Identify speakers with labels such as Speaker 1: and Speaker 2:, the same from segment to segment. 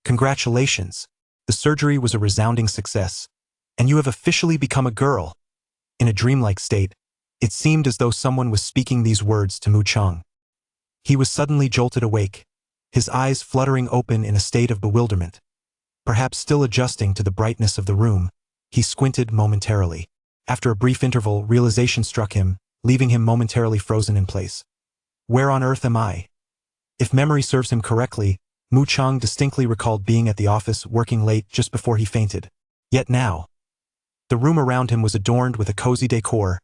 Speaker 1: Congratulations. The surgery was a resounding success, and you have officially become a girl. In a dreamlike state, it seemed as though someone was speaking these words to Mu Chang. He was suddenly jolted awake, his eyes fluttering open in a state of bewilderment. Perhaps still adjusting to the brightness of the room, he squinted momentarily. After a brief interval, realization struck him, leaving him momentarily frozen in place. Where on earth am I? If memory serves him correctly, Mu Chang distinctly recalled being at the office working late just before he fainted. Yet now, the room around him was adorned with a cozy decor,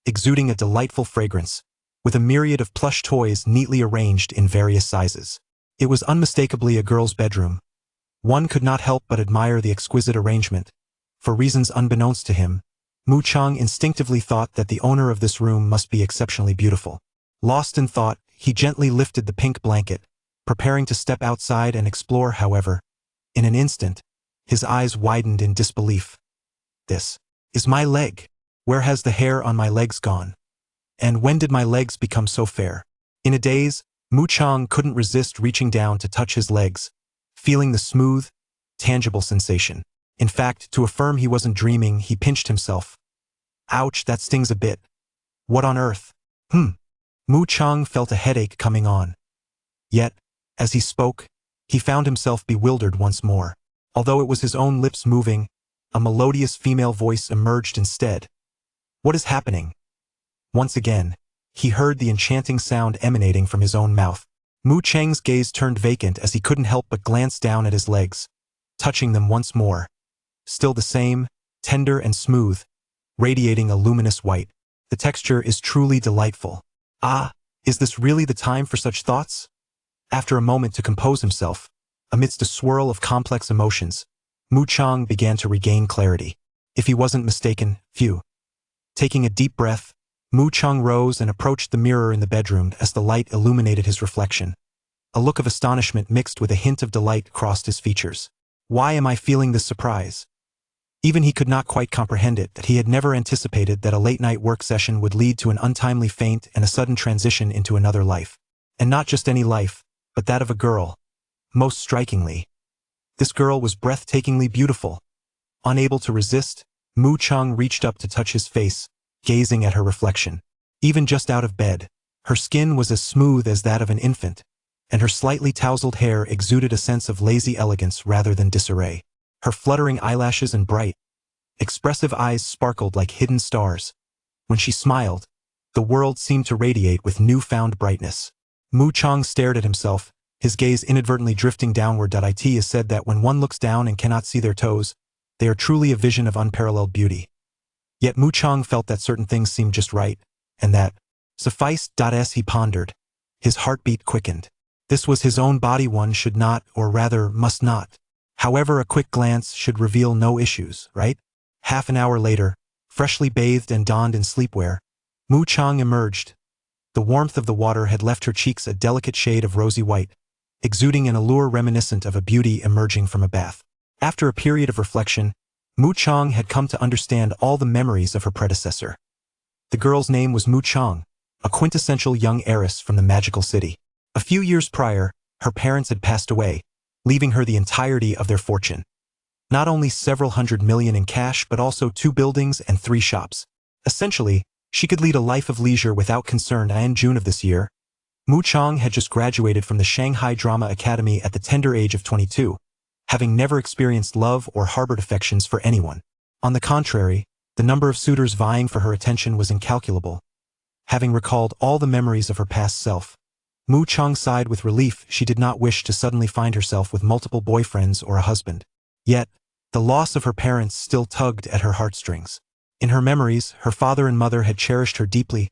Speaker 1: exuding a delightful fragrance, with a myriad of plush toys neatly arranged in various sizes. It was unmistakably a girl's bedroom. One could not help but admire the exquisite arrangement. For reasons unbeknownst to him, Mu Chang instinctively thought that the owner of this room must be exceptionally beautiful. Lost in thought, he gently lifted the pink blanket, preparing to step outside and explore. However, in an instant, his eyes widened in disbelief. This is my leg. Where has the hair on my legs gone? And when did my legs become so fair? In a daze, Mu Chang couldn't resist reaching down to touch his legs, feeling the smooth, tangible sensation. In fact, to affirm he wasn't dreaming, he pinched himself. Ouch, that stings a bit. What on earth? Mu Chang felt a headache coming on. Yet, as he spoke, he found himself bewildered once more. Although it was his own lips moving, a melodious female voice emerged instead. What is happening? Once again, he heard the enchanting sound emanating from his own mouth. Mu Chang's gaze turned vacant as he couldn't help but glance down at his legs, touching them once more. Still the same, tender and smooth, radiating a luminous white. The texture is truly delightful. Ah, is this really the time for such thoughts? After a moment to compose himself, amidst a swirl of complex emotions, Mu Chang began to regain clarity. If he wasn't mistaken, phew. Taking a deep breath, Mu Chang rose and approached the mirror in the bedroom as the light illuminated his reflection. A look of astonishment mixed with a hint of delight crossed his features. Why am I feeling this surprise? Even he could not quite comprehend it, that he had never anticipated that a late-night work session would lead to an untimely faint and a sudden transition into another life. And not just any life, but that of a girl. Most strikingly, this girl was breathtakingly beautiful. Unable to resist, Mu Chang reached up to touch his face, gazing at her reflection. Even just out of bed, her skin was as smooth as that of an infant, and her slightly tousled hair exuded a sense of lazy elegance rather than disarray. Her fluttering eyelashes and bright, expressive eyes sparkled like hidden stars. When she smiled, the world seemed to radiate with newfound brightness. Mu Chang stared at himself, his gaze inadvertently drifting downward. It is said that when one looks down and cannot see their toes, they are truly a vision of unparalleled beauty. Yet Mu Chang felt that certain things seemed just right, and that sufficed. As he pondered, his heartbeat quickened. This was his own body, one should not, or rather must not. However, a quick glance should reveal no issues, right? Half an hour later, freshly bathed and donned in sleepwear, Mu Chang emerged. The warmth of the water had left her cheeks a delicate shade of rosy white, exuding an allure reminiscent of a beauty emerging from a bath. After a period of reflection, Mu Chang had come to understand all the memories of her predecessor. The girl's name was Mu Chang, a quintessential young heiress from the magical city. A few years prior, her parents had passed away, leaving her the entirety of their fortune. Not only several $100 million in cash, but also 2 buildings and 3 shops. Essentially, she could lead a life of leisure without concern. In June of this year, Mu Chang had just graduated from the Shanghai Drama Academy at the tender age of 22, having never experienced love or harbored affections for anyone. On the contrary, the number of suitors vying for her attention was incalculable. Having recalled all the memories of her past self, Mu Chang sighed with relief. She did not wish to suddenly find herself with multiple boyfriends or a husband. Yet, the loss of her parents still tugged at her heartstrings. In her memories, her father and mother had cherished her deeply.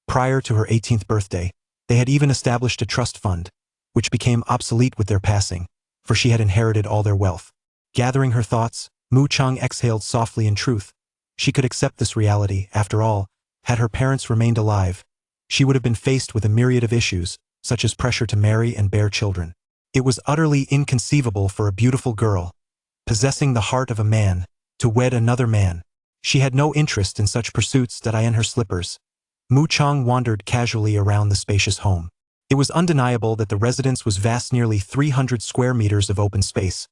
Speaker 1: Prior to her 18th birthday, they had even established a trust fund, which became obsolete with their passing, for she had inherited all their wealth. Gathering her thoughts, Mu Chang exhaled softly. In truth, she could accept this reality. After all, had her parents remained alive, she would have been faced with a myriad of issues, such as pressure to marry and bear children. It was utterly inconceivable for a beautiful girl, possessing the heart of a man, to wed another man. She had no interest in such pursuits. In her slippers, Mu Chang wandered casually around the spacious home. It was undeniable that the residence was vast, nearly 300 square meters of open space,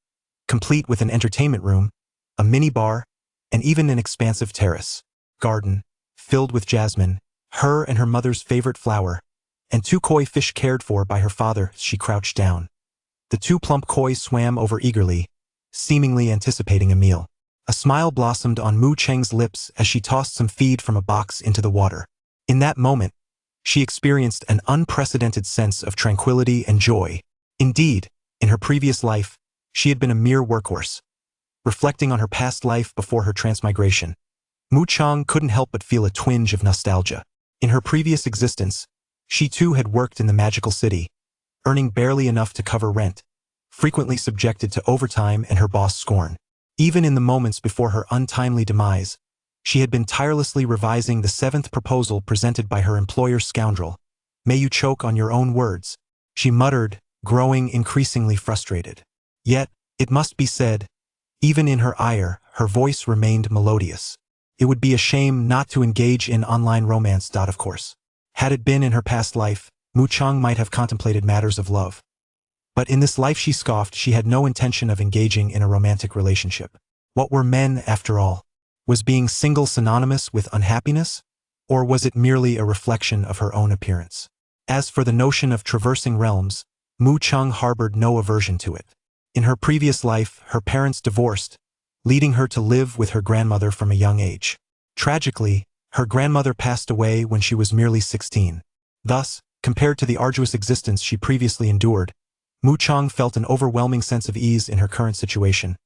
Speaker 1: complete with an entertainment room, a mini bar, and even an expansive terrace garden filled with jasmine, her and her mother's favorite flower, and 2 koi fish cared for by her father. She crouched down. The 2 plump koi swam over eagerly, seemingly anticipating a meal. A smile blossomed on Mu Cheng's lips as she tossed some feed from a box into the water. In that moment, she experienced an unprecedented sense of tranquility and joy. Indeed, in her previous life, she had been a mere workhorse. Reflecting on her past life before her transmigration, Mu Cheng couldn't help but feel a twinge of nostalgia. In her previous existence, she too had worked in the magical city, earning barely enough to cover rent, frequently subjected to overtime and her boss' scorn. Even in the moments before her untimely demise, she had been tirelessly revising the 7th proposal presented by her employer's scoundrel. "May you choke on your own words," she muttered, growing increasingly frustrated. Yet, it must be said, even in her ire, her voice remained melodious. It would be a shame not to engage in online romance. Of course. Had it been in her past life, Mu Cheng might have contemplated matters of love. But in this life, she scoffed, she had no intention of engaging in a romantic relationship. What were men, after all? Was being single synonymous with unhappiness? Or was it merely a reflection of her own appearance? As for the notion of traversing realms, Mu Cheng harbored no aversion to it. In her previous life, her parents divorced, leading her to live with her grandmother from a young age. Tragically, her grandmother passed away when she was merely 16. Thus, compared to the arduous existence she previously endured, Mu Cheng felt an overwhelming sense of ease in her current situation.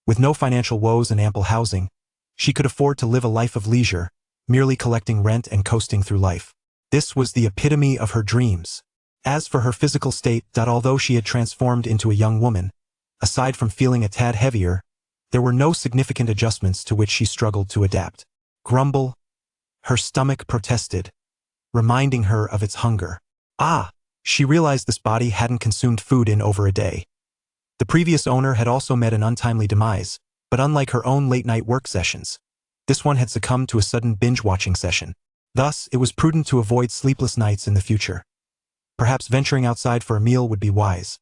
Speaker 1: With no financial woes and ample housing, she could afford to live a life of leisure, merely collecting rent and coasting through life. This was the epitome of her dreams. As for her physical state, although she had transformed into a young woman, aside from feeling a tad heavier, there were no significant adjustments to which she struggled to adapt. Grumble. Her stomach protested, reminding her of its hunger. She realized this body hadn't consumed food in over a day. The previous owner had also met an untimely demise, but unlike her own late-night work sessions, this one had succumbed to a sudden binge-watching session. Thus, it was prudent to avoid sleepless nights in the future. Perhaps venturing outside for a meal would be wise.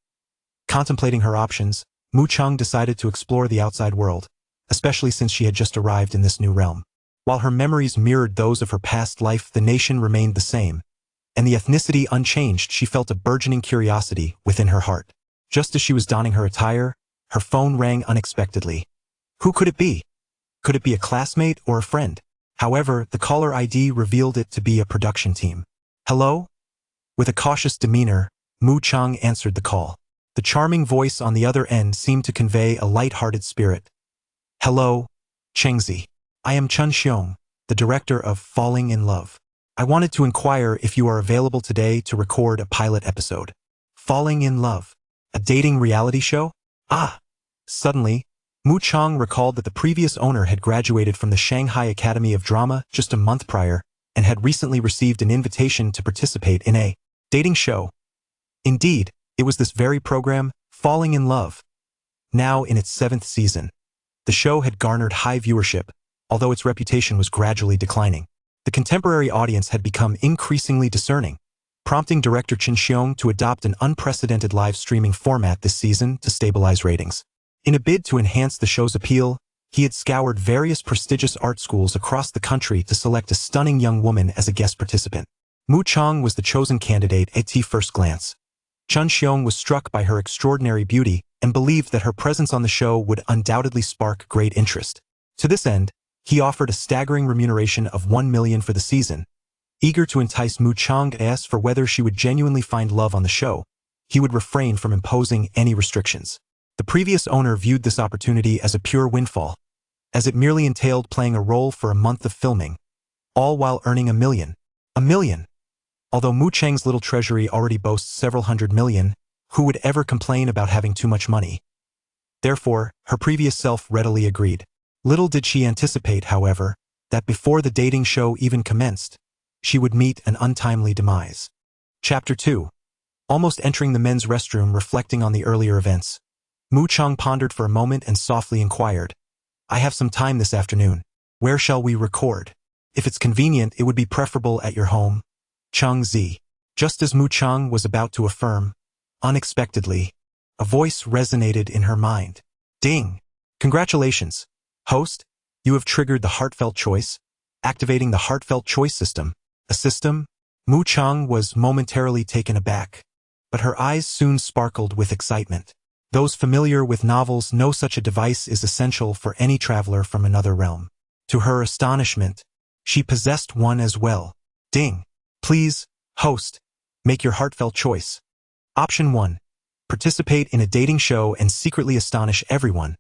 Speaker 1: Contemplating her options, Mu Cheng decided to explore the outside world, especially since she had just arrived in this new realm. While her memories mirrored those of her past life, the nation remained the same, and the ethnicity unchanged. She felt a burgeoning curiosity within her heart. Just as she was donning her attire, her phone rang unexpectedly. Who could it be? Could it be a classmate or a friend? However, the caller ID revealed it to be a production team. "Hello?" With a cautious demeanor, Mu Cheng answered the call. The charming voice on the other end seemed to convey a light-hearted spirit. "Hello, Chengzi. I am Chun Xiong, the director of Falling in Love. I wanted to inquire if you are available today to record a pilot episode." Falling in Love? A dating reality show? Suddenly, Mu Cheng recalled that the previous owner had graduated from the Shanghai Academy of Drama just a month prior and had recently received an invitation to participate in a dating show. Indeed, it was this very program, Falling in Love. Now in its 7th season, the show had garnered high viewership, although its reputation was gradually declining. The contemporary audience had become increasingly discerning, prompting director Chen Xiong to adopt an unprecedented live streaming format this season to stabilize ratings. In a bid to enhance the show's appeal, he had scoured various prestigious art schools across the country to select a stunning young woman as a guest participant. Mu Cheng was the chosen candidate at first glance. Chen Xiong was struck by her extraordinary beauty and believed that her presence on the show would undoubtedly spark great interest. To this end, he offered a staggering remuneration of 1 million for the season. Eager to entice Mu Cheng to ask for whether she would genuinely find love on the show, he would refrain from imposing any restrictions. The previous owner viewed this opportunity as a pure windfall, as it merely entailed playing a role for a month of filming, all while earning 1 million. 1 million! Although Mu Cheng's little treasury already boasts several hundred million, who would ever complain about having too much money? Therefore, her previous self readily agreed. Little did she anticipate, however, that before the dating show even commenced, she would meet an untimely demise. Chapter 2. Almost entering the men's restroom, reflecting on the earlier events, Mu Cheng pondered for a moment and softly inquired, "I have some time this afternoon. Where shall we record? If it's convenient, it would be preferable at your home, Cheng Zi." Just as Mu Chang was about to affirm, unexpectedly, a voice resonated in her mind. Ding! Congratulations, host, you have triggered the heartfelt choice, activating the heartfelt choice system. A system? Mu Chang was momentarily taken aback, but her eyes soon sparkled with excitement. Those familiar with novels know such a device is essential for any traveler from another realm. To her astonishment, she possessed one as well. Ding! Please, host, make your heartfelt choice. Option 1. Participate in a dating show and secretly astonish everyone.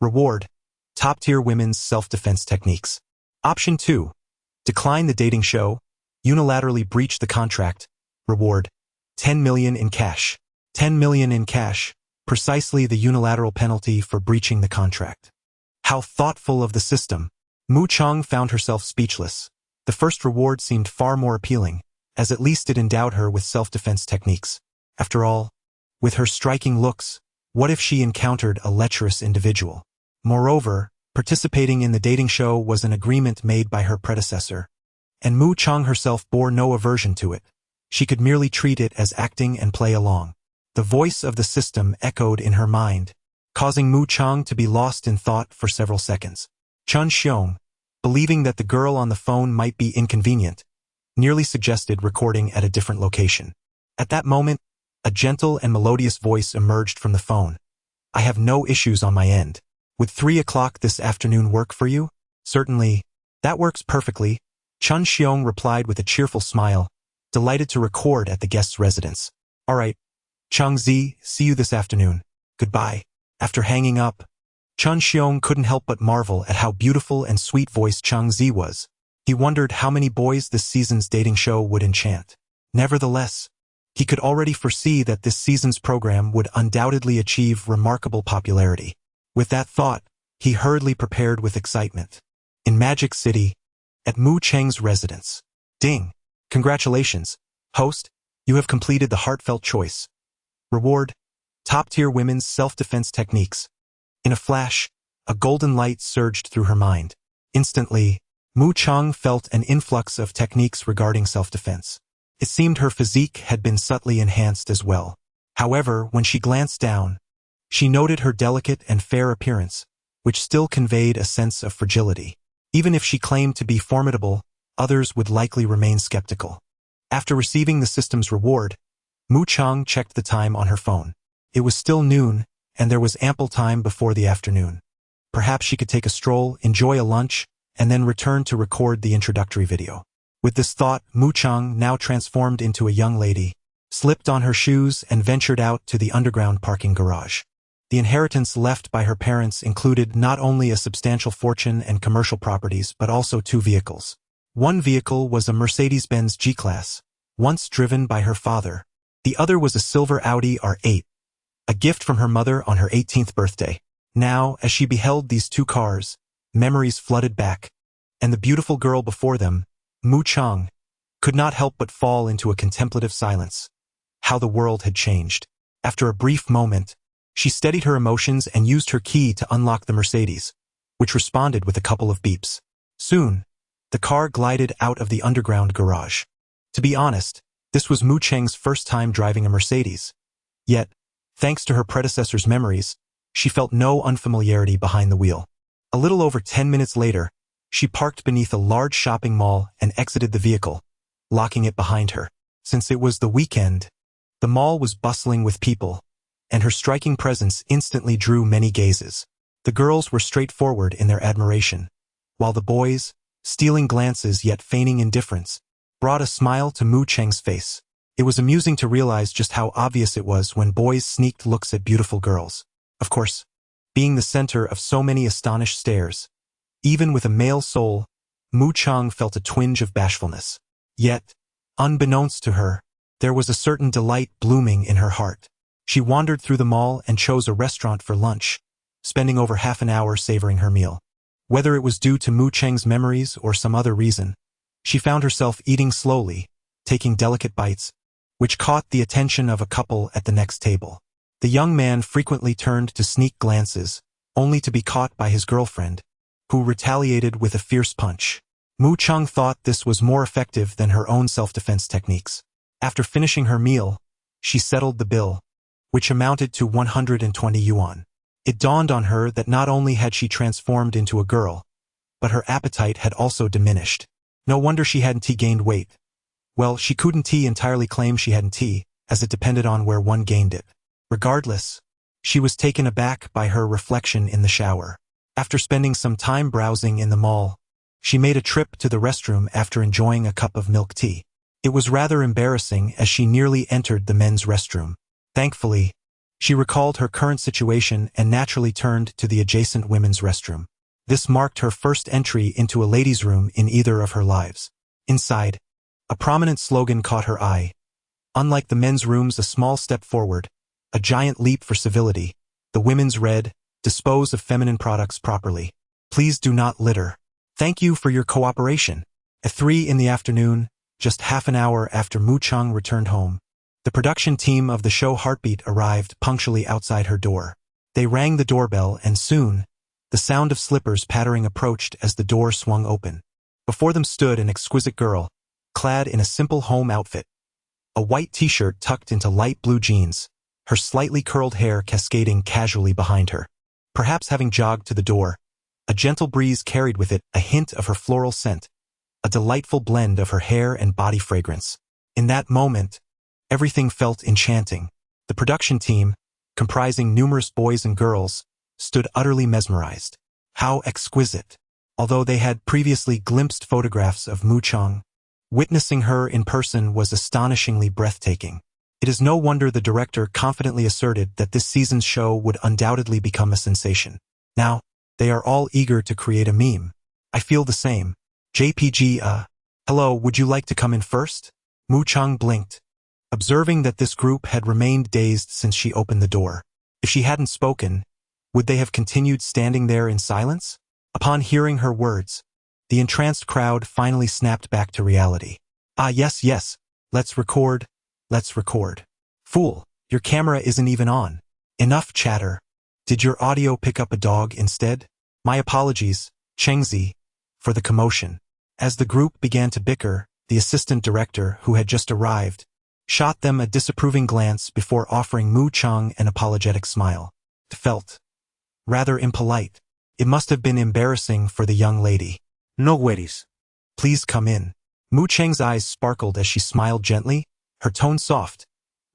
Speaker 1: Reward: top-tier women's self-defense techniques. Option 2. Decline the dating show, unilaterally breach the contract. Reward: 10 million in cash. 10 million in cash, precisely the unilateral penalty for breaching the contract. How thoughtful of the system. Mu Chang found herself speechless. The first reward seemed far more appealing, as at least it endowed her with self-defense techniques. After all, with her striking looks, what if she encountered a lecherous individual? Moreover, participating in the dating show was an agreement made by her predecessor, and Mu Chang herself bore no aversion to it. She could merely treat it as acting and play along. The voice of the system echoed in her mind, causing Mu Chang to be lost in thought for several seconds. Chun Xiong, believing that the girl on the phone might be inconvenient, nearly suggested recording at a different location. At that moment, a gentle and melodious voice emerged from the phone. I have no issues on my end. Would 3 o'clock this afternoon work for you? Certainly. That works perfectly, Chun Xiong replied with a cheerful smile, delighted to record at the guest's residence. All right, Chang Zi, see you this afternoon. Goodbye. After hanging up, Chun Xiong couldn't help but marvel at how beautiful and sweet-voiced Chang Zi was. He wondered how many boys this season's dating show would enchant. Nevertheless, he could already foresee that this season's program would undoubtedly achieve remarkable popularity. With that thought, he hurriedly prepared with excitement. In Magic City, at Mu Cheng's residence. Ding! Congratulations, host, you have completed the heartfelt choice. Reward: top-tier women's self-defense techniques. In a flash, a golden light surged through her mind. Instantly, Mu Chang felt an influx of techniques regarding self-defense. It seemed her physique had been subtly enhanced as well. However, when she glanced down, she noted her delicate and fair appearance, which still conveyed a sense of fragility. Even if she claimed to be formidable, others would likely remain skeptical. After receiving the system's reward, Mu Chang checked the time on her phone. It was still noon, and there was ample time before the afternoon. Perhaps she could take a stroll, enjoy a lunch, and then return to record the introductory video. With this thought, Mu Chang, now transformed into a young lady, slipped on her shoes and ventured out to the underground parking garage. The inheritance left by her parents included not only a substantial fortune and commercial properties but also 2 vehicles. One vehicle was a Mercedes-Benz G-Class, once driven by her father. The other was a silver Audi R8, a gift from her mother on her 18th birthday. Now, as she beheld these 2 cars, memories flooded back, and the beautiful girl before them, Mu Chang, could not help but fall into a contemplative silence. How the world had changed. After a brief moment, she steadied her emotions and used her key to unlock the Mercedes, which responded with a couple of beeps. Soon, the car glided out of the underground garage. To be honest, this was Mu Cheng's first time driving a Mercedes. Yet, thanks to her predecessor's memories, she felt no unfamiliarity behind the wheel. A little over 10 minutes later, she parked beneath a large shopping mall and exited the vehicle, locking it behind her. Since it was the weekend, the mall was bustling with people, and her striking presence instantly drew many gazes. The girls were straightforward in their admiration, while the boys, stealing glances yet feigning indifference, brought a smile to Mu Cheng's face. It was amusing to realize just how obvious it was when boys sneaked looks at beautiful girls. Of course, being the center of so many astonished stares, even with a male soul, Mu Chang felt a twinge of bashfulness. Yet, unbeknownst to her, there was a certain delight blooming in her heart. She wandered through the mall and chose a restaurant for lunch, spending over half an hour savoring her meal. Whether it was due to Mu Cheng's memories or some other reason, she found herself eating slowly, taking delicate bites, which caught the attention of a couple at the next table. The young man frequently turned to sneak glances, only to be caught by his girlfriend, who retaliated with a fierce punch. Mu Chang thought this was more effective than her own self-defense techniques. After finishing her meal, she settled the bill, which amounted to 120 yuan. It dawned on her that not only had she transformed into a girl, but her appetite had also diminished. No wonder she hadn't gained weight. Well, she couldn't entirely claim she hadn't, as it depended on where one gained it. Regardless, she was taken aback by her reflection in the shower. After spending some time browsing in the mall, she made a trip to the restroom after enjoying a cup of milk tea. It was rather embarrassing as she nearly entered the men's restroom. Thankfully, she recalled her current situation and naturally turned to the adjacent women's restroom. This marked her first entry into a ladies' room in either of her lives. Inside, a prominent slogan caught her eye. Unlike the men's rooms, a small step forward, a giant leap for civility. The women's read, "Dispose of feminine products properly. Please do not litter. Thank you for your cooperation." At 3 in the afternoon, just half an hour after Mu Chang returned home, the production team of the show Heartbeat arrived punctually outside her door. They rang the doorbell and soon, the sound of slippers pattering approached as the door swung open. Before them stood an exquisite girl, clad in a simple home outfit. A white t-shirt tucked into light blue jeans, her slightly curled hair cascading casually behind her. Perhaps having jogged to the door, a gentle breeze carried with it a hint of her floral scent, a delightful blend of her hair and body fragrance. In that moment, everything felt enchanting. The production team, comprising numerous boys and girls, stood utterly mesmerized. How exquisite! Although they had previously glimpsed photographs of Mu Chang, witnessing her in person was astonishingly breathtaking. It is no wonder the director confidently asserted that this season's show would undoubtedly become a sensation. Now, they are all eager to create a meme. I feel the same. JPG, hello, would you like to come in first? Mu Chang blinked, observing that this group had remained dazed since she opened the door. If she hadn't spoken, would they have continued standing there in silence? Upon hearing her words, the entranced crowd finally snapped back to reality. Yes, let's record. Fool, your camera isn't even on. Enough chatter. Did your audio pick up a dog instead? My apologies, Chengzi, for the commotion. As the group began to bicker, the assistant director, who had just arrived, shot them a disapproving glance before offering Mu Chang an apologetic smile. It felt rather impolite. It must have been embarrassing for the young lady. No worries. Please come in. Mu Chang's eyes sparkled as she smiled gently, her tone soft.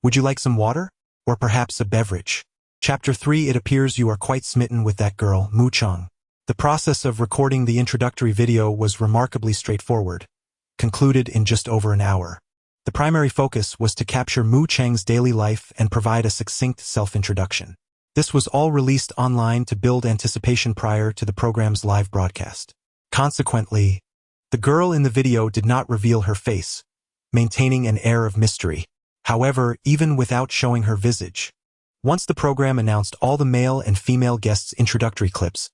Speaker 1: Would you like some water? Or perhaps a beverage? Chapter 3. It appears you are quite smitten with that girl, Mu Chang. The process of recording the introductory video was remarkably straightforward, concluded in just over an hour. The primary focus was to capture Mu Chang's daily life and provide a succinct self-introduction. This was all released online to build anticipation prior to the program's live broadcast. Consequently, the girl in the video did not reveal her face, maintaining an air of mystery. However, even without showing her visage, once the program announced all the male and female guests' introductory clips,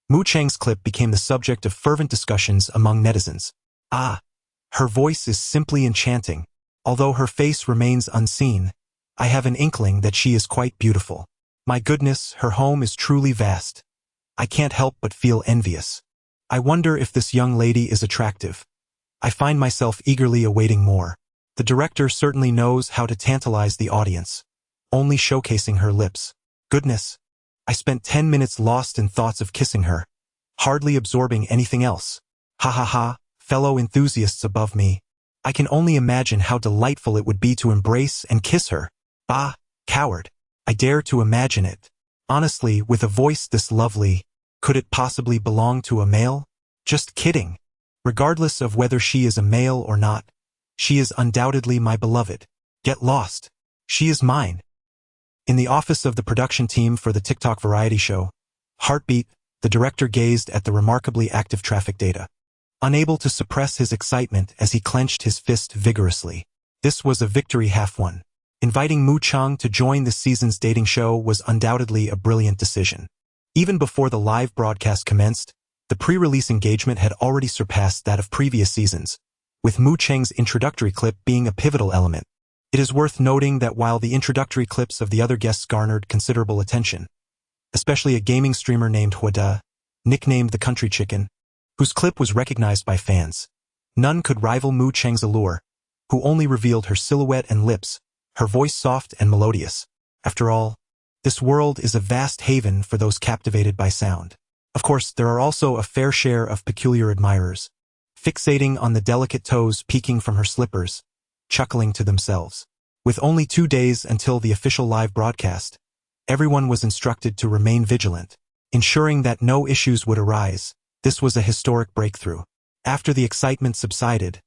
Speaker 1: Mu Chang's clip became the subject of fervent discussions among netizens. Her voice is simply enchanting. Although her face remains unseen, I have an inkling that she is quite beautiful. My goodness, her home is truly vast. I can't help but feel envious. I wonder if this young lady is attractive. I find myself eagerly awaiting more. The director certainly knows how to tantalize the audience, only showcasing her lips. Goodness, I spent 10 minutes lost in thoughts of kissing her, hardly absorbing anything else. Ha, fellow enthusiasts above me. I can only imagine how delightful it would be to embrace and kiss her. Coward. I dare to imagine it. Honestly, with a voice this lovely, could it possibly belong to a male? Just kidding. Regardless of whether she is a male or not, she is undoubtedly my beloved. Get lost. She is mine. In the office of the production team for the TikTok variety show, Heartbeat, the director gazed at the remarkably active traffic data, unable to suppress his excitement as he clenched his fist vigorously. This was a victory half won. Inviting Mu Chang to join this season's dating show was undoubtedly a brilliant decision. Even before the live broadcast commenced, the pre-release engagement had already surpassed that of previous seasons, with Mu Chang's introductory clip being a pivotal element. It is worth noting that while the introductory clips of the other guests garnered considerable attention, especially a gaming streamer named Huada, nicknamed the Country Chicken, whose clip was recognized by fans, none could rival Mu Chang's allure, who only revealed her silhouette and lips, her voice soft and melodious. After all, this world is a vast haven for those captivated by sound. Of course, there are also a fair share of peculiar admirers, fixating on the delicate toes peeking from her slippers, chuckling to themselves. With only 2 days until the official live broadcast, everyone was instructed to remain vigilant, ensuring that no issues would arise. This was a historic breakthrough. After the excitement subsided,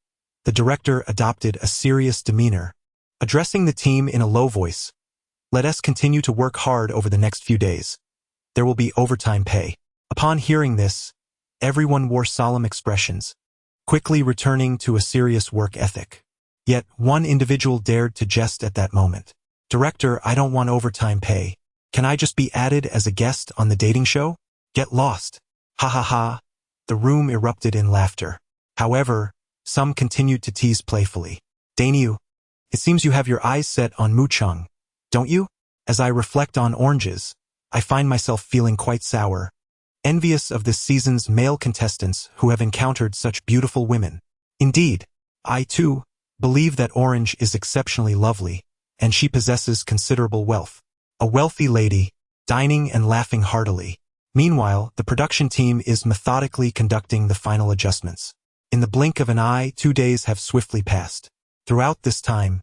Speaker 1: the director adopted a serious demeanor, addressing the team in a low voice. Let us continue to work hard over the next few days. There will be overtime pay. Upon hearing this, everyone wore solemn expressions, quickly returning to a serious work ethic. Yet, one individual dared to jest at that moment. Director, I don't want overtime pay. Can I just be added as a guest on the dating show? Get lost. Ha ha ha. The room erupted in laughter. However, some continued to tease playfully. Daniel, it seems you have your eyes set on Mu Chung, don't you? As I reflect on oranges, I find myself feeling quite sour, envious of this season's male contestants who have encountered such beautiful women. Indeed, I too believe that Orange is exceptionally lovely, and she possesses considerable wealth. A wealthy lady, dining and laughing heartily. Meanwhile, the production team is methodically conducting the final adjustments. In the blink of an eye, 2 days have swiftly passed. Throughout this time,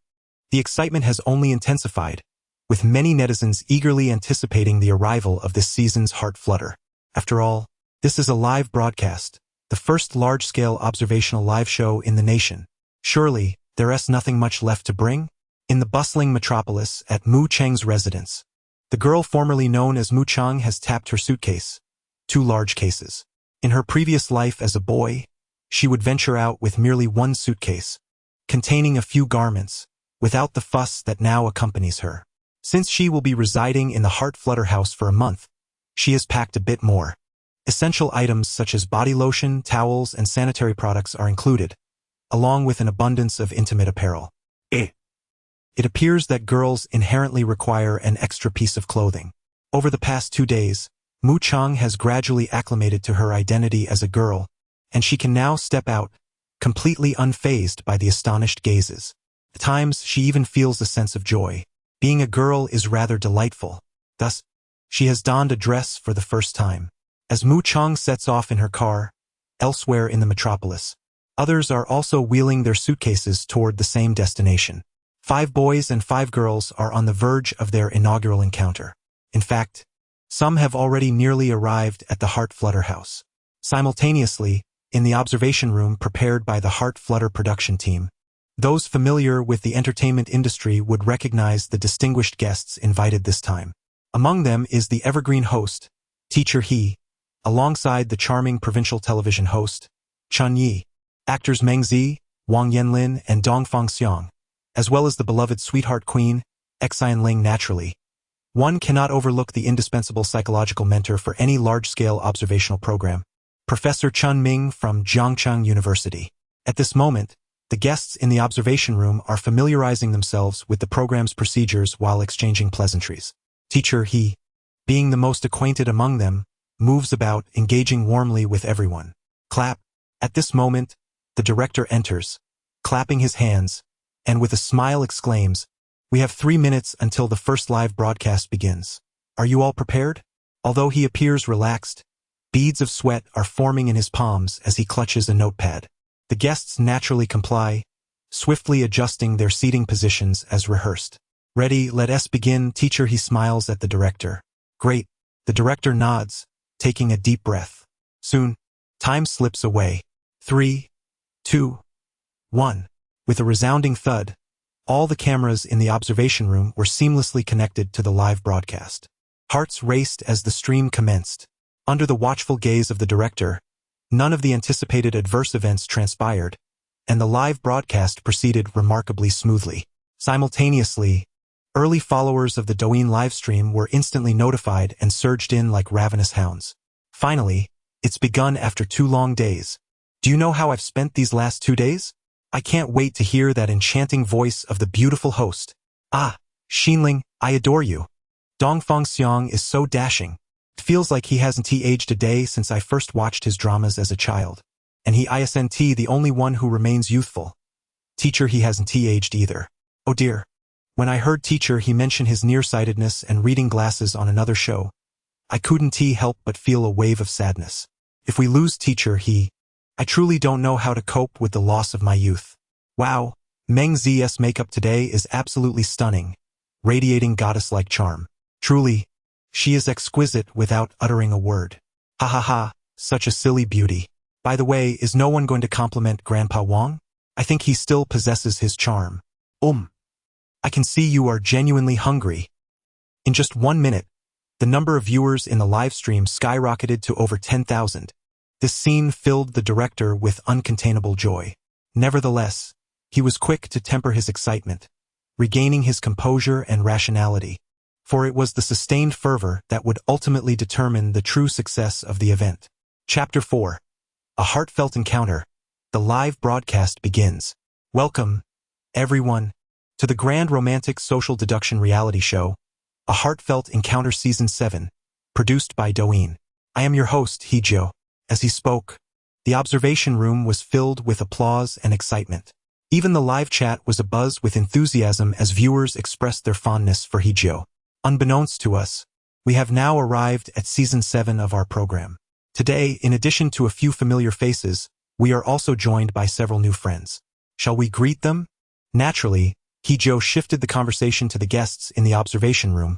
Speaker 1: the excitement has only intensified, with many netizens eagerly anticipating the arrival of this season's heart flutter. After all, this is a live broadcast, the first large-scale observational live show in the nation. Surely, there's nothing much left to bring? In the bustling metropolis at Mu Cheng's residence, the girl formerly known as Mu Cheng has tapped her suitcase, 2 large cases. In her previous life as a boy, she would venture out with merely 1 suitcase, containing a few garments, without the fuss that now accompanies her. Since she will be residing in the Heart Flutter House for a month, she has packed a bit more. Essential items such as body lotion, towels, and sanitary products are included, along with an abundance of intimate apparel. It appears that girls inherently require an extra piece of clothing. Over the past 2 days, Mu Cheng has gradually acclimated to her identity as a girl, and she can now step out, completely unfazed by the astonished gazes. At times, she even feels a sense of joy. Being a girl is rather delightful. Thus, she has donned a dress for the first time. As Mu Cheng sets off in her car, elsewhere in the metropolis, others are also wheeling their suitcases toward the same destination. 5 boys and 5 girls are on the verge of their inaugural encounter. In fact, some have already nearly arrived at the Heart Flutter House. Simultaneously, in the observation room prepared by the Heart Flutter production team, those familiar with the entertainment industry would recognize the distinguished guests invited this time. Among them is the evergreen host, Teacher He, alongside the charming provincial television host, Chun Yi, actors Meng Zi, Wang Yanlin, and Dong Fangxiang, as well as the beloved sweetheart queen, Xian Ling. Naturally, one cannot overlook the indispensable psychological mentor for any large-scale observational program, Professor Chun Ming from Jiangcheng University. At this moment, the guests in the observation room are familiarizing themselves with the program's procedures while exchanging pleasantries. Teacher He, being the most acquainted among them, moves about, engaging warmly with everyone. Clap. At this moment, the director enters, clapping his hands, and with a smile exclaims, "We have 3 minutes until the first live broadcast begins. Are you all prepared?" Although he appears relaxed, beads of sweat are forming in his palms as he clutches a notepad. The guests naturally comply, swiftly adjusting their seating positions as rehearsed. "Ready, let us begin." Teacher He smiles at the director. "Great." The director nods, taking a deep breath. Soon, time slips away. 3, 2, 1. With a resounding thud, all the cameras in the observation room were seamlessly connected to the live broadcast. Hearts raced as the stream commenced. Under the watchful gaze of the director, none of the anticipated adverse events transpired, and the live broadcast proceeded remarkably smoothly. Simultaneously, early followers of the Douyin livestream were instantly notified and surged in like ravenous hounds. Finally, it's begun after 2 long days. Do you know how I've spent these last 2 days? I can't wait to hear that enchanting voice of the beautiful host. Ah, Xinling, I adore you. Dong Fangxiang is so dashing. It feels like he hasn't aged a day since I first watched his dramas as a child. And he isn't the only one who remains youthful. Teacher, he hasn't aged either. Oh dear. When I heard teacher he mention his nearsightedness and reading glasses on another show, I couldn't help but feel a wave of sadness. If we lose teacher I truly don't know how to cope with the loss of my youth. Wow, Meng Z's makeup today is absolutely stunning, radiating goddess-like charm. Truly, she is exquisite without uttering a word. Ha ha ha, such a silly beauty. By the way, is no one going to compliment Grandpa Wang? I think he still possesses his charm. I can see you are genuinely hungry. In just 1 minute, the number of viewers in the live stream skyrocketed to over 10,000. This scene filled the director with uncontainable joy. Nevertheless, he was quick to temper his excitement, regaining his composure and rationality, for it was the sustained fervor that would ultimately determine the true success of the event. Chapter 4. A Heartfelt Encounter. The live broadcast begins. Welcome, everyone, to the grand romantic social deduction reality show, A Heartfelt Encounter Season 7, produced by Douyin. I am your host, Hee-jo. As he spoke, the observation room was filled with applause and excitement. Even the live chat was abuzz with enthusiasm as viewers expressed their fondness for Hee-jo. Unbeknownst to us, we have now arrived at Season 7 of our program. Today, in addition to a few familiar faces, we are also joined by several new friends. Shall we greet them? Naturally, Hee-jo shifted the conversation to the guests in the observation room,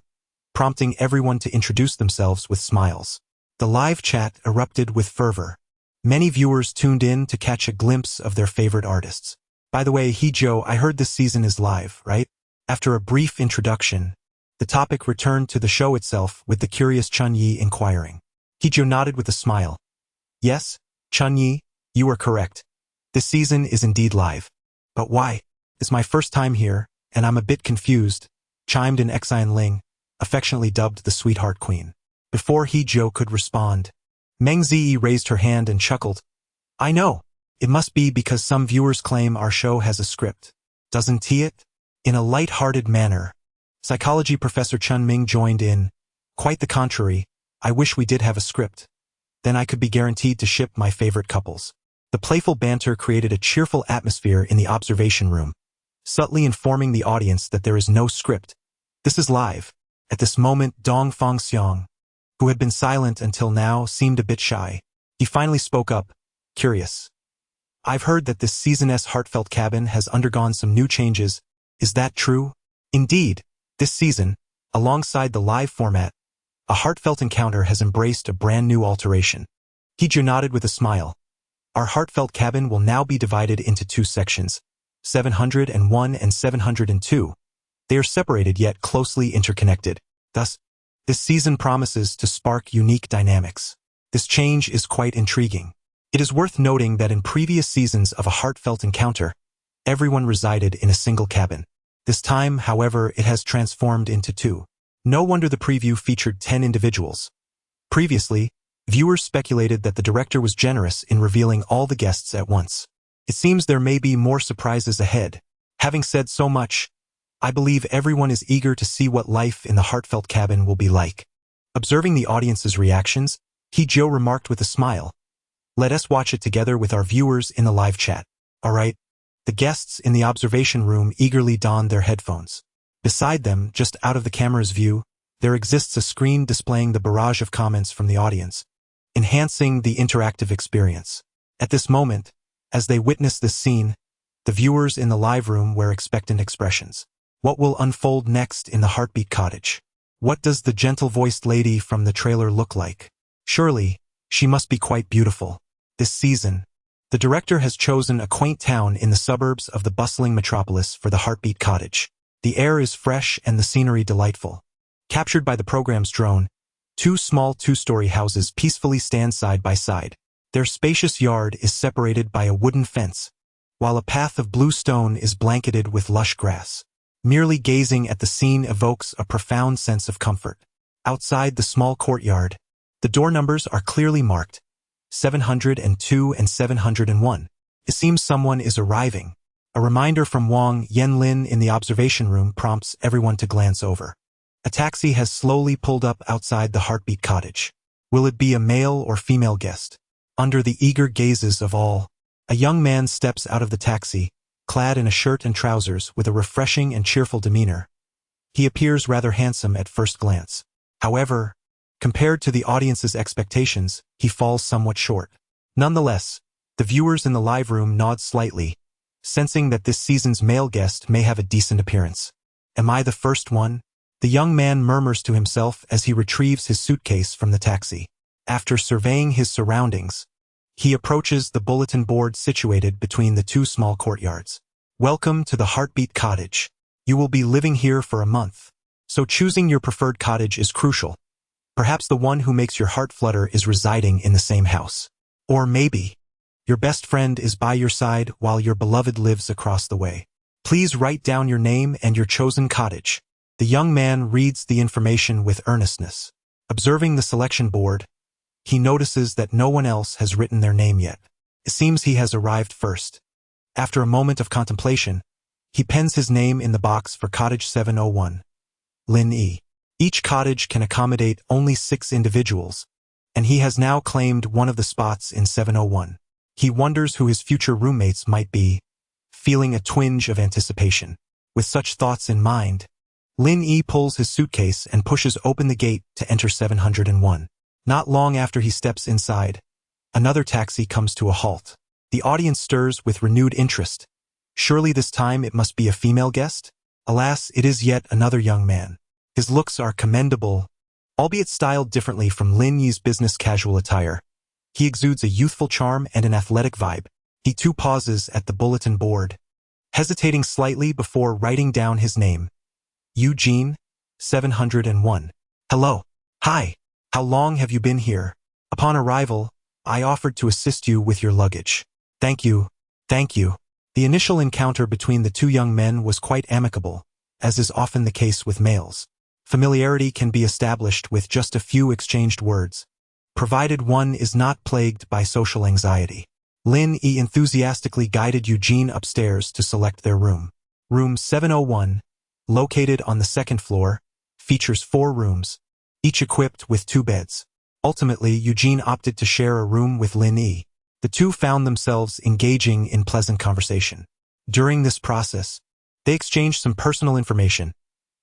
Speaker 1: prompting everyone to introduce themselves with smiles. The live chat erupted with fervor. Many viewers tuned in to catch a glimpse of their favorite artists. By the way, Hee-jo, I heard this season is live, right? After a brief introduction, the topic returned to the show itself with the curious Chun-Yi inquiring. Hee-jo nodded with a smile. Yes, Chun-Yi, you are correct. This season is indeed live. But why? It's my first time here, and I'm a bit confused, chimed in Xian Ling, affectionately dubbed the Sweetheart Queen. Before Hee-jo could respond, Meng Zi raised her hand and chuckled. I know. It must be because some viewers claim our show has a script. Doesn't it? In a light-hearted manner, psychology professor Chun Ming joined in. Quite the contrary, I wish we did have a script. Then I could be guaranteed to ship my favorite couples. The playful banter created a cheerful atmosphere in the observation room, subtly informing the audience that there is no script. This is live. At this moment, Dong Fangxiang, who had been silent until now, seemed a bit shy. He finally spoke up, curious. I've heard that this season's Heartfelt Cabin has undergone some new changes. Is that true? Indeed, this season, alongside the live format, A Heartfelt Encounter has embraced a brand new alteration. Hee-jo nodded with a smile. Our Heartfelt Cabin will now be divided into 2 sections, 701 and 702. They are separated yet closely interconnected. Thus, this season promises to spark unique dynamics. This change is quite intriguing. It is worth noting that in previous seasons of A Heartfelt Encounter, everyone resided in a single cabin. This time, however, it has transformed into 2. No wonder the preview featured 10 individuals. Previously, viewers speculated that the director was generous in revealing all the guests at once. It seems there may be more surprises ahead. Having said so much, I believe everyone is eager to see what life in the Heartfelt Cabin will be like. Observing the audience's reactions, Hee-jo remarked with a smile. Let us watch it together with our viewers in the live chat. Alright. The guests in the observation room eagerly donned their headphones. Beside them, just out of the camera's view, there exists a screen displaying the barrage of comments from the audience, enhancing the interactive experience. At this moment, as they witness this scene, the viewers in the live room wear expectant expressions. What will unfold next in the Heartbeat Cottage? What does the gentle-voiced lady from the trailer look like? Surely, she must be quite beautiful. This season, the director has chosen a quaint town in the suburbs of the bustling metropolis for the Heartbeat Cottage. The air is fresh and the scenery delightful. Captured by the program's drone, 2 small 2-story houses peacefully stand side by side. Their spacious yard is separated by a wooden fence, while a path of blue stone is blanketed with lush grass. Merely gazing at the scene evokes a profound sense of comfort. Outside the small courtyard, the door numbers are clearly marked, 702 and 701. It seems someone is arriving. A reminder from Wang Yanlin in the observation room prompts everyone to glance over. A taxi has slowly pulled up outside the Heartbeat Cottage. Will it be a male or female guest? Under the eager gazes of all, a young man steps out of the taxi, clad in a shirt and trousers with a refreshing and cheerful demeanor. He appears rather handsome at first glance. However, compared to the audience's expectations, he falls somewhat short. Nonetheless, the viewers in the live room nod slightly, sensing that this season's male guest may have a decent appearance. Am I the first one? The young man murmurs to himself as he retrieves his suitcase from the taxi. After surveying his surroundings, he approaches the bulletin board situated between the two small courtyards. Welcome to the Heartbeat Cottage. You will be living here for a month, so choosing your preferred cottage is crucial. Perhaps the one who makes your heart flutter is residing in the same house. Or maybe your best friend is by your side while your beloved lives across the way. Please write down your name and your chosen cottage. The young man reads the information with earnestness. Observing the selection board, he notices that no one else has written their name yet. It seems he has arrived first. After a moment of contemplation, he pens his name in the box for Cottage 701. Lin E. Each cottage can accommodate only 6 individuals, and he has now claimed one of the spots in 701. He wonders who his future roommates might be, feeling a twinge of anticipation. With such thoughts in mind, Lin E pulls his suitcase and pushes open the gate to enter 701. Not long after he steps inside, another taxi comes to a halt. The audience stirs with renewed interest. Surely this time it must be a female guest? Alas, it is yet another young man. His looks are commendable, albeit styled differently from Lin Yi's business casual attire. He exudes a youthful charm and an athletic vibe. He too pauses at the bulletin board, hesitating slightly before writing down his name. Eugene, 701. Hello. Hi. How long have you been here? Upon arrival, I offered to assist you with your luggage. Thank you. Thank you. The initial encounter between the two young men was quite amicable, as is often the case with males. Familiarity can be established with just a few exchanged words, provided one is not plagued by social anxiety. Lin E enthusiastically guided Eugene upstairs to select their room. Room 701, located on the second floor, features 4 rooms, each equipped with 2 beds. Ultimately, Eugene opted to share a room with Lin E. The two found themselves engaging in pleasant conversation. During this process, they exchanged some personal information.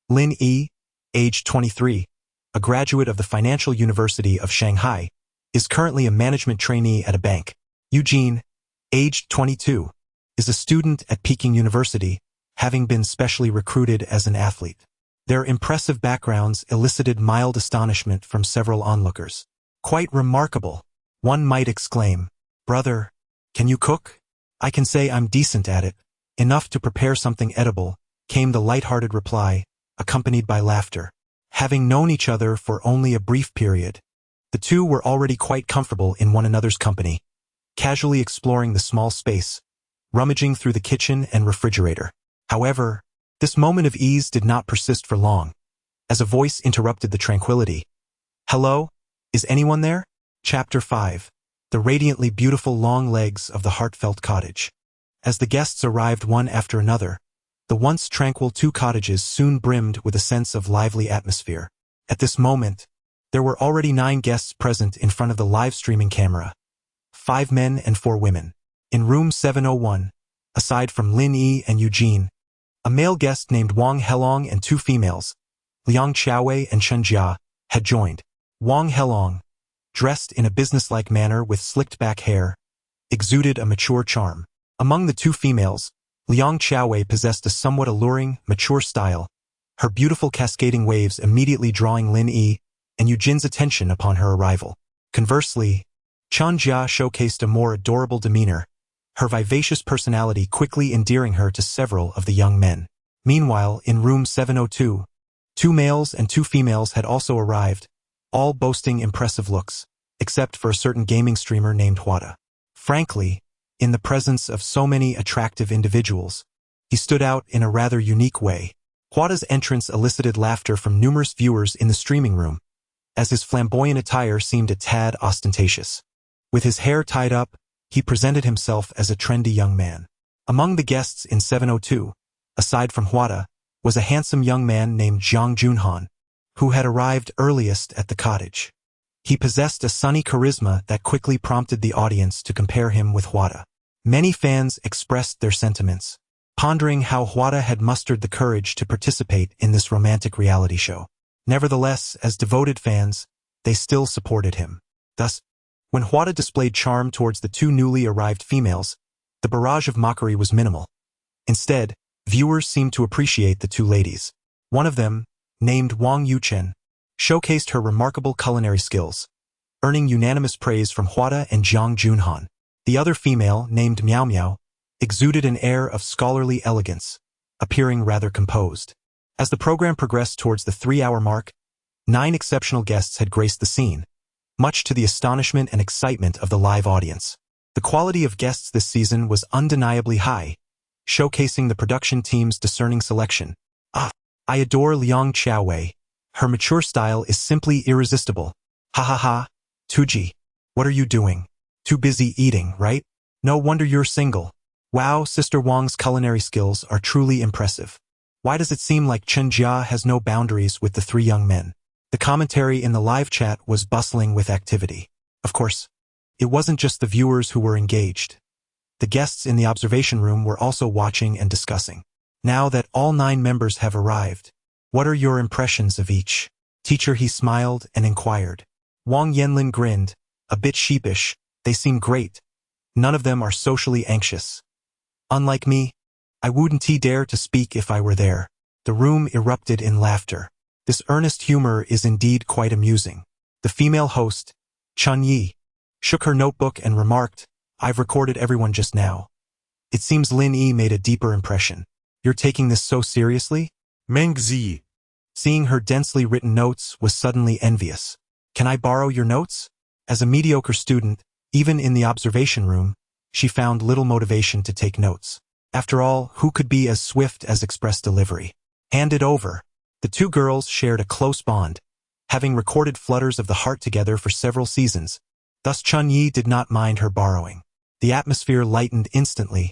Speaker 1: Lin E, age 23, a graduate of the Financial University of Shanghai, is currently a management trainee at a bank. Eugene, aged 22, is a student at Peking University, having been specially recruited as an athlete. Their impressive backgrounds elicited mild astonishment from several onlookers. Quite remarkable, one might exclaim. Brother, can you cook? I can say I'm decent at it. Enough to prepare something edible, came the light-hearted reply, accompanied by laughter. Having known each other for only a brief period, the two were already quite comfortable in one another's company, casually exploring the small space, rummaging through the kitchen and refrigerator. However, this moment of ease did not persist for long, as a voice interrupted the tranquility. Hello? Is anyone there? Chapter 5. The radiantly beautiful long legs of the heartfelt cottage. As the guests arrived one after another, the once tranquil 2 cottages soon brimmed with a sense of lively atmosphere. At this moment, there were already 9 guests present in front of the live streaming camera. 5 men and 4 women. In room 701, aside from Lin E and Eugene, a male guest named Wang Helong and 2 females, Liang Xiaowei and Chen Jia, had joined. Wang Helong, dressed in a businesslike manner with slicked-back hair, exuded a mature charm. Among the 2 females, Liang Xiaowei possessed a somewhat alluring, mature style, her beautiful cascading waves immediately drawing Lin E and Eugene's attention upon her arrival. Conversely, Chen Jia showcased a more adorable demeanor, her vivacious personality quickly endearing her to several of the young men. Meanwhile, in room 702, 2 males and 2 females had also arrived, all boasting impressive looks, except for a certain gaming streamer named Huada. Frankly, in the presence of so many attractive individuals, he stood out in a rather unique way. Huada's entrance elicited laughter from numerous viewers in the streaming room, as his flamboyant attire seemed a tad ostentatious. With his hair tied up, he presented himself as a trendy young man. Among the guests in 702, aside from Huada, was a handsome young man named Zhang Junhan, who had arrived earliest at the cottage. He possessed a sunny charisma that quickly prompted the audience to compare him with Huada. Many fans expressed their sentiments, pondering how Hwada had mustered the courage to participate in this romantic reality show. Nevertheless, as devoted fans, they still supported him. Thus, when Hwada displayed charm towards the two newly arrived females, the barrage of mockery was minimal. Instead, viewers seemed to appreciate the two ladies. One of them, named Wang Yuchen, showcased her remarkable culinary skills, earning unanimous praise from Hwada and Jiang Junhan. The other female, named Miao Miao, exuded an air of scholarly elegance, appearing rather composed. As the program progressed towards the 3-hour mark, 9 exceptional guests had graced the scene, much to the astonishment and excitement of the live audience. The quality of guests this season was undeniably high, showcasing the production team's discerning selection. I adore Liang Xiaowei. Her mature style is simply irresistible. Ha ha ha, Tuji. What are you doing? Too busy eating, right? No wonder you're single. Wow, Sister Wang's culinary skills are truly impressive. Why does it seem like Chen Jia has no boundaries with the 3 young men? The commentary in the live chat was bustling with activity. Of course, it wasn't just the viewers who were engaged. The guests in the observation room were also watching and discussing. Now that all 9 members have arrived, what are your impressions of each? Teacher, he smiled and inquired. Wang Yanlin grinned, a bit sheepish. They seem great. None of them are socially anxious. Unlike me, I wouldn't dare to speak if I were there. The room erupted in laughter. This earnest humor is indeed quite amusing. The female host, Chun Yi, shook her notebook and remarked, I've recorded everyone just now. It seems Lin Yi made a deeper impression. You're taking this so seriously?
Speaker 2: Meng Zi,
Speaker 1: seeing her densely written notes, was suddenly envious. Can I borrow your notes? As a mediocre student, even in the observation room, she found little motivation to take notes. After all, who could be as swift as express delivery? Hand it over. The 2 girls shared a close bond, having recorded flutters of the heart together for several seasons. Thus Chun Yi did not mind her borrowing. The atmosphere lightened instantly,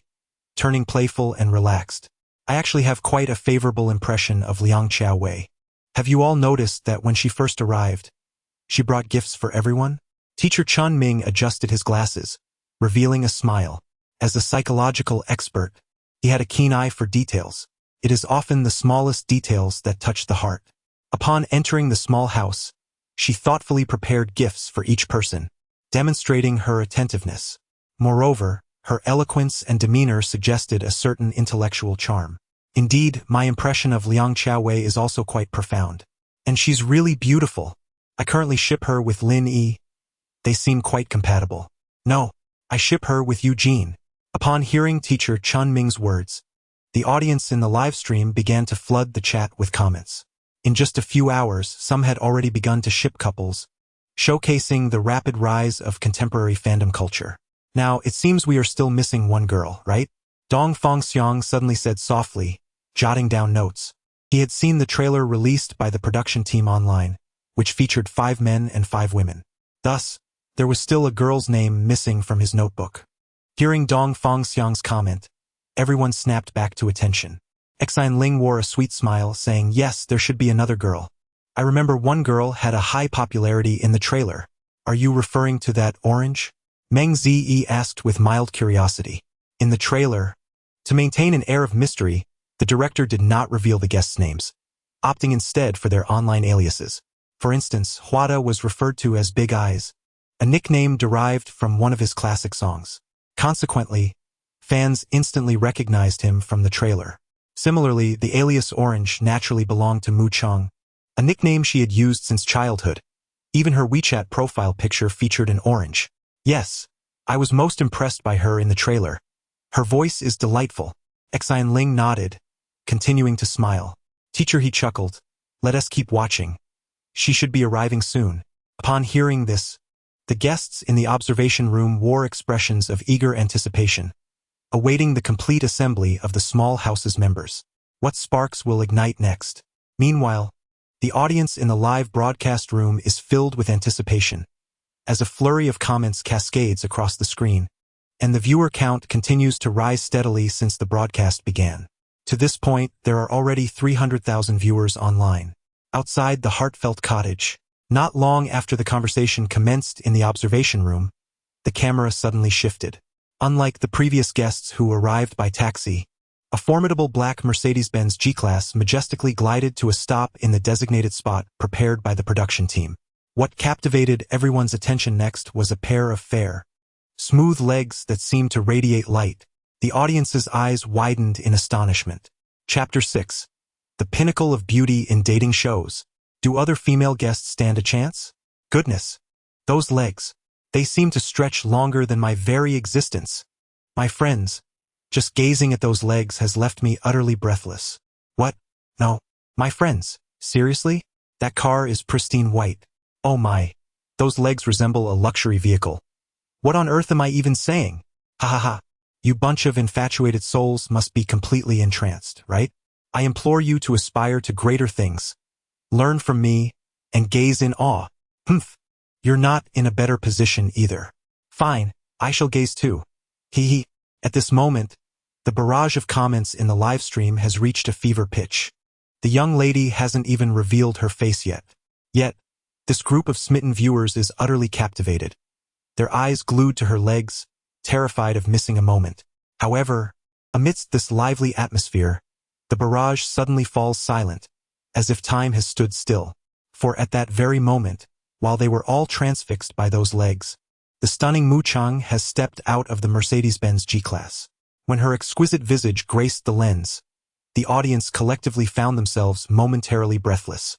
Speaker 1: turning playful and relaxed. I actually have quite a favorable impression of Liang Xiaowei. Have you all noticed that when she first arrived, she brought gifts for everyone? Teacher Chun Ming adjusted his glasses, revealing a smile. As a psychological expert, he had a keen eye for details. It is often the smallest details that touch the heart. Upon entering the small house, she thoughtfully prepared gifts for each person, demonstrating her attentiveness. Moreover, her eloquence and demeanor suggested a certain intellectual charm. Indeed, my impression of Liang Xiaowei is also quite profound. And she's really beautiful. I currently ship her with Lin Yi. They seem quite compatible. No, I ship her with Eugene. Upon hearing teacher Chun Ming's words, the audience in the live stream began to flood the chat with comments. In just a few hours, some had already begun to ship couples, showcasing the rapid rise of contemporary fandom culture. Now, it seems we are still missing one girl, right? Dong Fengxiang suddenly said softly, jotting down notes. He had seen the trailer released by the production team online, which featured 5 men and 5 women. Thus, there was still a girl's name missing from his notebook. Hearing Dong Fengxiang's comment, everyone snapped back to attention. Xine Ling wore a sweet smile, saying, yes, there should be another girl. I remember one girl had a high popularity in the trailer. Are you referring to that orange? Meng Zi asked with mild curiosity. In the trailer, to maintain an air of mystery, the director did not reveal the guests' names, opting instead for their online aliases. For instance, Hwada was referred to as Big Eyes, a nickname derived from one of his classic songs. Consequently, fans instantly recognized him from the trailer. Similarly, the alias Orange naturally belonged to Mu Chang, a nickname she had used since childhood. Even her WeChat profile picture featured an orange. Yes, I was most impressed by her in the trailer. Her voice is delightful. Xine Ling nodded, continuing to smile. Teacher, he chuckled. Let us keep watching. She should be arriving soon. Upon hearing this, the guests in the observation room wore expressions of eager anticipation, awaiting the complete assembly of the small house's members. What sparks will ignite next? Meanwhile, the audience in the live broadcast room is filled with anticipation, as a flurry of comments cascades across the screen, and the viewer count continues to rise steadily since the broadcast began. To this point, there are already 300,000 viewers online. Outside the heartfelt cottage, not long after the conversation commenced in the observation room, the camera suddenly shifted. Unlike the previous guests who arrived by taxi, A formidable black Mercedes-Benz G-Class majestically glided to a stop in the designated spot prepared by the production team. What captivated everyone's attention next was a pair of fair, smooth legs that seemed to radiate light. The audience's eyes widened in astonishment. Chapter 6. The pinnacle of beauty in dating shows. Do other female guests stand a chance? Goodness. Those legs. They seem to stretch longer than my very existence. My friends, just gazing at those legs has left me utterly breathless. What? No. My friends, seriously? That car is pristine white. Oh my. Those legs resemble a luxury vehicle. What on earth am I even saying? Ha ha ha. You bunch of infatuated souls must be completely entranced, right? I implore you to aspire to greater things. Learn from me, and gaze in awe. Humph. You're not in a better position either. Fine, I shall gaze too. Hee hee. At this moment, the barrage of comments in the live stream has reached a fever pitch. The young lady hasn't even revealed her face yet. Yet, this group of smitten viewers is utterly captivated. Their eyes glued to her legs, terrified of missing a moment. However, amidst this lively atmosphere, the barrage suddenly falls silent, as if time has stood still. For at that very moment, while they were all transfixed by those legs, the stunning Mu Chang has stepped out of the Mercedes-Benz G-Class. When her exquisite visage graced the lens, the audience collectively found themselves momentarily breathless.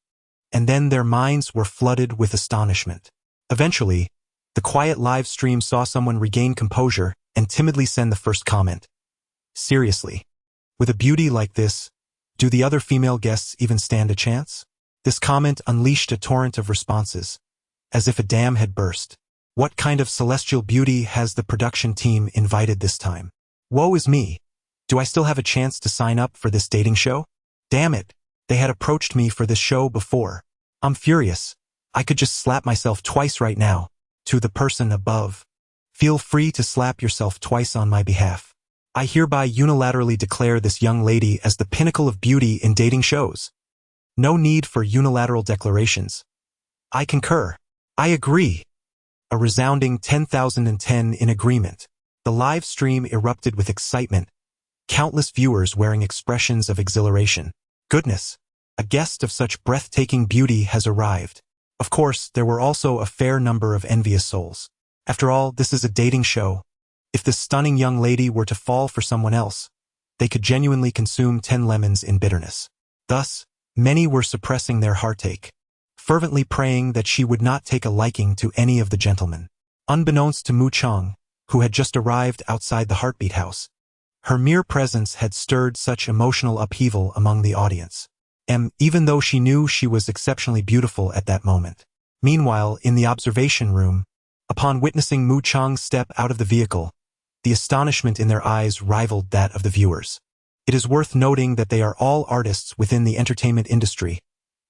Speaker 1: And then their minds were flooded with astonishment. Eventually, the quiet live stream saw someone regain composure and timidly send the first comment. Seriously, with a beauty like this, do the other female guests even stand a chance? This comment unleashed a torrent of responses, as if a dam had burst. What kind of celestial beauty has the production team invited this time? Woe is me. Do I still have a chance to sign up for this dating show? Damn it, they had approached me for this show before. I'm furious. I could just slap myself twice right now. To the person above, feel free to slap yourself twice on my behalf. I hereby unilaterally declare this young lady as the pinnacle of beauty in dating shows. No need for unilateral declarations. I concur. I agree. A resounding 10,010 in agreement. The live stream erupted with excitement, countless viewers wearing expressions of exhilaration. Goodness, a guest of such breathtaking beauty has arrived. Of course, there were also a fair number of envious souls. After all, this is a dating show. If this stunning young lady were to fall for someone else, they could genuinely consume 10 lemons in bitterness. Thus, many were suppressing their heartache, fervently praying that she would not take a liking to any of the gentlemen. Unbeknownst to Mu Chang, who had just arrived outside the Heartbeat House, her mere presence had stirred such emotional upheaval among the audience. Even though she knew she was exceptionally beautiful at that moment. Meanwhile, in the observation room, upon witnessing Mu Chang step out of the vehicle, the astonishment in their eyes rivaled that of the viewers. It is worth noting that they are all artists within the entertainment industry,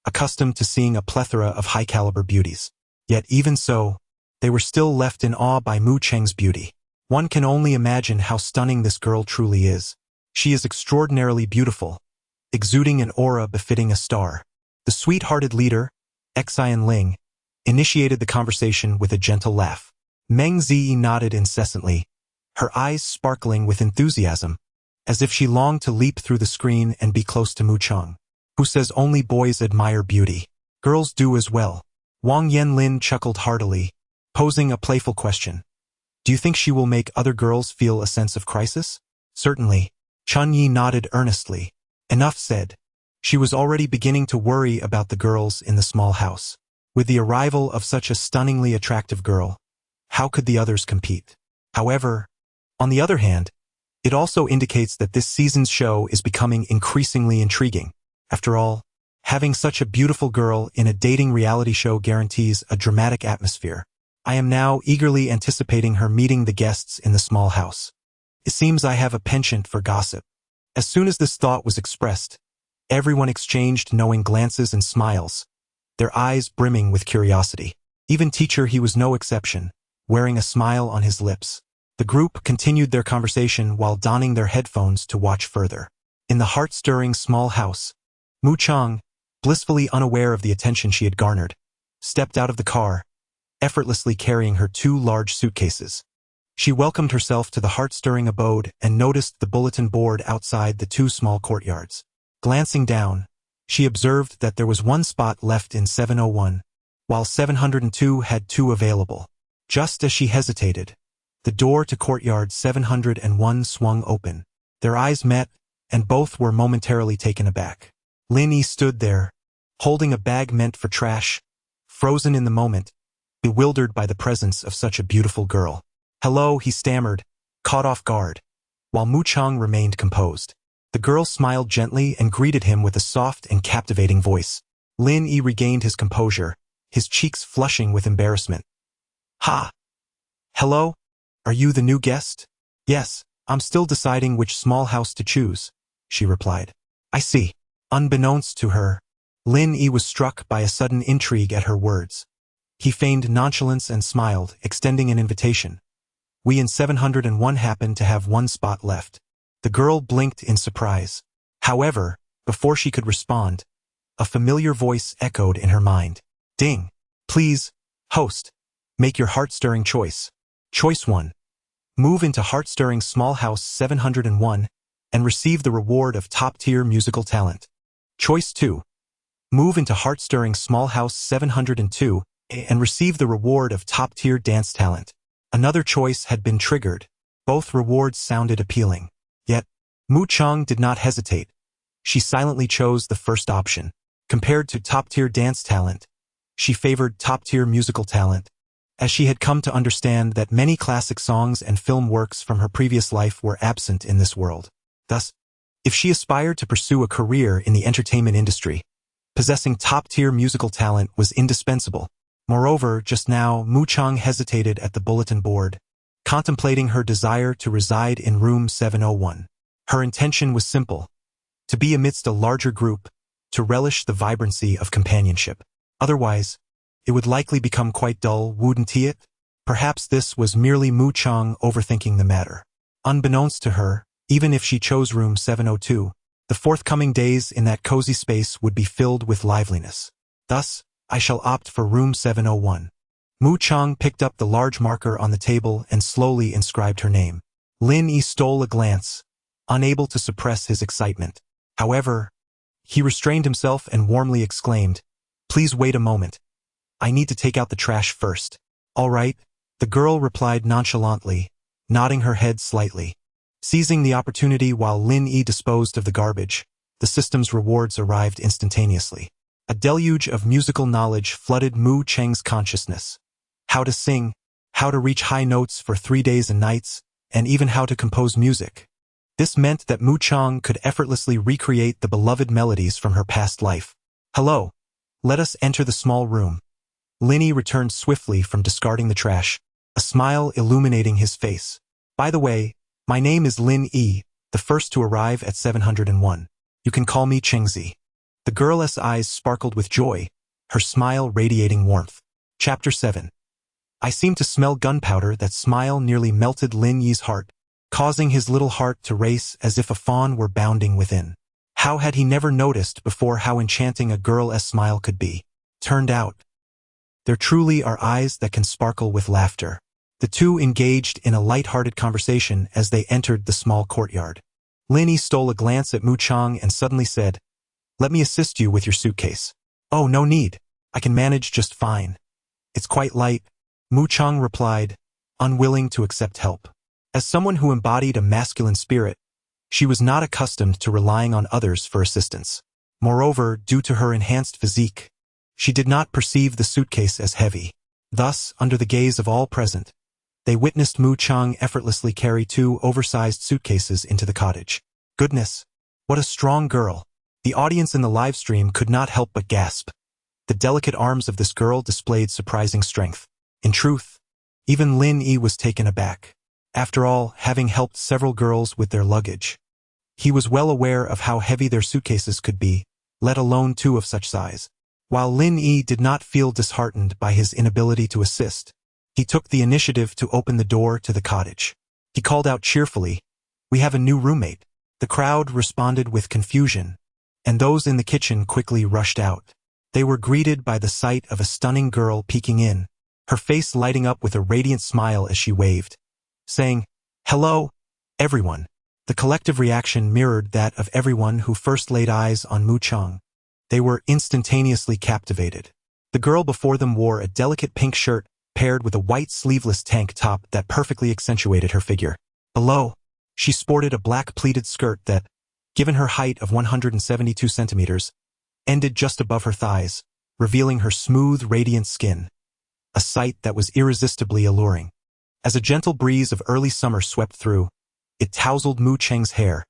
Speaker 1: accustomed to seeing a plethora of high-caliber beauties. Yet even so, they were still left in awe by Mu Chang's beauty. One can only imagine how stunning this girl truly is. She is extraordinarily beautiful, exuding an aura befitting a star. The sweet-hearted leader, Xian Ling, initiated the conversation with a gentle laugh. Meng Ziyi nodded incessantly, her eyes sparkling with enthusiasm, as if she longed to leap through the screen and be close to Mu Chang, who says only boys admire beauty. Girls do as well. Wang Yanlin chuckled heartily, posing a playful question. Do you think she will make other girls feel a sense of crisis? Certainly. Chun Yi nodded earnestly. Enough said. She was already beginning to worry about the girls in the small house. With the arrival of such a stunningly attractive girl, how could the others compete? However, on the other hand, it also indicates that this season's show is becoming increasingly intriguing. After all, having such a beautiful girl in a dating reality show guarantees a dramatic atmosphere. I am now eagerly anticipating her meeting the guests in the small house. It seems I have a penchant for gossip. As soon as this thought was expressed, everyone exchanged knowing glances and smiles, their eyes brimming with curiosity. Even Teacher He was no exception, wearing a smile on his lips. The group continued their conversation while donning their headphones to watch further. In the heart-stirring small house, Mu Chang, blissfully unaware of the attention she had garnered, stepped out of the car, effortlessly carrying her 2 large suitcases. She welcomed herself to the heart-stirring abode and noticed the bulletin board outside the two small courtyards. Glancing down, she observed that there was one spot left in 701, while 702 had two available. Just as she hesitated, the door to courtyard 701 swung open. Their eyes met, and both were momentarily taken aback. Lin Yi stood there, holding a bag meant for trash, frozen in the moment, bewildered by the presence of such a beautiful girl. "Hello," he stammered, caught off guard, while Mu Chang remained composed. The girl smiled gently and greeted him with a soft and captivating voice. Lin Yi regained his composure, his cheeks flushing with embarrassment. "Ha! Hello? Are you the new guest?" "Yes, I'm still deciding which small house to choose," she replied. "I see." Unbeknownst to her, Lin Yi was struck by a sudden intrigue at her words. He feigned nonchalance and smiled, extending an invitation. "We in 701 happen to have one spot left." The girl blinked in surprise. However, before she could respond, a familiar voice echoed in her mind. "Ding! Please, host, make your heart-stirring choice. Choice 1. Move into heart-stirring small house 701 and receive the reward of top-tier musical talent. Choice 2. Move into heart-stirring small house 702 and receive the reward of top-tier dance talent." Another choice had been triggered. Both rewards sounded appealing. Yet, Mu Chang did not hesitate. She silently chose the first option. Compared to top-tier dance talent, she favored top-tier musical talent, as she had come to understand that many classic songs and film works from her previous life were absent in this world. Thus, if she aspired to pursue a career in the entertainment industry, possessing top-tier musical talent was indispensable. Moreover, just now, Mu Chang hesitated at the bulletin board, contemplating her desire to reside in room 701. Her intention was simple: to be amidst a larger group, to relish the vibrancy of companionship. Otherwise, it would likely become quite dull, wouldn't it? Perhaps this was merely Mu Chang overthinking the matter. Unbeknownst to her, even if she chose room 702, the forthcoming days in that cozy space would be filled with liveliness. Thus, I shall opt for room 701. Mu Chang picked up the large marker on the table and slowly inscribed her name. Lin Yi stole a glance, unable to suppress his excitement. However, he restrained himself and warmly exclaimed, "Please wait a moment. I need to take out the trash first." "All right," the girl replied nonchalantly, nodding her head slightly. Seizing the opportunity while Lin Yi disposed of the garbage, the system's rewards arrived instantaneously. A deluge of musical knowledge flooded Mu Chang's consciousness. How to sing, how to reach high notes for 3 days and nights, and even how to compose music. This meant that Mu Chang could effortlessly recreate the beloved melodies from her past life. "Hello, let us enter the small room." Lin Yi returned swiftly from discarding the trash, a smile illuminating his face. "By the way, my name is Lin Yi, the first to arrive at 701. You can call me Chengzi." The girl's eyes sparkled with joy, her smile radiating warmth. Chapter 7. I seemed to smell gunpowder. That smile nearly melted Lin Yi's heart, causing his little heart to race as if a fawn were bounding within. How had he never noticed before how enchanting a girl's smile could be? Turned out, there truly are eyes that can sparkle with laughter. The two engaged in a light-hearted conversation as they entered the small courtyard. Lin Yi stole a glance at Mu Chang and suddenly said, "Let me assist you with your suitcase." "Oh, no need. I can manage just fine. It's quite light," Mu Chang replied, unwilling to accept help. As someone who embodied a masculine spirit, she was not accustomed to relying on others for assistance. Moreover, due to her enhanced physique, she did not perceive the suitcase as heavy. Thus, under the gaze of all present, they witnessed Mu Chang effortlessly carry 2 oversized suitcases into the cottage. Goodness, what a strong girl! The audience in the live stream could not help but gasp. The delicate arms of this girl displayed surprising strength. In truth, even Lin Yi was taken aback. After all, having helped several girls with their luggage, he was well aware of how heavy their suitcases could be, let alone 2 of such size. While Lin Yi did not feel disheartened by his inability to assist, he took the initiative to open the door to the cottage. He called out cheerfully, "We have a new roommate." The crowd responded with confusion, and those in the kitchen quickly rushed out. They were greeted by the sight of a stunning girl peeking in, her face lighting up with a radiant smile as she waved, saying, "Hello, everyone." The collective reaction mirrored that of everyone who first laid eyes on Mu Chang. They were instantaneously captivated. The girl before them wore a delicate pink shirt paired with a white sleeveless tank top that perfectly accentuated her figure. Below, she sported a black pleated skirt that, given her height of 172 centimeters, ended just above her thighs, revealing her smooth, radiant skin, a sight that was irresistibly alluring. As a gentle breeze of early summer swept through, it tousled Mu Cheng's hair,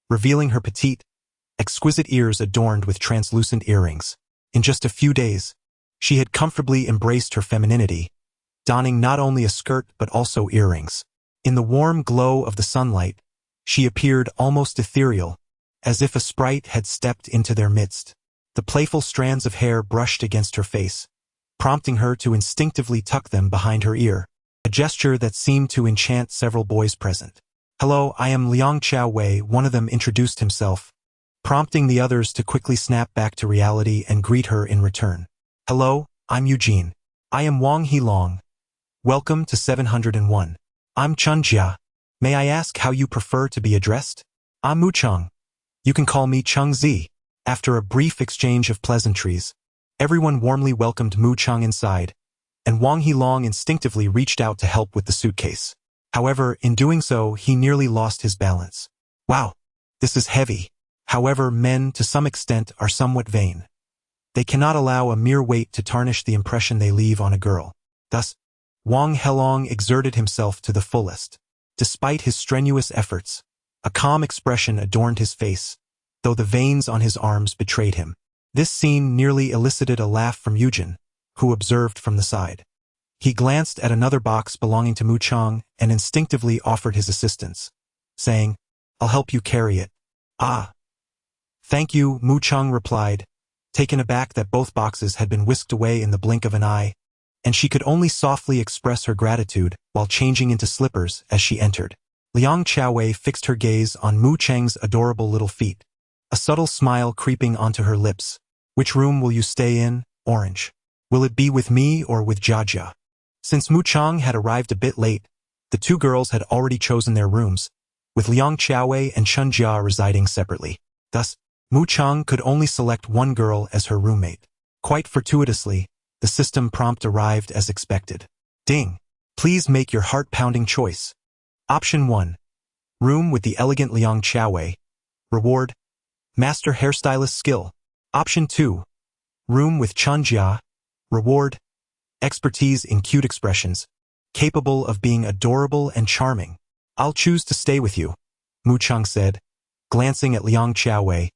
Speaker 1: revealing her petite, exquisite ears adorned with translucent earrings. In just a few days, she had comfortably embraced her femininity, donning not only a skirt but also earrings. In the warm glow of the sunlight, she appeared almost ethereal, as if a sprite had stepped into their midst. The playful strands of hair brushed against her face, prompting her to instinctively tuck them behind her ear, a gesture that seemed to enchant several boys present. "Hello, I am Liang Xiaowei," one of them introduced himself, prompting the others to quickly snap back to reality and greet her in return. "Hello, I'm Eugene. I am Wang Hilong. Welcome to 701. I'm Chun Jia. May I ask how you prefer to be addressed?" "I'm Mu Chang. You can call me Chung Zi." After a brief exchange of pleasantries, everyone warmly welcomed Mu Chang inside, and Wang Hilong instinctively reached out to help with the suitcase. However, in doing so, he nearly lost his balance. "Wow, this is heavy." However, men, to some extent, are somewhat vain. They cannot allow a mere weight to tarnish the impression they leave on a girl. Thus, Wang Helong exerted himself to the fullest. Despite his strenuous efforts, a calm expression adorned his face, though the veins on his arms betrayed him. This scene nearly elicited a laugh from Eugene, who observed from the side. He glanced at another box belonging to Mu Chang and instinctively offered his assistance, saying, "I'll help you carry it." "Ah. Thank you," Mu Chang replied, taken aback that both boxes had been whisked away in the blink of an eye, and she could only softly express her gratitude while changing into slippers as she entered. Liang Xiaowei fixed her gaze on Mu Chang's adorable little feet, a subtle smile creeping onto her lips. "Which room will you stay in, Orange? Will it be with me or with Jia?" Since Mu Chang had arrived a bit late, the two girls had already chosen their rooms, with Liang Xiaowei and Chun Jia residing separately. Thus, Mu Chang could only select one girl as her roommate. Quite fortuitously, the system prompt arrived as expected. Ding! Please make your heart-pounding choice. Option 1. Room with the elegant Liang Xiaowei. Reward: Master Hairstylist Skill. Option 2. Room with Chun Jia. Reward: Expertise in cute expressions, capable of being adorable and charming. "I'll choose to stay with you," Mu Chang said, glancing at Liang Xiaowei,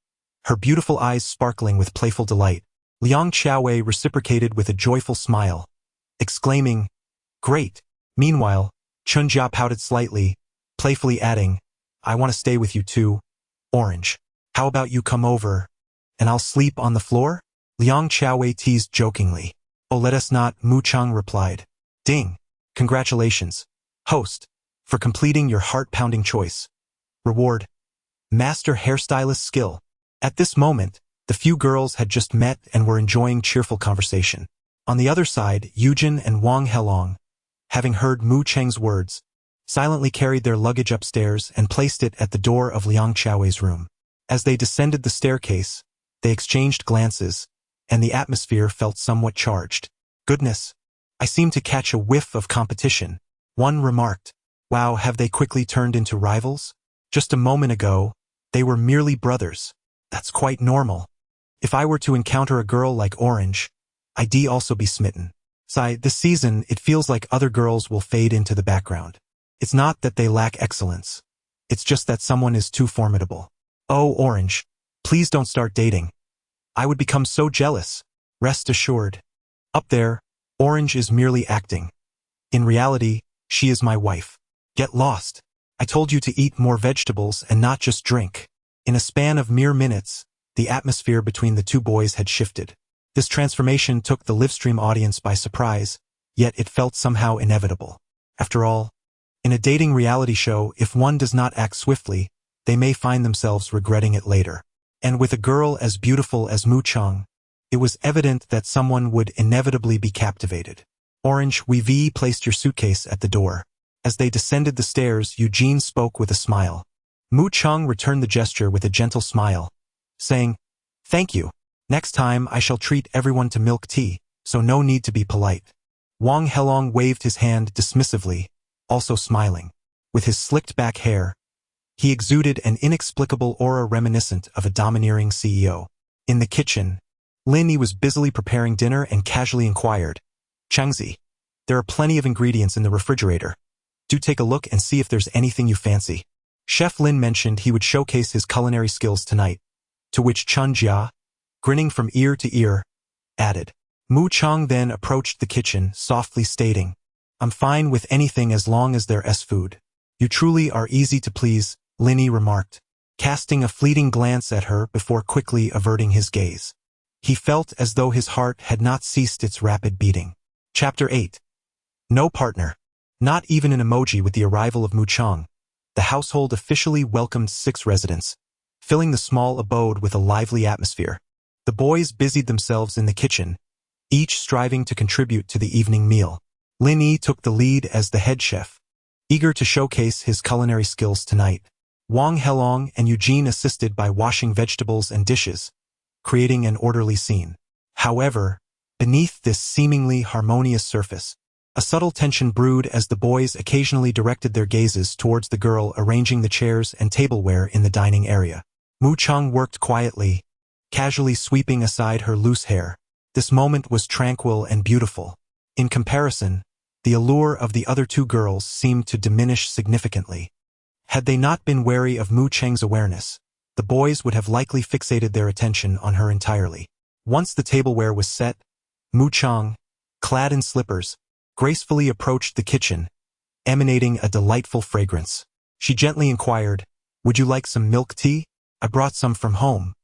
Speaker 1: her beautiful eyes sparkling with playful delight. Liang Xiaowei reciprocated with a joyful smile, exclaiming, "Great." Meanwhile, Chun Jia pouted slightly, playfully adding, "I want to stay with you too, Orange. How about you come over, and I'll sleep on the floor?" Liang Xiaowei teased jokingly. "Oh, let us not," Mu Chang replied. Ding! Congratulations, host, for completing your heart-pounding choice. Reward: Master Hairstylist Skill. At this moment, the few girls had just met and were enjoying cheerful conversation. On the other side, Eugene and Wang Helong, having heard Mu Cheng's words, silently carried their luggage upstairs and placed it at the door of Liang Xiaowei's room. As they descended the staircase, they exchanged glances, and the atmosphere felt somewhat charged. "Goodness, I seem to catch a whiff of competition," one remarked. "Wow, have they quickly turned into rivals? Just a moment ago, they were merely brothers. That's quite normal. If I were to encounter a girl like Orange, I'd also be smitten. Sigh, this season it feels like other girls will fade into the background. It's not that they lack excellence. It's just that someone is too formidable. Oh, Orange, please don't start dating. I would become so jealous. Rest assured. Up there, Orange is merely acting. In reality, she is my wife. Get lost. I told you to eat more vegetables and not just drink." In a span of mere minutes, the atmosphere between the two boys had shifted. This transformation took the livestream audience by surprise, yet it felt somehow inevitable. After all, in a dating reality show, if one does not act swiftly, they may find themselves regretting it later. And with a girl as beautiful as Mu Chang, it was evident that someone would inevitably be captivated. Orange, we've placed your suitcase at the door. As they descended the stairs, Eugene spoke with a smile. Mu Cheng returned the gesture with a gentle smile, saying, "Thank you. Next time I shall treat everyone to milk tea, so no need to be polite." Wang Helong waved his hand dismissively, also smiling. With his slicked-back hair, he exuded an inexplicable aura reminiscent of a domineering CEO. In the kitchen, Lin Yi was busily preparing dinner and casually inquired, "Chengzi, there are plenty of ingredients in the refrigerator. Do take a look and see if there's anything you fancy." Chef Lin mentioned he would showcase his culinary skills tonight, to which Chun Jia, grinning from ear to ear, added. Mu Cheng then approached the kitchen, softly stating, "I'm fine with anything as long as there's food." "You truly are easy to please," Lin Yi remarked, casting a fleeting glance at her before quickly averting his gaze. He felt as though his heart had not ceased its rapid beating. Chapter 8. No partner. Not even an emoji. With the arrival of Mu Cheng, the household officially welcomed 6 residents, filling the small abode with a lively atmosphere. The boys busied themselves in the kitchen, each striving to contribute to the evening meal. Lin Yi took the lead as the head chef, eager to showcase his culinary skills tonight. Wang Helong and Eugene assisted by washing vegetables and dishes, creating an orderly scene. However, beneath this seemingly harmonious surface, a subtle tension brewed as the boys occasionally directed their gazes towards the girl arranging the chairs and tableware in the dining area. Mu Cheng worked quietly, casually sweeping aside her loose hair. This moment was tranquil and beautiful. In comparison, the allure of the other 2 girls seemed to diminish significantly. Had they not been wary of Mu Cheng's awareness, the boys would have likely fixated their attention on her entirely. Once the tableware was set, Mu Cheng, clad in slippers, gracefully approached the kitchen, emanating a delightful fragrance. She gently inquired, "Would you like some milk tea? I brought some from home."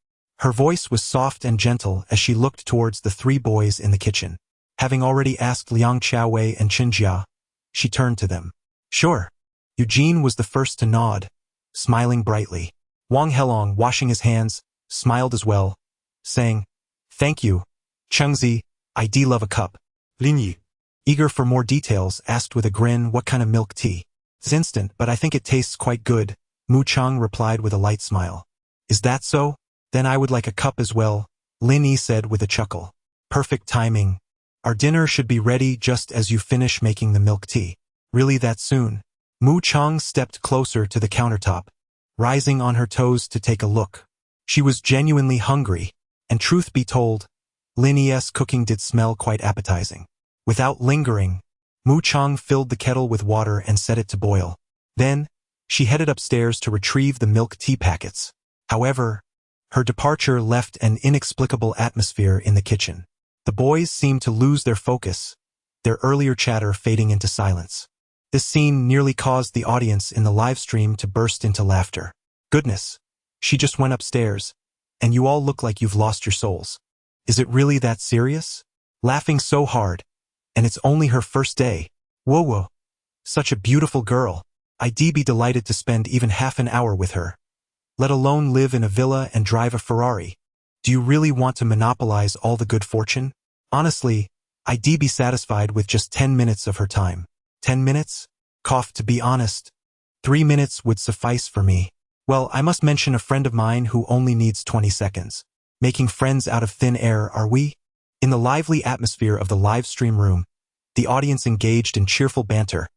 Speaker 1: Her voice was soft and gentle as she looked towards the 3 boys in the kitchen. Having already asked Liang Chaowei and Qin Jia, she turned to them. "Sure." Eugene was the first to nod, smiling brightly. Wang Helong, washing his hands, smiled as well, saying, "Thank you, Chengzi, I do love a cup." Lin Yi, eager for more details, asked with a grin what kind of milk tea. "It's instant, but I think it tastes quite good," Mu Cheng replied with a light smile. "Is that so? Then I would like a cup as well," Lin Yi said with a chuckle. "Perfect timing. Our dinner should be ready just as you finish making the milk tea." "Really that soon?" Mu Cheng stepped closer to the countertop, rising on her toes to take a look. She was genuinely hungry, and truth be told, Lin Yi's cooking did smell quite appetizing. Without lingering, Mu Cheng filled the kettle with water and set it to boil. Then, she headed upstairs to retrieve the milk tea packets. However, her departure left an inexplicable atmosphere in the kitchen. The boys seemed to lose their focus, their earlier chatter fading into silence. This scene nearly caused the audience in the live stream to burst into laughter. "Goodness, she just went upstairs, and you all look like you've lost your souls. Is it really that serious? Laughing so hard, and it's only her first day. Whoa, such a beautiful girl. I'd be delighted to spend even half an hour with her, let alone live in a villa and drive a Ferrari. Do you really want to monopolize all the good fortune? Honestly, I'd be satisfied with just 10 minutes of her time." 10 minutes? Cough, to be honest, 3 minutes would suffice for me. Well, I must mention a friend of mine who only needs 20 seconds. Making friends out of thin air, are we? In the lively atmosphere of the live stream room, the audience engaged in cheerful banter,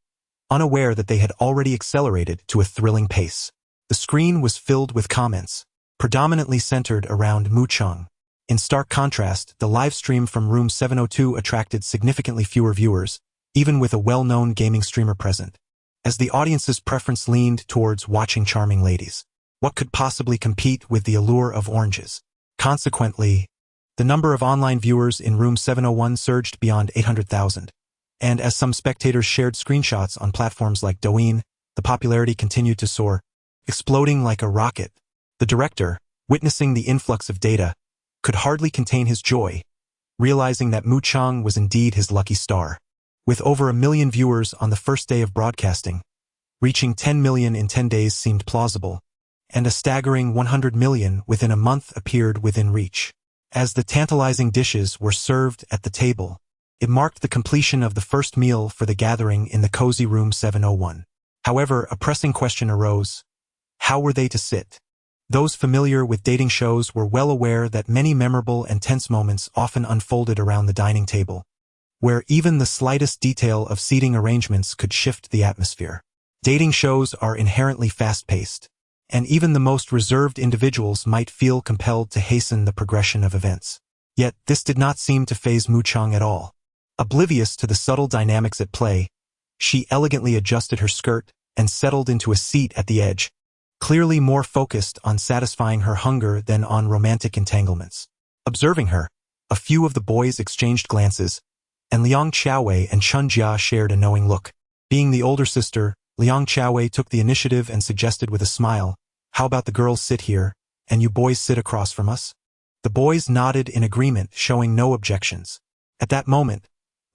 Speaker 1: unaware that they had already accelerated to a thrilling pace. The screen was filled with comments, predominantly centered around Mu Cheng. In stark contrast, the live stream from room 702 attracted significantly fewer viewers, even with a well-known gaming streamer present, as the audience's preference leaned towards watching charming ladies. What could possibly compete with the allure of oranges? Consequently, the number of online viewers in room 701 surged beyond 800,000, and as some spectators shared screenshots on platforms like Douyin, the popularity continued to soar, exploding like a rocket. The director, witnessing the influx of data, could hardly contain his joy, realizing that Mu Cheng was indeed his lucky star. With over 1 million viewers on the first day of broadcasting, reaching 10 million in 10 days seemed plausible, and a staggering 100 million within a month appeared within reach. As the tantalizing dishes were served at the table, It marked the completion of the first meal for the gathering in the cozy room 701. However, a pressing question arose. How were they to sit? Those familiar with dating shows were well aware that many memorable and tense moments often unfolded around the dining table, where even the slightest detail of seating arrangements could shift the atmosphere. Dating shows are inherently fast-paced, and even the most reserved individuals might feel compelled to hasten the progression of events. Yet, this did not seem to faze Mu-chang at all. Oblivious to the subtle dynamics at play, she elegantly adjusted her skirt and settled into a seat at the edge, clearly more focused on satisfying her hunger than on romantic entanglements. Observing her, a few of the boys exchanged glances, and Liang Qiaowei and Chun Jia shared a knowing look. Being the older sister, Liang Qiaowei took the initiative and suggested with a smile, "How about the girls sit here, and you boys sit across from us?" The boys nodded in agreement, showing no objections. At that moment,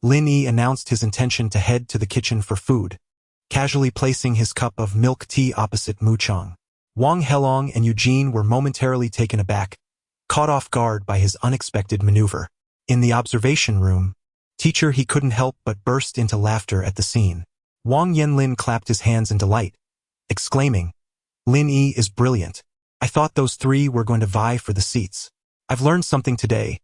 Speaker 1: Lin Yi announced his intention to head to the kitchen for food, casually placing his cup of milk tea opposite Mu-chang. Wang Helong and Eugene were momentarily taken aback, caught off guard by his unexpected maneuver. In the observation room, Teacher he couldn't help but burst into laughter at the scene. Wang Yanlin clapped his hands in delight, exclaiming, "Lin Yi is brilliant. I thought those three were going to vie for the seats. I've learned something today.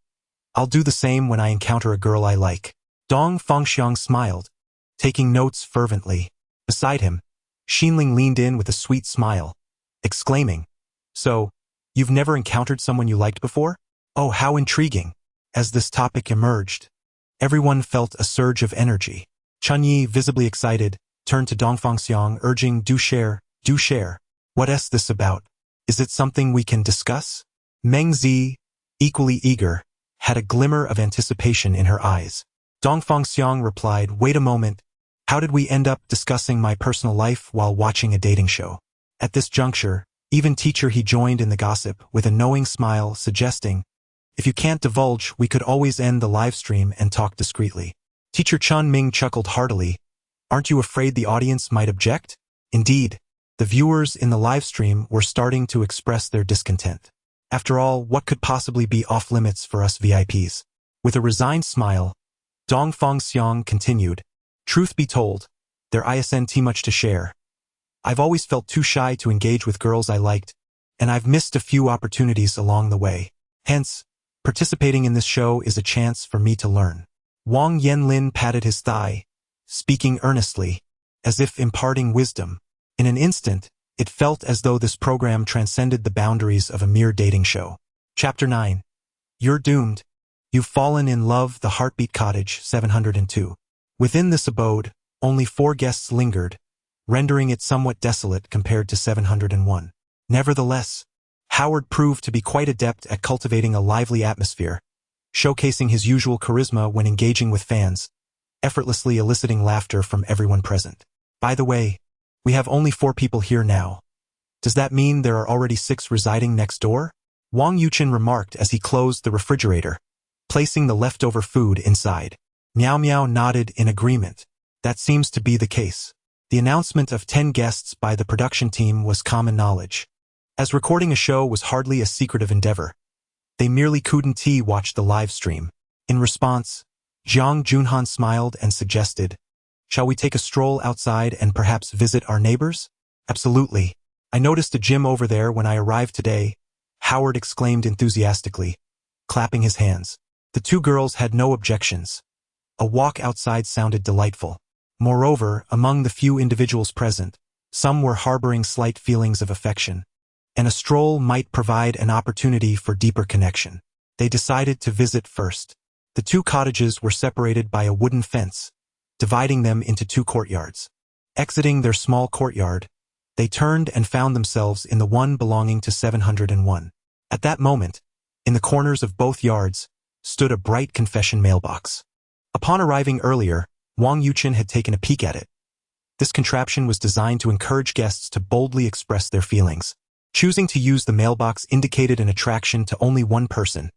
Speaker 1: I'll do the same when I encounter a girl I like." Dong Fangxiang smiled, taking notes fervently. Beside him, Xinling leaned in with a sweet smile, exclaiming, "So, you've never encountered someone you liked before? Oh, how intriguing." As this topic emerged, everyone felt a surge of energy. Chun Yi, visibly excited, turned to Dong Fangxiang, urging, do share. What's this about? Is it something we can discuss?" Meng Zi, equally eager, had a glimmer of anticipation in her eyes. Dong Fangxiang replied, "Wait a moment. How did we end up discussing my personal life while watching a dating show?" At this juncture, even Teacher he joined in the gossip with a knowing smile, suggesting, "If you can't divulge, we could always end the live stream and talk discreetly." Teacher Chun Ming chuckled heartily. "Aren't you afraid the audience might object?" Indeed, the viewers in the live stream were starting to express their discontent. After all, what could possibly be off-limits for us VIPs? With a resigned smile, Dong Fangxiang continued, "Truth be told, there isn't too much to share. I've always felt too shy to engage with girls I liked, and I've missed a few opportunities along the way. Hence, participating in this show is a chance for me to learn." Wang Yanlin patted his thigh, speaking earnestly, as if imparting wisdom. In an instant, it felt as though this program transcended the boundaries of a mere dating show. Chapter 9. You're doomed. You've fallen in love. The Heartbeat Cottage, 702. Within this abode, only 4 guests lingered, rendering it somewhat desolate compared to 701. Nevertheless, Howard proved to be quite adept at cultivating a lively atmosphere, showcasing his usual charisma when engaging with fans, effortlessly eliciting laughter from everyone present. "By the way, we have only 4 people here now. Does that mean there are already 6 residing next door?" Wang Yuchen remarked as he closed the refrigerator, placing the leftover food inside. Miao Miao nodded in agreement. That seems to be the case. The announcement of 10 guests by the production team was common knowledge. As recording a show was hardly a secretive endeavor, they merely couldn't watch the live stream. In response, Jiang Junhan smiled and suggested, "Shall we take a stroll outside and perhaps visit our neighbors?" "Absolutely. I noticed a gym over there when I arrived today," Howard exclaimed enthusiastically, clapping his hands. The 2 girls had no objections. A walk outside sounded delightful. Moreover, among the few individuals present, some were harboring slight feelings of affection, and a stroll might provide an opportunity for deeper connection. They decided to visit first. The 2 cottages were separated by a wooden fence, dividing them into 2 courtyards. Exiting their small courtyard, they turned and found themselves in the one belonging to 701. At that moment, in the corners of both yards, stood a bright confession mailbox. Upon arriving earlier, Wang Yuchen had taken a peek at it. This contraption was designed to encourage guests to boldly express their feelings. Choosing to use the mailbox indicated an attraction to only one person,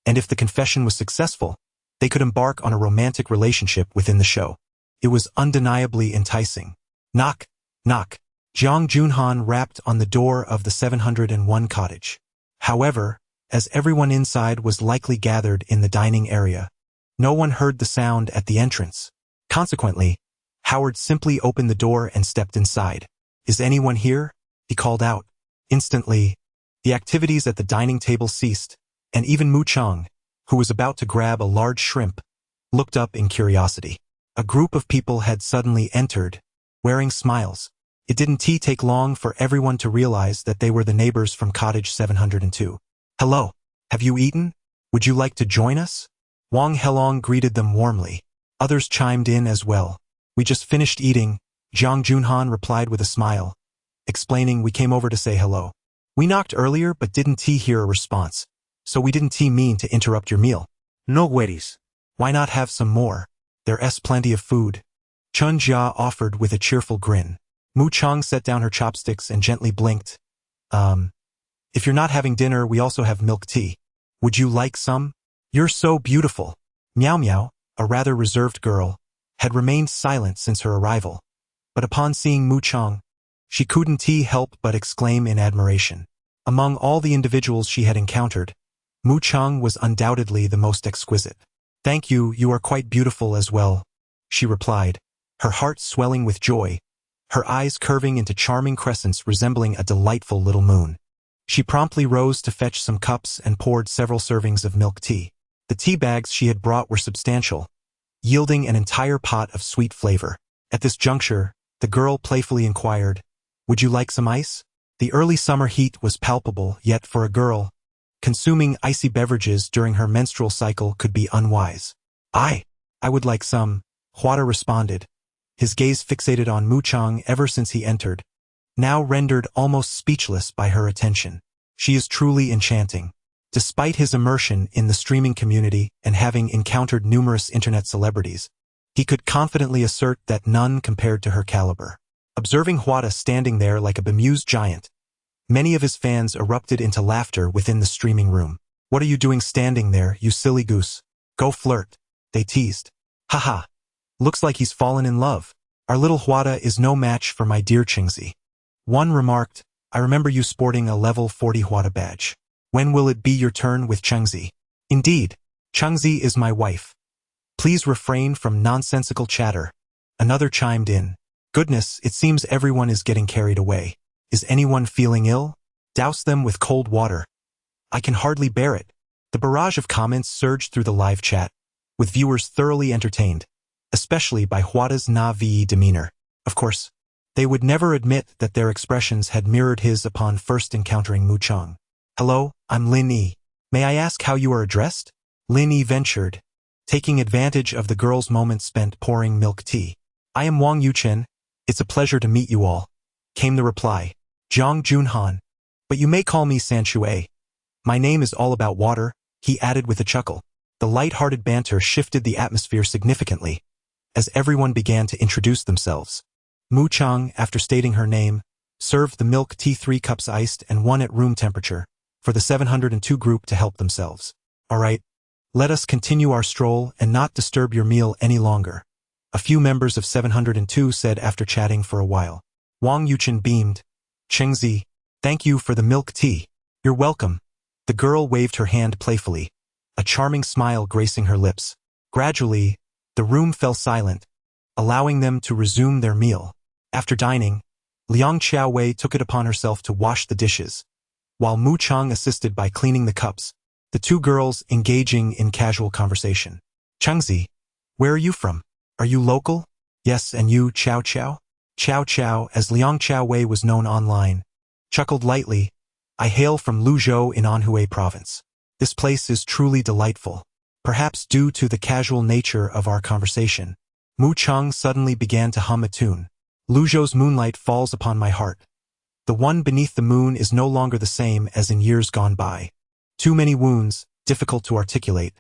Speaker 1: and if the confession was successful, they could embark on a romantic relationship within the show. It was undeniably enticing. Knock, knock. Jiang Junhan rapped on the door of the 701 cottage. However, as everyone inside was likely gathered in the dining area, No one heard the sound at the entrance. Consequently, Howard simply opened the door and stepped inside. "Is anyone here?" he called out. Instantly, the activities at the dining table ceased, and even Mu Chang, who was about to grab a large shrimp, looked up in curiosity. A group of people had suddenly entered, wearing smiles. It didn't take long for everyone to realize that they were the neighbors from Cottage 702. "Hello, have you eaten? Would you like to join us?" Wang Helong greeted them warmly. Others chimed in as well. "We just finished eating," Zhang Junhan replied with a smile, explaining, "We came over to say hello. We knocked earlier but didn't hear a response, so we didn't mean to interrupt your meal."
Speaker 2: "No worries.
Speaker 1: "Why not have some more? There's plenty of food," Chun Jia offered with a cheerful grin. Mu Chang set down her chopsticks and gently blinked. If you're not having dinner, we also have milk tea. Would you like some?" "You're so beautiful." Miao Miao, a rather reserved girl, had remained silent since her arrival, but upon seeing Mu Chang, she couldn't help but exclaim in admiration. Among all the individuals she had encountered, Mu Chang was undoubtedly the most exquisite. "Thank you, you are quite beautiful as well," she replied, her heart swelling with joy, her eyes curving into charming crescents resembling a delightful little moon. She promptly rose to fetch some cups and poured several servings of milk tea. The tea bags she had brought were substantial, yielding an entire pot of sweet flavor. At this juncture, the girl playfully inquired, "Would you like some ice?" The early summer heat was palpable, yet for a girl, consuming icy beverages during her menstrual cycle could be unwise. I would like some," Huada responded, his gaze fixated on Mu Chang ever since he entered, now rendered almost speechless by her attention. "She is truly enchanting." Despite his immersion in the streaming community and having encountered numerous internet celebrities, he could confidently assert that none compared to her caliber. Observing Huada standing there like a bemused giant, many of his fans erupted into laughter within the streaming room. "What are you doing standing there, you silly goose? Go flirt," they teased. "Haha, looks like he's fallen in love. Our little Huada is no match for my dear Qingzi." One remarked, "I remember you sporting a level 40 Huada badge. When will it be your turn with Chengzi?" "Indeed, Chengzi is my wife. Please refrain from nonsensical chatter," another chimed in. "Goodness, it seems everyone is getting carried away. Is anyone feeling ill? Douse them with cold water. I can hardly bear it." The barrage of comments surged through the live chat, with viewers thoroughly entertained, especially by Huada's na-vi demeanor. Of course, they would never admit that their expressions had mirrored his upon first encountering Mu Chang. "Hello, I'm Lin Yi. May I ask how you are addressed?" Lin Yi ventured, taking advantage of the girl's moment spent pouring milk tea. "I am Wang Yuchen. It's a pleasure to meet you all," came the reply. "Zhang Junhan. But you may call me San Shui. My name is all about water," he added with a chuckle. The light-hearted banter shifted the atmosphere significantly, as everyone began to introduce themselves. Mu Chang, after stating her name, served the milk tea 3 cups iced and 1 at room temperature, for the 702 group to help themselves. "All right, let us continue our stroll and not disturb your meal any longer," a few members of 702 said after chatting for a while. Wang Yuchen beamed. "Chengzi, thank you for the milk tea." "You're welcome." The girl waved her hand playfully, a charming smile gracing her lips. Gradually, the room fell silent, allowing them to resume their meal. After dining, Liang Xiaowei took it upon herself to wash the dishes, while Mu Chang assisted by cleaning the cups, the two girls engaging in casual conversation. "Chengzi, where are you from? Are you local?" "Yes, and you, Chow Chow?" Chow Chow, as Liang Xiaowei was known online, chuckled lightly. "I hail from Luzhou in Anhui province. This place is truly delightful." Perhaps due to the casual nature of our conversation, Mu Chang suddenly began to hum a tune. "Luzhou's moonlight falls upon my heart. The one beneath the moon is no longer the same as in years gone by. Too many wounds, difficult to articulate.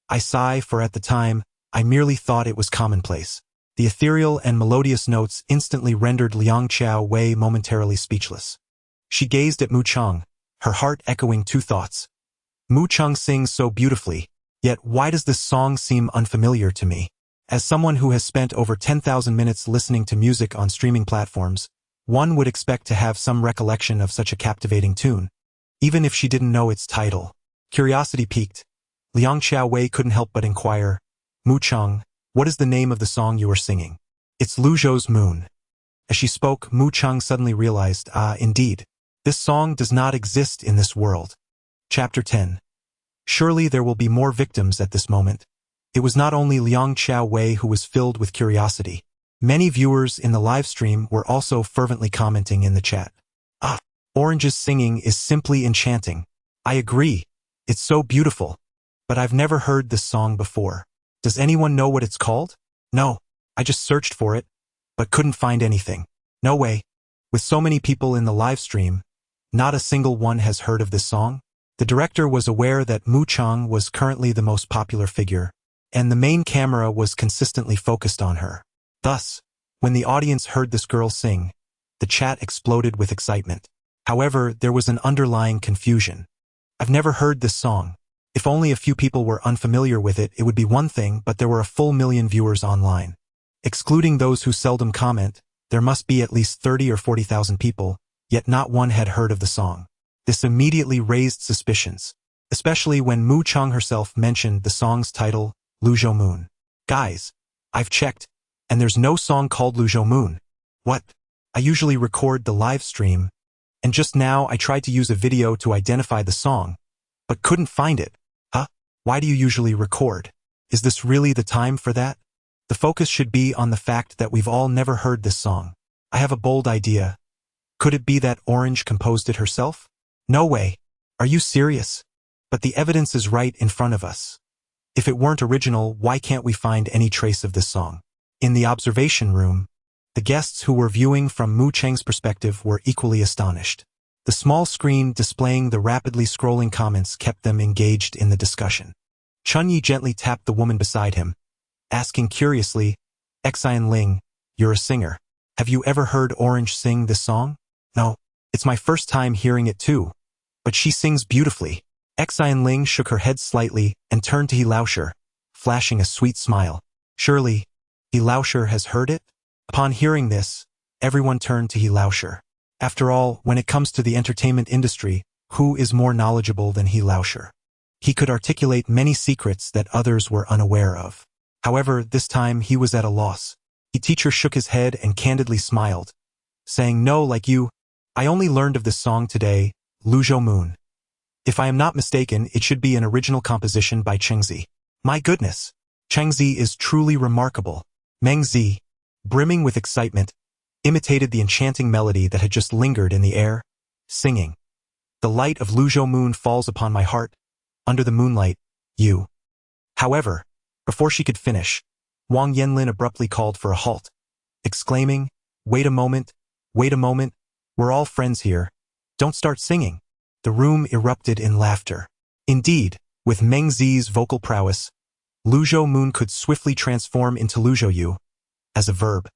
Speaker 1: I sigh, for at the time, I merely thought it was commonplace." The ethereal and melodious notes instantly rendered Liang Xiaowei momentarily speechless. She gazed at Mu Chang, her heart echoing two thoughts. Mu Chang sings so beautifully, yet why does this song seem unfamiliar to me? As someone who has spent over 10,000 minutes listening to music on streaming platforms, one would expect to have some recollection of such a captivating tune, even if she didn't know its title. Curiosity piqued, Liang Xiaowei couldn't help but inquire, Mu Chang, what is the name of the song you are singing? It's Luzhou's Moon. As she spoke, Mu Chang suddenly realized, indeed. This song does not exist in this world. Chapter 10. Surely there will be more victims at this moment. It was not only Liang Xiaowei who was filled with curiosity. Many viewers in the live stream were also fervently commenting in the chat. Orange's singing is simply enchanting. I agree. It's so beautiful. But I've never heard this song before. Does anyone know what it's called? No. I just searched for it, but couldn't find anything. No way. With so many people in the live stream, not a single one has heard of this song. The director was aware that Mu Chang was currently the most popular figure, and the main camera was consistently focused on her. Thus, when the audience heard this girl sing, the chat exploded with excitement. However, there was an underlying confusion. I've never heard this song. If only a few people were unfamiliar with it, it would be one thing, but there were a full million viewers online. Excluding those who seldom comment, there must be at least 30 or 40,000 people, yet not one had heard of the song. This immediately raised suspicions, especially when Mu Chang herself mentioned the song's title, Luzhou Moon. Guys, I've checked, and there's no song called Luzhou Moon. What? I usually record the live stream, and just now I tried to use a video to identify the song, but couldn't find it. Why do you usually record? Is this really the time for that? The focus should be on the fact that we've all never heard this song. I have a bold idea. Could it be that Orange composed it herself? No way. Are you serious? But the evidence is right in front of us. If it weren't original, why can't we find any trace of this song? In the observation room, the guests who were viewing from Mu Chang's perspective were equally astonished. The small screen displaying the rapidly scrolling comments kept them engaged in the discussion. Chunyi gently tapped the woman beside him, asking curiously, Xian Ling, you're a singer. Have you ever heard Orange sing this song? No, it's my first time hearing it too. But she sings beautifully. Xian Ling shook her head slightly and turned to He Laosher, flashing a sweet smile. Surely, He Laosher has heard it? Upon hearing this, everyone turned to He Laosher. After all, when it comes to the entertainment industry, who is more knowledgeable than He Laosher? He could articulate many secrets that others were unaware of. However, this time he was at a loss. The teacher shook his head and candidly smiled, saying, No, like you, I only learned of this song today, Luzhou Moon. If I am not mistaken, it should be an original composition by Chengzi. My goodness, Chengzi is truly remarkable. Mengzi, brimming with excitement, imitated the enchanting melody that had just lingered in the air, singing, The light of Luzhou Moon falls upon my heart, under the moonlight, you. However, before she could finish, Wang Yanlin abruptly called for a halt, exclaiming, wait a moment, we're all friends here. Don't start singing. The room erupted in laughter. Indeed, with Meng Zi's vocal prowess, Luzhou Moon could swiftly transform into Luzhou Yu, as a verb.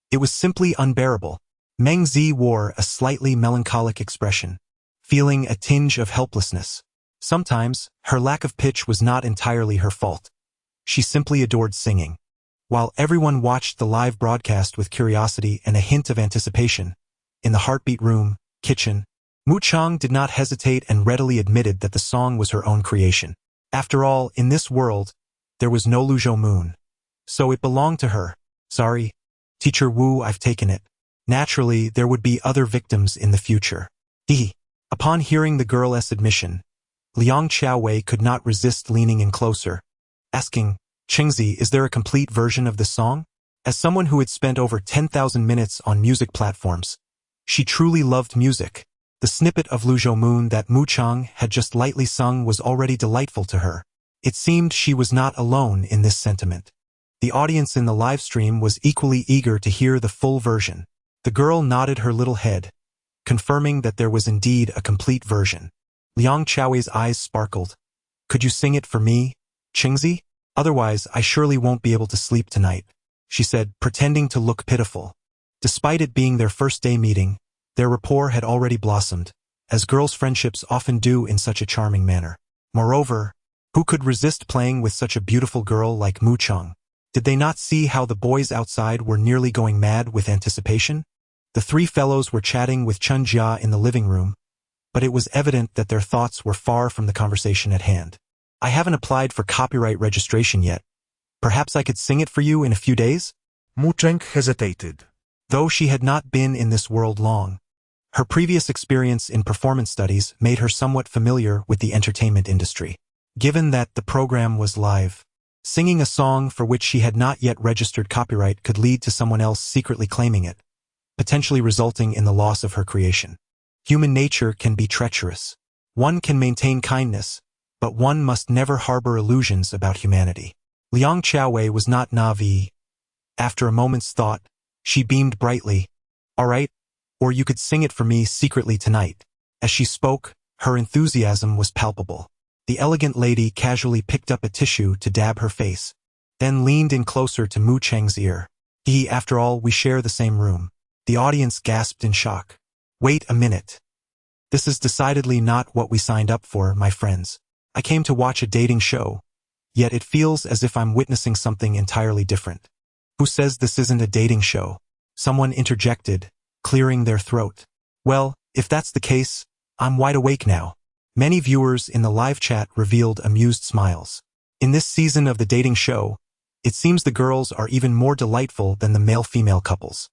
Speaker 1: It was simply unbearable. Meng Zi wore a slightly melancholic expression, feeling a tinge of helplessness. Sometimes, her lack of pitch was not entirely her fault. She simply adored singing. While everyone watched the live broadcast with curiosity and a hint of anticipation, in the heartbeat room, kitchen, Mu Chang did not hesitate and readily admitted that the song was her own creation. After all, in this world, there was no Luzhou Moon. So it belonged to her. Sorry, Teacher Wu, I've taken it. Naturally, there would be other victims in the future. Upon hearing the girl's admission, Liang Xiaowei could not resist leaning in closer, asking, Chengzi, is there a complete version of the song? As someone who had spent over 10,000 minutes on music platforms, she truly loved music. The snippet of Luzhou Moon that Mu Chang had just lightly sung was already delightful to her. It seemed she was not alone in this sentiment. The audience in the live stream was equally eager to hear the full version. The girl nodded her little head, confirming that there was indeed a complete version. Liang Xiaowei's eyes sparkled. Could you sing it for me, Chengzi? Otherwise, I surely won't be able to sleep tonight, she said, pretending to look pitiful. Despite it being their first day meeting, their rapport had already blossomed, as girls' friendships often do in such a charming manner. Moreover, who could resist playing with such a beautiful girl like Mu Chang? Did they not see how the boys outside were nearly going mad with anticipation? The three fellows were chatting with Chun Jia in the living room, but it was evident that their thoughts were far from the conversation at hand. I haven't applied for copyright registration yet, Perhaps I could sing it for you in a few days?
Speaker 2: Mu Cheng hesitated.
Speaker 1: Though she had not been in this world long, her previous experience in performance studies made her somewhat familiar with the entertainment industry. Given that the program was live, singing a song for which she had not yet registered copyright could lead to someone else secretly claiming it, potentially resulting in the loss of her creation. Human nature can be treacherous. One can maintain kindness, but one must never harbor illusions about humanity. Liang Xiaowei was not naive. After a moment's thought, she beamed brightly. All right, or you could sing it for me secretly tonight. As she spoke, her enthusiasm was palpable. The elegant lady casually picked up a tissue to dab her face, then leaned in closer to Mu Cheng's ear. After all, we share the same room. The audience gasped in shock. Wait a minute. This is decidedly not what we signed up for, my friends. I came to watch a dating show, yet it feels as if I'm witnessing something entirely different. Who says this isn't a dating show? Someone interjected, clearing their throat. Well, if that's the case, I'm wide awake now. Many viewers in the live chat revealed amused smiles. In this season of the dating show, it seems the girls are even more delightful than the male-female couples.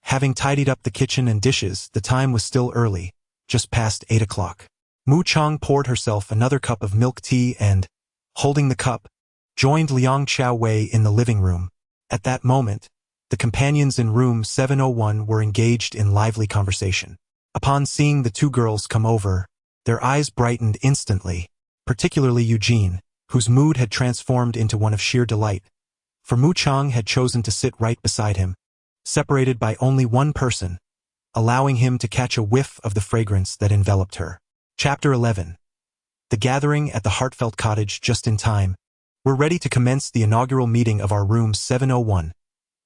Speaker 1: Having tidied up the kitchen and dishes, the time was still early, just past 8 o'clock. Mu Cheng poured herself another cup of milk tea and, holding the cup, joined Liang Xiaowei in the living room. At that moment, the companions in room 701 were engaged in lively conversation. Upon seeing the two girls come over, their eyes brightened instantly, particularly Eugene, whose mood had transformed into one of sheer delight. For Mu Cheng had chosen to sit right beside him, separated by only one person, allowing him to catch a whiff of the fragrance that enveloped her. Chapter 11. The gathering at the heartfelt cottage just in time. We're ready to commence the inaugural meeting of our room 701.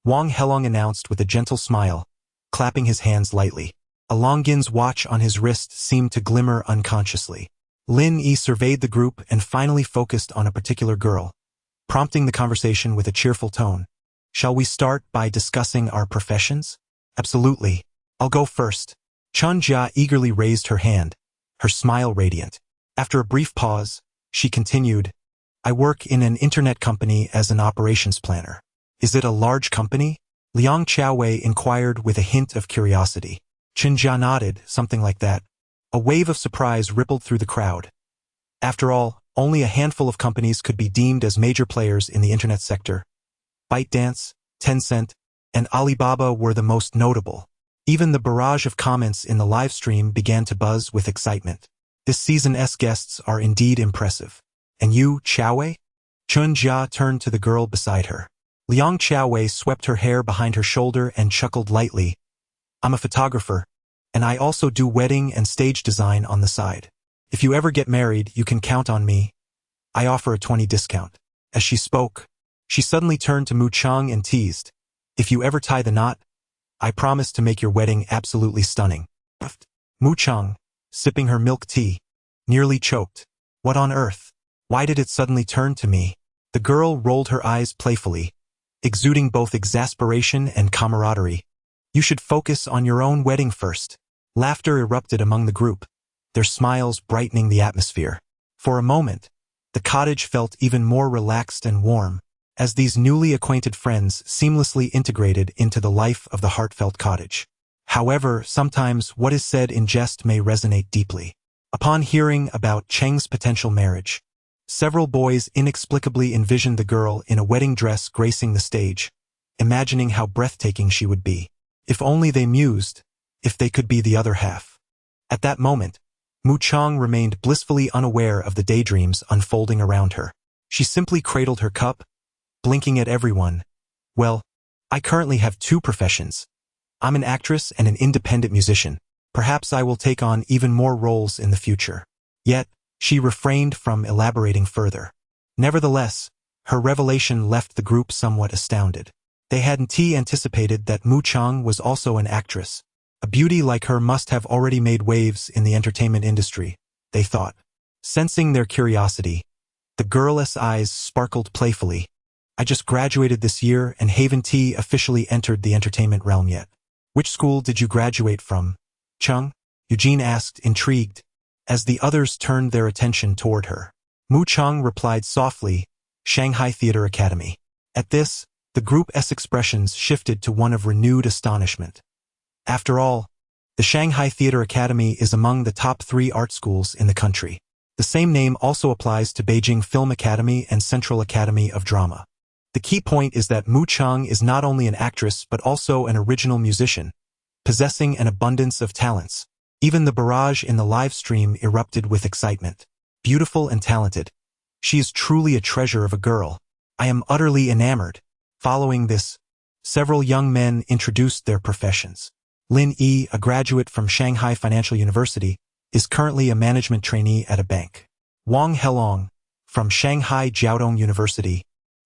Speaker 1: Wang Helong announced with a gentle smile, clapping his hands lightly. A Longines watch on his wrist seemed to glimmer unconsciously. Lin Yi surveyed the group and finally focused on a particular girl, prompting the conversation with a cheerful tone. Shall we start by discussing our professions? Absolutely. I'll go first. Chun Jia eagerly raised her hand, her smile radiant. After a brief pause, she continued, I work in an internet company as an operations planner. Is it a large company? Liang Xiaowei inquired with a hint of curiosity. Chun Jia nodded, something like that. A wave of surprise rippled through the crowd. After all, only a handful of companies could be deemed as major players in the internet sector. ByteDance, Tencent, and Alibaba were the most notable. Even the barrage of comments in the live stream began to buzz with excitement. This season's guests are indeed impressive. And you, Xiaowei? Chun Jia turned to the girl beside her. Liang Xiaowei swept her hair behind her shoulder and chuckled lightly. I'm a photographer, and I also do wedding and stage design on the side. If you ever get married, you can count on me. I offer a 20% discount. As she spoke, she suddenly turned to Mu Cheng and teased. If you ever tie the knot, I promise to make your wedding absolutely stunning. Mu Cheng, sipping her milk tea, nearly choked. What on earth? Why did it suddenly turn to me? The girl rolled her eyes playfully, exuding both exasperation and camaraderie. You should focus on your own wedding first. Laughter erupted among the group, their smiles brightening the atmosphere. For a moment, the cottage felt even more relaxed and warm, as these newly acquainted friends seamlessly integrated into the life of the heartfelt cottage. However, sometimes what is said in jest may resonate deeply. Upon hearing about Cheng's potential marriage, several boys inexplicably envisioned the girl in a wedding dress gracing the stage, imagining how breathtaking she would be. If only they mused, if they could be the other half. At that moment, Mu Cheng remained blissfully unaware of the daydreams unfolding around her. She simply cradled her cup, blinking at everyone. Well, I currently have 2 professions. I'm an actress and an independent musician. Perhaps I will take on even more roles in the future. Yet, she refrained from elaborating further. Nevertheless, her revelation left the group somewhat astounded. They hadn't anticipated that Mu Cheng was also an actress. A beauty like her must have already made waves in the entertainment industry, they thought. Sensing their curiosity, the girl's eyes sparkled playfully. I just graduated this year and haven't officially entered the entertainment realm yet. Which school did you graduate from, Cheng? Eugene asked, intrigued, as the others turned their attention toward her. Mu Cheng replied softly, Shanghai Theater Academy. At this, the group's expressions shifted to one of renewed astonishment. After all, the Shanghai Theatre Academy is among the top 3 art schools in the country. The same name also applies to Beijing Film Academy and Central Academy of Drama. The key point is that Mu Chang is not only an actress but also an original musician, possessing an abundance of talents. Even the barrage in the live stream erupted with excitement. Beautiful and talented. She is truly a treasure of a girl. I am utterly enamored. Following this, several young men introduced their professions. Lin Yi, a graduate from Shanghai Financial University, is currently a management trainee at a bank. Wang Helong, from Shanghai Jiaotong University,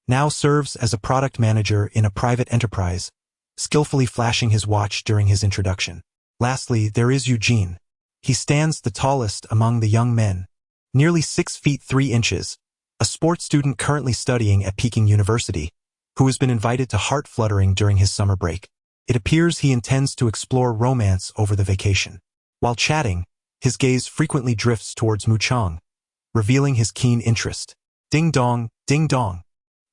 Speaker 1: now serves as a product manager in a private enterprise, skillfully flashing his watch during his introduction. Lastly, there is Eugene. He stands the tallest among the young men, nearly 6 feet 3 inches, a sports student currently studying at Peking University, who has been invited to heart fluttering during his summer break. It appears he intends to explore romance over the vacation. While chatting, his gaze frequently drifts towards Mu Chang, revealing his keen interest. Ding dong, ding dong.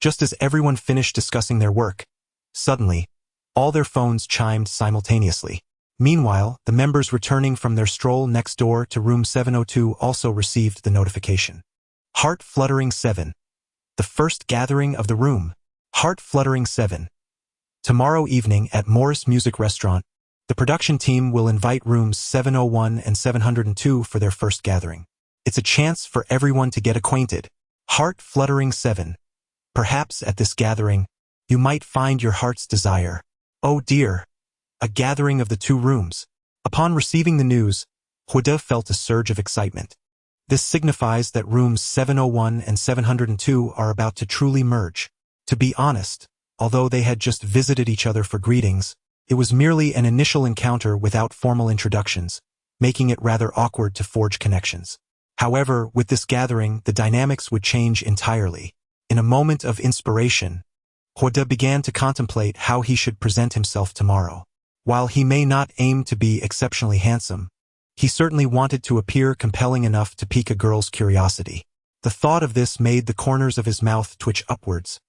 Speaker 1: Just as everyone finished discussing their work, suddenly, all their phones chimed simultaneously. Meanwhile, the members returning from their stroll next door to room 702 also received the notification. Heart Fluttering 7. The first gathering of the room. Heart Fluttering 7. Tomorrow evening at Morris Music Restaurant, the production team will invite rooms 701 and 702 for their first gathering. It's a chance for everyone to get acquainted. Heart Fluttering 7. Perhaps at this gathering, you might find your heart's desire. Oh dear. A gathering of the 2 rooms. Upon receiving the news, Huida felt a surge of excitement. This signifies that rooms 701 and 702 are about to truly merge. To be honest, although they had just visited each other for greetings, it was merely an initial encounter without formal introductions, making it rather awkward to forge connections. However, with this gathering, the dynamics would change entirely. In a moment of inspiration, Huida began to contemplate how he should present himself tomorrow. While he may not aim to be exceptionally handsome, he certainly wanted to appear compelling enough to pique a girl's curiosity. The thought of this made the corners of his mouth twitch upwards,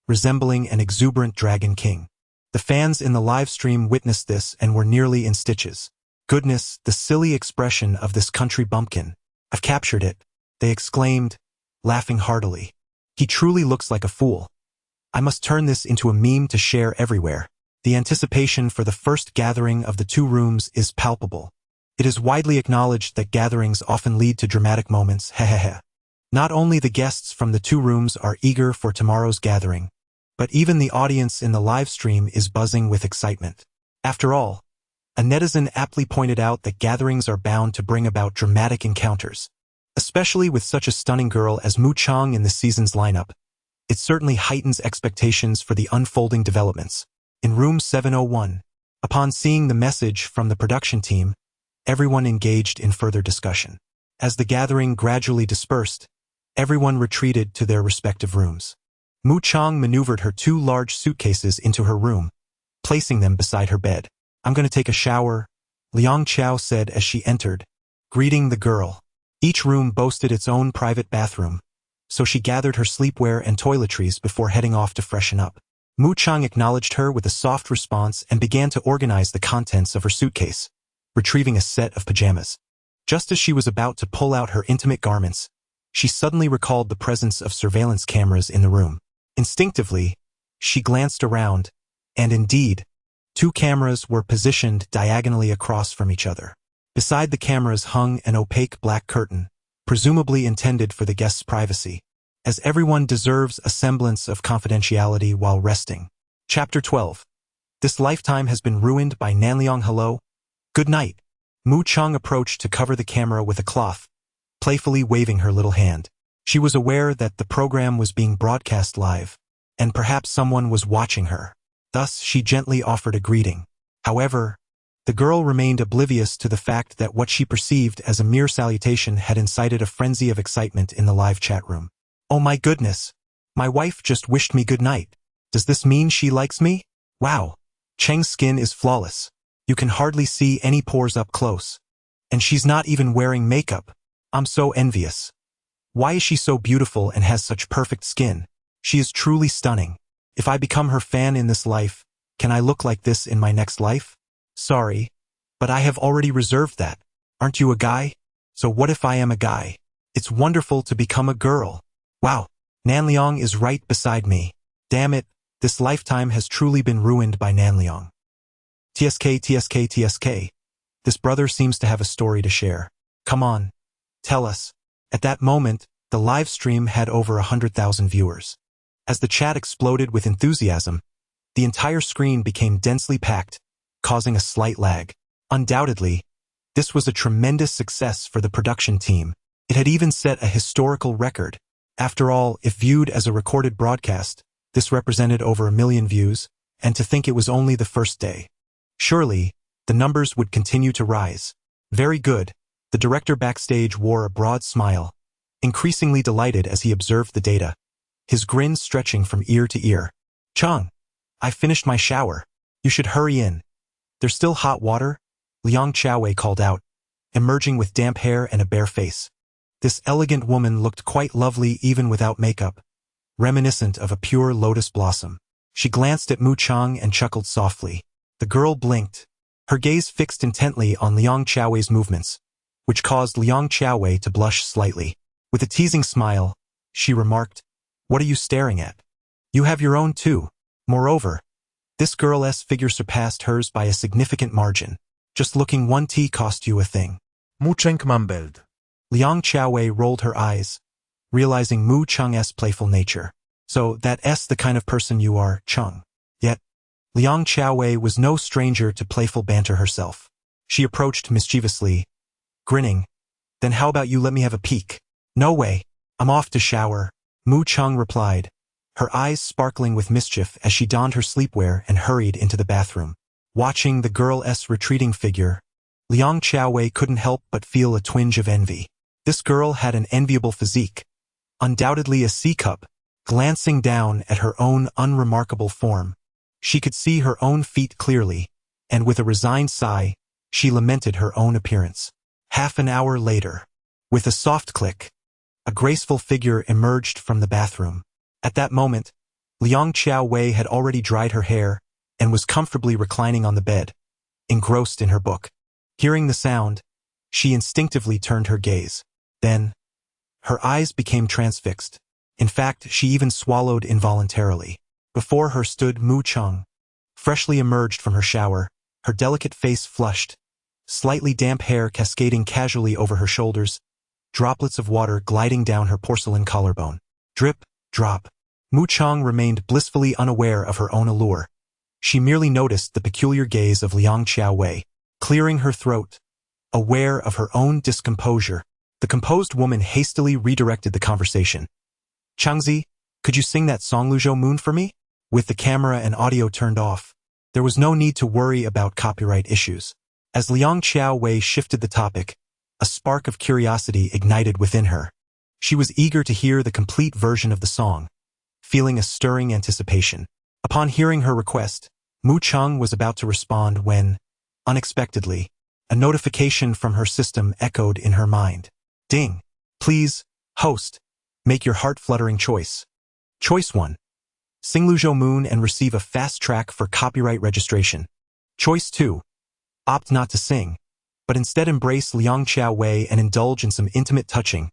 Speaker 1: resembling an exuberant dragon king. The fans in the live stream witnessed this and were nearly in stitches. Goodness, the silly expression of this country bumpkin. I've captured it, they exclaimed, laughing heartily. He truly looks like a fool. I must turn this into a meme to share everywhere. The anticipation for the first gathering of the 2 rooms is palpable. It is widely acknowledged that gatherings often lead to dramatic moments, hehehe. Not only the guests from the 2 rooms are eager for tomorrow's gathering, but even the audience in the live stream is buzzing with excitement. After all, a netizen aptly pointed out that gatherings are bound to bring about dramatic encounters. Especially with such a stunning girl as Mu Chang in this season's lineup, it certainly heightens expectations for the unfolding developments. In room 701, upon seeing the message from the production team, everyone engaged in further discussion. As the gathering gradually dispersed, everyone retreated to their respective rooms. Mu Chang maneuvered her 2 large suitcases into her room, placing them beside her bed. I'm going to take a shower, Liang Qiao said as she entered, greeting the girl. Each room boasted its own private bathroom, so she gathered her sleepwear and toiletries before heading off to freshen up. Mu Chang acknowledged her with a soft response and began to organize the contents of her suitcase, retrieving a set of pajamas. Just as she was about to pull out her intimate garments, she suddenly recalled the presence of surveillance cameras in the room. Instinctively, she glanced around, and indeed, 2 cameras were positioned diagonally across from each other. Beside the cameras hung an opaque black curtain, presumably intended for the guest's privacy, as everyone deserves a semblance of confidentiality while resting. Chapter 12. This lifetime has been ruined by Nanliang. Hello? Good night. Mu Chang approached to cover the camera with a cloth, playfully waving her little hand. She was aware that the program was being broadcast live, and perhaps someone was watching her. Thus, she gently offered a greeting. However, the girl remained oblivious to the fact that what she perceived as a mere salutation had incited a frenzy of excitement in the live chat room. Oh my goodness! My wife just wished me good night. Does this mean she likes me? Wow! Cheng's skin is flawless. You can hardly see any pores up close. And she's not even wearing makeup. I'm so envious. Why is she so beautiful and has such perfect skin? She is truly stunning. If I become her fan in this life, can I look like this in my next life? Sorry, but I have already reserved that. Aren't you a guy? So what if I am a guy? It's wonderful to become a girl. Wow, Nanliang is right beside me. Damn it, this lifetime has truly been ruined by Nanliang. TSK. This brother seems to have a story to share. Come on, tell us. At that moment, the live stream had over 100,000 viewers. As the chat exploded with enthusiasm, the entire screen became densely packed, causing a slight lag. Undoubtedly, this was a tremendous success for the production team. It had even set a historical record. After all, if viewed as a recorded broadcast, this represented over 1 million views, and to think it was only the first day. Surely, the numbers would continue to rise. Very good. The director backstage wore a broad smile, increasingly delighted as he observed the data, his grin stretching from ear to ear. Chung, I finished my shower. You should hurry in. There's still hot water? Liang Xiaowei called out, emerging with damp hair and a bare face. This elegant woman looked quite lovely even without makeup, reminiscent of a pure lotus blossom. She glanced at Mu Chang and chuckled softly. The girl blinked, her gaze fixed intently on Liang Xiaowei's movements, which caused Liang Xiaowei to blush slightly. With a teasing smile, she remarked, "What are you staring at? You have your own too. Moreover, this girl's figure surpassed hers by a significant margin. Just looking 1T cost you a thing."
Speaker 2: Mu Cheng mumbled.
Speaker 1: Liang Xiaowei rolled her eyes, realizing Mu Cheng's playful nature. So that's the kind of person you are, Cheng. Yet, Liang Xiaowei was no stranger to playful banter herself. She approached mischievously, grinning. "Then how about you let me have a peek?" "No way. I'm off to shower," Mu Cheng replied, her eyes sparkling with mischief as she donned her sleepwear and hurried into the bathroom. Watching the girl's retreating figure, Liang Xiaowei couldn't help but feel a twinge of envy. This girl had an enviable physique, undoubtedly a C-cup. Glancing down at her own unremarkable form, she could see her own feet clearly, and with a resigned sigh, she lamented her own appearance. Half an hour later, with a soft click, a graceful figure emerged from the bathroom. At that moment, Liang Xiaowei had already dried her hair and was comfortably reclining on the bed, engrossed in her book. Hearing the sound, she instinctively turned her gaze. Then, her eyes became transfixed. In fact, she even swallowed involuntarily. Before her stood Mu Cheng, freshly emerged from her shower, her delicate face flushed, slightly damp hair cascading casually over her shoulders, droplets of water gliding down her porcelain collarbone. Drip, drop. Mu Cheng remained blissfully unaware of her own allure. She merely noticed the peculiar gaze of Liang Xiaowei, clearing her throat. Aware of her own discomposure, the composed woman hastily redirected the conversation. "Changzi, could you sing that song Luzhou Moon for me?" With the camera and audio turned off, there was no need to worry about copyright issues. As Liang Xiaowei shifted the topic, a spark of curiosity ignited within her. She was eager to hear the complete version of the song, feeling a stirring anticipation. Upon hearing her request, Mu Cheng was about to respond when, unexpectedly, a notification from her system echoed in her mind. Ding! Please, host, make your heart-fluttering choice. Choice 1. Sing Luzhou Moon and receive a fast track for copyright registration. Choice 2. Opt not to sing, but instead embrace Liang Xiaowei and indulge in some intimate touching,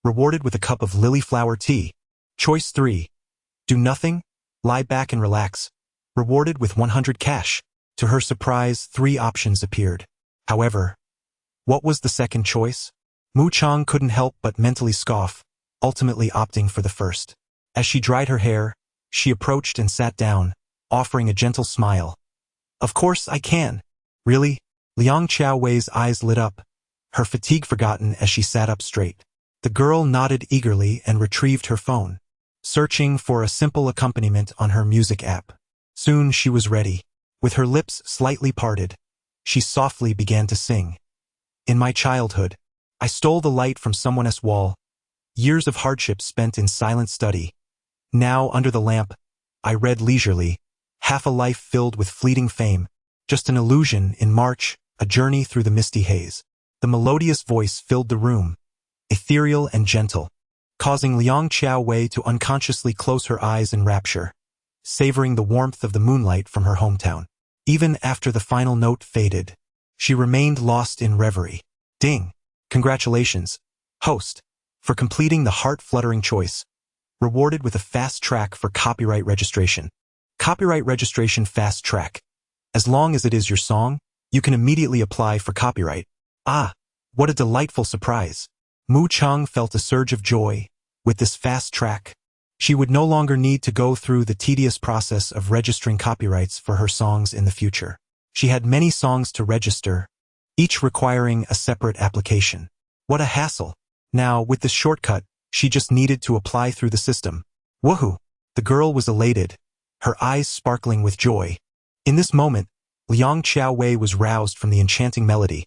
Speaker 1: rewarded with a cup of lily flower tea. Choice 3. Do nothing, lie back and relax, rewarded with 100 cash. To her surprise, 3 options appeared. However, what was the second choice? Mu Cheng couldn't help but mentally scoff, ultimately opting for the first. As she dried her hair, she approached and sat down, offering a gentle smile. "Of course I can." "Really?" Liang Xiaowei's eyes lit up, her fatigue forgotten as she sat up straight. The girl nodded eagerly and retrieved her phone, searching for a simple accompaniment on her music app. Soon she was ready. With her lips slightly parted, she softly began to sing. "In my childhood, I stole the light from someone's wall. Years of hardship spent in silent study. Now, under the lamp, I read leisurely, half a life filled with fleeting fame, just an illusion in March, a journey through the misty haze." The melodious voice filled the room, ethereal and gentle, causing Liang Xiaowei to unconsciously close her eyes in rapture. savoring the warmth of the moonlight from her hometown. Even after the final note faded, she remained lost in reverie. Ding! Congratulations, host, for completing the heart-fluttering choice. Rewarded with a fast track for copyright registration. Copyright registration fast track. As long as it is your song, you can immediately apply for copyright. Ah, what a delightful surprise. Mu Chang felt a surge of joy. With this fast track, she would no longer need to go through the tedious process of registering copyrights for her songs in the future. She had many songs to register, each requiring a separate application. What a hassle. Now, with this shortcut, she just needed to apply through the system. Woohoo! The girl was elated, her eyes sparkling with joy. In this moment, Liang Xiaowei was roused from the enchanting melody,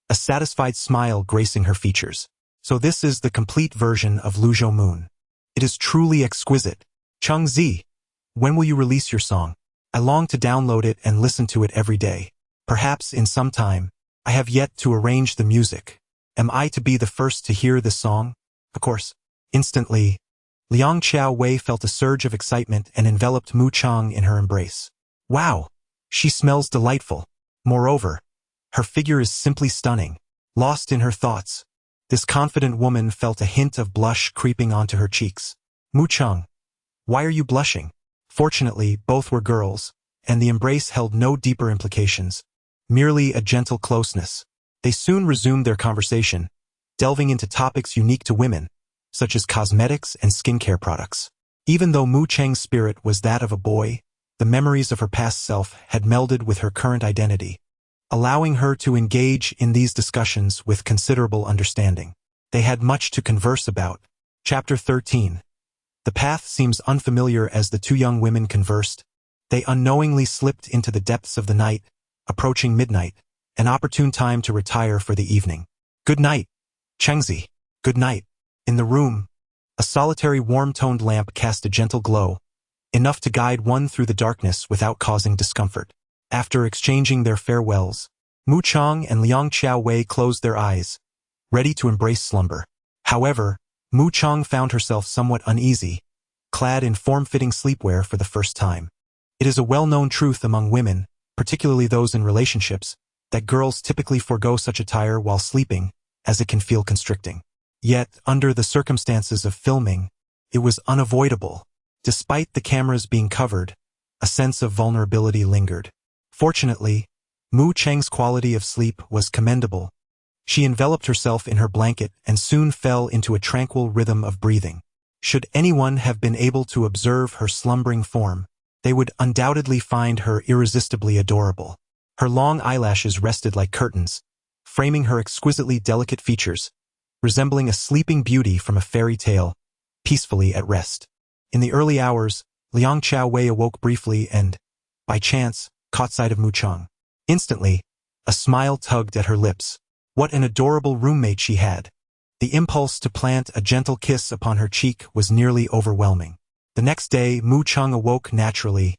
Speaker 1: a satisfied smile gracing her features. So this is the complete version of Luzhou Moon. It is truly exquisite. Cheng Zi, when will you release your song? I long to download it and listen to it every day. Perhaps in some time. I have yet to arrange the music. Am I to be the first to hear this song? Of course. Instantly, Liang Xiaowei felt a surge of excitement and enveloped Mu Chang in her embrace. Wow! She smells delightful. Moreover, her figure is simply stunning. Lost in her thoughts, this confident woman felt a hint of blush creeping onto her cheeks. Mu Chang, why are you blushing? Fortunately, both were girls, and the embrace held no deeper implications, merely a gentle closeness. They soon resumed their conversation, delving into topics unique to women, such as cosmetics and skincare products. Even though Mu Chang's spirit was that of a boy, the memories of her past self had melded with her current identity, allowing her to engage in these discussions with considerable understanding. They had much to converse about. Chapter 13. The path seems unfamiliar as the two young women conversed. They unknowingly slipped into the depths of the night, approaching midnight, an opportune time to retire for the evening. Good night, Chengzi. Good night. In the room, a solitary warm-toned lamp cast a gentle glow, enough to guide one through the darkness without causing discomfort. After exchanging their farewells, Mu Chang and Liang Xiaowei closed their eyes, ready to embrace slumber. However, Mu Chang found herself somewhat uneasy, clad in form-fitting sleepwear for the first time. It is a well-known truth among women, particularly those in relationships, that girls typically forego such attire while sleeping, as it can feel constricting. Yet, under the circumstances of filming, it was unavoidable. Despite the cameras being covered, a sense of vulnerability lingered. Fortunately, Mu Chang's quality of sleep was commendable. She enveloped herself in her blanket and soon fell into a tranquil rhythm of breathing. Should anyone have been able to observe her slumbering form, they would undoubtedly find her irresistibly adorable. Her long eyelashes rested like curtains, framing her exquisitely delicate features, resembling a sleeping beauty from a fairy tale, peacefully at rest. In the early hours, Liang Xiaowei awoke briefly and, by chance, caught sight of Mu Chang. Instantly, a smile tugged at her lips. What an adorable roommate she had. The impulse to plant a gentle kiss upon her cheek was nearly overwhelming. The next day, Mu Chang awoke naturally,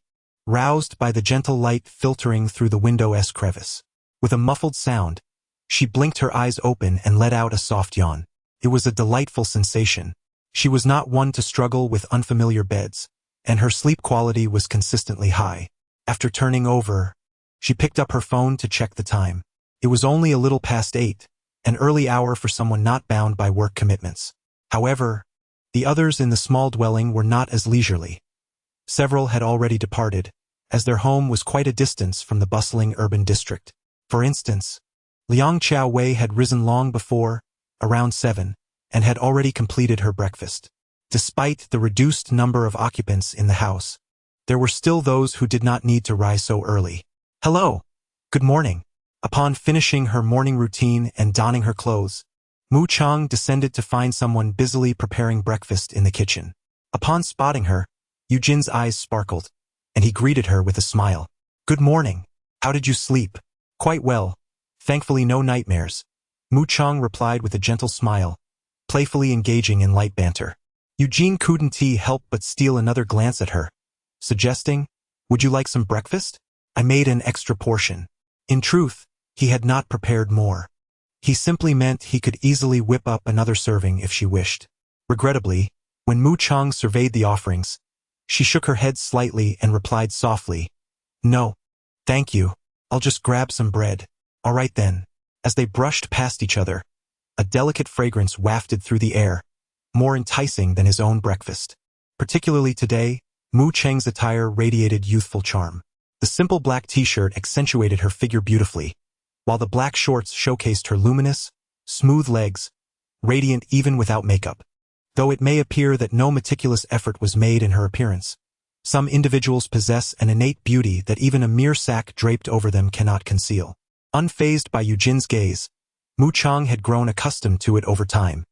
Speaker 1: roused by the gentle light filtering through the window's crevice. With a muffled sound, she blinked her eyes open and let out a soft yawn. It was a delightful sensation. She was not one to struggle with unfamiliar beds, and her sleep quality was consistently high. After turning over, she picked up her phone to check the time. It was only a little past 8, an early hour for someone not bound by work commitments. However, the others in the small dwelling were not as leisurely. Several had already departed, as their home was quite a distance from the bustling urban district. For instance, Liang Xiaowei had risen long before, around 7, and had already completed her breakfast. Despite the reduced number of occupants in the house, there were still those who did not need to rise so early. Hello. Good morning. Upon finishing her morning routine and donning her clothes, Mu Chang descended to find someone busily preparing breakfast in the kitchen. Upon spotting her, Eugène's eyes sparkled, and he greeted her with a smile. Good morning. How did you sleep? Quite well. Thankfully no nightmares. Mu Chang replied with a gentle smile, playfully engaging in light banter. Eugène couldn't help but steal another glance at her, suggesting, would you like some breakfast? I made an extra portion. In truth, he had not prepared more. He simply meant he could easily whip up another serving if she wished. Regrettably, when Mu Chang surveyed the offerings, She shook her head slightly and replied softly, "No, thank you. I'll just grab some bread." "All right then." As they brushed past each other, a delicate fragrance wafted through the air, more enticing than his own breakfast. Particularly today, Mu Cheng's attire radiated youthful charm. The simple black t-shirt accentuated her figure beautifully, while the black shorts showcased her luminous, smooth legs, radiant even without makeup. Though it may appear that no meticulous effort was made in her appearance, some individuals possess an innate beauty that even a mere sack draped over them cannot conceal. Unfazed by Eugène's gaze, Mu Chang had grown accustomed to it over time.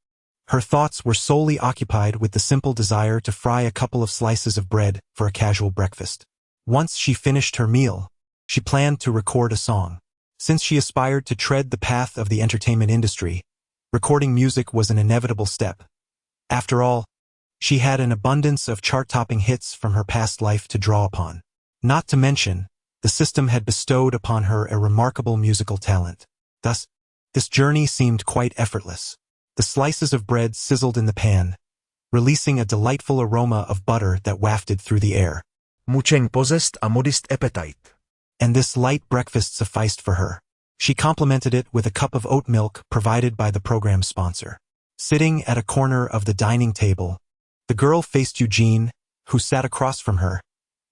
Speaker 1: Her thoughts were solely occupied with the simple desire to fry a couple of slices of bread for a casual breakfast. Once she finished her meal, she planned to record a song. Since she aspired to tread the path of the entertainment industry, recording music was an inevitable step. After all, she had an abundance of chart-topping hits from her past life to draw upon. Not to mention, the system had bestowed upon her a remarkable musical talent. Thus, this journey seemed quite effortless. The slices of bread sizzled in the pan, releasing a delightful aroma of butter that wafted through the air.
Speaker 2: Mu Cheng possessed a modest appetite.
Speaker 1: And this light breakfast sufficed for her. She complemented it with a cup of oat milk provided by the program's sponsor. Sitting at a corner of the dining table, the girl faced Eugène, who sat across from her,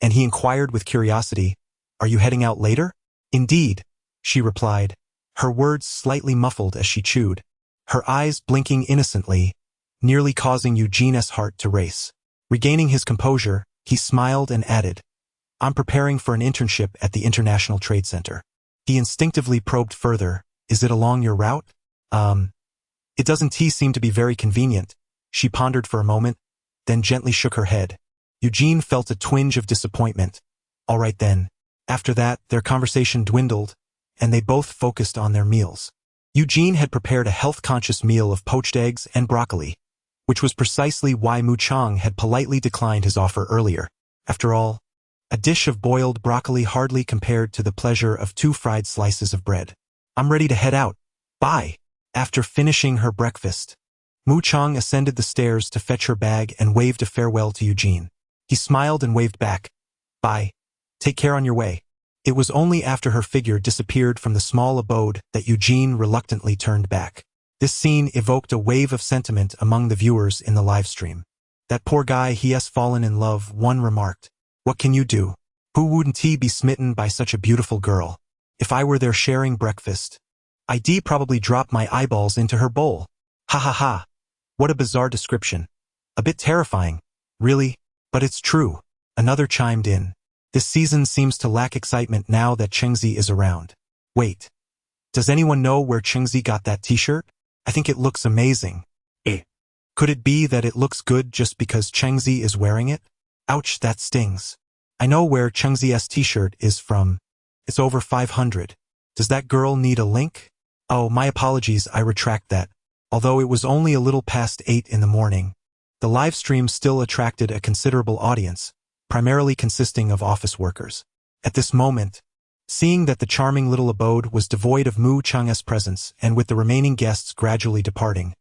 Speaker 1: and he inquired with curiosity, "Are you heading out later?" "Indeed," she replied, her words slightly muffled as she chewed, her eyes blinking innocently, nearly causing Eugène's heart to race. Regaining his composure, he smiled and added, "I'm preparing for an internship at the International Trade Center." He instinctively probed further, "Is it along your route?" It doesn't seem to be very convenient." She pondered for a moment, then gently shook her head. Eugène felt a twinge of disappointment. All right then. After that, their conversation dwindled, and they both focused on their meals. Eugène had prepared a health-conscious meal of poached eggs and broccoli, which was precisely why Mu Chang had politely declined his offer earlier. After all, a dish of boiled broccoli hardly compared to the pleasure of 2 fried slices of bread. "I'm ready to head out. Bye." After finishing her breakfast, Mu Chang ascended the stairs to fetch her bag and waved a farewell to Eugène. He smiled and waved back. "Bye. Take care on your way." It was only after her figure disappeared from the small abode that Eugène reluctantly turned back. This scene evoked a wave of sentiment among the viewers in the livestream. "That poor guy, he has fallen in love," one remarked. "What can you do? Who wouldn't he be smitten by such a beautiful girl? If I were there sharing breakfast, I'd probably drop my eyeballs into her bowl. Ha ha ha. What a bizarre description. A bit terrifying, really, but it's true." Another chimed in. "This season seems to lack excitement now that Chengzi is around. Wait. Does anyone know where Chengzi got that t-shirt? I think it looks amazing." Could it be that it looks good just because Chengzi is wearing it? Ouch, that stings. I know where Chengzi's t-shirt is from. It's over 500. Does that girl need a link? Oh, my apologies, I retract that. Although it was only a little past 8 in the morning, the live stream still attracted a considerable audience, primarily consisting of office workers. At this moment, seeing that the charming little abode was devoid of Mu Chang's presence and with the remaining guests gradually departing,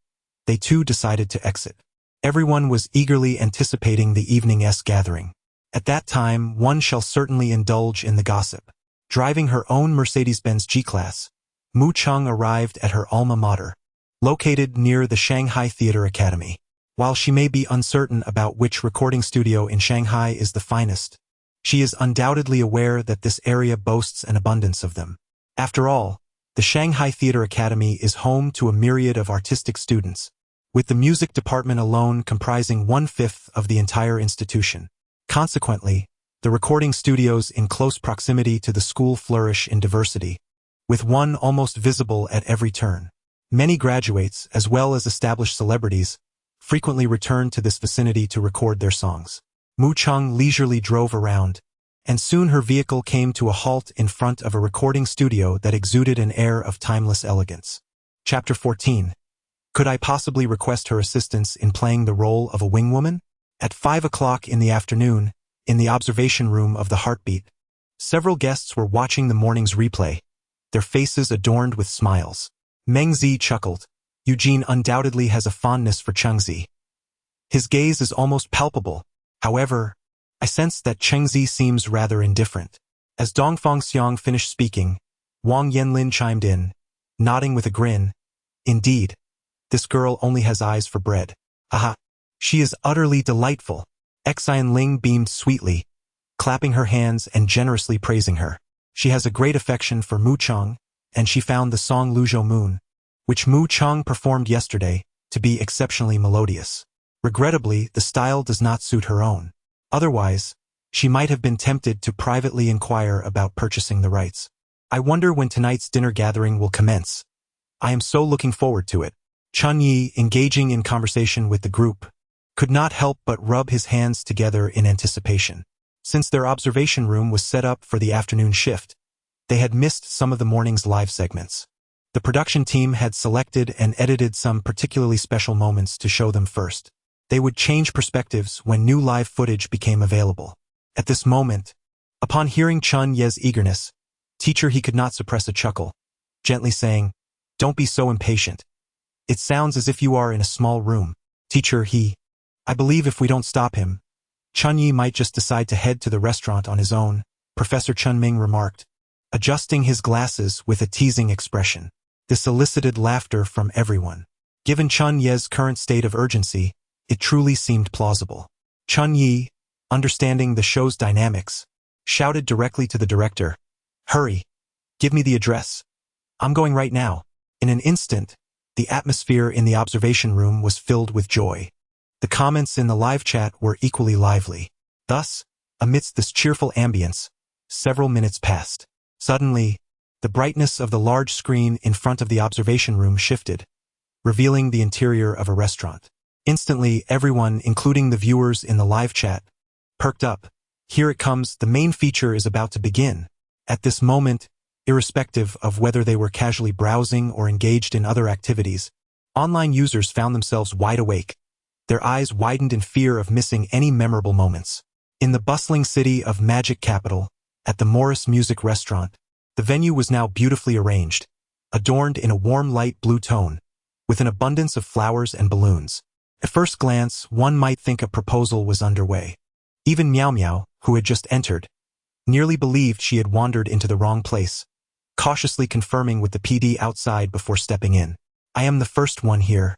Speaker 1: they too decided to exit. Everyone was eagerly anticipating the evening's gathering. At that time, one shall certainly indulge in the gossip. Driving her own Mercedes-Benz G-Class, Mu Chang arrived at her alma mater, located near the Shanghai Theatre Academy. While she may be uncertain about which recording studio in Shanghai is the finest, she is undoubtedly aware that this area boasts an abundance of them. After all, the Shanghai Theatre Academy is home to a myriad of artistic students, with the music department alone comprising 1/5 of the entire institution. Consequently, the recording studios in close proximity to the school flourish in diversity, with one almost visible at every turn. Many graduates, as well as established celebrities, frequently return to this vicinity to record their songs. Mu Chang leisurely drove around, and soon her vehicle came to a halt in front of a recording studio that exuded an air of timeless elegance. Chapter 14. Could I possibly request her assistance in playing the role of a wingwoman? At 5 o'clock in the afternoon, in the observation room of the Heartbeat, several guests were watching the morning's replay, their faces adorned with smiles. Meng Zi chuckled. Eugène undoubtedly has a fondness for Chengzi. His gaze is almost palpable. However, I sense that Chengzi seems rather indifferent. As Dongfang Xiang finished speaking, Wang Yanlin chimed in, nodding with a grin. Indeed, this girl only has eyes for bread. Aha! She is utterly delightful. Xian Ling beamed sweetly, clapping her hands and generously praising her. She has a great affection for Mu Chang, and she found the song Luzhou Moon, which Mu Chang performed yesterday, to be exceptionally melodious. Regrettably, the style does not suit her own. Otherwise, she might have been tempted to privately inquire about purchasing the rights. I wonder when tonight's dinner gathering will commence. I am so looking forward to it. Chun Yi, engaging in conversation with the group, could not help but rub his hands together in anticipation. Since their observation room was set up for the afternoon shift, they had missed some of the morning's live segments. The production team had selected and edited some particularly special moments to show them first. They would change perspectives when new live footage became available. At this moment, upon hearing Chun Ye's eagerness, teacher he could not suppress a chuckle, gently saying, "Don't be so impatient. It sounds as if you are in a small room." Teacher I believe if we don't stop him, Chun Yi might just decide to head to the restaurant on his own, Professor Chun Ming remarked, adjusting his glasses with a teasing expression. This elicited laughter from everyone. Given Chun Ye's current state of urgency, it truly seemed plausible. Chun Yi, understanding the show's dynamics, shouted directly to the director, "Hurry! Give me the address. I'm going right now." In an instant, the atmosphere in the observation room was filled with joy. The comments in the live chat were equally lively. Thus, amidst this cheerful ambience, several minutes passed. Suddenly, the brightness of the large screen in front of the observation room shifted, revealing the interior of a restaurant. Instantly, everyone, including the viewers in the live chat, perked up. Here it comes, the main feature is about to begin. At this moment, irrespective of whether they were casually browsing or engaged in other activities, online users found themselves wide awake. Their eyes widened in fear of missing any memorable moments. In the bustling city of Magic Capital, at the Morris Music Restaurant, the venue was now beautifully arranged, adorned in a warm light blue tone, with an abundance of flowers and balloons. At first glance, one might think a proposal was underway. Even Miao Miao, who had just entered, nearly believed she had wandered into the wrong place, cautiously confirming with the PD outside before stepping in. "I am the first one here."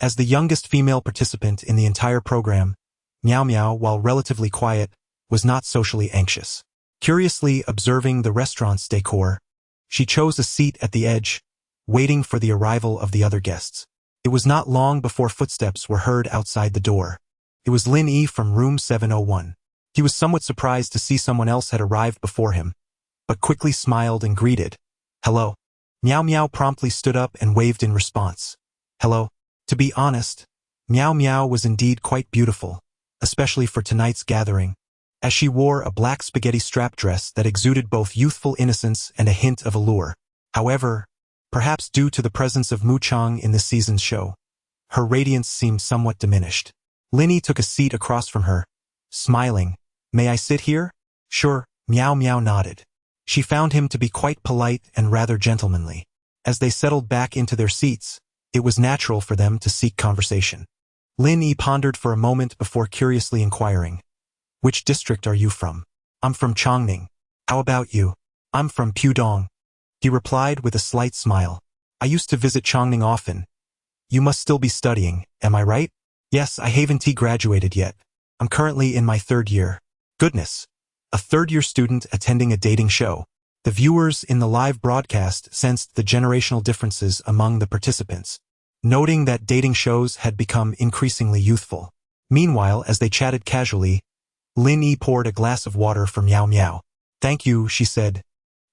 Speaker 1: As the youngest female participant in the entire program, Miao Miao, while relatively quiet, was not socially anxious. Curiously observing the restaurant's decor, she chose a seat at the edge, waiting for the arrival of the other guests. It was not long before footsteps were heard outside the door. It was Lin Yi from room 701. He was somewhat surprised to see someone else had arrived before him, but quickly smiled and greeted, "Hello." Miao Miao promptly stood up and waved in response. "Hello." To be honest, Miao Miao was indeed quite beautiful, especially for tonight's gathering, as she wore a black spaghetti strap dress that exuded both youthful innocence and a hint of allure. However, perhaps due to the presence of Mu Chang in this season's show, her radiance seemed somewhat diminished. Linny took a seat across from her, smiling. "May I sit here?" "Sure," Miao Miao nodded. She found him to be quite polite and rather gentlemanly. As they settled back into their seats, it was natural for them to seek conversation. Lin Yi pondered for a moment before curiously inquiring, "Which district are you from?" "I'm from Chongning." "How about you?" "I'm from Pudong." He replied with a slight smile. "I used to visit Chongning often. You must still be studying, am I right?" "Yes, I haven't graduated yet. I'm currently in my third year." Goodness! A third-year student attending a dating show. The viewers in the live broadcast sensed the generational differences among the participants, noting that dating shows had become increasingly youthful. Meanwhile, as they chatted casually, Lin Yi poured a glass of water for Miao Miao. "Thank you," she said,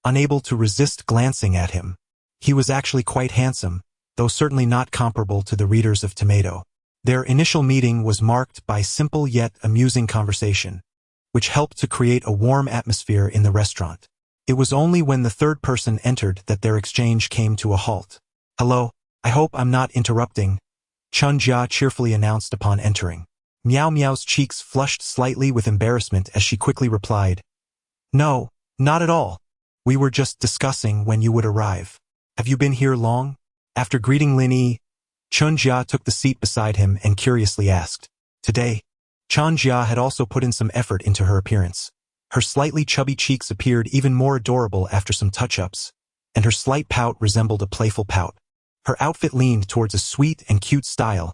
Speaker 1: unable to resist glancing at him. He was actually quite handsome, though certainly not comparable to the readers of Tomato. Their initial meeting was marked by simple yet amusing conversation, which helped to create a warm atmosphere in the restaurant. It was only when the third person entered that their exchange came to a halt. "Hello, I hope I'm not interrupting," Chun Jia cheerfully announced upon entering. Miao Miao's cheeks flushed slightly with embarrassment as she quickly replied, "No, not at all. We were just discussing when you would arrive. Have you been here long?" After greeting Lin Yi, Chun Jia took the seat beside him and curiously asked, "Today, Chan Jia had also put in some effort into her appearance. Her slightly chubby cheeks appeared even more adorable after some touch-ups, and her slight pout resembled a playful pout. Her outfit leaned towards a sweet and cute style,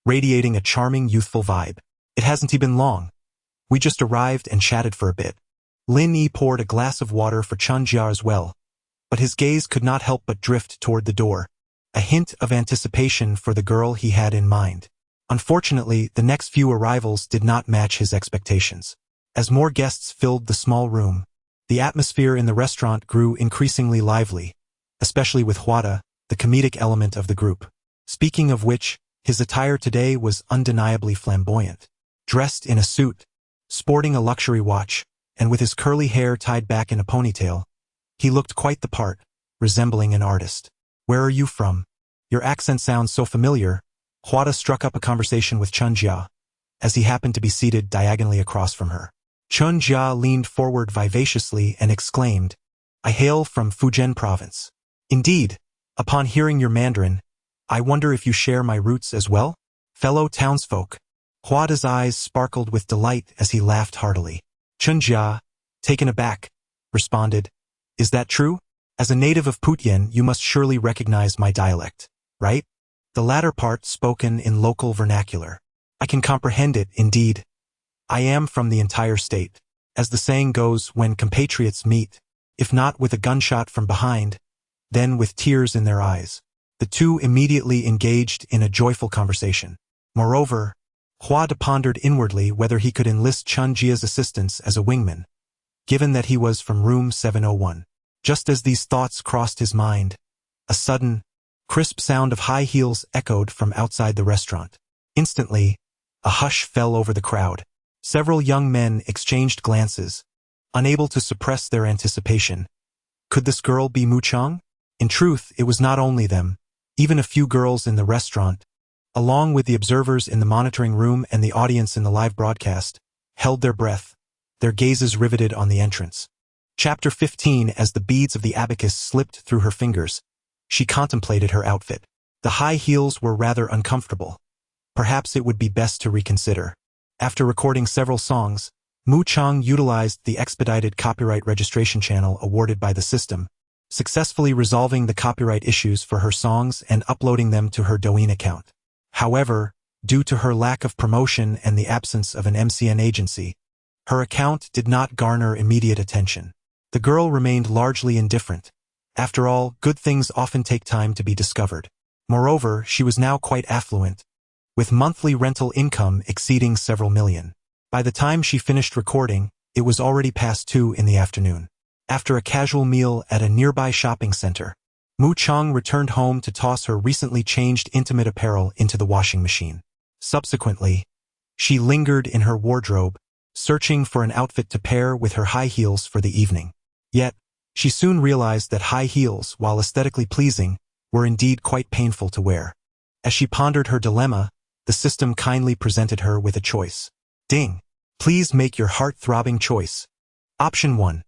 Speaker 1: radiating a charming youthful vibe. It hasn't even been long. We just arrived and chatted for a bit. Lin Yi poured a glass of water for Chan Jia as well, but his gaze could not help but drift toward the door, a hint of anticipation for the girl he had in mind. Unfortunately, the next few arrivals did not match his expectations. As more guests filled the small room, the atmosphere in the restaurant grew increasingly lively, especially with Huada, the comedic element of the group. Speaking of which, his attire today was undeniably flamboyant. Dressed in a suit, sporting a luxury watch, and with his curly hair tied back in a ponytail, he looked quite the part, resembling an artist. "Where are you from? Your accent sounds so familiar." Huada struck up a conversation with Chan Jia, as he happened to be seated diagonally across from her. Chan Jia leaned forward vivaciously and exclaimed, "I hail from Fujian province. Indeed, upon hearing your Mandarin, I wonder if you share my roots as well, fellow townsfolk." Huada's eyes sparkled with delight as he laughed heartily. Chan Jia, taken aback, responded, "Is that true? As a native of Putian, you must surely recognize my dialect, right?" The latter part spoken in local vernacular. "I can comprehend it, indeed. I am from the entire state. As the saying goes, when compatriots meet, if not with a gunshot from behind, then with tears in their eyes." The two immediately engaged in a joyful conversation. Moreover, Huada pondered inwardly whether he could enlist Chan Jia's assistance as a wingman, given that he was from room 701. Just as these thoughts crossed his mind, a sudden, crisp sound of high heels echoed from outside the restaurant. Instantly, a hush fell over the crowd. Several young men exchanged glances, unable to suppress their anticipation. Could this girl be Mu Chang? In truth, it was not only them. Even a few girls in the restaurant, along with the observers in the monitoring room and the audience in the live broadcast, held their breath, their gazes riveted on the entrance. Chapter 15. As the beads of the abacus slipped through her fingers, she contemplated her outfit. The high heels were rather uncomfortable. Perhaps it would be best to reconsider. After recording several songs, Mu Chang utilized the expedited copyright registration channel awarded by the system, successfully resolving the copyright issues for her songs and uploading them to her Douyin account. However, due to her lack of promotion and the absence of an MCN agency, her account did not garner immediate attention. The girl remained largely indifferent. After all, good things often take time to be discovered. Moreover, she was now quite affluent, with monthly rental income exceeding several million. By the time she finished recording, it was already past 2 in the afternoon. After a casual meal at a nearby shopping center, Mu Chang returned home to toss her recently changed intimate apparel into the washing machine. Subsequently, she lingered in her wardrobe, searching for an outfit to pair with her high heels for the evening. Yet, she soon realized that high heels, while aesthetically pleasing, were indeed quite painful to wear. As she pondered her dilemma, the system kindly presented her with a choice. Ding! Please make your heart-throbbing choice. Option 1.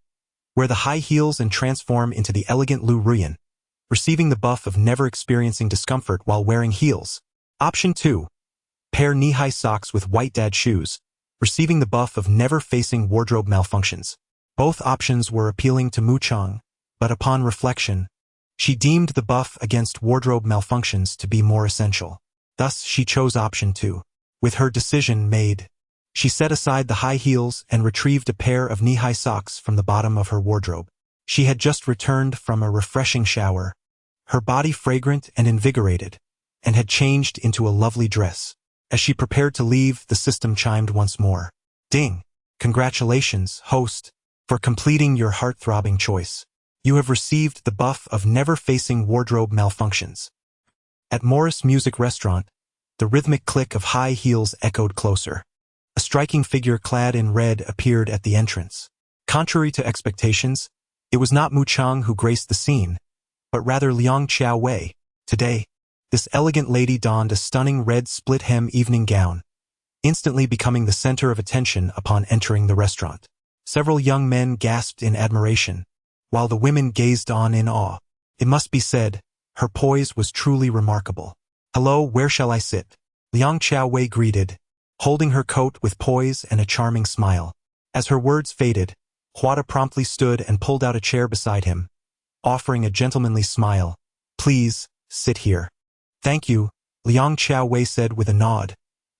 Speaker 1: Wear the high heels and transform into the elegant Lu Ruyan, receiving the buff of never experiencing discomfort while wearing heels. Option 2. Pair knee-high socks with white dad shoes, receiving the buff of never facing wardrobe malfunctions. Both options were appealing to Mu Chang, but upon reflection, she deemed the buff against wardrobe malfunctions to be more essential. Thus, she chose option 2. With her decision made, she set aside the high heels and retrieved a pair of knee-high socks from the bottom of her wardrobe. She had just returned from a refreshing shower, her body fragrant and invigorated, and had changed into a lovely dress. As she prepared to leave, the system chimed once more. Ding! Congratulations, host, for completing your heart-throbbing choice. You have received the buff of never facing wardrobe malfunctions. At Morris Music Restaurant, the rhythmic click of high heels echoed closer. A striking figure clad in red appeared at the entrance. Contrary to expectations, it was not Mu Chang who graced the scene, but rather Liang Xiao Wei. Today, this elegant lady donned a stunning red split-hem evening gown, instantly becoming the center of attention upon entering the restaurant. Several young men gasped in admiration, while the women gazed on in awe. It must be said, her poise was truly remarkable. Hello, where shall I sit? Liang Xiao Wei greeted, holding her coat with poise and a charming smile. As her words faded, Huada promptly stood and pulled out a chair beside him, offering a gentlemanly smile. "Please, sit here." "Thank you," Liang Qiaowei said with a nod,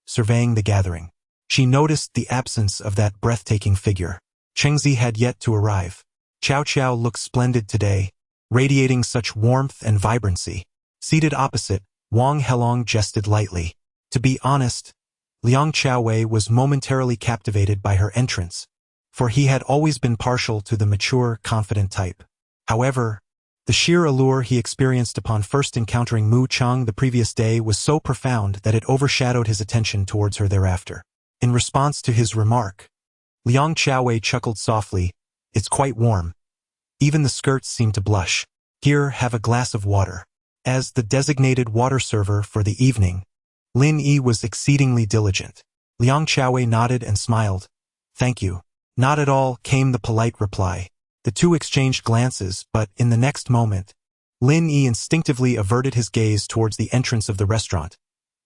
Speaker 1: surveying the gathering. She noticed the absence of that breathtaking figure. Chengzi had yet to arrive. Qiao Qiao looked splendid today, radiating such warmth and vibrancy. Seated opposite, Wang Helong jested lightly. To be honest, Liang Qiaowei was momentarily captivated by her entrance, for he had always been partial to the mature, confident type. However, the sheer allure he experienced upon first encountering Mu Chang the previous day was so profound that it overshadowed his attention towards her thereafter. In response to his remark, Liang Qiaowei chuckled softly. "It's quite warm." Even the skirts seemed to blush. "Here, have a glass of water." As the designated water server for the evening, Lin Yi was exceedingly diligent. Liang Qiaowei nodded and smiled. "Thank you." "Not at all," came the polite reply. The two exchanged glances, but in the next moment, Lin Yi instinctively averted his gaze towards the entrance of the restaurant,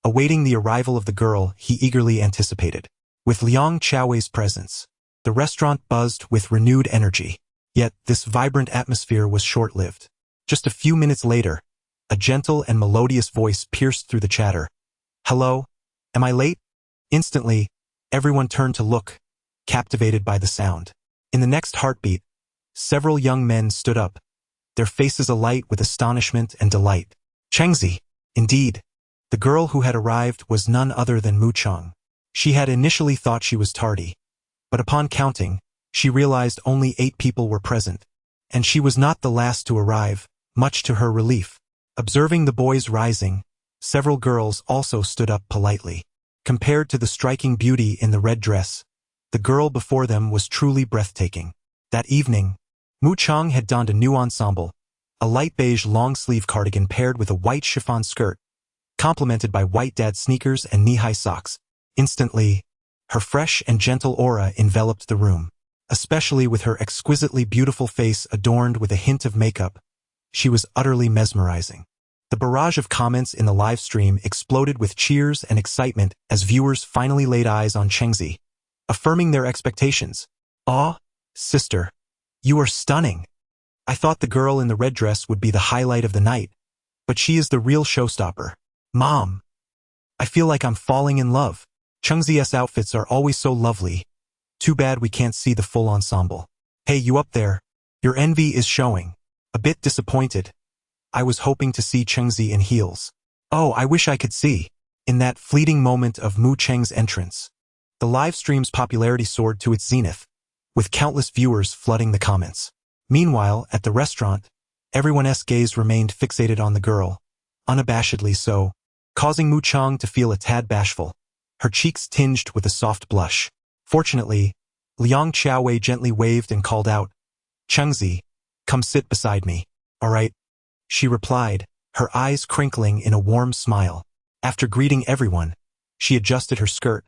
Speaker 1: awaiting the arrival of the girl he eagerly anticipated. With Liang Qiaowei's presence, the restaurant buzzed with renewed energy. Yet this vibrant atmosphere was short-lived. Just a few minutes later, a gentle and melodious voice pierced through the chatter. "Hello? Am I late?" Instantly, everyone turned to look, captivated by the sound. In the next heartbeat, several young men stood up, their faces alight with astonishment and delight. Chengzi! Indeed, the girl who had arrived was none other than Mu Chang. She had initially thought she was tardy, but upon counting, she realized only 8 people were present, and she was not the last to arrive, much to her relief. Observing the boys rising, several girls also stood up politely. Compared to the striking beauty in the red dress, the girl before them was truly breathtaking. That evening, Mu Chang had donned a new ensemble, a light beige long-sleeve cardigan paired with a white chiffon skirt, complemented by white dad sneakers and knee-high socks. Instantly, her fresh and gentle aura enveloped the room. Especially with her exquisitely beautiful face adorned with a hint of makeup, she was utterly mesmerizing. The barrage of comments in the live stream exploded with cheers and excitement as viewers finally laid eyes on Chengzi, affirming their expectations. "Aw, sister, you are stunning. I thought the girl in the red dress would be the highlight of the night, but she is the real showstopper. Mom, I feel like I'm falling in love. Chengzi's outfits are always so lovely. Too bad we can't see the full ensemble. Hey, you up there? Your envy is showing." A bit disappointed, I was hoping to see Chengzi in heels. "Oh, I wish I could see." In that fleeting moment of Mu Cheng's entrance, the live stream's popularity soared to its zenith, with countless viewers flooding the comments. Meanwhile, at the restaurant, everyone's gaze remained fixated on the girl, unabashedly so, causing Mu Chang to feel a tad bashful, her cheeks tinged with a soft blush. Fortunately, Liang Qiaowei gently waved and called out, "Chengzi, come sit beside me." "All right," she replied, her eyes crinkling in a warm smile. After greeting everyone, she adjusted her skirt,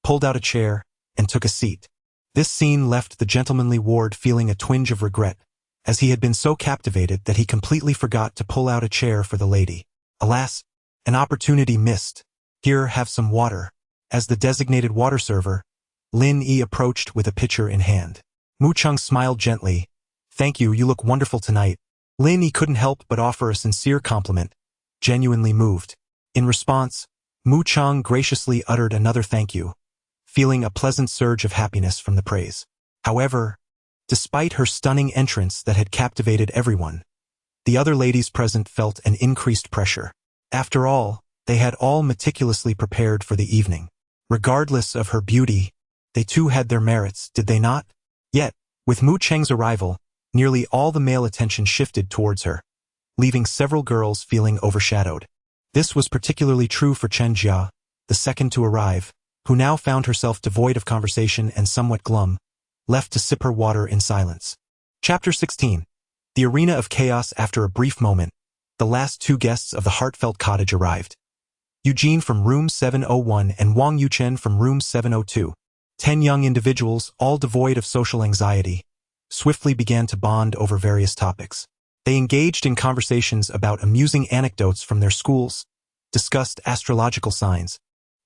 Speaker 1: pulled out a chair, and took a seat. This scene left the gentlemanly ward feeling a twinge of regret, as he had been so captivated that he completely forgot to pull out a chair for the lady. Alas, an opportunity missed. "Here, have some water." As the designated water server, Lin Yi approached with a pitcher in hand. Mu Chang smiled gently. "Thank you, you look wonderful tonight." Lin Yi couldn't help but offer a sincere compliment, genuinely moved. In response, Mu Chang graciously uttered another thank you, feeling a pleasant surge of happiness from the praise. However, despite her stunning entrance that had captivated everyone, the other ladies present felt an increased pressure. After all, they had all meticulously prepared for the evening. Regardless of her beauty, they too had their merits, did they not? Yet, with Mu Cheng's arrival, nearly all the male attention shifted towards her, leaving several girls feeling overshadowed. This was particularly true for Chen Jia, the second to arrive, who now found herself devoid of conversation and somewhat glum, left to sip her water in silence. Chapter 16. The Arena of Chaos. After a brief moment, the last 2 guests of the heartfelt cottage arrived. Eugene from room 701 and Wang Yuchen from room 702. 10 young individuals, all devoid of social anxiety, swiftly began to bond over various topics. They engaged in conversations about amusing anecdotes from their schools, discussed astrological signs,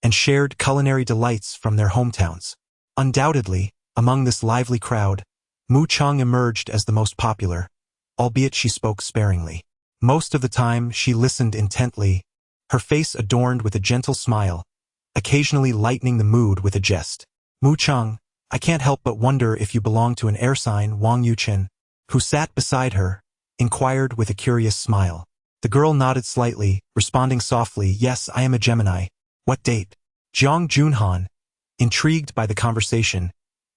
Speaker 1: and shared culinary delights from their hometowns. Undoubtedly, among this lively crowd, Mu Chang emerged as the most popular, albeit she spoke sparingly. Most of the time, she listened intently, her face adorned with a gentle smile, occasionally lightening the mood with a jest. Mu Chang, I can't help but wonder if you belong to an air sign. Wang Yuchen, who sat beside her, inquired with a curious smile. The girl nodded slightly, responding softly, yes, I am a Gemini. What date? Jiang Junhan, intrigued by the conversation,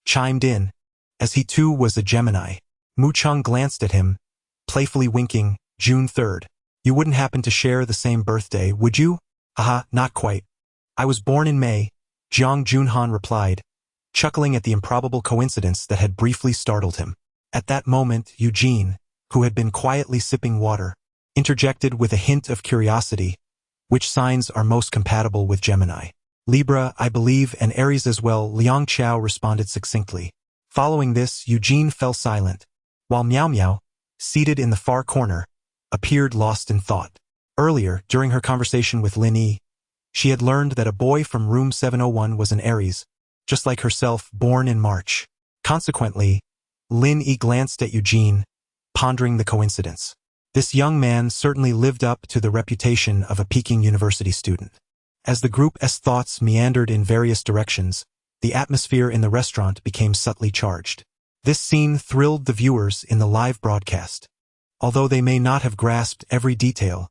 Speaker 1: chimed in, as he too was a Gemini. Mu Chang glanced at him, playfully winking, June 3rd. You wouldn't happen to share the same birthday, would you? Haha, not quite. I was born in May, Jiang Junhan replied, chuckling at the improbable coincidence that had briefly startled him. At that moment, Eugene, who had been quietly sipping water, interjected with a hint of curiosity. Which signs are most compatible with Gemini? Libra, I believe, and Aries as well, Liang Qiao responded succinctly. Following this, Eugene fell silent, while Miao Miao, seated in the far corner, appeared lost in thought. Earlier, during her conversation with Lin Yi, she had learned that a boy from room 701 was an Aries, just like herself, born in March. Consequently, Lin Yi glanced at Eugene, pondering the coincidence. This young man certainly lived up to the reputation of a Peking University student. As the group's thoughts meandered in various directions, the atmosphere in the restaurant became subtly charged. This scene thrilled the viewers in the live broadcast. Although they may not have grasped every detail,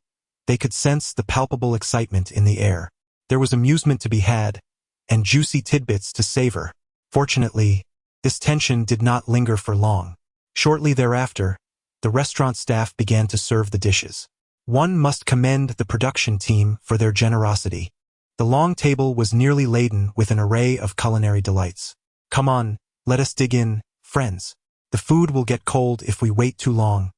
Speaker 1: they could sense the palpable excitement in the air. There was amusement to be had, and juicy tidbits to savor. Fortunately, this tension did not linger for long. Shortly thereafter, the restaurant staff began to serve the dishes. One must commend the production team for their generosity. The long table was nearly laden with an array of culinary delights. Come on, let us dig in, friends. The food will get cold if we wait too long.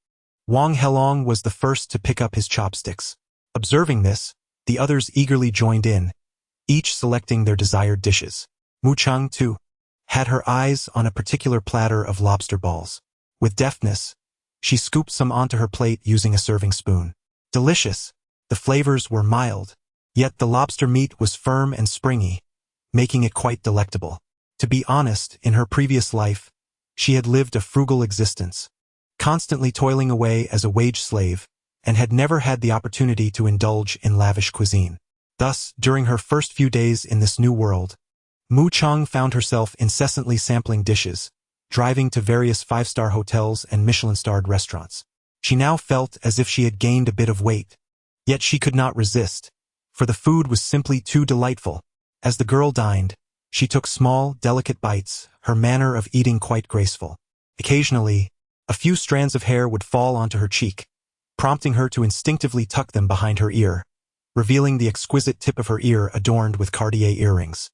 Speaker 1: Wang Helong was the first to pick up his chopsticks. Observing this, the others eagerly joined in, each selecting their desired dishes. Mu Chang, too, had her eyes on a particular platter of lobster balls. With deftness, she scooped some onto her plate using a serving spoon. Delicious. The flavors were mild, yet the lobster meat was firm and springy, making it quite delectable. To be honest, in her previous life, she had lived a frugal existence, constantly toiling away as a wage slave, and had never had the opportunity to indulge in lavish cuisine. Thus, during her first few days in this new world, Mu Chang found herself incessantly sampling dishes, driving to various five-star hotels and Michelin-starred restaurants. She now felt as if she had gained a bit of weight. Yet she could not resist, for the food was simply too delightful. As the girl dined, she took small, delicate bites, her manner of eating quite graceful. Occasionally, a few strands of hair would fall onto her cheek, prompting her to instinctively tuck them behind her ear, revealing the exquisite tip of her ear adorned with Cartier earrings.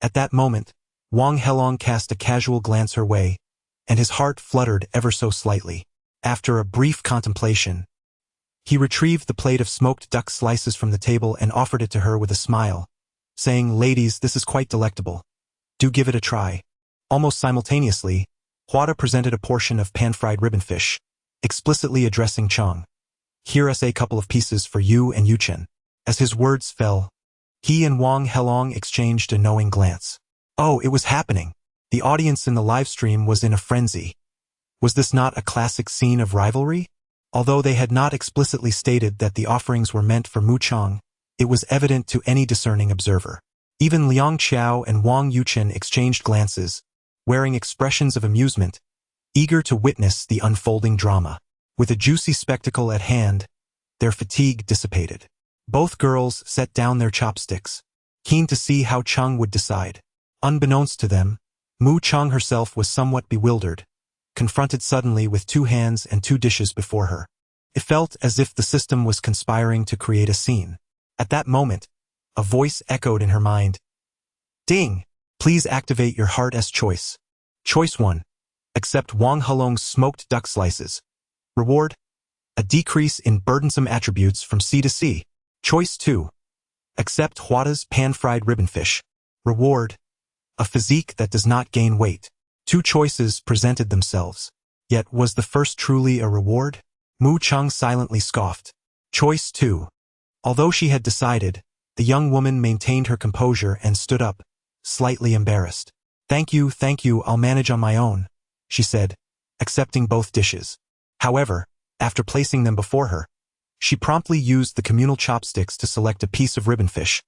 Speaker 1: At that moment, Wang Helong cast a casual glance her way, and his heart fluttered ever so slightly. After a brief contemplation, he retrieved the plate of smoked duck slices from the table and offered it to her with a smile, saying, "Ladies, this is quite delectable. Do give it a try." Almost simultaneously, Huada presented a portion of pan-fried ribbonfish, explicitly addressing Chang. "Here's a couple of pieces for you and Yuchen." As his words fell, he and Wang Helong exchanged a knowing glance. Oh, it was happening. The audience in the live stream was in a frenzy. Was this not a classic scene of rivalry? Although they had not explicitly stated that the offerings were meant for Mu Chang, it was evident to any discerning observer. Even Liang Qiao and Wang Yuchen exchanged glances, wearing expressions of amusement, eager to witness the unfolding drama. With a juicy spectacle at hand, their fatigue dissipated. Both girls set down their chopsticks, keen to see how Chang would decide. Unbeknownst to them, Mu Chang herself was somewhat bewildered, confronted suddenly with 2 hands and 2 dishes before her. It felt as if the system was conspiring to create a scene. At that moment, a voice echoed in her mind. "Ding! Please activate your heart's choice. Choice 1. Accept Wang Helong's smoked duck slices. Reward: a decrease in burdensome attributes from C to C. Choice 2. Accept Huada's pan-fried ribbonfish. Reward: a physique that does not gain weight." 2 choices presented themselves. Yet was the first truly a reward? Mu Chang silently scoffed. Choice 2. Although she had decided, The young woman maintained her composure and stood up, slightly embarrassed. Thank you, I'll manage on my own," she said, accepting both dishes. However, after placing them before her, she promptly used the communal chopsticks to select a piece of ribbon fish,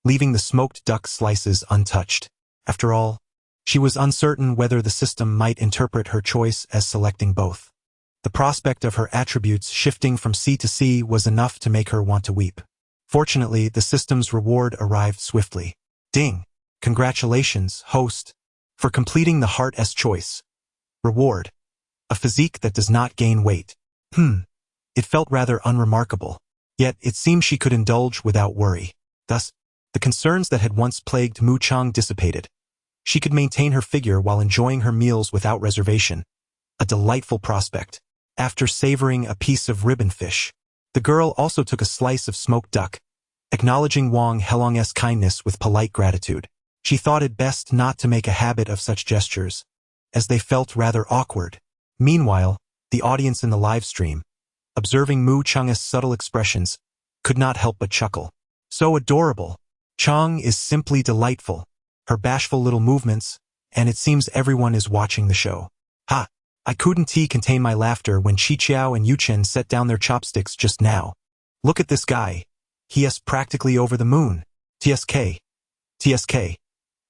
Speaker 1: leaving the smoked duck slices untouched. After all, she was uncertain whether the system might interpret her choice as selecting both. The prospect of her attributes shifting from C to C was enough to make her want to weep. Fortunately, the system's reward arrived swiftly. Ding! Congratulations, host, for completing the Heart-S choice. Reward: a physique that does not gain weight. It felt rather unremarkable, yet it seemed she could indulge without worry. Thus, the concerns that had once plagued Mu Chang dissipated. She could maintain her figure while enjoying her meals without reservation. A delightful prospect. After savoring a piece of ribbon fish, the girl also took a slice of smoked duck, acknowledging Wang Helong's kindness with polite gratitude. She thought it best not to make a habit of such gestures, as they felt rather awkward. Meanwhile, the audience in the live stream, observing Mu Chang's subtle expressions, could not help but chuckle. So adorable. Chang is simply delightful. Her bashful little movements, and it seems everyone is watching the show. Ha! I couldn't contain my laughter when Chi Chiao and Yu Chen set down their chopsticks just now. Look at this guy. He is practically over the moon. TSK.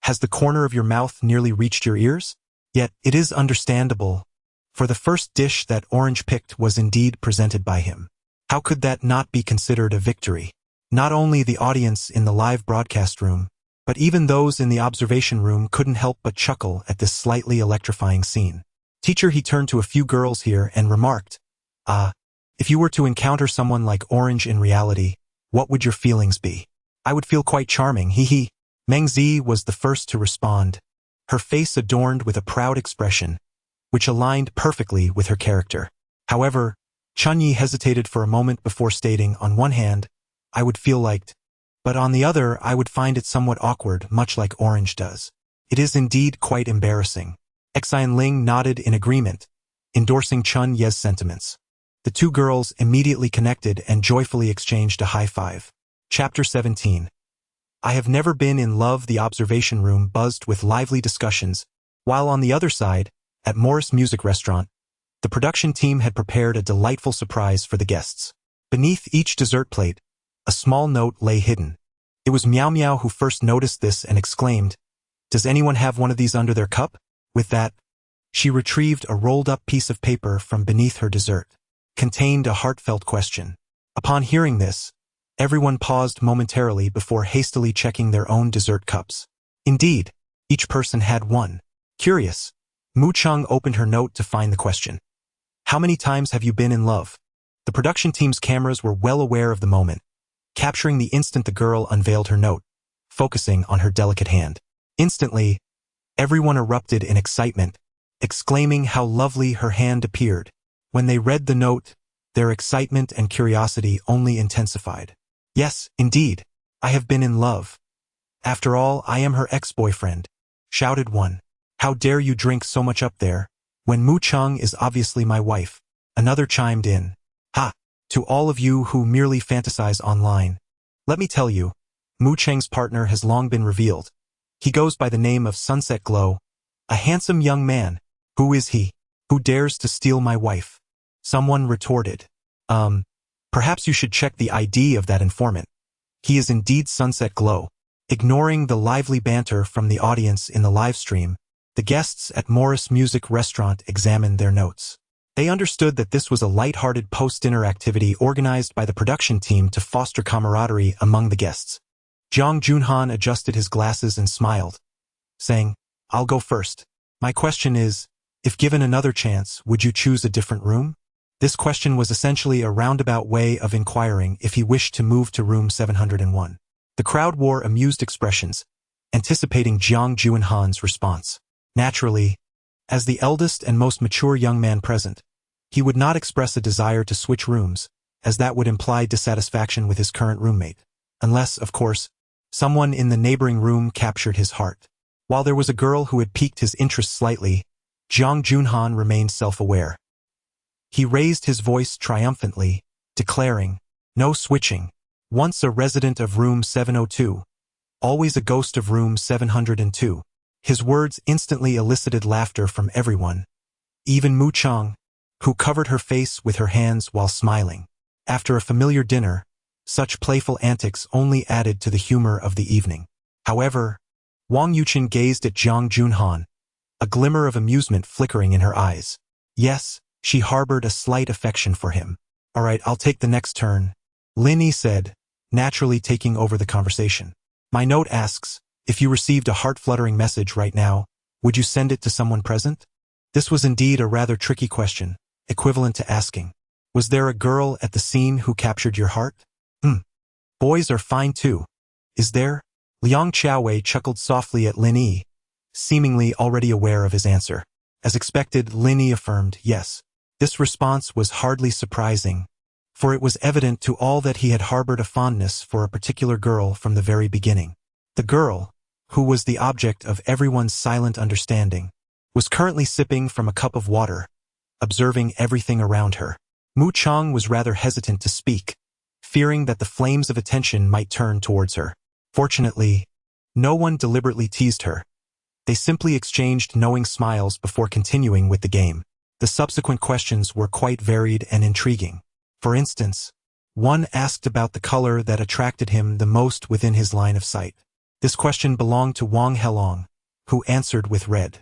Speaker 1: Has the corner of your mouth nearly reached your ears? Yet, it is understandable, for the first dish that Orange picked was indeed presented by him. How could that not be considered a victory? Not only the audience in the live broadcast room, but even those in the observation room couldn't help but chuckle at this slightly electrifying scene. Teacher, he turned to a few girls here and remarked, if you were to encounter someone like Orange in reality, what would your feelings be? I would feel quite charming, hee. Meng Zi was the first to respond, her face adorned with a proud expression, which aligned perfectly with her character. However, Chunyi hesitated for a moment before stating, on one hand, I would feel liked, but on the other, I would find it somewhat awkward, much like Orange does. It is indeed quite embarrassing. Xian Ling nodded in agreement, endorsing Chun Ye's sentiments. The two girls immediately connected and joyfully exchanged a high five. Chapter 17. I have never been in love. The observation room buzzed with lively discussions, while on the other side, at Morris Music Restaurant, the production team had prepared a delightful surprise for the guests. Beneath each dessert plate, a small note lay hidden. It was Miao Miao who first noticed this and exclaimed, "Does anyone have one of these under their cup?" With that, she retrieved a rolled-up piece of paper from beneath her dessert. Contained a heartfelt question. Upon hearing this, everyone paused momentarily before hastily checking their own dessert cups. Indeed, each person had one. Curious, Mu Chang opened her note to find the question. How many times have you been in love? The production team's cameras were well aware of the moment, capturing the instant the girl unveiled her note, focusing on her delicate hand. Instantly, everyone erupted in excitement, exclaiming how lovely her hand appeared. When they read the note, their excitement and curiosity only intensified. Yes, indeed, I have been in love. After all, I am her ex-boyfriend, shouted one. How dare you drink so much up there, when Mu Chang is obviously my wife? Another chimed in. Ha! To all of you who merely fantasize online, let me tell you, Mu Chang's partner has long been revealed. He goes by the name of Sunset Glow, a handsome young man. Who is he? Who dares to steal my wife? Someone retorted. Perhaps you should check the ID of that informant. He is indeed Sunset Glow. Ignoring the lively banter from the audience in the live stream, the guests at Morris Music Restaurant examined their notes. They understood that this was a light-hearted post-dinner activity organized by the production team to foster camaraderie among the guests. Jiang Junhan adjusted his glasses and smiled, saying, I'll go first. My question is, if given another chance, would you choose a different room? This question was essentially a roundabout way of inquiring if he wished to move to room 701. The crowd wore amused expressions, anticipating Jiang Junhan's response. Naturally, as the eldest and most mature young man present, he would not express a desire to switch rooms, as that would imply dissatisfaction with his current roommate, unless, of course, someone in the neighboring room captured his heart. While there was a girl who had piqued his interest slightly, Jiang Junhan remained self-aware. He raised his voice triumphantly, declaring, No switching. Once a resident of room 702, always a ghost of room 702. His words instantly elicited laughter from everyone, even Mu Chang, who covered her face with her hands while smiling. After a familiar dinner, such playful antics only added to the humor of the evening. However, Wang Yuqin gazed at Jiang Junhan, a glimmer of amusement flickering in her eyes. Yes, she harbored a slight affection for him. All right, I'll take the next turn, Lin Yi said, naturally taking over the conversation. My note asks, if you received a heart-fluttering message right now, would you send it to someone present? This was indeed a rather tricky question, equivalent to asking, was there a girl at the scene who captured your heart? Boys are fine too. Is there? Liang Qiaowei chuckled softly at Lin Yi, seemingly already aware of his answer. As expected, Lin Yi affirmed yes. This response was hardly surprising, for it was evident to all that he had harbored a fondness for a particular girl from the very beginning. The girl, who was the object of everyone's silent understanding, was currently sipping from a cup of water, observing everything around her. Mu Chang was rather hesitant to speak, fearing that the flames of attention might turn towards her. Fortunately, no one deliberately teased her. They simply exchanged knowing smiles before continuing with the game. The subsequent questions were quite varied and intriguing. For instance, one asked about the color that attracted him the most within his line of sight. This question belonged to Wang Helong, who answered with red.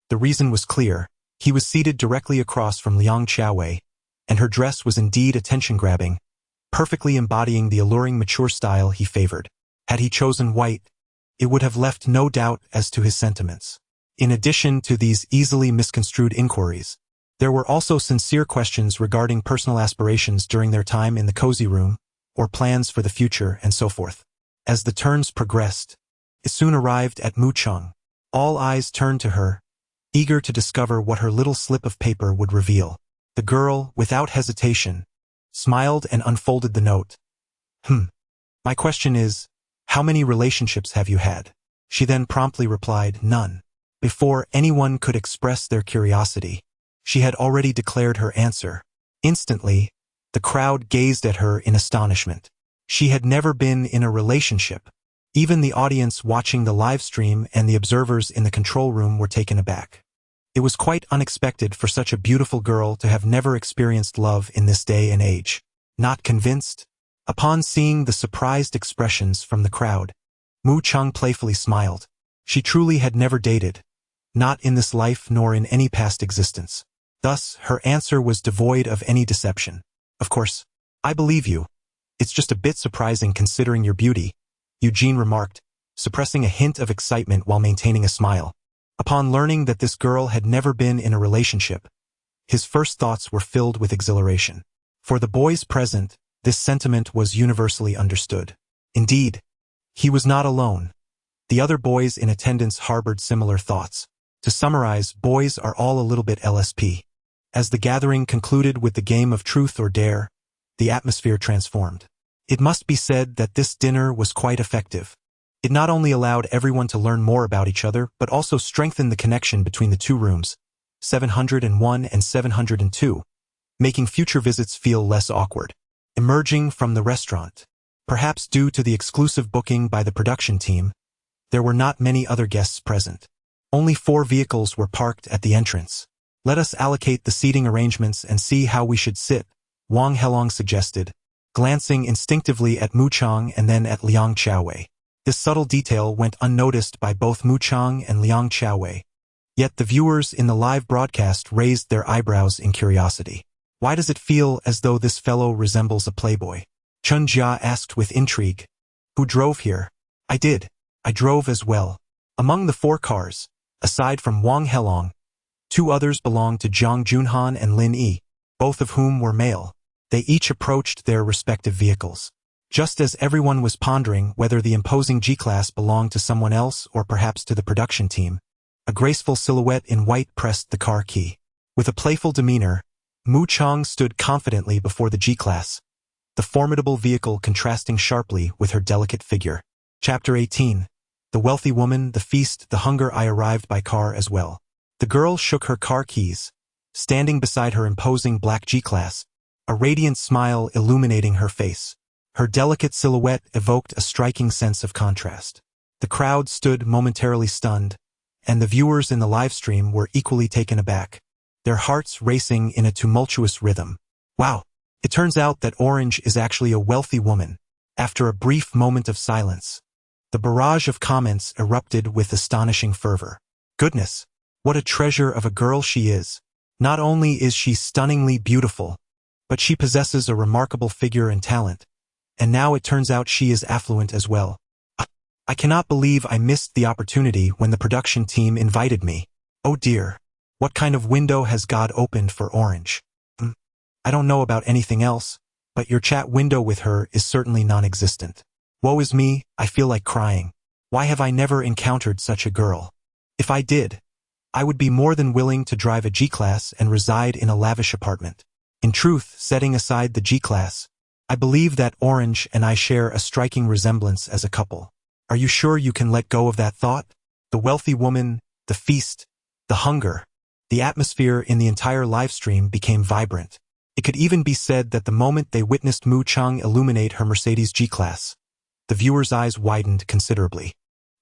Speaker 1: The reason was clear. He was seated directly across from Liang Qiaowei, and her dress was indeed attention-grabbing, perfectly embodying the alluring mature style he favored. Had he chosen white, it would have left no doubt as to his sentiments. In addition to these easily misconstrued inquiries, there were also sincere questions regarding personal aspirations during their time in the cozy room, or plans for the future, and so forth. As the turns progressed, it soon arrived at Mu Chang. All eyes turned to her, eager to discover what her little slip of paper would reveal. The girl, without hesitation, smiled and unfolded the note. My question is, how many relationships have you had? She then promptly replied, none. Before anyone could express their curiosity, she had already declared her answer. Instantly, the crowd gazed at her in astonishment. She had never been in a relationship. Even the audience watching the live stream and the observers in the control room were taken aback. It was quite unexpected for such a beautiful girl to have never experienced love in this day and age. Not convinced? Upon seeing the surprised expressions from the crowd, Mu Chang playfully smiled. She truly had never dated, not in this life nor in any past existence. Thus, her answer was devoid of any deception. Of course, I believe you. It's just a bit surprising considering your beauty, Eugene remarked, suppressing a hint of excitement while maintaining a smile. Upon learning that this girl had never been in a relationship, his first thoughts were filled with exhilaration. For the boys present, this sentiment was universally understood. Indeed, he was not alone. The other boys in attendance harbored similar thoughts. To summarize, boys are all a little bit LSP. As the gathering concluded with the game of truth or dare, the atmosphere transformed. It must be said that this dinner was quite effective. It not only allowed everyone to learn more about each other, but also strengthened the connection between the two rooms, 701 and 702, making future visits feel less awkward. Emerging from the restaurant, perhaps due to the exclusive booking by the production team, there were not many other guests present. Only 4 vehicles were parked at the entrance. Let us allocate the seating arrangements and see how we should sit, Wang Helong suggested, glancing instinctively at Mu Chang and then at Liang Qiaowei. This subtle detail went unnoticed by both Mu Chang and Liang Qiaowei. Yet the viewers in the live broadcast raised their eyebrows in curiosity. Why does it feel as though this fellow resembles a playboy? Chun Jia asked with intrigue. Who drove here? I did. I drove as well. Among the 4 cars, aside from Wang Helong, 2 others belonged to Jiang Junhan and Lin Yi, both of whom were male. They each approached their respective vehicles. Just as everyone was pondering whether the imposing G-Class belonged to someone else or perhaps to the production team, a graceful silhouette in white pressed the car key. With a playful demeanor, Mu Chang stood confidently before the G-Class, the formidable vehicle contrasting sharply with her delicate figure. Chapter 18. The Wealthy Woman, the Feast, the Hunger. I arrived by car as well. The girl shook her car keys, standing beside her imposing black G-Class, a radiant smile illuminating her face. Her delicate silhouette evoked a striking sense of contrast. The crowd stood momentarily stunned, and the viewers in the live stream were equally taken aback, their hearts racing in a tumultuous rhythm. Wow! It turns out that Orange is actually a wealthy woman. After a brief moment of silence, the barrage of comments erupted with astonishing fervor. Goodness! What a treasure of a girl she is! Not only is she stunningly beautiful, but she possesses a remarkable figure and talent. And now it turns out she is affluent as well. I cannot believe I missed the opportunity when the production team invited me. Oh dear. What kind of window has God opened for Orange? I don't know about anything else, but your chat window with her is certainly non-existent. Woe is me, I feel like crying. Why have I never encountered such a girl? If I did, I would be more than willing to drive a G-Class and reside in a lavish apartment. In truth, setting aside the G-Class, I believe that Orange and I share a striking resemblance as a couple. Are you sure you can let go of that thought? The wealthy woman, the feast, the hunger, the atmosphere in the entire livestream became vibrant. It could even be said that the moment they witnessed Mu Chang illuminate her Mercedes G-Class, the viewers' eyes widened considerably.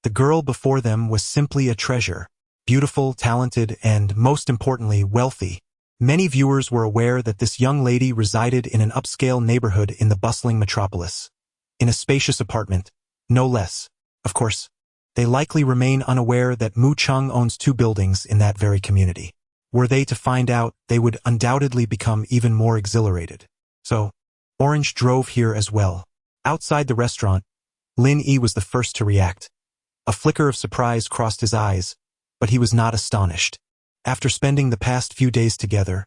Speaker 1: The girl before them was simply a treasure, beautiful, talented, and, most importantly, wealthy. Many viewers were aware that this young lady resided in an upscale neighborhood in the bustling metropolis, in a spacious apartment, no less. Of course, they likely remain unaware that Mu Chang owns 2 buildings in that very community. Were they to find out, they would undoubtedly become even more exhilarated. So, Orange drove here as well. Outside the restaurant, Lin Yi was the first to react. A flicker of surprise crossed his eyes, but he was not astonished. After spending the past few days together,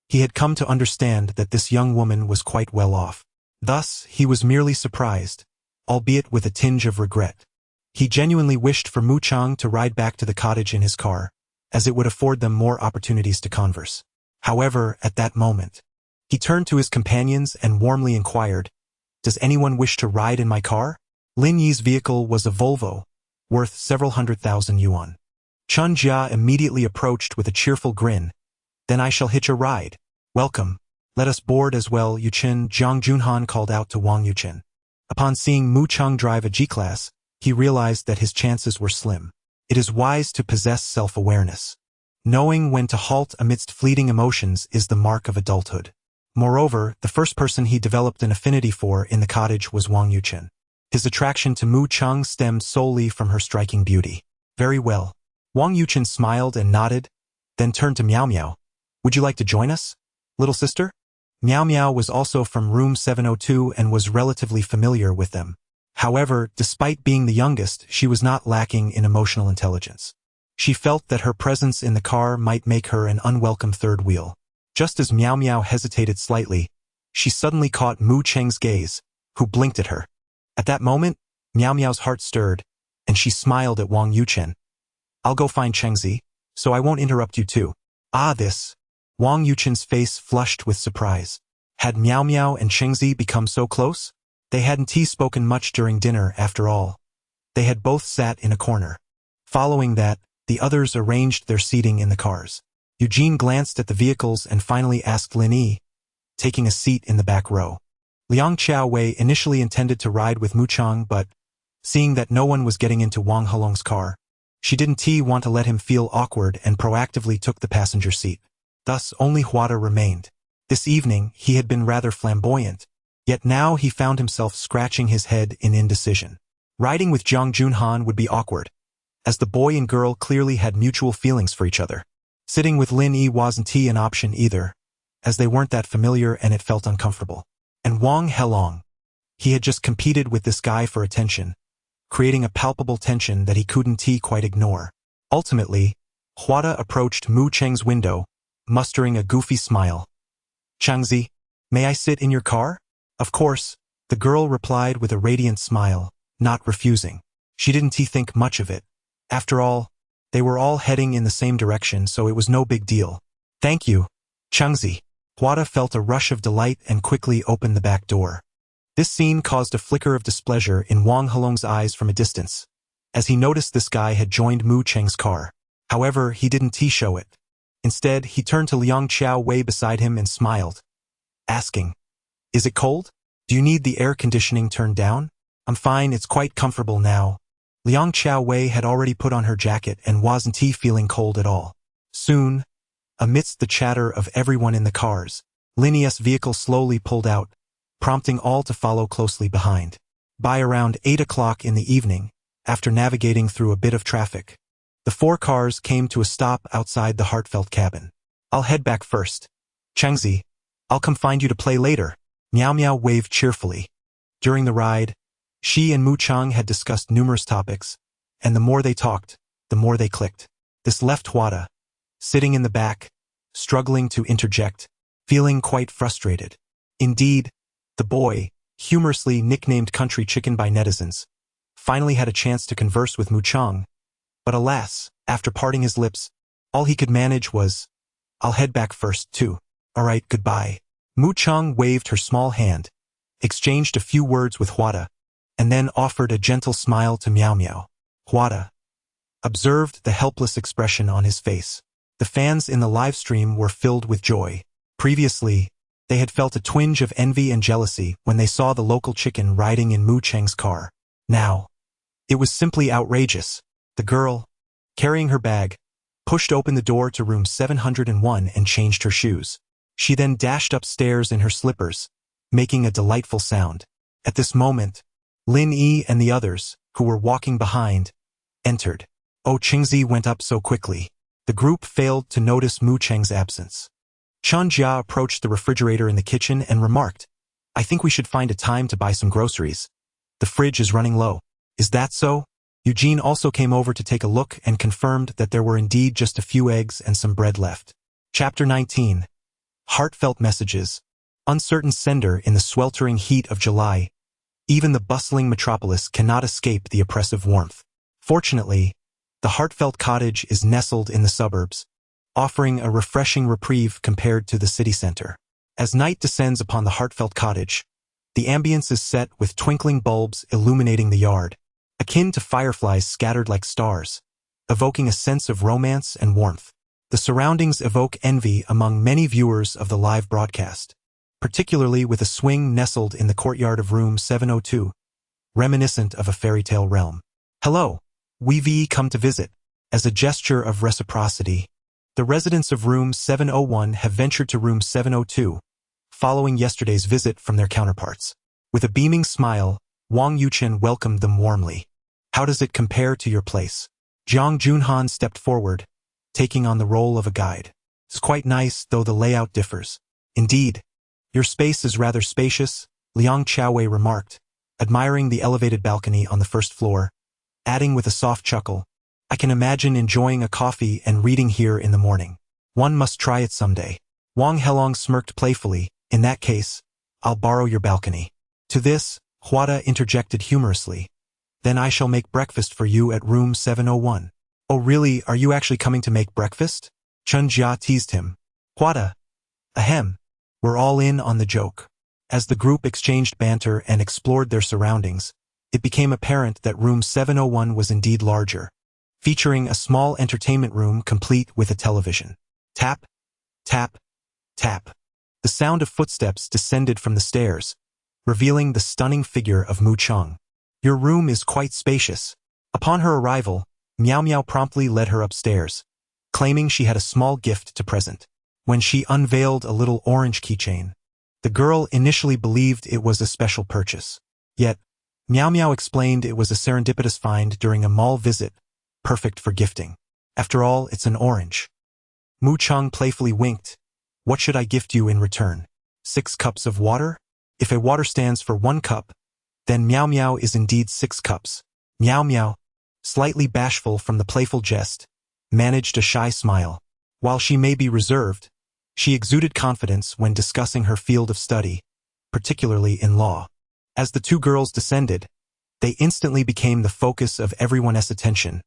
Speaker 1: he had come to understand that this young woman was quite well off. Thus, he was merely surprised, albeit with a tinge of regret. He genuinely wished for Mu Chang to ride back to the cottage in his car, as it would afford them more opportunities to converse. However, at that moment, he turned to his companions and warmly inquired, "Does anyone wish to ride in my car?" Lin Yi's vehicle was a Volvo, worth several $100,000. Chun Jia immediately approached with a cheerful grin. "Then I shall hitch a ride. Welcome. Let us board as well, Yuchen," Zhang Junhan called out to Wang Yuchen. Upon seeing Mu Chang drive a G-Class, he realized that his chances were slim. It is wise to possess self-awareness. Knowing when to halt amidst fleeting emotions is the mark of adulthood. Moreover, the first person he developed an affinity for in the cottage was Wang Yuchen. His attraction to Mu Chang stemmed solely from her striking beauty. "Very well." Wang Yuchen smiled and nodded, then turned to Miao Miao. "Would you like to join us, little sister?" Miao Miao was also from room 702 and was relatively familiar with them. However, despite being the youngest, she was not lacking in emotional intelligence. She felt that her presence in the car might make her an unwelcome third wheel. Just as Miao Miao hesitated slightly, she suddenly caught Mu Cheng's gaze, who blinked at her. At that moment, Miao Miao's heart stirred, and she smiled at Wang Yuchen. "I'll go find Chengzi, so I won't interrupt you too." "Ah, this." Wang Yuchen's face flushed with surprise. Had Miao Miao and Chengzi become so close? They hadn't spoken much during dinner, after all. They had both sat in a corner. Following that, the others arranged their seating in the cars. Eugene glanced at the vehicles and finally asked Lin Yi, taking a seat in the back row. Liang Xiaowei initially intended to ride with Mu Chang, but, seeing that no one was getting into Wang Helong's car, she didn't want to let him feel awkward and proactively took the passenger seat. Thus, only Huada remained. This evening, he had been rather flamboyant, yet now he found himself scratching his head in indecision. Riding with Zhang Junhan would be awkward, as the boy and girl clearly had mutual feelings for each other. Sitting with Lin Yi wasn't an option either, as they weren't that familiar and it felt uncomfortable. And Wang Helong. He had just competed with this guy for attention, creating a palpable tension that he couldn't quite ignore. Ultimately, Huada approached Mu Cheng's window, mustering a goofy smile. "Changzi, may I sit in your car?" "Of course," the girl replied with a radiant smile, not refusing. She didn't think much of it. After all, they were all heading in the same direction, so it was no big deal. "Thank you, Changzi." Huada felt a rush of delight and quickly opened the back door. This scene caused a flicker of displeasure in Wang Helong's eyes from a distance, as he noticed this guy had joined Mu Cheng's car. However, he didn't show it. Instead, he turned to Liang Xiaowei beside him and smiled, asking, "Is it cold?" Do you need the air conditioning turned down? I'm fine, it's quite comfortable now. Liang Qiaowei had already put on her jacket and wasn't feeling cold at all. Soon, amidst the chatter of everyone in the cars, Lin's vehicle slowly pulled out, prompting all to follow closely behind. By around 8 o'clock in the evening, after navigating through a bit of traffic, the 4 cars came to a stop outside the heartfelt cabin. I'll head back first. Chengzi, I'll come find you to play later. Miao Miao waved cheerfully. During the ride, she and Mu Chang had discussed numerous topics, and the more they talked, the more they clicked. This left Huada, sitting in the back, struggling to interject, feeling quite frustrated. Indeed, the boy, humorously nicknamed Country Chicken by netizens, finally had a chance to converse with Mu Chang, but alas, after parting his lips, all he could manage was, I'll head back first, too. Alright, goodbye. Mu Chang waved her small hand, exchanged a few words with Huada, and then offered a gentle smile to Miao Miao. Huada observed the helpless expression on his face. The fans in the live stream were filled with joy. Previously, they had felt a twinge of envy and jealousy when they saw the local chicken riding in Mu Cheng's car. Now, it was simply outrageous. The girl, carrying her bag, pushed open the door to room 701 and changed her shoes. She then dashed upstairs in her slippers, making a delightful sound. At this moment, Lin Yi and the others, who were walking behind, entered. Oh, Qingzi went up so quickly. The group failed to notice Mu Cheng's absence. Chen Jia approached the refrigerator in the kitchen and remarked, I think we should find a time to buy some groceries. The fridge is running low. Is that so? Eugene also came over to take a look and confirmed that there were indeed just a few eggs and some bread left. Chapter 19. Heartfelt messages. Uncertain sender in the sweltering heat of July. Even the bustling metropolis cannot escape the oppressive warmth. Fortunately, the heartfelt cottage is nestled in the suburbs, offering a refreshing reprieve compared to the city center. As night descends upon the heartfelt cottage, the ambience is set with twinkling bulbs illuminating the yard, akin to fireflies scattered like stars, evoking a sense of romance and warmth. The surroundings evoke envy among many viewers of the live broadcast, particularly with a swing nestled in the courtyard of room 702, reminiscent of a fairy tale realm. Hello, we've come to visit. As a gesture of reciprocity, the residents of room 701 have ventured to room 702, following yesterday's visit from their counterparts. With a beaming smile, Wang Yuchen welcomed them warmly. How does it compare to your place? Jiang Junhan stepped forward, taking on the role of a guide. It's quite nice, though the layout differs. Indeed, your space is rather spacious, Liang Qiaowei remarked, admiring the elevated balcony on the first floor, adding with a soft chuckle, I can imagine enjoying a coffee and reading here in the morning. One must try it someday. Wang Helong smirked playfully, in that case, I'll borrow your balcony. To this, Huada interjected humorously, then I shall make breakfast for you at room 701. Oh really, are you actually coming to make breakfast? Chen Jia teased him. Huada. Ahem. We're all in on the joke. As the group exchanged banter and explored their surroundings, it became apparent that room 701 was indeed larger, featuring a small entertainment room complete with a television. Tap, tap, tap. The sound of footsteps descended from the stairs, revealing the stunning figure of Mu Chang. Your room is quite spacious. Upon her arrival, Miao Miao promptly led her upstairs, claiming she had a small gift to present. When she unveiled a little orange keychain, the girl initially believed it was a special purchase. Yet, Miao Miao explained it was a serendipitous find during a mall visit, perfect for gifting. After all, it's an orange. Mu Chang playfully winked. What should I gift you in return? 6 cups of water? If a water stands for 1 cup, then Miao Miao is indeed 6 cups. Miao Miao, slightly bashful from the playful jest, managed a shy smile. While she may be reserved, she exuded confidence when discussing her field of study, particularly in law. As the 2 girls descended, they instantly became the focus of everyone's attention,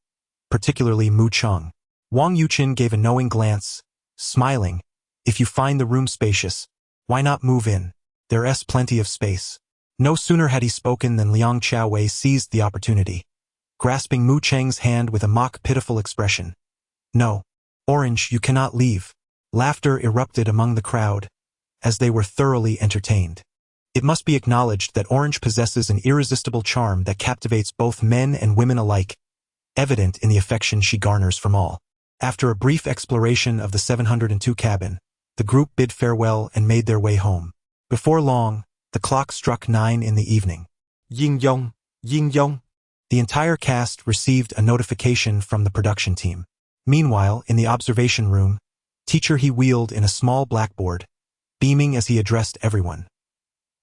Speaker 1: particularly Mu Chang. Wang Yuchen gave a knowing glance, smiling. If you find the room spacious, why not move in? There's plenty of space. No sooner had he spoken than Liang Qiaowei seized the opportunity, grasping Mu Cheng's hand with a mock pitiful expression. No, Orange, you cannot leave. Laughter erupted among the crowd, as they were thoroughly entertained. It must be acknowledged that Orange possesses an irresistible charm that captivates both men and women alike, evident in the affection she garners from all. After a brief exploration of the 702 cabin, the group bid farewell and made their way home. Before long, the clock struck 9 in the evening.
Speaker 2: Yin Yong, Yin Yong.
Speaker 1: The entire cast received a notification from the production team. Meanwhile, in the observation room, Teacher He wheeled in a small blackboard, beaming as he addressed everyone.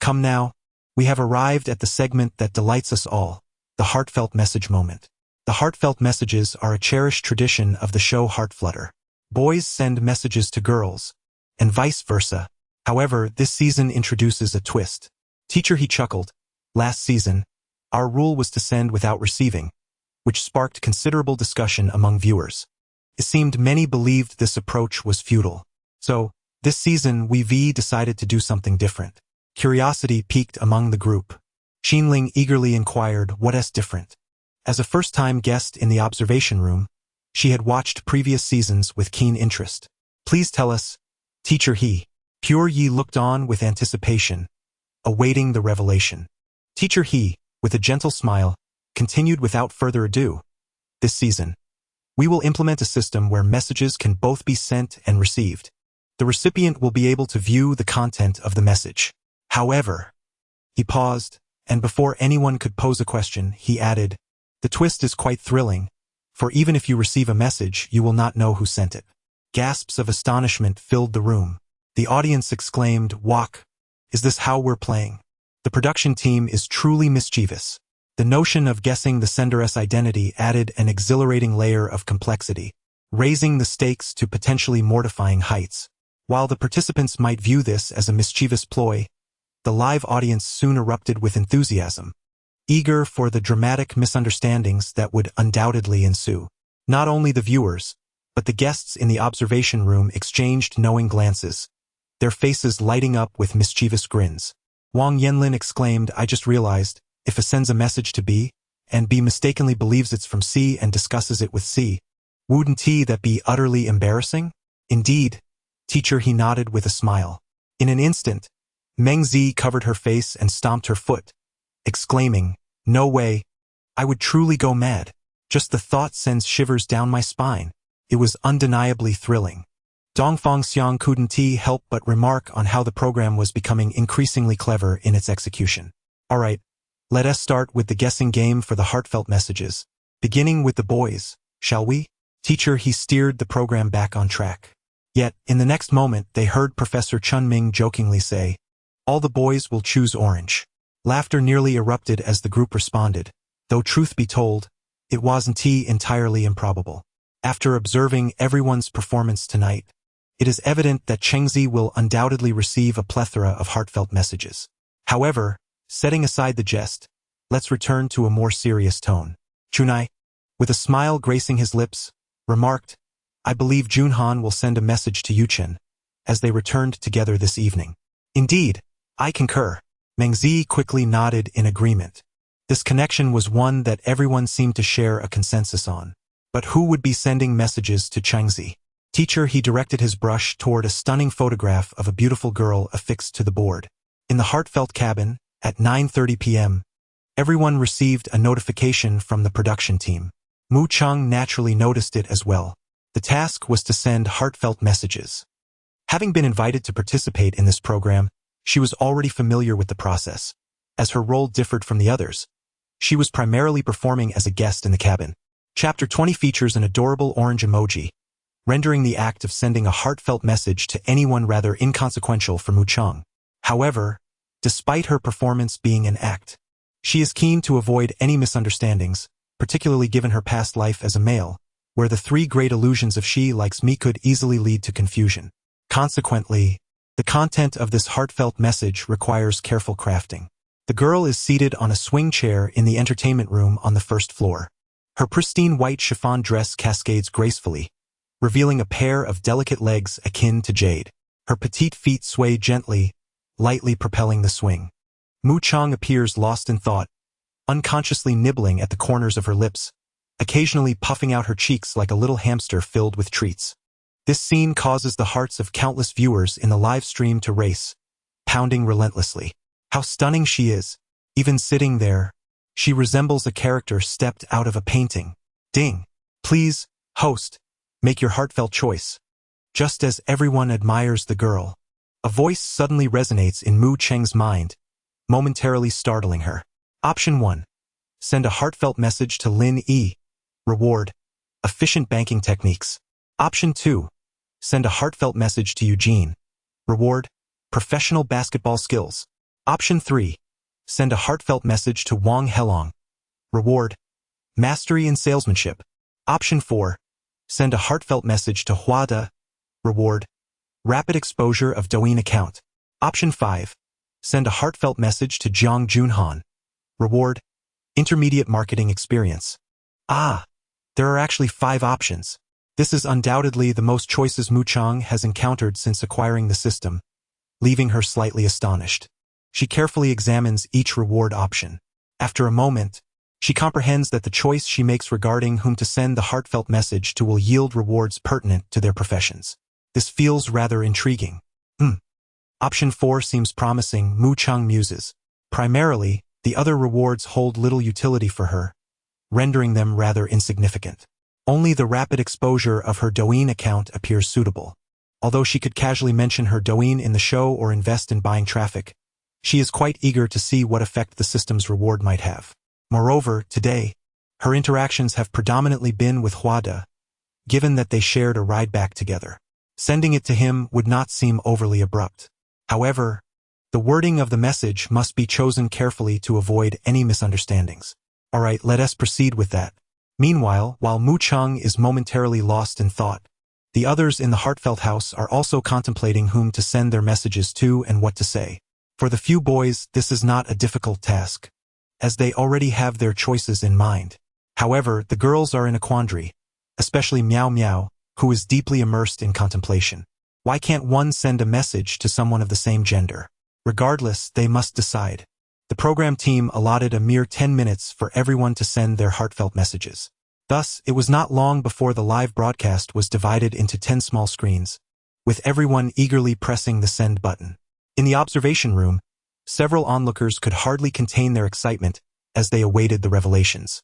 Speaker 1: Come now, we have arrived at the segment that delights us all, the heartfelt message moment. The heartfelt messages are a cherished tradition of the show Heartflutter. Boys send messages to girls, and vice versa. However, this season introduces a twist. Teacher He chuckled. Last season, our rule was to send without receiving, which sparked considerable discussion among viewers. It seemed many believed this approach was futile. So, this season we decided to do something different. Curiosity piqued among the group. Xinling eagerly inquired what's different. As a first-time guest in the observation room, she had watched previous seasons with keen interest. Please tell us, Teacher He. Pure Yi looked on with anticipation, awaiting the revelation. Teacher He, with a gentle smile, continued without further ado. This season, we will implement a system where messages can both be sent and received. The recipient will be able to view the content of the message. However, he paused, and before anyone could pose a question, he added, the twist is quite thrilling, for even if you receive a message, you will not know who sent it. Gasps of astonishment filled the room. The audience exclaimed, "Wok! Is this how we're playing?" The production team is truly mischievous. The notion of guessing the sender's identity added an exhilarating layer of complexity, raising the stakes to potentially mortifying heights. While the participants might view this as a mischievous ploy, the live audience soon erupted with enthusiasm, eager for the dramatic misunderstandings that would undoubtedly ensue. Not only the viewers, but the guests in the observation room exchanged knowing glances, their faces lighting up with mischievous grins. Wang Yanlin exclaimed, I just realized, if A sends a message to B, and B mistakenly believes it's from C and discusses it with C, wouldn't that be utterly embarrassing? Indeed, Teacher He nodded with a smile. In an instant, Meng Zi covered her face and stomped her foot, exclaiming, no way, I would truly go mad. Just the thought sends shivers down my spine. It was undeniably thrilling. Dongfang Xiang couldn't help but remark on how the program was becoming increasingly clever in its execution. Alright, let us start with the guessing game for the heartfelt messages. Beginning with the boys, shall we? Teacher He steered the program back on track. Yet, in the next moment, they heard Professor Chunming jokingly say, all the boys will choose orange. Laughter nearly erupted as the group responded, though truth be told, it wasn't entirely improbable. After observing everyone's performance tonight, it is evident that Chengzi will undoubtedly receive a plethora of heartfelt messages. However, setting aside the jest, let's return to a more serious tone. Chunai, with a smile gracing his lips, remarked, I believe Junhan will send a message to Yuchen, as they returned together this evening. Indeed, I concur. Meng Zi quickly nodded in agreement. This connection was one that everyone seemed to share a consensus on. But who would be sending messages to Chengzi? Teacher He directed his brush toward a stunning photograph of a beautiful girl affixed to the board. In the heartfelt cabin, at 9:30 p.m., everyone received a notification from the production team. Mu Cheng naturally noticed it as well. The task was to send heartfelt messages. Having been invited to participate in this program, she was already familiar with the process. As her role differed from the others, she was primarily performing as a guest in the cabin. Chapter 20 features an adorable orange emoji, rendering the act of sending a heartfelt message to anyone rather inconsequential for Mu Cheng. However, despite her performance being an act, she is keen to avoid any misunderstandings, particularly given her past life as a male, where the three great illusions of she likes me could easily lead to confusion. Consequently, the content of this heartfelt message requires careful crafting. The girl is seated on a swing chair in the entertainment room on the first floor. Her pristine white chiffon dress cascades gracefully, revealing a pair of delicate legs akin to jade. Her petite feet sway gently, lightly propelling the swing. Mu Cheng appears lost in thought, unconsciously nibbling at the corners of her lips, occasionally puffing out her cheeks like a little hamster filled with treats. This scene causes the hearts of countless viewers in the live stream to race, pounding relentlessly. How stunning she is. Even sitting there, she resembles a character stepped out of a painting. Ding. Please, host, make your heartfelt choice. Just as everyone admires the girl, a voice suddenly resonates in Mu Cheng's mind, momentarily startling her. Option 1. Send a heartfelt message to Lin Yi. Reward: efficient banking techniques. Option 2. Send a heartfelt message to Eugene. Reward: professional basketball skills. Option 3. Send a heartfelt message to Wang Helong. Reward: mastery in salesmanship. Option 4. Send a heartfelt message to Hua De. Reward: rapid exposure of Douyin account. Option 5. Send a heartfelt message to Jiang Junhan. Reward: intermediate marketing experience. Ah, there are actually 5 options. This is undoubtedly the most choices Mu Chang has encountered since acquiring the system, leaving her slightly astonished. She carefully examines each reward option. After a moment, she comprehends that the choice she makes regarding whom to send the heartfelt message to will yield rewards pertinent to their professions. This feels rather intriguing. Option 4 seems promising, Mu Chang muses. Primarily, the other rewards hold little utility for her, rendering them rather insignificant. Only the rapid exposure of her Douyin account appears suitable. Although she could casually mention her Douyin in the show or invest in buying traffic, she is quite eager to see what effect the system's reward might have. Moreover, today, her interactions have predominantly been with Hua De, given that they shared a ride back together. Sending it to him would not seem overly abrupt. However, the wording of the message must be chosen carefully to avoid any misunderstandings. Alright, let us proceed with that. Meanwhile, while Mu Chang is momentarily lost in thought, the others in the heartfelt house are also contemplating whom to send their messages to and what to say. For the few boys, this is not a difficult task, as they already have their choices in mind. However, the girls are in a quandary, especially Miao Miao, who is deeply immersed in contemplation. Why can't one send a message to someone of the same gender? Regardless, they must decide. The program team allotted a mere 10 minutes for everyone to send their heartfelt messages. Thus, it was not long before the live broadcast was divided into 10 small screens, with everyone eagerly pressing the send button. In the observation room, several onlookers could hardly contain their excitement as they awaited the revelations.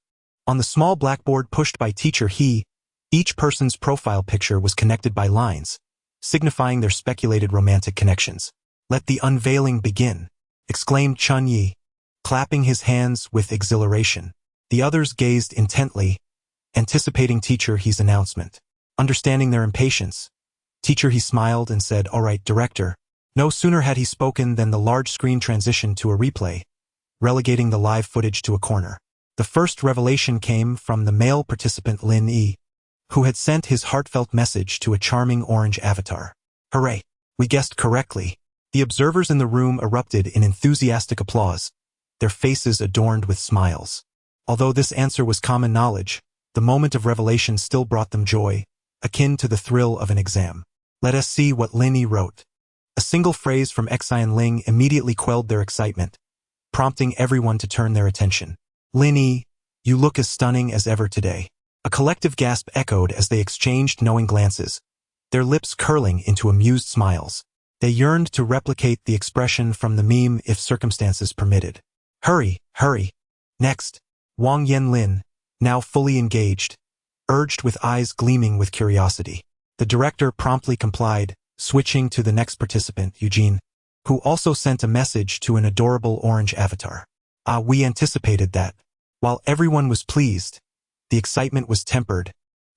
Speaker 1: On the small blackboard pushed by Teacher He, each person's profile picture was connected by lines, signifying their speculated romantic connections. "Let the unveiling begin," exclaimed Chun Yi, clapping his hands with exhilaration. The others gazed intently, anticipating Teacher He's announcement. Understanding their impatience, Teacher He smiled and said, "All right, director." No sooner had he spoken than the large screen transitioned to a replay, relegating the live footage to a corner. The first revelation came from the male participant Lin Yi, who had sent his heartfelt message to a charming orange avatar. "Hooray! We guessed correctly." The observers in the room erupted in enthusiastic applause, their faces adorned with smiles. Although this answer was common knowledge, the moment of revelation still brought them joy, akin to the thrill of an exam. Let us see what Lin Yi wrote. A single phrase from Xian Ling immediately quelled their excitement, prompting everyone to turn their attention. "Lin Yi, you look as stunning as ever today." A collective gasp echoed as they exchanged knowing glances, their lips curling into amused smiles. They yearned to replicate the expression from the meme if circumstances permitted. "Hurry, hurry. Next." Wang Yanlin, now fully engaged, urged with eyes gleaming with curiosity. The director promptly complied, switching to the next participant, Eugene, who also sent a message to an adorable orange avatar. We anticipated that. While everyone was pleased, the excitement was tempered,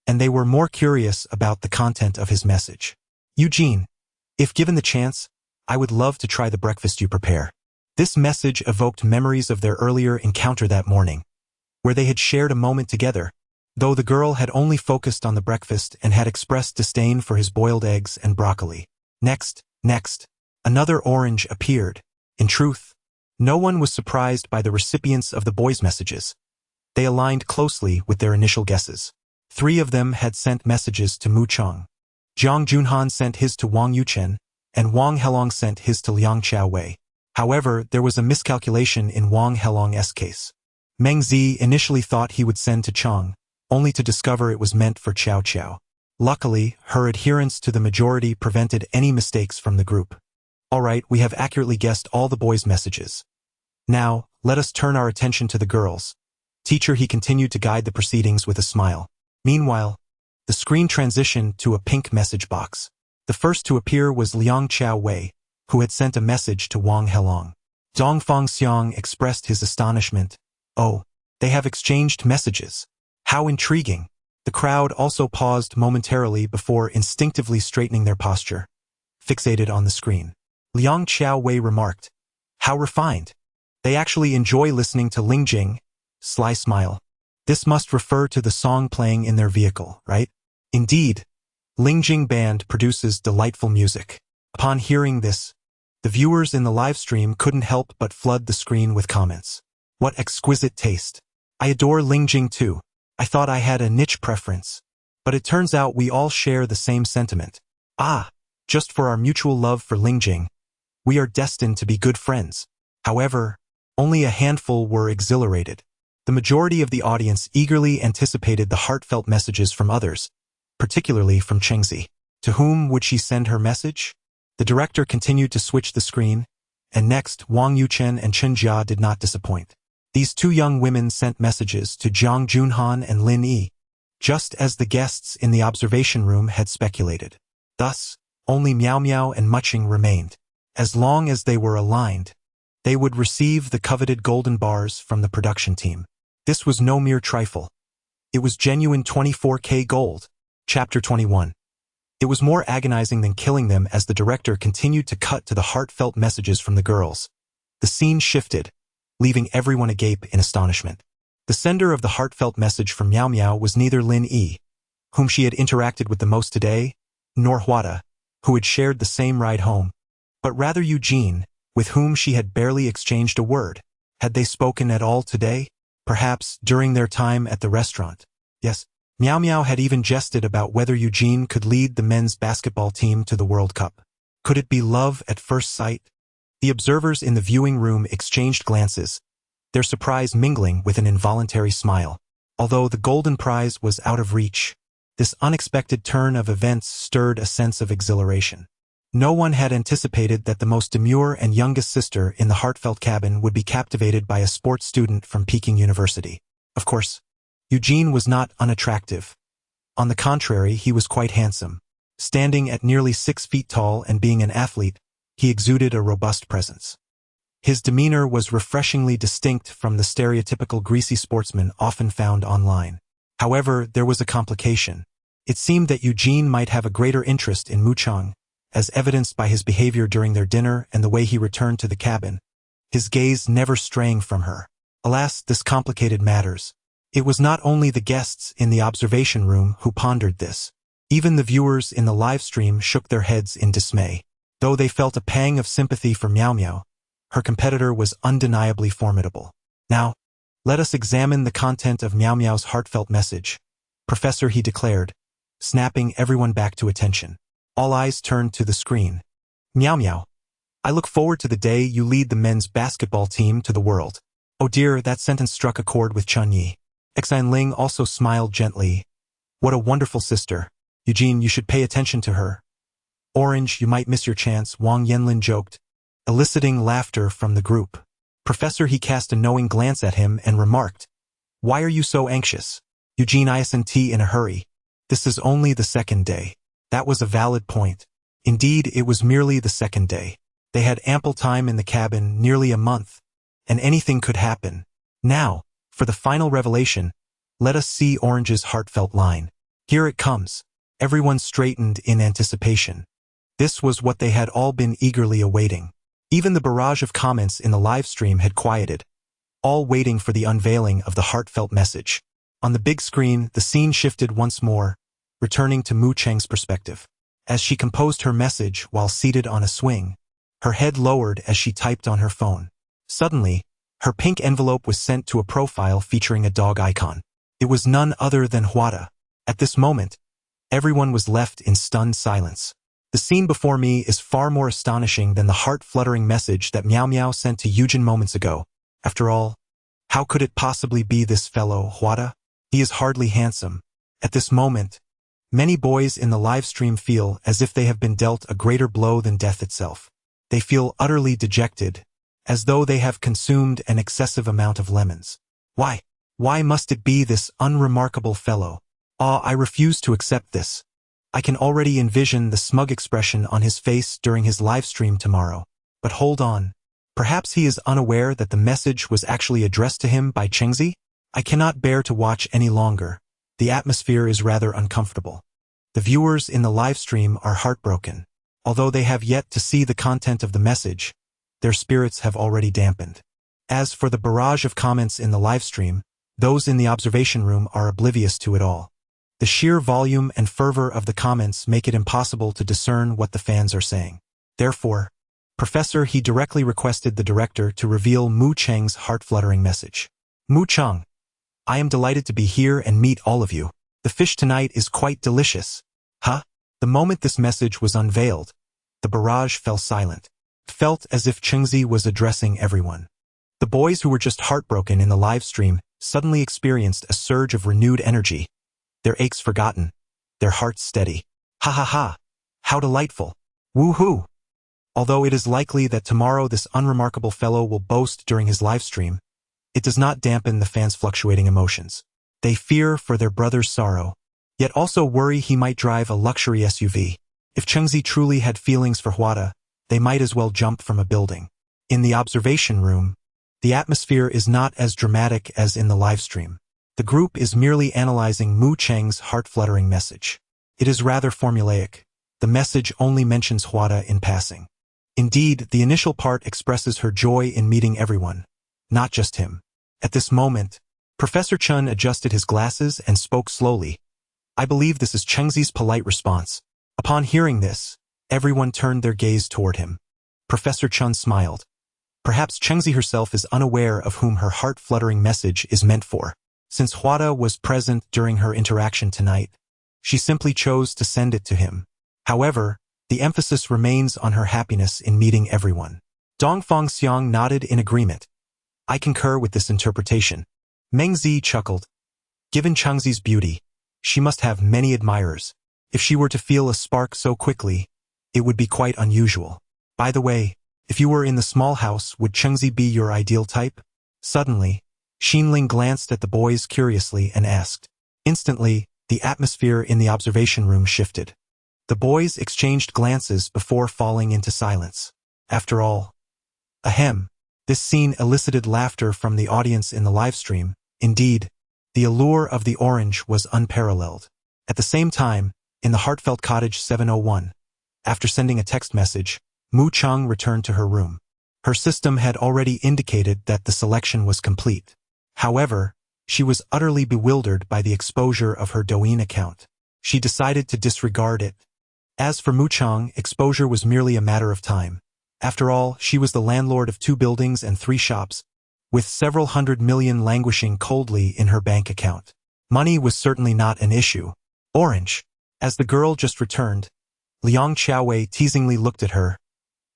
Speaker 1: and they were more curious about the content of his message. "Eugene, if given the chance, I would love to try the breakfast you prepare." This message evoked memories of their earlier encounter that morning, where they had shared a moment together, though the girl had only focused on the breakfast and had expressed disdain for his boiled eggs and broccoli. Next. Another orange appeared. In truth, no one was surprised by the recipients of the boys' messages. They aligned closely with their initial guesses. 3 of them had sent messages to Mu Chang. Jiang Junhan sent his to Wang Yuchen, and Wang Helong sent his to Liang Xiaowei. However, there was a miscalculation in Wang Helong's case. Meng Zi initially thought he would send to Chang, only to discover it was meant for Qiao Qiao. Luckily, her adherence to the majority prevented any mistakes from the group. Alright, we have accurately guessed all the boys' messages. Now, let us turn our attention to the girls. Teacher, he continued to guide the proceedings with a smile. Meanwhile, the screen transitioned to a pink message box. The first to appear was Liang Chao Wei, who had sent a message to Wang Helong. Dongfang Xiang expressed his astonishment. Oh, they have exchanged messages. How intriguing. The crowd also paused momentarily before instinctively straightening their posture, fixated on the screen. Liang Chao Wei remarked, "How refined. They actually enjoy listening to Ling Jing." Sly smile. This must refer to the song playing in their vehicle, right? Indeed, Ling Jing Band produces delightful music. Upon hearing this, the viewers in the live stream couldn't help but flood the screen with comments. What exquisite taste. I adore Ling Jing too. I thought I had a niche preference. But it turns out we all share the same sentiment. Ah, just for our mutual love for Ling Jing, we are destined to be good friends. However, only a handful were exhilarated. The majority of the audience eagerly anticipated the heartfelt messages from others, particularly from Chengzi. To whom would she send her message? The director continued to switch the screen, and next Wang Yuchen and Chen Jia did not disappoint. These two young women sent messages to Jiang Junhan and Lin Yi, just as the guests in the observation room had speculated. Thus, only Miao Miao and Muching remained. As long as they were aligned, they would receive the coveted golden bars from the production team. This was no mere trifle. It was genuine 24K gold. Chapter 21. It was more agonizing than killing them as the director continued to cut to the heartfelt messages from the girls. The scene shifted, leaving everyone agape in astonishment. The sender of the heartfelt message from Miao Miao was neither Lin Yi, whom she had interacted with the most today, nor Huada, who had shared the same ride home, but rather Eugene, with whom she had barely exchanged a word. Had they spoken at all today? Perhaps during their time at the restaurant. Yes, Miao Miao had even jested about whether Eugene could lead the men's basketball team to the World Cup. Could it be love at first sight? The observers in the viewing room exchanged glances, their surprise mingling with an involuntary smile. Although the golden prize was out of reach, this unexpected turn of events stirred a sense of exhilaration. No one had anticipated that the most demure and youngest sister in the heartfelt cabin would be captivated by a sports student from Peking University. Of course, Eugene was not unattractive. On the contrary, he was quite handsome. Standing at nearly 6 feet tall and being an athlete, he exuded a robust presence. His demeanor was refreshingly distinct from the stereotypical greasy sportsman often found online. However, there was a complication. It seemed that Eugene might have a greater interest in Mu Chang, as evidenced by his behavior during their dinner and the way he returned to the cabin, his gaze never straying from her. Alas, this complicated matters. It was not only the guests in the observation room who pondered this. Even the viewers in the live stream shook their heads in dismay. Though they felt a pang of sympathy for Miao Miao, her competitor was undeniably formidable. Now, let us examine the content of Miao Miao's heartfelt message. Professor, he declared, snapping everyone back to attention. All eyes turned to the screen. Miao Miao, I look forward to the day you lead the men's basketball team to the world. Oh dear, that sentence struck a chord with Chun Yi. Xan Ling also smiled gently. What a wonderful sister. Eugene, you should pay attention to her. Orange, you might miss your chance, Wang Yanlin joked, eliciting laughter from the group. Professor, he cast a knowing glance at him and remarked, why are you so anxious? Eugene, isn't in a hurry. This is only the second day. That was a valid point. Indeed, it was merely the second day. They had ample time in the cabin, nearly a month, and anything could happen. Now, for the final revelation, let us see Orange's heartfelt line. Here it comes. Everyone straightened in anticipation. This was what they had all been eagerly awaiting. Even the barrage of comments in the live stream had quieted, all waiting for the unveiling of the heartfelt message. On the big screen, the scene shifted once more, returning to Mu Cheng's perspective. As she composed her message while seated on a swing, her head lowered as she typed on her phone. Suddenly, her pink envelope was sent to a profile featuring a dog icon. It was none other than Huada. At this moment, everyone was left in stunned silence. The scene before me is far more astonishing than the heart-fluttering message that Miao Miao sent to Eugen moments ago. After all, how could it possibly be this fellow, Huada? He is hardly handsome. At this moment, many boys in the live stream feel as if they have been dealt a greater blow than death itself. They feel utterly dejected, as though they have consumed an excessive amount of lemons. Why? Why must it be this unremarkable fellow? Ah, I refuse to accept this. I can already envision the smug expression on his face during his live stream tomorrow. But hold on. Perhaps he is unaware that the message was actually addressed to him by Chengzi? I cannot bear to watch any longer. The atmosphere is rather uncomfortable. The viewers in the live stream are heartbroken. Although they have yet to see the content of the message, their spirits have already dampened. As for the barrage of comments in the live stream, those in the observation room are oblivious to it all. The sheer volume and fervor of the comments make it impossible to discern what the fans are saying. Therefore, Professor He directly requested the director to reveal Mu Cheng's heart-fluttering message. Mu Cheng, I am delighted to be here and meet all of you. The fish tonight is quite delicious. Huh? The moment this message was unveiled, the barrage fell silent. It felt as if Chengzi was addressing everyone. The boys who were just heartbroken in the live stream suddenly experienced a surge of renewed energy. Their aches forgotten, their hearts steady. Ha ha ha! How delightful! Woohoo! Although it is likely that tomorrow this unremarkable fellow will boast during his live stream, it does not dampen the fans' fluctuating emotions. They fear for their brother's sorrow, yet also worry he might drive a luxury SUV. If Chengzi truly had feelings for Huada, they might as well jump from a building. In the observation room, the atmosphere is not as dramatic as in the live stream. The group is merely analyzing Mu Cheng's heart-fluttering message. It is rather formulaic. The message only mentions Huada in passing. Indeed, the initial part expresses her joy in meeting everyone, not just him. At this moment, Professor Chun adjusted his glasses and spoke slowly. I believe this is Chengzi's polite response. Upon hearing this, everyone turned their gaze toward him. Professor Chun smiled. Perhaps Chengzi herself is unaware of whom her heart-fluttering message is meant for. Since Huada was present during her interaction tonight, she simply chose to send it to him. However, the emphasis remains on her happiness in meeting everyone. Dongfang Xiang nodded in agreement. I concur with this interpretation. Meng Zi chuckled. Given Chengzi's beauty, she must have many admirers. If she were to feel a spark so quickly, it would be quite unusual. By the way, if you were in the small house, would Chengzi be your ideal type? Suddenly, Xinling glanced at the boys curiously and asked. Instantly, the atmosphere in the observation room shifted. The boys exchanged glances before falling into silence. After all, ahem. This scene elicited laughter from the audience in the live stream. Indeed, the allure of the orange was unparalleled. At the same time, in the Heartfelt Cottage 701, after sending a text message, Mu Cheng returned to her room. Her system had already indicated that the selection was complete. However, she was utterly bewildered by the exposure of her Douyin account. She decided to disregard it. As for Mu Cheng, exposure was merely a matter of time. After all, she was the landlord of 2 buildings and 3 shops, with several hundred million languishing coldly in her bank account. Money was certainly not an issue. Orange. As the girl just returned, Liang Xiaowei teasingly looked at her.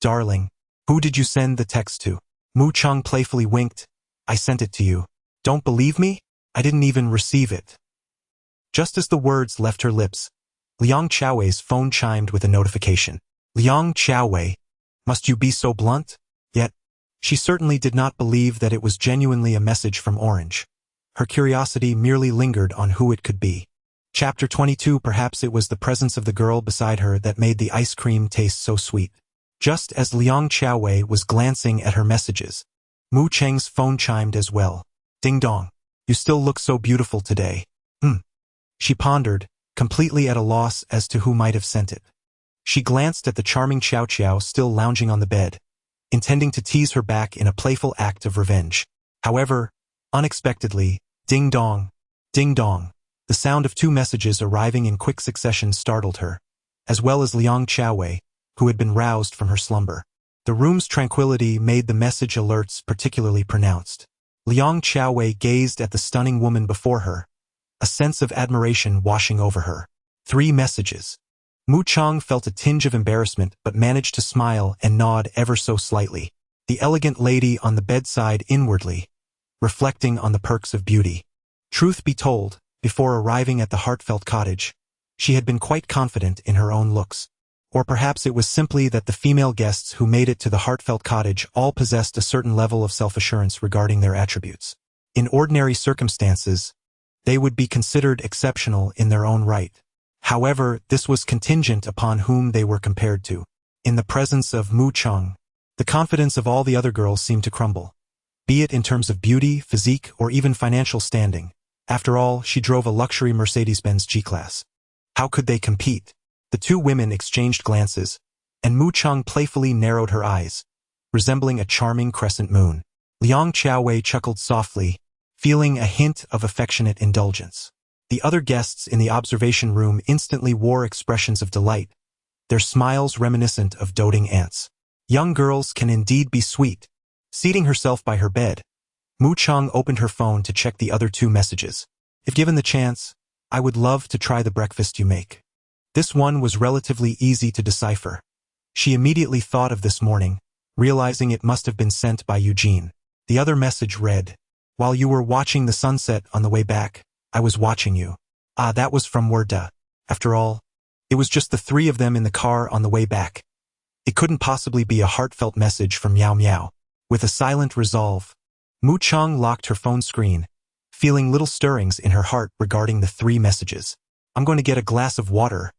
Speaker 1: Darling, who did you send the text to? Mu Cheng playfully winked. I sent it to you. Don't believe me? I didn't even receive it. Just as the words left her lips, Liang Xiaowei's phone chimed with a notification. Liang Xiaowei, must you be so blunt? Yet, she certainly did not believe that it was genuinely a message from Orange. Her curiosity merely lingered on who it could be. Chapter 22. Perhaps it was the presence of the girl beside her that made the ice cream taste so sweet. Just as Liang Xiaowei was glancing at her messages, Mu Cheng's phone chimed as well. Ding dong. You still look so beautiful today. She pondered, completely at a loss as to who might have sent it. She glanced at the charming Xiao Qiao still lounging on the bed, intending to tease her back in a playful act of revenge. However, unexpectedly, ding dong, the sound of 2 messages arriving in quick succession startled her, as well as Liang Xiaowei, who had been roused from her slumber. The room's tranquility made the message alerts particularly pronounced. Liang Xiaowei gazed at the stunning woman before her, a sense of admiration washing over her. 3 messages. Mu Cheng felt a tinge of embarrassment but managed to smile and nod ever so slightly. The elegant lady on the bedside inwardly, reflecting on the perks of beauty. Truth be told, before arriving at the Heartfelt Cottage, she had been quite confident in her own looks. Or perhaps it was simply that the female guests who made it to the heartfelt cottage all possessed a certain level of self-assurance regarding their attributes. In ordinary circumstances, they would be considered exceptional in their own right. However, this was contingent upon whom they were compared to. In the presence of Mu Cheng, the confidence of all the other girls seemed to crumble, be it in terms of beauty, physique, or even financial standing. After all, she drove a luxury Mercedes-Benz G-Class. How could they compete? The two women exchanged glances, and Mu Cheng playfully narrowed her eyes, resembling a charming crescent moon. Liang Qiaowei chuckled softly, feeling a hint of affectionate indulgence. The other guests in the observation room instantly wore expressions of delight, their smiles reminiscent of doting ants. Young girls can indeed be sweet. Seating herself by her bed, Mu Cheng opened her phone to check the other two messages. If given the chance, I would love to try the breakfast you make. This one was relatively easy to decipher. She immediately thought of this morning, realizing it must have been sent by Eugene. The other message read, while you were watching the sunset on the way back, I was watching you. Ah, that was from Werda. After all, it was just the three of them in the car on the way back. It couldn't possibly be a heartfelt message from Miao Miao. With a silent resolve, Mu Cheng locked her phone screen, feeling little stirrings in her heart regarding the three messages. I'm going to get a glass of water.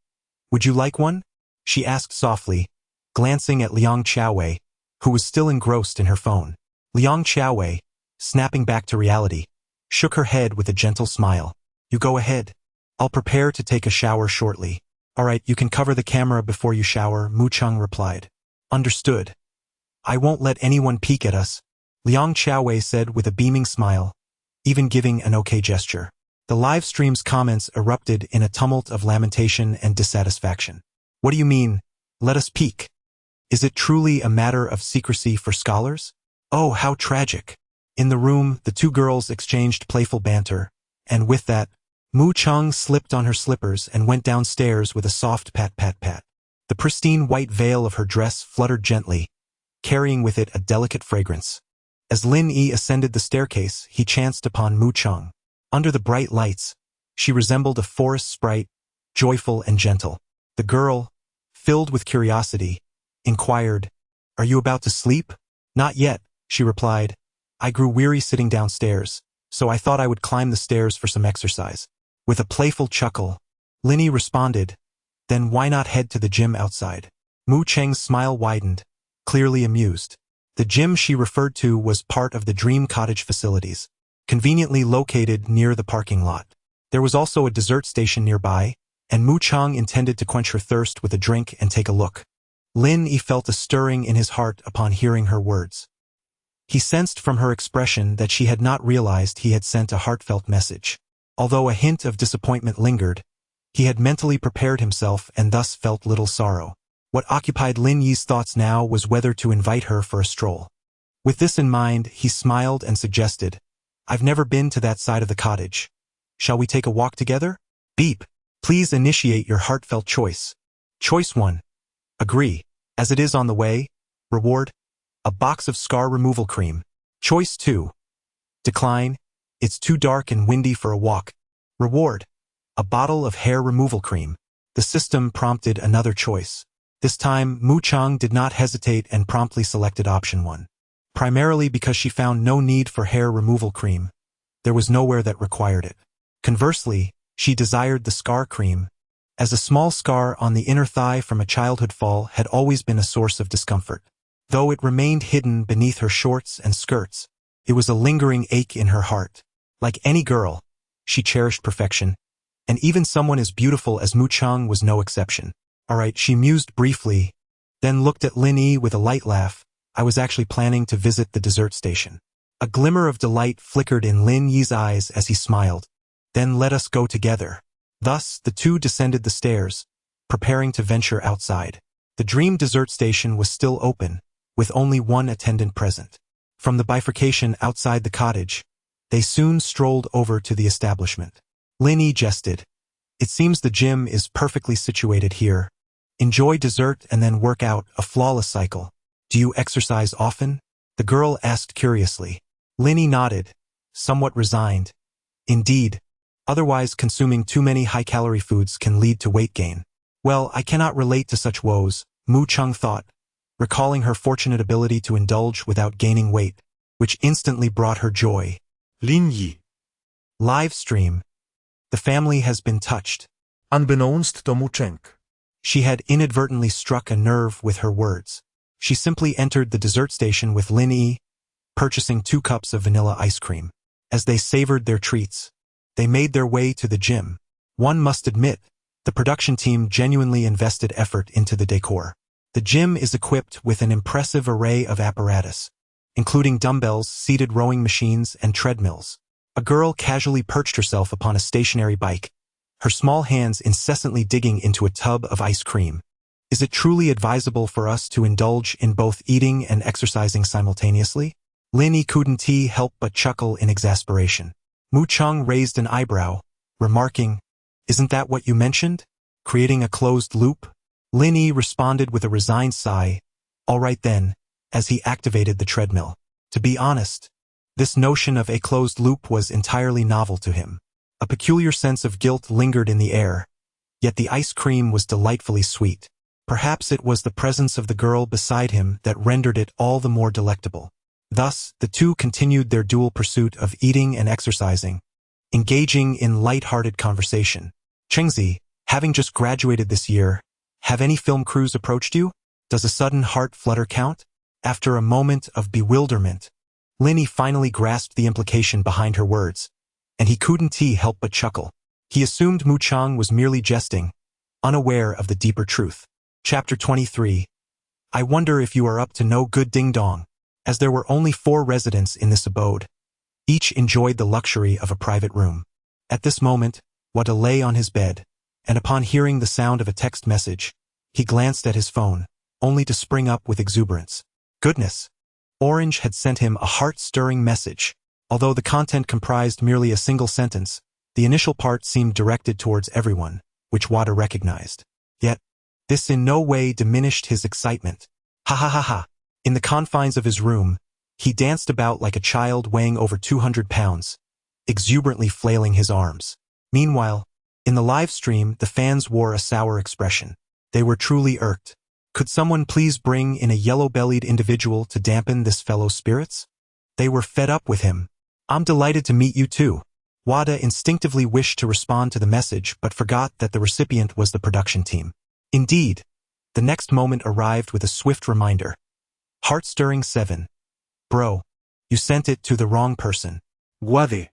Speaker 1: Would you like one? She asked softly, glancing at Liang Qiaowei, who was still engrossed in her phone. Liang Qiaowei, snapping back to reality, shook her head with a gentle smile. You go ahead. I'll prepare to take a shower shortly. All right, you can cover the camera before you shower, Mu Cheng replied. Understood. I won't let anyone peek at us, Liang Qiaowei said with a beaming smile, even giving an okay gesture. The live stream's comments erupted in a tumult of lamentation and dissatisfaction. What do you mean, let us peek? Is it truly a matter of secrecy for scholars? Oh, how tragic. In the room, the two girls exchanged playful banter, and with that, Mu Cheng slipped on her slippers and went downstairs with a soft pat-pat-pat. The pristine white veil of her dress fluttered gently, carrying with it a delicate fragrance. As Lin Yi ascended the staircase, he chanced upon Mu Cheng. Under the bright lights, she resembled a forest sprite, joyful and gentle. The girl, filled with curiosity, inquired, Are you about to sleep? Not yet, she replied. I grew weary sitting downstairs, so I thought I would climb the stairs for some exercise. With a playful chuckle, Lin Yi responded, Then why not head to the gym outside? Mu Cheng's smile widened, clearly amused. The gym she referred to was part of the Dream Cottage facilities, conveniently located near the parking lot. There was also a dessert station nearby, and Mu Cheng intended to quench her thirst with a drink and take a look. Lin Yi felt a stirring in his heart upon hearing her words. He sensed from her expression that she had not realized he had sent a heartfelt message. Although a hint of disappointment lingered, he had mentally prepared himself and thus felt little sorrow. What occupied Lin Yi's thoughts now was whether to invite her for a stroll. With this in mind, he smiled and suggested, I've never been to that side of the cottage. Shall we take a walk together? Beep. Please initiate your heartfelt choice. Choice 1. Agree. As it is on the way. Reward. A box of scar removal cream. Choice 2. Decline. It's too dark and windy for a walk. Reward. A bottle of hair removal cream. The system prompted another choice. This time, Mu Cheng did not hesitate and promptly selected option 1. Primarily because she found no need for hair removal cream. There was nowhere that required it. Conversely, she desired the scar cream, as a small scar on the inner thigh from a childhood fall had always been a source of discomfort. Though it remained hidden beneath her shorts and skirts, it was a lingering ache in her heart. Like any girl, she cherished perfection, and even someone as beautiful as Mu Cheng was no exception. All right, she mused briefly, then looked at Lin Yi with a light laugh. I was actually planning to visit the dessert station. A glimmer of delight flickered in Lin Yi's eyes as he smiled. Then let us go together. Thus, the two descended the stairs, preparing to venture outside. The dream dessert station was still open, with only one attendant present. From the bifurcation outside the cottage, they soon strolled over to the establishment. Lin Yi jested. It seems the gym is perfectly situated here. Enjoy dessert and then work out, a flawless cycle. Do you exercise often? The girl asked curiously. Lin Yi nodded, somewhat resigned. Indeed, otherwise consuming too many high-calorie foods can lead to weight gain. Well, I cannot relate to such woes, Mu Chung thought, recalling her fortunate ability to indulge without gaining weight, which instantly brought her joy.
Speaker 2: Lin Yi.
Speaker 1: Live stream. The family has been touched.
Speaker 2: Unbeknownst to Mu Cheng.
Speaker 1: She had inadvertently struck a nerve with her words. She simply entered the dessert station with Lin Yi, purchasing 2 cups of vanilla ice cream. As they savored their treats, they made their way to the gym. One must admit, the production team genuinely invested effort into the decor. The gym is equipped with an impressive array of apparatus, including dumbbells, seated rowing machines, and treadmills. A girl casually perched herself upon a stationary bike, her small hands incessantly digging into a tub of ice cream. Is it truly advisable for us to indulge in both eating and exercising simultaneously? Lin Yi couldn't help but chuckle in exasperation. Mu Chung raised an eyebrow, remarking, "Isn't that what you mentioned? Creating a closed loop?" Lin Yi responded with a resigned sigh, "All right then," as he activated the treadmill. To be honest, this notion of a closed loop was entirely novel to him. A peculiar sense of guilt lingered in the air, yet the ice cream was delightfully sweet. Perhaps it was the presence of the girl beside him that rendered it all the more delectable. Thus, the two continued their dual pursuit of eating and exercising, engaging in light-hearted conversation. "Chengzi, having just graduated this year, have any film crews approached you? Does a sudden heart flutter count?" After a moment of bewilderment, Lin Yi finally grasped the implication behind her words, and he couldn't help but chuckle. He assumed Mu Chang was merely jesting, unaware of the deeper truth. Chapter 23. I wonder if you are up to no good ding-dong. As there were only 4 residents in this abode, each enjoyed the luxury of a private room. At this moment, Wada lay on his bed, and upon hearing the sound of a text message, he glanced at his phone, only to spring up with exuberance. Goodness! Orange had sent him a heart-stirring message. Although the content comprised merely a single sentence, the initial part seemed directed towards everyone, which Wada recognized. Yet, this in no way diminished his excitement. Ha ha ha ha! In the confines of his room, he danced about like a child weighing over 200 pounds, exuberantly flailing his arms. Meanwhile, in the live stream, the fans wore a sour expression. They were truly irked. Could someone please bring in a yellow-bellied individual to dampen this fellow's spirits? They were fed up with him. "I'm delighted to meet you too." Wada instinctively wished to respond to the message but forgot that the recipient was the production team. Indeed, the next moment arrived with a swift reminder. Heart-stirring 7. Bro, you sent it to the wrong person.
Speaker 2: Wade.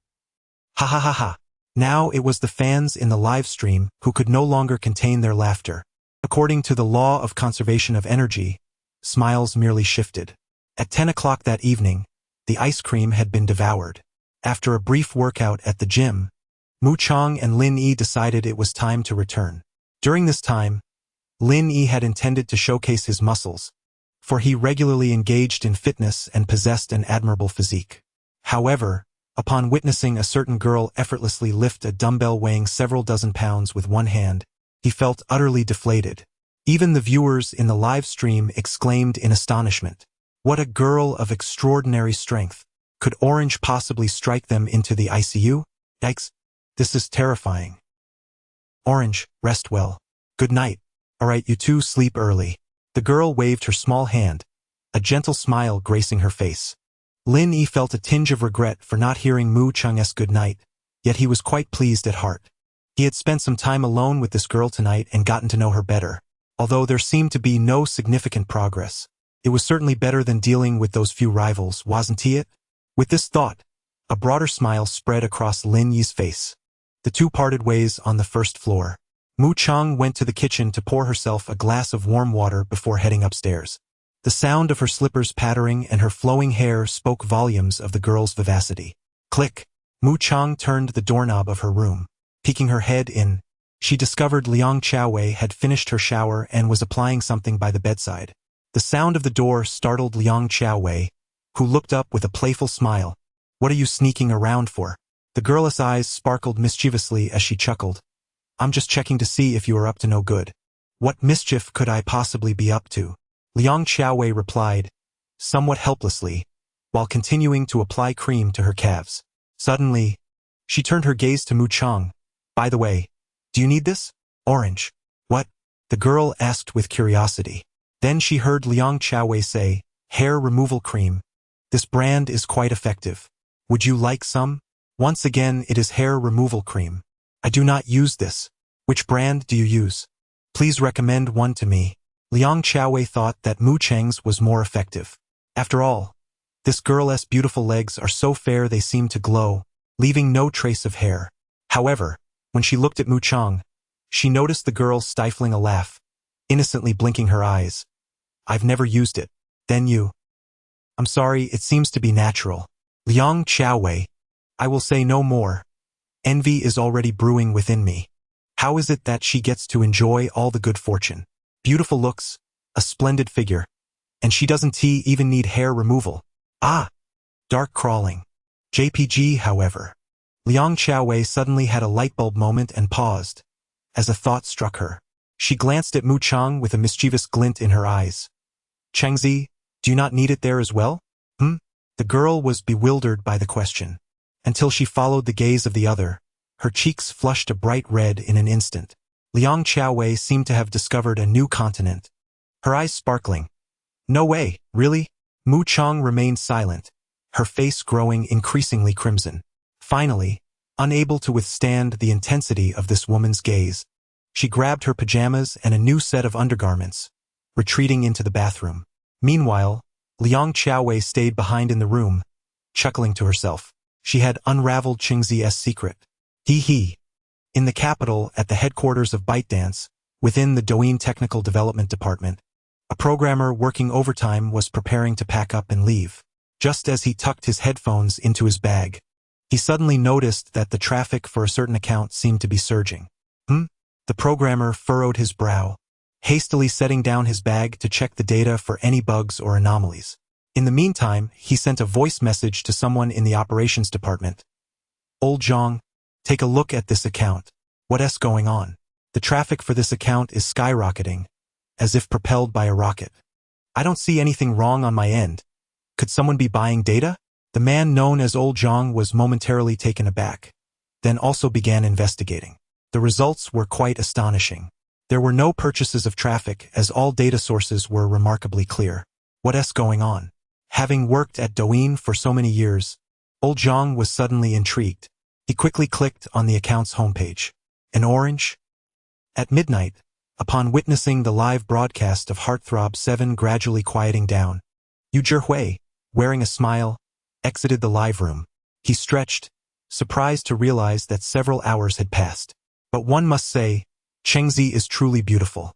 Speaker 1: Ha ha ha ha. Now it was the fans in the live stream who could no longer contain their laughter. According to the law of conservation of energy, smiles merely shifted. At 10 o'clock that evening, the ice cream had been devoured. After a brief workout at the gym, Mu Chang and Lin Yi decided it was time to return. During this time, Lin Yi had intended to showcase his muscles, for he regularly engaged in fitness and possessed an admirable physique. However, upon witnessing a certain girl effortlessly lift a dumbbell weighing several dozen pounds with one hand, he felt utterly deflated. Even the viewers in the live stream exclaimed in astonishment. What a girl of extraordinary strength. Could Orange possibly strike them into the ICU? Yikes. This is terrifying. Orange, rest well. Good night. Alright, you two sleep early. The girl waved her small hand, a gentle smile gracing her face. Lin Yi felt a tinge of regret for not hearing Mu Chang's good night, yet he was quite pleased at heart. He had spent some time alone with this girl tonight and gotten to know her better. Although there seemed to be no significant progress, it was certainly better than dealing with those few rivals, wasn't it? With this thought, a broader smile spread across Lin Yi's face. The two parted ways on the first floor. Mu Chang went to the kitchen to pour herself a glass of warm water before heading upstairs. The sound of her slippers pattering and her flowing hair spoke volumes of the girl's vivacity. Click! Mu Chang turned the doorknob of her room. Peeking her head in, she discovered Liang Chaowei had finished her shower and was applying something by the bedside. The sound of the door startled Liang Chaowei, who looked up with a playful smile. What are you sneaking around for? The girl's eyes sparkled mischievously as she chuckled. I'm just checking to see if you are up to no good. What mischief could I possibly be up to? Liang Chaowei replied, somewhat helplessly, while continuing to apply cream to her calves. Suddenly, she turned her gaze to Mu Chang. By the way, do you need this? Orange. What? The girl asked with curiosity. Then she heard Liang Chaowei say, hair removal cream. This brand is quite effective. Would you like some? Once again, it is hair removal cream. I do not use this. Which brand do you use? Please recommend one to me. Liang Chaowei thought that Mu Cheng's was more effective. After all, this girl's beautiful legs are so fair they seem to glow, leaving no trace of hair. However, when she looked at Mu Cheng, she noticed the girl stifling a laugh, innocently blinking her eyes. I've never used it. Then you. I'm sorry, it seems to be natural. Liang Chaowei. I will say no more. Envy is already brewing within me. How is it that she gets to enjoy all the good fortune? Beautiful looks, a splendid figure, and she doesn't even need hair removal. Ah! Dark crawling. JPG, however. Liang Chaowei suddenly had a lightbulb moment and paused, as a thought struck her. She glanced at Mu Cheng with a mischievous glint in her eyes. Chengzi, do you not need it there as well? The girl was bewildered by the question. Until she followed the gaze of the other, her cheeks flushed a bright red in an instant. Liang Chaowei seemed to have discovered a new continent. Her eyes sparkling. No way, really? Mu Cheng remained silent, her face growing increasingly crimson. Finally, unable to withstand the intensity of this woman's gaze, she grabbed her pajamas and a new set of undergarments, retreating into the bathroom. Meanwhile, Liang Chaowei stayed behind in the room, chuckling to herself. She had unraveled Qingzi's secret. Hee. In the capital, at the headquarters of ByteDance, within the Douyin Technical Development Department, a programmer working overtime was preparing to pack up and leave. Just as he tucked his headphones into his bag, he suddenly noticed that the traffic for a certain account seemed to be surging. The programmer furrowed his brow, hastily setting down his bag to check the data for any bugs or anomalies. In the meantime, he sent a voice message to someone in the operations department. Old Zhang, take a look at this account. What's going on? The traffic for this account is skyrocketing, as if propelled by a rocket. I don't see anything wrong on my end. Could someone be buying data? The man known as Old Zhang was momentarily taken aback, then also began investigating. The results were quite astonishing. There were no purchases of traffic, as all data sources were remarkably clear. What's going on? Having worked at Douyin for so many years, Old Zhang was suddenly intrigued. He quickly clicked on the account's homepage. An orange? At midnight, upon witnessing the live broadcast of Heartthrob 7 gradually quieting down, Yu Zhihui, wearing a smile, exited the live room. He stretched, surprised to realize that several hours had passed. But one must say, Chengzi is truly beautiful.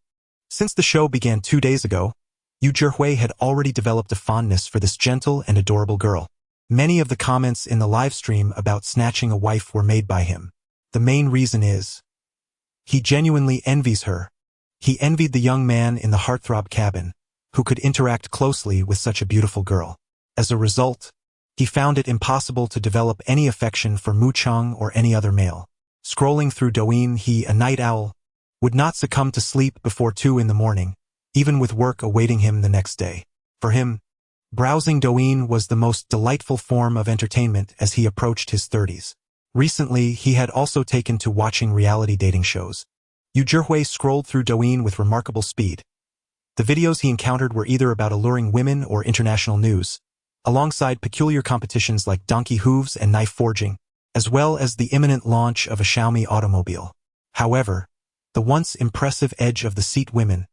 Speaker 1: Since the show began 2 days ago, Yu Zhihui had already developed a fondness for this gentle and adorable girl. Many of the comments in the live stream about snatching a wife were made by him. The main reason is, he genuinely envies her. He envied the young man in the heartthrob cabin, who could interact closely with such a beautiful girl. As a result, he found it impossible to develop any affection for Mu Cheng or any other male. Scrolling through Douyin, he, a night owl, would not succumb to sleep before 2 in the morning, even with work awaiting him the next day. For him, browsing Douyin was the most delightful form of entertainment as he approached his 30s. Recently, he had also taken to watching reality dating shows. Yu Zhihui scrolled through Douyin with remarkable speed. The videos he encountered were either about alluring women or international news, alongside peculiar competitions like donkey hooves and knife forging, as well as the imminent launch of a Xiaomi automobile. However, the once impressive edge of the seat women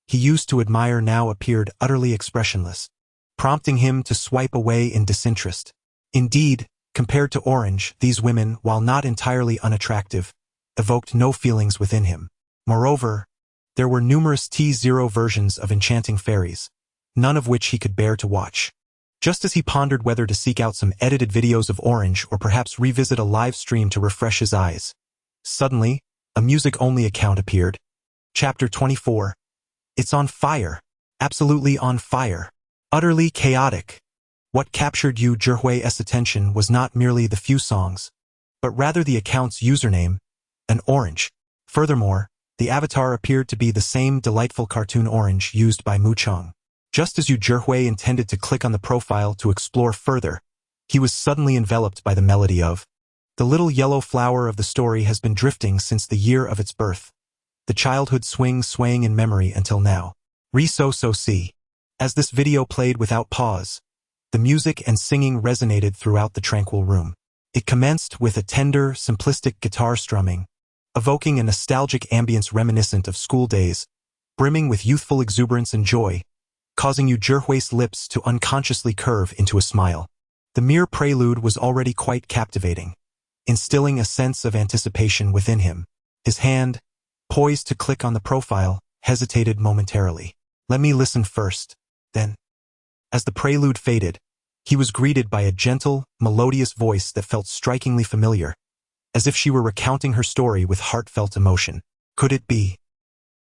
Speaker 1: he used to admire now appeared utterly expressionless, prompting him to swipe away in disinterest. Indeed, compared to Orange, these women, while not entirely unattractive, evoked no feelings within him. Moreover, there were numerous T0 versions of enchanting fairies, none of which he could bear to watch. Just as he pondered whether to seek out some edited videos of Orange or perhaps revisit a live stream to refresh his eyes, suddenly, a music-only account appeared. Chapter 24. It's on fire. Absolutely on fire. Utterly chaotic. What captured Yu Zhihui's attention was not merely the few songs, but rather the account's username, an orange. Furthermore, the avatar appeared to be the same delightful cartoon orange used by Mu Cheng. Just as Yu Zhihui intended to click on the profile to explore further, he was suddenly enveloped by the melody of "The little yellow flower of the story has been drifting since the year of its birth. the childhood swing swaying in memory until now. Re-so-so-see. As this video played without pause, the music and singing resonated throughout the tranquil room. It commenced with a tender, simplistic guitar strumming, evoking a nostalgic ambience reminiscent of school days, brimming with youthful exuberance and joy, causing Yu Zhihui's lips to unconsciously curve into a smile. The mere prelude was already quite captivating, instilling a sense of anticipation within him. His hand, poised to click on the profile, hesitated momentarily. Let me listen first, then. As the prelude faded, he was greeted by a gentle, melodious voice that felt strikingly familiar, as if she were recounting her story with heartfelt emotion. Could it be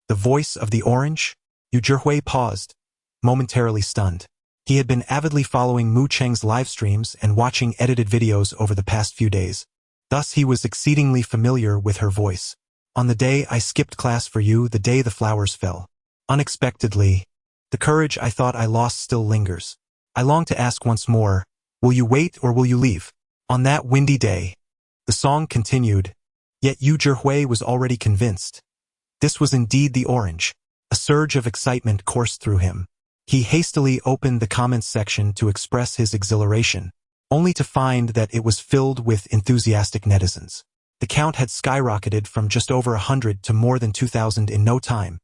Speaker 1: the voice of the orange? Yu Zhihui paused, momentarily stunned. He had been avidly following Mu Cheng's live streams and watching edited videos over the past few days. Thus he was exceedingly familiar with her voice. On the day I skipped class for you, the day the flowers fell. Unexpectedly, the courage I thought I lost still lingers. I long to ask once more, will you wait or will you leave? On that windy day, the song continued, yet Yu Zhihui was already convinced. This was indeed the orange. A surge of excitement coursed through him. He hastily opened the comments section to express his exhilaration, only to find that it was filled with enthusiastic netizens. The count had skyrocketed from just over 100 to more than 2,000 in no time.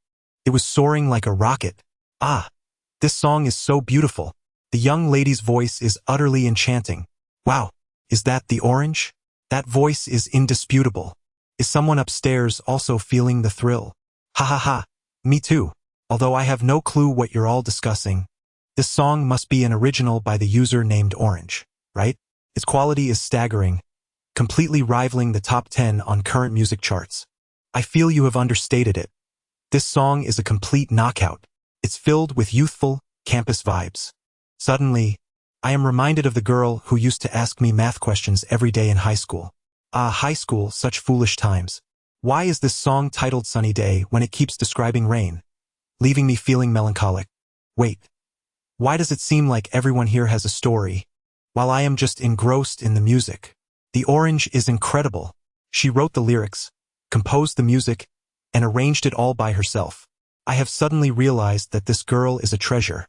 Speaker 1: It was soaring like a rocket. Ah, this song is so beautiful. The young lady's voice is utterly enchanting. Wow, is that the orange? That voice is indisputable. Is someone upstairs also feeling the thrill? Ha ha ha, me too. Although I have no clue what you're all discussing. This song must be an original by the user named Orange, right? Its quality is staggering, completely rivaling the top 10 on current music charts. I feel you have understated it. This song is a complete knockout. It's filled with youthful, campus vibes. Suddenly, I am reminded of the girl who used to ask me math questions every day in high school. Ah, high school, such foolish times. Why is this song titled Sunny Day when it keeps describing rain, leaving me feeling melancholic? Wait, why does it seem like everyone here has a story, while I am just engrossed in the music? The orange is incredible. She wrote the lyrics, composed the music, and arranged it all by herself. I have suddenly realized that this girl is a treasure.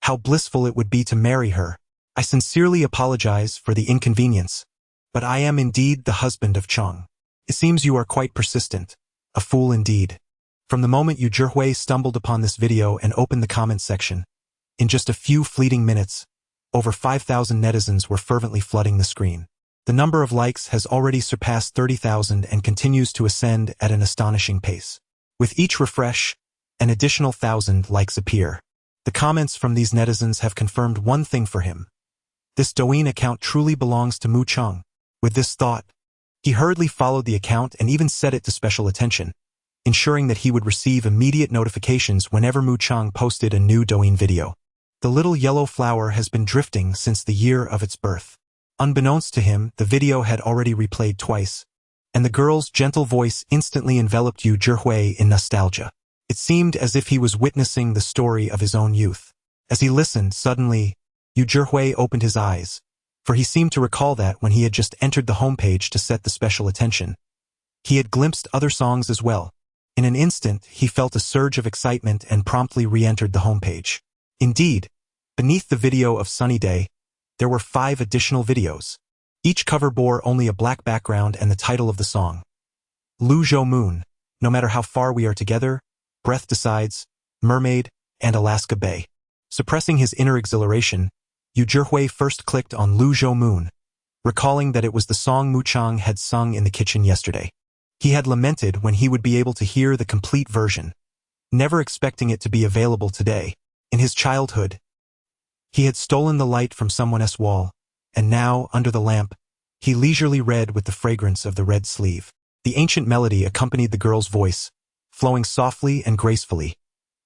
Speaker 1: How blissful it would be to marry her. I sincerely apologize for the inconvenience, but I am indeed the husband of Cheng. It seems you are quite persistent. A fool indeed. From the moment Yu Zhihui stumbled upon this video and opened the comments section, in just a few fleeting minutes, over 5,000 netizens were fervently flooding the screen. The number of likes has already surpassed 30,000 and continues to ascend at an astonishing pace. With each refresh, an additional 1,000 likes appear. The comments from these netizens have confirmed one thing for him. This Douyin account truly belongs to Mu Cheng. With this thought, he hurriedly followed the account and even set it to special attention, ensuring that he would receive immediate notifications whenever Mu Cheng posted a new Douyin video. The little yellow flower has been drifting since the year of its birth. Unbeknownst to him, the video had already replayed twice, and the girl's gentle voice instantly enveloped Yu Zhihui in nostalgia. It seemed as if he was witnessing the story of his own youth. As he listened, suddenly, Yu Zhihui opened his eyes, for he seemed to recall that when he had just entered the homepage to set the special attention, he had glimpsed other songs as well. In an instant, he felt a surge of excitement and promptly re-entered the homepage. Indeed, beneath the video of Sunny Day, there were 5 additional videos. Each cover bore only a black background and the title of the song. Lu Zhou Moon, No Matter How Far We Are Together, Breath Decides, Mermaid, and Alaska Bay. Suppressing his inner exhilaration, Yu Zhihui first clicked on Lu Zhou Moon, recalling that it was the song Mu Cheng had sung in the kitchen yesterday. He had lamented when he would be able to hear the complete version, never expecting it to be available today. In his childhood, he had stolen the light from someone's wall, and now, under the lamp, he leisurely read with the fragrance of the red sleeve. The ancient melody accompanied the girl's voice, flowing softly and gracefully,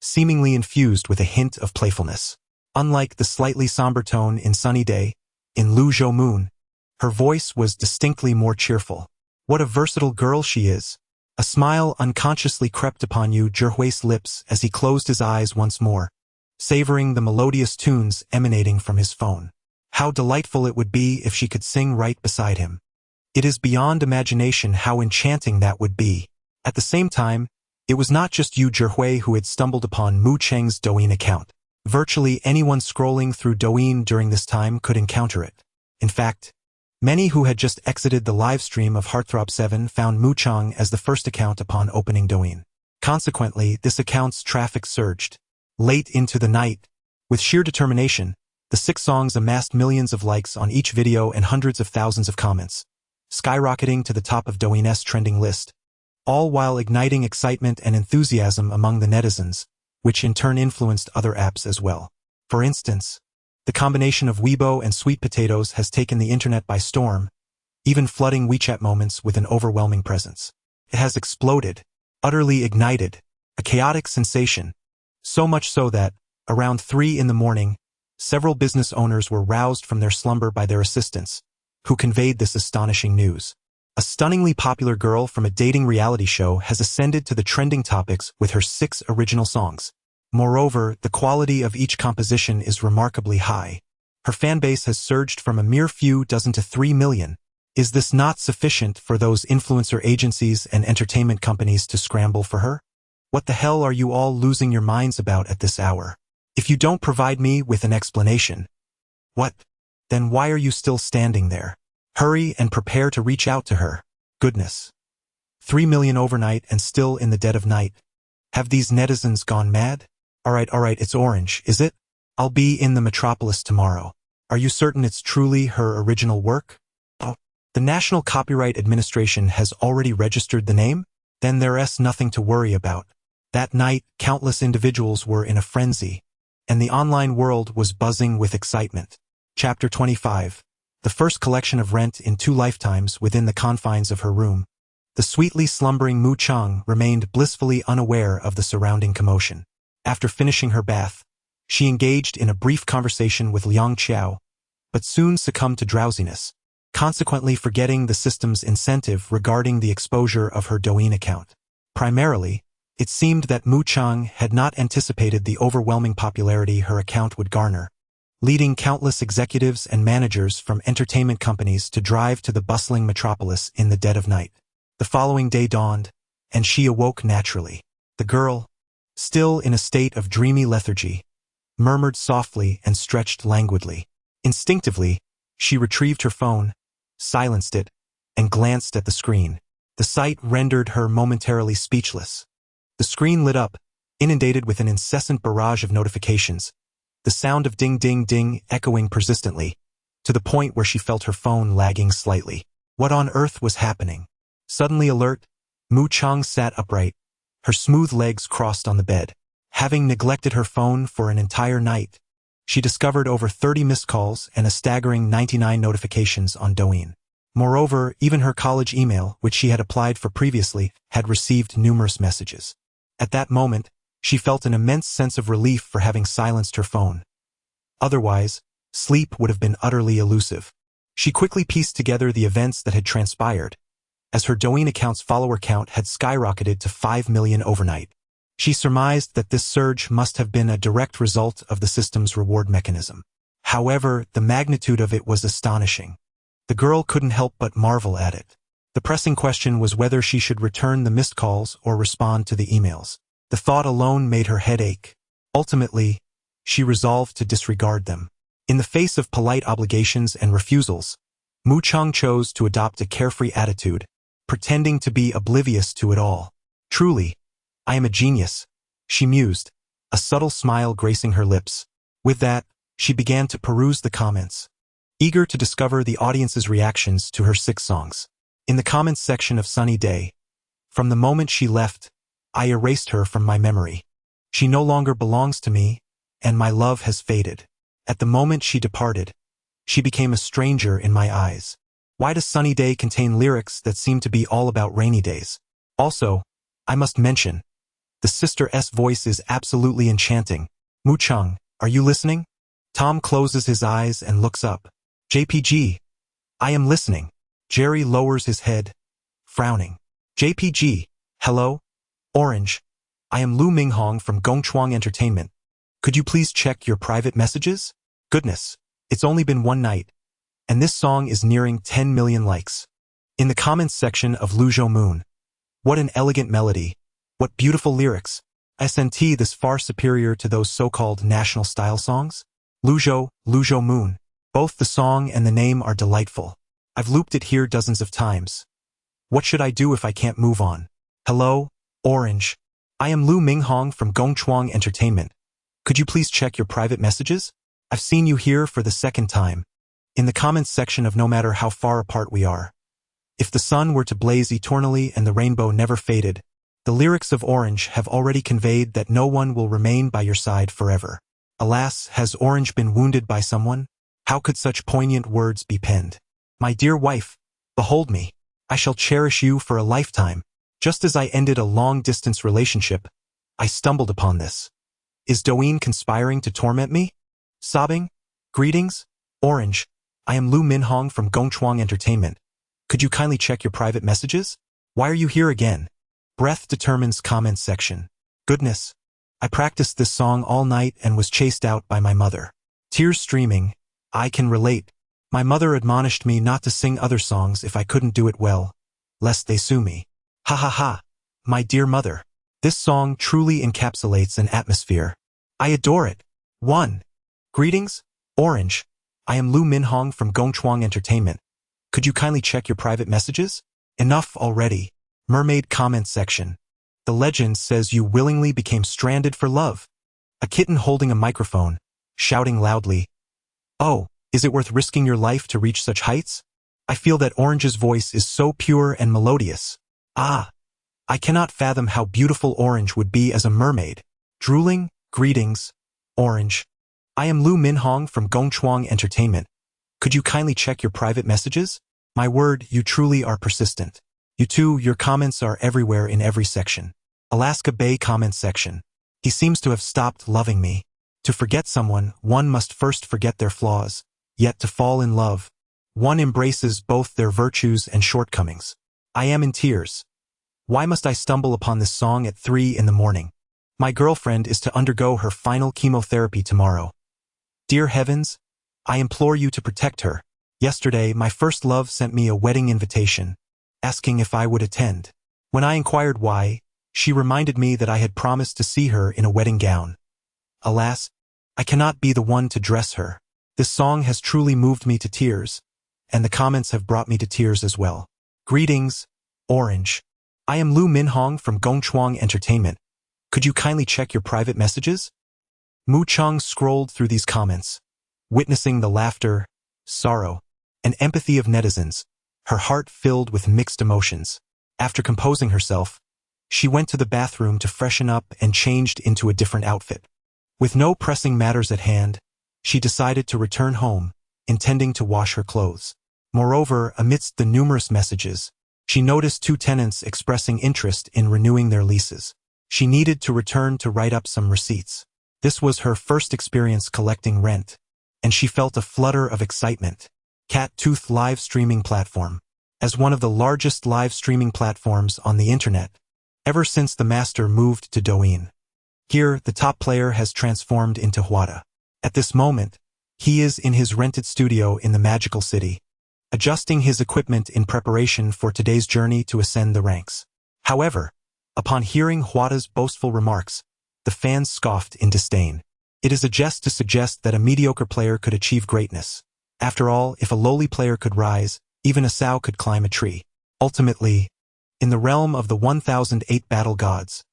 Speaker 1: seemingly infused with a hint of playfulness. Unlike the slightly somber tone in Sunny Day, in Lu Zhou Moon, her voice was distinctly more cheerful. What a versatile girl she is. A smile unconsciously crept upon Yu Zhihui's lips as he closed his eyes once more, savoring the melodious tunes emanating from his phone. How delightful it would be if she could sing right beside him. It is beyond imagination how enchanting that would be. At the same time, It was not just Yu Zhihui who had stumbled upon Mu Cheng's Douyin account. Virtually anyone scrolling through Douyin during this time could encounter it. In fact, many who had just exited the live stream of Heartthrob 7 found Mu Cheng as the first account upon opening Douyin. Consequently, this account's traffic surged. Late into the night, with sheer determination, the 6 songs amassed millions of likes on each video and hundreds of thousands of comments, skyrocketing to the top of Douyin's trending list, all while igniting excitement and enthusiasm among the netizens, which in turn influenced other apps as well. For instance, the combination of Weibo and Sweet Potatoes has taken the internet by storm, even flooding WeChat Moments with an overwhelming presence. It has exploded, utterly ignited, a chaotic sensation, so much so that, around 3 in the morning, several business owners were roused from their slumber by their assistants, who conveyed this astonishing news. A stunningly popular girl from a dating reality show has ascended to the trending topics with her 6 original songs. Moreover, the quality of each composition is remarkably high. Her fanbase has surged from a mere few dozen to 3 million. Is this not sufficient for those influencer agencies and entertainment companies to scramble for her? What the hell are you all losing your minds about at this hour? If you don't provide me with an explanation, what? Then why are you still standing there? Hurry and prepare to reach out to her. Goodness. 3 million overnight and still in the dead of night. Have these netizens gone mad? Alright, it's Orange, is it? I'll be in the metropolis tomorrow. Are you certain it's truly her original work? Oh, the National Copyright Administration has already registered the name? Then there's nothing to worry about. That night, countless individuals were in a frenzy, and the online world was buzzing with excitement. Chapter 25. The first collection of Rent in 2 lifetimes within the confines of her room. The sweetly slumbering Mu Cheng remained blissfully unaware of the surrounding commotion. After finishing her bath, she engaged in a brief conversation with Liang Qiao, but soon succumbed to drowsiness, consequently forgetting the system's incentive regarding the exposure of her Douyin account. Primarily, it seemed that Mu Cheng had not anticipated the overwhelming popularity her account would garner, leading countless executives and managers from entertainment companies to drive to the bustling metropolis in the dead of night. The following day dawned, and she awoke naturally. The girl, still in a state of dreamy lethargy, murmured softly and stretched languidly. Instinctively, she retrieved her phone, silenced it, and glanced at the screen. The sight rendered her momentarily speechless. The screen lit up, inundated with an incessant barrage of notifications, the sound of ding ding ding echoing persistently, to the point where she felt her phone lagging slightly. What on earth was happening? Suddenly alert, Mu Cheng sat upright, her smooth legs crossed on the bed. Having neglected her phone for an entire night, she discovered over 30 missed calls and a staggering 99 notifications on Douyin. Moreover, even her college email, which she had applied for previously, had received numerous messages. At that moment, she felt an immense sense of relief for having silenced her phone. Otherwise, sleep would have been utterly elusive. She quickly pieced together the events that had transpired, as her Douyin account's follower count had skyrocketed to 5 million overnight. She surmised that this surge must have been a direct result of the system's reward mechanism. However, the magnitude of it was astonishing. The girl couldn't help but marvel at it. The pressing question was whether she should return the missed calls or respond to the emails. The thought alone made her head ache. Ultimately, she resolved to disregard them. In the face of polite obligations and refusals, Mu Cheng chose to adopt a carefree attitude, pretending to be oblivious to it all. Truly, I am a genius, she mused, a subtle smile gracing her lips. With that, she began to peruse the comments, eager to discover the audience's reactions to her 6 songs. In the comments section of Sunny Day, from the moment she left, I erased her from my memory. She no longer belongs to me, and my love has faded. At the moment she departed, she became a stranger in my eyes. Why does Sunny Day contain lyrics that seem to be all about rainy days? Also, I must mention, the sister's voice is absolutely enchanting. Mu Cheng, are you listening? Tom closes his eyes and looks up. JPG, I am listening. Jerry lowers his head, frowning. JPG, hello? Orange, I am Lu Minghong from Gongchuang Entertainment. Could you please check your private messages? Goodness, it's only been 1 night, and this song is nearing 10 million likes. In the comments section of Luzhou Moon, what an elegant melody. What beautiful lyrics. SNT this far superior to those so-called national style songs? Lujo, Lujo Moon. Both the song and the name are delightful. I've looped it here dozens of times. What should I do if I can't move on? Hello, Orange. I am Lu Minghong from Gongchuang Entertainment. Could you please check your private messages? I've seen you here for the second time. In the comments section of no matter how far apart we are. If the sun were to blaze eternally and the rainbow never faded, the lyrics of Orange have already conveyed that no one will remain by your side forever. Alas, has Orange been wounded by someone? How could such poignant words be penned? My dear wife, behold me. I shall cherish you for a lifetime. Just as I ended a long-distance relationship, I stumbled upon this. Is Douyin conspiring to torment me? Sobbing? Greetings? Orange, I am Lu Minhong from Gongchuang Entertainment. Could you kindly check your private messages? Why are you here again? Breath determines comments section. Goodness. I practiced this song all night and was chased out by my mother. Tears streaming. I can relate. My mother admonished me not to sing other songs if I couldn't do it well, lest they sue me. Ha ha ha. My dear mother. This song truly encapsulates an atmosphere. I adore it. 1. Greetings, Orange. I am Lu Minhong from Gongchuang Entertainment. Could you kindly check your private messages? Enough already. Mermaid comments section. The legend says you willingly became stranded for love. A kitten holding a microphone, shouting loudly. Oh, is it worth risking your life to reach such heights? I feel that Orange's voice is so pure and melodious. Ah, I cannot fathom how beautiful Orange would be as a mermaid. Drooling, greetings, Orange. I am Lu Minhong from Gongchuang Entertainment. Could you kindly check your private messages? My word, you truly are persistent. You too, your comments are everywhere in every section. Alaska Bay comments section. He seems to have stopped loving me. To forget someone, one must first forget their flaws. Yet to fall in love, one embraces both their virtues and shortcomings. I am in tears. Why must I stumble upon this song at 3 in the morning? My girlfriend is to undergo her final chemotherapy tomorrow. Dear heavens, I implore you to protect her. Yesterday, my first love sent me a wedding invitation, asking if I would attend. When I inquired why, she reminded me that I had promised to see her in a wedding gown. Alas, I cannot be the one to dress her. This song has truly moved me to tears, and the comments have brought me to tears as well. Greetings, Orange. I am Lu Minhong from Gongchuang Entertainment. Could you kindly check your private messages? Mu Chung scrolled through these comments, witnessing the laughter, sorrow, and empathy of netizens, her heart filled with mixed emotions. After composing herself, she went to the bathroom to freshen up and changed into a different outfit. With no pressing matters at hand, she decided to return home, intending to wash her clothes. Moreover, amidst the numerous messages, she noticed 2 tenants expressing interest in renewing their leases. She needed to return to write up some receipts. This was her first experience collecting rent, and she felt a flutter of excitement. Cat Tooth live streaming platform. As one of the largest live streaming platforms on the internet, ever since the master moved to Douyin. Here, the top player has transformed into Huada. At this moment, he is in his rented studio in the magical city, adjusting his equipment in preparation for today's journey to ascend the ranks. However, upon hearing Huada's boastful remarks, the fans scoffed in disdain. It is a jest to suggest that a mediocre player could achieve greatness. After all, if a lowly player could rise, even a sow could climb a tree. Ultimately, in the realm of the 1008 battle gods,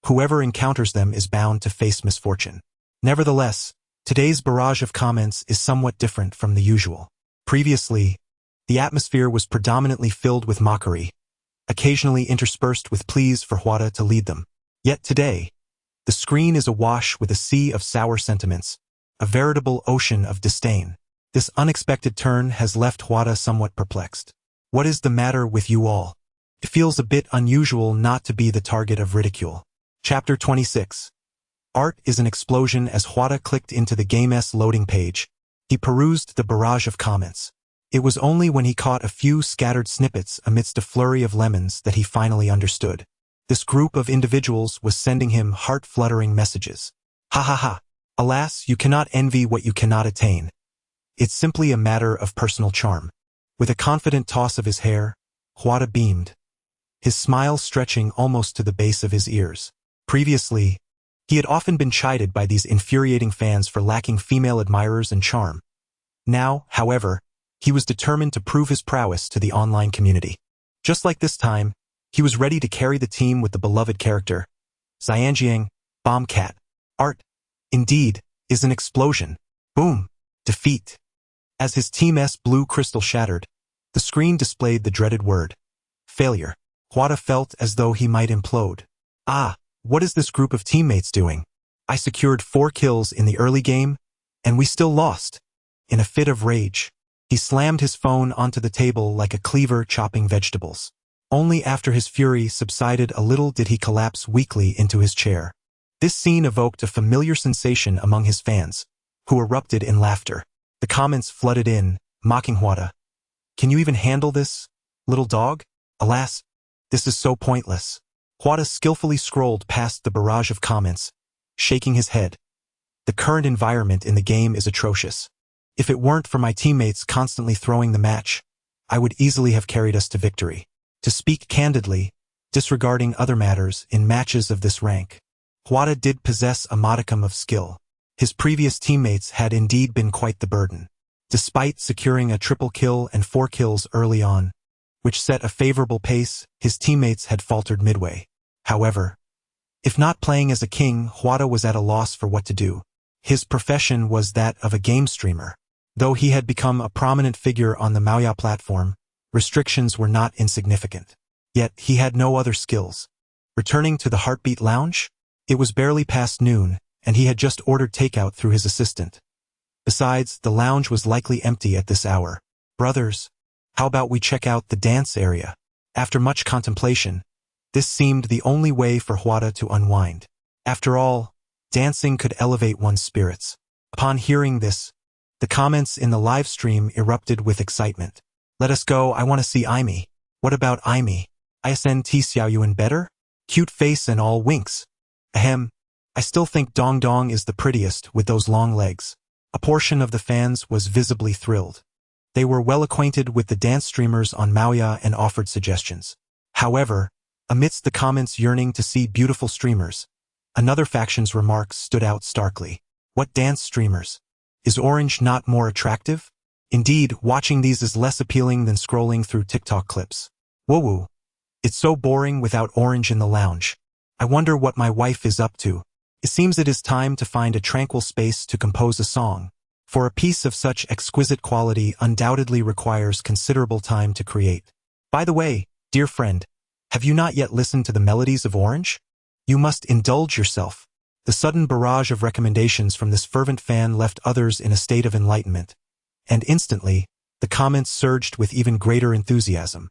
Speaker 1: whoever encounters them is bound to face misfortune. Nevertheless, today's barrage of comments is somewhat different from the usual. Previously, the atmosphere was predominantly filled with mockery, occasionally interspersed with pleas for Huada to lead them. Yet today, the screen is awash with a sea of sour sentiments, a veritable ocean of disdain. This unexpected turn has left Huada somewhat perplexed. What is the matter with you all? It feels a bit unusual not to be the target of ridicule. Chapter 26. Art is an explosion. As Huada clicked into the game's loading page, he perused the barrage of comments. It was only when he caught a few scattered snippets amidst a flurry of lemons that he finally understood. This group of individuals was sending him heart-fluttering messages. Ha ha ha. Alas, you cannot envy what you cannot attain. It's simply a matter of personal charm. With a confident toss of his hair, Huada beamed. his smile stretching almost to the base of his ears. Previously, he had often been chided by these infuriating fans for lacking female admirers and charm. Now, however, he was determined to prove his prowess to the online community. Just like this time, he was ready to carry the team with the beloved character, Xianjiang, Bombcat. Art, indeed, is an explosion. Boom! Defeat. As his team's blue crystal shattered, the screen displayed the dreaded word, failure. Huada felt as though he might implode. Ah, what is this group of teammates doing? I secured 4 kills in the early game, and we still lost. In a fit of rage, he slammed his phone onto the table like a cleaver chopping vegetables. Only after his fury subsided a little did he collapse weakly into his chair. This scene evoked a familiar sensation among his fans, who erupted in laughter. The comments flooded in, mocking Huada. Can you even handle this, little dog? Alas, this is so pointless. Huada skillfully scrolled past the barrage of comments, shaking his head. The current environment in the game is atrocious. If it weren't for my teammates constantly throwing the match, I would easily have carried us to victory. To speak candidly, disregarding other matters in matches of this rank, Huada did possess a modicum of skill. His previous teammates had indeed been quite the burden. Despite securing a triple kill and 4 kills early on, which set a favorable pace, his teammates had faltered midway. However, if not playing as a king, Huada was at a loss for what to do. His profession was that of a game streamer. Though he had become a prominent figure on the Maoya platform, restrictions were not insignificant. Yet he had no other skills. Returning to the Heartbeat Lounge, it was barely past noon, and he had just ordered takeout through his assistant. Besides, the lounge was likely empty at this hour. Brothers, how about we check out the dance area? After much contemplation, this seemed the only way for Huada to unwind. After all, dancing could elevate one's spirits. Upon hearing this, the comments in the live stream erupted with excitement. Let us go, I want to see Aimee. What about Aimee? ISNT Xiaoyuan better? Cute face and all winks. Ahem. I still think Dong Dong is the prettiest with those long legs. A portion of the fans was visibly thrilled. They were well acquainted with the dance streamers on Maoya and offered suggestions. However, amidst the comments yearning to see beautiful streamers, another faction's remarks stood out starkly. What dance streamers? Is Orange not more attractive? Indeed, watching these is less appealing than scrolling through TikTok clips. Whoa, it's so boring without Orange in the lounge. I wonder what my wife is up to. It seems it is time to find a tranquil space to compose a song, for a piece of such exquisite quality undoubtedly requires considerable time to create. By the way, dear friend, have you not yet listened to the melodies of Orange? You must indulge yourself. The sudden barrage of recommendations from this fervent fan left others in a state of enlightenment, and instantly, the comments surged with even greater enthusiasm.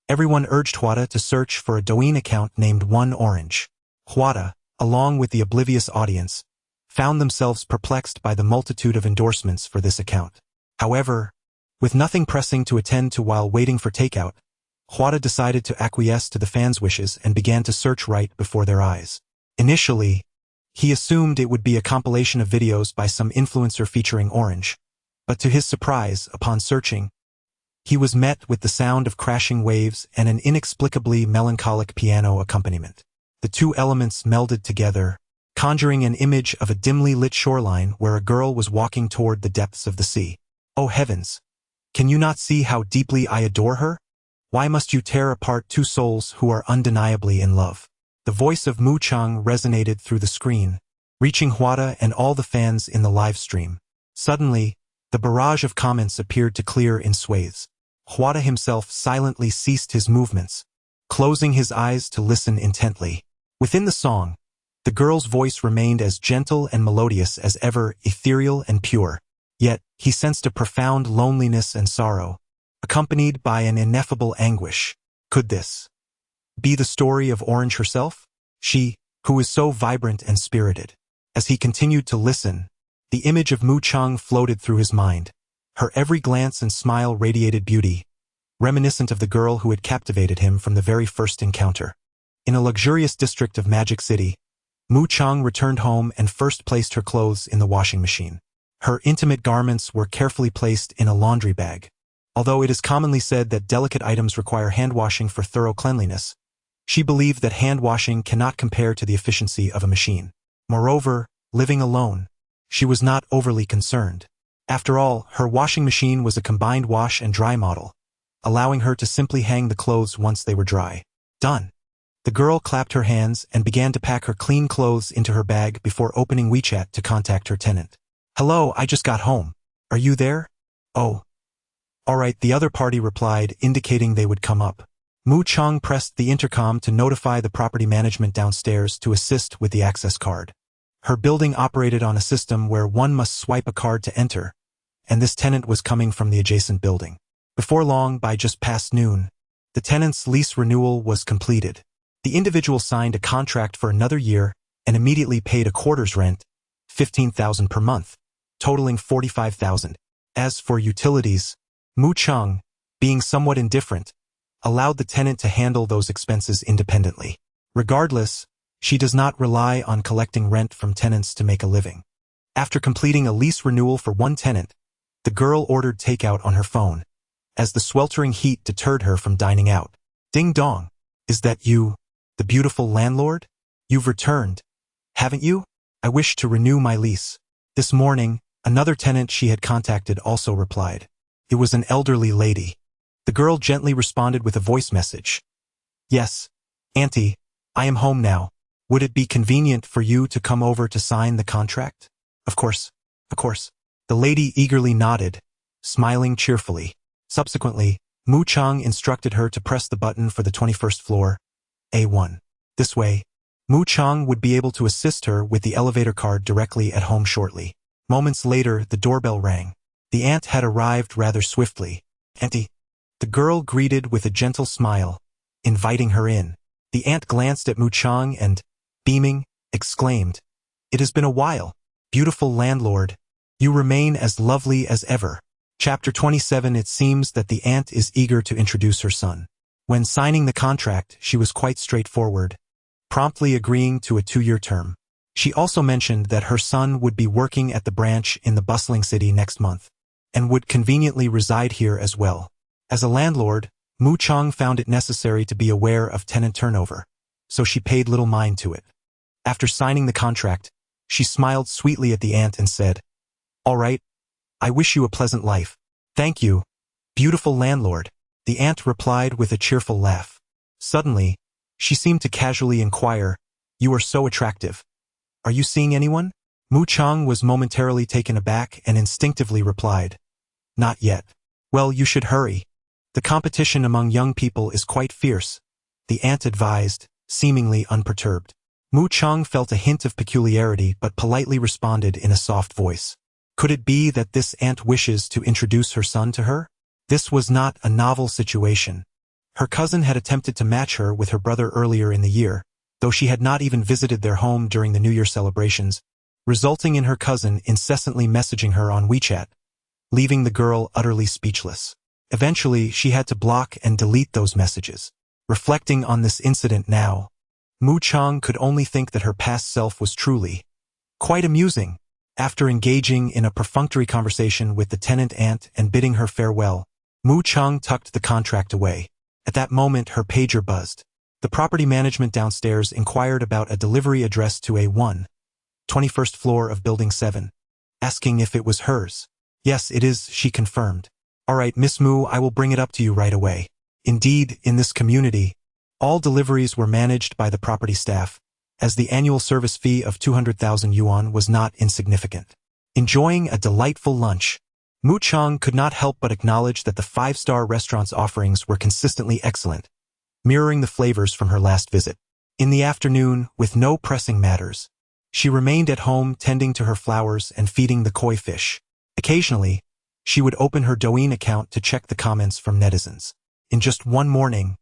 Speaker 1: Everyone urged Huada to search for a Douyin account named One Orange. Huada, along with the oblivious audience, found themselves perplexed by the multitude of endorsements for this account. However, with nothing pressing to attend to while waiting for takeout, Huada decided to acquiesce to the fans' wishes and began to search right before their eyes. Initially, he assumed it would be a compilation of videos by some influencer featuring Orange, but to his surprise, upon searching, he was met with the sound of crashing waves and an inexplicably melancholic piano accompaniment. The two elements melded together, conjuring an image of a dimly lit shoreline where a girl was walking toward the depths of the sea. Oh heavens! Can you not see how deeply I adore her? Why must you tear apart two souls who are undeniably in love? The voice of Mu Chang resonated through the screen, reaching Huada and all the fans in the live stream. Suddenly, the barrage of comments appeared to clear in swathes. Huada himself silently ceased his movements, closing his eyes to listen intently. Within the song, the girl's voice remained as gentle and melodious as ever, ethereal and pure. Yet, he sensed a profound loneliness and sorrow, accompanied by an ineffable anguish. Could this be the story of Orange herself? She, who is so vibrant and spirited. As he continued to listen, the image of Mu Chang floated through his mind. Her every glance and smile radiated beauty, reminiscent of the girl who had captivated him from the very first encounter. In a luxurious district of Magic City, Mu Chang returned home and first placed her clothes in the washing machine. Her intimate garments were carefully placed in a laundry bag. Although it is commonly said that delicate items require hand washing for thorough cleanliness, She believed that hand washing cannot compare to the efficiency of a machine. Moreover, living alone, she was not overly concerned. After all, her washing machine was a combined wash and dry model, allowing her to simply hang the clothes once they were dry. Done. The girl clapped her hands and began to pack her clean clothes into her bag before opening WeChat to contact her tenant. Hello, I just got home. Are you there? Oh. Alright, the other party replied, indicating they would come up. Mu Chang pressed the intercom to notify the property management downstairs to assist with the access card. Her building operated on a system where one must swipe a card to enter, and this tenant was coming from the adjacent building. Before long, by just past noon, the tenant's lease renewal was completed. The individual signed a contract for another year and immediately paid a quarter's rent, $15,000 per month, totaling $45,000. As for utilities, Mu Chang, being somewhat indifferent, allowed the tenant to handle those expenses independently. Regardless, she does not rely on collecting rent from tenants to make a living. After completing a lease renewal for one tenant, the girl ordered takeout on her phone, as the sweltering heat deterred her from dining out. Ding dong. Is that you, the beautiful landlord? You've returned, haven't you? I wish to renew my lease. This morning, another tenant she had contacted also replied. It was an elderly lady. The girl gently responded with a voice message. Yes, Auntie, I am home now. Would it be convenient for you to come over to sign the contract? Of course, of course. The lady eagerly nodded, smiling cheerfully. Subsequently, Mu Chang instructed her to press the button for the 21st floor, A1. This way, Mu Chang would be able to assist her with the elevator card directly at home shortly. Moments later, the doorbell rang. The aunt had arrived rather swiftly. Auntie. The girl greeted with a gentle smile, inviting her in. The aunt glanced at Mu Chang and, beaming, exclaimed, It has been a while, beautiful landlord. You remain as lovely as ever. Chapter 27. It seems that the aunt is eager to introduce her son. When signing the contract, she was quite straightforward, promptly agreeing to a 2-year term. She also mentioned that her son would be working at the branch in the bustling city next month, and would conveniently reside here as well. As a landlord, Mu Chang found it necessary to be aware of tenant turnover, so she paid little mind to it. After signing the contract, she smiled sweetly at the aunt and said, All right, I wish you a pleasant life. Thank you, beautiful landlord. The aunt replied with a cheerful laugh. Suddenly, she seemed to casually inquire, You are so attractive. Are you seeing anyone? Mu Chang was momentarily taken aback and instinctively replied, Not yet. Well, you should hurry. The competition among young people is quite fierce, the aunt advised, seemingly unperturbed. Mu Chang felt a hint of peculiarity but politely responded in a soft voice. Could it be that this aunt wishes to introduce her son to her? This was not a novel situation. Her cousin had attempted to match her with her brother earlier in the year, though she had not even visited their home during the New Year celebrations, resulting in her cousin incessantly messaging her on WeChat, leaving the girl utterly speechless. Eventually, she had to block and delete those messages. Reflecting on this incident now, Mu Chang could only think that her past self was truly quite amusing. After engaging in a perfunctory conversation with the tenant aunt and bidding her farewell, Mu Chang tucked the contract away. At that moment, her pager buzzed. The property management downstairs inquired about a delivery address to A1, 21st floor of Building 7, asking if it was hers. Yes, it is, she confirmed. All right, Miss Mu, I will bring it up to you right away. Indeed, in this community, all deliveries were managed by the property staff, as the annual service fee of 200,000 yuan was not insignificant. Enjoying a delightful lunch, Mu Chang could not help but acknowledge that the 5-star restaurant's offerings were consistently excellent, mirroring the flavors from her last visit. In the afternoon, with no pressing matters, she remained at home tending to her flowers and feeding the koi fish. Occasionally, she would open her Douyin account to check the comments from netizens. In just one morning,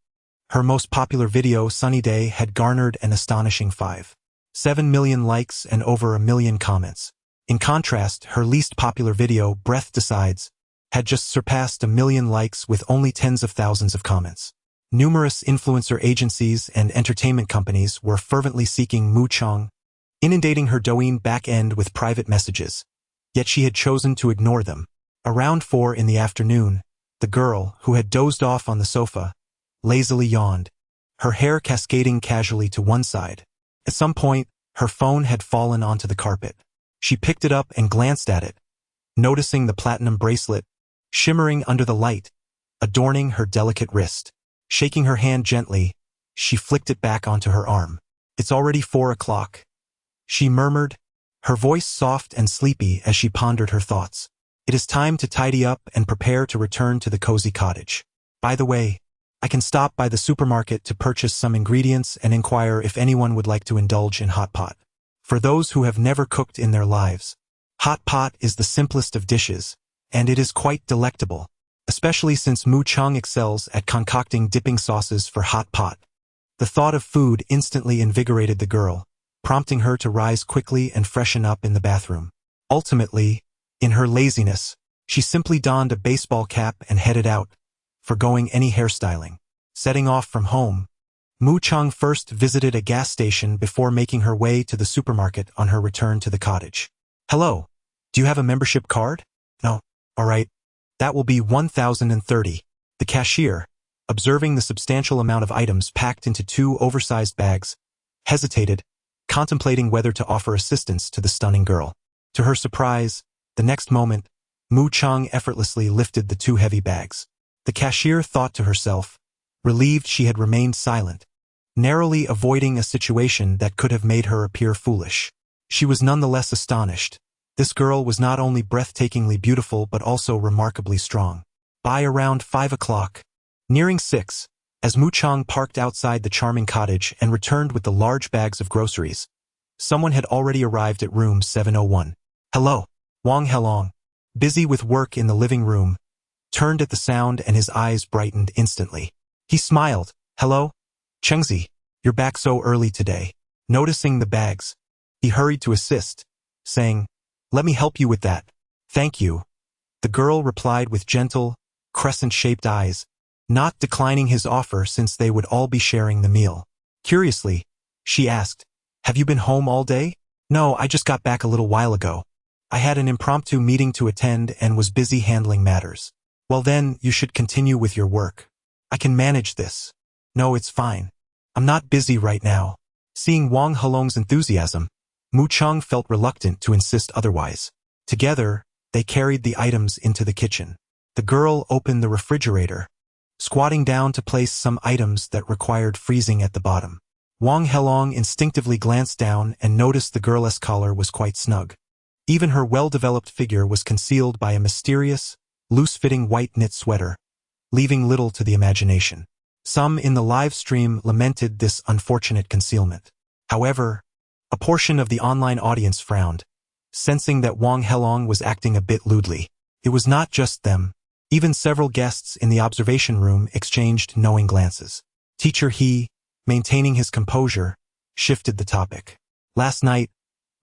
Speaker 1: her most popular video, Sunny Day, had garnered an astonishing 5.7 million likes and over 1 million comments. In contrast, her least popular video, Breath Decides, had just surpassed 1 million likes with only tens of thousands of comments. Numerous influencer agencies and entertainment companies were fervently seeking Mu Chang, inundating her Douyin back-end with private messages, yet she had chosen to ignore them. Around 4 in the afternoon, the girl, who had dozed off on the sofa, lazily yawned. her hair cascading casually to one side. At some point, her phone had fallen onto the carpet. She picked it up and glanced at it, noticing the platinum bracelet shimmering under the light, adorning her delicate wrist. Shaking her hand gently, she flicked it back onto her arm. "It's already 4 o'clock," she murmured, her voice soft and sleepy as she pondered her thoughts. "It is time to tidy up and prepare to return to the cozy cottage. By the way, I can stop by the supermarket to purchase some ingredients and inquire if anyone would like to indulge in hot pot." For those who have never cooked in their lives, hot pot is the simplest of dishes, and it is quite delectable, especially since Mu Chung excels at concocting dipping sauces for hot pot. The thought of food instantly invigorated the girl, prompting her to rise quickly and freshen up in the bathroom. Ultimately, in her laziness, she simply donned a baseball cap and headed out, forgoing any hairstyling. Setting off from home, Mu Chung first visited a gas station before making her way to the supermarket on her return to the cottage. "Hello, do you have a membership card?" "No." "All right, that will be 1,030. The cashier, observing the substantial amount of items packed into 2 oversized bags, hesitated, contemplating whether to offer assistance to the stunning girl. To her surprise, the next moment, Mu Chung effortlessly lifted the 2 heavy bags. The cashier thought to herself, relieved she had remained silent, narrowly avoiding a situation that could have made her appear foolish. She was nonetheless astonished. This girl was not only breathtakingly beautiful but also remarkably strong. By around 5 o'clock, nearing 6, as Mu Chung parked outside the charming cottage and returned with the large bags of groceries, someone had already arrived at room 701. "Hello." Wang Helong, busy with work in the living room, turned at the sound and his eyes brightened instantly. He smiled. "Hello, Chengzi, you're back so early today." Noticing the bags, he hurried to assist, saying, "Let me help you with that." "Thank you," the girl replied with gentle, crescent-shaped eyes, not declining his offer since they would all be sharing the meal. Curiously, she asked, "Have you been home all day?" "No, I just got back a little while ago. I had an impromptu meeting to attend and was busy handling matters." "Well then, you should continue with your work. I can manage this." "No, it's fine. I'm not busy right now." Seeing Wang Helong's enthusiasm, Mu Chung felt reluctant to insist otherwise. Together, they carried the items into the kitchen. The girl opened the refrigerator, squatting down to place some items that required freezing at the bottom. Wang Helong instinctively glanced down and noticed the girl's collar was quite snug. Even her well-developed figure was concealed by a mysterious, loose-fitting white knit sweater, leaving little to the imagination. Some in the live stream lamented this unfortunate concealment. However, a portion of the online audience frowned, sensing that Wang Helong was acting a bit lewdly. It was not just them. Even several guests in the observation room exchanged knowing glances. Teacher He, maintaining his composure, shifted the topic. "Last night,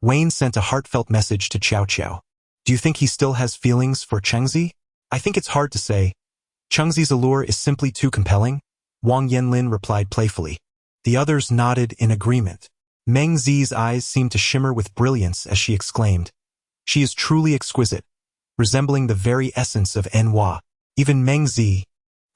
Speaker 1: Wayne sent a heartfelt message to Xiao Xiao. Do you think he still has feelings for Chengzi?" "I think it's hard to say. Chengzi's allure is simply too compelling," Wang Yanlin replied playfully. The others nodded in agreement. Meng Zi's eyes seemed to shimmer with brilliance as she exclaimed, "She is truly exquisite, resembling the very essence of Enhua." Even Meng Zi,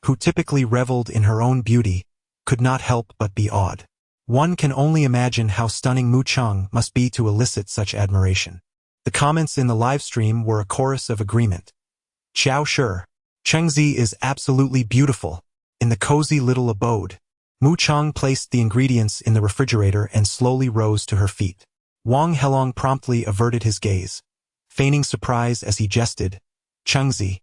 Speaker 1: who typically reveled in her own beauty, could not help but be awed. One can only imagine how stunning Mu Chung must be to elicit such admiration. The comments in the live stream were a chorus of agreement. "Xiao Shi, Chengzi is absolutely beautiful." In the cozy little abode, Mu Chung placed the ingredients in the refrigerator and slowly rose to her feet. Wang Helong promptly averted his gaze, feigning surprise as he jested, "Chengzi,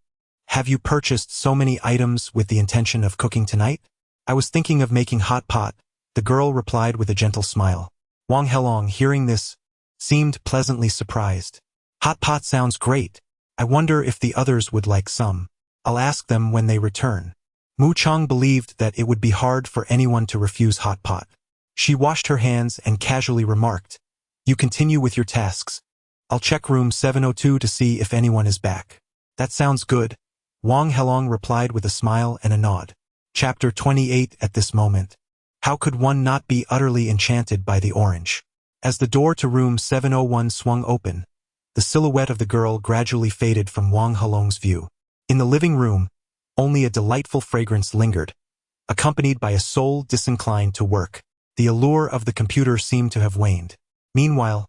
Speaker 1: have you purchased so many items with the intention of cooking tonight?" "I was thinking of making hot pot," the girl replied with a gentle smile. Wang Helong, hearing this, seemed pleasantly surprised. "Hot pot sounds great. I wonder if the others would like some. I'll ask them when they return." Mu Chung believed that it would be hard for anyone to refuse hot pot. She washed her hands and casually remarked, "You continue with your tasks. I'll check room 702 to see if anyone is back." "That sounds good," Wang Helong replied with a smile and a nod. Chapter 28. At this moment, how could one not be utterly enchanted by the orange? As the door to room 701 swung open, the silhouette of the girl gradually faded from Wang Helong's view. In the living room, only a delightful fragrance lingered, accompanied by a soul disinclined to work. The allure of the computer seemed to have waned. Meanwhile,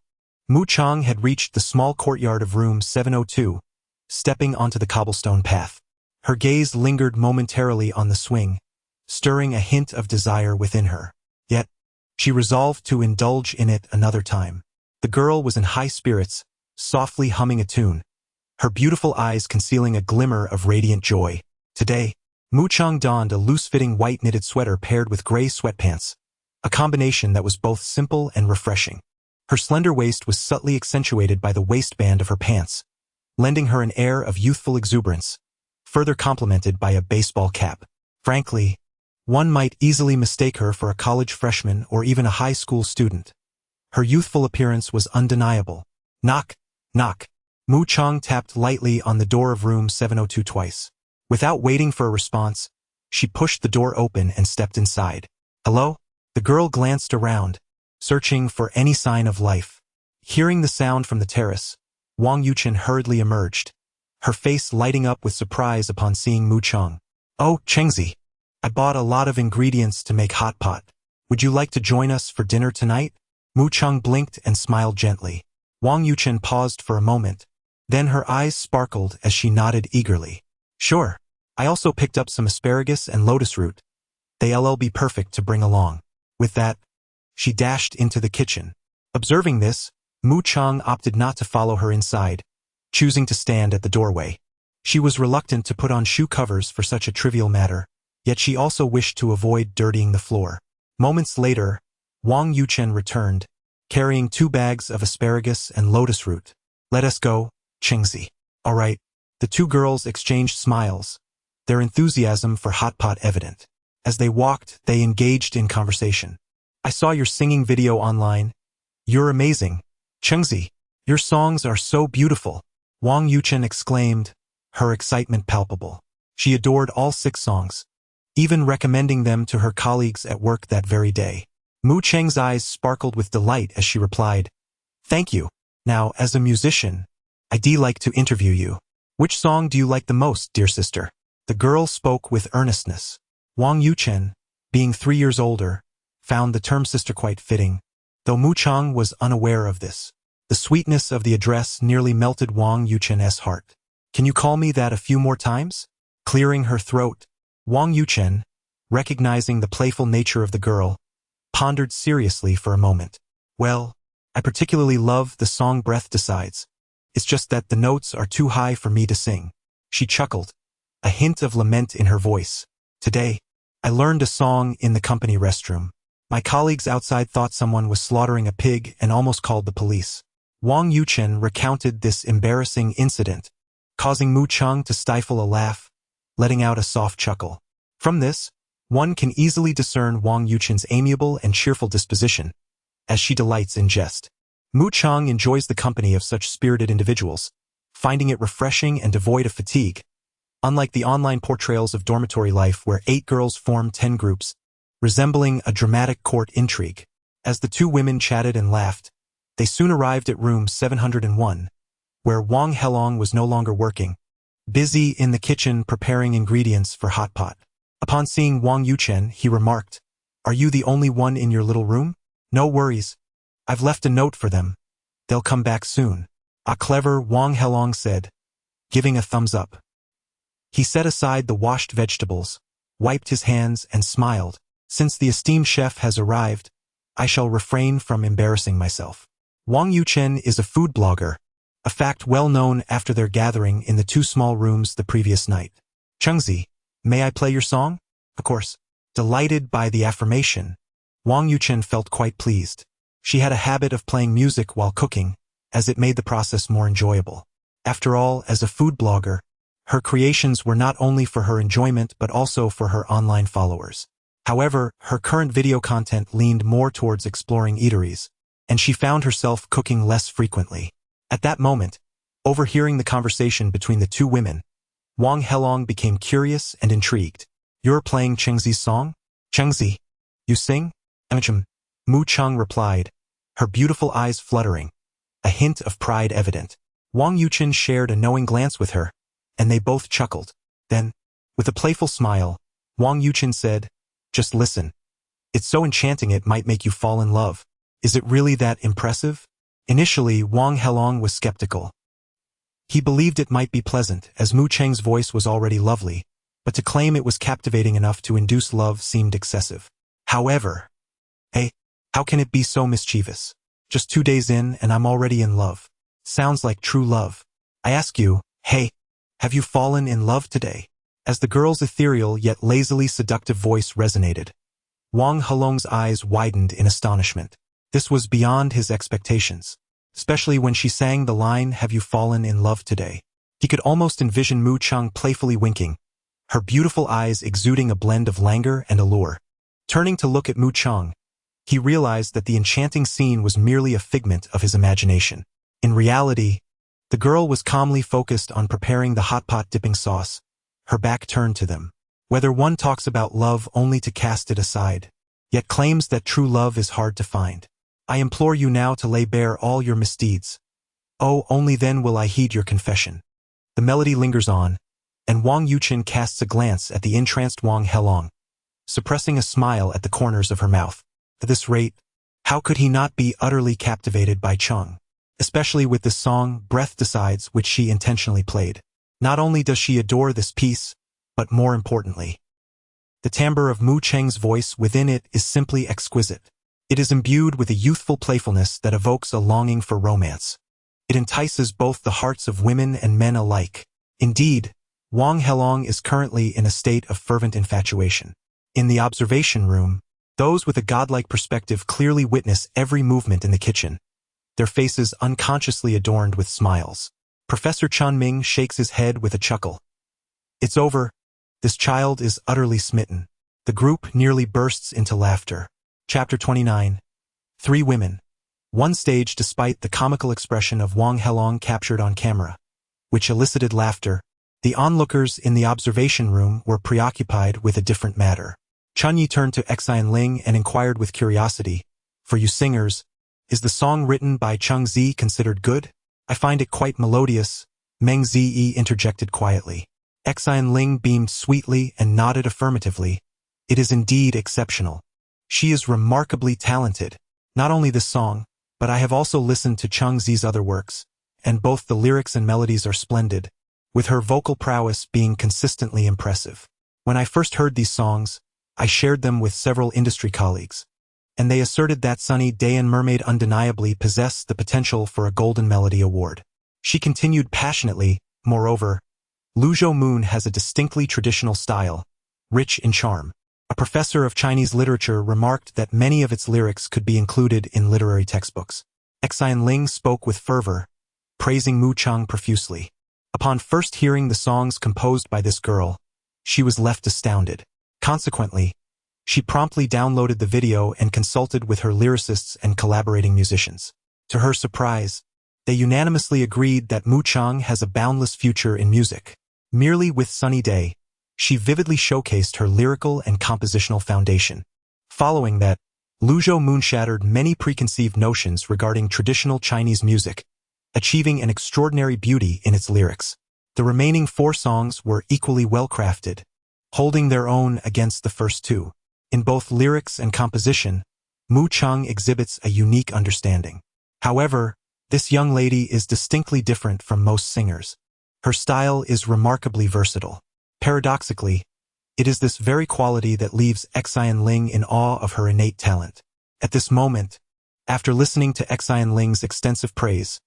Speaker 1: Mu Chang had reached the small courtyard of room 702, stepping onto the cobblestone path. Her gaze lingered momentarily on the swing, stirring a hint of desire within her. Yet, she resolved to indulge in it another time. The girl was in high spirits, softly humming a tune, her beautiful eyes concealing a glimmer of radiant joy. Today, Mu Chang donned a loose-fitting white knitted sweater paired with gray sweatpants, a combination that was both simple and refreshing. Her slender waist was subtly accentuated by the waistband of her pants, lending her an air of youthful exuberance, further complemented by a baseball cap. Frankly, one might easily mistake her for a college freshman or even a high school student. Her youthful appearance was undeniable. Knock, knock. Mu Chang tapped lightly on the door of room 702 twice. Without waiting for a response, she pushed the door open and stepped inside. Hello? The girl glanced around, searching for any sign of life. Hearing the sound from the terrace, Wang Yuchen hurriedly emerged, her face lighting up with surprise upon seeing Mu Chang. Oh, Chengzi, I bought a lot of ingredients to make hot pot. Would you like to join us for dinner tonight? Mu Chang blinked and smiled gently. Wang Yuchen paused for a moment, then her eyes sparkled as she nodded eagerly. Sure. I also picked up some asparagus and lotus root. They'll be perfect to bring along. With that, she dashed into the kitchen. Observing this, Mu Chang opted not to follow her inside, choosing to stand at the doorway. She was reluctant to put on shoe covers for such a trivial matter, yet she also wished to avoid dirtying the floor. Moments later, Wang Yuchen returned, carrying 2 bags of asparagus and lotus root. Let us go, Chengzi. All right. The 2 girls exchanged smiles, their enthusiasm for hot pot evident. As they walked, they engaged in conversation. I saw your singing video online. You're amazing. Chengzi, your songs are so beautiful. Wang Yuchen exclaimed, her excitement palpable. She adored all 6 songs, even recommending them to her colleagues at work that very day. Mu Cheng's eyes sparkled with delight as she replied, Thank you. Now, as a musician, I'd like to interview you. Which song do you like the most, dear sister? The girl spoke with earnestness. Wang Yuchen, being 3 years older, found the term sister quite fitting, though Mu Chang was unaware of this. The sweetness of the address nearly melted Wang Yuchen's heart. Can you call me that a few more times? Clearing her throat, Wang Yuchen, recognizing the playful nature of the girl, pondered seriously for a moment. Well, I particularly love the song Breath Decides. It's just that the notes are too high for me to sing. She chuckled, a hint of lament in her voice. Today, I learned a song in the company restroom. My colleagues outside thought someone was slaughtering a pig and almost called the police. Wang Yuchen recounted this embarrassing incident, causing Mu Chang to stifle a laugh, letting out a soft chuckle. From this, one can easily discern Wang Yuchen's amiable and cheerful disposition, as she delights in jest. Mu Chang enjoys the company of such spirited individuals, finding it refreshing and devoid of fatigue, unlike the online portrayals of dormitory life where 8 girls form 10 groups, resembling a dramatic court intrigue. As the 2 women chatted and laughed, they soon arrived at room 701, where Wang Helong was no longer working, busy in the kitchen preparing ingredients for hot pot. Upon seeing Wang Yuchen, he remarked, Are you the only one in your little room? No worries. I've left a note for them. They'll come back soon. A clever, Wang Helong said, giving a thumbs up. He set aside the washed vegetables, wiped his hands and smiled. Since the esteemed chef has arrived, I shall refrain from embarrassing myself. Wang Yuchen is a food blogger, a fact well known after their gathering in the 2 small rooms the previous night. Chengzi, may I play your song? Of course. Delighted by the affirmation, Wang Yuchen felt quite pleased. She had a habit of playing music while cooking, as it made the process more enjoyable. After all, as a food blogger, her creations were not only for her enjoyment but also for her online followers. However, her current video content leaned more towards exploring eateries, and she found herself cooking less frequently. At that moment, overhearing the conversation between the 2 women, Wang Helong became curious and intrigued. You're playing Chengzi's song? Chengzi, you sing? Mu Chang replied, her beautiful eyes fluttering, a hint of pride evident. Wang Yuchen shared a knowing glance with her, and they both chuckled. Then, with a playful smile, Wang Yuchen said, Just listen. It's so enchanting it might make you fall in love. Is it really that impressive? Initially, Wang Helong was skeptical. He believed it might be pleasant, as Mu Cheng's voice was already lovely, but to claim it was captivating enough to induce love seemed excessive. However, hey, how can it be so mischievous? Just 2 days in and I'm already in love. Sounds like true love. I ask you, hey, have you fallen in love today? As the girl's ethereal yet lazily seductive voice resonated, Wang Helong's eyes widened in astonishment. This was beyond his expectations, especially when she sang the line, "Have you fallen in love today?" He could almost envision Mu Cheng playfully winking, her beautiful eyes exuding a blend of languor and allure. Turning to look at Mu Cheng, he realized that the enchanting scene was merely a figment of his imagination. In reality, the girl was calmly focused on preparing the hot pot dipping sauce, her back turned to them. Whether one talks about love only to cast it aside, yet claims that true love is hard to find. I implore you now to lay bare all your misdeeds. Oh, only then will I heed your confession. The melody lingers on, and Wang Yuchen casts a glance at the entranced Wang Helong, suppressing a smile at the corners of her mouth. At this rate, how could he not be utterly captivated by Cheng? Especially with this song, Breath Decides, which she intentionally played. Not only does she adore this piece, but more importantly, the timbre of Mu Cheng's voice within it is simply exquisite. It is imbued with a youthful playfulness that evokes a longing for romance. It entices both the hearts of women and men alike. Indeed, Wang Helong is currently in a state of fervent infatuation. In the observation room, those with a godlike perspective clearly witness every movement in the kitchen, their faces unconsciously adorned with smiles. Professor Chun Ming shakes his head with a chuckle. It's over. This child is utterly smitten. The group nearly bursts into laughter. Chapter 29. 3 Women. One stage despite the comical expression of Wang Helong captured on camera, which elicited laughter, the onlookers in the observation room were preoccupied with a different matter. Chun Yi turned to Xian Ling and inquired with curiosity, "For you singers, is the song written by Cheng Zi considered good? I find it quite melodious," Meng Zi interjected quietly. Xian Ling beamed sweetly and nodded affirmatively. "It is indeed exceptional. She is remarkably talented. Not only this song, but I have also listened to Cheng Zi's other works, and both the lyrics and melodies are splendid, with her vocal prowess being consistently impressive. When I first heard these songs, I shared them with several industry colleagues, and they asserted that Sunny Day and Mermaid undeniably possess the potential for a Golden Melody Award." She continued passionately, "Moreover, Luzhou Moon has a distinctly traditional style, rich in charm. A professor of Chinese literature remarked that many of its lyrics could be included in literary textbooks." Xian Ling spoke with fervor, praising Mu Cheng profusely. Upon first hearing the songs composed by this girl, she was left astounded. Consequently, she promptly downloaded the video and consulted with her lyricists and collaborating musicians. To her surprise, they unanimously agreed that Mu Cheng has a boundless future in music. Merely with Sunny Day, she vividly showcased her lyrical and compositional foundation. Following that, Luzhou Moon shattered many preconceived notions regarding traditional Chinese music, achieving an extraordinary beauty in its lyrics. The remaining 4 songs were equally well-crafted, holding their own against the first 2. In both lyrics and composition, Mu Cheng exhibits a unique understanding. However, this young lady is distinctly different from most singers. Her style is remarkably versatile. Paradoxically, it is this very quality that leaves Xian Ling in awe of her innate talent. At this moment, after listening to Xian Ling's extensive praise,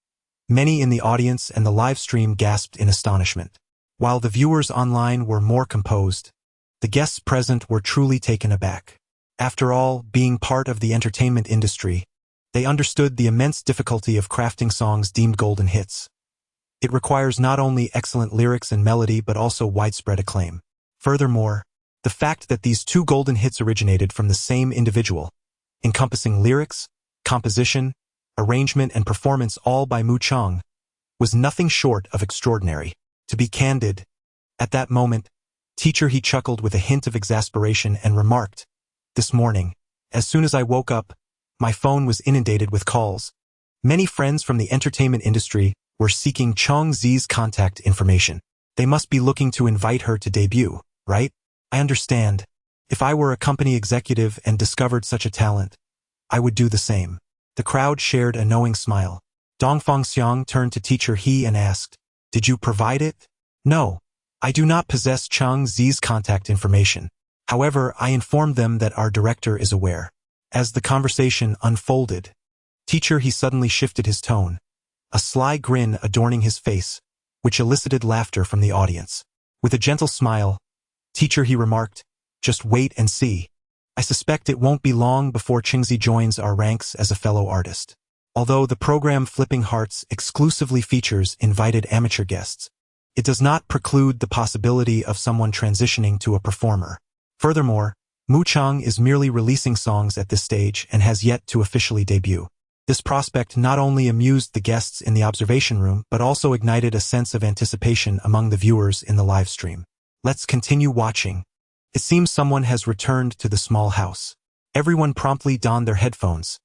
Speaker 1: many in the audience and the live stream gasped in astonishment. While the viewers online were more composed, the guests present were truly taken aback. After all, being part of the entertainment industry, they understood the immense difficulty of crafting songs deemed golden hits. It requires not only excellent lyrics and melody but also widespread acclaim. Furthermore, the fact that these 2 golden hits originated from the same individual, encompassing lyrics, composition, arrangement and performance all by Mu Cheng, was nothing short of extraordinary. To be candid, at that moment, Teacher, he chuckled with a hint of exasperation and remarked, "This morning, as soon as I woke up, my phone was inundated with calls. Many friends from the entertainment industry were seeking Cheng Zi's contact information. They must be looking to invite her to debut, right? I understand. If I were a company executive and discovered such a talent, I would do the same. The crowd shared a knowing smile. Dongfang Xiang turned to teacher He and asked, "Did you provide it?" "No. I do not possess Chang Zi's contact information. However, I informed them that our director is aware." As the conversation unfolded, teacher He suddenly shifted his tone, a sly grin adorning his face, which elicited laughter from the audience. With a gentle smile, teacher He remarked, "Just wait and see. I suspect it won't be long before Qingzi joins our ranks as a fellow artist." Although the program Flipping Hearts exclusively features invited amateur guests, it does not preclude the possibility of someone transitioning to a performer. Furthermore, Mu Chang is merely releasing songs at this stage and has yet to officially debut. This prospect not only amused the guests in the observation room but also ignited a sense of anticipation among the viewers in the live stream. Let's continue watching. It seems someone has returned to the small house. Everyone promptly donned their headphones,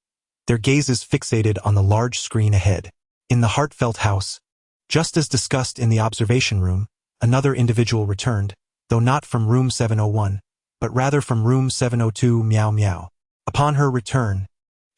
Speaker 1: their gazes fixated on the large screen ahead. In the heartfelt house, just as discussed in the observation room, another individual returned, though not from room 701, but rather from room 702 Meow Meow. Upon her return,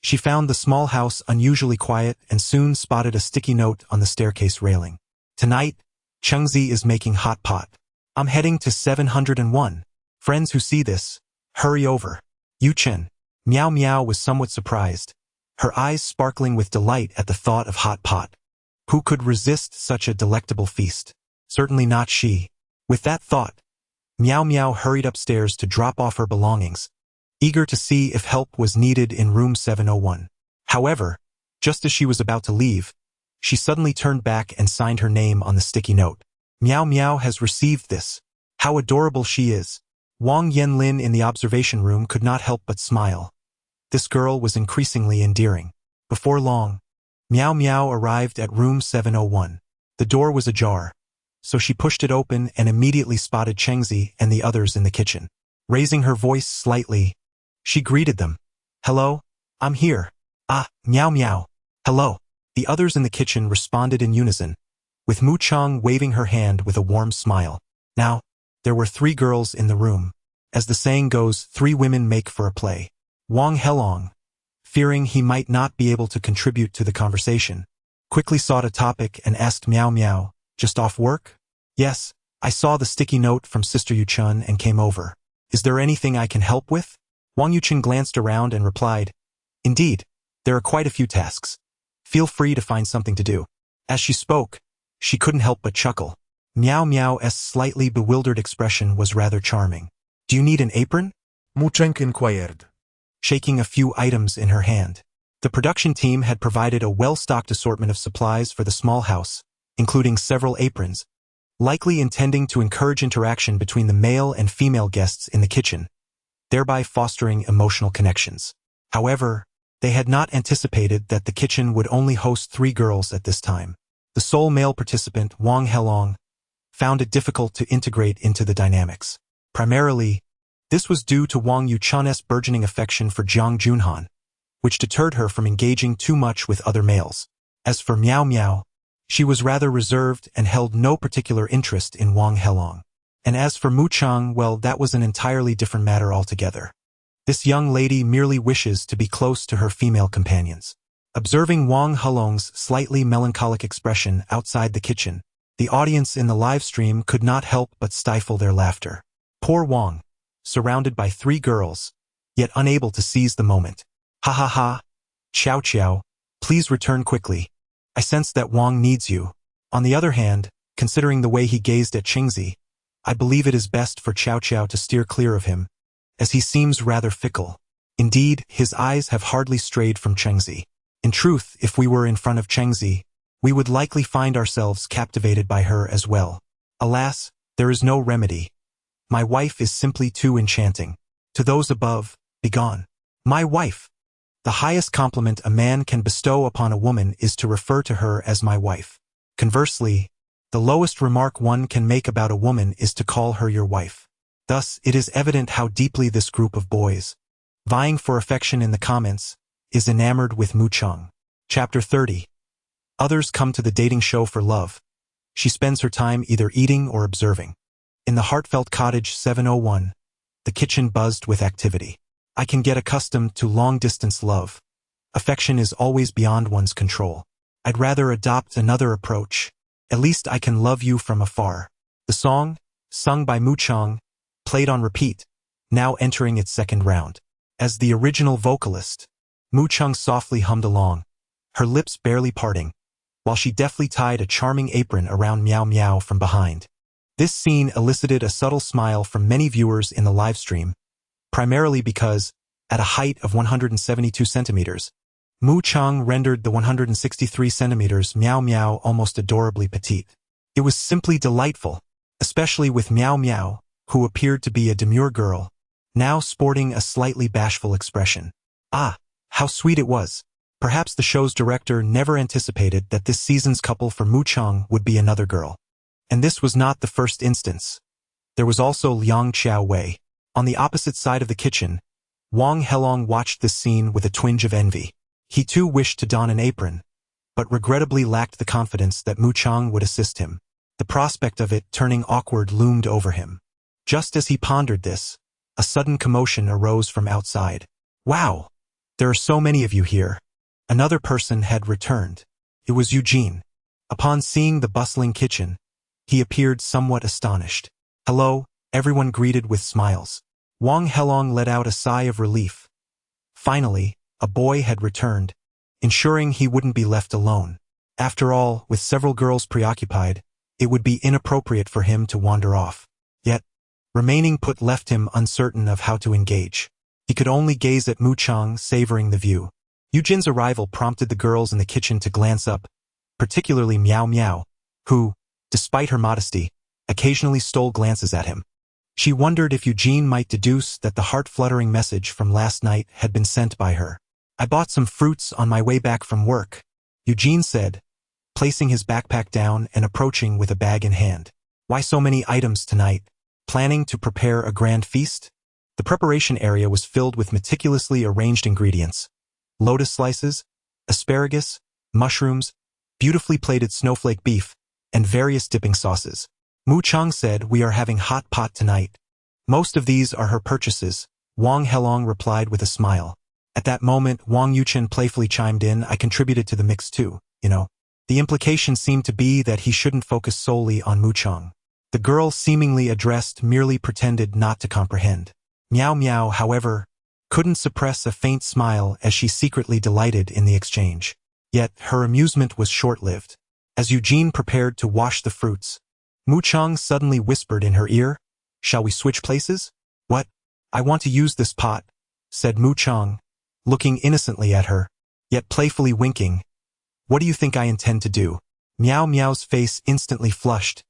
Speaker 1: she found the small house unusually quiet and soon spotted a sticky note on the staircase railing. "Tonight, Chengzi is making hot pot. I'm heading to 701. Friends who see this, hurry over." Yu Chen. Meow Meow was somewhat surprised, her eyes sparkling with delight at the thought of hot pot. Who could resist such a delectable feast? Certainly not she. With that thought, Meow Meow hurried upstairs to drop off her belongings, eager to see if help was needed in room 701. However, just as she was about to leave, she suddenly turned back and signed her name on the sticky note. Meow Meow has received this. How adorable she is. Wang Yanlin in the observation room could not help but smile. This girl was increasingly endearing. Before long, Meow Meow arrived at room 701. The door was ajar, so she pushed it open and immediately spotted Chengzi and the others in the kitchen. Raising her voice slightly, she greeted them. "Hello, I'm here." "Ah, Meow Meow. Hello." The others in the kitchen responded in unison, with Mu Chang waving her hand with a warm smile. Now, there were 3 girls in the room. As the saying goes, 3 women make for a play. Wang Helong, fearing he might not be able to contribute to the conversation, quickly sought a topic and asked Meow Meow, "Just off work?" "Yes, I saw the sticky note from Sister Yu Chun and came over. Is there anything I can help with?" Wang Yuchen glanced around and replied, "Indeed, there are quite a few tasks. Feel free to find something to do." As she spoke, she couldn't help but chuckle. Meow Meow's slightly bewildered expression was rather charming. "Do you need an apron?"
Speaker 2: Mu Cheng inquired,
Speaker 1: shaking a few items in her hand. The production team had provided a well-stocked assortment of supplies for the small house, including several aprons, likely intending to encourage interaction between the male and female guests in the kitchen, thereby fostering emotional connections. However, they had not anticipated that the kitchen would only host 3 girls at this time. The sole male participant, Wang Helong, found it difficult to integrate into the dynamics. Primarily, this was due to Wang Yuchan's burgeoning affection for Jiang Junhan, which deterred her from engaging too much with other males. As for Meow Meow, she was rather reserved and held no particular interest in Wang Helong. And as for Mu Chang, well, that was an entirely different matter altogether. This young lady merely wishes to be close to her female companions. Observing Wang Helong's slightly melancholic expression outside the kitchen, the audience in the live stream could not help but stifle their laughter. Poor Wang, surrounded by 3 girls, yet unable to seize the moment. "Ha ha ha. Chow Chow, please return quickly. I sense that Wang needs you." On the other hand, considering the way he gazed at Qingzi, I believe it is best for Chow Chow to steer clear of him, as he seems rather fickle. Indeed, his eyes have hardly strayed from Qingzi. In truth, if we were in front of Qingzi, we would likely find ourselves captivated by her as well. Alas, there is no remedy. My wife is simply too enchanting. To those above, begone. My wife. The highest compliment a man can bestow upon a woman is to refer to her as my wife. Conversely, the lowest remark one can make about a woman is to call her your wife. Thus, it is evident how deeply this group of boys, vying for affection in the comments, is enamored with Mu Chang. Chapter 30. Others come to the dating show for love. She spends her time either eating or observing. In the heartfelt cottage 701, The kitchen buzzed with activity. I can get accustomed to long-distance love. Affection is always beyond one's control. I'd rather adopt another approach. At least I can love you from afar. The song, sung by Mu Chang, played on repeat, now entering its second round. As the original vocalist, Mu Chang softly hummed along, her lips barely parting, while she deftly tied a charming apron around Meow Meow from behind. This scene elicited a subtle smile from many viewers in the livestream, primarily because, at a height of 172 centimeters, Mu Chang rendered the 163 centimeters Meow Meow almost adorably petite. It was simply delightful, especially with Meow Meow, who appeared to be a demure girl, now sporting a slightly bashful expression. Ah, how sweet it was. Perhaps the show's director never anticipated that this season's couple for Mu Chang would be another girl. And this was not the first instance. There was also Liang Xiao Wei. On the opposite side of the kitchen, Wang Helong watched this scene with a twinge of envy. He too wished to don an apron, but regrettably lacked the confidence that Mu Chang would assist him. The prospect of it turning awkward loomed over him. Just as he pondered this, a sudden commotion arose from outside. Wow! There are so many of you here. Another person had returned. It was Eugene. Upon seeing the bustling kitchen, he appeared somewhat astonished. Hello, everyone greeted with smiles. Wang Helong let out a sigh of relief. Finally, a boy had returned, ensuring he wouldn't be left alone. After all, with several girls preoccupied, it would be inappropriate for him to wander off. Yet, remaining put left him uncertain of how to engage. He could only gaze at Mu Chang, savoring the view. Eugene's arrival prompted the girls in the kitchen to glance up, particularly Meow Meow, who, despite her modesty, occasionally stole glances at him. She wondered if Eugene might deduce that the heart-fluttering message from last night had been sent by her. I bought some fruits on my way back from work, Eugene said, placing his backpack down and approaching with a bag in hand. Why so many items tonight? Planning to prepare a grand feast? The preparation area was filled with meticulously arranged ingredients. Lotus slices, asparagus, mushrooms, beautifully plated snowflake beef, and various dipping sauces. Mu Chang said, "We are having hot pot tonight." Most of these are her purchases, Wang Helong replied with a smile. At that moment, Wang Yuchen playfully chimed in, "I contributed to the mix too, you know." The implication seemed to be that he shouldn't focus solely on Mu Chang. The girl seemingly addressed merely pretended not to comprehend. Meow Meow, however, couldn't suppress a faint smile as she secretly delighted in the exchange. Yet her amusement was short-lived. As Eugene prepared to wash the fruits, Mu Chang suddenly whispered in her ear, "Shall we switch places?" "What? I want to use this pot," said Mu Chang, looking innocently at her, yet playfully winking. "What do you think I intend to do?" Meow Meow's face instantly flushed,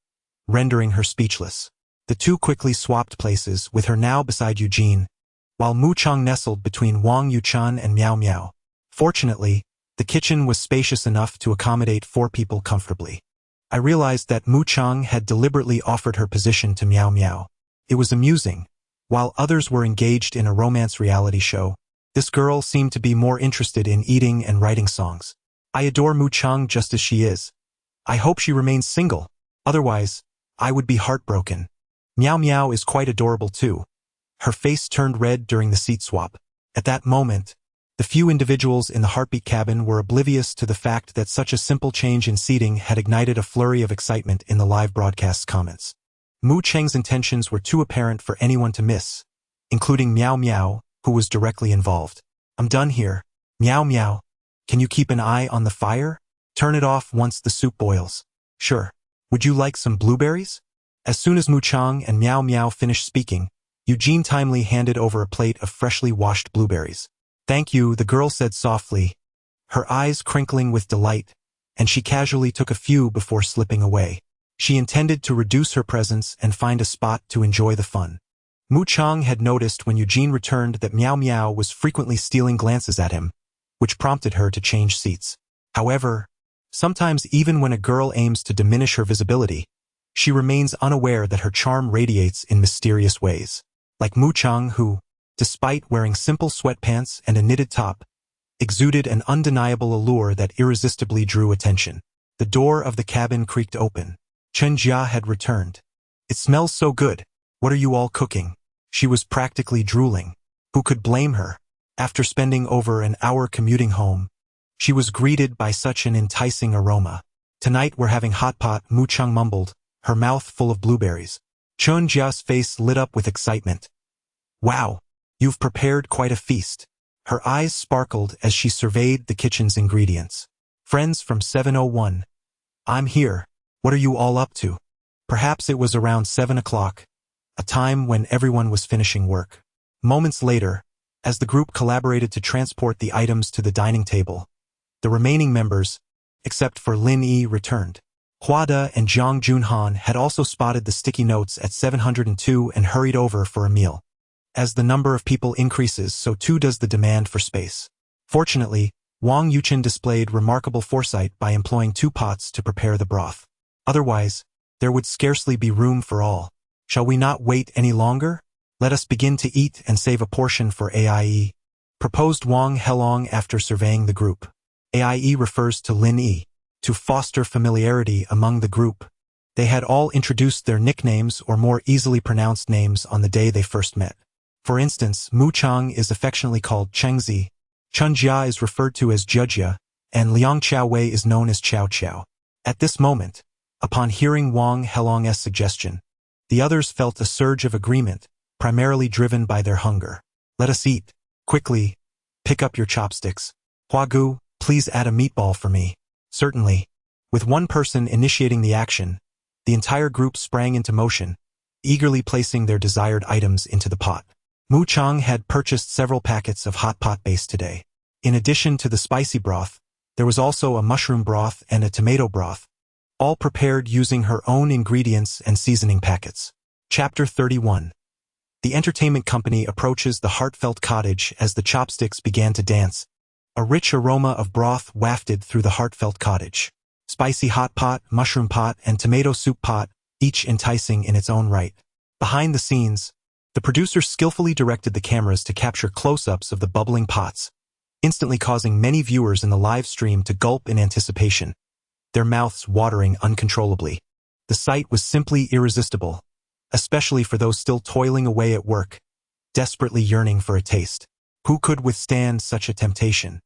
Speaker 1: rendering her speechless. The two quickly swapped places, with her now beside Eugene, while Mu Chang nestled between Wang Yuchan and Meow Meow. Fortunately, the kitchen was spacious enough to accommodate 4 people comfortably. I realized that Mu Chang had deliberately offered her position to Meow Meow. It was amusing. While others were engaged in a romance reality show, this girl seemed to be more interested in eating and writing songs. I adore Mu Chang just as she is. I hope she remains single. Otherwise, I would be heartbroken. Meow Meow is quite adorable too. Her face turned red during the seat swap. At that moment, the few individuals in the heartbeat cabin were oblivious to the fact that such a simple change in seating had ignited a flurry of excitement in the live broadcast's comments. Mu Chang's intentions were too apparent for anyone to miss, including Meow Meow, who was directly involved. "I'm done here. Meow Meow, can you keep an eye on the fire? Turn it off once the soup boils." "Sure. Would you like some blueberries?" As soon as Mu Chang and Meow Meow finished speaking, Eugene timely handed over a plate of freshly washed blueberries. "Thank you," the girl said softly, her eyes crinkling with delight, and she casually took a few before slipping away. She intended to reduce her presence and find a spot to enjoy the fun. Mu Chang had noticed when Eugene returned that Meow Meow was frequently stealing glances at him, which prompted her to change seats. However, sometimes even when a girl aims to diminish her visibility, she remains unaware that her charm radiates in mysterious ways. Like Mu Chang, who, despite wearing simple sweatpants and a knitted top, exuded an undeniable allure that irresistibly drew attention. The door of the cabin creaked open. Chen Jia had returned. "It smells so good. What are you all cooking?" She was practically drooling. Who could blame her? After spending over an hour commuting home, she was greeted by such an enticing aroma. Tonight we're having hot pot, Mu Chang mumbled, her mouth full of blueberries. Chun Jia's face lit up with excitement. Wow, you've prepared quite a feast. Her eyes sparkled as she surveyed the kitchen's ingredients. Friends from 701. I'm here. What are you all up to? Perhaps it was around 7 o'clock, a time when everyone was finishing work. Moments later, as the group collaborated to transport the items to the dining table, the remaining members, except for Lin Yi, returned. Hua De and Zhang Junhan had also spotted the sticky notes at 702 and hurried over for a meal. As the number of people increases, so too does the demand for space. Fortunately, Wang Yuchen displayed remarkable foresight by employing 2 pots to prepare the broth. Otherwise, there would scarcely be room for all. Shall we not wait any longer? Let us begin to eat and save a portion for AIE, proposed Wang Helong after surveying the group. AIE refers to Lin Yi. To foster familiarity among the group, they had all introduced their nicknames or more easily pronounced names on the day they first met. For instance, Mu Chang is affectionately called Chengzi, Chun Jia is referred to as Jia, and Liang Chao Wei is known as Chao Chao. At this moment, upon hearing Wang Helong's suggestion, the others felt a surge of agreement, primarily driven by their hunger. Let us eat. Quickly, pick up your chopsticks. Hua Gu, please add a meatball for me. Certainly. With one person initiating the action, the entire group sprang into motion, eagerly placing their desired items into the pot. Mu Chang had purchased several packets of hot pot base today. In addition to the spicy broth, there was also a mushroom broth and a tomato broth, all prepared using her own ingredients and seasoning packets. Chapter 31. The entertainment company approaches the heartfelt cottage as the chopsticks began to dance. A rich aroma of broth wafted through the heartfelt cottage. Spicy hot pot, mushroom pot, and tomato soup pot, each enticing in its own right. Behind the scenes, the producer skillfully directed the cameras to capture close-ups of the bubbling pots, instantly causing many viewers in the live stream to gulp in anticipation, their mouths watering uncontrollably. The sight was simply irresistible, especially for those still toiling away at work, desperately yearning for a taste. Who could withstand such a temptation?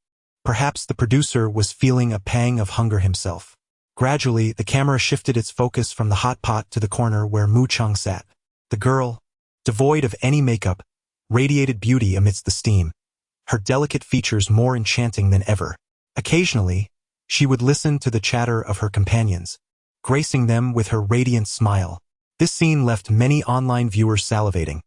Speaker 1: Perhaps the producer was feeling a pang of hunger himself. Gradually, the camera shifted its focus from the hot pot to the corner where Mu Chang sat. The girl, devoid of any makeup, radiated beauty amidst the steam, her delicate features more enchanting than ever. Occasionally, she would listen to the chatter of her companions, gracing them with her radiant smile. This scene left many online viewers salivating,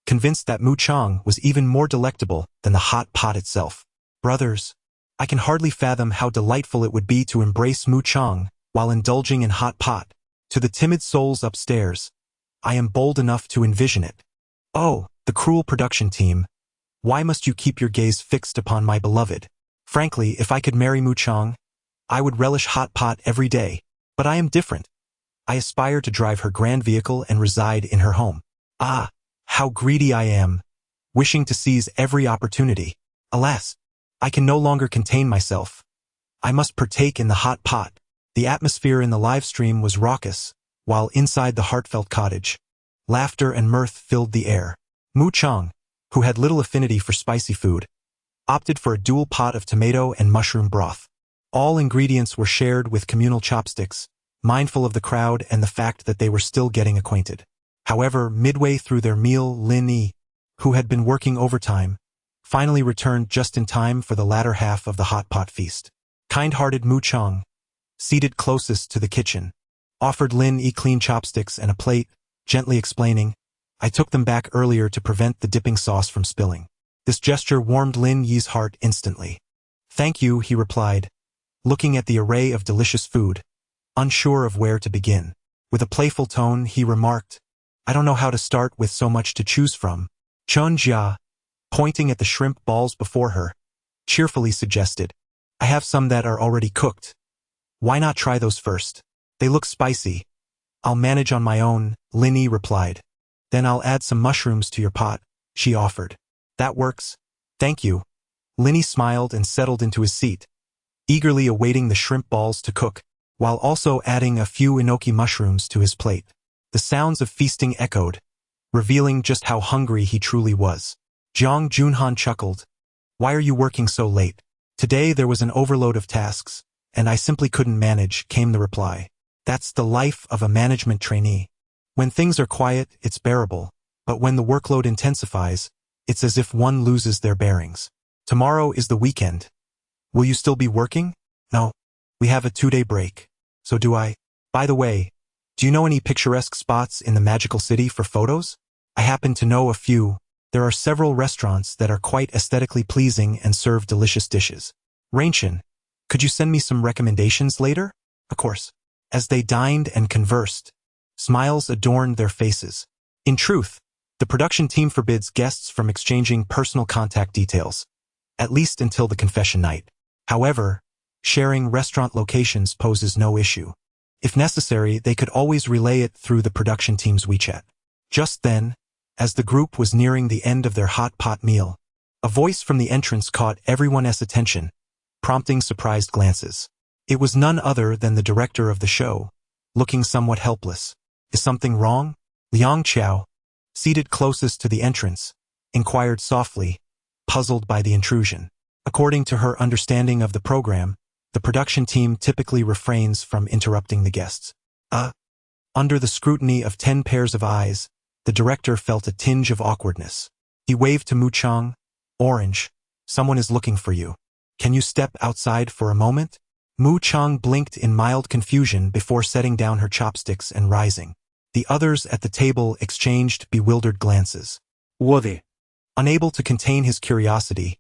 Speaker 1: convinced that Mu Chang was even more delectable than the hot pot itself. Brothers, I can hardly fathom how delightful it would be to embrace Mu Chang while indulging in hot pot. To the timid souls upstairs, I am bold enough to envision it. Oh, the cruel production team. Why must you keep your gaze fixed upon my beloved? Frankly, if I could marry Mu Chang, I would relish hot pot every day. But I am different. I aspire to drive her grand vehicle and reside in her home. Ah, how greedy I am, wishing to seize every opportunity. Alas, I can no longer contain myself. I must partake in the hot pot. The atmosphere in the live stream was raucous, while inside the heartfelt cottage, laughter and mirth filled the air. Mu Chang, who had little affinity for spicy food, opted for a dual pot of tomato and mushroom broth. All ingredients were shared with communal chopsticks, mindful of the crowd and the fact that they were still getting acquainted. However, midway through their meal, Lin Yi, who had been working overtime, finally returned just in time for the latter half of the hot pot feast. Kind-hearted Mu Chang, seated closest to the kitchen, offered Lin Yi clean chopsticks and a plate, gently explaining, I took them back earlier to prevent the dipping sauce from spilling. This gesture warmed Lin Yi's heart instantly. Thank you, he replied, looking at the array of delicious food, unsure of where to begin. With a playful tone, he remarked, I don't know how to start with so much to choose from. Chun Jia, pointing at the shrimp balls before her, cheerfully suggested, I have some that are already cooked. Why not try those first? They look spicy. I'll manage on my own, Lin Yi replied. Then I'll add some mushrooms to your pot, she offered. That works. Thank you. Lin Yi smiled and settled into his seat, eagerly awaiting the shrimp balls to cook, while also adding a few enoki mushrooms to his plate. The sounds of feasting echoed, revealing just how hungry he truly was. Jiang Junhan chuckled. Why are you working so late? Today there was an overload of tasks, and I simply couldn't manage, came the reply. That's the life of a management trainee. When things are quiet, it's bearable, but when the workload intensifies, it's as if one loses their bearings. Tomorrow is the weekend. Will you still be working? No. We have a 2-day break. So do I. By the way, do you know any picturesque spots in the magical city for photos? I happen to know a few. There are several restaurants that are quite aesthetically pleasing and serve delicious dishes. Rainshin, could you send me some recommendations later? Of course. As they dined and conversed, smiles adorned their faces. In truth, the production team forbids guests from exchanging personal contact details, at least until the confession night. However, sharing restaurant locations poses no issue. If necessary, they could always relay it through the production team's WeChat. Just then, as the group was nearing the end of their hot pot meal, a voice from the entrance caught everyone's attention, prompting surprised glances. It was none other than the director of the show, looking somewhat helpless. Is something wrong? Liang Qiao, seated closest to the entrance, inquired softly, puzzled by the intrusion. According to her understanding of the program, the production team typically refrains from interrupting the guests. Under the scrutiny of 10 pairs of eyes, the director felt a tinge of awkwardness. He waved to Mu Chang. Orange, someone is looking for you. Can you step outside for a moment? Mu Chang blinked in mild confusion before setting down her chopsticks and rising. The others at the table exchanged bewildered glances.
Speaker 2: Wode.
Speaker 1: Unable to contain his curiosity,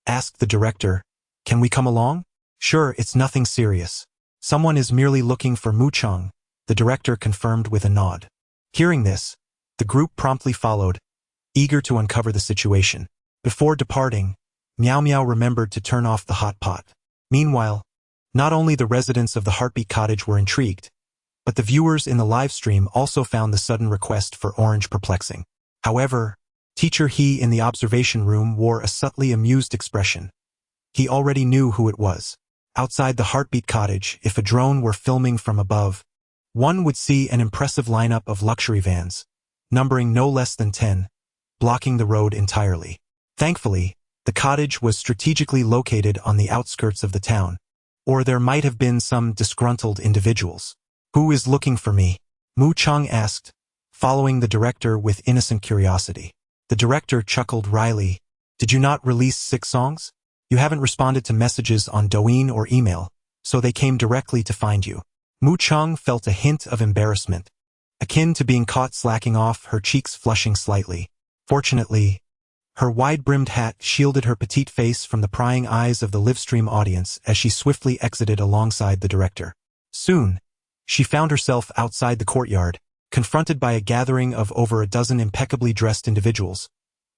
Speaker 1: asked the director, Can we come along? Sure, it's nothing serious. Someone is merely looking for Mu Chang, the director confirmed with a nod. Hearing this, the group promptly followed, eager to uncover the situation. Before departing, Miao Miao remembered to turn off the hot pot. Meanwhile, not only the residents of the Heartbeat Cottage were intrigued, but the viewers in the live stream also found the sudden request for orange perplexing. However, Teacher He in the observation room wore a subtly amused expression. He already knew who it was. Outside the Heartbeat Cottage, if a drone were filming from above, one would see an impressive lineup of luxury vans, numbering no less than 10, blocking the road entirely. Thankfully, the cottage was strategically located on the outskirts of the town, or there might have been some disgruntled individuals. Who is looking for me? Mu Chang asked, following the director with innocent curiosity. The director chuckled wryly. Did you not release 6 songs? You haven't responded to messages on Douyin or email, so they came directly to find you. Mu Chang felt a hint of embarrassment, akin to being caught slacking off, her cheeks flushing slightly. Fortunately, her wide-brimmed hat shielded her petite face from the prying eyes of the livestream audience as she swiftly exited alongside the director. Soon, she found herself outside the courtyard, confronted by a gathering of over a dozen impeccably dressed individuals,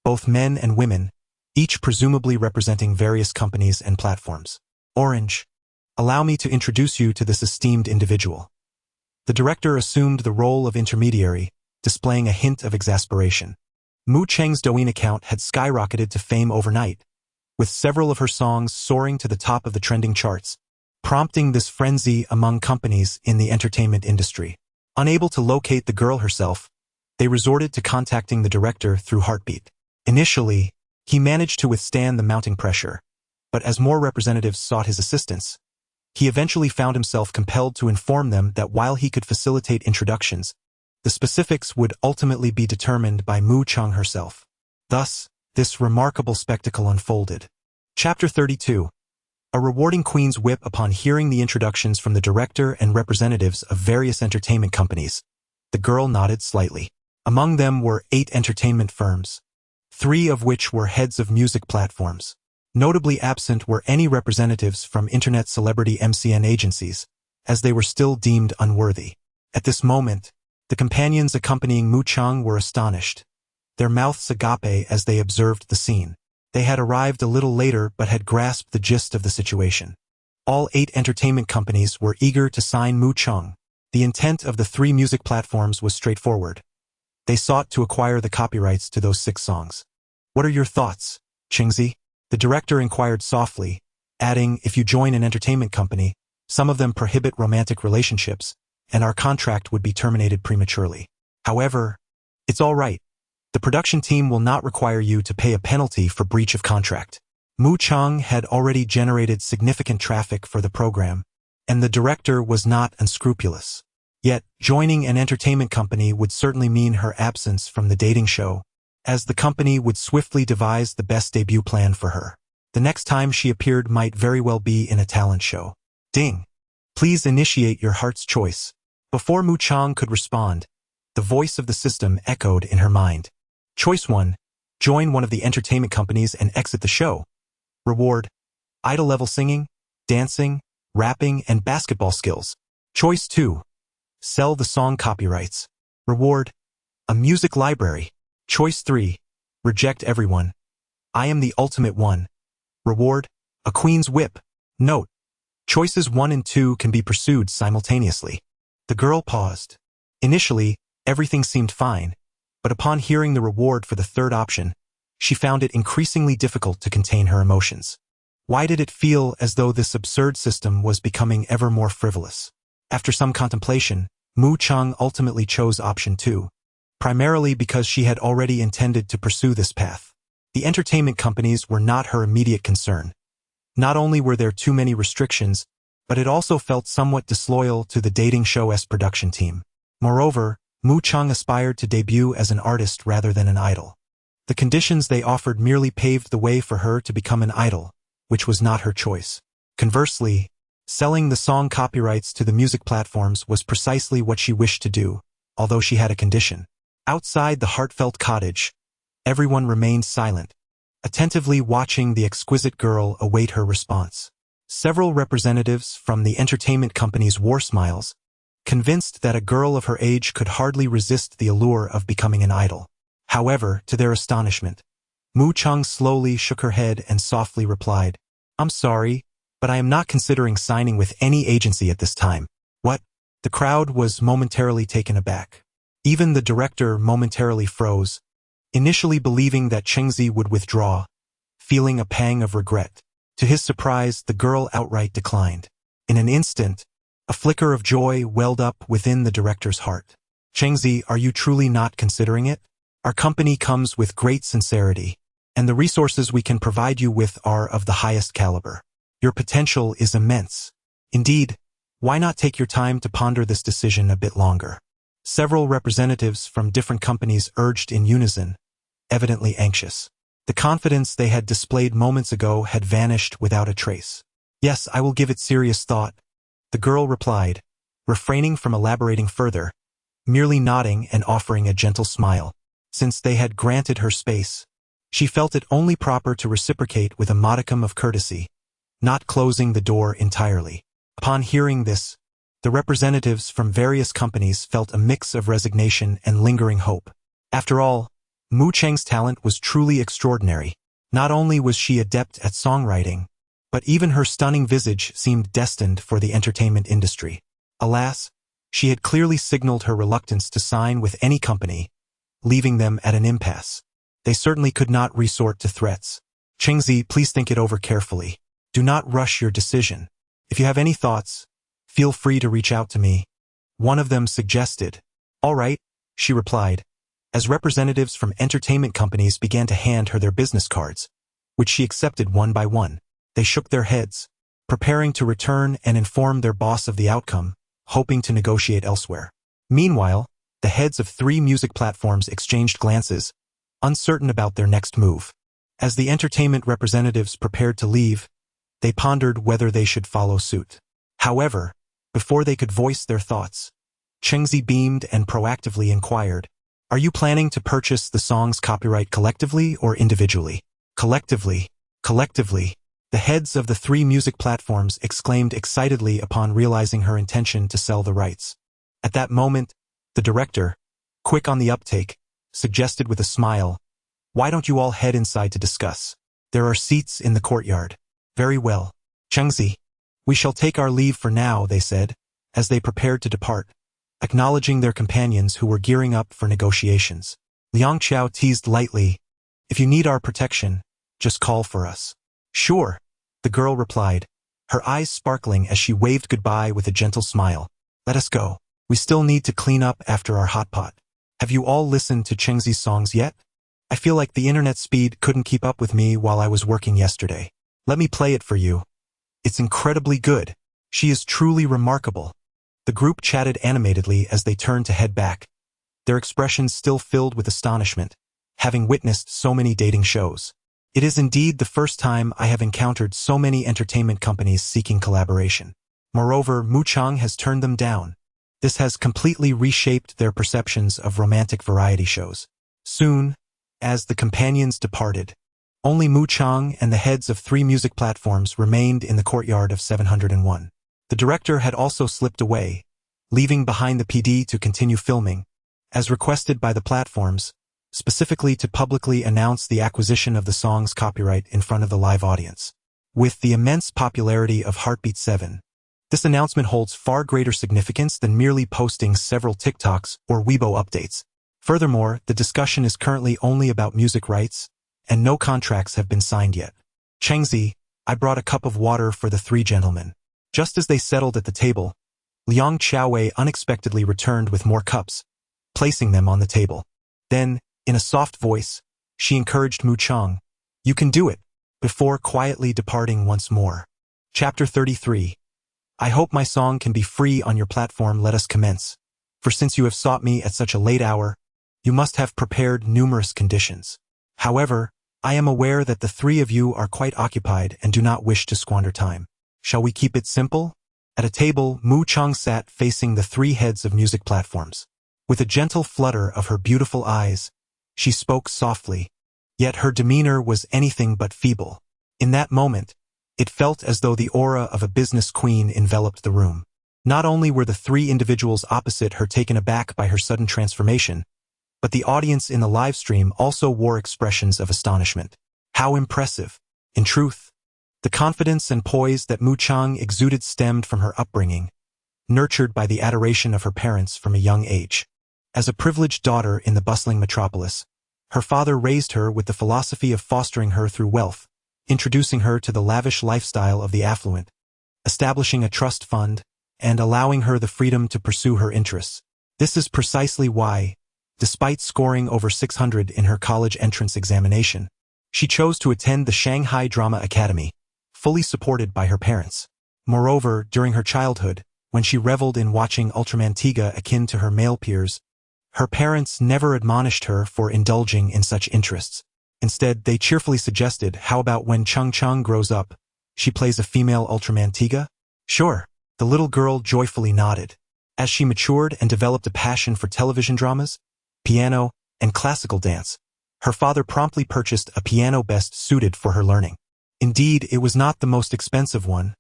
Speaker 1: both men and women, each presumably representing various companies and platforms. Orange, allow me to introduce you to this esteemed individual. The director assumed the role of intermediary, displaying a hint of exasperation. Mu Cheng's Douyin account had skyrocketed to fame overnight, with several of her songs soaring to the top of the trending charts, prompting this frenzy among companies in the entertainment industry. Unable to locate the girl herself, they resorted to contacting the director through Heartbeat. Initially, he managed to withstand the mounting pressure, but as more representatives sought his assistance, he eventually found himself compelled to inform them that while he could facilitate introductions, the specifics would ultimately be determined by Mu Chang herself. Thus, this remarkable spectacle unfolded. Chapter 32. A rewarding queen's whip. Upon hearing the introductions from the director and representatives of various entertainment companies, the girl nodded slightly. Among them were 8 entertainment firms, 3 of which were heads of music platforms. Notably absent were any representatives from internet celebrity MCN agencies, as they were still deemed unworthy. At this moment, the companions accompanying Mu Chang were astonished, their mouths agape as they observed the scene. They had arrived a little later but had grasped the gist of the situation. All 8 entertainment companies were eager to sign Mu Chang. The intent of the 3 music platforms was straightforward. They sought to acquire the copyrights to those 6 songs. What are your thoughts, Qingzi? The director inquired softly, adding, if you join an entertainment company, some of them prohibit romantic relationships, and our contract would be terminated prematurely. However, it's all right. The production team will not require you to pay a penalty for breach of contract. Mu Chang had already generated significant traffic for the program, and the director was not unscrupulous. Yet, joining an entertainment company would certainly mean her absence from the dating show, as the company would swiftly devise the best debut plan for her. The next time she appeared might very well be in a talent show. Ding! Please initiate your heart's choice. Before Mu Chang could respond, the voice of the system echoed in her mind. Choice 1. Join one of the entertainment companies and exit the show. Reward: idol-level singing, dancing, rapping, and basketball skills. Choice 2. Sell the song copyrights. Reward: a music library. Choice 3. Reject everyone. I am the ultimate one. Reward: a queen's whip. Note: choices 1 and 2 can be pursued simultaneously. The girl paused. Initially, everything seemed fine, but upon hearing the reward for the third option, she found it increasingly difficult to contain her emotions. Why did it feel as though this absurd system was becoming ever more frivolous? After some contemplation, Mu Chang ultimately chose option 2, primarily because she had already intended to pursue this path. The entertainment companies were not her immediate concern. Not only were there too many restrictions, but it also felt somewhat disloyal to the dating show's production team. Moreover, Mu Chang aspired to debut as an artist rather than an idol. The conditions they offered merely paved the way for her to become an idol, which was not her choice. Conversely, selling the song copyrights to the music platforms was precisely what she wished to do, although she had a condition. Outside the heartfelt cottage, everyone remained silent, attentively watching the exquisite girl await her response. Several representatives from the entertainment companies wore smiles, convinced that a girl of her age could hardly resist the allure of becoming an idol. However, to their astonishment, Mu Chang slowly shook her head and softly replied, "I'm sorry, but I am not considering signing with any agency at this time." What? The crowd was momentarily taken aback. Even the director momentarily froze, initially believing that Chengzi would withdraw, feeling a pang of regret. To his surprise, the girl outright declined. In an instant, a flicker of joy welled up within the director's heart. "Chengzi, are you truly not considering it? Our company comes with great sincerity, and the resources we can provide you with are of the highest caliber. Your potential is immense. Indeed, why not take your time to ponder this decision a bit longer?" Several representatives from different companies urged in unison, evidently anxious. The confidence they had displayed moments ago had vanished without a trace. "Yes, I will give it serious thought," the girl replied, refraining from elaborating further, merely nodding and offering a gentle smile. Since they had granted her space, she felt it only proper to reciprocate with a modicum of courtesy, not closing the door entirely. Upon hearing this, the representatives from various companies felt a mix of resignation and lingering hope. After all, Mu Chang's talent was truly extraordinary. Not only was she adept at songwriting, but even her stunning visage seemed destined for the entertainment industry. Alas, she had clearly signaled her reluctance to sign with any company, leaving them at an impasse. They certainly could not resort to threats. "Chengzi, please think it over carefully. Do not rush your decision. If you have any thoughts, feel free to reach out to me," one of them suggested. "All right," she replied, as representatives from entertainment companies began to hand her their business cards, which she accepted one by one. They shook their heads, preparing to return and inform their boss of the outcome, hoping to negotiate elsewhere. Meanwhile, the heads of 3 music platforms exchanged glances, uncertain about their next move. As the entertainment representatives prepared to leave, they pondered whether they should follow suit. However, before they could voice their thoughts, Chengzi beamed and proactively inquired, "Are you planning to purchase the song's copyright collectively or individually?" "Collectively. Collectively." The heads of the 3 music platforms exclaimed excitedly upon realizing her intention to sell the rights. At that moment, the director, quick on the uptake, suggested with a smile, "Why don't you all head inside to discuss? There are seats in the courtyard." "Very well. Chengzi, we shall take our leave for now," they said, as they prepared to depart, acknowledging their companions who were gearing up for negotiations. Liang Qiao teased lightly, "If you need our protection, just call for us." "Sure," the girl replied, her eyes sparkling as she waved goodbye with a gentle smile. "Let us go. We still need to clean up after our hot pot." Have you all listened to Chengxi's songs yet? I feel like the internet speed couldn't keep up with me while I was working yesterday. Let me play it for you. It's incredibly good. She is truly remarkable. The group chatted animatedly as they turned to head back, their expressions still filled with astonishment, having witnessed so many dating shows. It is indeed the first time I have encountered so many entertainment companies seeking collaboration. Moreover, Mu Chang has turned them down. This has completely reshaped their perceptions of romantic variety shows. Soon, as the companions departed, only Mu Chang and the heads of 3 music platforms remained in the courtyard of 701. The director had also slipped away, leaving behind the PD to continue filming, as requested by the platforms, specifically to publicly announce the acquisition of the song's copyright in front of the live audience. With the immense popularity of Heartbeat 7, this announcement holds far greater significance than merely posting several TikToks or Weibo updates. Furthermore, the discussion is currently only about music rights, and no contracts have been signed yet. Chengxi, I brought a cup of water for the 3 gentlemen. Just as they settled at the table, Liang Xiaowei unexpectedly returned with more cups, placing them on the table. Then, in a soft voice, she encouraged Mu Chang, "You can do it," before quietly departing once more. Chapter 33. I hope my song can be free on your platform. Let us commence. For since you have sought me at such a late hour, you must have prepared numerous conditions. However, I am aware that the 3 of you are quite occupied and do not wish to squander time. Shall we keep it simple? At a table, Mu Chang sat facing the 3 heads of music platforms. With a gentle flutter of her beautiful eyes, she spoke softly, yet her demeanor was anything but feeble. In that moment, it felt as though the aura of a business queen enveloped the room. Not only were the 3 individuals opposite her taken aback by her sudden transformation, but the audience in the live stream also wore expressions of astonishment. How impressive! In truth, the confidence and poise that Mu Chang exuded stemmed from her upbringing, nurtured by the adoration of her parents from a young age. As a privileged daughter in the bustling metropolis, her father raised her with the philosophy of fostering her through wealth, introducing her to the lavish lifestyle of the affluent, establishing a trust fund, and allowing her the freedom to pursue her interests. This is precisely why, despite scoring over 600 in her college entrance examination, she chose to attend the Shanghai Drama Academy, fully supported by her parents. Moreover, during her childhood, when she reveled in watching Ultramantiga akin to her male peers, her parents never admonished her for indulging in such interests. Instead, they cheerfully suggested, how about when Chang Chang grows up, she plays a female Ultramantiga? Sure, the little girl joyfully nodded. As she matured and developed a passion for television dramas, piano, and classical dance, her father promptly purchased a piano best suited for her learning. Indeed, it was not the most expensive one,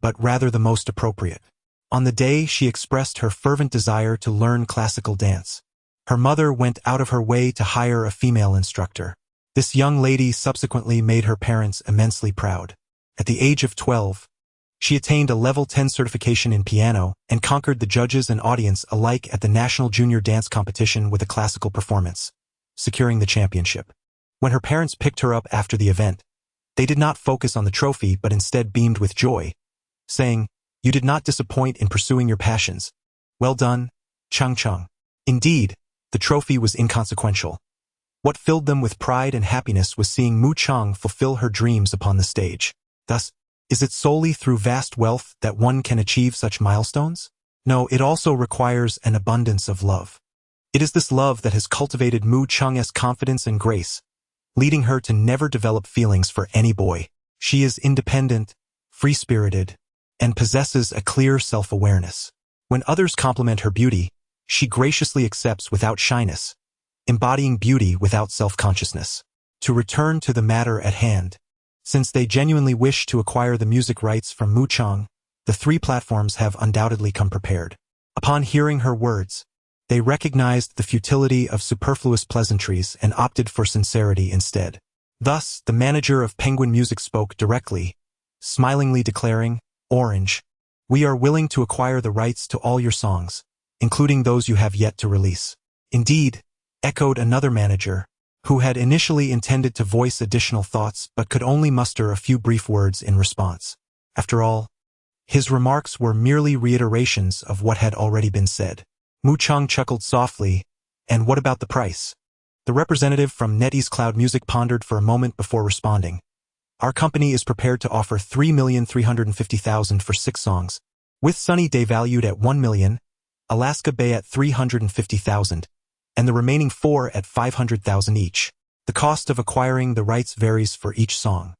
Speaker 1: but rather the most appropriate. On the day she expressed her fervent desire to learn classical dance, her mother went out of her way to hire a female instructor. This young lady subsequently made her parents immensely proud. At the age of 12, she attained a level 10 certification in piano and conquered the judges and audience alike at the National Junior Dance Competition with a classical performance, securing the championship. When her parents picked her up after the event, they did not focus on the trophy but instead beamed with joy, saying, "You did not disappoint in pursuing your passions. Well done, Chang Chang." Indeed, the trophy was inconsequential. What filled them with pride and happiness was seeing Mu Chang fulfill her dreams upon the stage. Thus, is it solely through vast wealth that one can achieve such milestones? No, it also requires an abundance of love. It is this love that has cultivated Mu Chang's confidence and grace, leading her to never develop feelings for any boy. She is independent, free-spirited, and possesses a clear self-awareness. When others compliment her beauty, she graciously accepts without shyness, embodying beauty without self-consciousness. To return to the matter at hand, since they genuinely wish to acquire the music rights from Mu Chang, the 3 platforms have undoubtedly come prepared. Upon hearing her words, they recognized the futility of superfluous pleasantries and opted for sincerity instead. Thus, the manager of Penguin Music spoke directly, smilingly declaring, "Orange, we are willing to acquire the rights to all your songs, including those you have yet to release." "Indeed," echoed another manager, who had initially intended to voice additional thoughts but could only muster a few brief words in response. After all, his remarks were merely reiterations of what had already been said. Mu Chang chuckled softly, And what about the price? The representative from NetEase Cloud Music pondered for a moment before responding. Our company is prepared to offer $3,350,000 for 6 songs, with Sunny Day valued at $1 million, Alaska Bay at $350,000, and the remaining 4 at $500,000 each. The cost of acquiring the rights varies for each song.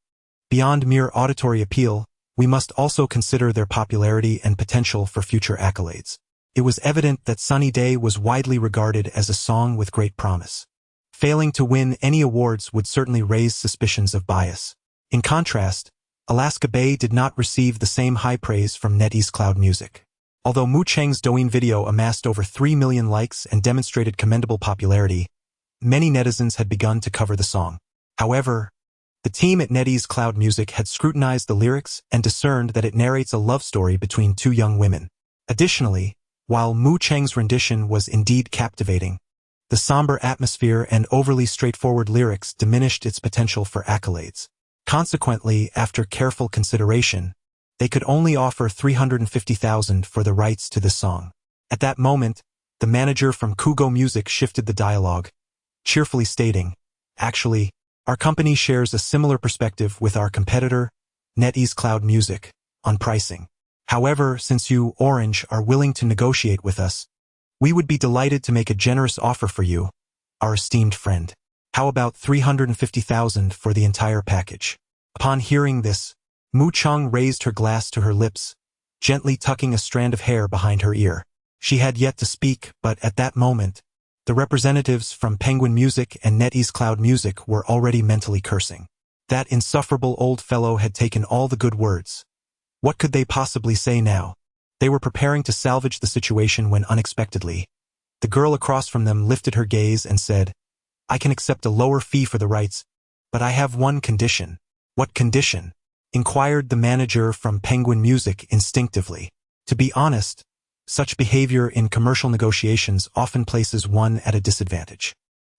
Speaker 1: Beyond mere auditory appeal, we must also consider their popularity and potential for future accolades. It was evident that Sunny Day was widely regarded as a song with great promise. Failing to win any awards would certainly raise suspicions of bias. In contrast, Alaska Bay did not receive the same high praise from NetEase Cloud Music. Although Mu Cheng's Douyin video amassed over 3 million likes and demonstrated commendable popularity, many netizens had begun to cover the song. However, the team at NetEase Cloud Music had scrutinized the lyrics and discerned that it narrates a love story between 2 young women. Additionally, while Mu Cheng's rendition was indeed captivating, the somber atmosphere and overly straightforward lyrics diminished its potential for accolades. Consequently, after careful consideration, they could only offer $350,000 for the rights to the song. At that moment, the manager from Kugo Music shifted the dialogue, cheerfully stating, "Actually, our company shares a similar perspective with our competitor, NetEase Cloud Music, on pricing. However, since you, Orange, are willing to negotiate with us, we would be delighted to make a generous offer for you, our esteemed friend. How about $350,000 for the entire package?" Upon hearing this, Mu Cheng raised her glass to her lips, gently tucking a strand of hair behind her ear. She had yet to speak, but at that moment, the representatives from Penguin Music and NetEase Cloud Music were already mentally cursing. That insufferable old fellow had taken all the good words. What could they possibly say now? They were preparing to salvage the situation when unexpectedly, the girl across from them lifted her gaze and said, "I can accept a lower fee for the rights, but I have one condition." "What condition?" inquired the manager from Penguin Music instinctively. To be honest, such behavior in commercial negotiations often places one at a disadvantage.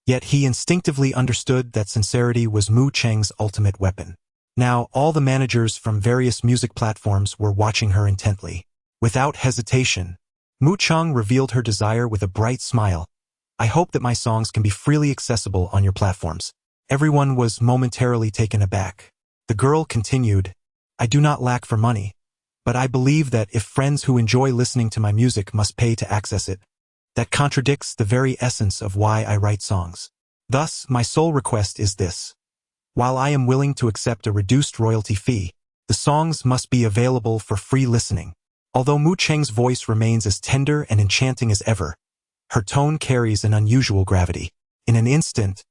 Speaker 1: Yet he instinctively understood that sincerity was Mu Cheng's ultimate weapon. Now all the managers from various music platforms were watching her intently. Without hesitation, Mu Cheng revealed her desire with a bright smile. "I hope that my songs can be freely accessible on your platforms." Everyone was momentarily taken aback. The girl continued, "I do not lack for money, but I believe that if friends who enjoy listening to my music must pay to access it, that contradicts the very essence of why I write songs. Thus, my sole request is this. While I am willing to accept a reduced royalty fee, the songs must be available for free listening." Although Mu Cheng's voice remains as tender and enchanting as ever, her tone carries an unusual gravity. In an instant,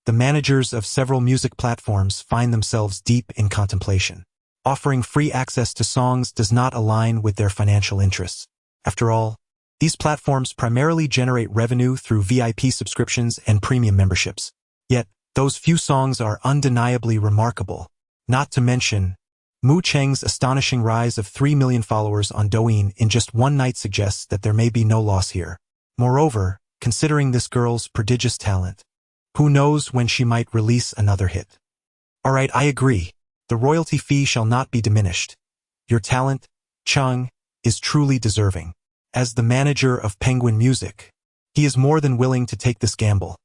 Speaker 1: the managers of several music platforms find themselves deep in contemplation. Offering free access to songs does not align with their financial interests. After all, these platforms primarily generate revenue through VIP subscriptions and premium memberships. Yet, those few songs are undeniably remarkable. Not to mention, Mu Cheng's astonishing rise of 3 million followers on Douyin in just one night suggests that there may be no loss here. Moreover, considering this girl's prodigious talent, who knows when she might release another hit? "Alright, I agree. The royalty fee shall not be diminished. Your talent, Cheng, is truly deserving." As the manager of Penguin Music, he is more than willing to take this gamble,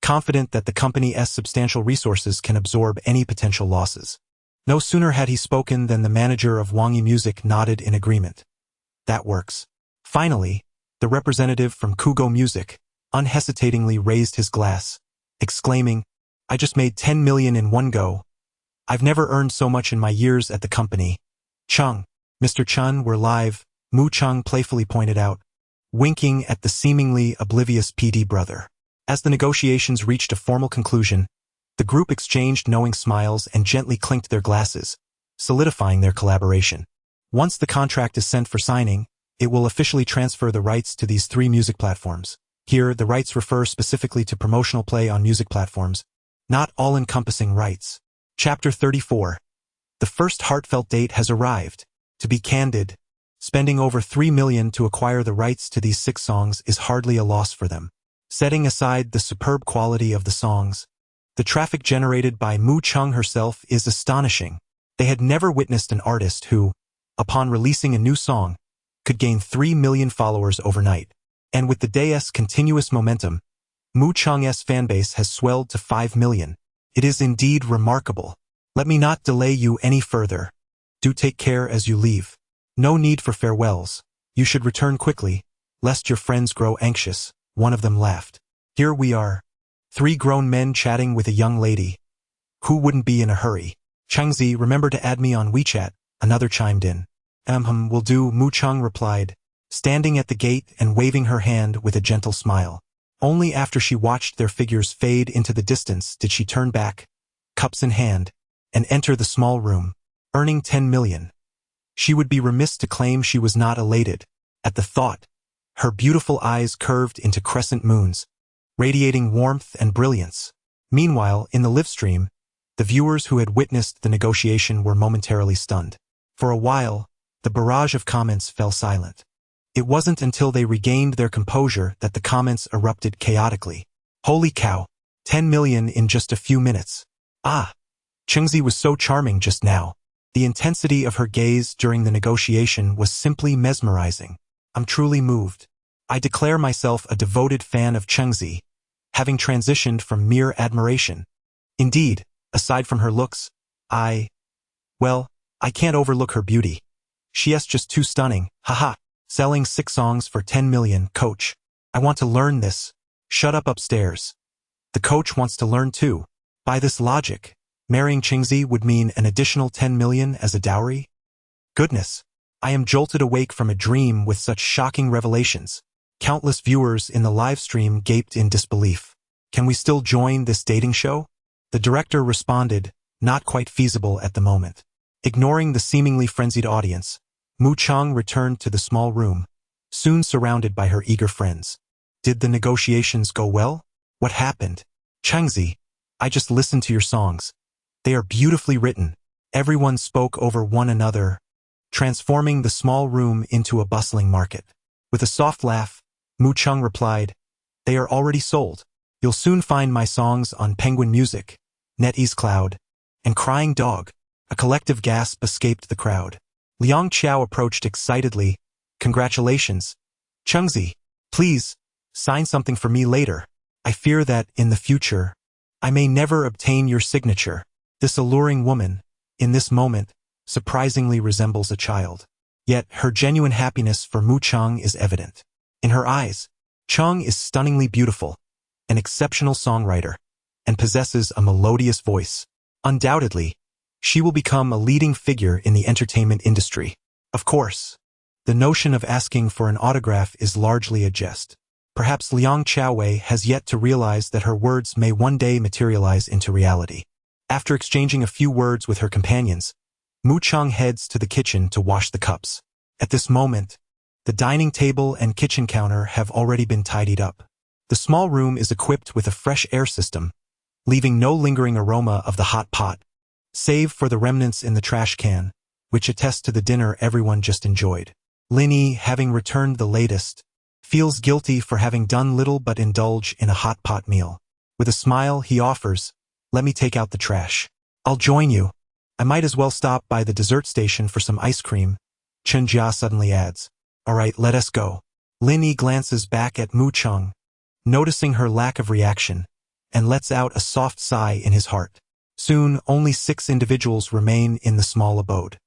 Speaker 1: confident that the company's substantial resources can absorb any potential losses. No sooner had he spoken than the manager of Wangi Music nodded in agreement. "That works." Finally, the representative from Kugo Music unhesitatingly raised his glass, exclaiming, "I just made 10 million in one go. I've never earned so much in my years at the company." "Cheng, Mr. Chun, we're live," Mu Cheng playfully pointed out, winking at the seemingly oblivious PD brother. As the negotiations reached a formal conclusion, the group exchanged knowing smiles and gently clinked their glasses, solidifying their collaboration. Once the contract is sent for signing, it will officially transfer the rights to these 3 music platforms. Here, the rights refer specifically to promotional play on music platforms, not all-encompassing rights. Chapter 34. The first heartfelt date has arrived. To be candid, spending over 3 million to acquire the rights to these 6 songs is hardly a loss for them. Setting aside the superb quality of the songs, the traffic generated by Mu Cheng herself is astonishing. They had never witnessed an artist who, upon releasing a new song, could gain 3 million followers overnight. And with the day's continuous momentum, Mu Chang's fanbase has swelled to 5 million. It is indeed remarkable. Let me not delay you any further. Do take care as you leave. No need for farewells. You should return quickly, lest your friends grow anxious. One of them laughed. Here we are. 3 grown men chatting with a young lady. Who wouldn't be in a hurry? Changzi, remember to add me on WeChat, another chimed in. Will do, Mu Chang replied, standing at the gate and waving her hand with a gentle smile. Only after she watched their figures fade into the distance did she turn back, cups in hand, and enter the small room, earning 10 million. She would be remiss to claim she was not elated. At the thought, her beautiful eyes curved into crescent moons, radiating warmth and brilliance. Meanwhile, in the live stream, the viewers who had witnessed the negotiation were momentarily stunned. For a while, the barrage of comments fell silent. It wasn't until they regained their composure that the comments erupted chaotically. Holy cow! 10 million in just a few minutes. Ah! Chengzi was so charming just now. The intensity of her gaze during the negotiation was simply mesmerizing. I'm truly moved. I declare myself a devoted fan of Chengzi, having transitioned from mere admiration. Indeed, aside from her looks, I can't overlook her beauty. She's just too stunning, haha. Selling 6 songs for 10 million, coach. I want to learn this. Shut up upstairs. The coach wants to learn too. By this logic, marrying Chengzi would mean an additional 10 million as a dowry? Goodness, I am jolted awake from a dream with such shocking revelations. Countless viewers in the live stream gaped in disbelief. Can we still join this dating show? The director responded, not quite feasible at the moment. Ignoring the seemingly frenzied audience, Mu Chang returned to the small room, soon surrounded by her eager friends. Did the negotiations go well? What happened? Changzi, I just listened to your songs. They are beautifully written. Everyone spoke over one another, transforming the small room into a bustling market. With a soft laugh, Mu Chang replied, they are already sold. You'll soon find my songs on Penguin Music, NetEase Cloud, and Crying Dog. A collective gasp escaped the crowd. Liang Qiao approached excitedly. Congratulations. Chengzi, please, sign something for me later. I fear that, in the future, I may never obtain your signature. This alluring woman, in this moment, surprisingly resembles a child. Yet, her genuine happiness for Mu Chang is evident. In her eyes, Chang is stunningly beautiful, an exceptional songwriter, and possesses a melodious voice. Undoubtedly, she will become a leading figure in the entertainment industry. Of course, the notion of asking for an autograph is largely a jest. Perhaps Liang Qiaowei has yet to realize that her words may one day materialize into reality. After exchanging a few words with her companions, Mu Chang heads to the kitchen to wash the cups. At this moment, the dining table and kitchen counter have already been tidied up. The small room is equipped with a fresh air system, leaving no lingering aroma of the hot pot, save for the remnants in the trash can, which attest to the dinner everyone just enjoyed. Linny, having returned the latest, feels guilty for having done little but indulge in a hot pot meal. With a smile, he offers, let me take out the trash. I'll join you. I might as well stop by the dessert station for some ice cream. Chen Jia suddenly adds, all right, let us go. Linny glances back at Mu Chang, noticing her lack of reaction, and lets out a soft sigh in his heart. Soon, only 6 individuals remain in the small abode.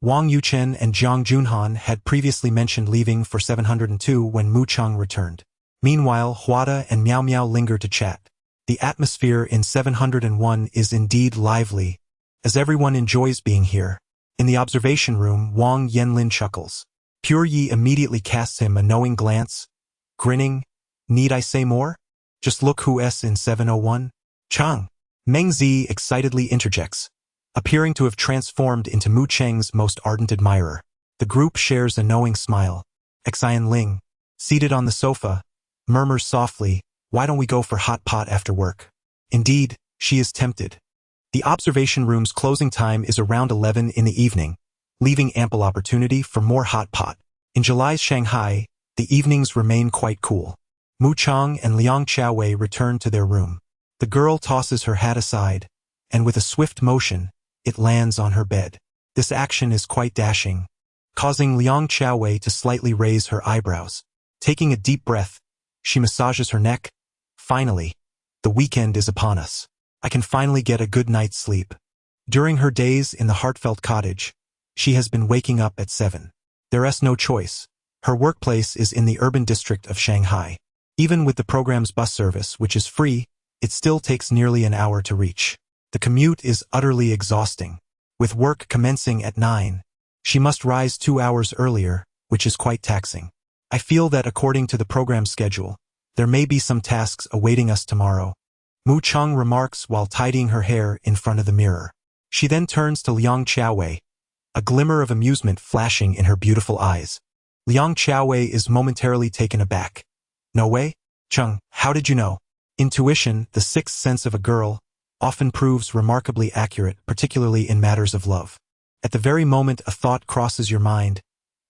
Speaker 1: Wang Yuchen and Jiang Junhan had previously mentioned leaving for 702 when Mu Chang returned. Meanwhile, Huada and Miao Miao linger to chat. The atmosphere in 701 is indeed lively, as everyone enjoys being here. In the observation room, Wang Yanlin chuckles. Pure Yi immediately casts him a knowing glance, grinning, need I say more? Just look who's in 701. Chang. Meng Zi excitedly interjects, appearing to have transformed into Mu Cheng's most ardent admirer. The group shares a knowing smile. Xian Ling, seated on the sofa, murmurs softly, why don't we go for hot pot after work? Indeed, she is tempted. The observation room's closing time is around 11 in the evening, leaving ample opportunity for more hot pot. In July's Shanghai, the evenings remain quite cool. Mu Chang and Liang Qiaowei return to their room. The girl tosses her hat aside, and with a swift motion, it lands on her bed. This action is quite dashing, causing Liang Qiaowei to slightly raise her eyebrows. Taking a deep breath, she massages her neck, Finally, the weekend is upon us. I can finally get a good night's sleep. During her days in the heartfelt cottage, she has been waking up at 7. There's no choice. Her workplace is in the urban district of Shanghai. Even with the program's bus service, which is free, it still takes nearly an hour to reach. The commute is utterly exhausting. With work commencing at 9, she must rise 2 hours earlier, which is quite taxing. I feel that according to the program schedule, there may be some tasks awaiting us tomorrow. Mu Cheng remarks while tidying her hair in front of the mirror. She then turns to Liang Qiaowei, a glimmer of amusement flashing in her beautiful eyes. Liang Qiaowei is momentarily taken aback. No way? Cheng, how did you know? Intuition, the sixth sense of a girl, often proves remarkably accurate, particularly in matters of love. At the very moment a thought crosses your mind,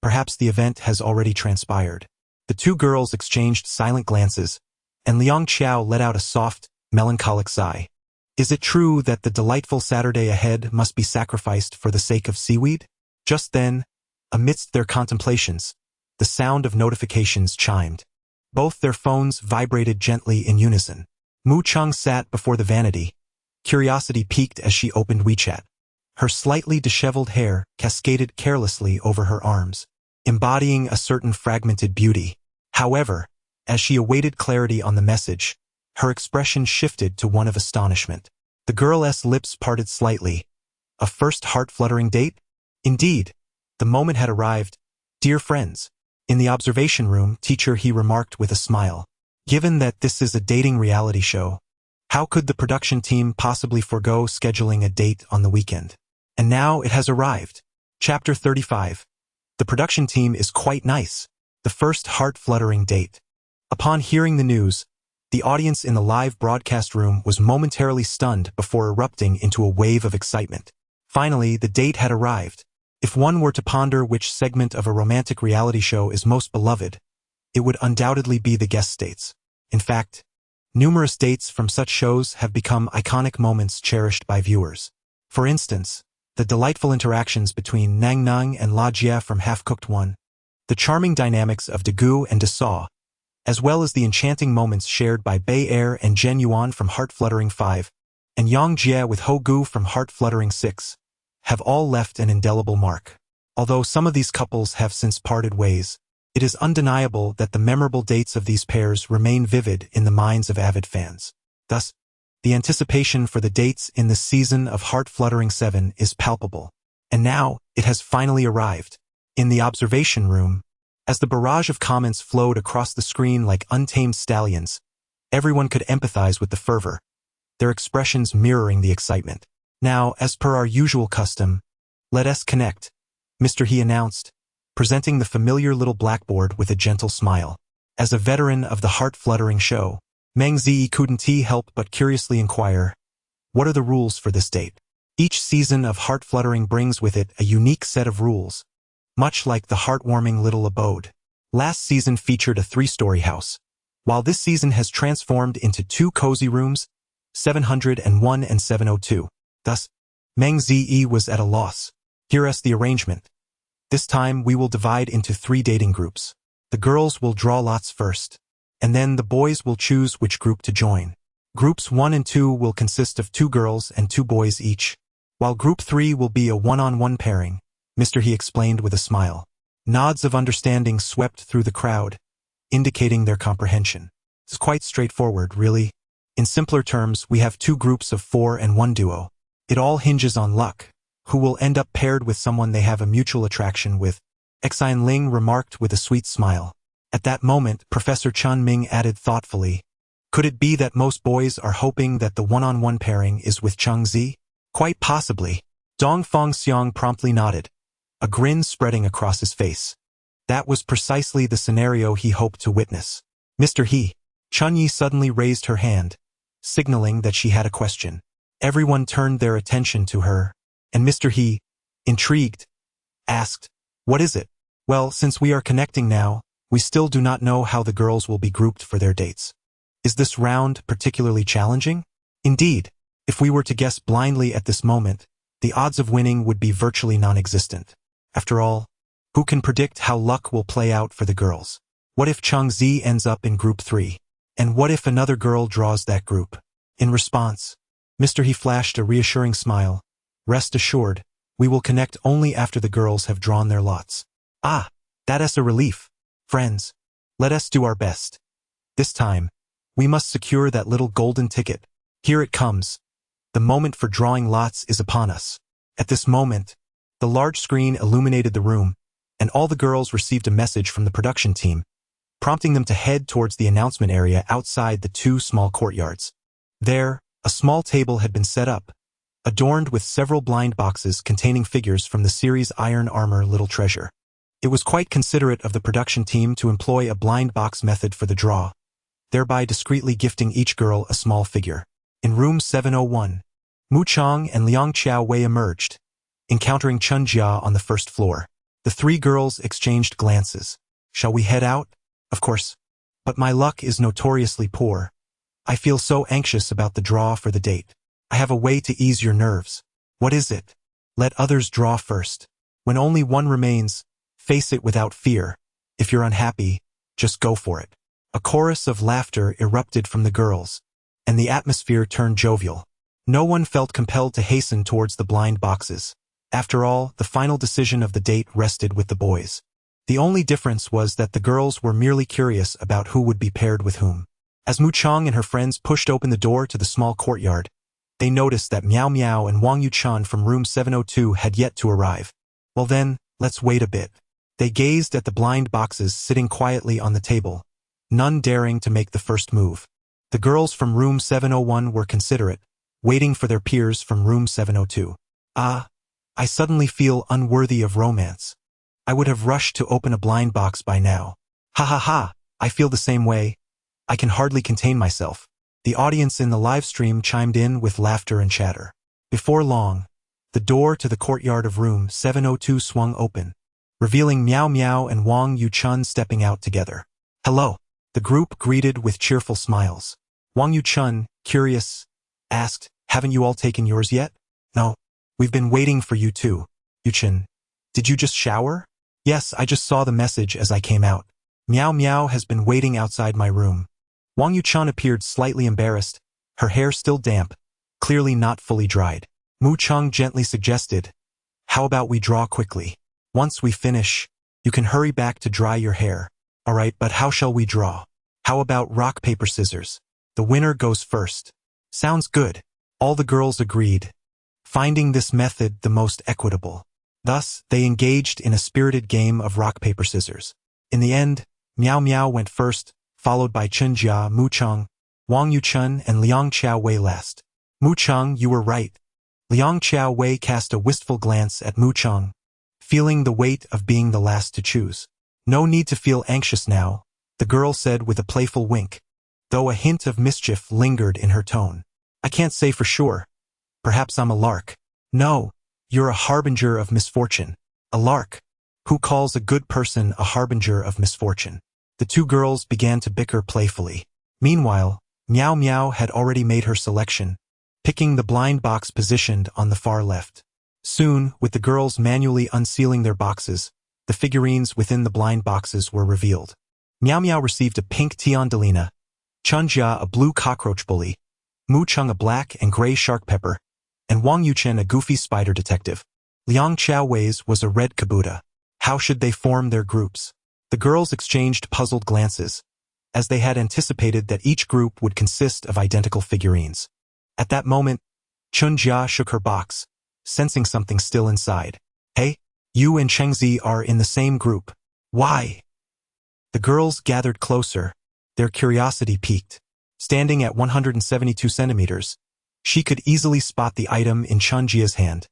Speaker 1: perhaps the event has already transpired. The two girls exchanged silent glances, and Liang Qiao let out a soft, melancholic sigh. Is it true that the delightful Saturday ahead must be sacrificed for the sake of seaweed? Just then, amidst their contemplations, the sound of notifications chimed. Both their phones vibrated gently in unison. Mu Cheng sat before the vanity, curiosity piqued as she opened WeChat. Her slightly disheveled hair cascaded carelessly over her arms, embodying a certain fragmented beauty. However, as she awaited clarity on the message, her expression shifted to one of astonishment. The girl's lips parted slightly. A first heart-fluttering date? Indeed, the moment had arrived. Dear friends. In the observation room, teacher he remarked with a smile. Given that this is a dating reality show, how could the production team possibly forego scheduling a date on the weekend? And now it has arrived. Chapter 35. The production team is quite nice. The first heart-fluttering date. Upon hearing the news, the audience in the live broadcast room was momentarily stunned before erupting into a wave of excitement. Finally, the date had arrived. If one were to ponder which segment of a romantic reality show is most beloved, it would undoubtedly be the guest dates. In fact, numerous dates from such shows have become iconic moments cherished by viewers. For instance, the delightful interactions between Nang Nang and La Jia from Half-Cooked One, the charming dynamics of De Gu and De Saw, as well as the enchanting moments shared by Bei Er and Zhen Yuan from Heart-Fluttering 5, and Yang Jie with Ho Gu from Heart-Fluttering 6, have all left an indelible mark. Although some of these couples have since parted ways, it is undeniable that the memorable dates of these pairs remain vivid in the minds of avid fans. Thus, the anticipation for the dates in this season of Heart-Fluttering 7 is palpable. And now, it has finally arrived. In the observation room, as the barrage of comments flowed across the screen like untamed stallions, everyone could empathize with the fervor, their expressions mirroring the excitement. Now, as per our usual custom, let us connect, Mr. He announced, presenting the familiar little blackboard with a gentle smile. As a veteran of the heart-fluttering show, Meng Zi couldn't help but curiously inquire, what are the rules for this date? Each season of Heart-Fluttering brings with it a unique set of rules, much like the heartwarming little abode. Last season featured a 3-story house, while this season has transformed into 2 cozy rooms, 701 and 702. Thus, Meng Zi was at a loss. Here's the arrangement. This time we will divide into 3 dating groups. The girls will draw lots first, and then the boys will choose which group to join. Groups 1 and 2 will consist of 2 girls and 2 boys each, while Group 3 will be a one-on-one pairing, Mr. He explained with a smile. Nods of understanding swept through the crowd, indicating their comprehension. It's quite straightforward, really. In simpler terms, we have 2 groups of 4 and 1 duo. It all hinges on luck, who will end up paired with someone they have a mutual attraction with, Xian Ling remarked with a sweet smile. At that moment, Professor Chun Ming added thoughtfully, could it be that most boys are hoping that the one-on-one pairing is with Cheng Zi? Quite possibly. Dong Fengxiang promptly nodded, a grin spreading across his face. That was precisely the scenario he hoped to witness. Mr. He. Chun Yi suddenly raised her hand, signaling that she had a question. Everyone turned their attention to her, and Mr. He, intrigued, asked, what is it? Well, since we are connecting now, we still do not know how the girls will be grouped for their dates. Is this round particularly challenging? Indeed, if we were to guess blindly at this moment, the odds of winning would be virtually non-existent. After all, who can predict how luck will play out for the girls? What if Cheng Zi ends up in Group 3? And what if another girl draws that group? In response, Mr. He flashed a reassuring smile. Rest assured, we will connect only after the girls have drawn their lots. Ah, that is a relief. Friends, let us do our best. This time, we must secure that little golden ticket. Here it comes. The moment for drawing lots is upon us. At this moment, the large screen illuminated the room, and all the girls received a message from the production team, prompting them to head towards the announcement area outside the two small courtyards. There, a small table had been set up, adorned with several blind boxes containing figures from the series Iron Armor Little Treasure. It was quite considerate of the production team to employ a blind box method for the draw, thereby discreetly gifting each girl a small figure. In room 701, Mu Chang and Liang Xiaowei emerged, encountering Chun Jia on the first floor. The three girls exchanged glances. Shall we head out? Of course. But my luck is notoriously poor. I feel so anxious about the draw for the date. I have a way to ease your nerves. What is it? Let others draw first. When only one remains, face it without fear. If you're unhappy, just go for it. A chorus of laughter erupted from the girls, and the atmosphere turned jovial. No one felt compelled to hasten towards the blind boxes. After all, the final decision of the date rested with the boys. The only difference was that the girls were merely curious about who would be paired with whom. As Mu Chang and her friends pushed open the door to the small courtyard, they noticed that Miao Miao and Wang Yuchun from room 702 had yet to arrive. Well then, let's wait a bit. They gazed at the blind boxes sitting quietly on the table, none daring to make the first move. The girls from room 701 were considerate, waiting for their peers from room 702. Ah, I suddenly feel unworthy of romance. I would have rushed to open a blind box by now. Ha ha ha, I feel the same way. I can hardly contain myself. The audience in the live stream chimed in with laughter and chatter. Before long, the door to the courtyard of room 702 swung open, revealing Miao Miao and Wang Yuchun stepping out together. Hello. The group greeted with cheerful smiles. Wang Yuchun, curious, asked, haven't you all taken yours yet? No. We've been waiting for you too. Yuchun, did you just shower? Yes, I just saw the message as I came out. Miao Miao has been waiting outside my room. Wang Yuchun appeared slightly embarrassed, her hair still damp, clearly not fully dried. Mu Chang gently suggested, how about we draw quickly? Once we finish, you can hurry back to dry your hair. All right, but how shall we draw? How about rock, paper, scissors? The winner goes first. Sounds good. All the girls agreed, finding this method the most equitable. Thus, they engaged in a spirited game of rock, paper, scissors. In the end, Miao Miao went first, followed by Chun Jia, Mu Chang, Wang Yuchun, and Liang Xiaowei last. Mu Chang, you were right. Liang Xiaowei cast a wistful glance at Mu Chang, feeling the weight of being the last to choose. No need to feel anxious now, the girl said with a playful wink, though a hint of mischief lingered in her tone. I can't say for sure. Perhaps I'm a lark. No, you're a harbinger of misfortune. A lark. Who calls a good person a harbinger of misfortune? The two girls began to bicker playfully. Meanwhile, Miao Miao had already made her selection, picking the blind box positioned on the far left. Soon, with the girls manually unsealing their boxes, the figurines within the blind boxes were revealed. Miao Miao received a pink Tiandalina, Chun Jia a blue cockroach bully, Mu Chang a black and gray shark pepper, and Wang Yuchun a goofy spider detective. Liang Xiaowei's was a red kabuta. How should they form their groups? The girls exchanged puzzled glances, as they had anticipated that each group would consist of identical figurines. At that moment, Chun Jia shook her box, sensing something still inside. Hey, you and Chengzi are in the same group. Why? The girls gathered closer, their curiosity piqued. Standing at 172 centimeters, she could easily spot the item in Chun Jia's hand,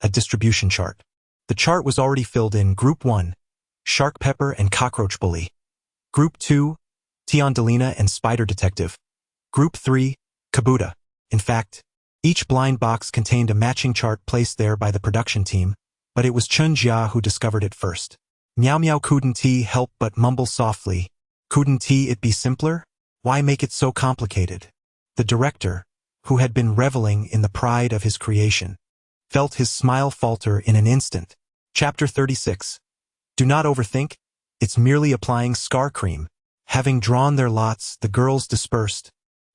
Speaker 1: a distribution chart. The chart was already filled in Group 1, Shark Pepper and Cockroach Bully. Group 2, Tiandalina and Spider Detective. Group 3, Kabuta. In fact, each blind box contained a matching chart placed there by the production team, but it was Chun Jia who discovered it first. Miao Miao couldn't help but mumble softly. Couldn't it be simpler? Why make it so complicated? The director, who had been reveling in the pride of his creation, felt his smile falter in an instant. Chapter 36. Do not overthink. It's merely applying scar cream. Having drawn their lots, the girls dispersed,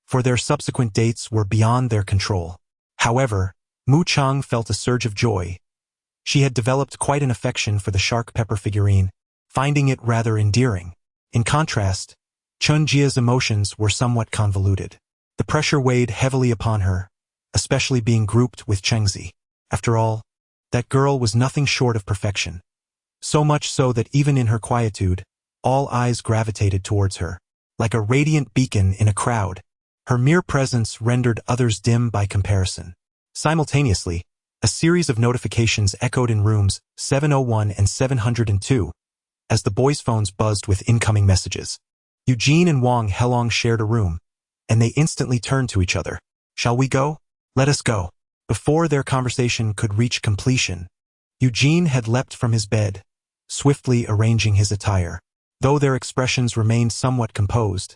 Speaker 1: for their subsequent dates were beyond their control. However, Mu Chang felt a surge of joy. She had developed quite an affection for the shark pepper figurine, finding it rather endearing. In contrast, Chun Jia's emotions were somewhat convoluted. The pressure weighed heavily upon her, especially being grouped with Chengzi. After all, that girl was nothing short of perfection. So much so that even in her quietude, all eyes gravitated towards her. Like a radiant beacon in a crowd, her mere presence rendered others dim by comparison. Simultaneously, a series of notifications echoed in rooms 701 and 702, as the boys' phones buzzed with incoming messages. Eugene and Wang Helong shared a room, and they instantly turned to each other. "Shall we go? Let us go." Before their conversation could reach completion, Eugene had leapt from his bed, swiftly arranging his attire. Though their expressions remained somewhat composed,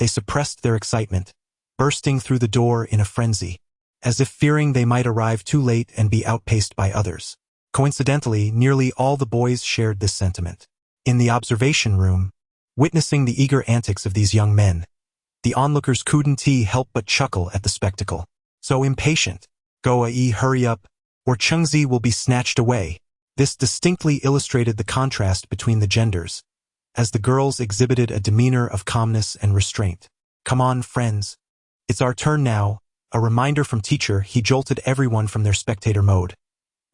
Speaker 1: they suppressed their excitement, bursting through the door in a frenzy, as if fearing they might arrive too late and be outpaced by others. Coincidentally, nearly all the boys shared this sentiment. In the observation room, witnessing the eager antics of these young men, the onlookers couldn't help but chuckle at the spectacle. So impatient. Goa-e, hurry up, or Chengzi will be snatched away. This distinctly illustrated the contrast between the genders, as the girls exhibited a demeanor of calmness and restraint. "Come on, friends. It's our turn now." A reminder from teacher, he jolted everyone from their spectator mode,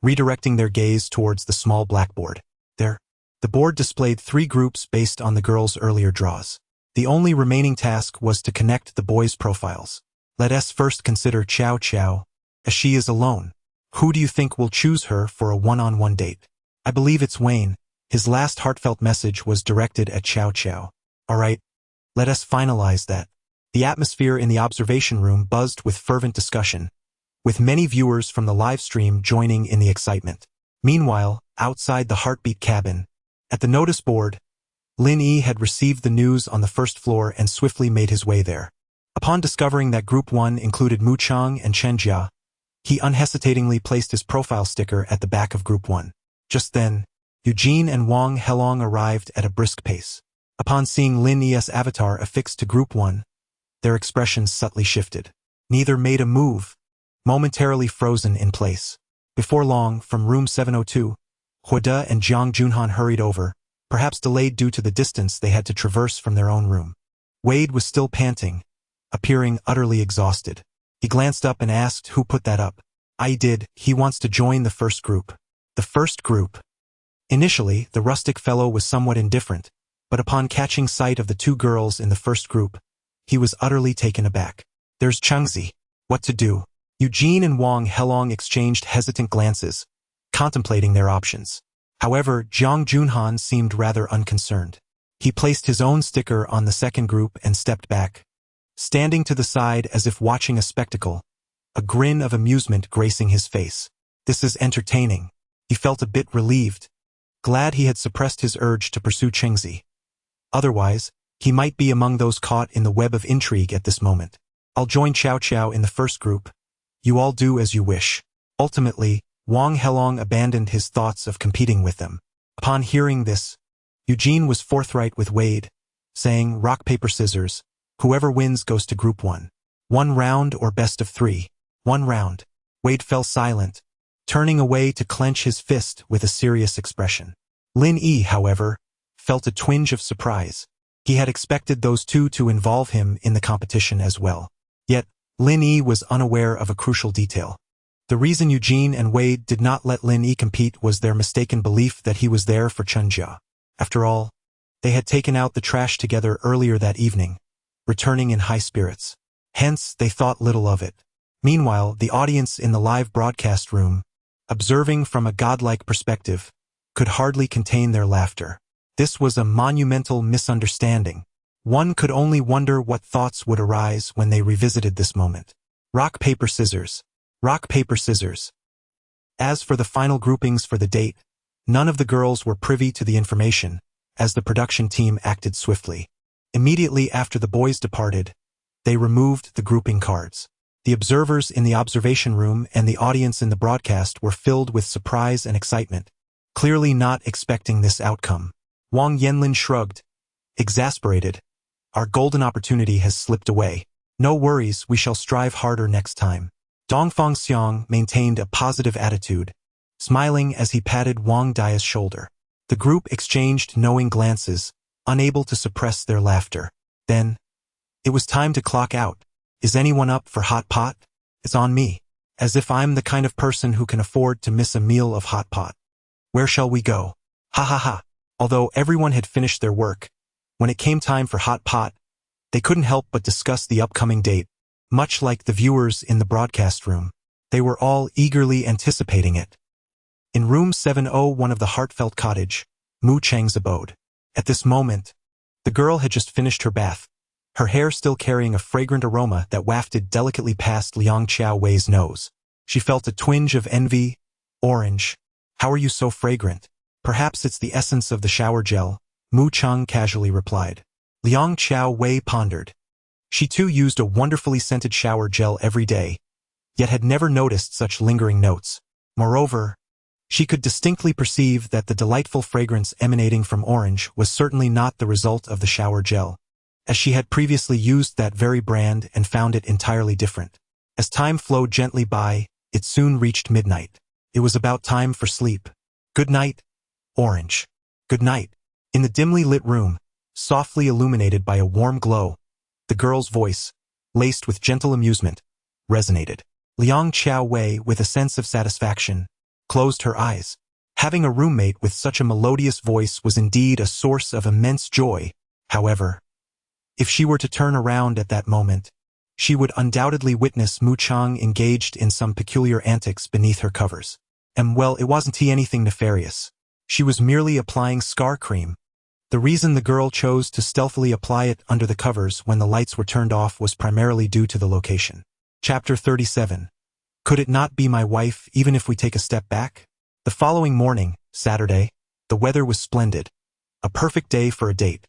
Speaker 1: redirecting their gaze towards the small blackboard. There, the board displayed 3 groups based on the girls' earlier draws. The only remaining task was to connect the boys' profiles. Let us first consider Chow Chow, as she is alone. Who do you think will choose her for a one-on-one date? I believe it's Wayne. His last heartfelt message was directed at Chow Chow. All right, let us finalize that. The atmosphere in the observation room buzzed with fervent discussion, with many viewers from the live stream joining in the excitement. Meanwhile, outside the Heartbeat cabin, at the notice board, Lin Yi had received the news on the first floor and swiftly made his way there. Upon discovering that Group 1 included Mu Chang and Chen Jia, he unhesitatingly placed his profile sticker at the back of Group 1. Just then, Eugene and Wang Helong arrived at a brisk pace. Upon seeing Lin Yi's avatar affixed to Group 1, their expressions subtly shifted. Neither made a move, momentarily frozen in place. Before long, from room 702, Huada and Jiang Junhan hurried over, perhaps delayed due to the distance they had to traverse from their own room. Wade was still panting, appearing utterly exhausted. He glanced up and asked who put that up. I did. He wants to join the first group. The first group. Initially, the rustic fellow was somewhat indifferent, but upon catching sight of the 2 girls in the first group, he was utterly taken aback. There's Chengzi. What to do? Eugene and Wang Helong exchanged hesitant glances, contemplating their options. However, Jiang Junhan seemed rather unconcerned. He placed his own sticker on the second group and stepped back, standing to the side as if watching a spectacle, a grin of amusement gracing his face. This is entertaining. He felt a bit relieved, glad he had suppressed his urge to pursue Chengzi. Otherwise, he might be among those caught in the web of intrigue at this moment. I'll join Chow Chow in the first group. You all do as you wish. Ultimately, Wang Helong abandoned his thoughts of competing with them. Upon hearing this, Eugene was forthright with Wade, saying, rock, paper, scissors. Whoever wins goes to Group 1. 1 round or best of 3. 1 round. Wade fell silent, turning away to clench his fist with a serious expression. Lin Yi, however, felt a twinge of surprise. He had expected those 2 to involve him in the competition as well. Yet, Lin Yi was unaware of a crucial detail. The reason Eugene and Wade did not let Lin Yi compete was their mistaken belief that he was there for Chen Jia. After all, they had taken out the trash together earlier that evening, returning in high spirits. Hence, they thought little of it. Meanwhile, the audience in the live broadcast room, observing from a godlike perspective, could hardly contain their laughter. This was a monumental misunderstanding. One could only wonder what thoughts would arise when they revisited this moment. Rock, paper, scissors. Rock, paper, scissors. As for the final groupings for the date, none of the girls were privy to the information, as the production team acted swiftly. Immediately after the boys departed, they removed the grouping cards. The observers in the observation room and the audience in the broadcast were filled with surprise and excitement, clearly not expecting this outcome. Wang Yanlin shrugged, exasperated, Our golden opportunity has slipped away. No worries, we shall strive harder next time. Dongfang Xiang maintained a positive attitude, smiling as he patted Wang Dia's shoulder. The group exchanged knowing glances, unable to suppress their laughter. Then, it was time to clock out. Is anyone up for hot pot? It's on me. As if I'm the kind of person who can afford to miss a meal of hot pot. Where shall we go? Ha ha ha. Although everyone had finished their work, when it came time for hot pot, they couldn't help but discuss the upcoming date. Much like the viewers in the broadcast room, they were all eagerly anticipating it. In room 701 of the heartfelt cottage, Mu Cheng's abode. At this moment, the girl had just finished her bath, her hair still carrying a fragrant aroma that wafted delicately past Liang Qiaowei's nose. She felt a twinge of envy. Orange. How are you so fragrant? Perhaps it's the essence of the shower gel, Mu Cheng casually replied. Liang Qiaowei pondered. She too used a wonderfully scented shower gel every day, yet had never noticed such lingering notes. Moreover, she could distinctly perceive that the delightful fragrance emanating from orange was certainly not the result of the shower gel, as she had previously used that very brand and found it entirely different. As time flowed gently by, it soon reached midnight. It was about time for sleep. Good night, Orange. Good night. In the dimly lit room, softly illuminated by a warm glow, the girl's voice, laced with gentle amusement, resonated. Liang Qiaowei, with a sense of satisfaction, closed her eyes. Having a roommate with such a melodious voice was indeed a source of immense joy. However, if she were to turn around at that moment, she would undoubtedly witness Mu Cheng engaged in some peculiar antics beneath her covers. And well, it wasn't anything nefarious. She was merely applying scar cream. The reason the girl chose to stealthily apply it under the covers when the lights were turned off was primarily due to the location. Chapter 37. Could it not be my wife even if we take a step back? The following morning, Saturday, the weather was splendid. A perfect day for a date.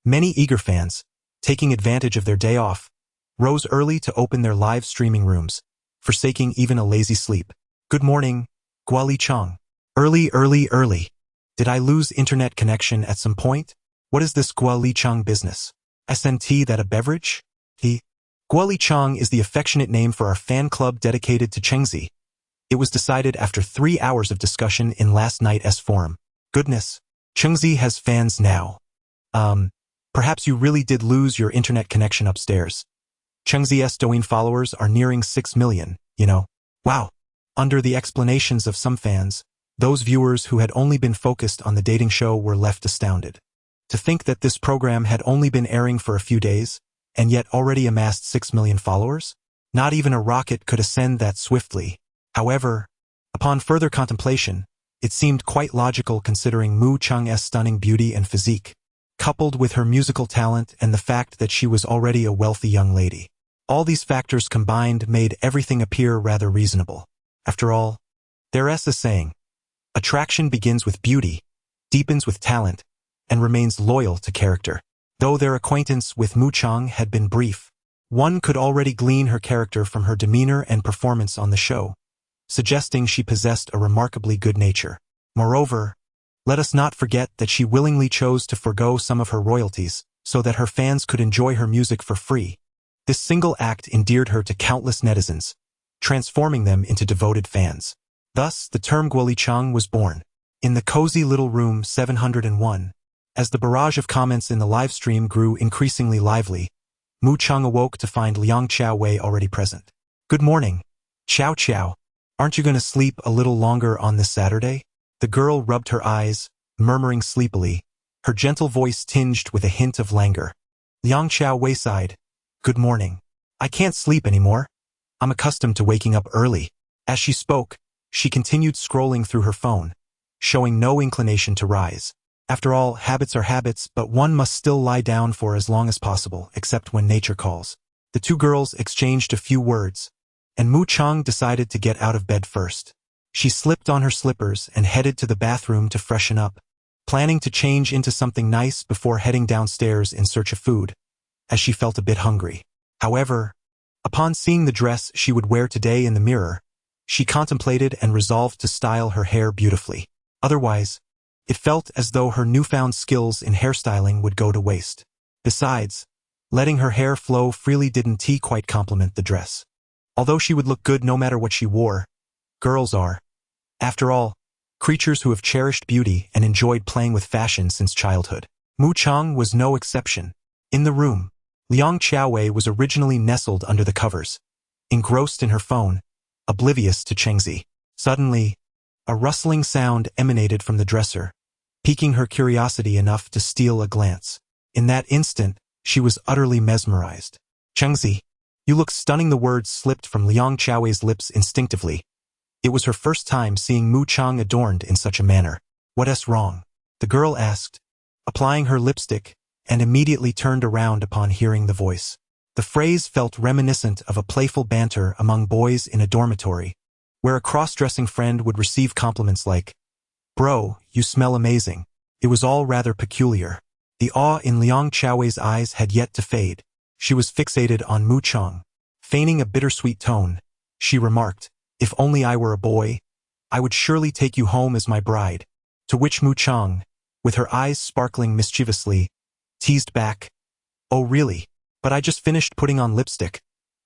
Speaker 1: Many eager fans, taking advantage of their day off, rose early to open their live streaming rooms, forsaking even a lazy sleep. Good morning, Guali Chang. Early. Did I lose internet connection at some point? What is this Guali Chang business? SNT that a beverage? Guali Chang is the affectionate name for our fan club dedicated to Chengzi. It was decided after 3 hours of discussion in last night's forum. Goodness, Chengzi has fans now. Perhaps you really did lose your internet connection upstairs. Chengzi's Douyin followers are nearing 6 million, you know. Wow. Under the explanations of some fans, those viewers who had only been focused on the dating show were left astounded. To think that this program had only been airing for a few days, and yet already amassed 6 million followers? Not even a rocket could ascend that swiftly. However, upon further contemplation, it seemed quite logical considering Mu Cheng's stunning beauty and physique, coupled with her musical talent and the fact that she was already a wealthy young lady. All these factors combined made everything appear rather reasonable. After all, there's a saying, attraction begins with beauty, deepens with talent, and remains loyal to character. Though their acquaintance with Mu Cheng had been brief, one could already glean her character from her demeanor and performance on the show, suggesting she possessed a remarkably good nature. Moreover, let us not forget that she willingly chose to forego some of her royalties so that her fans could enjoy her music for free. This single act endeared her to countless netizens, transforming them into devoted fans. Thus, the term Guoli Cheng was born. In the cozy little room 701, as the barrage of comments in the live stream grew increasingly lively, Mu Cheng awoke to find Liang Qiaowei already present. Good morning, Qiao. Aren't you going to sleep a little longer on this Saturday? The girl rubbed her eyes, murmuring sleepily, her gentle voice tinged with a hint of languor. Liang Qiaowei sighed. Good morning. I can't sleep anymore. I'm accustomed to waking up early. As she spoke, she continued scrolling through her phone, showing no inclination to rise. After all, habits are habits, but one must still lie down for as long as possible, except when nature calls. The two girls exchanged a few words, and Mu Cheng decided to get out of bed first. She slipped on her slippers and headed to the bathroom to freshen up, planning to change into something nice before heading downstairs in search of food, as she felt a bit hungry. However, upon seeing the dress she would wear today in the mirror, she contemplated and resolved to style her hair beautifully. Otherwise, it felt as though her newfound skills in hairstyling would go to waste. Besides, Letting her hair flow freely didn't quite complement the dress. Although she would look good no matter what she wore, girls are, after all, creatures who have cherished beauty and enjoyed playing with fashion since childhood. Mu Chang was no exception. In the room, Liang Qiaowei was originally nestled under the covers, engrossed in her phone, oblivious to Chengzi. Suddenly, a rustling sound emanated from the dresser, piquing her curiosity enough to steal a glance. In that instant, she was utterly mesmerized. "Chengzi, you look stunning." The words slipped from Liang Qiaowei's lips instinctively. It was her first time seeing Mu Chang adorned in such a manner. "What's wrong?" the girl asked, applying her lipstick, and immediately turned around upon hearing the voice. The phrase felt reminiscent of a playful banter among boys in a dormitory, where a cross-dressing friend would receive compliments like, "Bro, you smell amazing." It was all rather peculiar. The awe in Liang Qiaowei's eyes had yet to fade. She was fixated on Mu Chang. Feigning a bittersweet tone, she remarked, "If only I were a boy, I would surely take you home as my bride." To which Mu Chang, with her eyes sparkling mischievously, teased back, "Oh really? But I just finished putting on lipstick.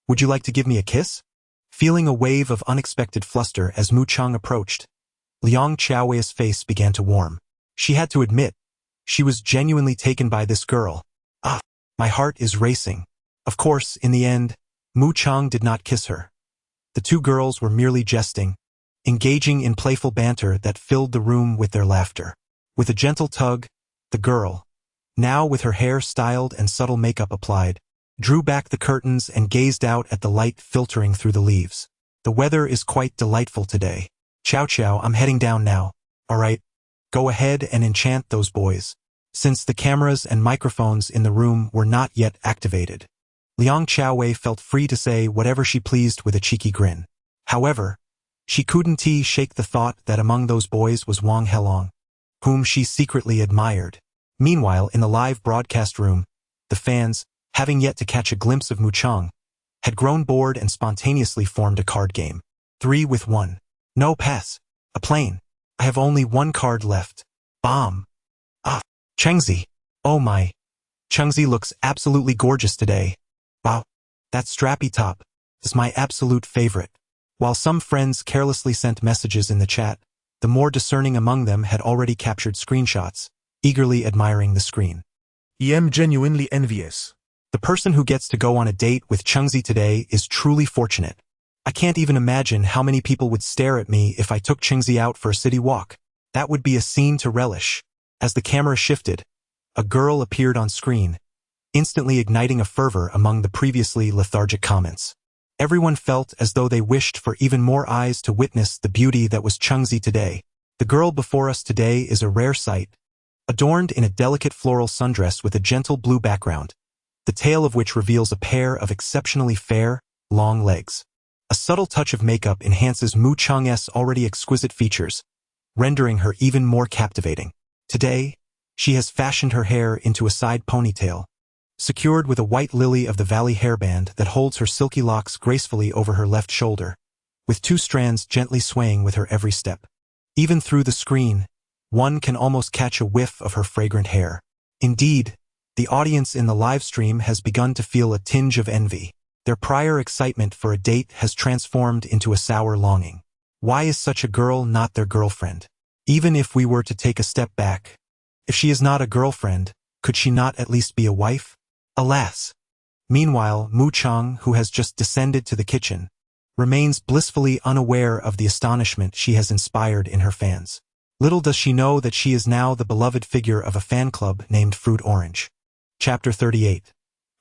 Speaker 1: Would you like to give me a kiss?" Feeling a wave of unexpected fluster as Mu Chang approached, Liang Qiaowei's face began to warm. She had to admit, she was genuinely taken by this girl. "Ah, my heart is racing." Of course, in the end, Mu Chang did not kiss her. The two girls were merely jesting, engaging in playful banter that filled the room with their laughter. With a gentle tug, the girl, now with her hair styled and subtle makeup applied, drew back the curtains and gazed out at the light filtering through the leaves. "The weather is quite delightful today. Chow Chow, I'm heading down now. All right, go ahead and enchant those boys." Since the cameras and microphones in the room were not yet activated, Liang Qiaowei felt free to say whatever she pleased with a cheeky grin. However, she couldn't shake the thought that among those boys was Wang Helong, whom she secretly admired. Meanwhile, in the live broadcast room, the fans, having yet to catch a glimpse of Mu Chang, had grown bored and spontaneously formed a card game. 3 with 1. "No pass. A plane. I have only one card left. Bomb. Ah, Chengzi. Oh my. Chengzi looks absolutely gorgeous today. Wow, that strappy top is my absolute favorite." While some friends carelessly sent messages in the chat, the more discerning among them had already captured screenshots, eagerly admiring the screen.
Speaker 2: I am genuinely envious.
Speaker 1: The person who gets to go on a date with Chengzi today is truly fortunate. I can't even imagine how many people would stare at me if I took Chengzi out for a city walk. That would be a scene to relish. As the camera shifted, a girl appeared on screen, instantly igniting a fervor among the previously lethargic comments. Everyone felt as though they wished for even more eyes to witness the beauty that was Chengzi today. The girl before us today is a rare sight, adorned in a delicate floral sundress with a gentle blue background, the tail of which reveals a pair of exceptionally fair, long legs. A subtle touch of makeup enhances Mu Chang's already exquisite features, rendering her even more captivating. Today, she has fashioned her hair into a side ponytail, secured with a white lily of the valley hairband that holds her silky locks gracefully over her left shoulder, with 2 strands gently swaying with her every step. Even through the screen, one can almost catch a whiff of her fragrant hair. Indeed, the audience in the live stream has begun to feel a tinge of envy. Their prior excitement for a date has transformed into a sour longing. Why is such a girl not their girlfriend? Even if we were to take a step back, if she is not a girlfriend, could she not at least be a wife? Alas! Meanwhile, Mu Chang, who has just descended to the kitchen, remains blissfully unaware of the astonishment she has inspired in her fans. Little does she know that she is now the beloved figure of a fan club named Fruit Orange. Chapter 38.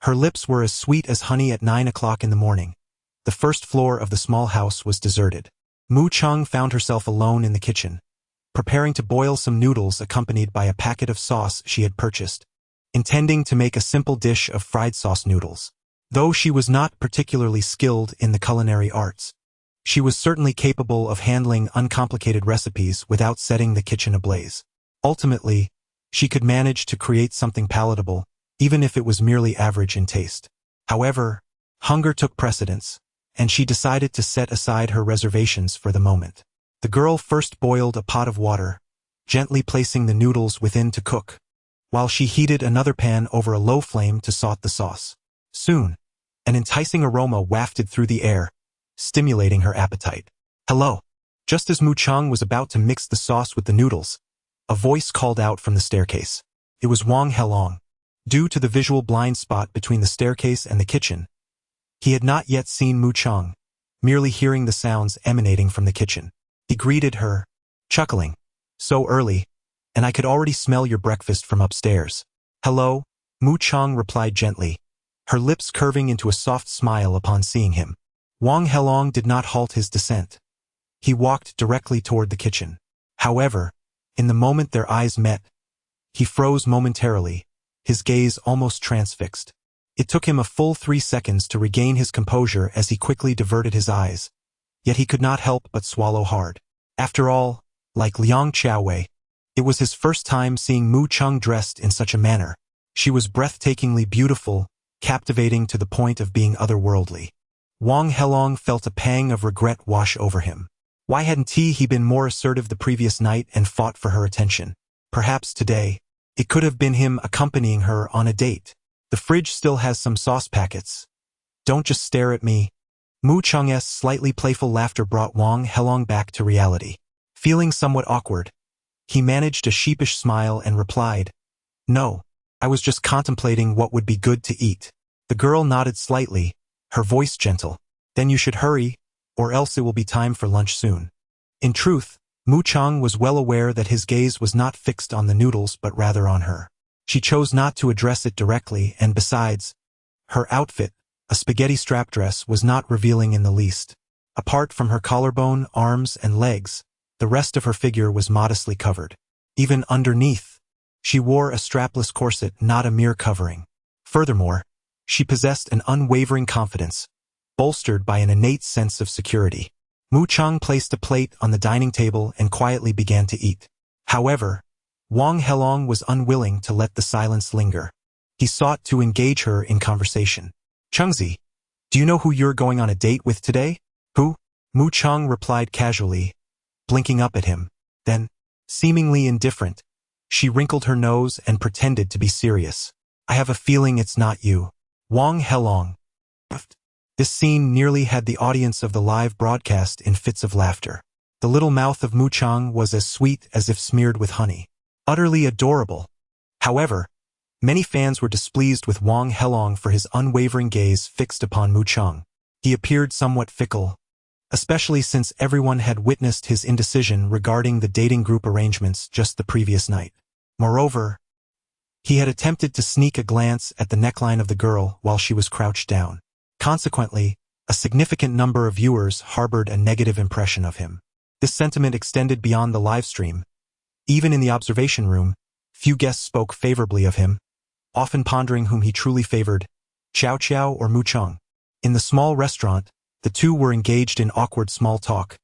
Speaker 1: Her lips were as sweet as honey at 9 o'clock in the morning. The first floor of the small house was deserted. Mu Chang found herself alone in the kitchen, preparing to boil some noodles accompanied by a packet of sauce she had purchased, intending to make a simple dish of fried sauce noodles. Though she was not particularly skilled in the culinary arts, she was certainly capable of handling uncomplicated recipes without setting the kitchen ablaze. Ultimately, she could manage to create something palatable, even if it was merely average in taste. However, hunger took precedence, and she decided to set aside her reservations for the moment. The girl first boiled a pot of water, gently placing the noodles within to cook, while she heated another pan over a low flame to saute the sauce. Soon, an enticing aroma wafted through the air, stimulating her appetite. Hello. Just as Mu Chang was about to mix the sauce with the noodles, a voice called out from the staircase. It was Wang Helong. Due to the visual blind spot between the staircase and the kitchen, he had not yet seen Mu Chang, merely hearing the sounds emanating from the kitchen. He greeted her, chuckling. So early, and I could already smell your breakfast from upstairs. Hello, Mu Chang replied gently, her lips curving into a soft smile upon seeing him. Wang Helong did not halt his descent. He walked directly toward the kitchen. However, in the moment their eyes met, he froze momentarily, his gaze almost transfixed. It took him a full 3 seconds to regain his composure as he quickly diverted his eyes, yet he could not help but swallow hard. After all, like Liang Xiaowei, it was his first time seeing Mu Chang dressed in such a manner. She was breathtakingly beautiful, captivating to the point of being otherworldly. Wang Helong felt a pang of regret wash over him. Why hadn't he been more assertive the previous night and fought for her attention? Perhaps today, it could have been him accompanying her on a date. The fridge still has some sauce packets. Don't just stare at me. Mu Chang's slightly playful laughter brought Wang Helong back to reality. Feeling somewhat awkward, he managed a sheepish smile and replied, No, I was just contemplating what would be good to eat. The girl nodded slightly, her voice gentle. Then you should hurry, or else it will be time for lunch soon. In truth, Mu Chang was well aware that his gaze was not fixed on the noodles but rather on her. She chose not to address it directly, and besides, her outfit, a spaghetti strap dress, was not revealing in the least. Apart from her collarbone, arms, and legs, the rest of her figure was modestly covered. Even underneath, she wore a strapless corset, not a mere covering. Furthermore, she possessed an unwavering confidence, bolstered by an innate sense of security. Mu Chang placed a plate on the dining table and quietly began to eat. However, Wang Helong was unwilling to let the silence linger. He sought to engage her in conversation. Changzi, do you know who you're going on a date with today? Who? Mu Chang replied casually, blinking up at him. Then, seemingly indifferent, she wrinkled her nose and pretended to be serious. I have a feeling it's not you. Wang Helong. This scene nearly had the audience of the live broadcast in fits of laughter. The little mouth of Mu Chang was as sweet as if smeared with honey. Utterly adorable. However, many fans were displeased with Wang Helong for his unwavering gaze fixed upon Mu Chang. He appeared somewhat fickle, especially since everyone had witnessed his indecision regarding the dating group arrangements just the previous night. Moreover, he had attempted to sneak a glance at the neckline of the girl while she was crouched down. Consequently, a significant number of viewers harbored a negative impression of him. This sentiment extended beyond the live stream. Even in the observation room, few guests spoke favorably of him, often pondering whom he truly favored, Xiao Xiao or Mu Chang. In the small restaurant, the two were engaged in awkward small talk,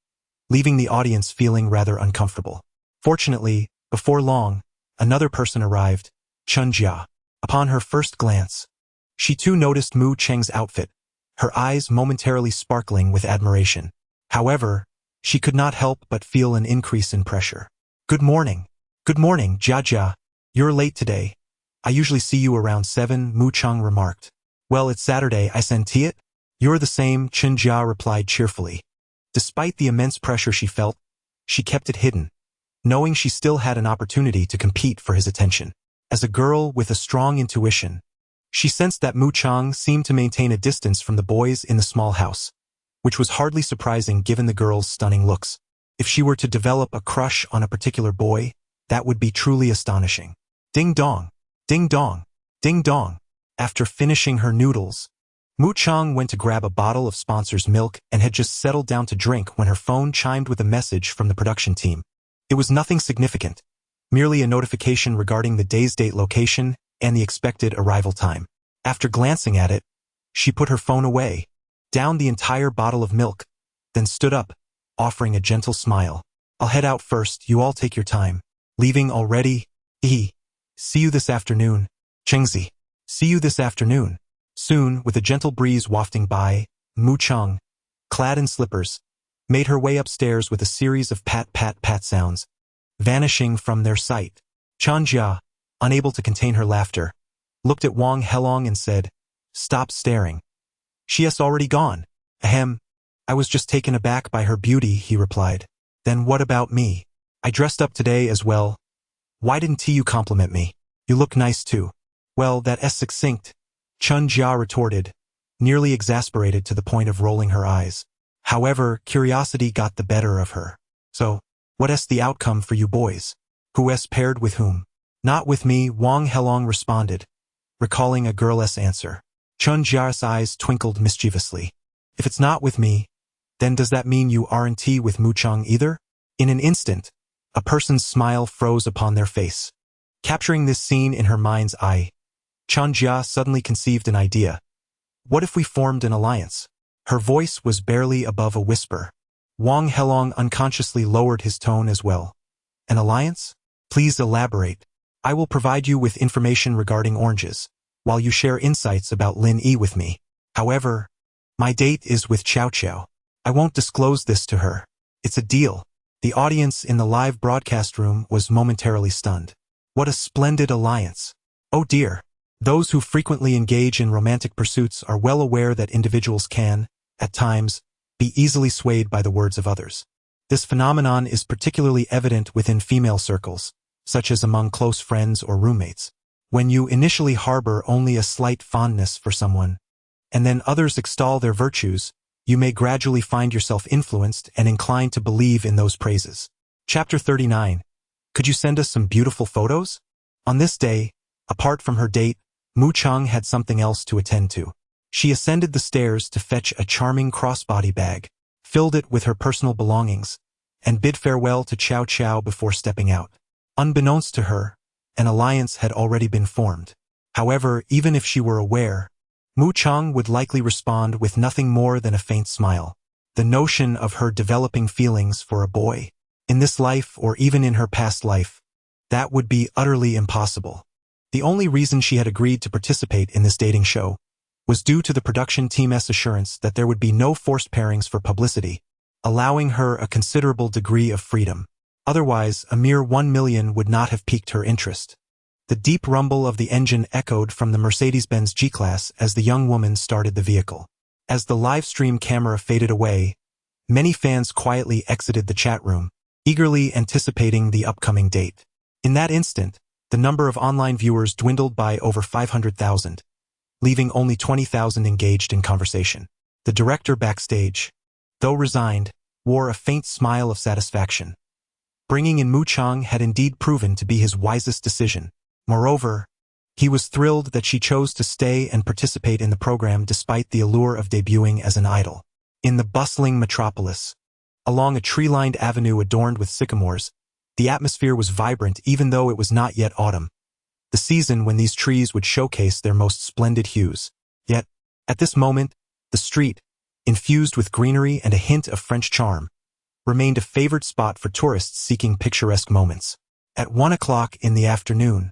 Speaker 1: leaving the audience feeling rather uncomfortable. Fortunately, before long, another person arrived, Chun Jia. Upon her first glance, she too noticed Mu Chang's outfit, her eyes momentarily sparkling with admiration. However, she could not help but feel an increase in pressure. Good morning, Jia Jia. You're late today. I usually see you around 7, Mu Chang remarked. Well, it's Saturday, I sent it. You're the same, Chun Jia replied cheerfully. Despite the immense pressure she felt, she kept it hidden, knowing she still had an opportunity to compete for his attention. As a girl with a strong intuition, she sensed that Mu Chang seemed to maintain a distance from the boys in the small house, which was hardly surprising given the girl's stunning looks. If she were to develop a crush on a particular boy, that would be truly astonishing. Ding dong, ding dong, ding dong. After finishing her noodles, Mu Chang went to grab a bottle of sponsor's milk and had just settled down to drink when her phone chimed with a message from the production team. It was nothing significant, merely a notification regarding the day's date location and the expected arrival time. After glancing at it, she put her phone away, downed the entire bottle of milk, then stood up, offering a gentle smile. I'll head out first, you all take your time. Leaving already? See you this afternoon. Chengzi. See you this afternoon. Soon, with a gentle breeze wafting by, Mu Chang, clad in slippers, made her way upstairs with a series of pat-pat-pat sounds, vanishing from their sight. Chanjia, unable to contain her laughter, looked at Wang Helong and said, "Stop staring. She has already gone." "Ahem. I was just taken aback by her beauty," he replied. "Then what about me? I dressed up today as well. Why didn't you compliment me? You look nice too." "Well, that is succinct," Chun Jia retorted, nearly exasperated to the point of rolling her eyes. However, curiosity got the better of her. "So, what is the outcome for you boys? Who is paired with whom?" "Not with me," Wang Helong responded, recalling a girl's answer. Chun Jia's eyes twinkled mischievously. "If it's not with me, then does that mean you aren't with Mu Chang either?" In an instant, a person's smile froze upon their face. Capturing this scene in her mind's eye, Chun Jia suddenly conceived an idea. "What if we formed an alliance?" Her voice was barely above a whisper. Wang Helong unconsciously lowered his tone as well. "An alliance? Please elaborate. I will provide you with information regarding oranges, while you share insights about Lin Yi with me. However, my date is with Chow Chow. I won't disclose this to her. It's a deal." The audience in the live broadcast room was momentarily stunned. What a splendid alliance. Oh dear. Those who frequently engage in romantic pursuits are well aware that individuals can, at times, be easily swayed by the words of others. This phenomenon is particularly evident within female circles, such as among close friends or roommates. When you initially harbor only a slight fondness for someone, and then others extol their virtues, you may gradually find yourself influenced and inclined to believe in those praises. Chapter 39. Could you send us some beautiful photos? On this day, apart from her date, Mu Chang had something else to attend to. She ascended the stairs to fetch a charming crossbody bag, filled it with her personal belongings, and bid farewell to Chow Chow before stepping out. Unbeknownst to her, an alliance had already been formed. However, even if she were aware, Mu Chang would likely respond with nothing more than a faint smile. The notion of her developing feelings for a boy, in this life or even in her past life, that would be utterly impossible. The only reason she had agreed to participate in this dating show was due to the production team's assurance that there would be no forced pairings for publicity, allowing her a considerable degree of freedom. Otherwise, a mere 1 million would not have piqued her interest. The deep rumble of the engine echoed from the Mercedes-Benz G-Class as the young woman started the vehicle. As the live stream camera faded away, many fans quietly exited the chat room, eagerly anticipating the upcoming date. In that instant, the number of online viewers dwindled by over 500,000, leaving only 20,000 engaged in conversation. The director backstage, though resigned, wore a faint smile of satisfaction. Bringing in Mu Chang had indeed proven to be his wisest decision. Moreover, he was thrilled that she chose to stay and participate in the program despite the allure of debuting as an idol. In the bustling metropolis, along a tree-lined avenue adorned with sycamores, the atmosphere was vibrant even though it was not yet autumn, the season when these trees would showcase their most splendid hues. Yet, at this moment, the street, infused with greenery and a hint of French charm, remained a favored spot for tourists seeking picturesque moments. At 1 o'clock in the afternoon,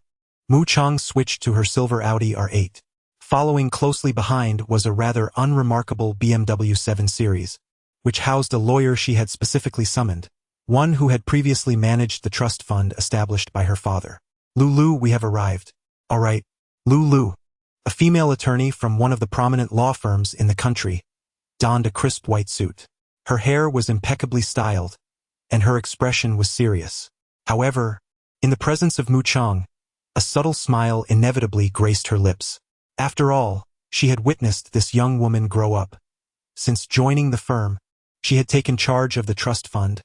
Speaker 1: Mu Chang switched to her silver Audi R8. Following closely behind was a rather unremarkable BMW 7 Series, which housed a lawyer she had specifically summoned, one who had previously managed the trust fund established by her father. "Lulu, we have arrived." "All right, Lulu." A female attorney from one of the prominent law firms in the country donned a crisp white suit. Her hair was impeccably styled, and her expression was serious. However, in the presence of Mu Chang, a subtle smile inevitably graced her lips. After all, she had witnessed this young woman grow up. Since joining the firm, she had taken charge of the trust fund,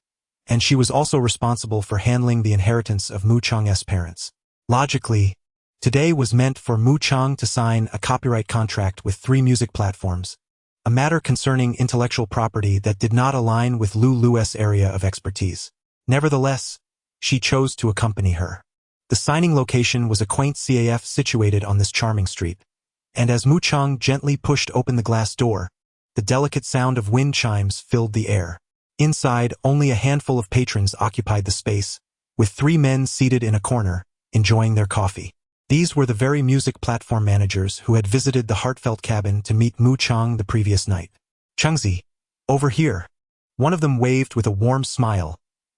Speaker 1: and she was also responsible for handling the inheritance of Mu Chang's parents. Logically, today was meant for Mu Chang to sign a copyright contract with 3 music platforms, a matter concerning intellectual property that did not align with Lulu's area of expertise. Nevertheless, she chose to accompany her. The signing location was a quaint CAF situated on this charming street, and as Mu Chang gently pushed open the glass door, the delicate sound of wind chimes filled the air. Inside, only a handful of patrons occupied the space, with 3 men seated in a corner, enjoying their coffee. These were the very music platform managers who had visited the heartfelt cabin to meet Mu Chang the previous night. "Changzi, over here." One of them waved with a warm smile,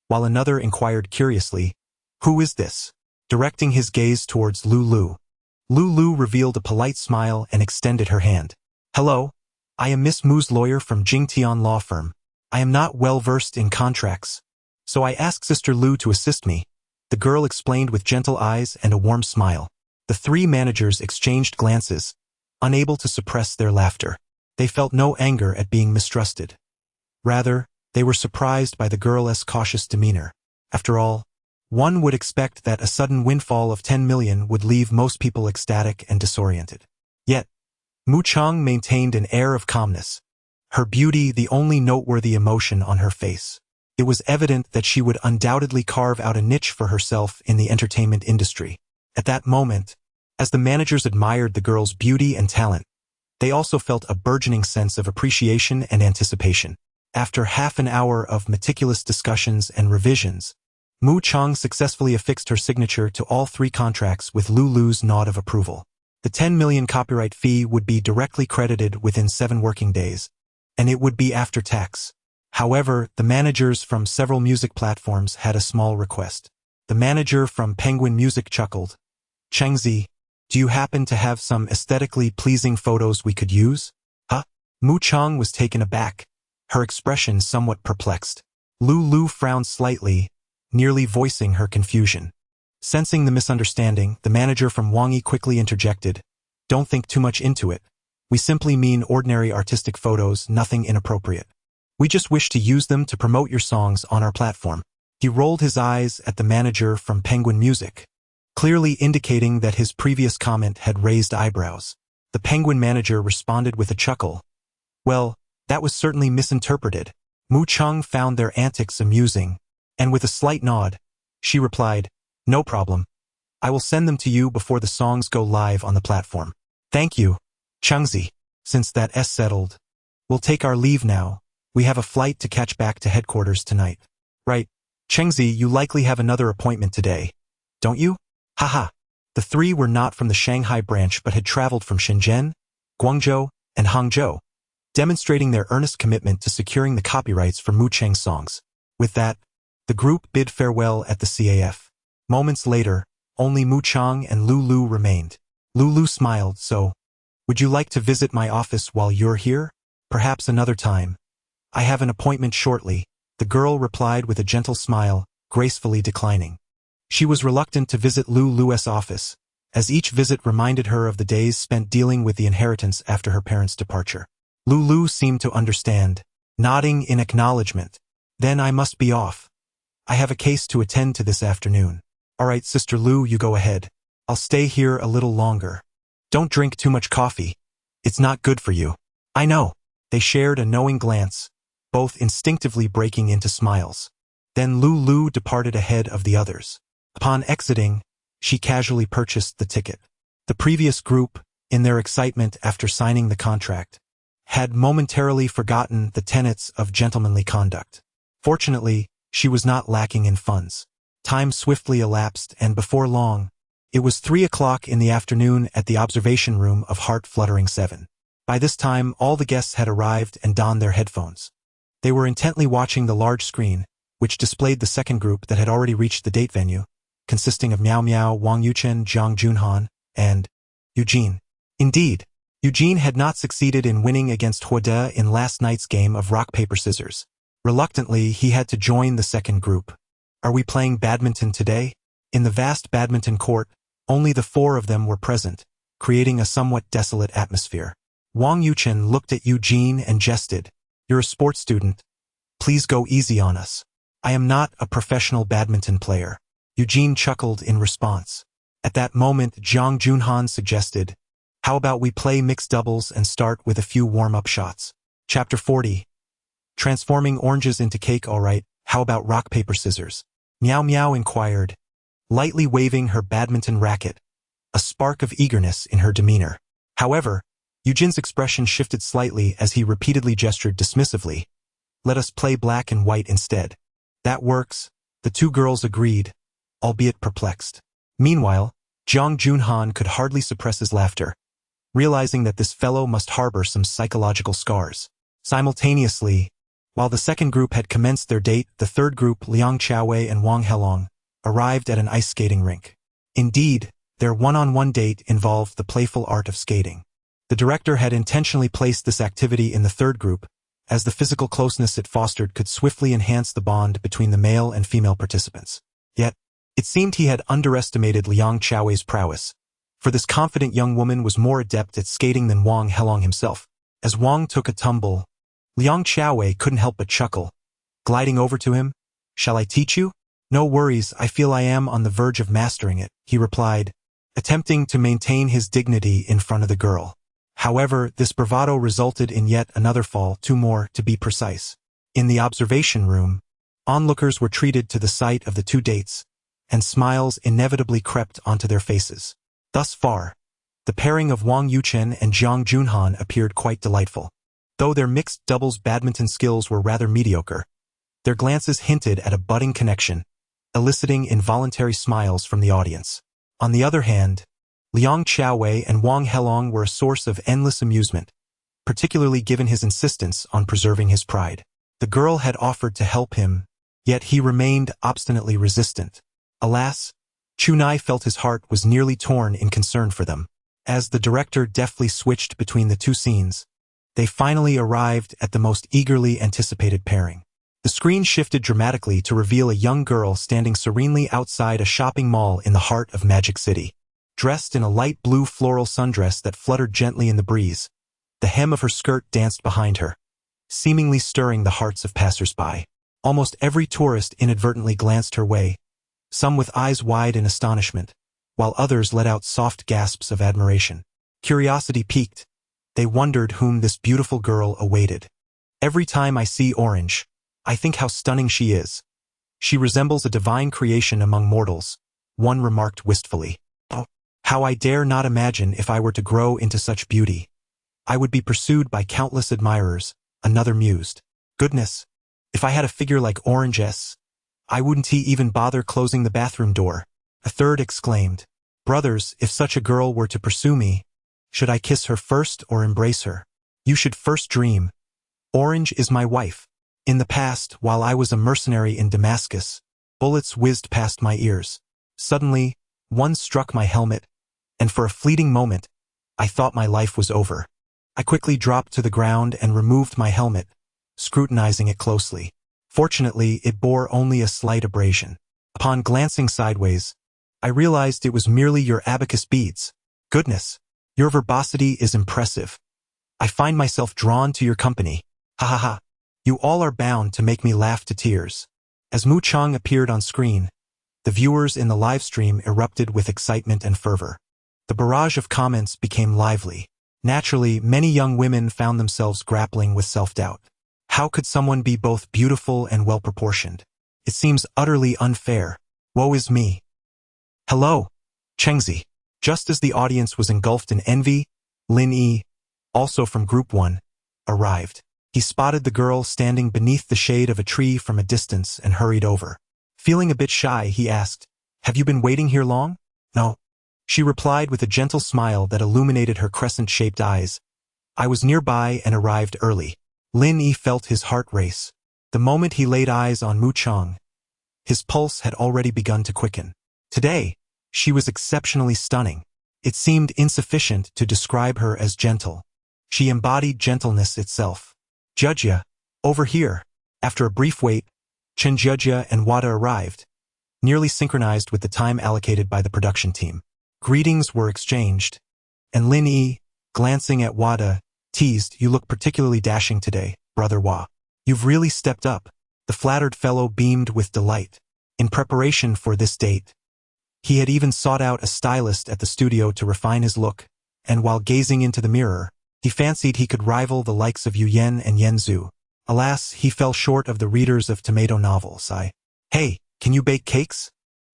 Speaker 1: while another inquired curiously, "Who is this?" directing his gaze towards Lulu. Lulu revealed a polite smile and extended her hand. Hello, I am Miss Mu's lawyer from Jingtian Law Firm. I am not well versed in contracts, so I asked Sister Lu to assist me, the girl explained with gentle eyes and a warm smile. The three managers exchanged glances, unable to suppress their laughter. They felt no anger at being mistrusted. Rather, they were surprised by the girl's cautious demeanor. After all, one would expect that a sudden windfall of 10 million would leave most people ecstatic and disoriented. Yet, Mu Chang maintained an air of calmness, her beauty the only noteworthy emotion on her face. It was evident that she would undoubtedly carve out a niche for herself in the entertainment industry. At that moment, as the managers admired the girl's beauty and talent, they also felt a burgeoning sense of appreciation and anticipation. After half an hour of meticulous discussions and revisions, Mu Chang successfully affixed her signature to all three contracts with Lulu's nod of approval. The 10 million copyright fee would be directly credited within 7 working days, and it would be after tax. However, the managers from several music platforms had a small request. The manager from Penguin Music chuckled. Chengzi, do you happen to have some aesthetically pleasing photos we could use? Huh? Mu Chang was taken aback, her expression somewhat perplexed. Lulu frowned slightly, nearly voicing her confusion. Sensing the misunderstanding, the manager from Wang Yi quickly interjected. Don't think too much into it. We simply mean ordinary artistic photos, nothing inappropriate. We just wish to use them to promote your songs on our platform. He rolled his eyes at the manager from Penguin Music, clearly indicating that his previous comment had raised eyebrows. The Penguin manager responded with a chuckle. Well, that was certainly misinterpreted. Mu Chang found their antics amusing, and with a slight nod, she replied, No problem. I will send them to you before the songs go live on the platform. Thank you, Chengzi. Since that's settled, we'll take our leave now. We have a flight to catch back to headquarters tonight. Right, Chengzi, you likely have another appointment today, don't you? Haha. The three were not from the Shanghai branch but had traveled from Shenzhen, Guangzhou, and Hangzhou, demonstrating their earnest commitment to securing the copyrights for Mu Cheng's songs. With that, the group bid farewell at the CAF. Moments later, only Mu Chang and Lulu remained. Lulu smiled. So, would you like to visit my office while you're here? Perhaps another time. I have an appointment shortly, the girl replied with a gentle smile, gracefully declining. She was reluctant to visit Lulu's office, as each visit reminded her of the days spent dealing with the inheritance after her parents' departure. Lulu seemed to understand, nodding in acknowledgement. Then I must be off. I have a case to attend to this afternoon. All right, Sister Lu, you go ahead. I'll stay here a little longer. Don't drink too much coffee. It's not good for you. I know. They shared a knowing glance, both instinctively breaking into smiles. Then Lulu departed ahead of the others. Upon exiting, she casually purchased the ticket. The previous group, in their excitement after signing the contract, had momentarily forgotten the tenets of gentlemanly conduct. Fortunately, she was not lacking in funds. Time swiftly elapsed, and before long, it was 3 o'clock in the afternoon at the observation room of Heart-Fluttering 7. By this time, all the guests had arrived and donned their headphones. They were intently watching the large screen, which displayed the second group that had already reached the date venue, consisting of Miao Miao, Wang Yuchen, Jiang Junhan, and Eugene. Indeed, Eugene had not succeeded in winning against Huode in last night's game of rock, paper, scissors. Reluctantly, he had to join the second group. Are we playing badminton today? In the vast badminton court, only the 4 of them were present, creating a somewhat desolate atmosphere. Wang Yuchen looked at Eugene and jested. You're a sports student. Please go easy on us. I am not a professional badminton player. Eugene chuckled in response. At that moment, Jiang Junhan suggested, how about we play mixed doubles and start with a few warm-up shots? Chapter 40. Transforming oranges into cake. All right, how about rock, paper, scissors? Miao Miao inquired, lightly waving her badminton racket, a spark of eagerness in her demeanor. However, Eugene's expression shifted slightly as he repeatedly gestured dismissively. Let us play black and white instead. That works, the 2 girls agreed, albeit perplexed. Meanwhile, Jiang Junhan could hardly suppress his laughter, realizing that this fellow must harbor some psychological scars. Simultaneously, while the second group had commenced their date, the third group, Liang Chaowei and Wang Helong, arrived at an ice skating rink. Indeed, their one-on-one date involved the playful art of skating. The director had intentionally placed this activity in the third group, as the physical closeness it fostered could swiftly enhance the bond between the male and female participants. Yet, it seemed he had underestimated Liang Chao's prowess, for this confident young woman was more adept at skating than Wang Helong himself. As Wang took a tumble, Liang Chaowei couldn't help but chuckle. Gliding over to him, "Shall I teach you?" "No worries, I feel I am on the verge of mastering it," he replied, attempting to maintain his dignity in front of the girl. However, this bravado resulted in yet another fall, two more to be precise. In the observation room, onlookers were treated to the sight of the two dates, and smiles inevitably crept onto their faces. Thus far, the pairing of Wang Yuchen and Jiang Junhan appeared quite delightful. Though their mixed doubles badminton skills were rather mediocre, their glances hinted at a budding connection, eliciting involuntary smiles from the audience. On the other hand, Liang Chaowei and Wang Helong were a source of endless amusement, particularly given his insistence on preserving his pride. The girl had offered to help him, yet he remained obstinately resistant. Alas, Chunai felt his heart was nearly torn in concern for them. As the director deftly switched between the two scenes, they finally arrived at the most eagerly anticipated pairing. The screen shifted dramatically to reveal a young girl standing serenely outside a shopping mall in the heart of Magic City. Dressed in a light blue floral sundress that fluttered gently in the breeze, the hem of her skirt danced behind her, seemingly stirring the hearts of passers-by. Almost every tourist inadvertently glanced her way, some with eyes wide in astonishment, while others let out soft gasps of admiration. Curiosity piqued, they wondered whom this beautiful girl awaited. "Every time I see Orange, I think how stunning she is. She resembles a divine creation among mortals," one remarked wistfully. "Oh, how I dare not imagine if I were to grow into such beauty. I would be pursued by countless admirers," another mused. "Goodness, if I had a figure like Orange's, I wouldn't he even bother closing the bathroom door," a third exclaimed. "Brothers, if such a girl were to pursue me, should I kiss her first or embrace her? You should first dream. Orange is my wife. In the past, while I was a mercenary in Damascus, bullets whizzed past my ears. Suddenly, one struck my helmet, and for a fleeting moment, I thought my life was over. I quickly dropped to the ground and removed my helmet, scrutinizing it closely. Fortunately, it bore only a slight abrasion. Upon glancing sideways, I realized it was merely your abacus beads. Goodness, your verbosity is impressive. I find myself drawn to your company. Ha ha ha. You all are bound to make me laugh to tears." As Mu Chang appeared on screen, the viewers in the live stream erupted with excitement and fervor. The barrage of comments became lively. Naturally, many young women found themselves grappling with self-doubt. How could someone be both beautiful and well-proportioned? It seems utterly unfair. Woe is me. "Hello, Chengzi." Just as the audience was engulfed in envy, Lin Yi, also from Group 1, arrived. He spotted the girl standing beneath the shade of a tree from a distance and hurried over. Feeling a bit shy, he asked, "Have you been waiting here long?" "No," she replied with a gentle smile that illuminated her crescent-shaped eyes. "I was nearby and arrived early." Lin Yi felt his heart race. The moment he laid eyes on Mu Chang, his pulse had already begun to quicken. Today, she was exceptionally stunning. It seemed insufficient to describe her as gentle. She embodied gentleness itself. "Judja, over here." After a brief wait, Chen Judja and Wada arrived, nearly synchronized with the time allocated by the production team. Greetings were exchanged, and Lin Yi, glancing at Wada, teased, "You look particularly dashing today, Brother Wa. You've really stepped up." The flattered fellow beamed with delight. In preparation for this date, he had even sought out a stylist at the studio to refine his look, and while gazing into the mirror, he fancied he could rival the likes of Yu Yen and Yen Zhu. Alas, he fell short of the readers of tomato novels. "Hey, can you bake cakes?"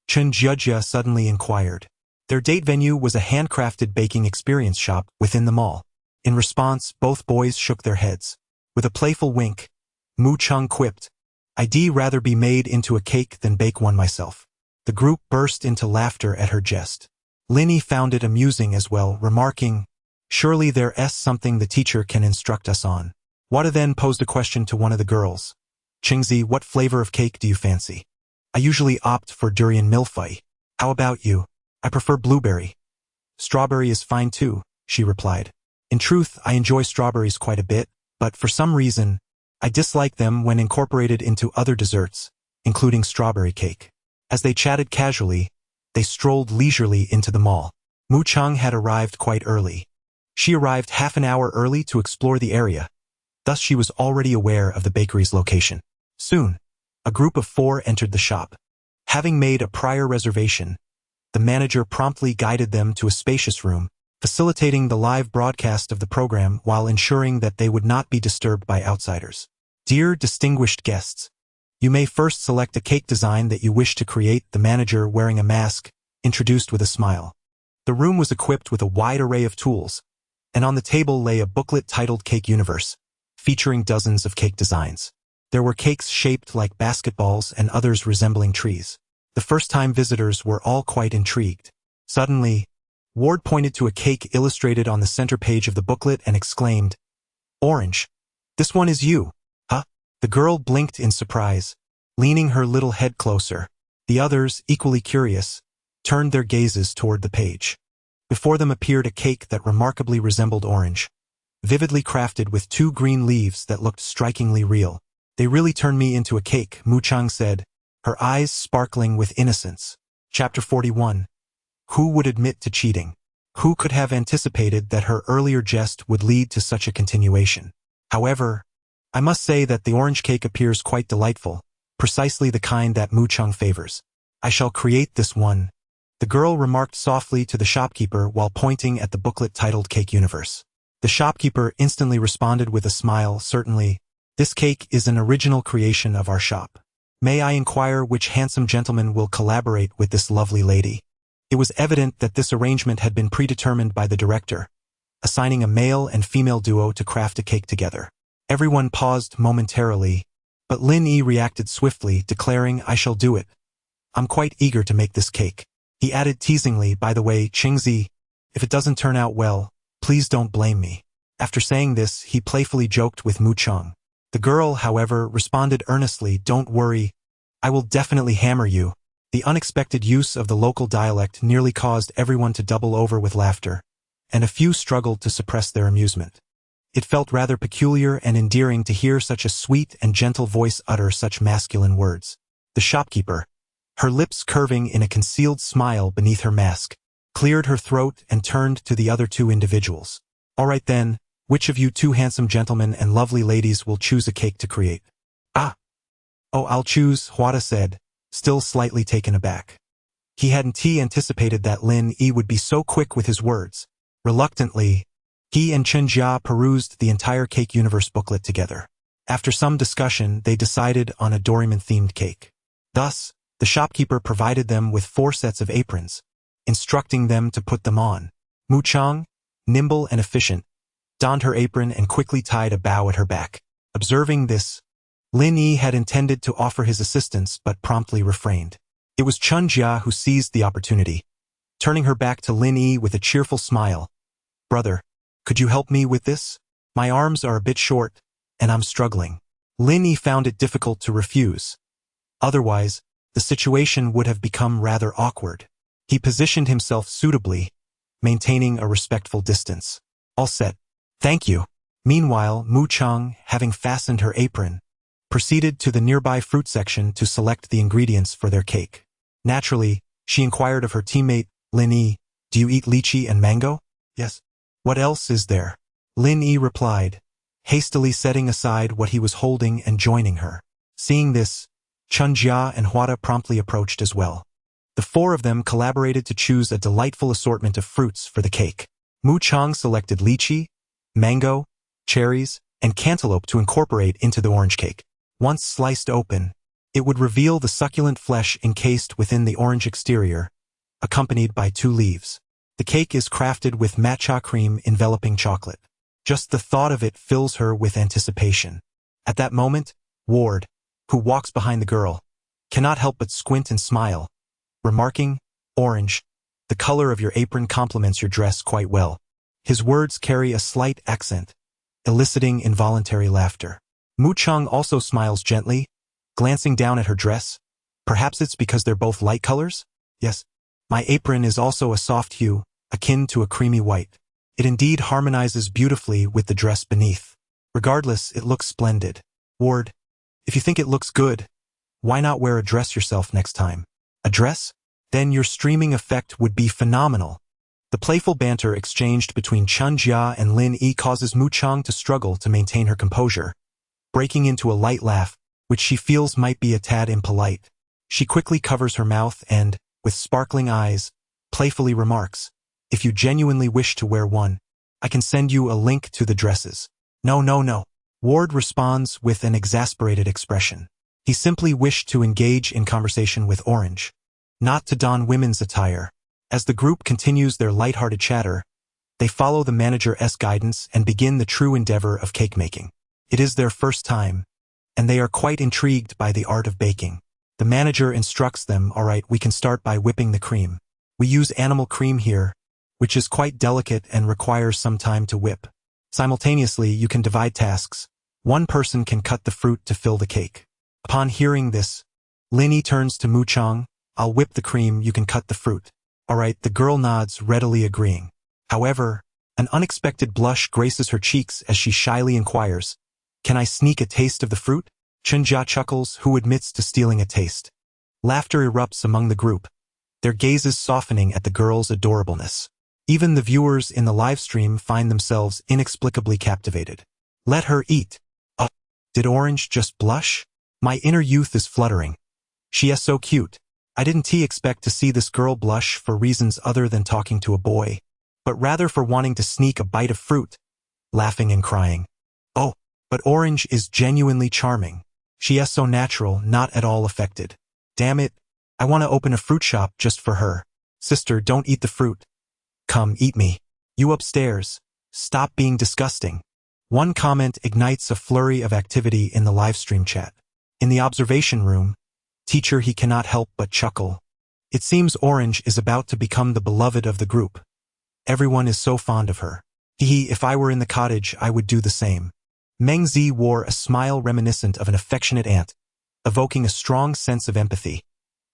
Speaker 1: Chen Jia suddenly inquired. Their date venue was a handcrafted baking experience shop within the mall. In response, both boys shook their heads. With a playful wink, Mu Chang quipped, "I'd rather be made into a cake than bake one myself." The group burst into laughter at her jest. Linny found it amusing as well, remarking, "Surely there's something the teacher can instruct us on." Wada then posed a question to one of the girls. "Chingzi, what flavor of cake do you fancy?" "I usually opt for durian millefeuille. How about you?" I prefer blueberry. Strawberry is fine too, she replied. In truth, I enjoy strawberries quite a bit, but for some reason, I dislike them when incorporated into other desserts, including strawberry cake. As they chatted casually, they strolled leisurely into the mall. Mu Chang had arrived quite early. She arrived half an hour early to explore the area, thus she was already aware of the bakery's location. Soon, a group of 4 entered the shop. Having made a prior reservation, the manager promptly guided them to a spacious room, facilitating the live broadcast of the program while ensuring that they would not be disturbed by outsiders. Dear distinguished guests, you may first select a cake design that you wish to create, the manager wearing a mask, introduced with a smile. The room was equipped with a wide array of tools, and on the table lay a booklet titled Cake Universe, featuring dozens of cake designs. There were cakes shaped like basketballs and others resembling trees. The first-time visitors were all quite intrigued. Suddenly, Ward pointed to a cake illustrated on the center page of the booklet and exclaimed, "Orange, this one is you." Huh? The girl blinked in surprise, leaning her little head closer. The others, equally curious, turned their gazes toward the page. Before them appeared a cake that remarkably resembled orange, vividly crafted with 2 green leaves that looked strikingly real. They really turned me into a cake, Mu Chang said, her eyes sparkling with innocence. Chapter 41. Who would admit to cheating? Who could have anticipated that her earlier jest would lead to such a continuation? However, I must say that the orange cake appears quite delightful, precisely the kind that Mu Chang favors. I shall create this one, the girl remarked softly to the shopkeeper while pointing at the booklet titled Cake Universe. The shopkeeper instantly responded with a smile, "Certainly, this cake is an original creation of our shop. May I inquire which handsome gentleman will collaborate with this lovely lady?" It was evident that this arrangement had been predetermined by the director, assigning a male and female duo to craft a cake together. Everyone paused momentarily, but Lin Yi reacted swiftly, declaring, "I shall do it. I'm quite eager to make this cake." He added teasingly, "By the way, Qingzi, if it doesn't turn out well, please don't blame me." After saying this, he playfully joked with Mu Chang. The girl, however, responded earnestly, "Don't worry, I will definitely hammer you." The unexpected use of the local dialect nearly caused everyone to double over with laughter, and a few struggled to suppress their amusement. It felt rather peculiar and endearing to hear such a sweet and gentle voice utter such masculine words. The shopkeeper, her lips curving in a concealed smile beneath her mask, cleared her throat and turned to the other 2 individuals. "All right then, which of you 2 handsome gentlemen and lovely ladies will choose a cake to create?" "Ah! Oh, I'll choose," Huada said, still slightly taken aback. He hadn't anticipated that Lin Yi would be so quick with his words. Reluctantly, he and Chen Jia perused the entire Cake Universe booklet together. After some discussion, they decided on a Doraemon-themed cake. Thus, the shopkeeper provided them with 4 sets of aprons, instructing them to put them on. Mu Chang, nimble and efficient, donned her apron and quickly tied a bow at her back. Observing this, Lin Yi had intended to offer his assistance but promptly refrained. It was Chen Jia who seized the opportunity, turning her back to Lin Yi with a cheerful smile. "Brother, could you help me with this? My arms are a bit short, and I'm struggling." Lin Yi found it difficult to refuse. Otherwise, the situation would have become rather awkward. He positioned himself suitably, maintaining a respectful distance. "All set. Thank you." Meanwhile, Mu Chang, having fastened her apron, proceeded to the nearby fruit section to select the ingredients for their cake. Naturally, she inquired of her teammate, Lin Yi, "Do you eat lychee and mango?" "Yes." "What else is there?" Lin Yi replied, hastily setting aside what he was holding and joining her. Seeing this, Chen Jia and Huada promptly approached as well. The 4 of them collaborated to choose a delightful assortment of fruits for the cake. Mu Chang selected lychee, mango, cherries, and cantaloupe to incorporate into the orange cake. Once sliced open, it would reveal the succulent flesh encased within the orange exterior, accompanied by 2 leaves. The cake is crafted with matcha cream enveloping chocolate. Just the thought of it fills her with anticipation. At that moment, Ward, who walks behind the girl, cannot help but squint and smile, remarking, "Orange, the color of your apron complements your dress quite well." His words carry a slight accent, eliciting involuntary laughter. Mu Chang also smiles gently, glancing down at her dress. "Perhaps it's because they're both light colors?" "Yes." My apron is also a soft hue, akin to a creamy white. It indeed harmonizes beautifully with the dress beneath. Regardless, it looks splendid. Ward, if you think it looks good, why not wear a dress yourself next time? A dress? Then your streaming effect would be phenomenal. The playful banter exchanged between Chun Jia and Lin Yi causes Mu Chang to struggle to maintain her composure, breaking into a light laugh, which she feels might be a tad impolite. She quickly covers her mouth and, with sparkling eyes, playfully remarks, "If you genuinely wish to wear one, I can send you a link to the dresses." No, no, no. Ward responds with an exasperated expression. He simply wished to engage in conversation with Orange, not to don women's attire. As the group continues their light-hearted chatter, they follow the manager's guidance and begin the true endeavor of cake making. It is their first time, and they are quite intrigued by the art of baking. The manager instructs them, "All right, we can start by whipping the cream. We use animal cream here, which is quite delicate and requires some time to whip. Simultaneously, you can divide tasks. One person can cut the fruit to fill the cake." Upon hearing this, Lin Yi turns to Mu Chang, "I'll whip the cream, you can cut the fruit." All right, the girl nods, readily agreeing. However, an unexpected blush graces her cheeks as she shyly inquires, "Can I sneak a taste of the fruit?" Chun Jia chuckles, who admits to stealing a taste. Laughter erupts among the group, their gazes softening at the girl's adorableness. Even the viewers in the live stream find themselves inexplicably captivated. Let her eat. Oh, did Orange just blush? My inner youth is fluttering. She is so cute. I didn't expect to see this girl blush for reasons other than talking to a boy, but rather for wanting to sneak a bite of fruit, laughing and crying. Oh, but Orange is genuinely charming. She is so natural, not at all affected. Damn it, I want to open a fruit shop just for her. Sister, don't eat the fruit. Come, eat me. You upstairs. Stop being disgusting. One comment ignites a flurry of activity in the livestream chat. In the observation room, Teacher he cannot help but chuckle. It seems Orange is about to become the beloved of the group. Everyone is so fond of her. If I were in the cottage, I would do the same. Meng Zi wore a smile reminiscent of an affectionate aunt, evoking a strong sense of empathy.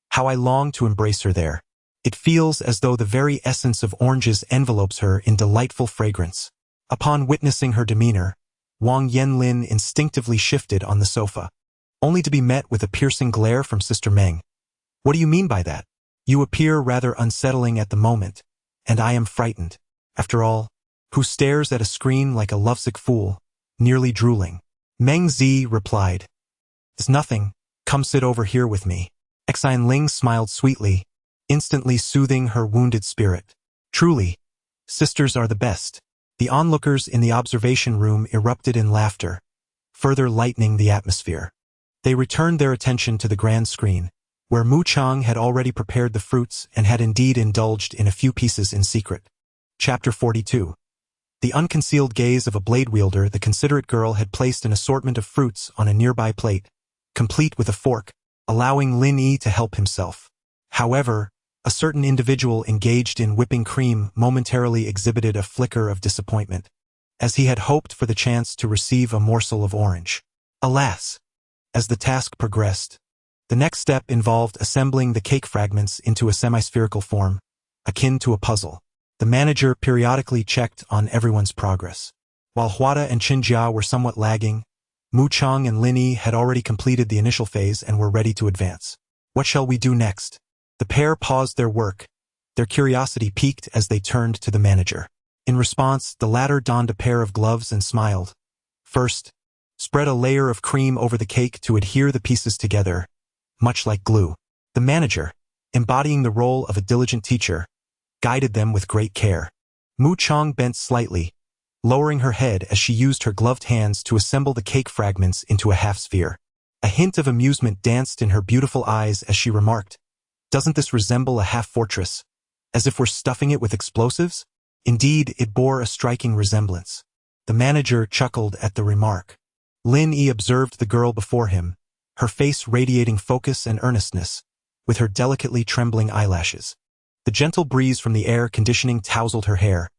Speaker 1: How I long to embrace her there. It feels as though the very essence of oranges envelopes her in delightful fragrance. Upon witnessing her demeanor, Wang Yanlin instinctively shifted on the sofa, only to be met with a piercing glare from Sister Meng. What do you mean by that? You appear rather unsettling at the moment, and I am frightened. After all, who stares at a screen like a lovesick fool, nearly drooling? Meng Zi replied, "It's nothing, come sit over here with me." Xian Ling smiled sweetly, instantly soothing her wounded spirit. Truly, sisters are the best. The onlookers in the observation room erupted in laughter, further lightening the atmosphere. They returned their attention to the grand screen, where Mu Chang had already prepared the fruits and had indeed indulged in a few pieces in secret. Chapter 42. The unconcealed gaze of a blade wielder, the considerate girl had placed an assortment of fruits on a nearby plate, complete with a fork, allowing Lin Yi to help himself. However, a certain individual engaged in whipping cream momentarily exhibited a flicker of disappointment, as he had hoped for the chance to receive a morsel of orange. Alas! As the task progressed, the next step involved assembling the cake fragments into a semi-spherical form, akin to a puzzle. The manager periodically checked on everyone's progress. While Huada and Qinjia were somewhat lagging, Mu Chang and Lin Yi had already completed the initial phase and were ready to advance. What shall we do next? The pair paused their work, their curiosity piqued as they turned to the manager. In response, the latter donned a pair of gloves and smiled. First, spread a layer of cream over the cake to adhere the pieces together, much like glue. The manager, embodying the role of a diligent teacher, guided them with great care. Mu Chang bent slightly, lowering her head as she used her gloved hands to assemble the cake fragments into a half-sphere. A hint of amusement danced in her beautiful eyes as she remarked, "Doesn't this resemble a half-fortress, as if we're stuffing it with explosives?" Indeed, it bore a striking resemblance. The manager chuckled at the remark. Lin Yi observed the girl before him, her face radiating focus and earnestness, with her delicately trembling eyelashes. The gentle breeze from the air conditioning tousled her hair,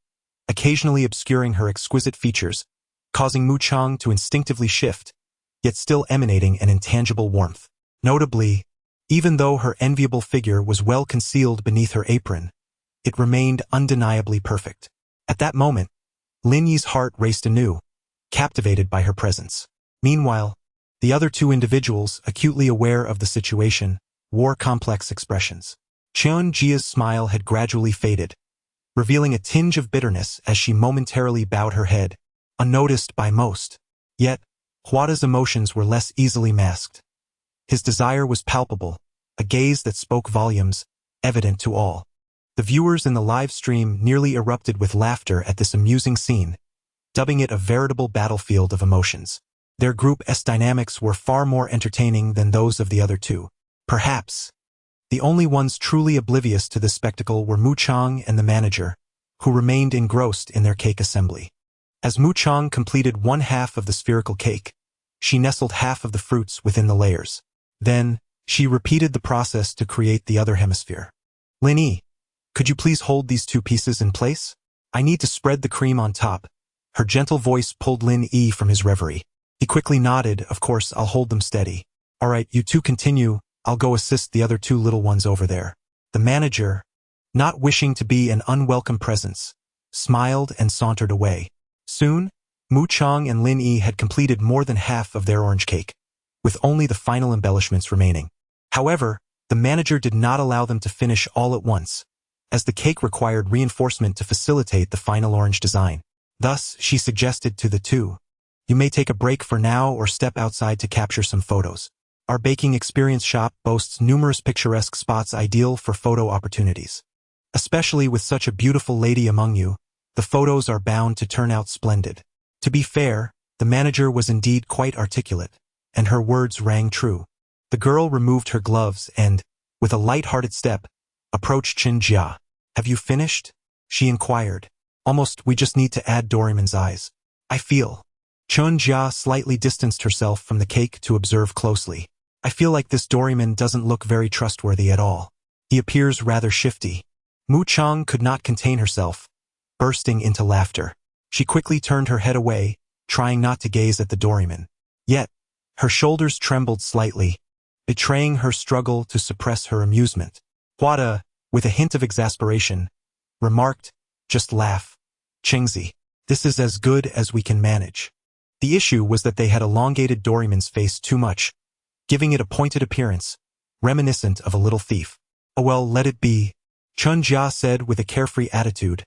Speaker 1: occasionally obscuring her exquisite features, causing Mu Chang to instinctively shift, yet still emanating an intangible warmth. Notably, Even though her enviable figure was well concealed beneath her apron, it remained undeniably perfect. At that moment, Lin Yi's heart raced anew, captivated by her presence. Meanwhile, the other two individuals, acutely aware of the situation, wore complex expressions. Cheon Jia's smile had gradually faded, revealing a tinge of bitterness as she momentarily bowed her head, unnoticed by most. Yet, Huada's emotions were less easily masked. His desire was palpable, a gaze that spoke volumes, evident to all. The viewers in the live stream nearly erupted with laughter at this amusing scene, dubbing it a veritable battlefield of emotions. Their group's dynamics were far more entertaining than those of the other two. Perhaps, the only ones truly oblivious to this spectacle were Mu Chang and the manager, who remained engrossed in their cake assembly. As Mu Chang completed one half of the spherical cake, she nestled half of the fruits within the layers. Then, she repeated the process to create the other hemisphere. Lin Yi, could you please hold these two pieces in place? I need to spread the cream on top. Her gentle voice pulled Lin Yi from his reverie. He quickly nodded. Of course, I'll hold them steady. All right, you two continue. I'll go assist the other two little ones over there. The manager, not wishing to be an unwelcome presence, smiled and sauntered away. Soon, Mu Chang and Lin Yi had completed more than half of their orange cake, with only the final embellishments remaining. However, the manager did not allow them to finish all at once, as the cake required reinforcement to facilitate the final orange design. Thus, she suggested to the two, you may take a break for now or step outside to capture some photos. Our baking experience shop boasts numerous picturesque spots ideal for photo opportunities. Especially with such a beautiful lady among you, the photos are bound to turn out splendid. To be fair, the manager was indeed quite articulate, and her words rang true. The girl removed her gloves and, with a light-hearted step, approached Chin Jia. Have you finished? She inquired. Almost, we just need to add Doraemon's eyes. I feel. Chun Jia slightly distanced herself from the cake to observe closely. I feel like this Doraemon doesn't look very trustworthy at all. He appears rather shifty. Mu Chang could not contain herself, bursting into laughter. She quickly turned her head away, trying not to gaze at the Doraemon. Yet, her shoulders trembled slightly, betraying her struggle to suppress her amusement. Huada, with a hint of exasperation, remarked, just laugh. Chengzi, this is as good as we can manage. The issue was that they had elongated Doraemon's face too much, giving it a pointed appearance, reminiscent of a little thief. Oh well, let it be, Chun Jia said with a carefree attitude,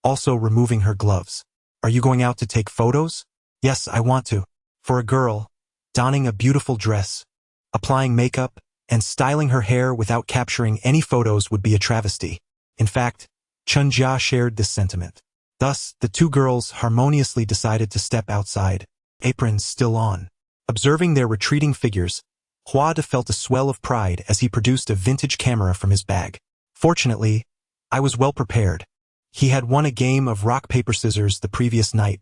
Speaker 1: also removing her gloves. Are you going out to take photos? Yes, I want to. For a girl, donning a beautiful dress, applying makeup, and styling her hair without capturing any photos would be a travesty. In fact, Chun Jia shared this sentiment. Thus, the two girls harmoniously decided to step outside, aprons still on. Observing their retreating figures, Huada felt a swell of pride as he produced a vintage camera from his bag. Fortunately, I was well prepared. He had won a game of rock, paper, scissors the previous night,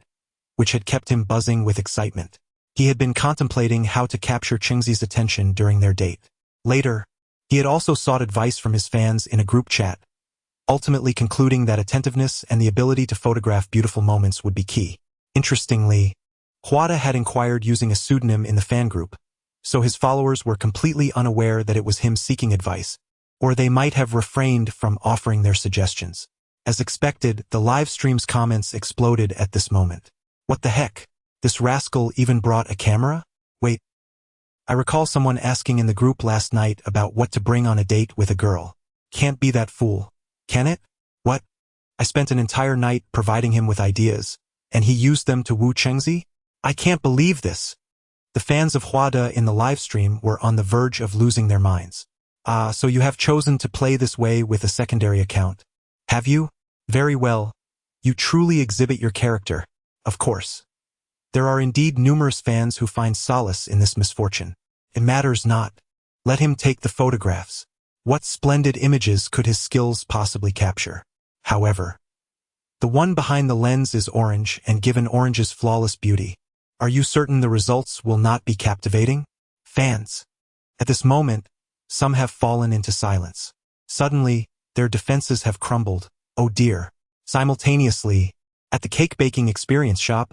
Speaker 1: which had kept him buzzing with excitement. He had been contemplating how to capture Chengzi's attention during their date. Later, he had also sought advice from his fans in a group chat, ultimately concluding that attentiveness and the ability to photograph beautiful moments would be key. Interestingly, Huada had inquired using a pseudonym in the fan group, so his followers were completely unaware that it was him seeking advice, or they might have refrained from offering their suggestions. As expected, the live stream's comments exploded at this moment. What the heck? This rascal even brought a camera? Wait. I recall someone asking in the group last night about what to bring on a date with a girl. Can't be that fool. Can it? What? I spent an entire night providing him with ideas, and he used them to woo Chengzi? I can't believe this. The fans of Huada in the live stream were on the verge of losing their minds. So you have chosen to play this way with a secondary account. Have you? Very well. You truly exhibit your character. Of course. There are indeed numerous fans who find solace in this misfortune. It matters not. Let him take the photographs. What splendid images could his skills possibly capture? However, the one behind the lens is orange, and given orange's flawless beauty, are you certain the results will not be captivating? Fans. At this moment, some have fallen into silence. Suddenly, their defenses have crumbled. Oh dear. Simultaneously, at the cake baking experience shop,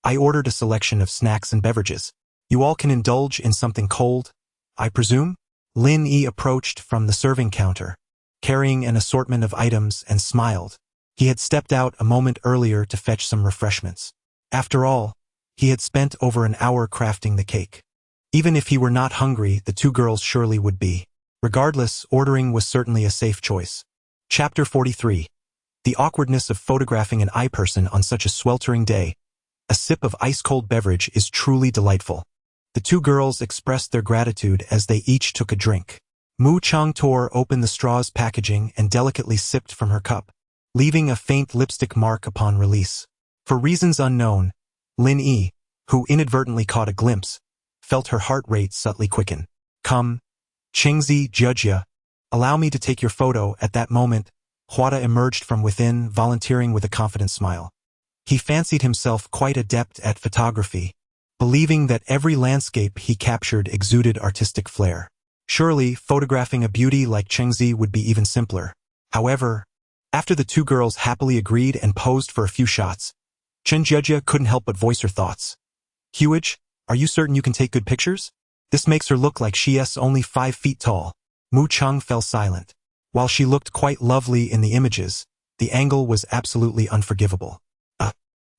Speaker 1: I ordered a selection of snacks and beverages. You all can indulge in something cold, I presume? Lin Yi approached from the serving counter, carrying an assortment of items, and smiled. He had stepped out a moment earlier to fetch some refreshments. After all, he had spent over an hour crafting the cake. Even if he were not hungry, the two girls surely would be. Regardless, ordering was certainly a safe choice. Chapter 43. The awkwardness of photographing an eye person on such a sweltering day. A sip of ice-cold beverage is truly delightful. The two girls expressed their gratitude as they each took a drink. Mu Chang tore open the straw's packaging and delicately sipped from her cup, leaving a faint lipstick mark upon release. For reasons unknown, Lin Yi, who inadvertently caught a glimpse, felt her heart rate subtly quicken. Come, Qingzi Jujia, allow me to take your photo. At that moment, Huada emerged from within, volunteering with a confident smile. He fancied himself quite adept at photography, believing that every landscape he captured exuded artistic flair. Surely, photographing a beauty like Qingzi would be even simpler. However, after the two girls happily agreed and posed for a few shots, Chen Jujia couldn't help but voice her thoughts. Huage, are you certain you can take good pictures? This makes her look like she's only 5 feet tall. Mu Chang fell silent. While she looked quite lovely in the images, the angle was absolutely unforgivable.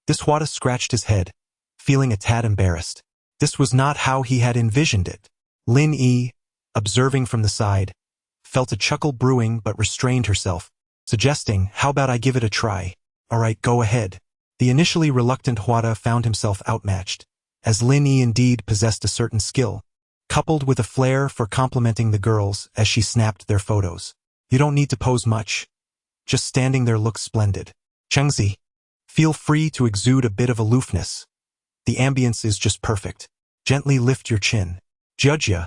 Speaker 1: This Huada scratched his head, feeling a tad embarrassed. This was not how he had envisioned it. Lin Yi, observing from the side, felt a chuckle brewing but restrained herself, suggesting, how about I give it a try? Alright, go ahead. The initially reluctant Huada found himself outmatched, as Lin Yi indeed possessed a certain skill, coupled with a flair for complimenting the girls as she snapped their photos. You don't need to pose much. Just standing there looks splendid. Qingzi, feel free to exude a bit of aloofness. The ambience is just perfect. Gently lift your chin. Jujia,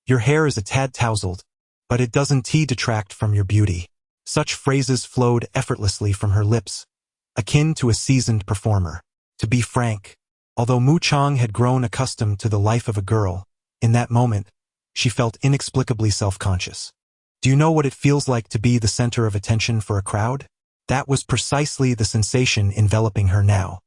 Speaker 1: your hair is a tad tousled, but it doesn't detract from your beauty. Such phrases flowed effortlessly from her lips, akin to a seasoned performer. To be frank, although Mu Chang had grown accustomed to the life of a girl, in that moment, she felt inexplicably self-conscious. Do you know what it feels like to be the center of attention for a crowd? That was precisely the sensation enveloping her now.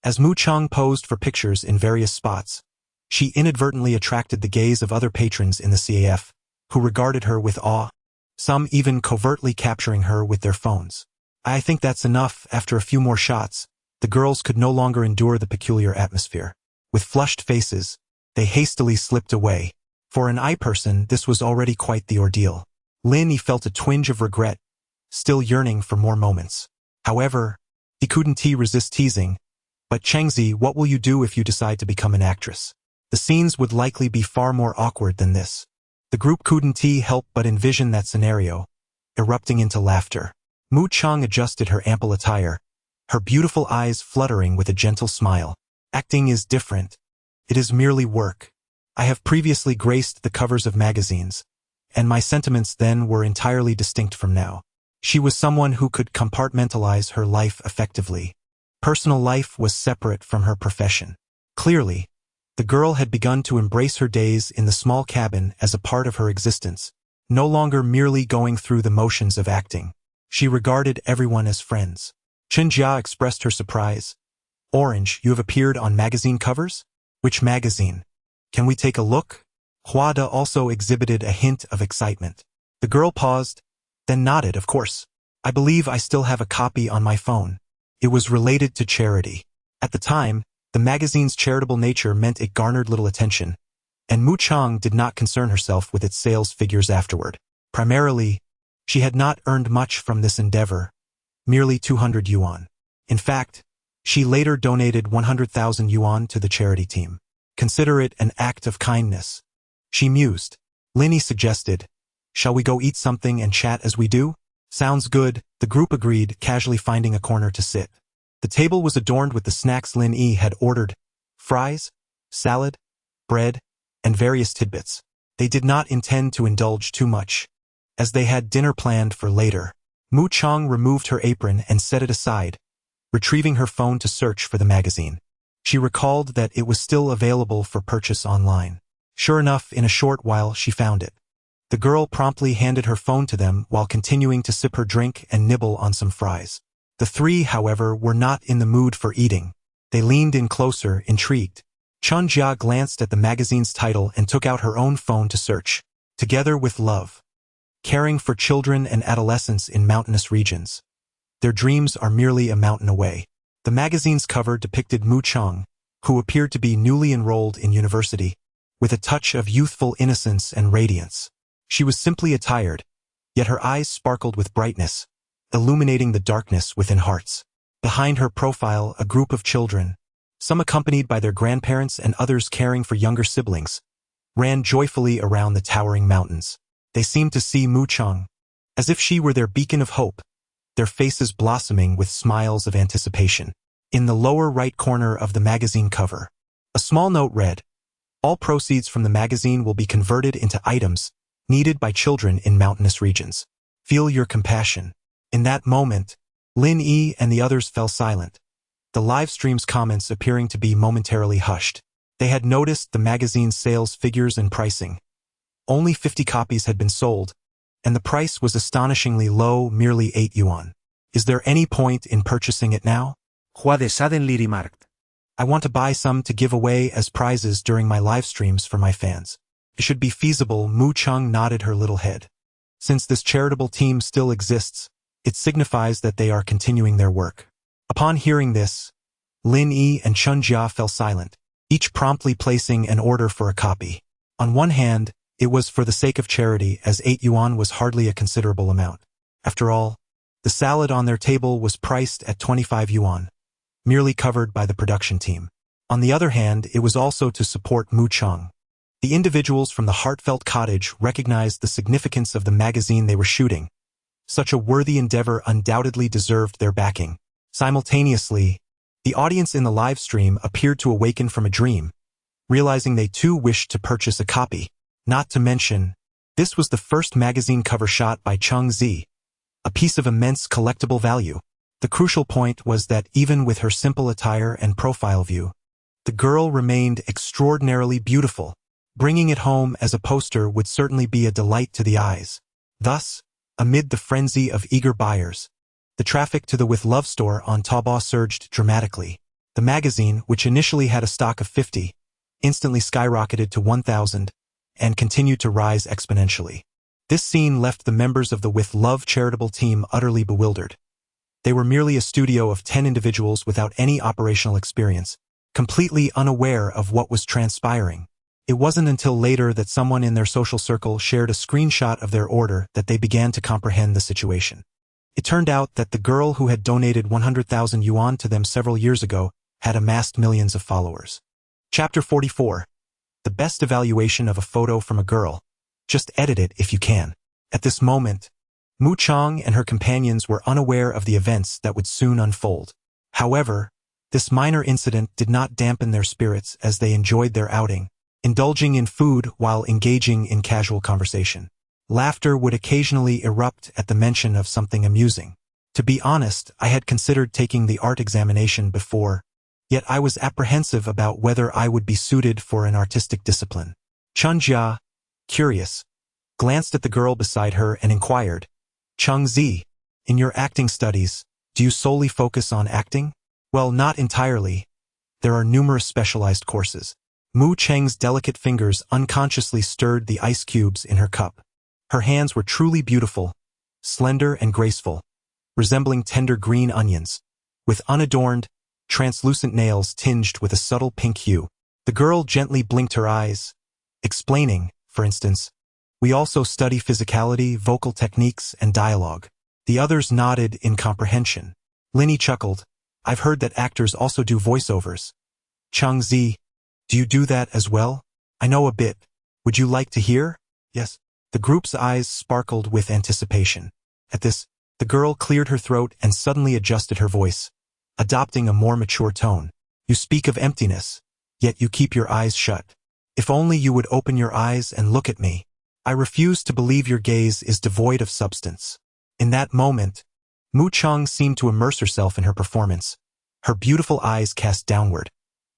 Speaker 1: As Mu Chang posed for pictures in various spots, she inadvertently attracted the gaze of other patrons in the CAF, who regarded her with awe, some even covertly capturing her with their phones. I think that's enough. After a few more shots, the girls could no longer endure the peculiar atmosphere. With flushed faces, they hastily slipped away. For an eye person, this was already quite the ordeal. Lin Yi felt a twinge of regret, still yearning for more moments. However, he couldn't resist teasing. But Qingzi, what will you do if you decide to become an actress? The scenes would likely be far more awkward than this. The group couldn't help but envision that scenario, erupting into laughter. Mu Chang adjusted her ample attire, her beautiful eyes fluttering with a gentle smile. Acting is different. It is merely work. I have previously graced the covers of magazines, and my sentiments then were entirely distinct from now. She was someone who could compartmentalize her life effectively. Personal life was separate from her profession. Clearly, the girl had begun to embrace her days in the small cabin as a part of her existence, no longer merely going through the motions of acting. She regarded everyone as friends. Chen Jia expressed her surprise. Orange, you have appeared on magazine covers? Which magazine? Can we take a look? Huada also exhibited a hint of excitement. The girl paused, then nodded. Of course. I believe I still have a copy on my phone. It was related to charity. At the time, the magazine's charitable nature meant it garnered little attention, and Mu Chang did not concern herself with its sales figures afterward. Primarily, she had not earned much from this endeavor, merely 200 yuan. In fact, she later donated 100,000 yuan to the charity team. Consider it an act of kindness. She mused. Lin Yi suggested, shall we go eat something and chat as we do? Sounds good, the group agreed, casually finding a corner to sit. The table was adorned with the snacks Lin Yi had ordered: fries, salad, bread, and various tidbits. They did not intend to indulge too much, as they had dinner planned for later. Mu Chang removed her apron and set it aside, retrieving her phone to search for the magazine. She recalled that it was still available for purchase online. Sure enough, in a short while she found it. The girl promptly handed her phone to them while continuing to sip her drink and nibble on some fries. The three, however, were not in the mood for eating. They leaned in closer, intrigued. Chen Jia glanced at the magazine's title and took out her own phone to search. Together with love, caring for children and adolescents in mountainous regions. Their dreams are merely a mountain away. The magazine's cover depicted Mu Chang, who appeared to be newly enrolled in university, with a touch of youthful innocence and radiance. She was simply attired, yet her eyes sparkled with brightness, illuminating the darkness within hearts. Behind her profile, a group of children, some accompanied by their grandparents and others caring for younger siblings, ran joyfully around the towering mountains. They seemed to see Mu Chang, as if she were their beacon of hope, their faces blossoming with smiles of anticipation. In the lower right corner of the magazine cover, a small note read, "All proceeds from the magazine will be converted into items needed by children in mountainous regions. Feel your compassion." In that moment, Lin Yi and the others fell silent, the live stream's comments appearing to be momentarily hushed. They had noticed the magazine's sales figures and pricing. Only 50 copies had been sold, and the price was astonishingly low, merely 8 yuan. Is there any point in purchasing it now?
Speaker 2: Hva det suddenly remarked.
Speaker 1: I want to buy some to give away as prizes during my live streams for my fans. It should be feasible. Mu Chang nodded her little head. Since this charitable team still exists, it signifies that they are continuing their work. Upon hearing this, Lin Yi and Chun Jia fell silent, each promptly placing an order for a copy. On one hand, it was for the sake of charity, as 8 yuan was hardly a considerable amount. After all, the salad on their table was priced at 25 yuan, merely covered by the production team. On the other hand, it was also to support Mu Chang. The individuals from the heartfelt cottage recognized the significance of the magazine they were shooting. Such a worthy endeavor undoubtedly deserved their backing. Simultaneously, the audience in the live stream appeared to awaken from a dream, realizing they too wished to purchase a copy. Not to mention, this was the first magazine cover shot by Cheng Zi, a piece of immense collectible value. The crucial point was that even with her simple attire and profile view, the girl remained extraordinarily beautiful. Bringing it home as a poster would certainly be a delight to the eyes. Thus, amid the frenzy of eager buyers, the traffic to the With Love store on Taobao surged dramatically. The magazine, which initially had a stock of 50, instantly skyrocketed to 1,000 and continued to rise exponentially. This scene left the members of the With Love charitable team utterly bewildered. They were merely a studio of 10 individuals without any operational experience, completely unaware of what was transpiring. It wasn't until later that someone in their social circle shared a screenshot of their order that they began to comprehend the situation. It turned out that the girl who had donated 100,000 yuan to them several years ago had amassed millions of followers. Chapter 44. The best evaluation of a photo from a girl. Just edit it if you can. At this moment, Mu Chang and her companions were unaware of the events that would soon unfold. However, this minor incident did not dampen their spirits as they enjoyed their outing, indulging in food while engaging in casual conversation. Laughter would occasionally erupt at the mention of something amusing. To be honest, I had considered taking the art examination before, yet I was apprehensive about whether I would be suited for an artistic discipline. Chun Jia, curious, glanced at the girl beside her and inquired, "Cheng Zi, in your acting studies, do you solely focus on acting?" "Well, not entirely. There are numerous specialized courses." Mu Cheng's delicate fingers unconsciously stirred the ice cubes in her cup. Her hands were truly beautiful, slender and graceful, resembling tender green onions, with unadorned, translucent nails tinged with a subtle pink hue. The girl gently blinked her eyes, explaining, for instance, "We also study physicality, vocal techniques, and dialogue." The others nodded in comprehension. Linny chuckled, "I've heard that actors also do voiceovers." "Cheng Zi, do you do that as well?" "I know a bit. Would you like to hear?" "Yes." The group's eyes sparkled with anticipation. At this, the girl cleared her throat and suddenly adjusted her voice, adopting a more mature tone. "You speak of emptiness, yet you keep your eyes shut. If only you would open your eyes and look at me. I refuse to believe your gaze is devoid of substance." In that moment, Mu Chang seemed to immerse herself in her performance, her beautiful eyes cast downward,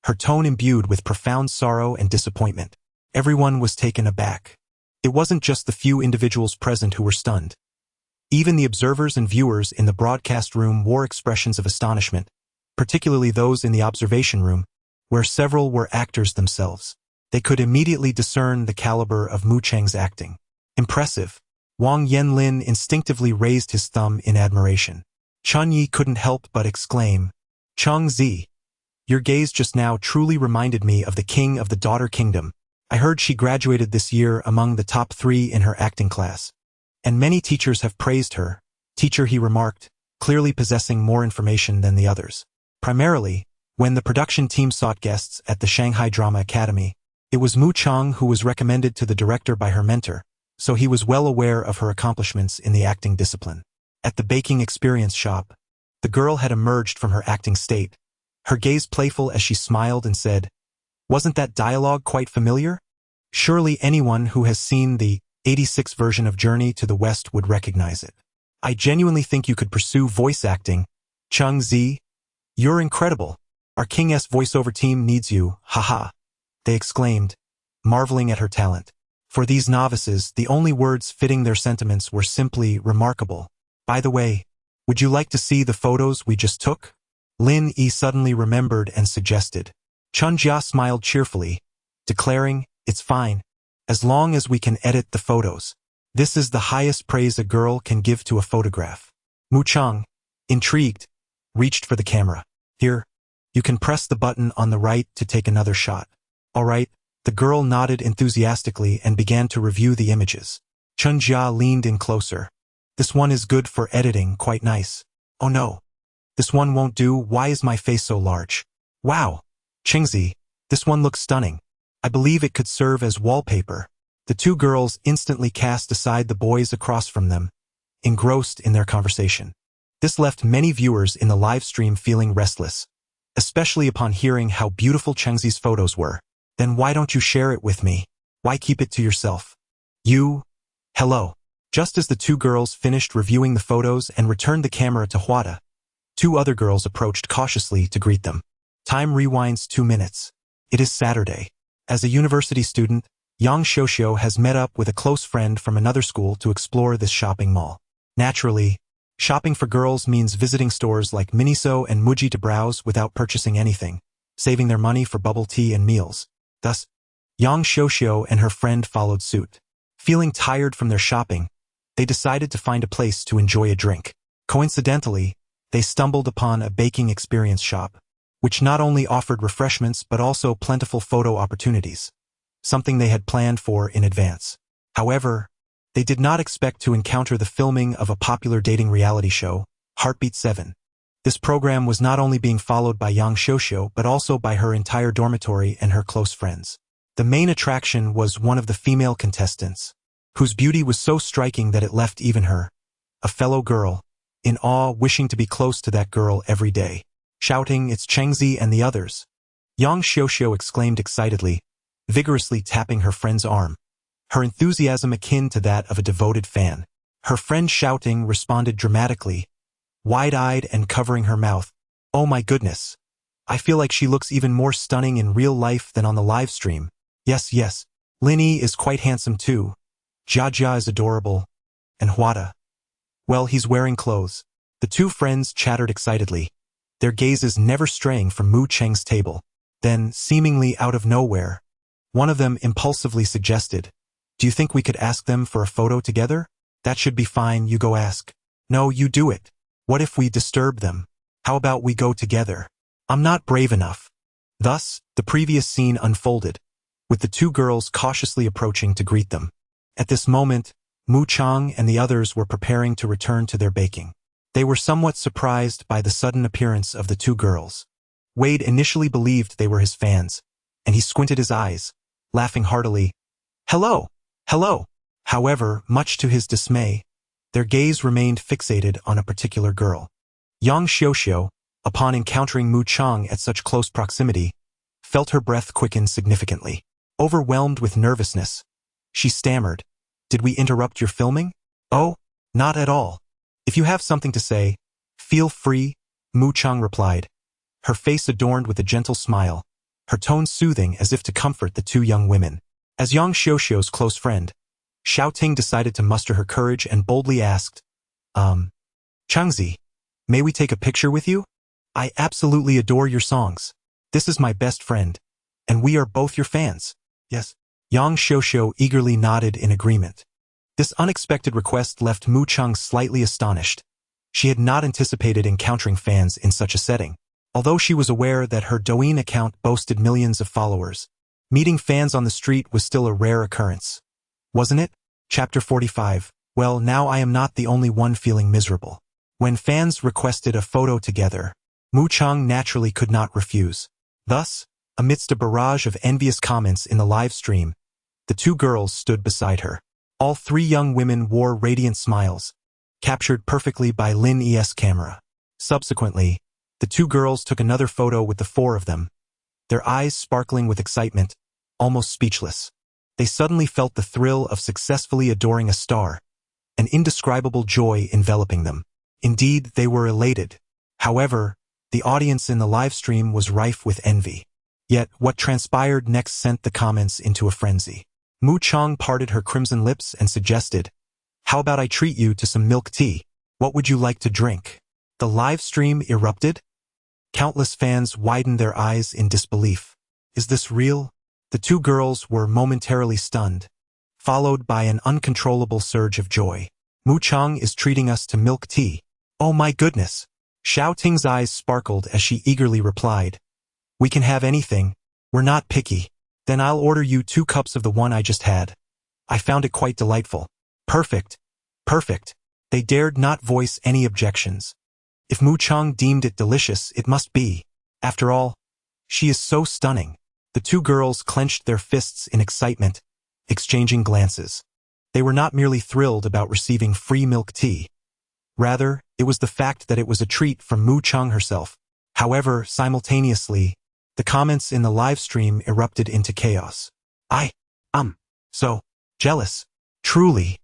Speaker 1: her tone imbued with profound sorrow and disappointment. Everyone was taken aback. It wasn't just the few individuals present who were stunned. Even the observers and viewers in the broadcast room wore expressions of astonishment, particularly those in the observation room, where several were actors themselves. They could immediately discern the caliber of Mu Cheng's acting. Impressive. Wang Yanlin instinctively raised his thumb in admiration. Chun Yi couldn't help but exclaim, Cheng Zi, your gaze just now truly reminded me of the king of the Daughter Kingdom. I heard she graduated this year among the top 3 in her acting class. And many teachers have praised her. Teacher, he remarked, clearly possessing more information than the others. Primarily, when the production team sought guests at the Shanghai Drama Academy, it was Mu Chang who was recommended to the director by her mentor, so he was well aware of her accomplishments in the acting discipline. At the baking experience shop, the girl had emerged from her acting state, her gaze playful as she smiled and said, wasn't that dialogue quite familiar? Surely anyone who has seen the 86 version of Journey to the West would recognize it. I genuinely think you could pursue voice acting. Cheng Zi, you're incredible. Our King S voiceover team needs you, haha. They exclaimed, marveling at her talent. For these novices, the only words fitting their sentiments were simply remarkable. By the way, would you like to see the photos we just took? Lin Yi suddenly remembered and suggested. Chun Jia smiled cheerfully, declaring, it's fine, as long as we can edit the photos. This is the highest praise a girl can give to a photograph. Mu Chang, intrigued, reached for the camera. Here, you can press the button on the right to take another shot. All right, the girl nodded enthusiastically and began to review the images. Chun Jia leaned in closer. This one is good for editing, quite nice. Oh no. This one won't do, why is my face so large? Wow. Chengzi, this one looks stunning. I believe it could serve as wallpaper. The 2 girls instantly cast aside the boys across from them, engrossed in their conversation. This left many viewers in the live stream feeling restless, especially upon hearing how beautiful Chengzi's photos were. Then why don't you share it with me? Why keep it to yourself? Hello. Just as the 2 girls finished reviewing the photos and returned the camera to Huada, 2 other girls approached cautiously to greet them. Time rewinds 2 minutes. It is Saturday. As a university student, Yang Xiuxiu has met up with a close friend from another school to explore this shopping mall. Naturally, shopping for girls means visiting stores like Miniso and Muji to browse without purchasing anything, saving their money for bubble tea and meals. Thus, Yang Xiuxiu and her friend followed suit. Feeling tired from their shopping, they decided to find a place to enjoy a drink. Coincidentally, they stumbled upon a baking experience shop, which not only offered refreshments but also plentiful photo opportunities, something they had planned for in advance. However, they did not expect to encounter the filming of a popular dating reality show, Heartbeat 7. This program was not only being followed by Yang Xiuxiu but also by her entire dormitory and her close friends. The main attraction was one of the female contestants, whose beauty was so striking that it left even her, a fellow girl, in awe, wishing to be close to that girl every day. Shouting, it's Chengzi and the others. Yang Xiuxiu exclaimed excitedly, vigorously tapping her friend's arm, her enthusiasm akin to that of a devoted fan. Her friend, shouting, responded dramatically, wide-eyed and covering her mouth. Oh my goodness. I feel like she looks even more stunning in real life than on the live stream. Yes. Lin Yi is quite handsome too. Jia is adorable. And Huada, well, he's wearing clothes. The 2 friends chattered excitedly, their gazes never straying from Mu Cheng's table. Then, seemingly out of nowhere, one of them impulsively suggested, do you think we could ask them for a photo together? That should be fine, you go ask. No, you do it. What if we disturb them? How about we go together? I'm not brave enough. Thus, the previous scene unfolded, with the 2 girls cautiously approaching to greet them. At this moment, Mu Chang and the others were preparing to return to their baking. They were somewhat surprised by the sudden appearance of the 2 girls. Wade initially believed they were his fans, and he squinted his eyes, laughing heartily. Hello. However, much to his dismay, their gaze remained fixated on a particular girl. Yang Xiuxiu, upon encountering Mu Chang at such close proximity, felt her breath quicken significantly. Overwhelmed with nervousness, she stammered, did we interrupt your filming? Oh, not at all. If you have something to say, feel free, Mu Chang replied, her face adorned with a gentle smile, her tone soothing as if to comfort the 2 young women. As Yang Xiuxiu's close friend, Xiaoting decided to muster her courage and boldly asked, Chengzi, may we take a picture with you? I absolutely adore your songs. This is my best friend, and we are both your fans. Yes. Yang Xiuxiu eagerly nodded in agreement. This unexpected request left Mu Chung slightly astonished. She had not anticipated encountering fans in such a setting. Although she was aware that her Douyin account boasted millions of followers, meeting fans on the street was still a rare occurrence. Wasn't it? Chapter 45. Well, now I am not the only one feeling miserable. When fans requested a photo together, Mu Chung naturally could not refuse. Thus, amidst a barrage of envious comments in the live stream, the two girls stood beside her. All three young women wore radiant smiles, captured perfectly by Lin Yi's camera. Subsequently, the two girls took another photo with the four of them, their eyes sparkling with excitement, almost speechless. They suddenly felt the thrill of successfully adoring a star, an indescribable joy enveloping them. Indeed, they were elated. However, the audience in the live stream was rife with envy. Yet, what transpired next sent the comments into a frenzy. Mu Chung parted her crimson lips and suggested, "How about I treat you to some milk tea? What would you like to drink?" The live stream erupted. Countless fans widened their eyes in disbelief. Is this real? The two girls were momentarily stunned, followed by an uncontrollable surge of joy. Mu Chung is treating us to milk tea. Oh my goodness! Xiao Ting's eyes sparkled as she eagerly replied, "We can have anything. We're not picky. Then I'll order you 2 cups of the one I just had. I found it quite delightful." Perfect. Perfect. They dared not voice any objections. If Mu Chung deemed it delicious, it must be. After all, she is so stunning. The two girls clenched their fists in excitement, exchanging glances. They were not merely thrilled about receiving free milk tea. Rather, it was the fact that it was a treat from Mu Chung herself. However, simultaneously, the comments in the live stream erupted into chaos. I'm so jealous. Truly.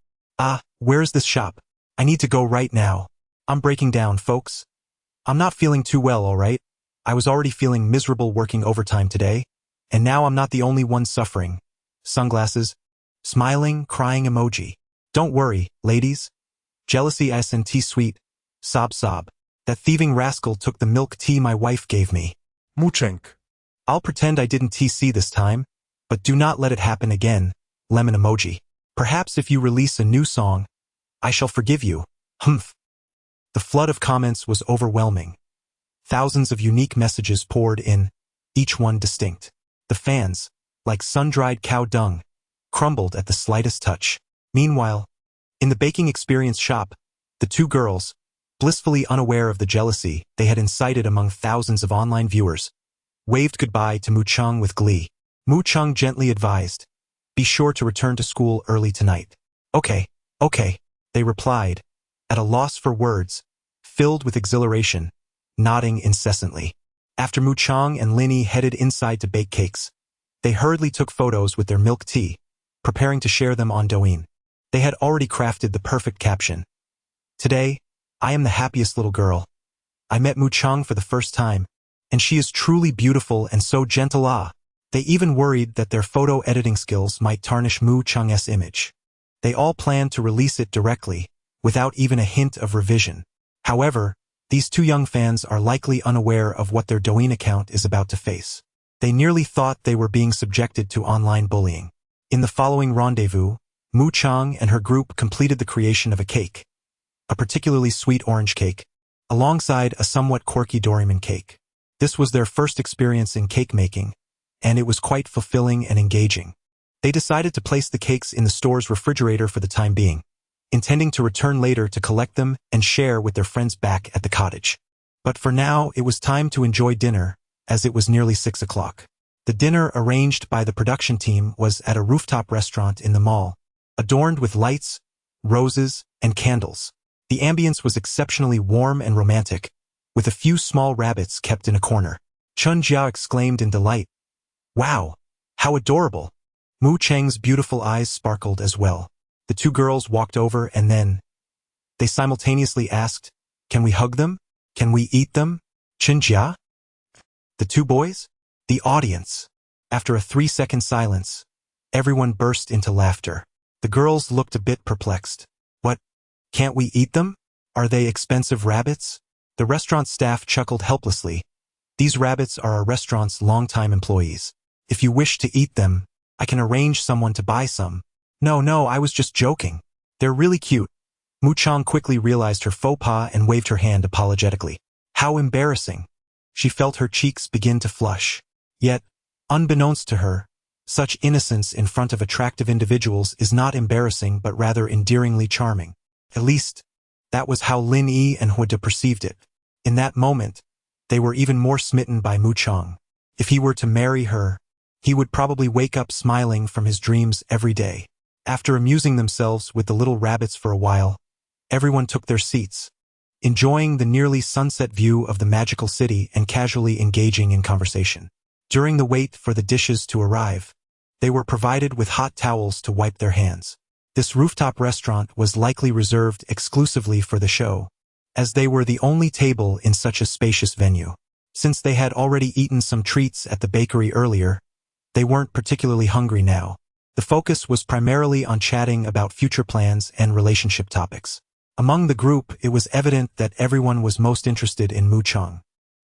Speaker 1: Where's this shop? I need to go right now. I'm breaking down, folks. I'm not feeling too well, alright? I was already feeling miserable working overtime today, and now I'm not the only one suffering. Sunglasses. Smiling, crying emoji. Don't worry, ladies. Jealousy S&T sweet. Sob sob. That thieving rascal took the milk tea my wife gave me.
Speaker 2: Muchenk.
Speaker 1: I'll pretend I didn't TC this time, but do not let it happen again. Lemon emoji. Perhaps if you release a new song, I shall forgive you. Humph. The flood of comments was overwhelming. Thousands of unique messages poured in, each one distinct. The fans, like sun-dried cow dung, crumbled at the slightest touch. Meanwhile, in the baking experience shop, the two girls, blissfully unaware of the jealousy they had incited among thousands of online viewers, waved goodbye to Mu Chung with glee. Mu Chung gently advised, "Be sure to return to school early tonight." Okay, they replied, at a loss for words, filled with exhilaration, nodding incessantly. After Mu Chung and Linny headed inside to bake cakes, they hurriedly took photos with their milk tea, preparing to share them on Douyin. They had already crafted the perfect caption. "Today, I am the happiest little girl. I met Mu Chung for the first time, and she is truly beautiful and so gentle. They even worried that their photo editing skills might tarnish Mu Chung's image. They all planned to release it directly, without even a hint of revision. However, these two young fans are likely unaware of what their Douyin account is about to face. They nearly thought they were being subjected to online bullying. In the following rendezvous, Mu Chung and her group completed the creation of a cake, a particularly sweet orange cake, alongside a somewhat quirky Doraemon cake. This was their first experience in cake making, and it was quite fulfilling and engaging. They decided to place the cakes in the store's refrigerator for the time being, intending to return later to collect them and share with their friends back at the cottage. But for now, it was time to enjoy dinner, as it was nearly 6 o'clock. The dinner arranged by the production team was at a rooftop restaurant in the mall, adorned with lights, roses, and candles. The ambience was exceptionally warm and romantic, with a few small rabbits kept in a corner. Chun Jia exclaimed in delight, "Wow, how adorable!" Mu Cheng's beautiful eyes sparkled as well. The two girls walked over and then they simultaneously asked, "Can we hug them? Can we eat them?" Chun Jia? The two boys? The audience. After a 3-second silence, everyone burst into laughter. The girls looked a bit perplexed. What? Can't we eat them? Are they expensive rabbits? The restaurant staff chuckled helplessly. These rabbits are our restaurant's longtime employees. If you wish to eat them, I can arrange someone to buy some. No, I was just joking. They're really cute. Mu Chang quickly realized her faux pas and waved her hand apologetically. How embarrassing. She felt her cheeks begin to flush. Yet, unbeknownst to her, such innocence in front of attractive individuals is not embarrassing but rather endearingly charming. At least, that was how Lin Yi and Huda perceived it. In that moment, they were even more smitten by Mu Chang. If he were to marry her, he would probably wake up smiling from his dreams every day. After amusing themselves with the little rabbits for a while, everyone took their seats, enjoying the nearly sunset view of the magical city and casually engaging in conversation. During the wait for the dishes to arrive, they were provided with hot towels to wipe their hands. This rooftop restaurant was likely reserved exclusively for the show, as they were the only table in such a spacious venue. Since they had already eaten some treats at the bakery earlier, they weren't particularly hungry now. The focus was primarily on chatting about future plans and relationship topics. Among the group, it was evident that everyone was most interested in Mu Chang.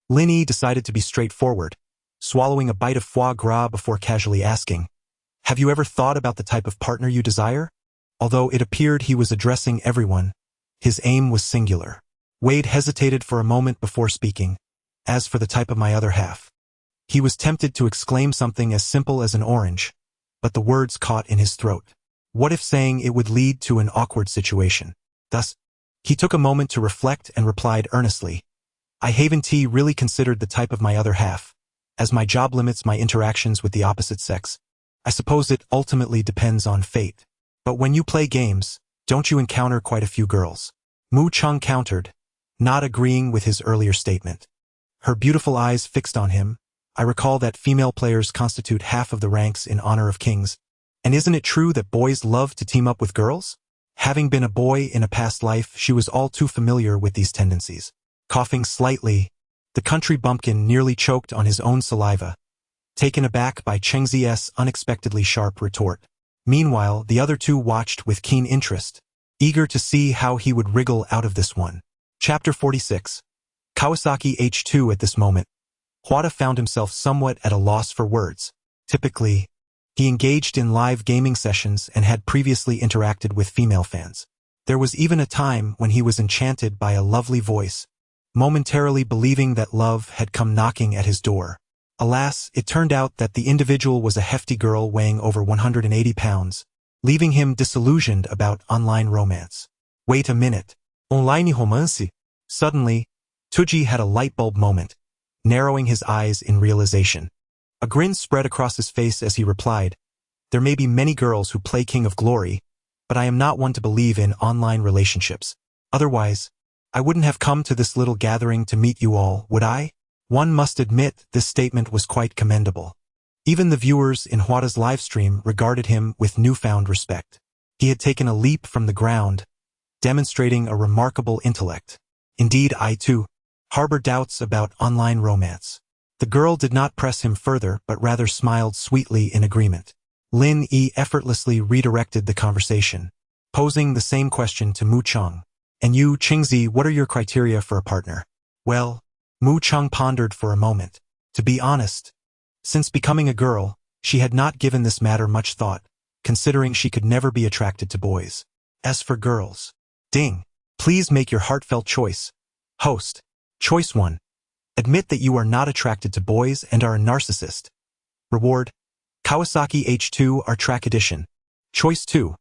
Speaker 1: Lin Yi decided to be straightforward, swallowing a bite of foie gras before casually asking, "Have you ever thought about the type of partner you desire?" Although it appeared he was addressing everyone, his aim was singular. Wade hesitated for a moment before speaking. As for the type of my other half, he was tempted to exclaim something as simple as an orange, but the words caught in his throat. What if saying it would lead to an awkward situation? Thus, he took a moment to reflect and replied earnestly, "I haven't really considered the type of my other half, as my job limits my interactions with the opposite sex. I suppose it ultimately depends on fate. But when you play games, don't you encounter quite a few girls?" Mu Chang countered, not agreeing with his earlier statement. Her beautiful eyes fixed on him. "I recall that female players constitute half of the ranks in honor of kings. And isn't it true that boys love to team up with girls?" Having been a boy in a past life, she was all too familiar with these tendencies. Coughing slightly, the country bumpkin nearly choked on his own saliva, taken aback by Cheng Zi's unexpectedly sharp retort. Meanwhile, the other two watched with keen interest, eager to see how he would wriggle out of this one. Chapter 46. Kawasaki H2. At this moment, Huada found himself somewhat at a loss for words. Typically, he engaged in live gaming sessions and had previously interacted with female fans. There was even a time when he was enchanted by a lovely voice, momentarily believing that love had come knocking at his door. Alas, it turned out that the individual was a hefty girl weighing over 180 pounds, leaving him disillusioned about online romance. Wait a minute. Online romance? Suddenly, Tuji had a light bulb moment, narrowing his eyes in realization. A grin spread across his face as he replied, "There may be many girls who play King of Glory, but I am not one to believe in online relationships. Otherwise, I wouldn't have come to this little gathering to meet you all, would I?" One must admit this statement was quite commendable. Even the viewers in Huada's livestream regarded him with newfound respect. He had taken a leap from the ground, demonstrating a remarkable intellect. Indeed, I too harbor doubts about online romance. The girl did not press him further but rather smiled sweetly in agreement. Lin Yi effortlessly redirected the conversation, posing the same question to Mu Chang. "And you, Qingzi, what are your criteria for a partner?" "Well," Mu Chang pondered for a moment. To be honest, since becoming a girl, she had not given this matter much thought, considering she could never be attracted to boys. As for girls, ding. Please make your heartfelt choice. Host. Choice 1. Admit that you are not attracted to boys and are a narcissist. Reward. Kawasaki H2 R Track Edition. Choice 2.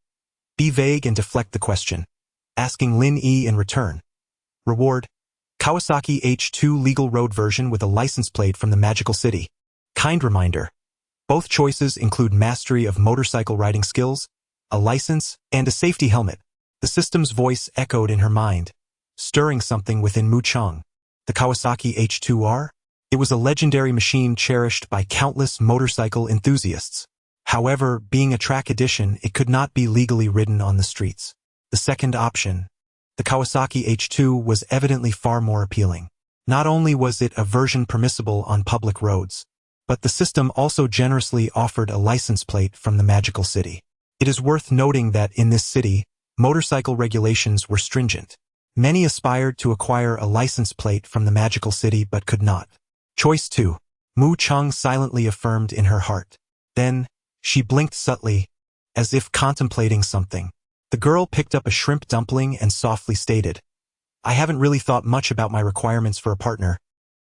Speaker 1: Be vague and deflect the question, asking Lin Yi in return. Reward. Kawasaki H2 Legal Road version with a license plate from the magical city. Kind reminder. Both choices include mastery of motorcycle riding skills, a license, and a safety helmet. The system's voice echoed in her mind, stirring something within Mu Chang. The Kawasaki H2R? It was a legendary machine cherished by countless motorcycle enthusiasts. However, being a track edition, it could not be legally ridden on the streets. The second option, the Kawasaki H2, was evidently far more appealing. Not only was it a version permissible on public roads, but the system also generously offered a license plate from the magical city. It is worth noting that in this city, motorcycle regulations were stringent. Many aspired to acquire a license plate from the magical city but could not. Choice 2. Mu Chang silently affirmed in her heart. Then, she blinked subtly, as if contemplating something. The girl picked up a shrimp dumpling and softly stated, I haven't really thought much about my requirements for a partner,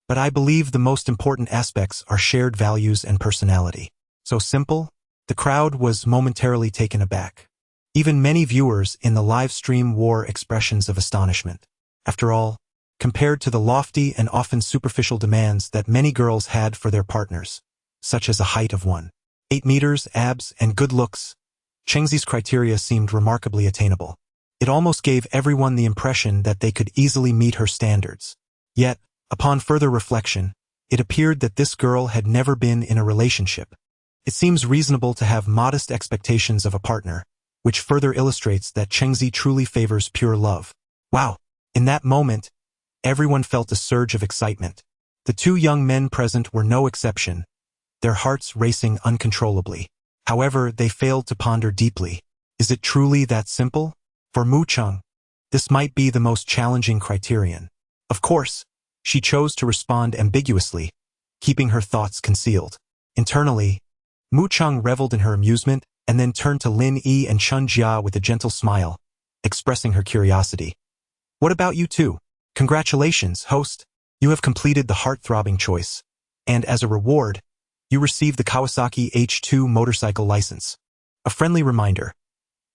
Speaker 1: but I believe the most important aspects are shared values and personality. So simple? The crowd was momentarily taken aback. Even many viewers in the live stream wore expressions of astonishment. After all, compared to the lofty and often superficial demands that many girls had for their partners, such as a height of 1.8 meters, abs, and good looks, Chengxi's criteria seemed remarkably attainable. It almost gave everyone the impression that they could easily meet her standards. Yet, upon further reflection, it appeared that this girl had never been in a relationship. It seems reasonable to have modest expectations of a partner, which further illustrates that Chengxi truly favors pure love. Wow! In that moment, everyone felt a surge of excitement. The two young men present were no exception, their hearts racing uncontrollably. However, they failed to ponder deeply. Is it truly that simple? For Mu Cheng, this might be the most challenging criterion. Of course, she chose to respond ambiguously, keeping her thoughts concealed. Internally, Mu Cheng reveled in her amusement and then turned to Lin Yi and Chun Jia with a gentle smile, expressing her curiosity. What about you two? Congratulations, host. You have completed the heart-throbbing choice, and as a reward, you receive the Kawasaki H2 motorcycle license. A friendly reminder.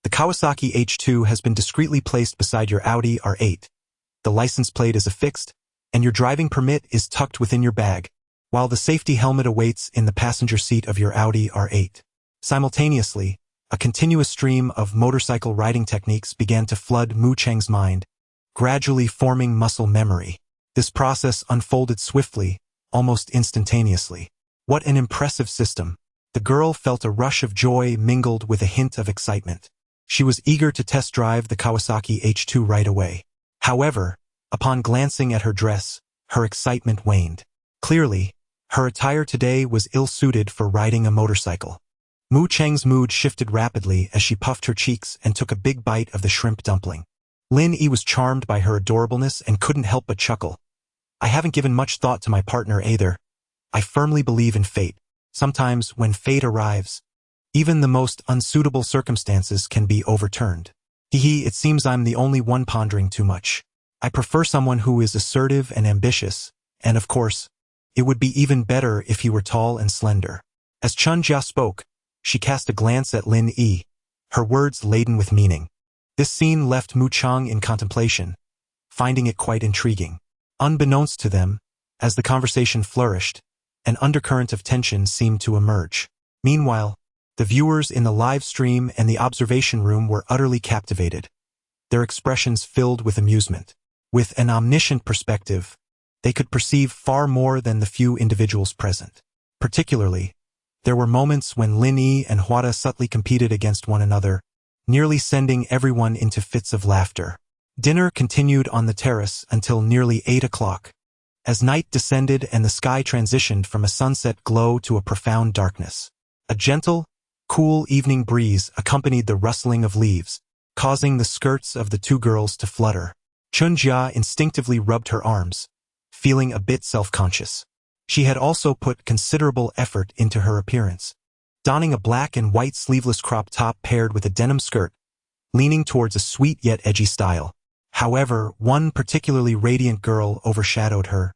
Speaker 1: The Kawasaki H2 has been discreetly placed beside your Audi R8. The license plate is affixed, and your driving permit is tucked within your bag, while the safety helmet awaits in the passenger seat of your Audi R8. Simultaneously, a continuous stream of motorcycle riding techniques began to flood Mu Cheng's mind, gradually forming muscle memory. This process unfolded swiftly, almost instantaneously. What an impressive system! The girl felt a rush of joy mingled with a hint of excitement. She was eager to test drive the Kawasaki H2 right away. However, upon glancing at her dress, her excitement waned. Clearly, her attire today was ill-suited for riding a motorcycle. Mu Cheng's mood shifted rapidly as she puffed her cheeks and took a big bite of the shrimp dumpling. Lin Yi was charmed by her adorableness and couldn't help but chuckle. I haven't given much thought to my partner either. I firmly believe in fate. Sometimes, when fate arrives, even the most unsuitable circumstances can be overturned. It seems I'm the only one pondering too much. I prefer someone who is assertive and ambitious, and of course, it would be even better if he were tall and slender. As Chun Jia spoke, she cast a glance at Lin Yi, her words laden with meaning. This scene left Mu Cheng in contemplation, finding it quite intriguing. Unbeknownst to them, as the conversation flourished, an undercurrent of tension seemed to emerge. Meanwhile, the viewers in the live stream and the observation room were utterly captivated, their expressions filled with amusement. With an omniscient perspective, they could perceive far more than the few individuals present. Particularly, there were moments when Lin Yi and Huada subtly competed against one another, nearly sending everyone into fits of laughter. Dinner continued on the terrace until nearly 8 o'clock. As night descended and the sky transitioned from a sunset glow to a profound darkness, a gentle, cool evening breeze accompanied the rustling of leaves, causing the skirts of the two girls to flutter. Chun Jia instinctively rubbed her arms, feeling a bit self-conscious. She had also put considerable effort into her appearance, donning a black and white sleeveless crop top paired with a denim skirt, leaning towards a sweet yet edgy style. However, one particularly radiant girl overshadowed her,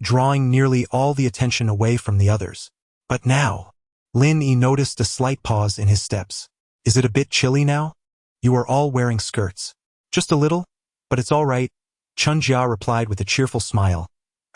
Speaker 1: drawing nearly all the attention away from the others. But now, Lin Yi noticed a slight pause in his steps. Is it a bit chilly now? You are all wearing skirts. Just a little, but it's all right, Chun Jia replied with a cheerful smile,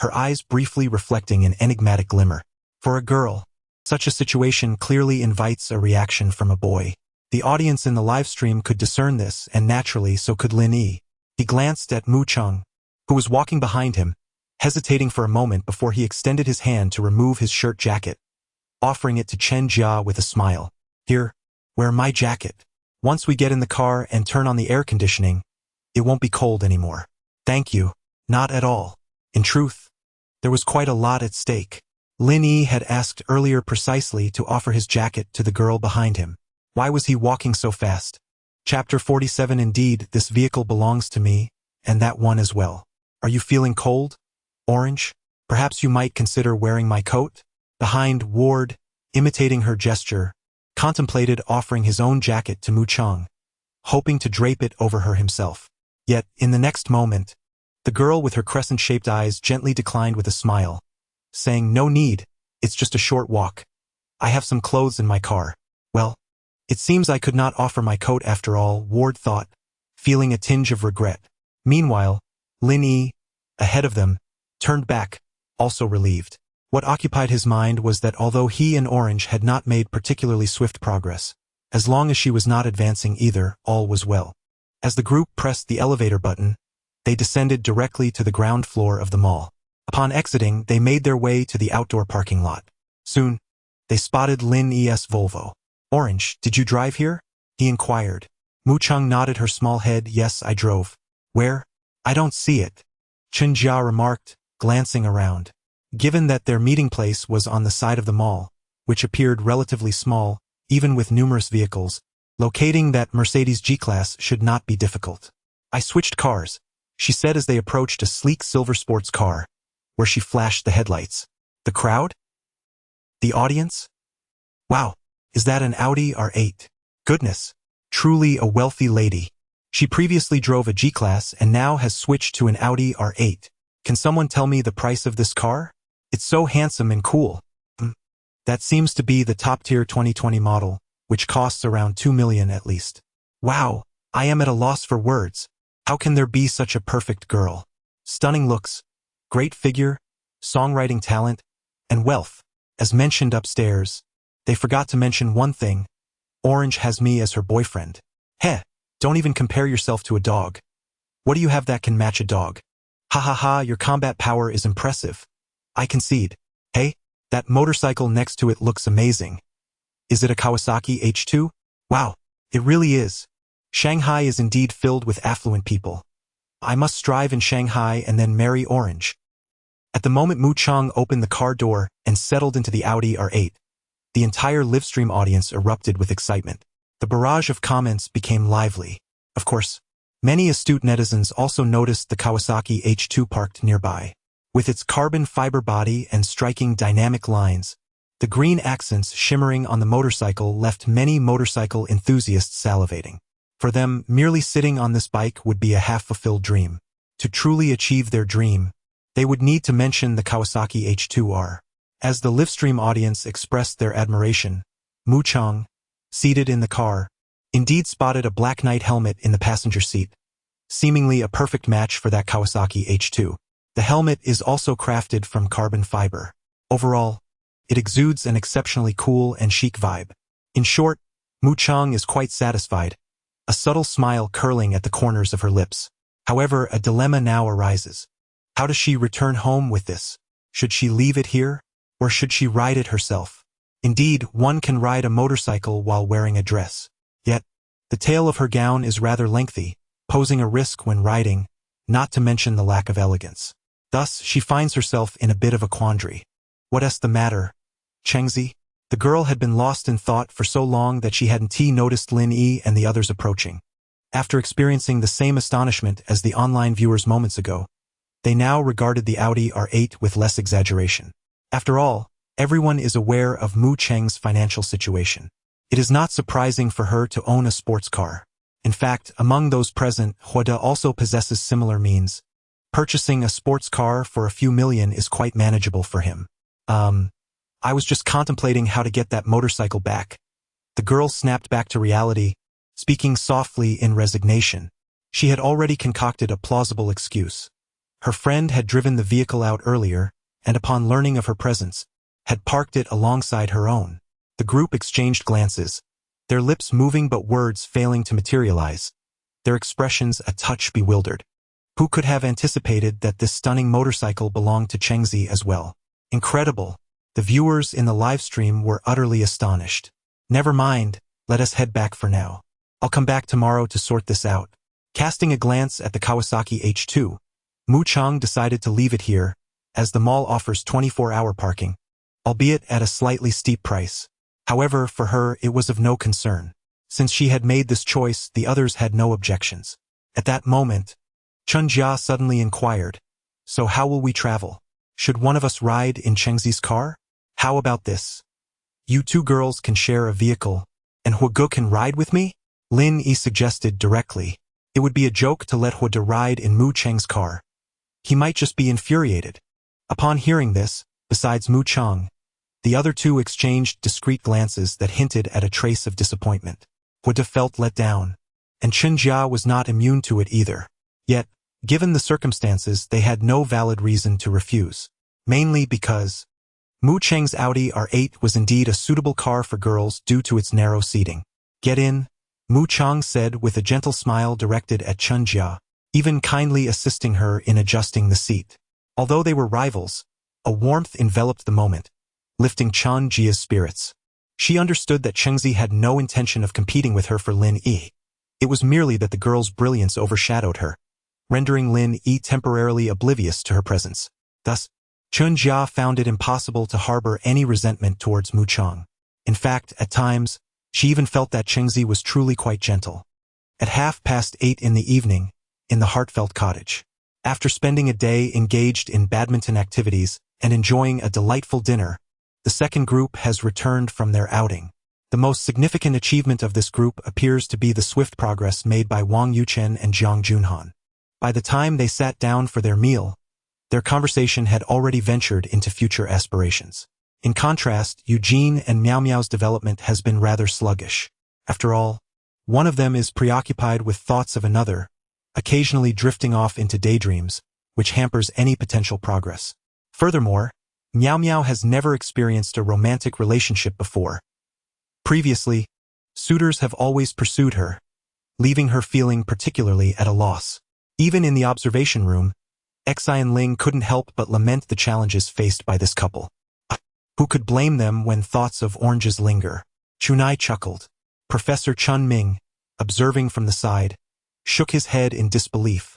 Speaker 1: her eyes briefly reflecting an enigmatic glimmer. For a girl, such a situation clearly invites a reaction from a boy. The audience in the live stream could discern this, and naturally so could Lin Yi. He glanced at Mu Cheng, who was walking behind him, hesitating for a moment before he extended his hand to remove his shirt jacket, offering it to Chen Jia with a smile. Here, wear my jacket. Once we get in the car and turn on the air conditioning, it won't be cold anymore. Thank you. Not at all. In truth, there was quite a lot at stake. Lin Yi had asked earlier precisely to offer his jacket to the girl behind him. Why was he walking so fast? Chapter 47. Indeed, this vehicle belongs to me, and that one as well. Are you feeling cold? Orange? Perhaps you might consider wearing my coat? Behind Ward, imitating her gesture, contemplated offering his own jacket to Mu Cheng, hoping to drape it over her himself. Yet, in the next moment, the girl with her crescent-shaped eyes gently declined with a smile, saying, "No need, it's just a short walk. I have some clothes in my car." Well, it seems I could not offer my coat after all, Ward thought, feeling a tinge of regret. Meanwhile, Lin Yi, ahead of them, turned back, also relieved. What occupied his mind was that although he and Orange had not made particularly swift progress, as long as she was not advancing either, all was well. As the group pressed the elevator button, they descended directly to the ground floor of the mall. Upon exiting, they made their way to the outdoor parking lot. Soon, they spotted Lin Yi's Volvo. "Orange, did you drive here?" he inquired. Mu Cheng nodded her small head. "Yes, I drove." "Where?" "I don't see it," Chen Jia remarked, glancing around. Given that their meeting place was on the side of the mall, which appeared relatively small, even with numerous vehicles, locating that Mercedes G-Class should not be difficult. "I switched cars," she said as they approached a sleek silver sports car, where she flashed the headlights. "The crowd? The audience? Wow, is that an Audi R8? Goodness, truly a wealthy lady. She previously drove a G-Class and now has switched to an Audi R8. Can someone tell me the price of this car? It's so handsome and cool." That seems to be the top-tier 2020 model, which costs around 2 million at least. "Wow, I am at a loss for words. How can there be such a perfect girl? Stunning looks, great figure, songwriting talent, and wealth." As mentioned upstairs, they forgot to mention one thing. Orange has me as her boyfriend. Heh, don't even compare yourself to a dog. What do you have that can match a dog? Ha ha ha, your combat power is impressive. I concede. Hey, that motorcycle next to it looks amazing. Is it a Kawasaki H2? Wow, it really is. Shanghai is indeed filled with affluent people. I must strive in Shanghai and then marry Orange. At the moment Mu Cheng opened the car door and settled into the Audi R8, the entire livestream audience erupted with excitement. The barrage of comments became lively. Of course, many astute netizens also noticed the Kawasaki H2 parked nearby. With its carbon fiber body and striking dynamic lines, the green accents shimmering on the motorcycle left many motorcycle enthusiasts salivating. For them, merely sitting on this bike would be a half-fulfilled dream. To truly achieve their dream, they would need to mention the Kawasaki H2R. As the livestream audience expressed their admiration, Mu Cheng, seated in the car, indeed spotted a Black Knight helmet in the passenger seat, seemingly a perfect match for that Kawasaki H2. The helmet is also crafted from carbon fiber. Overall, it exudes an exceptionally cool and chic vibe. In short, Mu Cheng is quite satisfied, a subtle smile curling at the corners of her lips. However, a dilemma now arises. How does she return home with this? Should she leave it here, or should she ride it herself? Indeed, one can ride a motorcycle while wearing a dress. Yet, the tail of her gown is rather lengthy, posing a risk when riding, not to mention the lack of elegance. Thus, she finds herself in a bit of a quandary. What's the matter, Chengzi? The girl had been lost in thought for so long that she hadn't noticed Lin Yi and the others approaching. After experiencing the same astonishment as the online viewers moments ago, they now regarded the Audi R8 with less exaggeration. After all, everyone is aware of Mu Cheng's financial situation. It is not surprising for her to own a sports car. In fact, among those present, Huada also possesses similar means. Purchasing a sports car for a few million is quite manageable for him. I was just contemplating how to get that motorcycle back. The girl snapped back to reality, speaking softly in resignation. She had already concocted a plausible excuse. Her friend had driven the vehicle out earlier, and upon learning of her presence, had parked it alongside her own. The group exchanged glances, their lips moving but words failing to materialize, their expressions a touch bewildered. Who could have anticipated that this stunning motorcycle belonged to Chengzi as well? Incredible! The viewers in the live stream were utterly astonished. Never mind, let us head back for now. I'll come back tomorrow to sort this out. Casting a glance at the Kawasaki H2, Mu Cheng decided to leave it here, as the mall offers 24-hour parking, albeit at a slightly steep price. However, for her it was of no concern. Since she had made this choice, the others had no objections. At that moment, Chen Jia suddenly inquired, "So how will we travel? Should one of us ride in Chengzi's car? How about this? You two girls can share a vehicle, and Huagu can ride with me?" Lin Yi suggested directly. It would be a joke to let Hua De ride in Mu Cheng's car. He might just be infuriated. Upon hearing this, besides Mu Cheng, the other two exchanged discreet glances that hinted at a trace of disappointment. Hua De felt let down, and Chen Jia was not immune to it either. Yet, given the circumstances, they had no valid reason to refuse. Mainly because Mu Cheng's Audi R8 was indeed a suitable car for girls due to its narrow seating. Get in, Mu Cheng said with a gentle smile directed at Chen Jia, even kindly assisting her in adjusting the seat. Although they were rivals, a warmth enveloped the moment, lifting Chen Jia's spirits. She understood that Chengzi had no intention of competing with her for Lin Yi. It was merely that the girl's brilliance overshadowed her, rendering Lin Yi temporarily oblivious to her presence. Thus, Chen Jia found it impossible to harbor any resentment towards Mu Cheng. In fact, at times, she even felt that Chengzi was truly quite gentle. At 8:30 in the evening, in the heartfelt cottage, after spending a day engaged in badminton activities and enjoying a delightful dinner, the second group has returned from their outing. The most significant achievement of this group appears to be the swift progress made by Wang Yuchen and Jiang Junhan. By the time they sat down for their meal, their conversation had already ventured into future aspirations. In contrast, Eugene and Miao Miao's development has been rather sluggish. After all, one of them is preoccupied with thoughts of another, occasionally drifting off into daydreams, which hampers any potential progress. Furthermore, Miao Miao has never experienced a romantic relationship before. Previously, suitors have always pursued her, leaving her feeling particularly at a loss. Even in the observation room, Xian Ling couldn't help but lament the challenges faced by this couple. Who could blame them when thoughts of oranges linger? Chunai chuckled. Professor Chun Ming, observing from the side, shook his head in disbelief.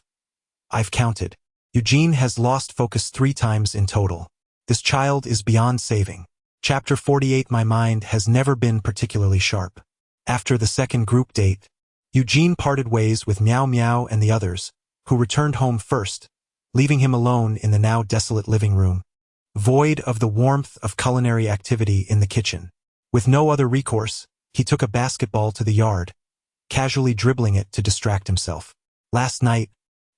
Speaker 1: I've counted. Eugene has lost focus 3 times in total. This child is beyond saving. Chapter 48. My mind has never been particularly sharp. After the second group date, Eugene parted ways with Miao Miao and the others, who returned home first, leaving him alone in the now desolate living room, void of the warmth of culinary activity in the kitchen. With no other recourse, he took a basketball to the yard, casually dribbling it to distract himself. Last night,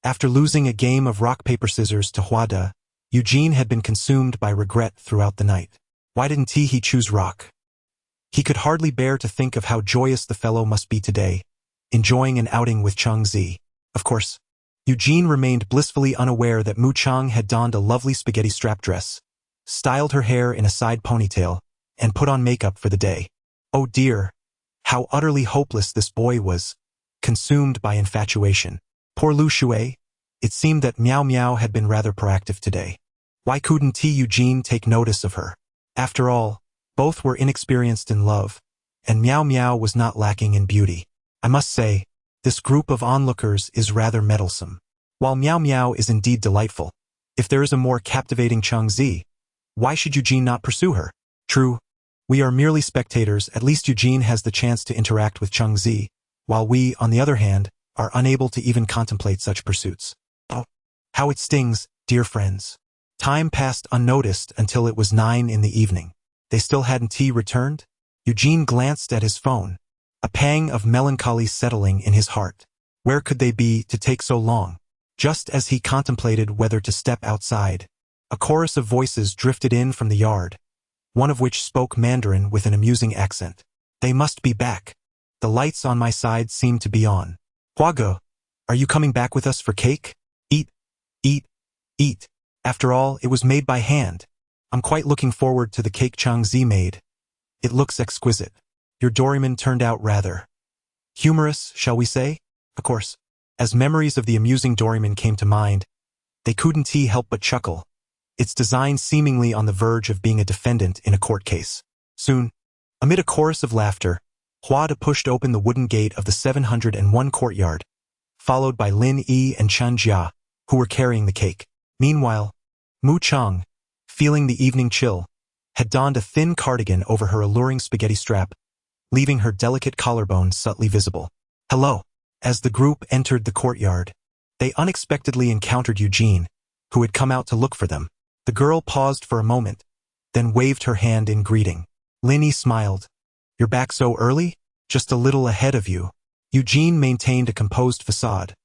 Speaker 1: after losing a game of rock-paper-scissors to Hua De, Eugene had been consumed by regret throughout the night. Why didn't he choose rock? He could hardly bear to think of how joyous the fellow must be today, enjoying an outing with Chengzi. Of course, Eugene remained blissfully unaware that Mu Cheng had donned a lovely spaghetti strap dress, styled her hair in a side ponytail, and put on makeup for the day. Oh dear, how utterly hopeless this boy was, consumed by infatuation. Poor Lu Shui, it seemed that Miao Miao had been rather proactive today. Why couldn't Eugene take notice of her? After all, both were inexperienced in love, and Miao Miao was not lacking in beauty. I must say, this group of onlookers is rather meddlesome. While Miao Miao is indeed delightful, if there is a more captivating Chengzi, why should Eugene not pursue her? True, we are merely spectators. At least Eugene has the chance to interact with Chengzi, while we, on the other hand, are unable to even contemplate such pursuits. Oh, how it stings, dear friends. Time passed unnoticed until it was 9 in the evening. They still hadn't returned? Eugene glanced at his phone, a pang of melancholy settling in his heart. Where could they be to take so long? Just as he contemplated whether to step outside, a chorus of voices drifted in from the yard, one of which spoke Mandarin with an amusing accent. They must be back. The lights on my side seem to be on. Huago, are you coming back with us for cake? Eat, eat, eat. After all, it was made by hand. I'm quite looking forward to the cake Changzi made. It looks exquisite. Your Doraemon turned out rather humorous, shall we say? Of course, as memories of the amusing Doraemon came to mind, they couldn't help but chuckle, its design seemingly on the verge of being a defendant in a court case. Soon, amid a chorus of laughter, Hua De pushed open the wooden gate of the 701 courtyard, followed by Lin Yi and Chen Jia, who were carrying the cake. Meanwhile, Mu Cheng, feeling the evening chill, had donned a thin cardigan over her alluring spaghetti strap, leaving her delicate collarbone subtly visible. Hello. As the group entered the courtyard, they unexpectedly encountered Eugene, who had come out to look for them. The girl paused for a moment, then waved her hand in greeting. Linny smiled. You're back so early? Just a little ahead of you. Eugene maintained a composed facade,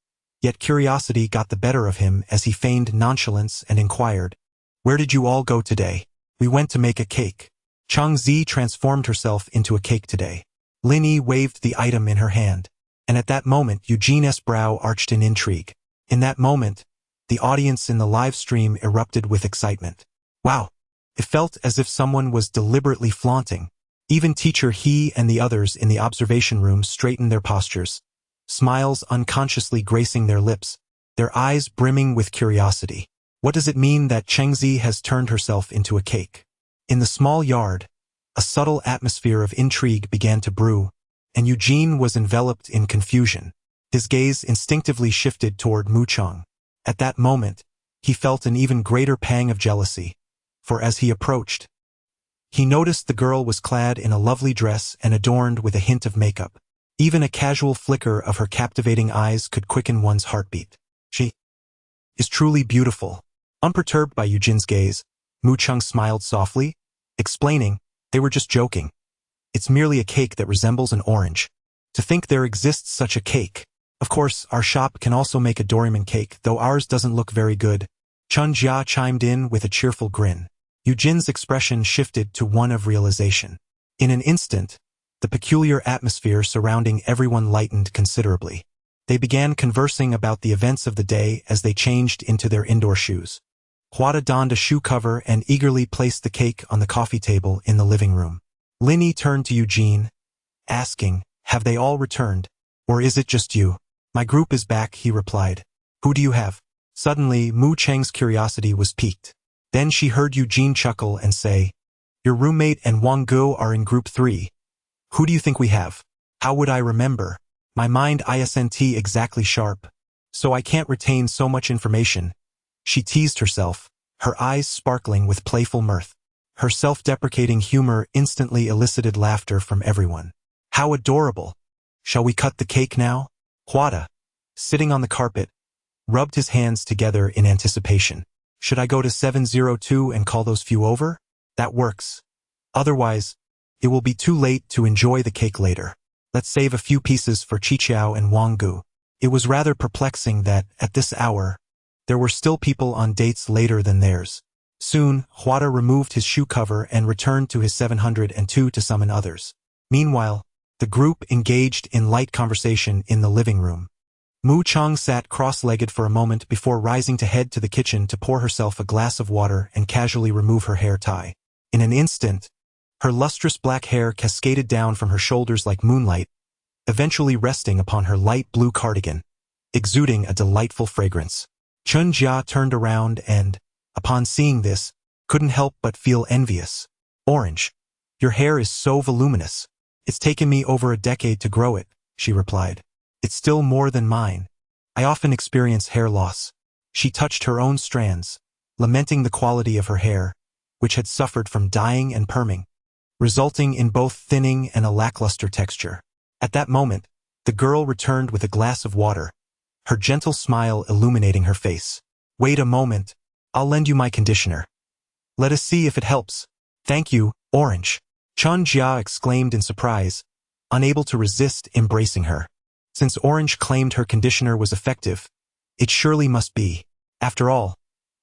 Speaker 1: yet curiosity got the better of him as he feigned nonchalance and inquired, "Where did you all go today?" "We went to make a cake." Chang Zi transformed herself into a cake today. Lin Yi waved the item in her hand, and at that moment Eugene's brow arched in intrigue. In that moment, the audience in the live stream erupted with excitement. Wow! It felt as if someone was deliberately flaunting. Even teacher He and the others in the observation room straightened their postures, smiles unconsciously gracing their lips, their eyes brimming with curiosity. What does it mean that Chengzi has turned herself into a cake? In the small yard, a subtle atmosphere of intrigue began to brew, and Eugene was enveloped in confusion. His gaze instinctively shifted toward Mu Chang. At that moment, he felt an even greater pang of jealousy, for as he approached, he noticed the girl was clad in a lovely dress and adorned with a hint of makeup. Even a casual flicker of her captivating eyes could quicken one's heartbeat. She is truly beautiful. Unperturbed by Eugene's gaze, Mu Chang smiled softly, explaining, "They were just joking. It's merely a cake that resembles an orange. To think there exists such a cake. Of course, our shop can also make a Doraemon cake, though ours doesn't look very good." Chun Jia chimed in with a cheerful grin. Eugene's expression shifted to one of realization. In an instant, the peculiar atmosphere surrounding everyone lightened considerably. They began conversing about the events of the day as they changed into their indoor shoes. Huada donned a shoe cover and eagerly placed the cake on the coffee table in the living room. Lin Yi turned to Eugene, asking, "Have they all returned? Or is it just you?" "My group is back," he replied. "Who do you have?" Suddenly, Mu Cheng's curiosity was piqued. Then she heard Eugene chuckle and say, "Your roommate and Wang Guo are in group 3. Who do you think we have?" "How would I remember? My mind isn't exactly sharp, so I can't retain so much information." She teased herself, her eyes sparkling with playful mirth. Her self-deprecating humor instantly elicited laughter from everyone. "How adorable! Shall we cut the cake now?" Huada, sitting on the carpet, rubbed his hands together in anticipation. "Should I go to 702 and call those few over?" "That works. Otherwise, it will be too late to enjoy the cake later. Let's save a few pieces for Qiqiao and Wang Gu." It was rather perplexing that, at this hour, there were still people on dates later than theirs. Soon, Huada removed his shoe cover and returned to his 702 to summon others. Meanwhile, the group engaged in light conversation in the living room. Mu Chang sat cross-legged for a moment before rising to head to the kitchen to pour herself a glass of water and casually remove her hair tie. In an instant, her lustrous black hair cascaded down from her shoulders like moonlight, eventually resting upon her light blue cardigan, exuding a delightful fragrance. Chun Jia turned around and, upon seeing this, couldn't help but feel envious. "Orange, your hair is so voluminous. It's taken me over a decade to grow it," she replied. "It's still more than mine. I often experience hair loss." She touched her own strands, lamenting the quality of her hair, which had suffered from dyeing and perming, resulting in both thinning and a lackluster texture. At that moment, the girl returned with a glass of water, her gentle smile illuminating her face. "Wait a moment, I'll lend you my conditioner. Let us see if it helps." "Thank you, Orange." Chun Jia exclaimed in surprise, unable to resist embracing her. Since Orange claimed her conditioner was effective, it surely must be. After all,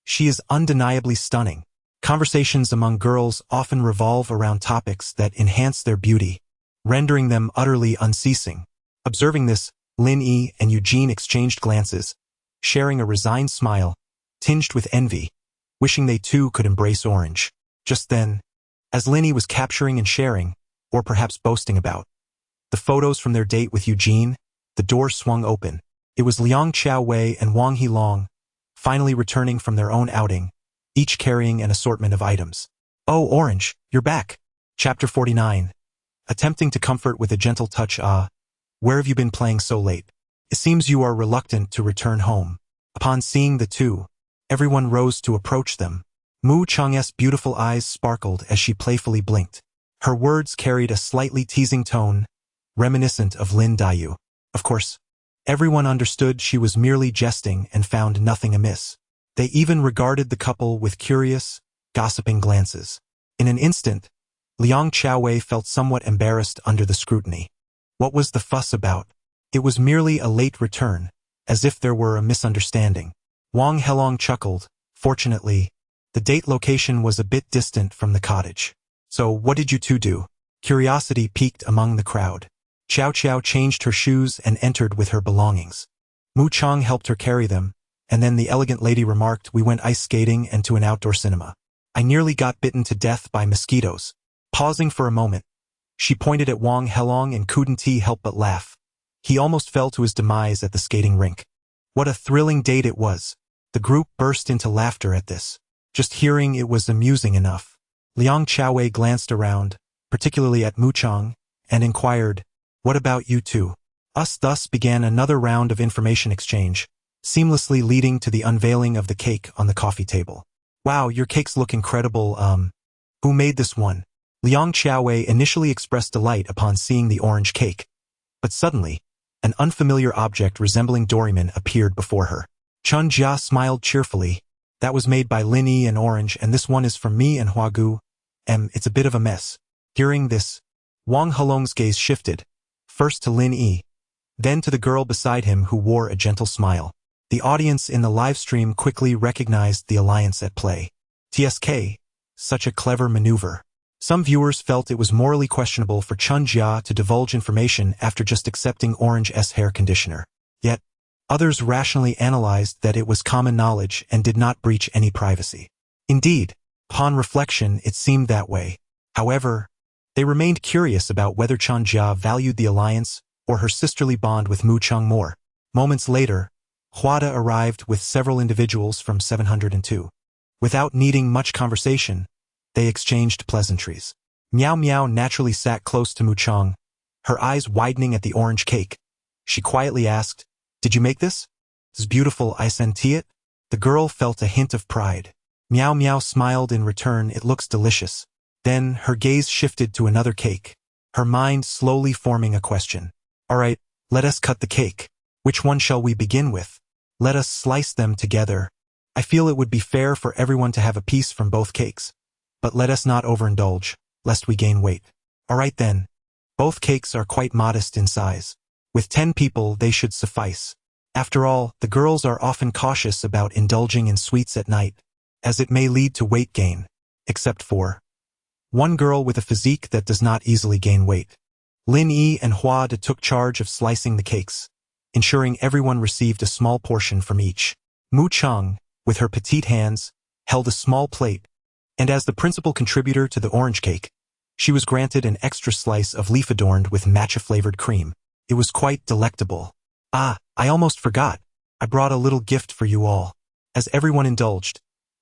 Speaker 1: she is undeniably stunning. Conversations among girls often revolve around topics that enhance their beauty, rendering them utterly unceasing. Observing this, Lin Yi and Eugene exchanged glances, sharing a resigned smile, tinged with envy, wishing they too could embrace Orange. Just then, as Lin Yi was capturing and sharing, or perhaps boasting about, the photos from their date with Eugene, the door swung open. It was Liang Qiaowei and Wang Hilong, finally returning from their own outing, each carrying an assortment of items. "Oh, Orange, you're back." Chapter 49. Attempting to comfort with a gentle touch. Where have you been playing so late? It seems you are reluctant to return home." Upon seeing the two, everyone rose to approach them. Mu Chang's beautiful eyes sparkled as she playfully blinked. Her words carried a slightly teasing tone, reminiscent of Lin Dayu. Of course, everyone understood she was merely jesting and found nothing amiss. They even regarded the couple with curious, gossiping glances. In an instant, Liang Qiaowei felt somewhat embarrassed under the scrutiny. What was the fuss about? It was merely a late return, as if there were a misunderstanding. Wang Helong chuckled. Fortunately, the date location was a bit distant from the cottage. So what did you two do? Curiosity peaked among the crowd. Xiao Xiao changed her shoes and entered with her belongings. Mu Chang helped her carry them, and then the elegant lady remarked, we went ice skating and to an outdoor cinema. I nearly got bitten to death by mosquitoes. Pausing for a moment, she pointed at Wang Helong and couldn't help but laugh. He almost fell to his demise at the skating rink. What a thrilling date it was. The group burst into laughter at this. Just hearing it was amusing enough. Liang Chaowei glanced around, particularly at Mu Chang, and inquired, what about you two? Thus began another round of information exchange, seamlessly leading to the unveiling of the cake on the coffee table. Wow, your cakes look incredible, Who made this one? Liang Chaowei initially expressed delight upon seeing the orange cake. But suddenly, an unfamiliar object resembling Doraemon appeared before her. Chun Jia smiled cheerfully. That was made by Lin Yi and Orange, and this one is from me and Huagu. It's a bit of a mess. Hearing this, Wang Helong's gaze shifted, first to Lin Yi, then to the girl beside him who wore a gentle smile. The audience in the live stream quickly recognized the alliance at play. TSK, such a clever maneuver. Some viewers felt it was morally questionable for Chun Jia to divulge information after just accepting Orange's hair conditioner. Yet, others rationally analyzed that it was common knowledge and did not breach any privacy. Indeed, upon reflection, it seemed that way. However, they remained curious about whether Chun Jia valued the alliance or her sisterly bond with Mu Chang more. Moments later, Huada arrived with several individuals from 702. Without needing much conversation, they exchanged pleasantries. Miao Miao naturally sat close to Mu Chang, her eyes widening at the orange cake. She quietly asked, did you make this? It's beautiful, I sent it? The girl felt a hint of pride. Miao Miao smiled in return, it looks delicious. Then her gaze shifted to another cake, her mind slowly forming a question. All right, let us cut the cake. Which one shall we begin with? Let us slice them together. I feel it would be fair for everyone to have a piece from both cakes. But let us not overindulge, lest we gain weight. All right then. Both cakes are quite modest in size. With 10 people they should suffice. After all, the girls are often cautious about indulging in sweets at night, as it may lead to weight gain. Except for one girl with a physique that does not easily gain weight. Lin Yi and Hua De took charge of slicing the cakes, ensuring everyone received a small portion from each. Mu Chang, with her petite hands, held a small plate, and as the principal contributor to the orange cake, she was granted an extra slice of leaf adorned with matcha-flavored cream. It was quite delectable. Ah, I almost forgot. I brought a little gift for you all. As everyone indulged,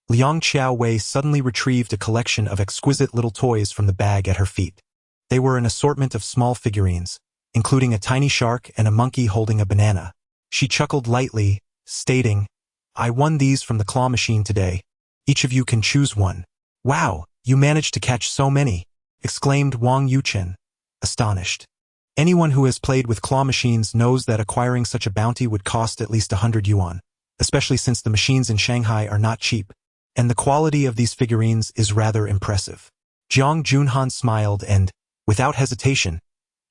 Speaker 1: Liang Chaowei suddenly retrieved a collection of exquisite little toys from the bag at her feet. They were an assortment of small figurines, including a tiny shark and a monkey holding a banana. She chuckled lightly, stating, I won these from the claw machine today. Each of you can choose one. Wow, you managed to catch so many, exclaimed Wang Yuchen, astonished. Anyone who has played with claw machines knows that acquiring such a bounty would cost at least 100 yuan, especially since the machines in Shanghai are not cheap, and the quality of these figurines is rather impressive. Jiang Junhan smiled and, without hesitation,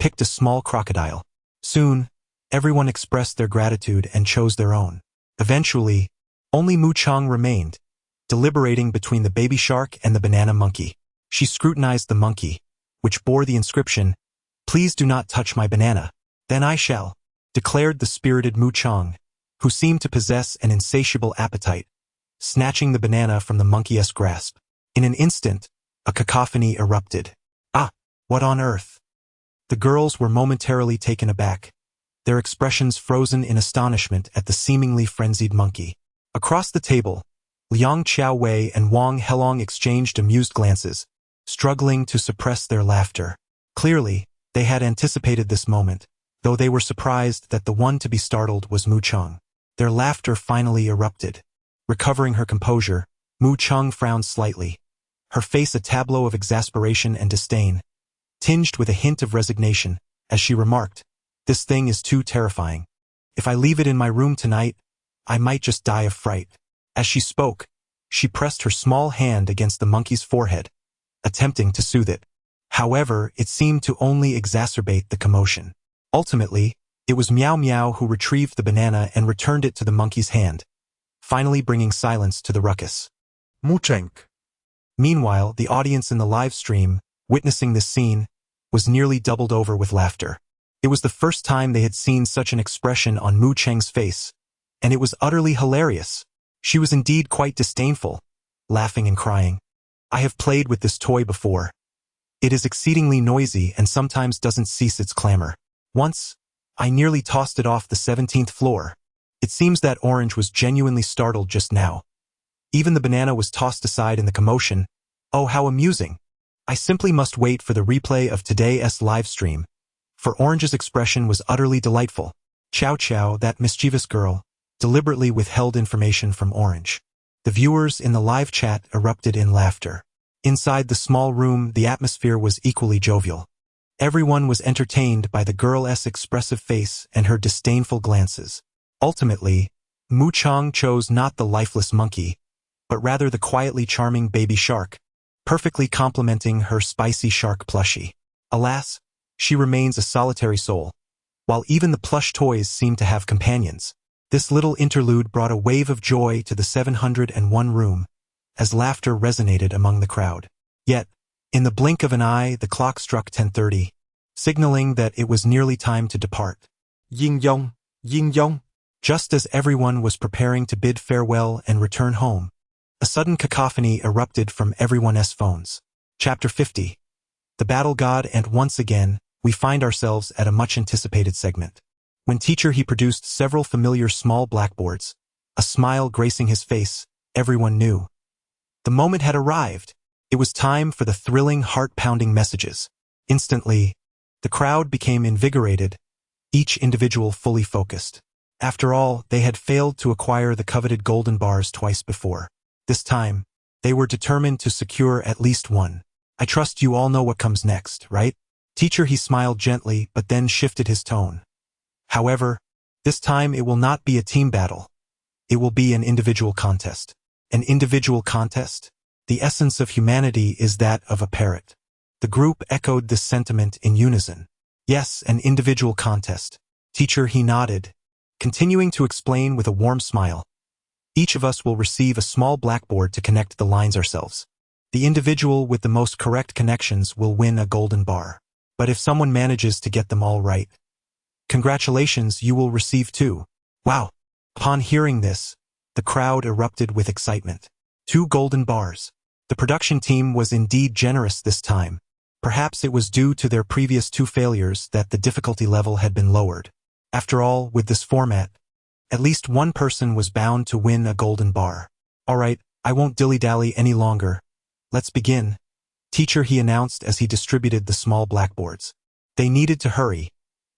Speaker 1: picked a small crocodile. Soon, everyone expressed their gratitude and chose their own. Eventually, only Mu Chang remained, deliberating between the baby shark and the banana monkey. She scrutinized the monkey, which bore the inscription, Please do not touch my banana. Then I shall, declared the spirited Mu Chang, who seemed to possess an insatiable appetite, snatching the banana from the monkey's grasp. In an instant, a cacophony erupted. Ah, what on earth? The girls were momentarily taken aback, their expressions frozen in astonishment at the seemingly frenzied monkey. Across the table, Liang Chaowei and Wang Helong exchanged amused glances, struggling to suppress their laughter. Clearly, they had anticipated this moment, though they were surprised that the one to be startled was Mu Chang. Their laughter finally erupted. Recovering her composure, Mu Chang frowned slightly, her face a tableau of exasperation and disdain, tinged with a hint of resignation, as she remarked, This thing is too terrifying. If I leave it in my room tonight, I might just die of fright. As she spoke, she pressed her small hand against the monkey's forehead, attempting to soothe it. However, it seemed to only exacerbate the commotion. Ultimately, It was Meow Meow who retrieved the banana and returned it to the monkey's hand, finally bringing silence to the ruckus.
Speaker 2: Mucheng.
Speaker 1: Meanwhile, the audience in the live stream, witnessing this scene, was nearly doubled over with laughter. It was the first time they had seen such an expression on Mu Cheng's face, and it was utterly hilarious. She was indeed quite disdainful, laughing and crying. I have played with this toy before. It is exceedingly noisy and sometimes doesn't cease its clamor. Once, I nearly tossed it off the 17th floor. It seems that Orange was genuinely startled just now. Even the banana was tossed aside in the commotion. Oh, how amusing. I simply must wait for the replay of today's live stream, for Orange's expression was utterly delightful. Chow Chow, that mischievous girl, deliberately withheld information from Orange. The viewers in the live chat erupted in laughter. Inside the small room, the atmosphere was equally jovial. Everyone was entertained by the girl's expressive face and her disdainful glances. Ultimately, Mu Chang chose not the lifeless monkey, but rather the quietly charming baby shark, perfectly complementing her spicy shark plushie. Alas, she remains a solitary soul, while even the plush toys seem to have companions. This little interlude brought a wave of joy to the 701 room, as laughter resonated among the crowd. Yet, in the blink of an eye, the clock struck 10:30, signaling that it was nearly time to depart.
Speaker 2: Yin Yong, Yin Yong.
Speaker 1: Just as everyone was preparing to bid farewell and return home, a sudden cacophony erupted from everyone's phones. Chapter 50. The Battle God, and once again, we find ourselves at a much-anticipated segment. When teacher he produced several familiar small blackboards, a smile gracing his face, everyone knew. The moment had arrived. It was time for the thrilling, heart-pounding messages. Instantly, the crowd became invigorated, each individual fully focused. After all, they had failed to acquire the coveted golden bars twice before. This time, they were determined to secure at least one. I trust you all know what comes next, right? Teacher he smiled gently, but then shifted his tone. However, this time it will not be a team battle. It will be an individual contest. An individual contest? The essence of humanity is that of a parrot. The group echoed this sentiment in unison. Yes, an individual contest. Teacher he nodded, continuing to explain with a warm smile. Each of us will receive a small blackboard to connect the lines ourselves. The individual with the most correct connections will win a golden bar. But if someone manages to get them all right, congratulations, you will receive two. Wow! Upon hearing this, the crowd erupted with excitement. 2 golden bars. The production team was indeed generous this time. Perhaps it was due to their previous 2 failures that the difficulty level had been lowered. After all, with this format, at least one person was bound to win a golden bar. Alright, I won't dilly-dally any longer. Let's begin. Teacher he announced as he distributed the small blackboards. They needed to hurry.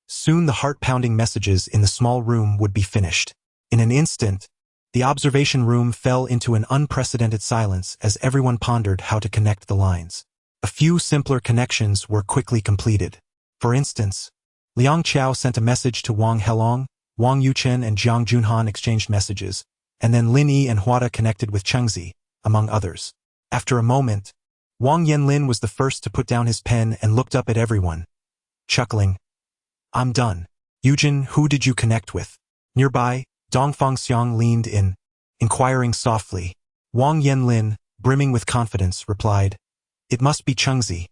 Speaker 1: Soon the heart-pounding messages in the small room would be finished. In an instant, the observation room fell into an unprecedented silence as everyone pondered how to connect the lines. A few simpler connections were quickly completed. For instance, Liang Qiao sent a message to Wang Helong, Wang Yuchen and Jiang Junhan exchanged messages, and then Lin Yi and Huada connected with Chengzi, among others. After a moment, Wang Yanlin was the first to put down his pen and looked up at everyone, chuckling. I'm done. Yujin, who did you connect with? Nearby, Dong Fangxiang leaned in, inquiring softly. Wang Yanlin, brimming with confidence, replied, It must be Chengzi.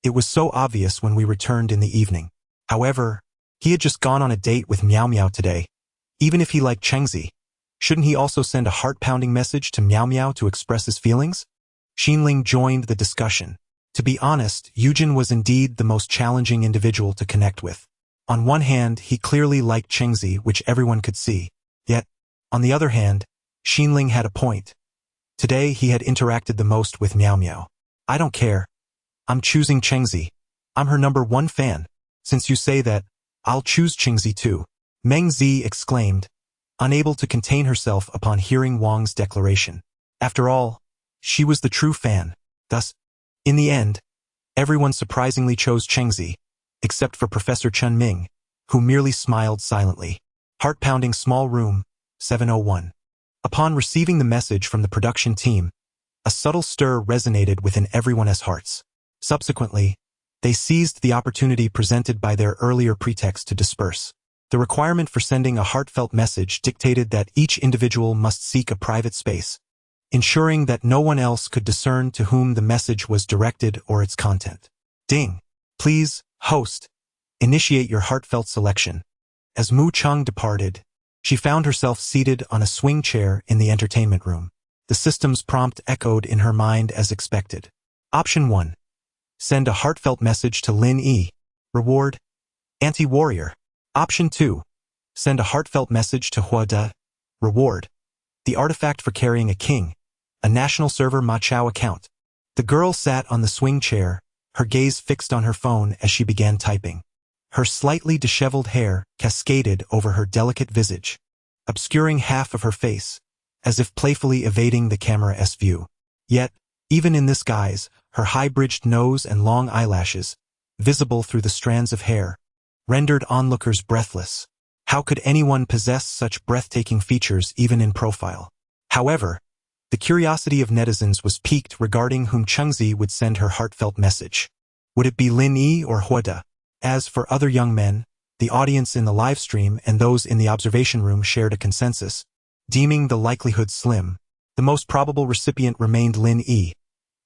Speaker 1: It was so obvious when we returned in the evening. However, he had just gone on a date with Miao Miao today. Even if he liked Chengzi, shouldn't he also send a heart-pounding message to Miao Miao to express his feelings? Xinling joined the discussion. To be honest, Yujin was indeed the most challenging individual to connect with. On one hand, he clearly liked Chengzi, which everyone could see. Yet, on the other hand, Xinling had a point. Today he had interacted the most with Miao Miao. I don't care. I'm choosing Chengzi. I'm her #1 fan. Since you say that, I'll choose Chengzi too. Meng Zi exclaimed, unable to contain herself upon hearing Wang's declaration. After all, she was the true fan. Thus, in the end, everyone surprisingly chose Chengzi, except for Professor Chen Ming, who merely smiled silently. Heart-pounding small room, 701. Upon receiving the message from the production team, a subtle stir resonated within everyone's hearts. Subsequently, they seized the opportunity presented by their earlier pretext to disperse. The requirement for sending a heartfelt message dictated that each individual must seek a private space, ensuring that no one else could discern to whom the message was directed or its content. Ding. Please, host, initiate your heartfelt selection. As Mu Chang departed, she found herself seated on a swing chair in the entertainment room. The system's prompt echoed in her mind as expected. Option 1. Send a heartfelt message to Lin Yi. Reward: Anti-Warrior. Option 2. Send a heartfelt message to Hua De. Reward: the artifact for carrying a king, a national server Ma Chao account. The girl sat on the swing chair, her gaze fixed on her phone as she began typing. Her slightly disheveled hair cascaded over her delicate visage, obscuring half of her face, as if playfully evading the camera's view. Yet, even in this guise, her high-bridged nose and long eyelashes, visible through the strands of hair, rendered onlookers breathless. How could anyone possess such breathtaking features even in profile? However, the curiosity of netizens was piqued regarding whom Chengzi would send her heartfelt message. Would it be Lin Yi or Hua De? As for other young men, the audience in the live stream and those in the observation room shared a consensus, deeming the likelihood slim. The most probable recipient remained Lin Yi,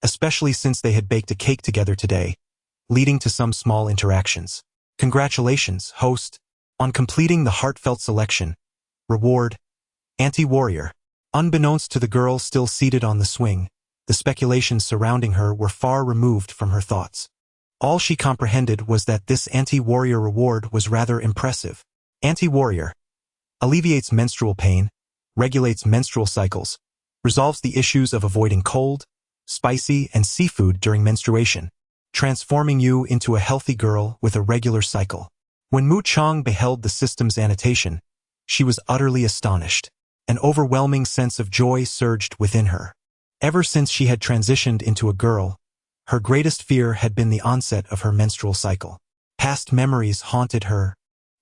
Speaker 1: especially since they had baked a cake together today, leading to some small interactions. Congratulations, host, on completing the heartfelt selection. Reward: Anti-Warrior. Unbeknownst to the girl still seated on the swing, the speculations surrounding her were far removed from her thoughts. All she comprehended was that this anti-warrior reward was rather impressive. Anti-warrior alleviates menstrual pain, regulates menstrual cycles, resolves the issues of avoiding cold, spicy, and seafood during menstruation, transforming you into a healthy girl with a regular cycle. When Mu Chang beheld the system's annotation, she was utterly astonished. An overwhelming sense of joy surged within her. Ever since she had transitioned into a girl, her greatest fear had been the onset of her menstrual cycle. Past memories haunted her,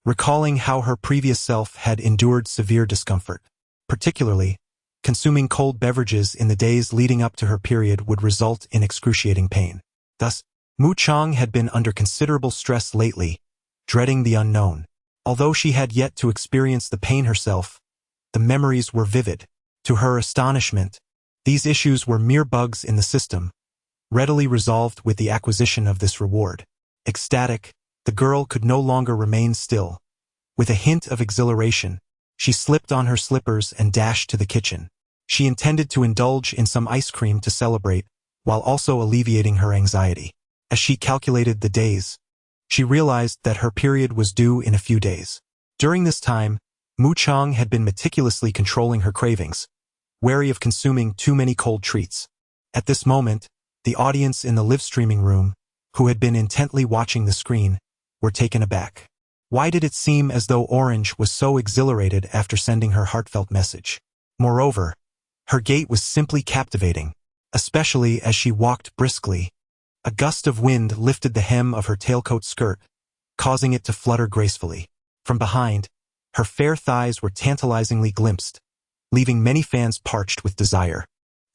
Speaker 1: recalling how her previous self had endured severe discomfort. Particularly, consuming cold beverages in the days leading up to her period would result in excruciating pain. Thus, Mu Chang had been under considerable stress lately, dreading the unknown. Although she had yet to experience the pain herself, the memories were vivid. To her astonishment, these issues were mere bugs in the system, readily resolved with the acquisition of this reward. Ecstatic, the girl could no longer remain still. With a hint of exhilaration, she slipped on her slippers and dashed to the kitchen. She intended to indulge in some ice cream to celebrate, while also alleviating her anxiety. As she calculated the days, she realized that her period was due in a few days. During this time, Mu Chang had been meticulously controlling her cravings, wary of consuming too many cold treats. At this moment, the audience in the live streaming room, who had been intently watching the screen, were taken aback. Why did it seem as though Orange was so exhilarated after sending her heartfelt message? Moreover, her gait was simply captivating, especially as she walked briskly. A gust of wind lifted the hem of her tailcoat skirt, causing it to flutter gracefully. From behind, her fair thighs were tantalizingly glimpsed, leaving many fans parched with desire.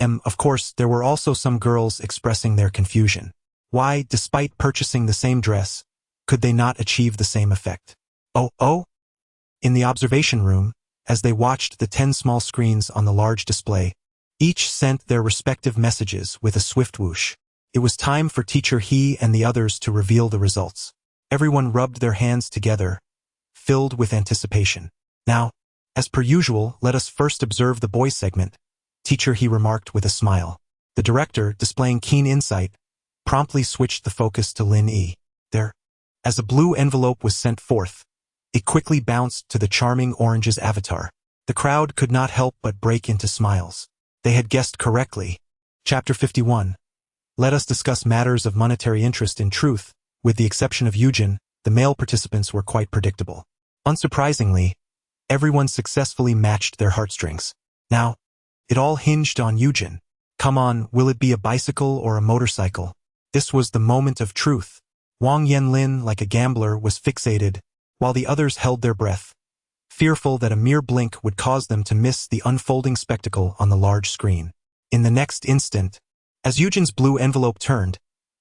Speaker 1: Of course, there were also some girls expressing their confusion. Why, despite purchasing the same dress, could they not achieve the same effect? Oh! In the observation room, as they watched the 10 small screens on the large display, each sent their respective messages with a swift whoosh. It was time for Teacher He and the others to reveal the results. Everyone rubbed their hands together, filled with anticipation. Now, as per usual, let us first observe the boys segment, Teacher He remarked with a smile. The director, displaying keen insight, promptly switched the focus to Lin Yi. There, as a blue envelope was sent forth, it quickly bounced to the charming Orange's avatar. The crowd could not help but break into smiles. They had guessed correctly. Chapter 51. Let us discuss matters of monetary interest. In truth, with the exception of Eugen, the male participants were quite predictable. Unsurprisingly, everyone successfully matched their heartstrings. Now, it all hinged on Eugen. Come on, will it be a bicycle or a motorcycle? This was the moment of truth. Wang Yanlin, like a gambler, was fixated, while the others held their breath, fearful that a mere blink would cause them to miss the unfolding spectacle on the large screen. In the next instant, as Eugen's blue envelope turned,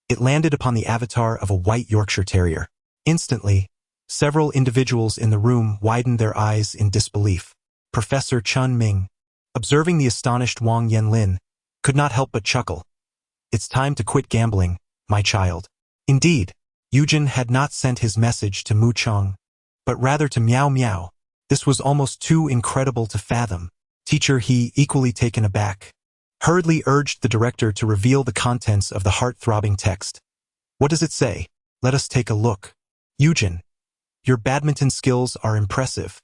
Speaker 1: it landed upon the avatar of a white Yorkshire Terrier. Instantly, Several individuals in the room widened their eyes in disbelief. Professor Chun Ming, observing the astonished Wang Yanlin, could not help but chuckle. It's time to quit gambling, my child. Indeed, Yujin had not sent his message to Mu Chong, but rather to Miao Miao. This was almost too incredible to fathom. Teacher He, equally taken aback, hurriedly urged the director to reveal the contents of the heart-throbbing text. What does it say? Let us take a look. Yujin, your badminton skills are impressive.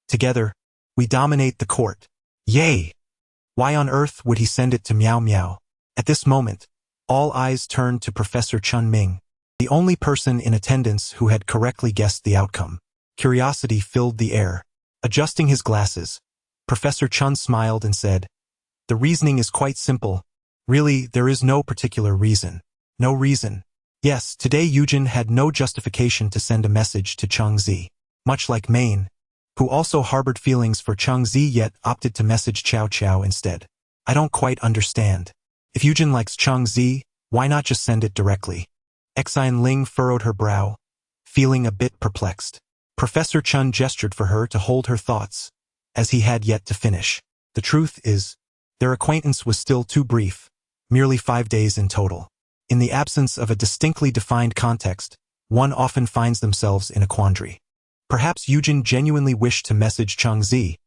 Speaker 1: Together, we dominate the court. Yay! Why on earth would he send it to Miao Miao? At this moment, all eyes turned to Professor Chun Ming, the only person in attendance who had correctly guessed the outcome. Curiosity filled the air. Adjusting his glasses, Professor Chun smiled and said, the reasoning is quite simple. Really, there is no particular reason. No reason. Yes, today Yujin had no justification to send a message to Cheng Zi. Much like Maine, who also harbored feelings for Cheng Zi yet opted to message Chow Chow instead. I don't quite understand. If Yujin likes Cheng Zi, why not just send it directly? Xian Ling furrowed her brow, feeling a bit perplexed. Professor Chun gestured for her to hold her thoughts, as he had yet to finish. The truth is, their acquaintance was still too brief, merely 5 days in total. In the absence of a distinctly defined context, one often finds themselves in a quandary. Perhaps Yujin genuinely wished to message Cheng Zi,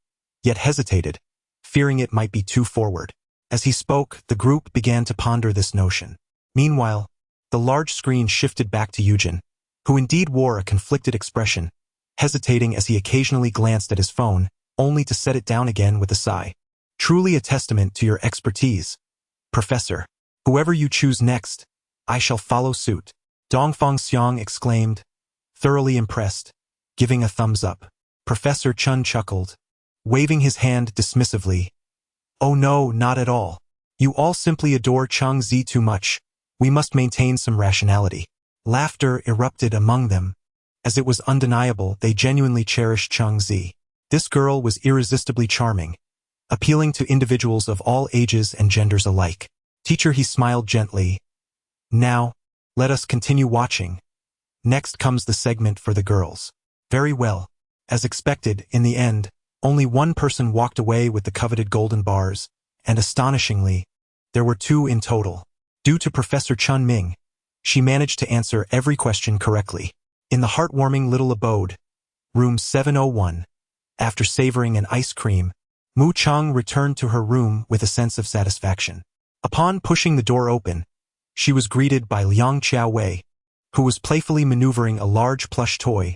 Speaker 1: yet hesitated, fearing it might be too forward. As he spoke, the group began to ponder this notion. Meanwhile, the large screen shifted back to Yujin, who indeed wore a conflicted expression, hesitating as he occasionally glanced at his phone, only to set it down again with a sigh. Truly a testament to your expertise, Professor. Whoever you choose next, I shall follow suit. Dongfang Xiang exclaimed, thoroughly impressed, giving a thumbs up. Professor Chun chuckled, waving his hand dismissively. Oh no, not at all. You all simply adore Cheng Zi too much. We must maintain some rationality. Laughter erupted among them, as it was undeniable they genuinely cherished Cheng Zi. This girl was irresistibly charming, appealing to individuals of all ages and genders alike. Teacher He smiled gently. Now, let us continue watching. Next comes the segment for the girls. Very well. As expected, in the end, only one person walked away with the coveted golden bars, and astonishingly, there were 2 in total. Due to Professor Chun Ming, she managed to answer every question correctly. In the heartwarming little abode, room 701, after savoring an ice cream, Mu Cheng returned to her room with a sense of satisfaction. Upon pushing the door open, she was greeted by Liang Xiaowei, who was playfully maneuvering a large plush toy,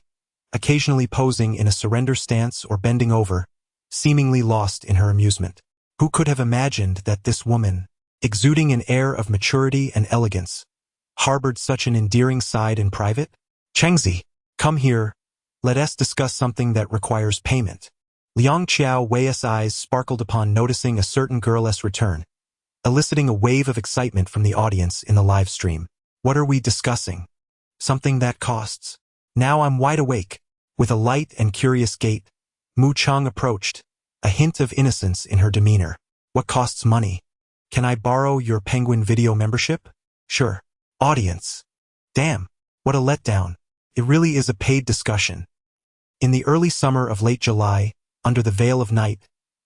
Speaker 1: occasionally posing in a surrender stance or bending over, seemingly lost in her amusement. Who could have imagined that this woman, exuding an air of maturity and elegance, harbored such an endearing side in private? Chengzi, come here, let us discuss something that requires payment. Liang Xiaowei's eyes sparkled upon noticing a certain girl's return, eliciting a wave of excitement from the audience in the live stream. What are we discussing? Something that costs. Now I'm wide awake. With a light and curious gait, Mu Cheng approached, a hint of innocence in her demeanor. What costs money? Can I borrow your Penguin Video membership? Sure. Audience. Damn, what a letdown. It really is a paid discussion. In the early summer of late July, under the veil of night,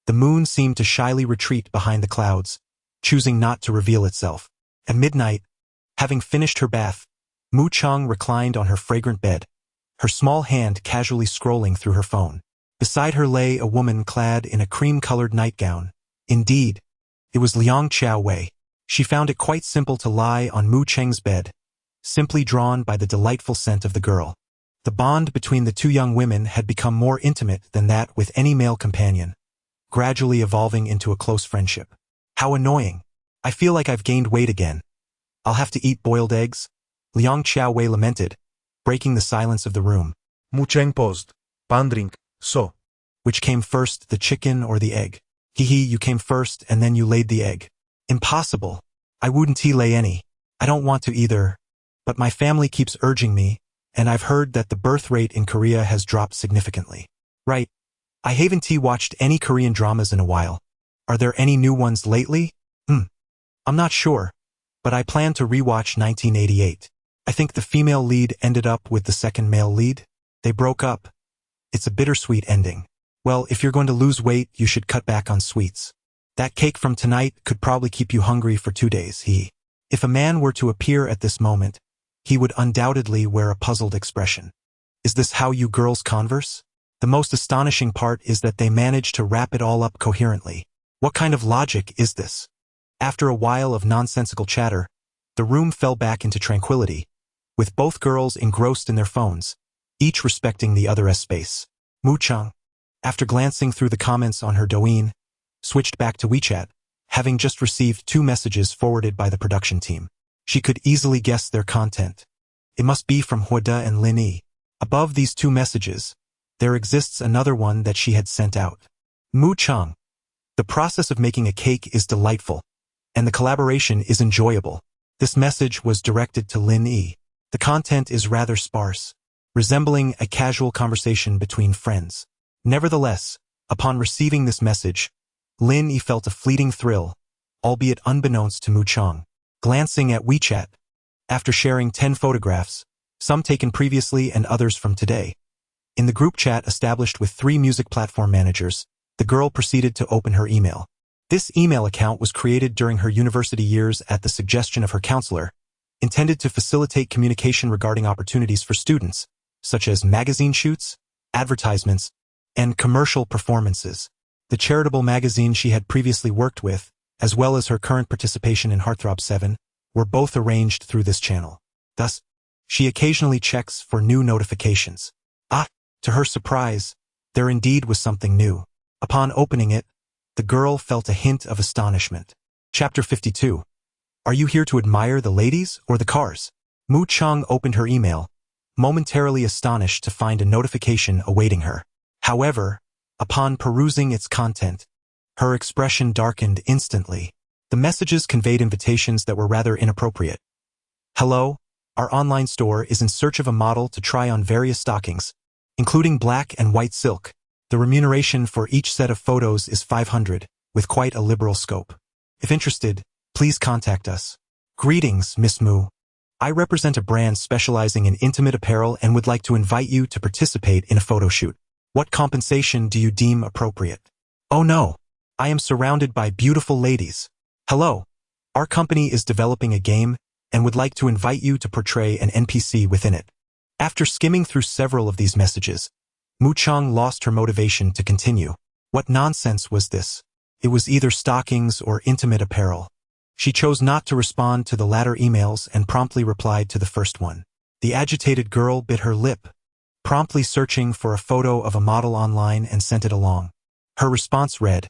Speaker 1: the moon seemed to shyly retreat behind the clouds, choosing not to reveal itself. At midnight, having finished her bath, Mu Cheng reclined on her fragrant bed, her small hand casually scrolling through her phone. Beside her lay a woman clad in a cream-colored nightgown. Indeed, it was Liang Xiaowei. She found it quite simple to lie on Mu Cheng's bed, simply drawn by the delightful scent of the girl. The bond between the 2 young women had become more intimate than that with any male companion, gradually evolving into a close friendship. How annoying. I feel like I've gained weight again. I'll have to eat boiled eggs, Liang Xiaowei lamented, breaking the silence of the room.
Speaker 2: Mu Cheng paused. Pondering. So.
Speaker 1: Which came first, the chicken or the egg? Hee, you came first and then you laid the egg. Impossible. I wouldn't lay any. I don't want to either. But my family keeps urging me, and I've heard that the birth rate in Korea has dropped significantly. Right. I haven't watched any Korean dramas in a while. Are there any new ones lately? I'm not sure, but I plan to rewatch 1988. I think the female lead ended up with the second male lead. They broke up. It's a bittersweet ending. Well, if you're going to lose weight, you should cut back on sweets. That cake from tonight could probably keep you hungry for 2 days, If a man were to appear at this moment, he would undoubtedly wear a puzzled expression. Is this how you girls converse? The most astonishing part is that they managed to wrap it all up coherently. What kind of logic is this? After a while of nonsensical chatter, the room fell back into tranquility, with both girls engrossed in their phones, each respecting the other's space. Mu Chang, after glancing through the comments on her Douyin, switched back to WeChat, having just received 2 messages forwarded by the production team. She could easily guess their content. It must be from Huada and Lin Yi. Above these 2 messages, there exists another one that she had sent out. Mu Chang, the process of making a cake is delightful, and the collaboration is enjoyable. This message was directed to Lin Yi. The content is rather sparse, resembling a casual conversation between friends. Nevertheless, upon receiving this message, Lin Yi felt a fleeting thrill, albeit unbeknownst to Mu Chang. Glancing at WeChat, after sharing 10 photographs, some taken previously and others from today, in the group chat established with 3 music platform managers, the girl proceeded to open her email. This email account was created during her university years at the suggestion of her counselor, intended to facilitate communication regarding opportunities for students, such as magazine shoots, advertisements, and commercial performances. The charitable magazine she had previously worked with, as well as her current participation in Heartthrob 7, were both arranged through this channel. Thus, she occasionally checks for new notifications. To her surprise, there indeed was something new. Upon opening it, the girl felt a hint of astonishment. Chapter 52. Are you here to admire the ladies or the cars? Mu Chang opened her email, momentarily astonished to find a notification awaiting her. However, upon perusing its content, her expression darkened instantly. The messages conveyed invitations that were rather inappropriate. Hello, our online store is in search of a model to try on various stockings, including black and white silk. The remuneration for each set of photos is 500, with quite a liberal scope. If interested, please contact us. Greetings, Miss Mu. I represent a brand specializing in intimate apparel and would like to invite you to participate in a photo shoot. What compensation do you deem appropriate? Oh no, I am surrounded by beautiful ladies. Hello, our company is developing a game and would like to invite you to portray an NPC within it. After skimming through several of these messages, Mu Chang lost her motivation to continue. What nonsense was this? It was either stockings or intimate apparel. She chose not to respond to the latter emails and promptly replied to the first one. The agitated girl bit her lip, promptly searching for a photo of a model online and sent it along. Her response read,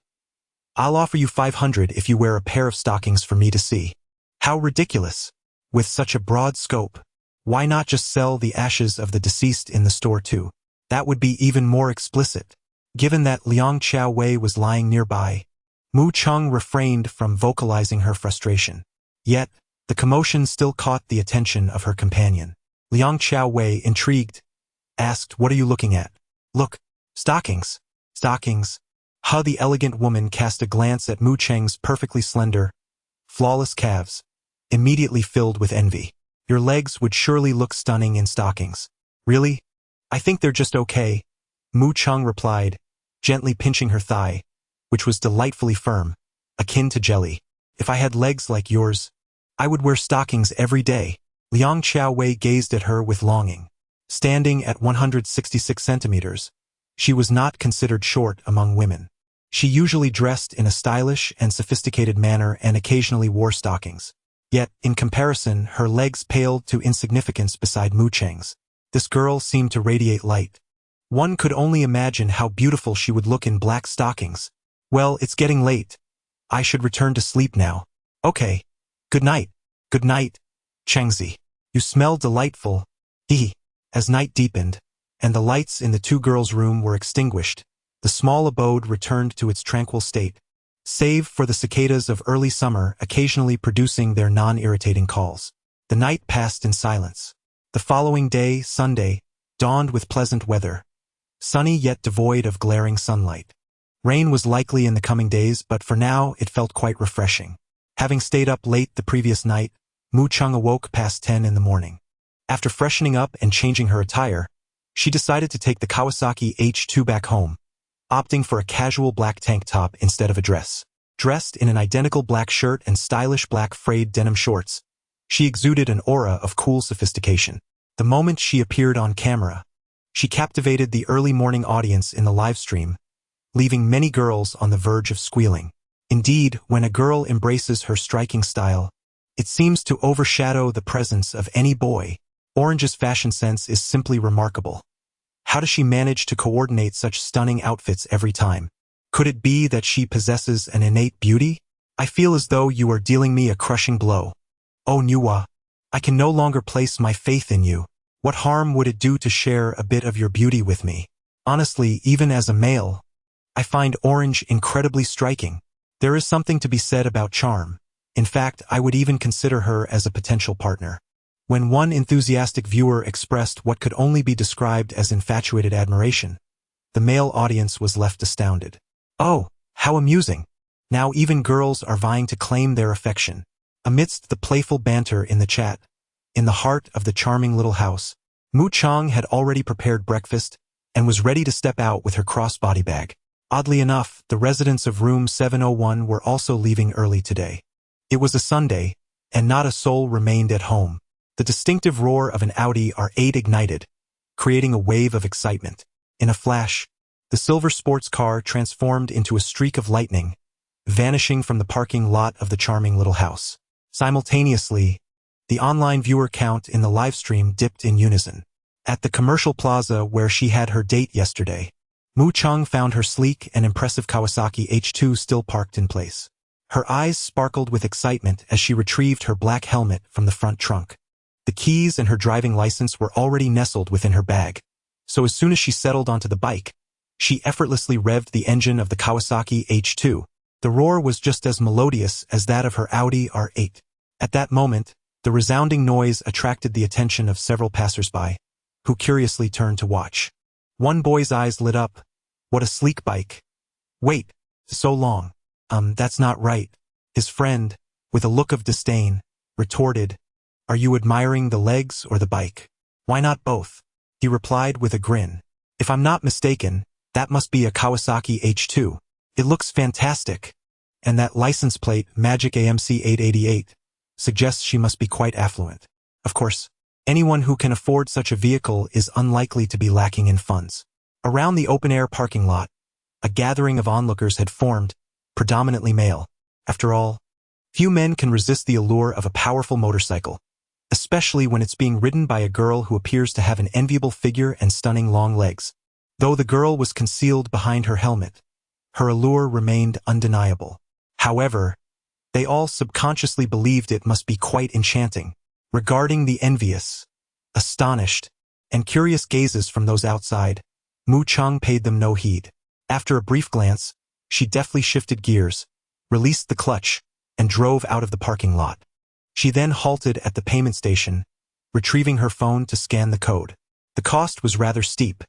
Speaker 1: I'll offer you 500 if you wear a pair of stockings for me to see. How ridiculous! With such a broad scope, why not just sell the ashes of the deceased in the store too? That would be even more explicit. Given that Liang Xiaowei was lying nearby, Mu Chang refrained from vocalizing her frustration. Yet, the commotion still caught the attention of her companion. Liang Xiaowei, intrigued, asked, What are you looking at? Look, stockings. Stockings. The elegant woman cast a glance at Mu Chang's perfectly slender, flawless calves, immediately filled with envy. Your legs would surely look stunning in stockings. Really? I think they're just okay, Mu Chang replied, gently pinching her thigh, which was delightfully firm, akin to jelly. If I had legs like yours, I would wear stockings every day. Liang Xiaowei gazed at her with longing. Standing at 166 centimeters, she was not considered short among women. She usually dressed in a stylish and sophisticated manner and occasionally wore stockings. Yet, in comparison, her legs paled to insignificance beside Mu Chang's. This girl seemed to radiate light. One could only imagine how beautiful she would look in black stockings. Well, it's getting late. I should return to sleep now. Okay. Good night. Good night, Changzi. You smell delightful. As night deepened, and the lights in the 2 girls' room were extinguished, the small abode returned to its tranquil state, save for the cicadas of early summer occasionally producing their non-irritating calls. The night passed in silence. The following day, Sunday, dawned with pleasant weather, sunny yet devoid of glaring sunlight. Rain was likely in the coming days, but for now it felt quite refreshing. Having stayed up late the previous night, Mu Chang awoke past 10 in the morning. After freshening up and changing her attire, she decided to take the Kawasaki H2 back home, opting for a casual black tank top instead of a dress. Dressed in an identical black shirt and stylish black frayed denim shorts, she exuded an aura of cool sophistication. The moment she appeared on camera, she captivated the early morning audience in the live stream, leaving many girls on the verge of squealing. Indeed, when a girl embraces her striking style, it seems to overshadow the presence of any boy. Orange's fashion sense is simply remarkable. How does she manage to coordinate such stunning outfits every time? Could it be that she possesses an innate beauty? I feel as though you are dealing me a crushing blow. Oh Nuwa, I can no longer place my faith in you. What harm would it do to share a bit of your beauty with me? Honestly, even as a male, I find Orange incredibly striking. There is something to be said about charm. In fact, I would even consider her as a potential partner. When one enthusiastic viewer expressed what could only be described as infatuated admiration, the male audience was left astounded. Oh, how amusing! Now even girls are vying to claim their affection. Amidst the playful banter in the chat, in the heart of the charming little house, Mu Chang had already prepared breakfast and was ready to step out with her crossbody bag. Oddly enough, the residents of room 701 were also leaving early today. It was a Sunday, and not a soul remained at home. The distinctive roar of an Audi R8 ignited, creating a wave of excitement. In a flash, the silver sports car transformed into a streak of lightning, vanishing from the parking lot of the charming little house. Simultaneously, the online viewer count in the livestream dipped in unison. At the commercial plaza where she had her date yesterday, Mu Chang found her sleek and impressive Kawasaki H2 still parked in place. Her eyes sparkled with excitement as she retrieved her black helmet from the front trunk. The keys and her driving license were already nestled within her bag, so as soon as she settled onto the bike, she effortlessly revved the engine of the Kawasaki H2. The roar was just as melodious as that of her Audi R8. At that moment, the resounding noise attracted the attention of several passersby, who curiously turned to watch. One boy's eyes lit up. What a sleek bike. Wait, so long. That's not right. His friend, with a look of disdain, retorted, "Are you admiring the legs or the bike? Why not both?" He replied with a grin. "If I'm not mistaken, that must be a Kawasaki H2. It looks fantastic. And that license plate, Magic AMC 888, suggests she must be quite affluent. Of course, anyone who can afford such a vehicle is unlikely to be lacking in funds." Around the open-air parking lot, a gathering of onlookers had formed, predominantly male. After all, few men can resist the allure of a powerful motorcycle, especially when it's being ridden by a girl who appears to have an enviable figure and stunning long legs. Though the girl was concealed behind her helmet, her allure remained undeniable. However, they all subconsciously believed it must be quite enchanting. Regarding the envious, astonished, and curious gazes from those outside, Mu Chang paid them no heed. After a brief glance, she deftly shifted gears, released the clutch, and drove out of the parking lot. She then halted at the payment station, retrieving her phone to scan the code. The cost was rather steep.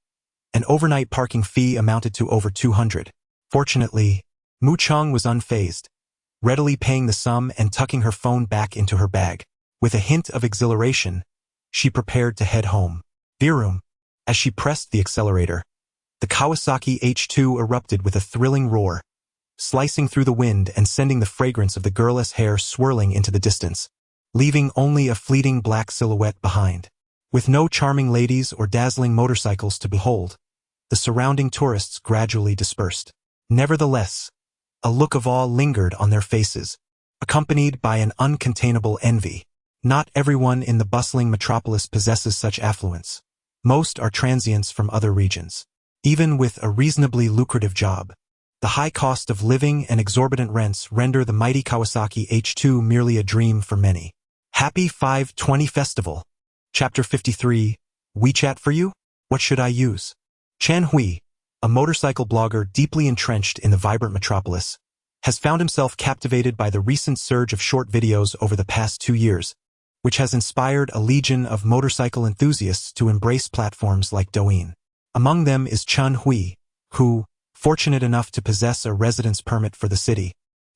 Speaker 1: An overnight parking fee amounted to over 200. Fortunately, Mu Chang was unfazed, readily paying the sum and tucking her phone back into her bag. With a hint of exhilaration, she prepared to head home. Virum. As she pressed the accelerator, the Kawasaki H2 erupted with a thrilling roar, slicing through the wind and sending the fragrance of the girl's hair swirling into the distance, leaving only a fleeting black silhouette behind. With no charming ladies or dazzling motorcycles to behold, the surrounding tourists gradually dispersed. Nevertheless, a look of awe lingered on their faces, accompanied by an uncontainable envy. Not everyone in the bustling metropolis possesses such affluence. Most are transients from other regions. Even with a reasonably lucrative job, the high cost of living and exorbitant rents render the mighty Kawasaki H2 merely a dream for many. Happy 520 Festival. Chapter 53. WeChat for you? What should I use? Chan Hui, a motorcycle blogger deeply entrenched in the vibrant metropolis, has found himself captivated by the recent surge of short videos over the past 2 years, which has inspired a legion of motorcycle enthusiasts to embrace platforms like Douyin. Among them is Chun Hui, who, fortunate enough to possess a residence permit for the city,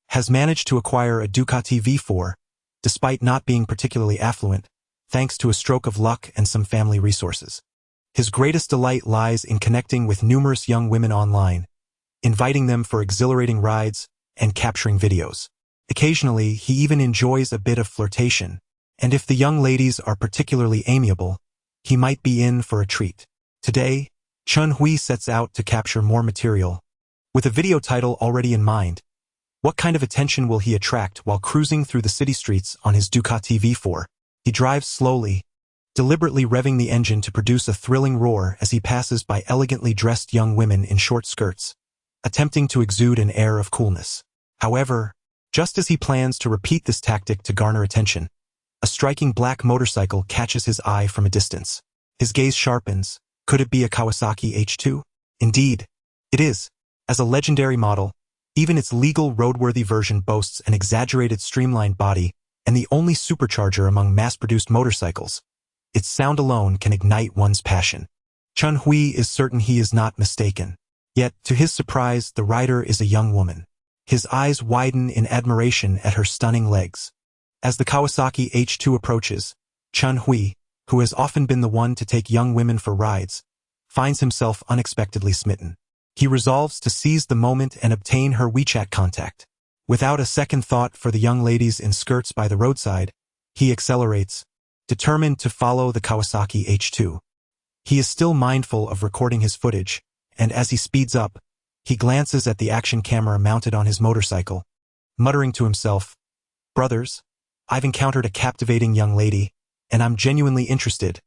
Speaker 1: has managed to acquire a Ducati V4, despite not being particularly affluent, thanks to a stroke of luck and some family resources. His greatest delight lies in connecting with numerous young women online, inviting them for exhilarating rides and capturing videos. Occasionally, he even enjoys a bit of flirtation, and if the young ladies are particularly amiable, he might be in for a treat. Today, Chun Hui sets out to capture more material. With a video title already in mind, what kind of attention will he attract while cruising through the city streets on his Ducati V4? He drives slowly, deliberately revving the engine to produce a thrilling roar as he passes by elegantly dressed young women in short skirts, attempting to exude an air of coolness. However, just as he plans to repeat this tactic to garner attention, a striking black motorcycle catches his eye from a distance. His gaze sharpens. Could it be a Kawasaki H2? Indeed, it is. As a legendary model, even its legal roadworthy version boasts an exaggerated streamlined body and the only supercharger among mass-produced motorcycles. Its sound alone can ignite one's passion. Chun Hui is certain he is not mistaken. Yet, to his surprise, the rider is a young woman. His eyes widen in admiration at her stunning legs. As the Kawasaki H2 approaches, Chun Hui, who has often been the one to take young women for rides, finds himself unexpectedly smitten. He resolves to seize the moment and obtain her WeChat contact. Without a second thought for the young ladies in skirts by the roadside, he accelerates, determined to follow the Kawasaki H2. He is still mindful of recording his footage, and as he speeds up, he glances at the action camera mounted on his motorcycle, muttering to himself, "Brothers, I've encountered a captivating young lady, and I'm genuinely interested.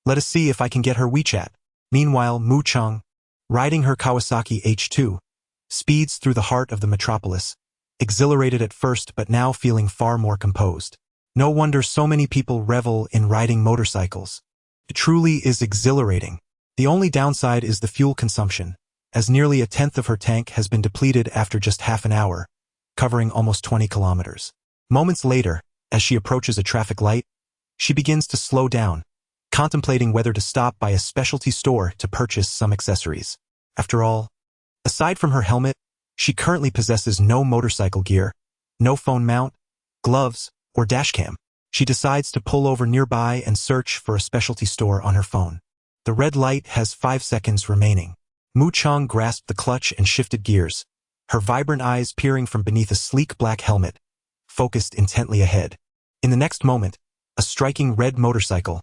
Speaker 1: Let us see if I can get her WeChat." Meanwhile, Mu Chang, riding her Kawasaki H2, speeds through the heart of the metropolis, exhilarated at first but now feeling far more composed. No wonder so many people revel in riding motorcycles. It truly is exhilarating. The only downside is the fuel consumption, as nearly a tenth of her tank has been depleted after just half an hour, covering almost 20 kilometers. Moments later, as she approaches a traffic light, she begins to slow down, contemplating whether to stop by a specialty store to purchase some accessories. After all, aside from her helmet, she currently possesses no motorcycle gear, no phone mount, gloves, or dashcam. She decides to pull over nearby and search for a specialty store on her phone. The red light has 5 seconds remaining. Mu Chang grasped the clutch and shifted gears, her vibrant eyes peering from beneath a sleek black helmet, focused intently ahead. In the next moment, a striking red motorcycle,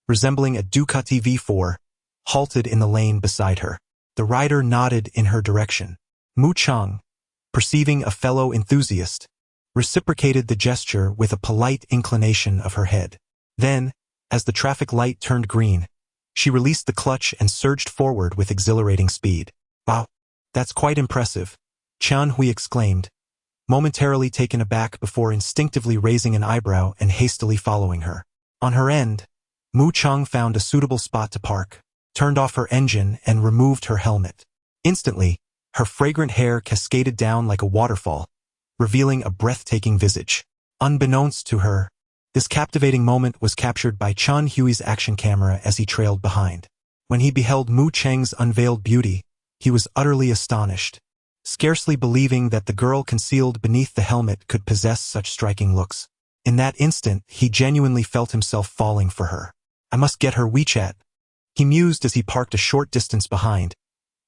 Speaker 1: resembling a Ducati V4, halted in the lane beside her. The rider nodded in her direction. Mu Chang, perceiving a fellow enthusiast, reciprocated the gesture with a polite inclination of her head. Then, as the traffic light turned green, she released the clutch and surged forward with exhilarating speed. "Wow, that's quite impressive," Chun Hui exclaimed, momentarily taken aback before instinctively raising an eyebrow and hastily following her. On her end, Mu Chang found a suitable spot to park, turned off her engine, and removed her helmet. Instantly, her fragrant hair cascaded down like a waterfall, revealing a breathtaking visage. Unbeknownst to her, this captivating moment was captured by Chun Hui's action camera as he trailed behind. When he beheld Mu Chang's unveiled beauty, he was utterly astonished, scarcely believing that the girl concealed beneath the helmet could possess such striking looks. In that instant, he genuinely felt himself falling for her. "I must get her WeChat," he mused as he parked a short distance behind,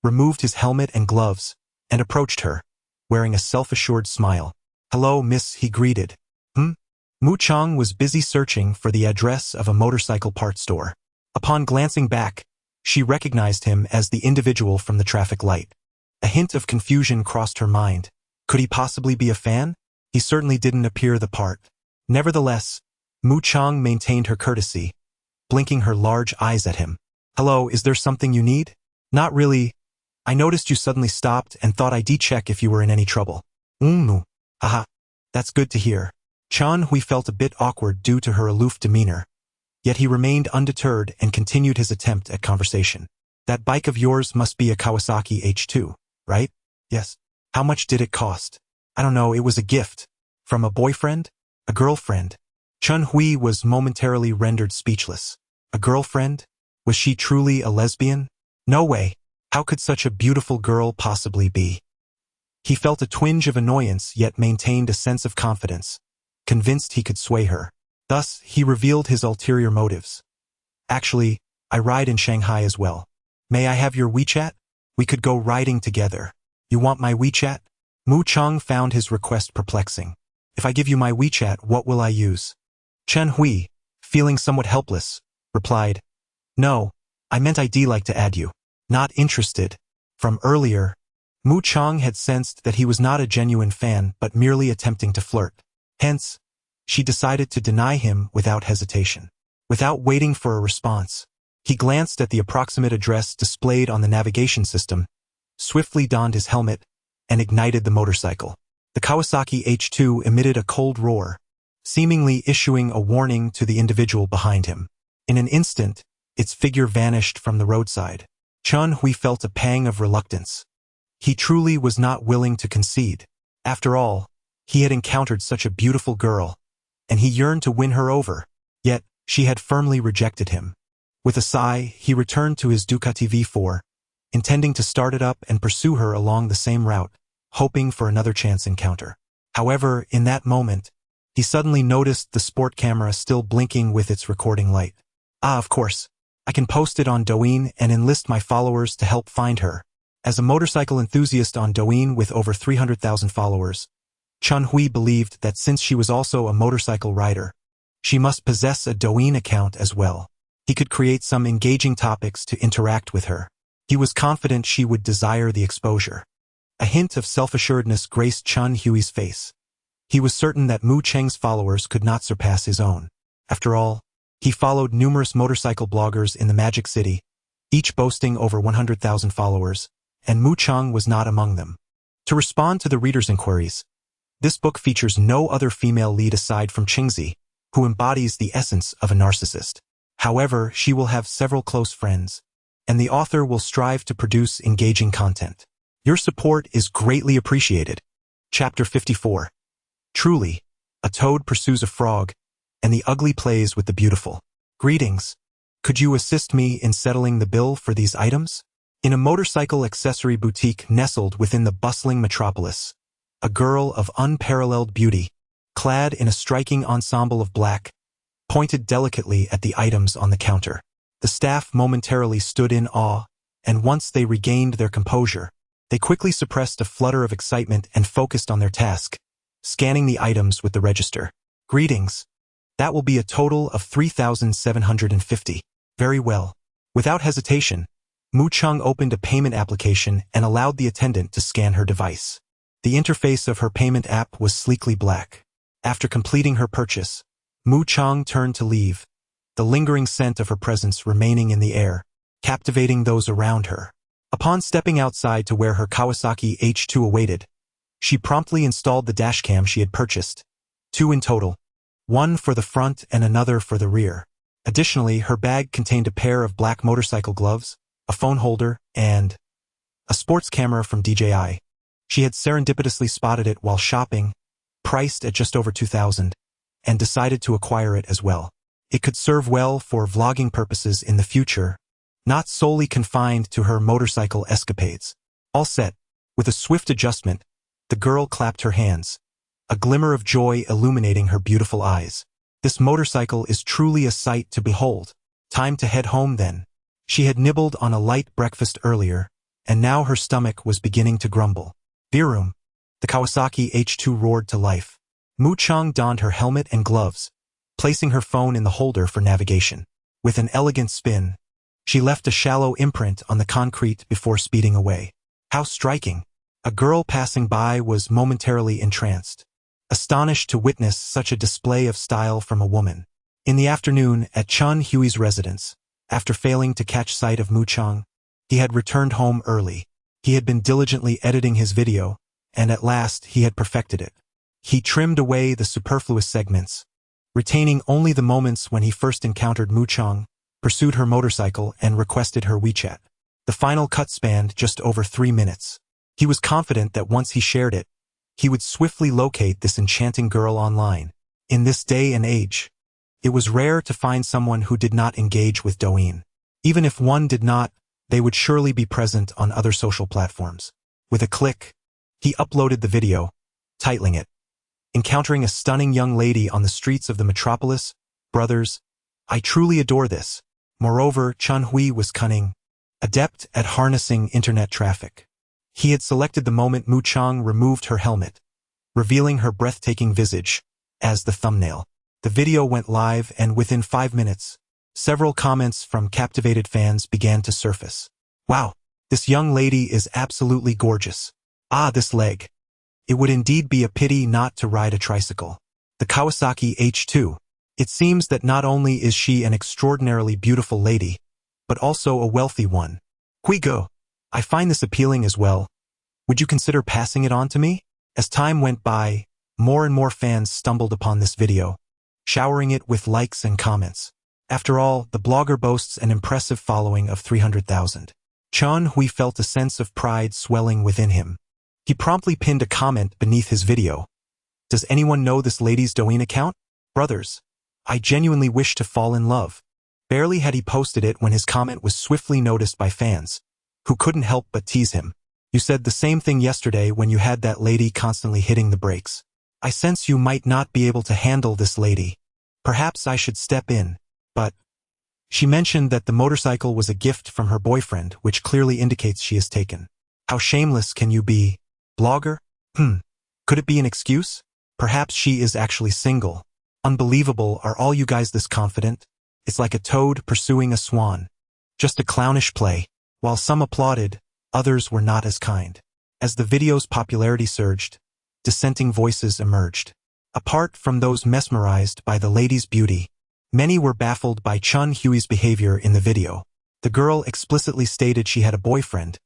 Speaker 1: removed his helmet and gloves, and approached her, wearing a self-assured smile. "Hello, miss," he greeted. Mu Chang was busy searching for the address of a motorcycle parts store. Upon glancing back, she recognized him as the individual from the traffic light. A hint of confusion crossed her mind. Could he possibly be a fan? He certainly didn't appear the part. Nevertheless, Mu Chang maintained her courtesy, blinking her large eyes at him. "Hello, is there something you need?" "Not really. I noticed you suddenly stopped and thought I'd check if you were in any trouble." Haha, that's good to hear." Chun Hui felt a bit awkward due to her aloof demeanor, yet he remained undeterred and continued his attempt at conversation. "That bike of yours must be a Kawasaki H2, right?" "Yes." "How much did it cost?" "I don't know, it was a gift." "From a boyfriend? A girlfriend?" Chun Hui was momentarily rendered speechless. A girlfriend? Was she truly a lesbian? No way. How could such a beautiful girl possibly be? He felt a twinge of annoyance yet maintained a sense of confidence, convinced he could sway her. Thus, he revealed his ulterior motives. "Actually, I ride in Shanghai as well. May I have your WeChat? We could go riding together. You want my WeChat? Mu Chang found his request perplexing. If I give you my WeChat, what will I use? Chen Hui, feeling somewhat helpless, replied, No, I meant I'd like to add you. Not interested. From earlier, Mu Chang had sensed that he was not a genuine fan but merely attempting to flirt. Hence, she decided to deny him without hesitation. Without waiting for a response, he glanced at the approximate address displayed on the navigation system, swiftly donned his helmet, and ignited the motorcycle. The Kawasaki H2 emitted a cold roar, seemingly issuing a warning to the individual behind him. In an instant, its figure vanished from the roadside. Chen Hui felt a pang of reluctance. He truly was not willing to concede. After all, he had encountered such a beautiful girl, and he yearned to win her over. Yet, she had firmly rejected him. With a sigh, he returned to his Ducati V4, intending to start it up and pursue her along the same route, hoping for another chance encounter. However, in that moment, he suddenly noticed the sport camera still blinking with its recording light. Of course, I can post it on Douyin and enlist my followers to help find her. As a motorcycle enthusiast on Douyin with over 300,000 followers, Chen Hui believed that since she was also a motorcycle rider, she must possess a Douyin account as well. He could create some engaging topics to interact with her. He was confident she would desire the exposure. A hint of self-assuredness graced Chen Hui's face. He was certain that Mu Cheng's followers could not surpass his own. After all, he followed numerous motorcycle bloggers in the Magic City, each boasting over 100,000 followers, and Mu Cheng was not among them. To respond to the reader's inquiries, this book features no other female lead aside from Qingzi, who embodies the essence of a narcissist. However, she will have several close friends, and the author will strive to produce engaging content. Your support is greatly appreciated. Chapter 54. Truly, a toad pursues a frog, and the ugly plays with the beautiful. Greetings. Could you assist me in settling the bill for these items? In a motorcycle accessory boutique nestled within the bustling metropolis, a girl of unparalleled beauty, clad in a striking ensemble of black, pointed delicately at the items on the counter. The staff momentarily stood in awe, and once they regained their composure, they quickly suppressed a flutter of excitement and focused on their task, scanning the items with the register. Greetings. That will be a total of 3,750. Very well. Without hesitation, Mu Cheng opened a payment application and allowed the attendant to scan her device. The interface of her payment app was sleekly black. After completing her purchase, Mu Cheng turned to leave, the lingering scent of her presence remaining in the air, captivating those around her. Upon stepping outside to where her Kawasaki H2 awaited, she promptly installed the dashcam she had purchased, 2 in total, one for the front and another for the rear. Additionally, her bag contained a pair of black motorcycle gloves, a phone holder, and a sports camera from DJI. She had serendipitously spotted it while shopping, priced at just over 2,000, and decided to acquire it as well. It could serve well for vlogging purposes in the future, not solely confined to her motorcycle escapades. All set, with a swift adjustment, the girl clapped her hands, a glimmer of joy illuminating her beautiful eyes. This motorcycle is truly a sight to behold. Time to head home then. She had nibbled on a light breakfast earlier, and now her stomach was beginning to grumble. Virum. The Kawasaki H2 roared to life. Mu Cheng donned her helmet and gloves, placing her phone in the holder for navigation. With an elegant spin, she left a shallow imprint on the concrete before speeding away. How striking! A girl passing by was momentarily entranced, astonished to witness such a display of style from a woman. In the afternoon, at Chen Hui's residence, after failing to catch sight of Mu Cheng, he had returned home early. He had been diligently editing his video, and at last he had perfected it. He trimmed away the superfluous segments, retaining only the moments when he first encountered Mu Cheng, pursued her motorcycle, and requested her WeChat. The final cut spanned just over 3 minutes. He was confident that once he shared it, he would swiftly locate this enchanting girl online. In this day and age, it was rare to find someone who did not engage with Douyin. Even if one did not, they would surely be present on other social platforms. With a click, he uploaded the video, titling it, "Encountering a stunning young lady on the streets of the metropolis, brothers, I truly adore this." Moreover, Chun Hui was cunning, adept at harnessing internet traffic. He had selected the moment Mu Chang removed her helmet, revealing her breathtaking visage, as the thumbnail. The video went live, and within 5 minutes, several comments from captivated fans began to surface. Wow, this young lady is absolutely gorgeous. Ah, this leg. It would indeed be a pity not to ride a tricycle. The Kawasaki H2. It seems that not only is she an extraordinarily beautiful lady, but also a wealthy one. Huigo, I find this appealing as well. Would you consider passing it on to me? As time went by, more and more fans stumbled upon this video, showering it with likes and comments. After all, the blogger boasts an impressive following of 300,000. Chun Hui felt a sense of pride swelling within him. He promptly pinned a comment beneath his video. Does anyone know this lady's Douyin account? Brothers, I genuinely wish to fall in love. Barely had he posted it when his comment was swiftly noticed by fans, who couldn't help but tease him. You said the same thing yesterday when you had that lady constantly hitting the brakes. I sense you might not be able to handle this lady. Perhaps I should step in, but... She mentioned that the motorcycle was a gift from her boyfriend, which clearly indicates she is taken. How shameless can you be? Blogger? Could it be an excuse? Perhaps she is actually single. Unbelievable, are all you guys this confident? It's like a toad pursuing a swan. Just a clownish play. While some applauded, others were not as kind. As the video's popularity surged, dissenting voices emerged. Apart from those mesmerized by the lady's beauty, many were baffled by Chun Hui's behavior in the video. The girl explicitly stated she had a boyfriend,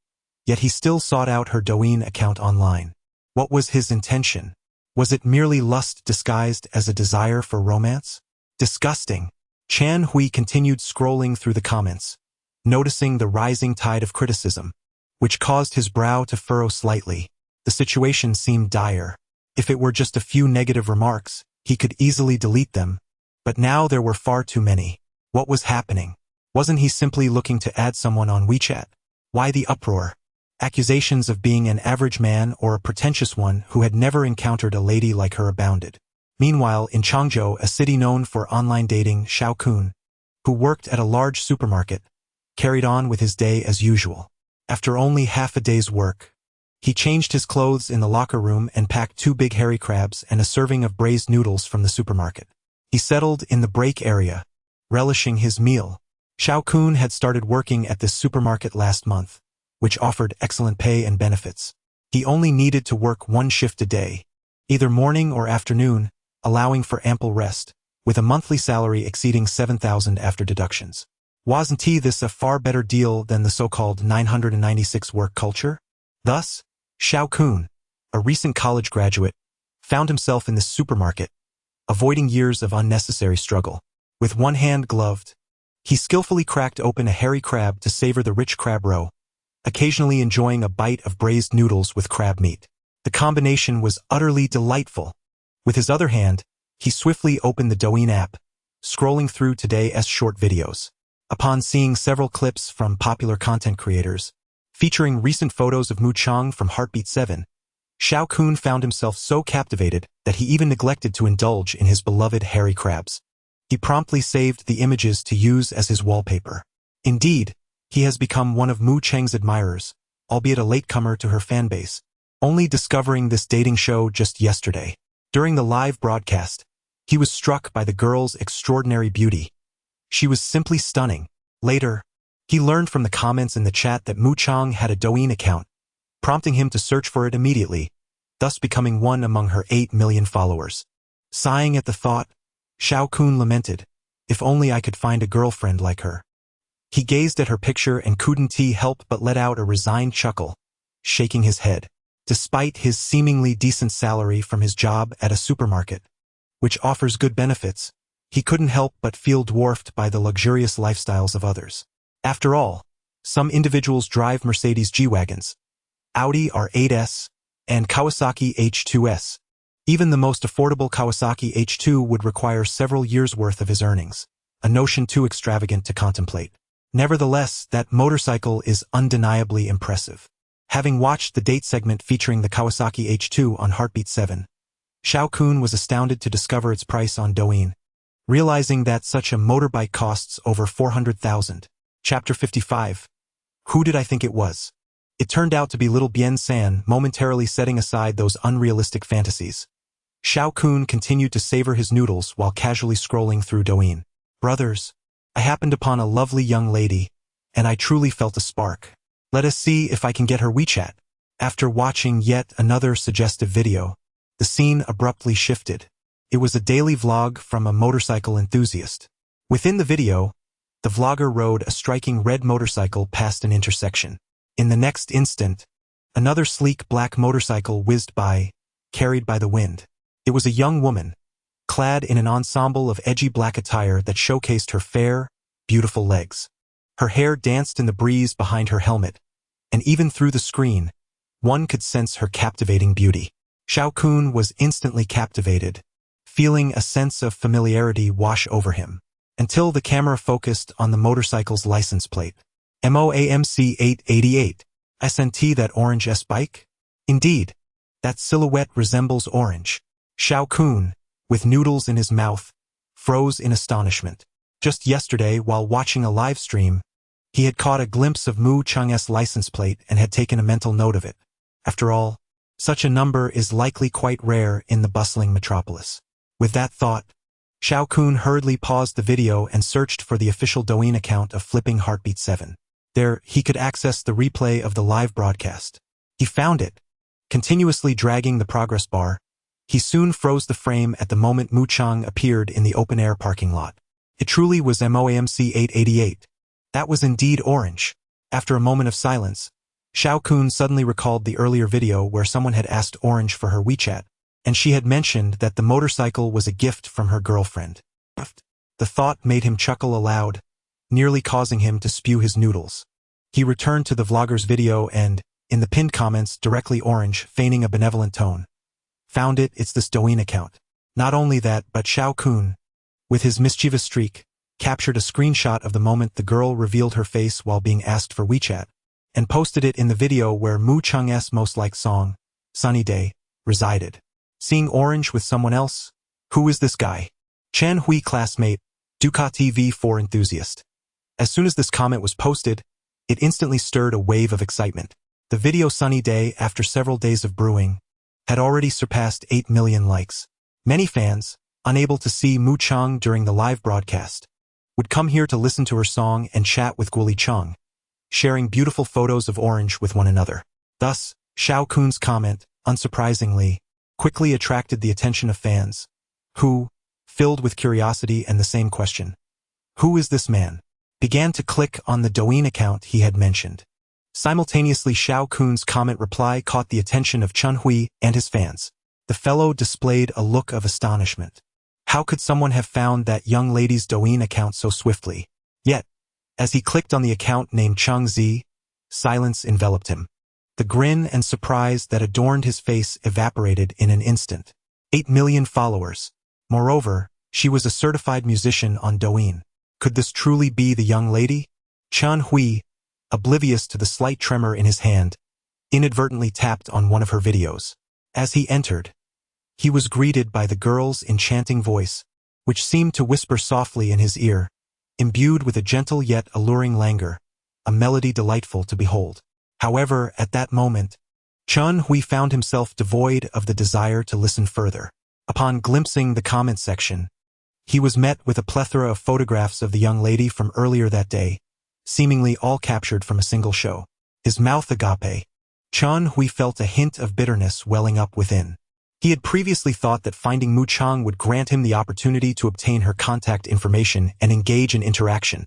Speaker 1: yet he still sought out her Douyin account online. What was his intention? Was it merely lust disguised as a desire for romance? Disgusting. Chan Hui continued scrolling through the comments, noticing the rising tide of criticism, which caused his brow to furrow slightly. The situation seemed dire. If it were just a few negative remarks, he could easily delete them, but now there were far too many. What was happening? Wasn't he simply looking to add someone on WeChat? Why the uproar? Accusations of being an average man or a pretentious one who had never encountered a lady like her abounded. Meanwhile, in Changzhou, a city known for online dating, Xiao Kun, who worked at a large supermarket, carried on with his day as usual. After only half a day's work, he changed his clothes in the locker room and packed 2 big hairy crabs and a serving of braised noodles from the supermarket. He settled in the break area, relishing his meal. Xiao Kun had started working at this supermarket last month, which offered excellent pay and benefits. He only needed to work 1 shift a day, either morning or afternoon, allowing for ample rest, with a monthly salary exceeding 7,000 after deductions. Wasn't this a far better deal than the so-called 996 work culture? Thus, Xiao Kun, a recent college graduate, found himself in this supermarket, avoiding years of unnecessary struggle. With one hand gloved, he skillfully cracked open a hairy crab to savor the rich crab roe, occasionally enjoying a bite of braised noodles with crab meat. The combination was utterly delightful. With his other hand, he swiftly opened the Douyin app, scrolling through today's short videos. Upon seeing several clips from popular content creators, featuring recent photos of Mu Chang from Heartbeat 7, Xiao Kun found himself so captivated that he even neglected to indulge in his beloved hairy crabs. He promptly saved the images to use as his wallpaper. Indeed, he has become one of Mu Chang's admirers, albeit a latecomer to her fanbase, only discovering this dating show just yesterday. During the live broadcast, he was struck by the girl's extraordinary beauty. She was simply stunning. Later, he learned from the comments in the chat that Mu Chang had a Douyin account, prompting him to search for it immediately, thus becoming one among her 8 million followers. Sighing at the thought, Xiao Kun lamented, "If only I could find a girlfriend like her." He gazed at her picture and couldn't help but let out a resigned chuckle, shaking his head. Despite his seemingly decent salary from his job at a supermarket, which offers good benefits, he couldn't help but feel dwarfed by the luxurious lifestyles of others. After all, some individuals drive Mercedes G-Wagons, Audi R8s, and Kawasaki H2s. Even the most affordable Kawasaki H2 would require several years' worth of his earnings, a notion too extravagant to contemplate. Nevertheless, that motorcycle is undeniably impressive. Having watched the date segment featuring the Kawasaki H2 on Heartbeat 7, Xiao Kun was astounded to discover its price on Douyin, realizing that such a motorbike costs over 400,000. Chapter 55. Who did I think it was? It turned out to be little Bien San, momentarily setting aside those unrealistic fantasies. Xiao Kun continued to savor his noodles while casually scrolling through Douyin. Brothers, I happened upon a lovely young lady, and I truly felt a spark. Let us see if I can get her WeChat. After watching yet another suggestive video, the scene abruptly shifted. It was a daily vlog from a motorcycle enthusiast. Within the video, the vlogger rode a striking red motorcycle past an intersection. In the next instant, another sleek black motorcycle whizzed by, carried by the wind. It was a young woman, clad in an ensemble of edgy black attire that showcased her fair, beautiful legs. Her hair danced in the breeze behind her helmet, and even through the screen, one could sense her captivating beauty. Xiao Kun was instantly captivated, feeling a sense of familiarity wash over him, until the camera focused on the motorcycle's license plate. MOAMC 888. SNT, that orange S-bike? Indeed, that silhouette resembles orange. Xiao Kun, with noodles in his mouth, froze in astonishment. Just yesterday, while watching a live stream, he had caught a glimpse of Mu Chang's license plate and had taken a mental note of it. After all, such a number is likely quite rare in the bustling metropolis. With that thought, Xiao Kun hurriedly paused the video and searched for the official Douyin account of Flipping Heartbeat 7. There, he could access the replay of the live broadcast. He found it. Continuously dragging the progress bar, he soon froze the frame at the moment Mu Chang appeared in the open-air parking lot. It truly was MOAMC 888. That was indeed orange. After a moment of silence, Xiao Kun suddenly recalled the earlier video where someone had asked Orange for her WeChat, and she had mentioned that the motorcycle was a gift from her girlfriend. The thought made him chuckle aloud, nearly causing him to spew his noodles. He returned to the vlogger's video and, in the pinned comments, directly Orange, feigning a benevolent tone, found it, it's this Douyin account. Not only that, but Xiao Kun, with his mischievous streak, captured a screenshot of the moment the girl revealed her face while being asked for WeChat, and posted it in the video where Mu Chang's most liked song, Sunny Day, resided. Seeing Orange with someone else? Who is this guy? Chen Hui classmate, Ducati V4 enthusiast. As soon as this comment was posted, it instantly stirred a wave of excitement. The video Sunny Day, after several days of brewing, had already surpassed 8 million likes. Many fans, unable to see Mu Chang during the live broadcast, would come here to listen to her song and chat with Guoli Chang, sharing beautiful photos of Orange with one another. Thus, Xiao Kun's comment, unsurprisingly, quickly attracted the attention of fans, who, filled with curiosity and the same question, who is this man, began to click on the Douyin account he had mentioned. Simultaneously, Xiao Kun's comment reply caught the attention of Chen Hui and his fans. The fellow displayed a look of astonishment. How could someone have found that young lady's Douyin account so swiftly? Yet, as he clicked on the account named Chang Zi, silence enveloped him. The grin and surprise that adorned his face evaporated in an instant. 8 million followers. Moreover, she was a certified musician on Douyin. Could this truly be the young lady? Chen Hui, oblivious to the slight tremor in his hand, inadvertently tapped on one of her videos. As he entered, he was greeted by the girl's enchanting voice, which seemed to whisper softly in his ear, imbued with a gentle yet alluring languor, a melody delightful to behold. However, at that moment, Chen Hui found himself devoid of the desire to listen further. Upon glimpsing the comment section, he was met with a plethora of photographs of the young lady from earlier that day, seemingly all captured from a single show. His mouth agape, Chen Hui felt a hint of bitterness welling up within. He had previously thought that finding Mu Chang would grant him the opportunity to obtain her contact information and engage in interaction,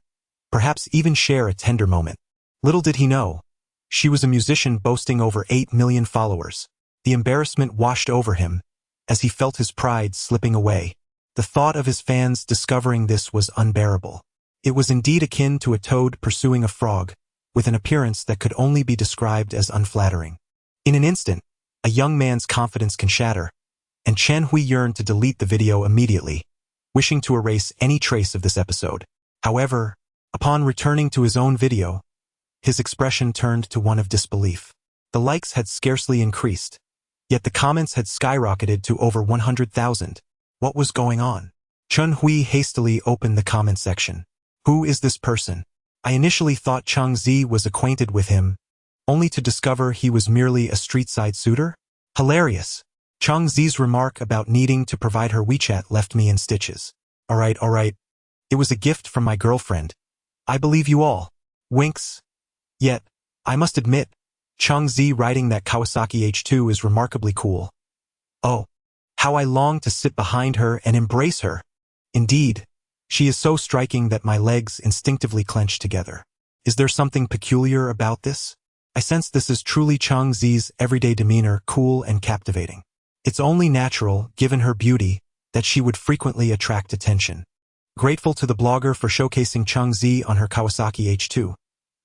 Speaker 1: perhaps even share a tender moment. Little did he know, she was a musician boasting over 8 million followers. The embarrassment washed over him, as he felt his pride slipping away. The thought of his fans discovering this was unbearable. It was indeed akin to a toad pursuing a frog, with an appearance that could only be described as unflattering. In an instant, a young man's confidence can shatter, and Chen Hui yearned to delete the video immediately, wishing to erase any trace of this episode. However, upon returning to his own video, his expression turned to one of disbelief. The likes had scarcely increased, yet the comments had skyrocketed to over 100,000. What was going on? Chun Hui hastily opened the comment section. Who is this person? I initially thought Chang Zi was acquainted with him, only to discover he was merely a street-side suitor? Hilarious. Chang Zi's remark about needing to provide her WeChat left me in stitches. Alright. It was a gift from my girlfriend. I believe you all. Winks. Yet, I must admit, Chang Zi riding that Kawasaki H2 is remarkably cool. Oh, how I long to sit behind her and embrace her. Indeed, she is so striking that my legs instinctively clench together. Is there something peculiar about this? I sense this is truly Chang Zi's everyday demeanor, cool and captivating. It's only natural, given her beauty, that she would frequently attract attention. Grateful to the blogger for showcasing Chang Zi on her Kawasaki H2.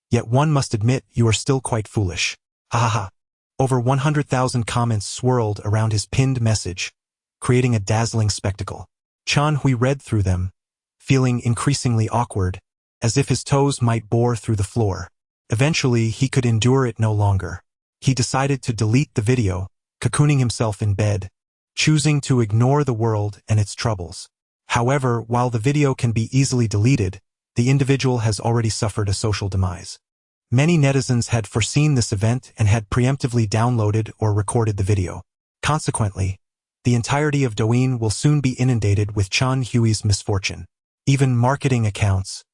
Speaker 1: Yet one must admit you are still quite foolish. Haha. Over 100,000 comments swirled around his pinned message, creating a dazzling spectacle. Chan Hui read through them, feeling increasingly awkward, as if his toes might bore through the floor. Eventually, he could endure it no longer. He decided to delete the video, cocooning himself in bed, choosing to ignore the world and its troubles. However, while the video can be easily deleted, the individual has already suffered a social demise. Many netizens had foreseen this event and had preemptively downloaded or recorded the video. Consequently, the entirety of Douyin will soon be inundated with Chan Hui's misfortune. Even marketing accounts,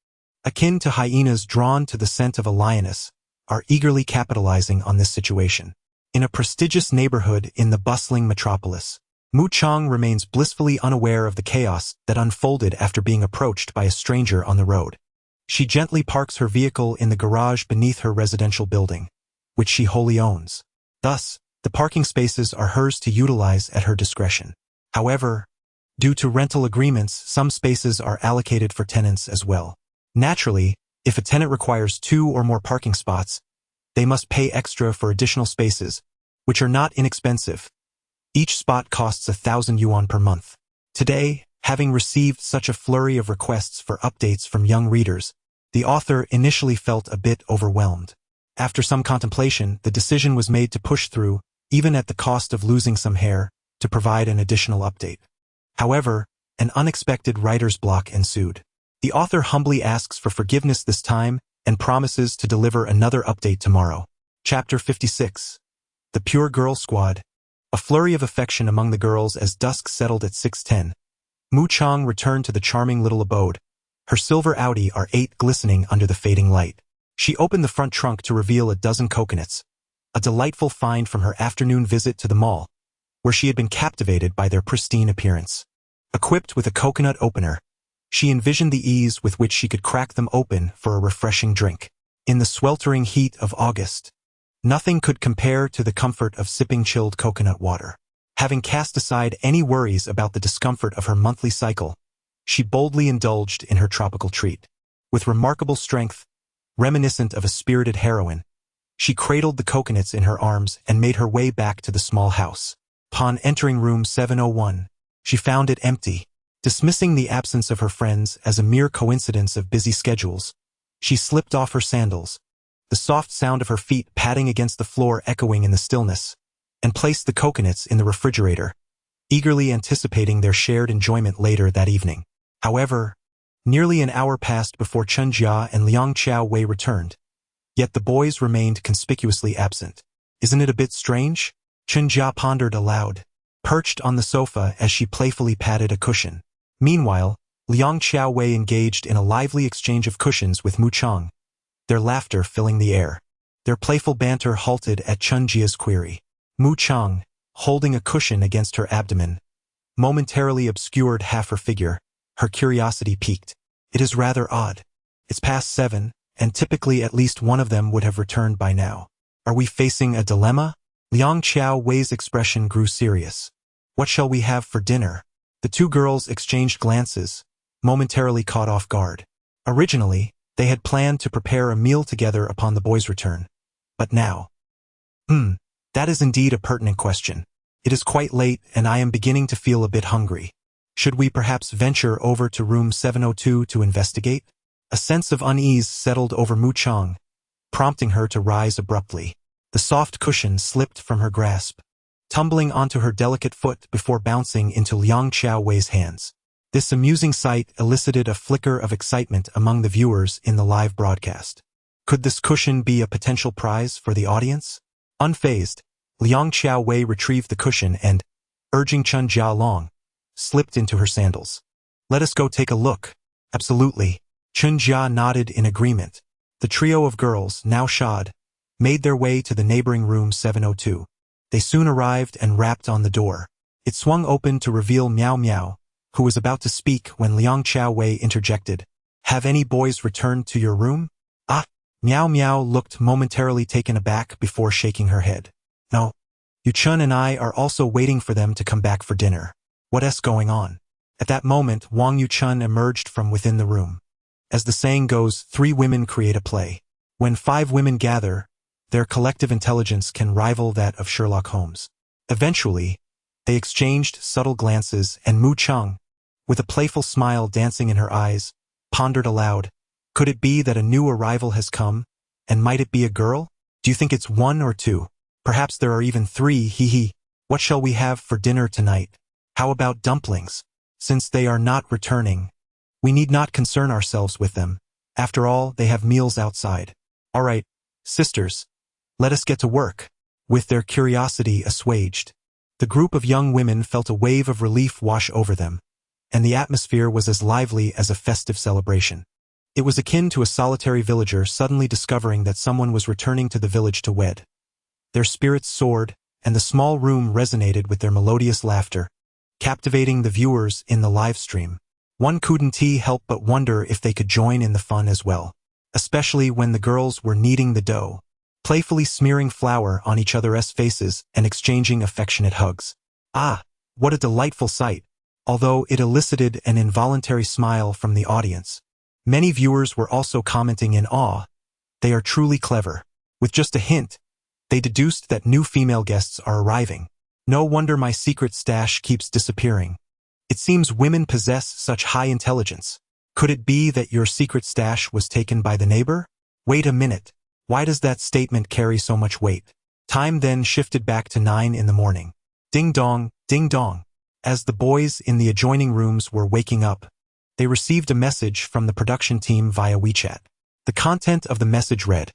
Speaker 1: akin to hyenas drawn to the scent of a lioness, are eagerly capitalizing on this situation. In a prestigious neighborhood in the bustling metropolis, Mu Chang remains blissfully unaware of the chaos that unfolded after being approached by a stranger on the road. She gently parks her vehicle in the garage beneath her residential building, which she wholly owns. Thus, the parking spaces are hers to utilize at her discretion. However, due to rental agreements, some spaces are allocated for tenants as well. Naturally, if a tenant requires 2 or more parking spots, they must pay extra for additional spaces, which are not inexpensive. Each spot costs 1,000 yuan per month. Today, having received such a flurry of requests for updates from young readers, the author initially felt a bit overwhelmed. After some contemplation, the decision was made to push through, even at the cost of losing some hair, to provide an additional update. However, an unexpected writer's block ensued. The author humbly asks for forgiveness this time and promises to deliver another update tomorrow. Chapter 56. The Pure Girl Squad. A flurry of affection among the girls as dusk settled at 6:10. Mu Chang returned to the charming little abode, her silver Audi R8 glistening under the fading light. She opened the front trunk to reveal a dozen coconuts, a delightful find from her afternoon visit to the mall, where she had been captivated by their pristine appearance. Equipped with a coconut opener, she envisioned the ease with which she could crack them open for a refreshing drink. In the sweltering heat of August, nothing could compare to the comfort of sipping chilled coconut water. Having cast aside any worries about the discomfort of her monthly cycle, she boldly indulged in her tropical treat. With remarkable strength, reminiscent of a spirited heroine, she cradled the coconuts in her arms and made her way back to the small house. Upon entering room 701, she found it empty. Dismissing the absence of her friends as a mere coincidence of busy schedules, she slipped off her sandals, the soft sound of her feet padding against the floor echoing in the stillness, and placed the coconuts in the refrigerator, eagerly anticipating their shared enjoyment later that evening. However, nearly an hour passed before Chen Jia and Liang Chao Wei returned, yet the boys remained conspicuously absent. Isn't it a bit strange? Chen Jia pondered aloud, perched on the sofa as she playfully patted a cushion. Meanwhile, Liang Chao Wei engaged in a lively exchange of cushions with Mu Chang, their laughter filling the air. Their playful banter halted at Chen Jia's query. Mu Chang, holding a cushion against her abdomen, momentarily obscured half her figure. Her curiosity piqued. It is rather odd. It's past 7, and typically at least one of them would have returned by now. Are we facing a dilemma? Liang Chao Wei's expression grew serious. What shall we have for dinner? The two girls exchanged glances, momentarily caught off guard. Originally, they had planned to prepare a meal together upon the boys' return. But now... that is indeed a pertinent question. It is quite late and I am beginning to feel a bit hungry. Should we perhaps venture over to room 702 to investigate? A sense of unease settled over Mu Chang, prompting her to rise abruptly. The soft cushion slipped from her grasp, tumbling onto her delicate foot before bouncing into Liang Chao Wei's hands. This amusing sight elicited a flicker of excitement among the viewers in the live broadcast. Could this cushion be a potential prize for the audience? Unfazed, Liang Qiaowei retrieved the cushion and, urging Chen Jialong, slipped into her sandals. Let us go take a look. Absolutely. Chen Jia nodded in agreement. The trio of girls, now shod, made their way to the neighboring room 702. They soon arrived and rapped on the door. It swung open to reveal Miao Miao, who was about to speak when Liang Qiaowei interjected. Have any boys returned to your room? Ah! Miao Miao looked momentarily taken aback before shaking her head. No. Yu Chun and I are also waiting for them to come back for dinner. What's going on? At that moment, Wang Yuchun emerged from within the room. As the saying goes, 3 women create a play. When 5 women gather, their collective intelligence can rival that of Sherlock Holmes. Eventually, they exchanged subtle glances, and Mu Cheng, with a playful smile dancing in her eyes, pondered aloud. Could it be that a new arrival has come, and might it be a girl? Do you think it's 1 or 2? Perhaps there are even 3, hee. What shall we have for dinner tonight? How about dumplings? Since they are not returning, we need not concern ourselves with them. After all, they have meals outside. All right, sisters, let us get to work. With their curiosity assuaged, the group of young women felt a wave of relief wash over them, and the atmosphere was as lively as a festive celebration. It was akin to a solitary villager suddenly discovering that someone was returning to the village to wed. Their spirits soared, and the small room resonated with their melodious laughter, captivating the viewers in the live stream. One couldn't help but wonder if they could join in the fun as well, especially when the girls were kneading the dough, playfully smearing flour on each other's faces and exchanging affectionate hugs. Ah, what a delightful sight! Although it elicited an involuntary smile from the audience, many viewers were also commenting in awe. They are truly clever. With just a hint, they deduced that new female guests are arriving. No wonder my secret stash keeps disappearing. It seems women possess such high intelligence. Could it be that your secret stash was taken by the neighbor? Wait a minute. Why does that statement carry so much weight? Time then shifted back to 9 in the morning. Ding dong, ding dong. As the boys in the adjoining rooms were waking up, they received a message from the production team via WeChat. The content of the message read,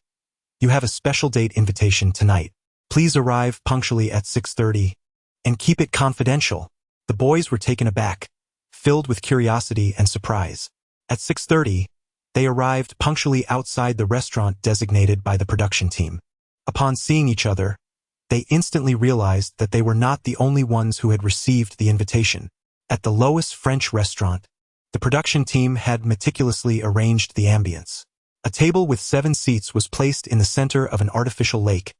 Speaker 1: "You have a special date invitation tonight. Please arrive punctually at 6:30. And keep it confidential." The boys were taken aback, filled with curiosity and surprise. At 6:30, they arrived punctually outside the restaurant designated by the production team. Upon seeing each other, they instantly realized that they were not the only ones who had received the invitation. At the Lois French restaurant, the production team had meticulously arranged the ambience. A table with 7 seats was placed in the center of an artificial lake,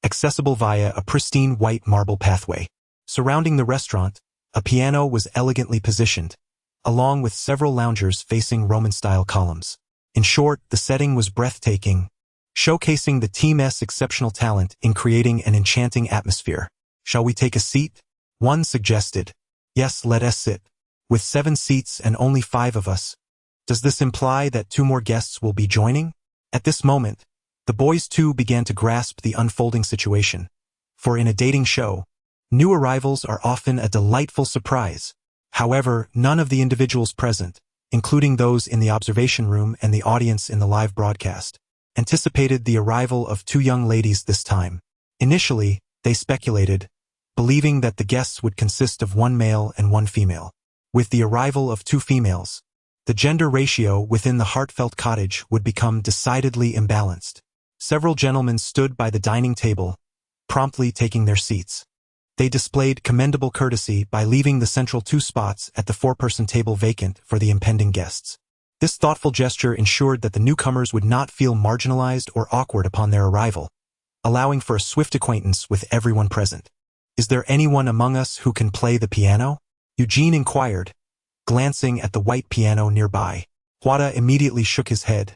Speaker 1: accessible via a pristine white marble pathway. Surrounding the restaurant, a piano was elegantly positioned, along with several loungers facing Roman-style columns. In short, the setting was breathtaking, showcasing the team's exceptional talent in creating an enchanting atmosphere. Shall we take a seat? One suggested. Yes, let us sit. With 7 seats and only 5 of us, does this imply that 2 more guests will be joining? At this moment, the boys too began to grasp the unfolding situation. For in a dating show, new arrivals are often a delightful surprise. However, none of the individuals present, including those in the observation room and the audience in the live broadcast, anticipated the arrival of 2 young ladies this time. Initially, they speculated, believing that the guests would consist of 1 male and 1 female. With the arrival of 2 females, the gender ratio within the heartfelt cottage would become decidedly imbalanced. Several gentlemen stood by the dining table, promptly taking their seats. They displayed commendable courtesy by leaving the central 2 spots at the 4-person table vacant for the impending guests. This thoughtful gesture ensured that the newcomers would not feel marginalized or awkward upon their arrival, allowing for a swift acquaintance with everyone present. Is there anyone among us who can play the piano? Eugene inquired, glancing at the white piano nearby. Huada immediately shook his head.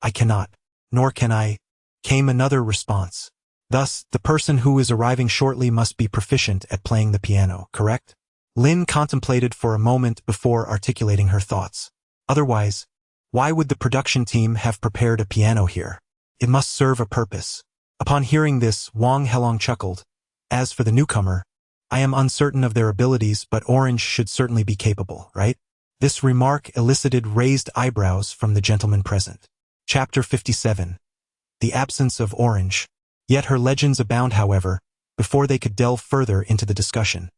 Speaker 1: I cannot, nor can I, came another response. Thus, the person who is arriving shortly must be proficient at playing the piano, correct? Lin contemplated for a moment before articulating her thoughts. Otherwise, why would the production team have prepared a piano here? It must serve a purpose. Upon hearing this, Wang Helong chuckled. As for the newcomer, I am uncertain of their abilities, but Orange should certainly be capable, right? This remark elicited raised eyebrows from the gentlemen present. Chapter 57. The absence of Orange. Yet her legends abound, however, before they could delve further into the discussion.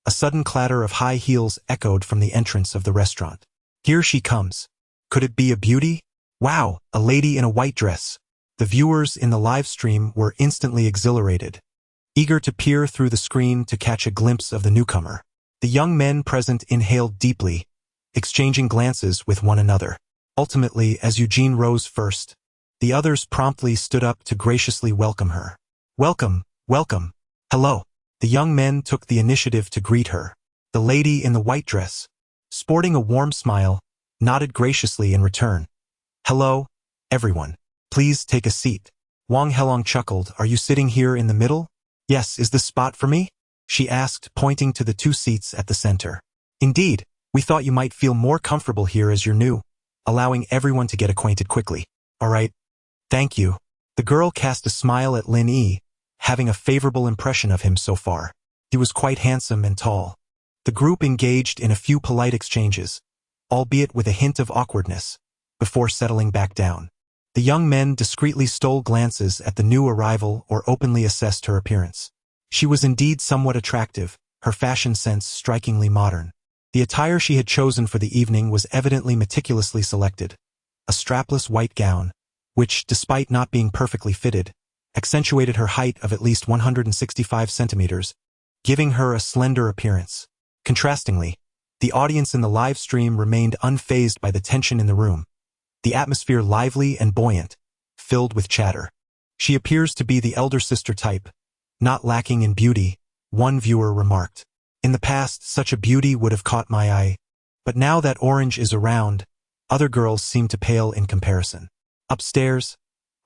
Speaker 1: A sudden clatter of high heels echoed from the entrance of the restaurant. Here she comes. Could it be a beauty? Wow, a lady in a white dress. The viewers in the live stream were instantly exhilarated, eager to peer through the screen to catch a glimpse of the newcomer. The young men present inhaled deeply, exchanging glances with one another. Ultimately, as Eugene rose first, the others promptly stood up to graciously welcome her. Welcome, welcome. Hello. The young men took the initiative to greet her. The lady in the white dress, sporting a warm smile, nodded graciously in return. Hello, everyone. Please take a seat. Wang Helong chuckled. Are you sitting here in the middle? Yes, is this spot for me? She asked, pointing to the 2 seats at the center. Indeed, we thought you might feel more comfortable here as you're new, allowing everyone to get acquainted quickly. All right. Thank you. The girl cast a smile at Lin Yi, having a favorable impression of him so far. He was quite handsome and tall. The group engaged in a few polite exchanges, albeit with a hint of awkwardness, before settling back down. The young men discreetly stole glances at the new arrival or openly assessed her appearance. She was indeed somewhat attractive, her fashion sense strikingly modern. The attire she had chosen for the evening was evidently meticulously selected. A strapless white gown, which, despite not being perfectly fitted, accentuated her height of at least 165 centimeters, giving her a slender appearance. Contrastingly, the audience in the live stream remained unfazed by the tension in the room, the atmosphere lively and buoyant, filled with chatter. She appears to be the elder sister type, not lacking in beauty, one viewer remarked. In the past, such a beauty would have caught my eye, but now that Orange is around, other girls seem to pale in comparison. Upstairs,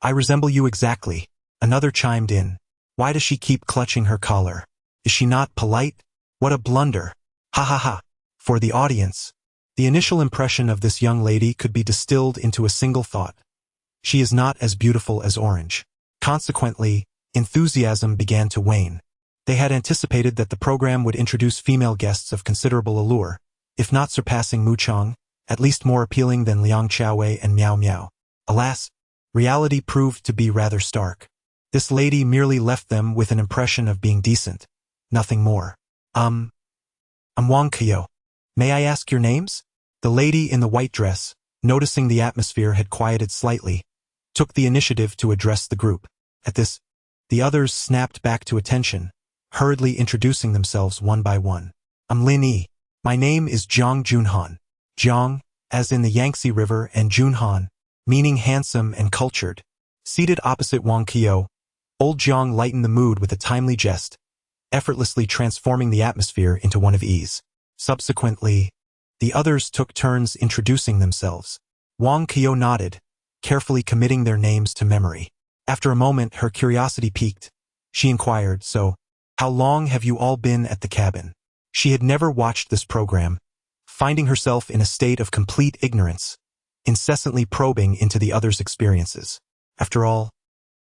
Speaker 1: I resemble you exactly, another chimed in. Why does she keep clutching her collar? Is she not polite? What a blunder. Ha ha ha. For the audience, the initial impression of this young lady could be distilled into a single thought. She is not as beautiful as Orange. Consequently, enthusiasm began to wane. They had anticipated that the program would introduce female guests of considerable allure, if not surpassing Mu Chang, at least more appealing than Liang Xiaowei and Miao Miao. Alas, reality proved to be rather stark. This lady merely left them with an impression of being decent, nothing more. I'm Wang Kyo. May I ask your names? The lady in the white dress, noticing the atmosphere had quieted slightly, took the initiative to address the group. At this, the others snapped back to attention, hurriedly introducing themselves one by one. I'm Lin Yi. My name is Jiang Junhan. Jiang, as in the Yangtze River, and Junhan, meaning handsome and cultured. Seated opposite Wang Kyo, old Jiang lightened the mood with a timely jest, effortlessly transforming the atmosphere into one of ease. Subsequently, the others took turns introducing themselves. Wang Kyo nodded, carefully committing their names to memory. After a moment, her curiosity piqued. She inquired, so, how long have you all been at the cabin? She had never watched this program, finding herself in a state of complete ignorance, incessantly probing into the others' experiences. After all,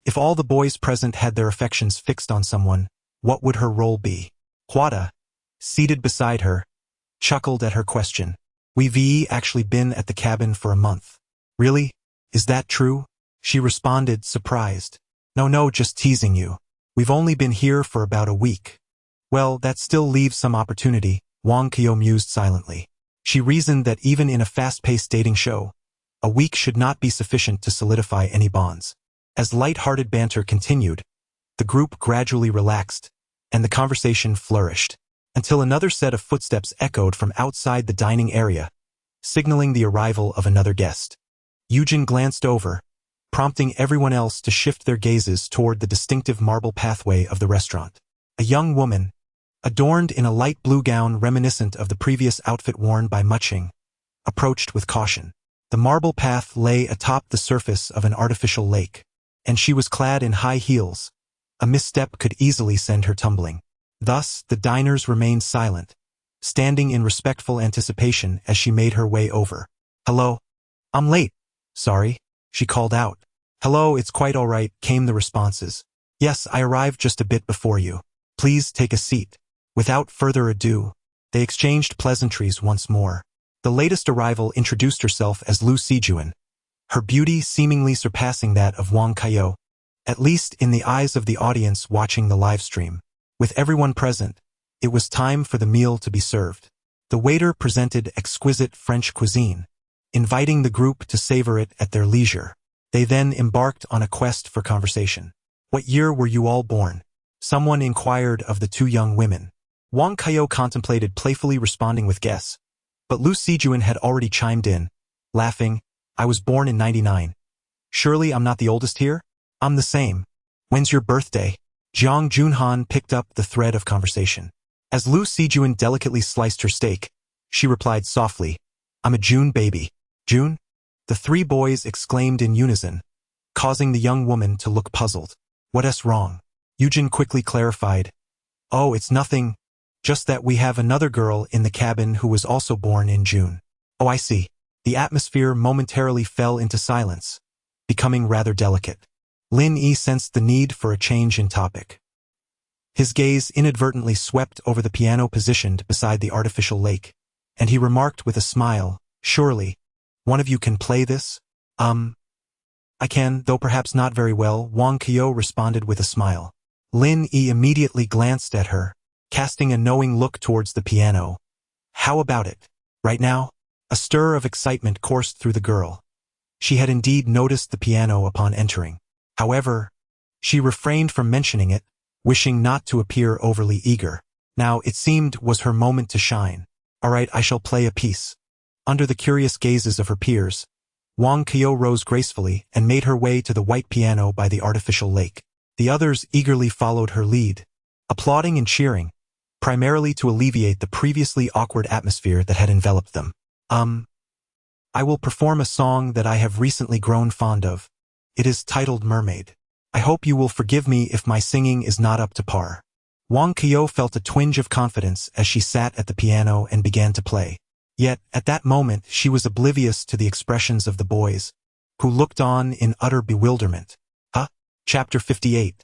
Speaker 1: if all the boys present had their affections fixed on someone, what would her role be? Huada, seated beside her, chuckled at her question. We've actually been at the cabin for a month. Really? Is that true? She responded, surprised. No, just teasing you. We've only been here for about a week. Well, that still leaves some opportunity, Wang Kyo mused silently. She reasoned that even in a fast-paced dating show, a week should not be sufficient to solidify any bonds. As light-hearted banter continued, the group gradually relaxed, and the conversation flourished, until another set of footsteps echoed from outside the dining area, signaling the arrival of another guest. Eugen glanced over, prompting everyone else to shift their gazes toward the distinctive marble pathway of the restaurant. A young woman, adorned in a light blue gown reminiscent of the previous outfit worn by Muching, approached with caution. The marble path lay atop the surface of an artificial lake, and she was clad in high heels. A misstep could easily send her tumbling. Thus, the diners remained silent, standing in respectful anticipation as she made her way over. Hello? I'm late. Sorry, she called out. Hello, it's quite all right, came the responses. Yes, I arrived just a bit before you. Please take a seat. Without further ado, they exchanged pleasantries once more. The latest arrival introduced herself as Lu Sijuan, her beauty seemingly surpassing that of Wang Kaiyou, at least in the eyes of the audience watching the live stream. With everyone present, it was time for the meal to be served. The waiter presented exquisite French cuisine, inviting the group to savor it at their leisure. They then embarked on a quest for conversation. "What year were you all born?" someone inquired of the two young women. Wang Kaiyou contemplated playfully responding with guess, but Lu Sijuan had already chimed in, laughing, "I was born in 99. Surely I'm not the oldest here? I'm the same. When's your birthday?" Jiang Junhan picked up the thread of conversation. As Lu Sijuan delicately sliced her steak, she replied softly, "I'm a June baby." "June?" The three boys exclaimed in unison, causing the young woman to look puzzled. "What's wrong?" Yujin quickly clarified, "Oh, it's nothing, just that we have another girl in the cabin who was also born in June." "Oh, I see." The atmosphere momentarily fell into silence, becoming rather delicate. Lin Yi sensed the need for a change in topic. His gaze inadvertently swept over the piano positioned beside the artificial lake, and he remarked with a smile, "Surely, one of you can play this?" I can, though perhaps not very well," Wang Kaiyou responded with a smile. Lin Yi immediately glanced at her, casting a knowing look towards the piano. "How about it? Right now?" A stir of excitement coursed through the girl. She had indeed noticed the piano upon entering. However, she refrained from mentioning it, wishing not to appear overly eager. Now, it seemed, was her moment to shine. "All right, I shall play a piece." Under the curious gazes of her peers, Wang Kaiyou rose gracefully and made her way to the white piano by the artificial lake. The others eagerly followed her lead, applauding and cheering, primarily to alleviate the previously awkward atmosphere that had enveloped them. I will perform a song that I have recently grown fond of. It is titled Mermaid. I hope you will forgive me if my singing is not up to par." Wang Kaiyou felt a twinge of confidence as she sat at the piano and began to play. Yet, at that moment, she was oblivious to the expressions of the boys, who looked on in utter bewilderment. Chapter 58.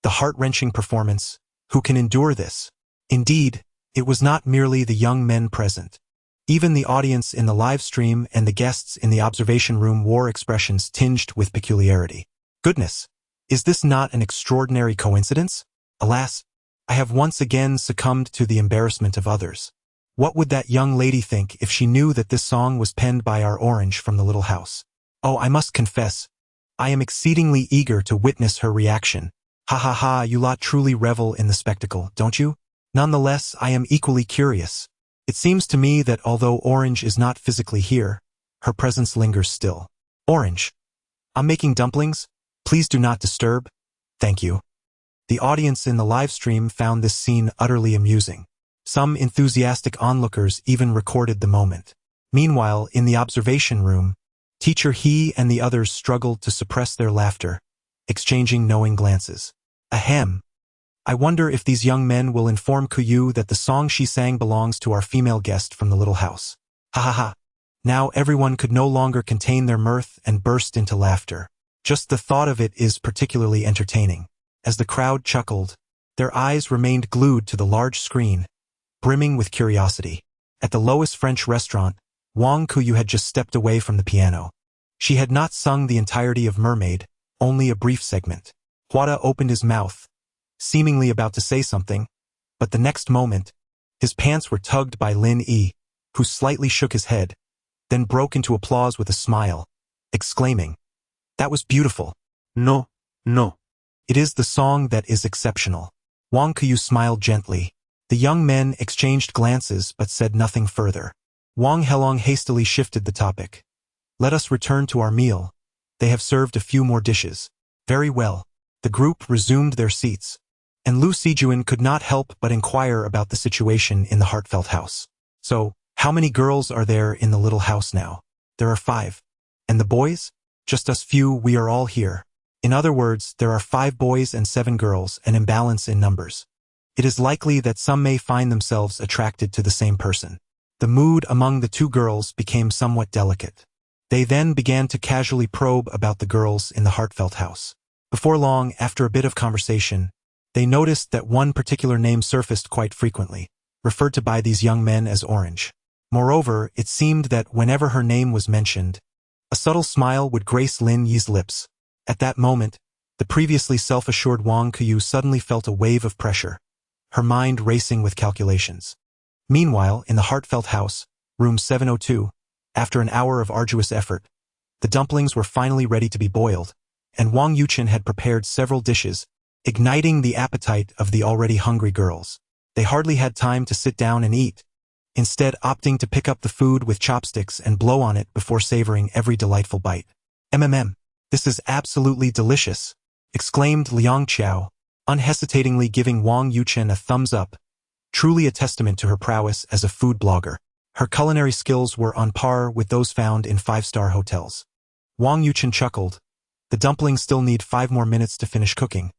Speaker 1: The heart-wrenching performance. Who can endure this? Indeed, it was not merely the young men present. Even the audience in the live stream and the guests in the observation room wore expressions tinged with peculiarity. Goodness, is this not an extraordinary coincidence? Alas, I have once again succumbed to the embarrassment of others. What would that young lady think if she knew that this song was penned by our orange from the little house? Oh, I must confess, I am exceedingly eager to witness her reaction. Ha ha ha, you lot truly revel in the spectacle, don't you? Nonetheless, I am equally curious. It seems to me that although Orange is not physically here, her presence lingers still. Orange. I'm making dumplings. Please do not disturb. Thank you. The audience in the live stream found this scene utterly amusing. Some enthusiastic onlookers even recorded the moment. Meanwhile, in the observation room, Teacher He and the others struggled to suppress their laughter, exchanging knowing glances. Ahem. I wonder if these young men will inform Kuyu that the song she sang belongs to our female guest from the little house. Ha ha ha. Now everyone could no longer contain their mirth and burst into laughter. Just the thought of it is particularly entertaining. As the crowd chuckled, their eyes remained glued to the large screen, brimming with curiosity. At the lowest French restaurant, Wang Kuyu had just stepped away from the piano. She had not sung the entirety of Mermaid, only a brief segment. Huada opened his mouth, seemingly about to say something, but the next moment, his pants were tugged by Lin Yi, who slightly shook his head, then broke into applause with a smile, exclaiming, "That was beautiful."
Speaker 2: No, no.
Speaker 1: It is the song that is exceptional. Wang Kuyu smiled gently. The young men exchanged glances but said nothing further. Wang Helong hastily shifted the topic. "Let us return to our meal. They have served a few more dishes." Very well. The group resumed their seats, and Lu Sijuan could not help but inquire about the situation in the heartfelt house. "So, how many girls are there in the little house now?" "There are 5. "And the boys?" "Just us few, we are all here." In other words, there are 5 boys and 7 girls, an imbalance in numbers. It is likely that some may find themselves attracted to the same person. The mood among the 2 girls became somewhat delicate. They then began to casually probe about the girls in the heartfelt house. Before long, after a bit of conversation, they noticed that one particular name surfaced quite frequently, referred to by these young men as Orange. Moreover, it seemed that whenever her name was mentioned, a subtle smile would grace Lin Yi's lips. At that moment, the previously self-assured Wang Kuyu suddenly felt a wave of pressure, her mind racing with calculations. Meanwhile, in the heartfelt house, room 702, after an hour of arduous effort, the dumplings were finally ready to be boiled, and Wang Yuchen had prepared several dishes, igniting the appetite of the already hungry girls. They hardly had time to sit down and eat, instead opting to pick up the food with chopsticks and blow on it before savoring every delightful bite. This is absolutely delicious, exclaimed Liang Qiao, unhesitatingly giving Wang Yuchen a thumbs up, truly a testament to her prowess as a food blogger. Her culinary skills were on par with those found in five-star hotels. Wang Yuchen chuckled. The dumplings still need 5 more minutes to finish cooking,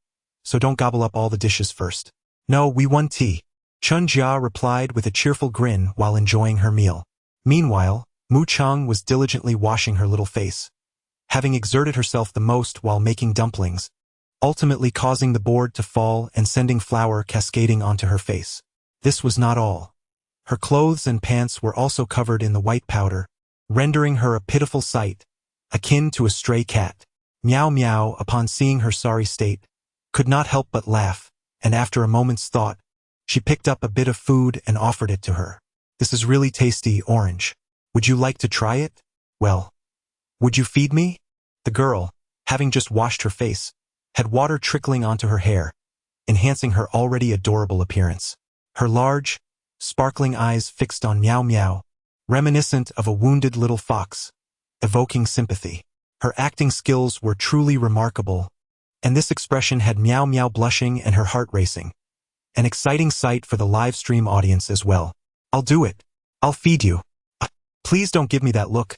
Speaker 1: so don't gobble up all the dishes first. No, we want tea, Chun Jia replied with a cheerful grin while enjoying her meal. Meanwhile, Mu Cheng was diligently washing her little face, having exerted herself the most while making dumplings, ultimately causing the board to fall and sending flour cascading onto her face. This was not all. Her clothes and pants were also covered in the white powder, rendering her a pitiful sight, akin to a stray cat. Meow Meow, upon seeing her sorry state, could not help but laugh, and after a moment's thought, she picked up a bit of food and offered it to her. This is really tasty, Orange. Would you like to try it? Well, would you feed me? The girl, having just washed her face, had water trickling onto her hair, enhancing her already adorable appearance. Her large, sparkling eyes fixed on Meow Meow, reminiscent of a wounded little fox, evoking sympathy. Her acting skills were truly remarkable, and this expression had Meow Meow blushing and her heart racing. An exciting sight for the live stream audience as well. I'll do it. I'll feed you. Please don't give me that look.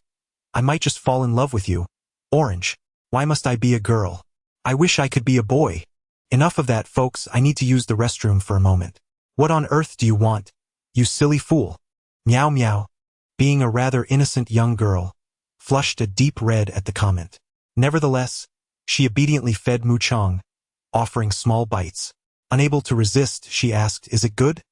Speaker 1: I might just fall in love with you. Orange, why must I be a girl? I wish I could be a boy. Enough of that, folks. I need to use the restroom for a moment. What on earth do you want, you silly fool? Meow Meow, being a rather innocent young girl, flushed a deep red at the comment. Nevertheless, she obediently fed Mu Cheng, offering small bites. Unable to resist, she asked, "Is it good?"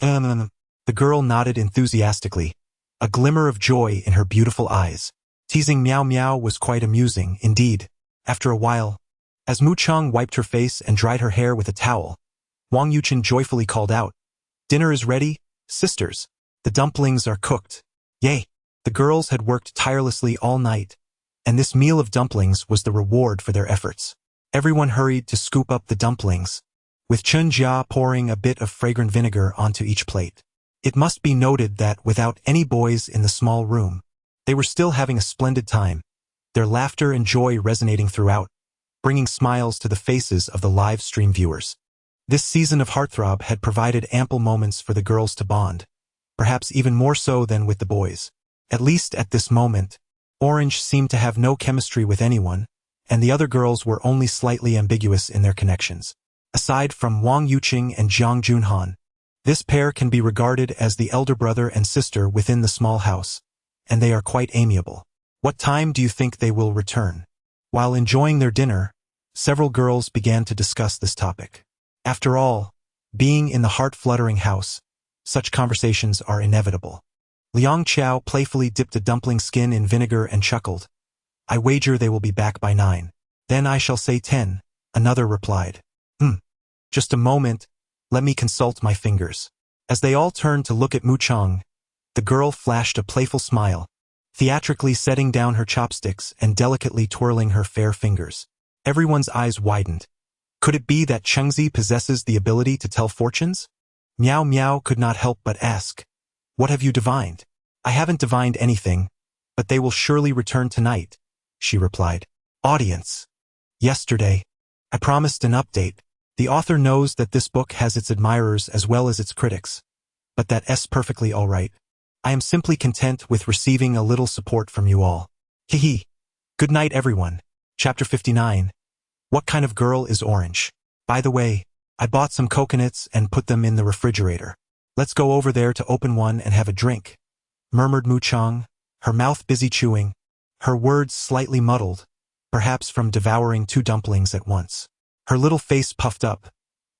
Speaker 1: The girl nodded enthusiastically, a glimmer of joy in her beautiful eyes. Teasing Meow Meow was quite amusing, indeed. After a while, as Mu Cheng wiped her face and dried her hair with a towel, Wang Yuchen joyfully called out, "Dinner is ready, sisters. The dumplings are cooked." Yay! The girls had worked tirelessly all night, and this meal of dumplings was the reward for their efforts. Everyone hurried to scoop up the dumplings, with Chun Jia pouring a bit of fragrant vinegar onto each plate. It must be noted that without any boys in the small room, they were still having a splendid time, their laughter and joy resonating throughout, bringing smiles to the faces of the live stream viewers. This season of Heartthrob had provided ample moments for the girls to bond, perhaps even more so than with the boys. At least at this moment, Orange seemed to have no chemistry with anyone, and the other girls were only slightly ambiguous in their connections. Aside from Wang Yuqing and Jiang Junhan, this pair can be regarded as the elder brother and sister within the small house, and they are quite amiable. What time do you think they will return? While enjoying their dinner, several girls began to discuss this topic. After all, being in the heart-fluttering house, such conversations are inevitable. Liang Qiao playfully dipped a dumpling skin in vinegar and chuckled. "I wager they will be back by 9. Then I shall say 10, another replied. Just a moment, let me consult my fingers." As they all turned to look at Mu Cheng, the girl flashed a playful smile, theatrically setting down her chopsticks and delicately twirling her fair fingers. Everyone's eyes widened. Could it be that Chengzi possesses the ability to tell fortunes? Meow Meow could not help but ask, "What have you divined?" "I haven't divined anything, but they will surely return tonight," she replied. Audience. Yesterday, I promised an update. The author knows that this book has its admirers as well as its critics, but that's perfectly all right. I am simply content with receiving a little support from you all. Hee. Good night, everyone. Chapter 59. What kind of girl is Orange? By the way, I bought some coconuts and put them in the refrigerator. Let's go over there to open one and have a drink, murmured Mu Cheng, her mouth busy chewing, her words slightly muddled, perhaps from devouring 2 dumplings at once. Her little face puffed up,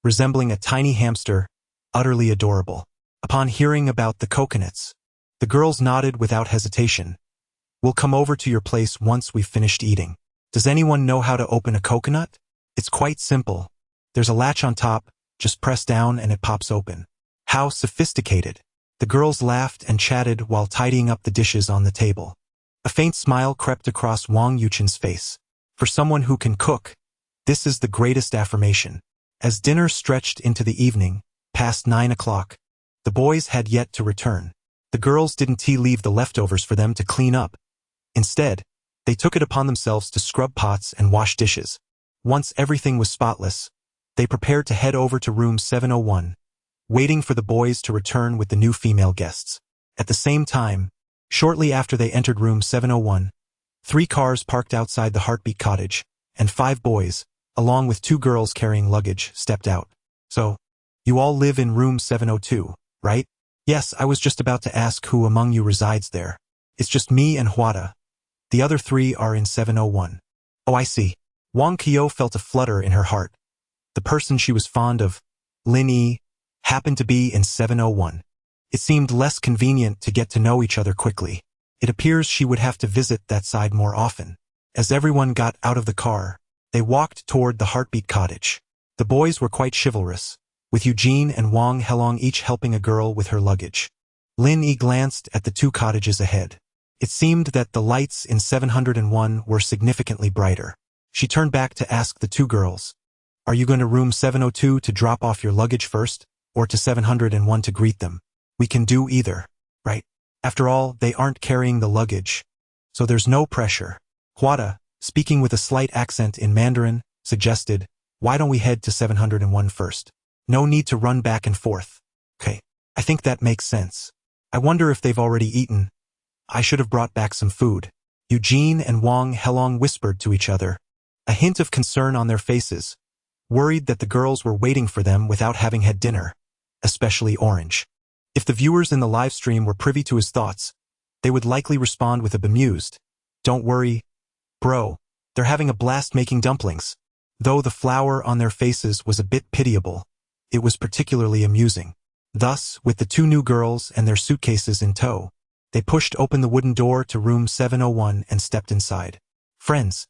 Speaker 1: resembling a tiny hamster, utterly adorable. Upon hearing about the coconuts, The girls nodded without hesitation. We'll come over to your place once we've finished eating. Does anyone know how to open a coconut? It's quite simple. There's a latch on top, just press down and it pops open. How sophisticated. The girls laughed and chatted while tidying up the dishes on the table. A faint smile crept across Wang Yuchen's face. For someone who can cook, this is the greatest affirmation. As dinner stretched into the evening, past 9 o'clock, the boys had yet to return. The girls didn't leave the leftovers for them to clean up. Instead, they took it upon themselves to scrub pots and wash dishes. Once everything was spotless, they prepared to head over to room 701, waiting for the boys to return with the new female guests. At the same time, shortly after they entered room 701, 3 cars parked outside the Heartbeat Cottage, and 5 boys, along with 2 girls carrying luggage, stepped out. So, you all live in room 702, right? Yes, I was just about to ask who among you resides there. It's just me and Huada. The other 3 are in 701. Oh, I see. Wang Qiu felt a flutter in her heart. The person she was fond of, Lin Yi, happened to be in 701. It seemed less convenient to get to know each other quickly. It appears she would have to visit that side more often. As everyone got out of the car, they walked toward the Heartbeat Cottage. The boys were quite chivalrous, with Eugene and Wang Helong each helping a girl with her luggage. Lin Yi glanced at the 2 cottages ahead. It seemed that the lights in 701 were significantly brighter. She turned back to ask the 2 girls, "Are you going to room 702 to drop off your luggage first, or to 701 to greet them? We can do either, right? After all, they aren't carrying the luggage, so there's no pressure." Huada, speaking with a slight accent in Mandarin, suggested, "Why don't we head to 701 first? No need to run back and forth." Okay, I think that makes sense. I wonder if they've already eaten. I should have brought back some food. Eugene and Wang Helong whispered to each other, a hint of concern on their faces, worried that the girls were waiting for them without having had dinner, especially Orange. If the viewers in the live stream were privy to his thoughts, they would likely respond with a bemused, "Don't worry, bro, they're having a blast making dumplings." Though the flour on their faces was a bit pitiable, it was particularly amusing. Thus, with the 2 new girls and their suitcases in tow, they pushed open the wooden door to room 701 and stepped inside. "Friends,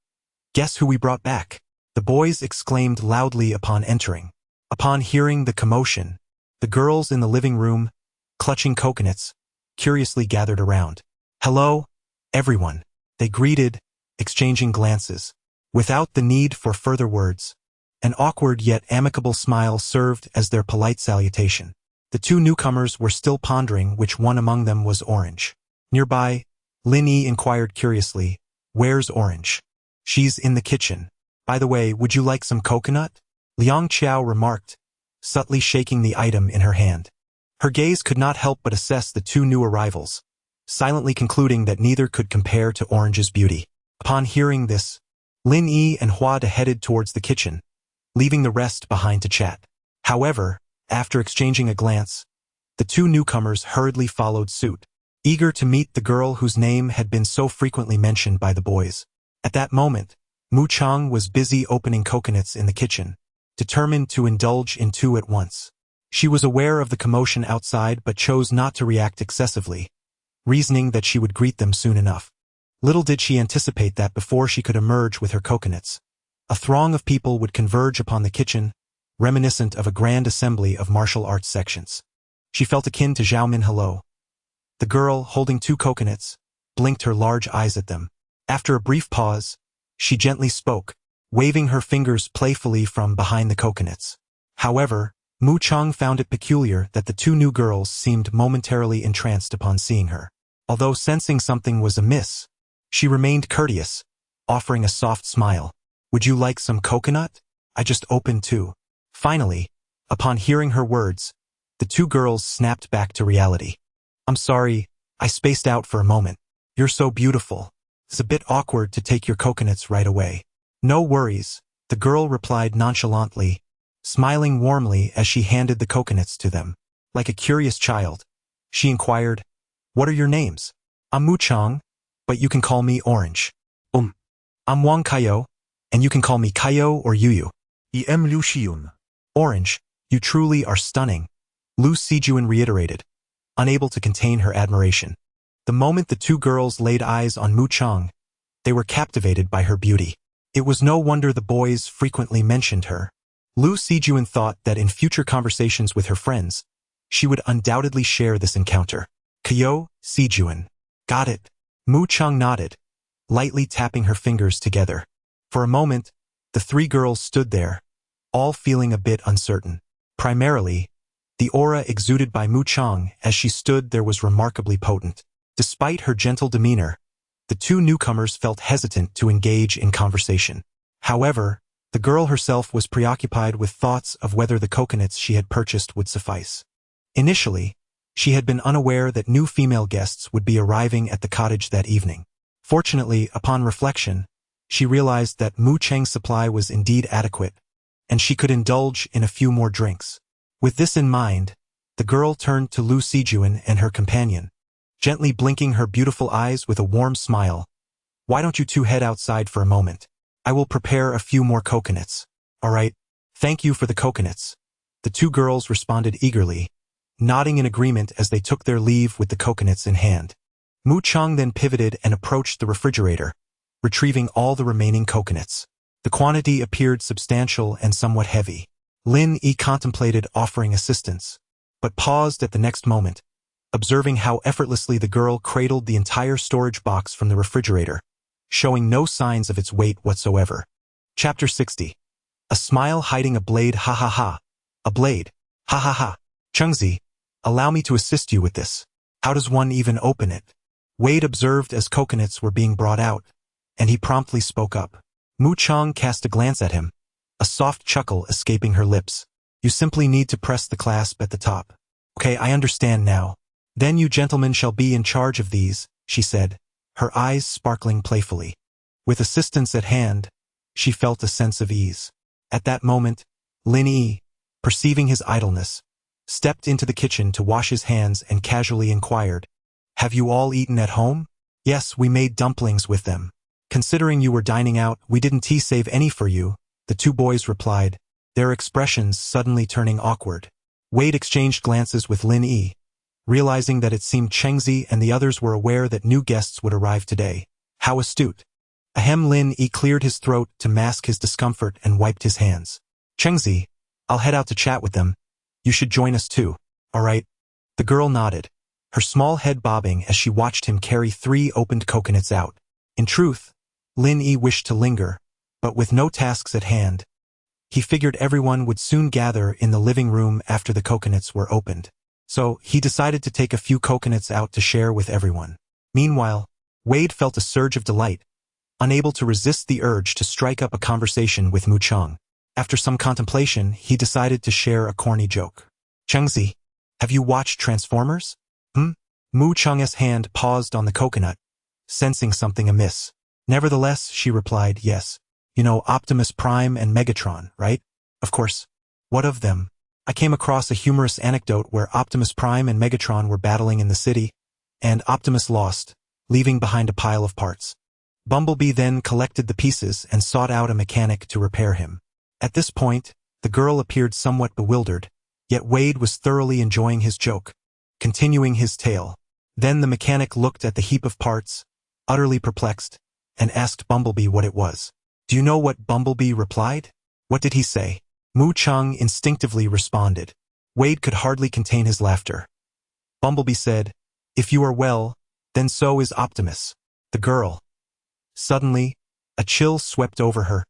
Speaker 1: guess who we brought back?" the boys exclaimed loudly upon entering. Upon hearing the commotion, the girls in the living room, clutching coconuts, curiously gathered around. "Hello, everyone," they greeted, exchanging glances. Without the need for further words, an awkward yet amicable smile served as their polite salutation. The 2 newcomers were still pondering which one among them was Orange. Nearby, Lin Yi inquired curiously, "Where's Orange?" "She's in the kitchen. By the way, would you like some coconut?" Liang Qiao remarked, subtly shaking the item in her hand. Her gaze could not help but assess the 2 new arrivals, silently concluding that neither could compare to Orange's beauty. Upon hearing this, Lin Yi and Huada headed towards the kitchen, leaving the rest behind to chat. However, after exchanging a glance, the 2 newcomers hurriedly followed suit, eager to meet the girl whose name had been so frequently mentioned by the boys. At that moment, Mu Chang was busy opening coconuts in the kitchen, determined to indulge in 2 at once. She was aware of the commotion outside but chose not to react excessively, reasoning that she would greet them soon enough. Little did she anticipate that before she could emerge with her coconuts, a throng of people would converge upon the kitchen, reminiscent of a grand assembly of martial arts sections. She felt akin to Xiaomin Hello. The girl, holding 2 coconuts, blinked her large eyes at them. After a brief pause, she gently spoke, waving her fingers playfully from behind the coconuts. However, Mu Chang found it peculiar that the 2 new girls seemed momentarily entranced upon seeing her. Although sensing something was amiss, she remained courteous, offering a soft smile. "Would you like some coconut? I just opened 2. Finally, upon hearing her words, the 2 girls snapped back to reality. "I'm sorry, I spaced out for a moment. You're so beautiful. It's a bit awkward to take your coconuts right away." "No worries," the girl replied nonchalantly, smiling warmly as she handed the coconuts to them. Like a curious child, she inquired, "What are your names?" "I'm Mu Chang, but you can call me Orange." "I'm Wang Kaio, and you can call me Kaio or Yuyu."
Speaker 2: I am Liu Xiyun.
Speaker 1: "Orange, you truly are stunning," Lu Sijun reiterated, unable to contain her admiration. The moment the two girls laid eyes on Mu Chang, they were captivated by her beauty. It was no wonder the boys frequently mentioned her. Lu Sijun thought that in future conversations with her friends, she would undoubtedly share this encounter. Kyo, Sijun. Got it. Mu Chang nodded, lightly tapping her fingers together. For a moment, the three girls stood there, all feeling a bit uncertain. Primarily, the aura exuded by Mu Chang as she stood there was remarkably potent. Despite her gentle demeanor, the two newcomers felt hesitant to engage in conversation. However, the girl herself was preoccupied with thoughts of whether the coconuts she had purchased would suffice. Initially, she had been unaware that new female guests would be arriving at the cottage that evening. Fortunately, upon reflection, she realized that Mu Chang's supply was indeed adequate, and she could indulge in a few more drinks. With this in mind, the girl turned to Lu Sijun and her companion, gently blinking her beautiful eyes with a warm smile. Why don't you two head outside for a moment? I will prepare a few more coconuts. All right. Thank you for the coconuts. The two girls responded eagerly, nodding in agreement as they took their leave with the coconuts in hand. Mu Chang then pivoted and approached the refrigerator, retrieving all the remaining coconuts. The quantity appeared substantial and somewhat heavy. Lin Yi contemplated offering assistance, but paused at the next moment, observing how effortlessly the girl cradled the entire storage box from the refrigerator, showing no signs of its weight whatsoever. Chapter 60. A smile hiding a blade. Ha ha ha. A blade. Ha ha ha. Chengzi, allow me to assist you with this. How does one even open it? Wade observed as coconuts were being brought out, and he promptly spoke up. Mu Chang cast a glance at him, a soft chuckle escaping her lips. You simply need to press the clasp at the top. Okay, I understand now. Then you gentlemen shall be in charge of these, she said, her eyes sparkling playfully. With assistance at hand, she felt a sense of ease. At that moment, Lin Yi, perceiving his idleness, stepped into the kitchen to wash his hands and casually inquired, Have you all eaten at home? Yes, we made dumplings with them. Considering you were dining out, we didn't save any for you, the two boys replied, their expressions suddenly turning awkward. Wade exchanged glances with Lin Yi, realizing that it seemed Chengzi and the others were aware that new guests would arrive today. How astute. Ahem. Lin Yi cleared his throat to mask his discomfort and wiped his hands. Chengzi, I'll head out to chat with them. You should join us too. All right. The girl nodded, her small head bobbing as she watched him carry 3 opened coconuts out. In truth, Lin Yi wished to linger, but with no tasks at hand, he figured everyone would soon gather in the living room after the coconuts were opened. So, he decided to take a few coconuts out to share with everyone. Meanwhile, Wade felt a surge of delight, unable to resist the urge to strike up a conversation with Mu Chang. After some contemplation, he decided to share a corny joke. Chengzi, have you watched Transformers? Mu Chang's hand paused on the coconut, sensing something amiss. Nevertheless, she replied, yes. You know Optimus Prime and Megatron, right? Of course. What of them? I came across a humorous anecdote where Optimus Prime and Megatron were battling in the city, and Optimus lost, leaving behind a pile of parts. Bumblebee then collected the pieces and sought out a mechanic to repair him. At this point, the girl appeared somewhat bewildered, yet Wade was thoroughly enjoying his joke, continuing his tale. Then the mechanic looked at the heap of parts, utterly perplexed, and asked Bumblebee what it was. Do you know what Bumblebee replied? What did he say? Mu Chang instinctively responded. Wade could hardly contain his laughter. Bumblebee said, If you are well, then so is Optimus. The girl. Suddenly, a chill swept over her,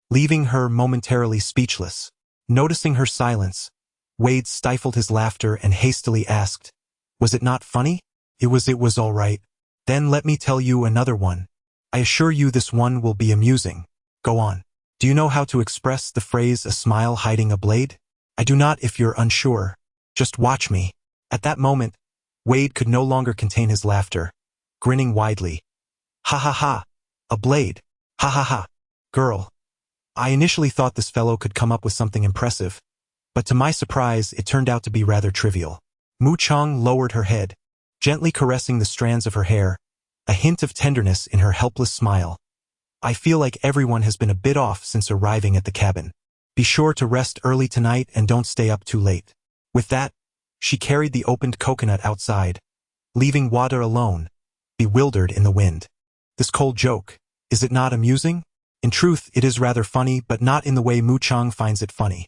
Speaker 1: leaving her momentarily speechless. Noticing her silence, Wade stifled his laughter and hastily asked, Was it not funny? It was all right. Then let me tell you another one. I assure you this one will be amusing. Go on. Do you know how to express the phrase a smile hiding a blade? I do not if you're unsure. Just watch me. At that moment, Wade could no longer contain his laughter, grinning widely. Ha ha ha. A blade. Ha ha ha. Girl. I initially thought this fellow could come up with something impressive, but to my surprise it turned out to be rather trivial. Mu Chang lowered her head, gently caressing the strands of her hair, a hint of tenderness in her helpless smile. I feel like everyone has been a bit off since arriving at the cabin. Be sure to rest early tonight and don't stay up too late. With that, She carried the opened coconut outside, leaving water alone, bewildered in the wind. This cold joke, is it not amusing? In truth, it is rather funny, but not in the way Mu Chang finds it funny.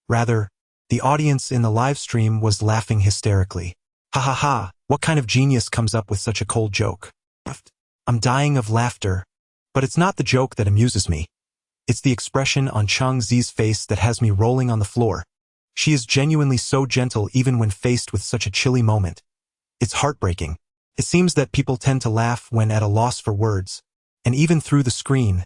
Speaker 1: Rather, the audience in the live stream was laughing hysterically. Ha ha ha, what kind of genius comes up with such a cold joke? I'm dying of laughter. But it's not the joke that amuses me. It's the expression on Chang Zi's face that has me rolling on the floor. She is genuinely so gentle even when faced with such a chilly moment. It's heartbreaking. It seems that people tend to laugh when at a loss for words. And even through the screen,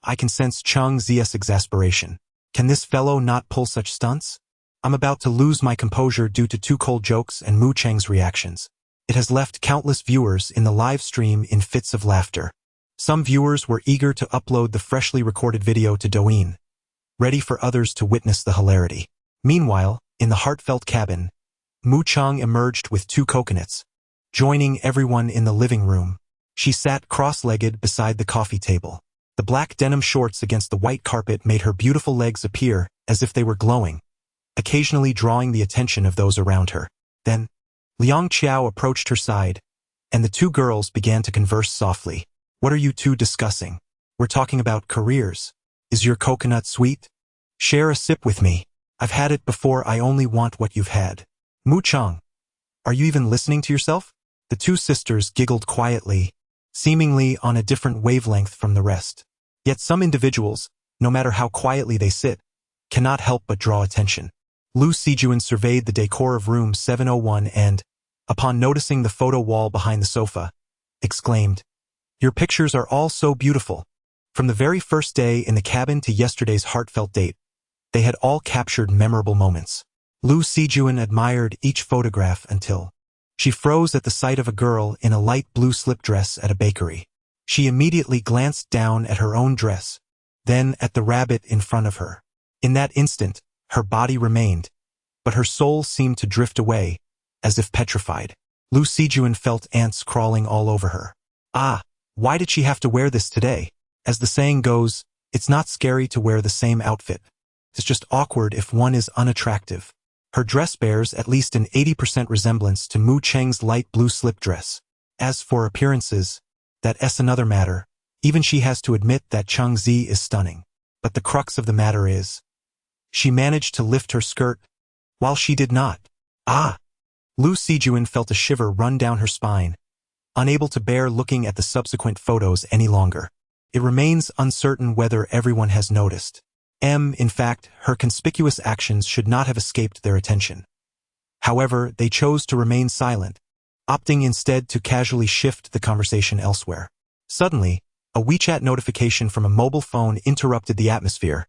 Speaker 1: I can sense Chang Zi's exasperation. Can this fellow not pull such stunts? I'm about to lose my composure due to two cold jokes and Mu Chang's reactions. It has left countless viewers in the live stream in fits of laughter. Some viewers were eager to upload the freshly recorded video to Douyin, ready for others to witness the hilarity. Meanwhile, in the heartfelt cabin, Mu Chang emerged with two coconuts, joining everyone in the living room. She sat cross-legged beside the coffee table. The black denim shorts against the white carpet made her beautiful legs appear as if they were glowing, occasionally drawing the attention of those around her. Then, Liang Qiao approached her side, and the two girls began to converse softly. What are you two discussing? We're talking about careers. Is your coconut sweet? Share a sip with me. I've had it before, I only want what you've had. Mu Chang, are you even listening to yourself? The two sisters giggled quietly, seemingly on a different wavelength from the rest. Yet some individuals, no matter how quietly they sit, cannot help but draw attention. Lu Sijuan surveyed the decor of room 701 and, upon noticing the photo wall behind the sofa, exclaimed, "Your pictures are all so beautiful." From the very first day in the cabin to yesterday's heartfelt date, they had all captured memorable moments. Lu Sijuan admired each photograph until she froze at the sight of a girl in a light blue slip dress at a bakery. She immediately glanced down at her own dress, then at the rabbit in front of her. In that instant, her body remained, but her soul seemed to drift away, as if petrified. Lu Sijuan felt ants crawling all over her. Ah, why did she have to wear this today? As the saying goes, it's not scary to wear the same outfit. It's just awkward if one is unattractive. Her dress bears at least an 80% resemblance to Mu Chang's light blue slip dress. As for appearances, that's another matter. Even she has to admit that Chang Zi is stunning. But the crux of the matter is, she managed to lift her skirt, while she did not. Ah! Lu Sijuan felt a shiver run down her spine, unable to bear looking at the subsequent photos any longer. It remains uncertain whether everyone has noticed. In fact, her conspicuous actions should not have escaped their attention. However, they chose to remain silent, opting instead to casually shift the conversation elsewhere. Suddenly, a WeChat notification from a mobile phone interrupted the atmosphere,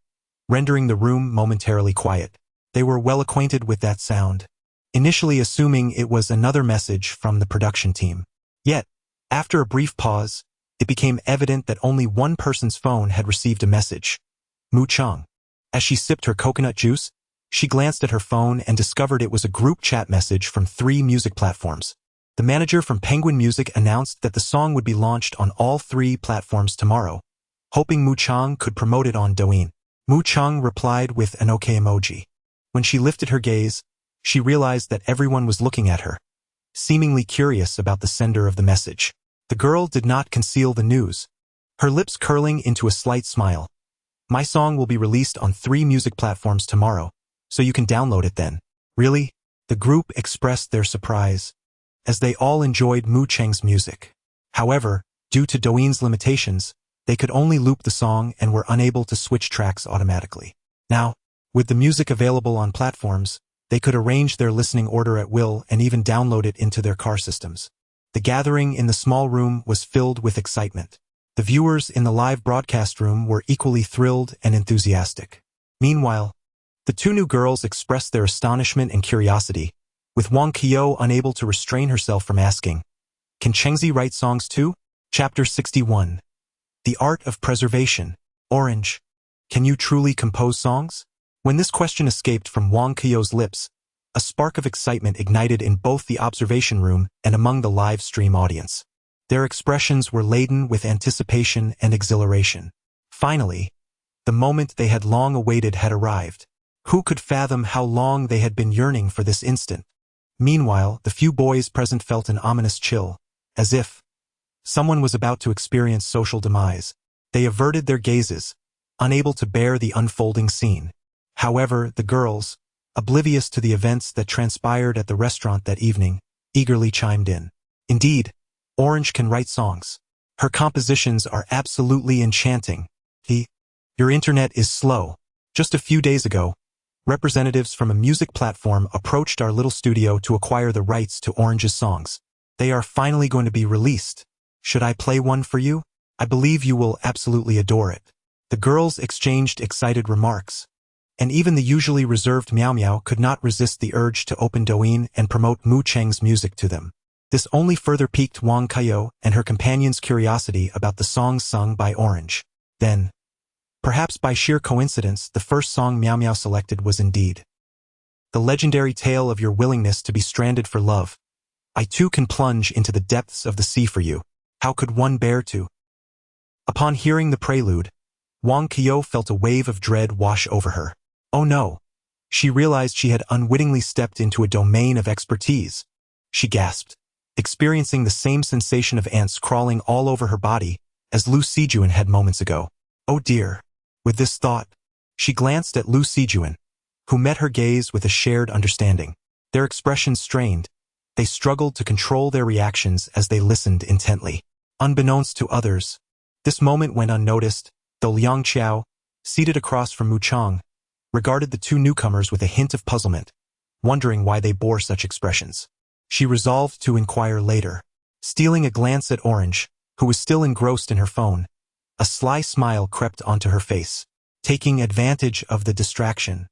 Speaker 1: rendering the room momentarily quiet. They were well acquainted with that sound, initially assuming it was another message from the production team. Yet, after a brief pause, it became evident that only one person's phone had received a message. Mu Chang. As she sipped her coconut juice, she glanced at her phone and discovered it was a group chat message from 3 music platforms. The manager from Penguin Music announced that the song would be launched on all 3 platforms tomorrow, hoping Mu Chang could promote it on Douyin. Mu Chang replied with an OK emoji. When she lifted her gaze, she realized that everyone was looking at her, seemingly curious about the sender of the message. The girl did not conceal the news, her lips curling into a slight smile. My song will be released on 3 music platforms tomorrow, so you can download it then. Really? The group expressed their surprise, as they all enjoyed Mu Chang's music. However, due to Douyin's limitations, they could only loop the song and were unable to switch tracks automatically. Now, with the music available on platforms, they could arrange their listening order at will and even download it into their car systems. The gathering in the small room was filled with excitement. The viewers in the live broadcast room were equally thrilled and enthusiastic. Meanwhile, the 2 new girls expressed their astonishment and curiosity, with Wang Qiu unable to restrain herself from asking, "Can Chengzi write songs too?" Chapter 61. The Art of Preservation. Orange. Can you truly compose songs? When this question escaped from Wang Qiu's lips, a spark of excitement ignited in both the observation room and among the live stream audience. Their expressions were laden with anticipation and exhilaration. Finally, the moment they had long awaited had arrived. Who could fathom how long they had been yearning for this instant? Meanwhile, the few boys present felt an ominous chill, as if someone was about to experience social demise. They averted their gazes, unable to bear the unfolding scene. However, the girls, oblivious to the events that transpired at the restaurant that evening, eagerly chimed in. Indeed, Orange can write songs. Her compositions are absolutely enchanting. Your internet is slow. Just a few days ago, representatives from a music platform approached our little studio to acquire the rights to Orange's songs. They are finally going to be released. Should I play one for you? I believe you will absolutely adore it. The girls exchanged excited remarks, and even the usually reserved Miao Miao could not resist the urge to open Douyin and promote Mu Cheng's music to them. This only further piqued Wang Kaiyou and her companion's curiosity about the songs sung by Orange. Then, perhaps by sheer coincidence, the first song Miao Miao selected was indeed the legendary tale of your willingness to be stranded for love. I too can plunge into the depths of the sea for you. How could one bear to? Upon hearing the prelude, Wang Kaiyou felt a wave of dread wash over her. Oh no! She realized she had unwittingly stepped into a domain of expertise. She gasped, experiencing the same sensation of ants crawling all over her body as Lu Sijuan had moments ago. Oh dear! With this thought, she glanced at Lu Sijuan, who met her gaze with a shared understanding. Their expressions strained. They struggled to control their reactions as they listened intently. Unbeknownst to others, this moment went unnoticed, though Liang Qiao, seated across from Mu Chang, regarded the two newcomers with a hint of puzzlement, wondering why they bore such expressions. She resolved to inquire later. Stealing a glance at Orange, who was still engrossed in her phone, a sly smile crept onto her face. Taking advantage of the distraction,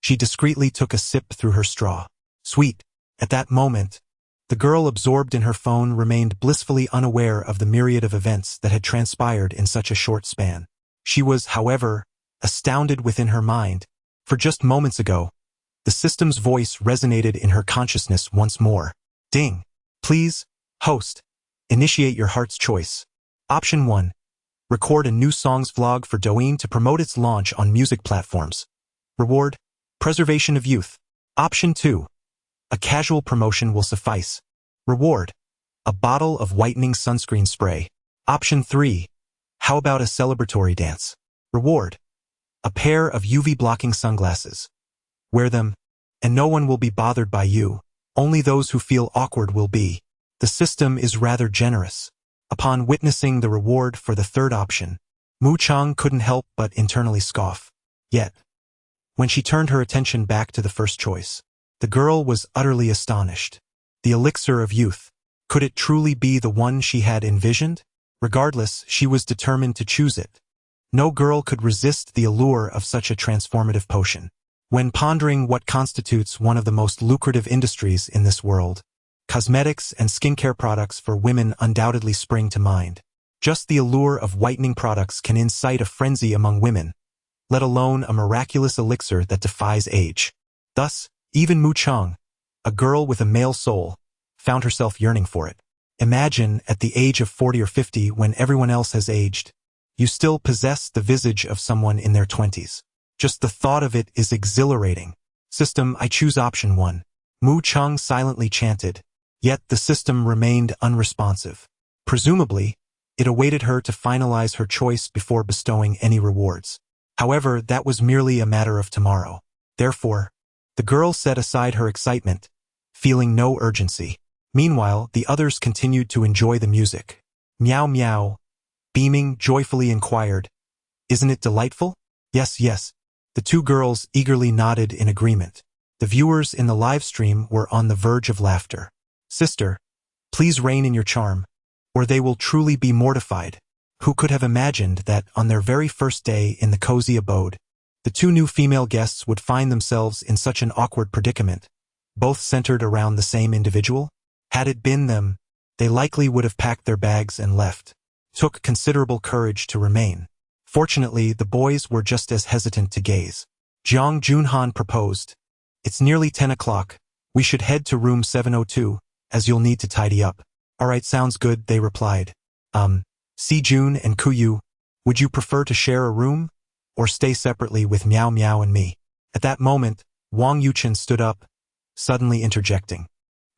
Speaker 1: she discreetly took a sip through her straw. Sweet. At that moment, the girl absorbed in her phone remained blissfully unaware of the myriad of events that had transpired in such a short span. She was, however, astounded within her mind, for just moments ago, the system's voice resonated in her consciousness once more. Ding! Please, host, initiate your heart's choice. Option 1. Record a new songs vlog for Douyin to promote its launch on music platforms. Reward, preservation of youth. Option 2. A casual promotion will suffice. Reward, a bottle of whitening sunscreen spray. Option 3. How about a celebratory dance? Reward, a pair of UV-blocking sunglasses. Wear them, and no one will be bothered by you. Only those who feel awkward will be. The system is rather generous. Upon witnessing the reward for the third option, Mu Chang couldn't help but internally scoff. Yet, when she turned her attention back to the first choice, the girl was utterly astonished. The elixir of youth. Could it truly be the one she had envisioned? Regardless, she was determined to choose it. No girl could resist the allure of such a transformative potion. When pondering what constitutes one of the most lucrative industries in this world, cosmetics and skincare products for women undoubtedly spring to mind. Just the allure of whitening products can incite a frenzy among women, let alone a miraculous elixir that defies age. Thus, even Mu Chang, a girl with a male soul, found herself yearning for it. Imagine, at the age of 40 or 50, when everyone else has aged, you still possess the visage of someone in their 20s. Just the thought of it is exhilarating. System, I choose option 1. Mu Chang silently chanted, yet the system remained unresponsive. Presumably, it awaited her to finalize her choice before bestowing any rewards. However, that was merely a matter of tomorrow. Therefore, the girl set aside her excitement, feeling no urgency. Meanwhile, the others continued to enjoy the music. Miao Miao, beaming, joyfully inquired, "Isn't it delightful?" Yes, yes. The two girls eagerly nodded in agreement. The viewers in the live stream were on the verge of laughter. Sister, please rein in your charm, or they will truly be mortified. Who could have imagined that, on their very first day in the cozy abode, the two new female guests would find themselves in such an awkward predicament, both centered around the same individual? Had it been them, they likely would have packed their bags and left. Took considerable courage to remain. Fortunately, the boys were just as hesitant to gaze. Jiang Junhan proposed, "It's nearly 10 o'clock. We should head to room 702, as you'll need to tidy up." "Alright, sounds good," they replied. Si Jun and Kuyu, would you prefer to share a room, or stay separately with Miao Miao and me?" At that moment, Wang Yuchen stood up, suddenly interjecting.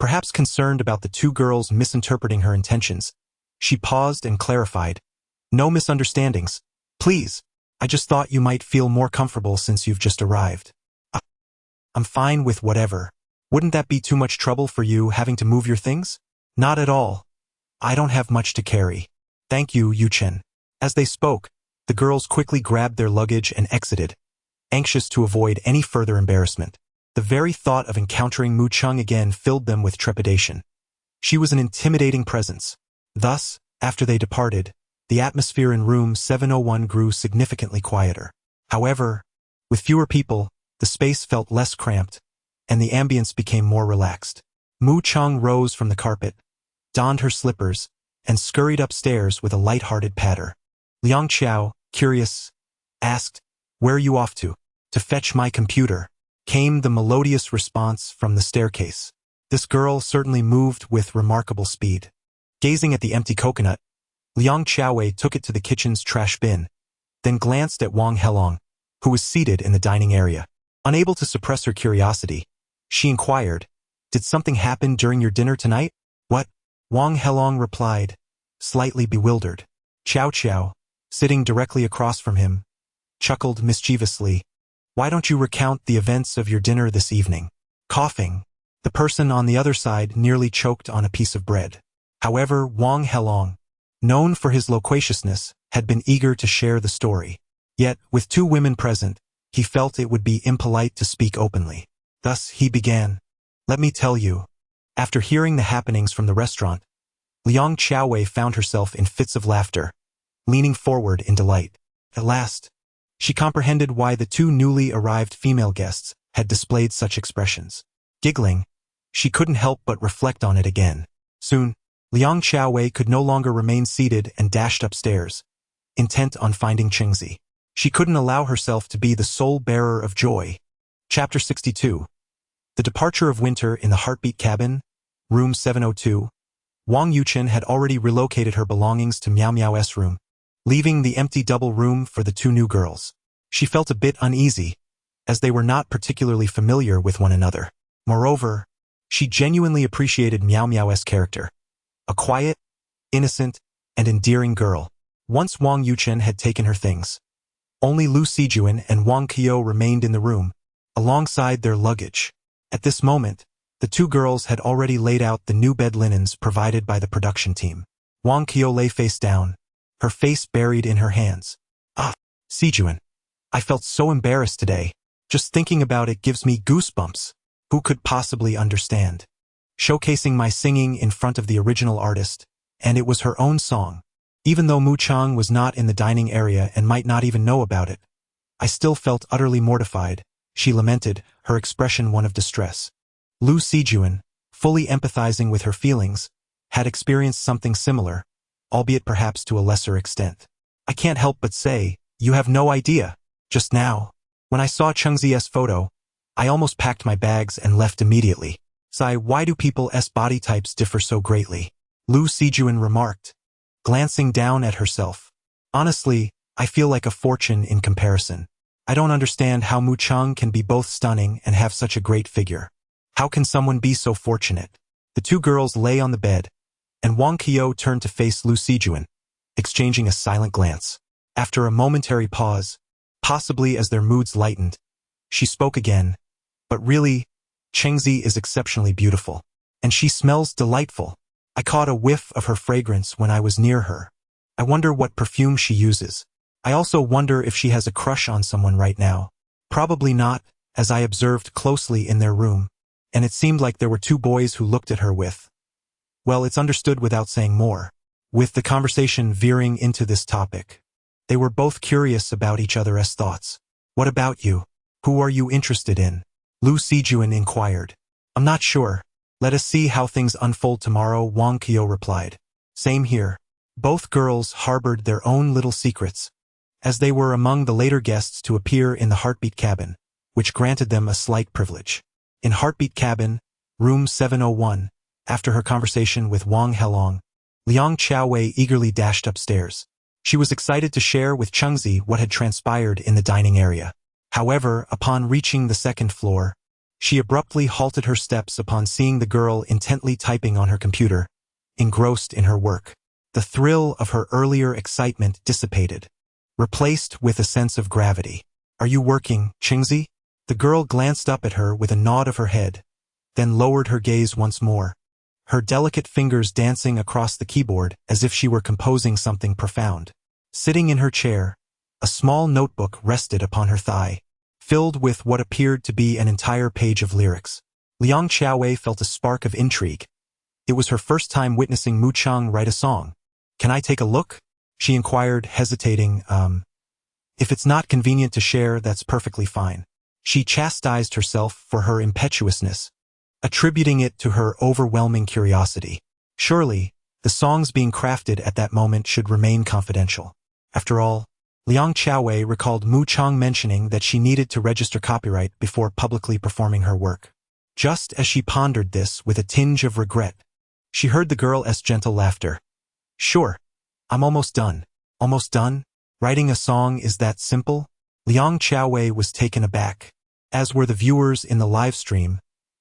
Speaker 1: Perhaps concerned about the two girls misinterpreting her intentions, she paused and clarified. No misunderstandings. Please. I just thought you might feel more comfortable since you've just arrived. I'm fine with whatever. Wouldn't that be too much trouble for you having to move your things? Not at all. I don't have much to carry. Thank you, Yuchen. As they spoke, the girls quickly grabbed their luggage and exited, anxious to avoid any further embarrassment. The very thought of encountering Mu Chung again filled them with trepidation. She was an intimidating presence. Thus, after they departed, the atmosphere in room 701 grew significantly quieter. However, with fewer people, the space felt less cramped, and the ambience became more relaxed. Mu Chung rose from the carpet, donned her slippers, and scurried upstairs with a light-hearted patter. Liang Qiao, curious, asked, "Where are you off to?" "To fetch my computer," came the melodious response from the staircase. This girl certainly moved with remarkable speed. Gazing at the empty coconut, Liang Qiaowei took it to the kitchen's trash bin, then glanced at Wang Helong, who was seated in the dining area. Unable to suppress her curiosity, she inquired, "Did something happen during your dinner tonight?" "What?" Wang Helong replied, slightly bewildered. Qiao Qiao, sitting directly across from him, chuckled mischievously. "Why don't you recount the events of your dinner this evening?" Coughing, the person on the other side nearly choked on a piece of bread. However, Wang Helong, known for his loquaciousness, had been eager to share the story. Yet, with two women present, he felt it would be impolite to speak openly. Thus, he began, "Let me tell you." After hearing the happenings from the restaurant, Liang Qiaowei found herself in fits of laughter, leaning forward in delight. At last, she comprehended why the two newly arrived female guests had displayed such expressions. Giggling, she couldn't help but reflect on it again. Soon, Liang Qiaowei could no longer remain seated and dashed upstairs, intent on finding Qingzi. She couldn't allow herself to be the sole bearer of joy. Chapter 62. The departure of winter in the Heartbeat cabin, room 702. Wang Yuchen had already relocated her belongings to Miao Miao's room, leaving the empty double room for the two new girls. She felt a bit uneasy, as they were not particularly familiar with one another. Moreover, she genuinely appreciated Miao Miao's character. A quiet, innocent, and endearing girl. Once Wang Yuchen had taken her things, only Lu Sijuan and Wang Qiu remained in the room, alongside their luggage. At this moment, the two girls had already laid out the new bed linens provided by the production team. Wang Qiu lay face down, her face buried in her hands. Sijuan. I felt so embarrassed today. Just thinking about it gives me goosebumps. Who could possibly understand? Showcasing my singing in front of the original artist, and it was her own song. Even though Mu Chang was not in the dining area and might not even know about it, I still felt utterly mortified, she lamented, her expression one of distress. Lu Sijuan, fully empathizing with her feelings, had experienced something similar, albeit perhaps to a lesser extent. I can't help but say, you have no idea. Just now, when I saw Chengzi's photo, I almost packed my bags and left immediately. Sai, why do people's body types differ so greatly? Lu Sijuan remarked, glancing down at herself. Honestly, I feel like a fortune in comparison. I don't understand how Mu Chang can be both stunning and have such a great figure. How can someone be so fortunate? The two girls lay on the bed, and Wang Qiu turned to face Lu Sijuan, exchanging a silent glance. After a momentary pause, possibly as their moods lightened, she spoke again. But really, Chengzi is exceptionally beautiful, and she smells delightful. I caught a whiff of her fragrance when I was near her. I wonder what perfume she uses. I also wonder if she has a crush on someone right now. Probably not, as I observed closely in their room, and it seemed like there were two boys who looked at her with. Well, it's understood without saying more. With the conversation veering into this topic, they were both curious about each other's thoughts. What about you? Who are you interested in? Lu Sijuan inquired. I'm not sure. Let us see how things unfold tomorrow, Wang Qiu replied. Same here. Both girls harbored their own little secrets, as they were among the later guests to appear in the Heartbeat cabin, which granted them a slight privilege. In Heartbeat cabin, room 701, after her conversation with Wang Helong, Liang Qiaowei eagerly dashed upstairs. She was excited to share with Chengzi what had transpired in the dining area. However, upon reaching the second floor, She abruptly halted her steps upon seeing the girl intently typing on her computer, engrossed in her work. The thrill of her earlier excitement dissipated, replaced with a sense of gravity. "Are you working, Qingzi?" The girl glanced up at her with a nod of her head, then lowered her gaze once more, her delicate fingers dancing across the keyboard as if she were composing something profound. Sitting in her chair, a small notebook rested upon her thigh, filled with what appeared to be an entire page of lyrics. Liang Qiaowei felt a spark of intrigue. It was her first time witnessing Mu Chang write a song. "Can I take a look?" she inquired, hesitating. If it's not convenient to share, that's perfectly fine." She chastised herself for her impetuousness, attributing it to her overwhelming curiosity. Surely, the songs being crafted at that moment should remain confidential. After all, Liang Qiaowei recalled Mu Chang mentioning that she needed to register copyright before publicly performing her work. Just as she pondered this with a tinge of regret, she heard the girl's gentle laughter. "Sure, I'm almost done." "Almost done? Writing a song is that simple?" Liang Qiaowei was taken aback, as were the viewers in the live stream,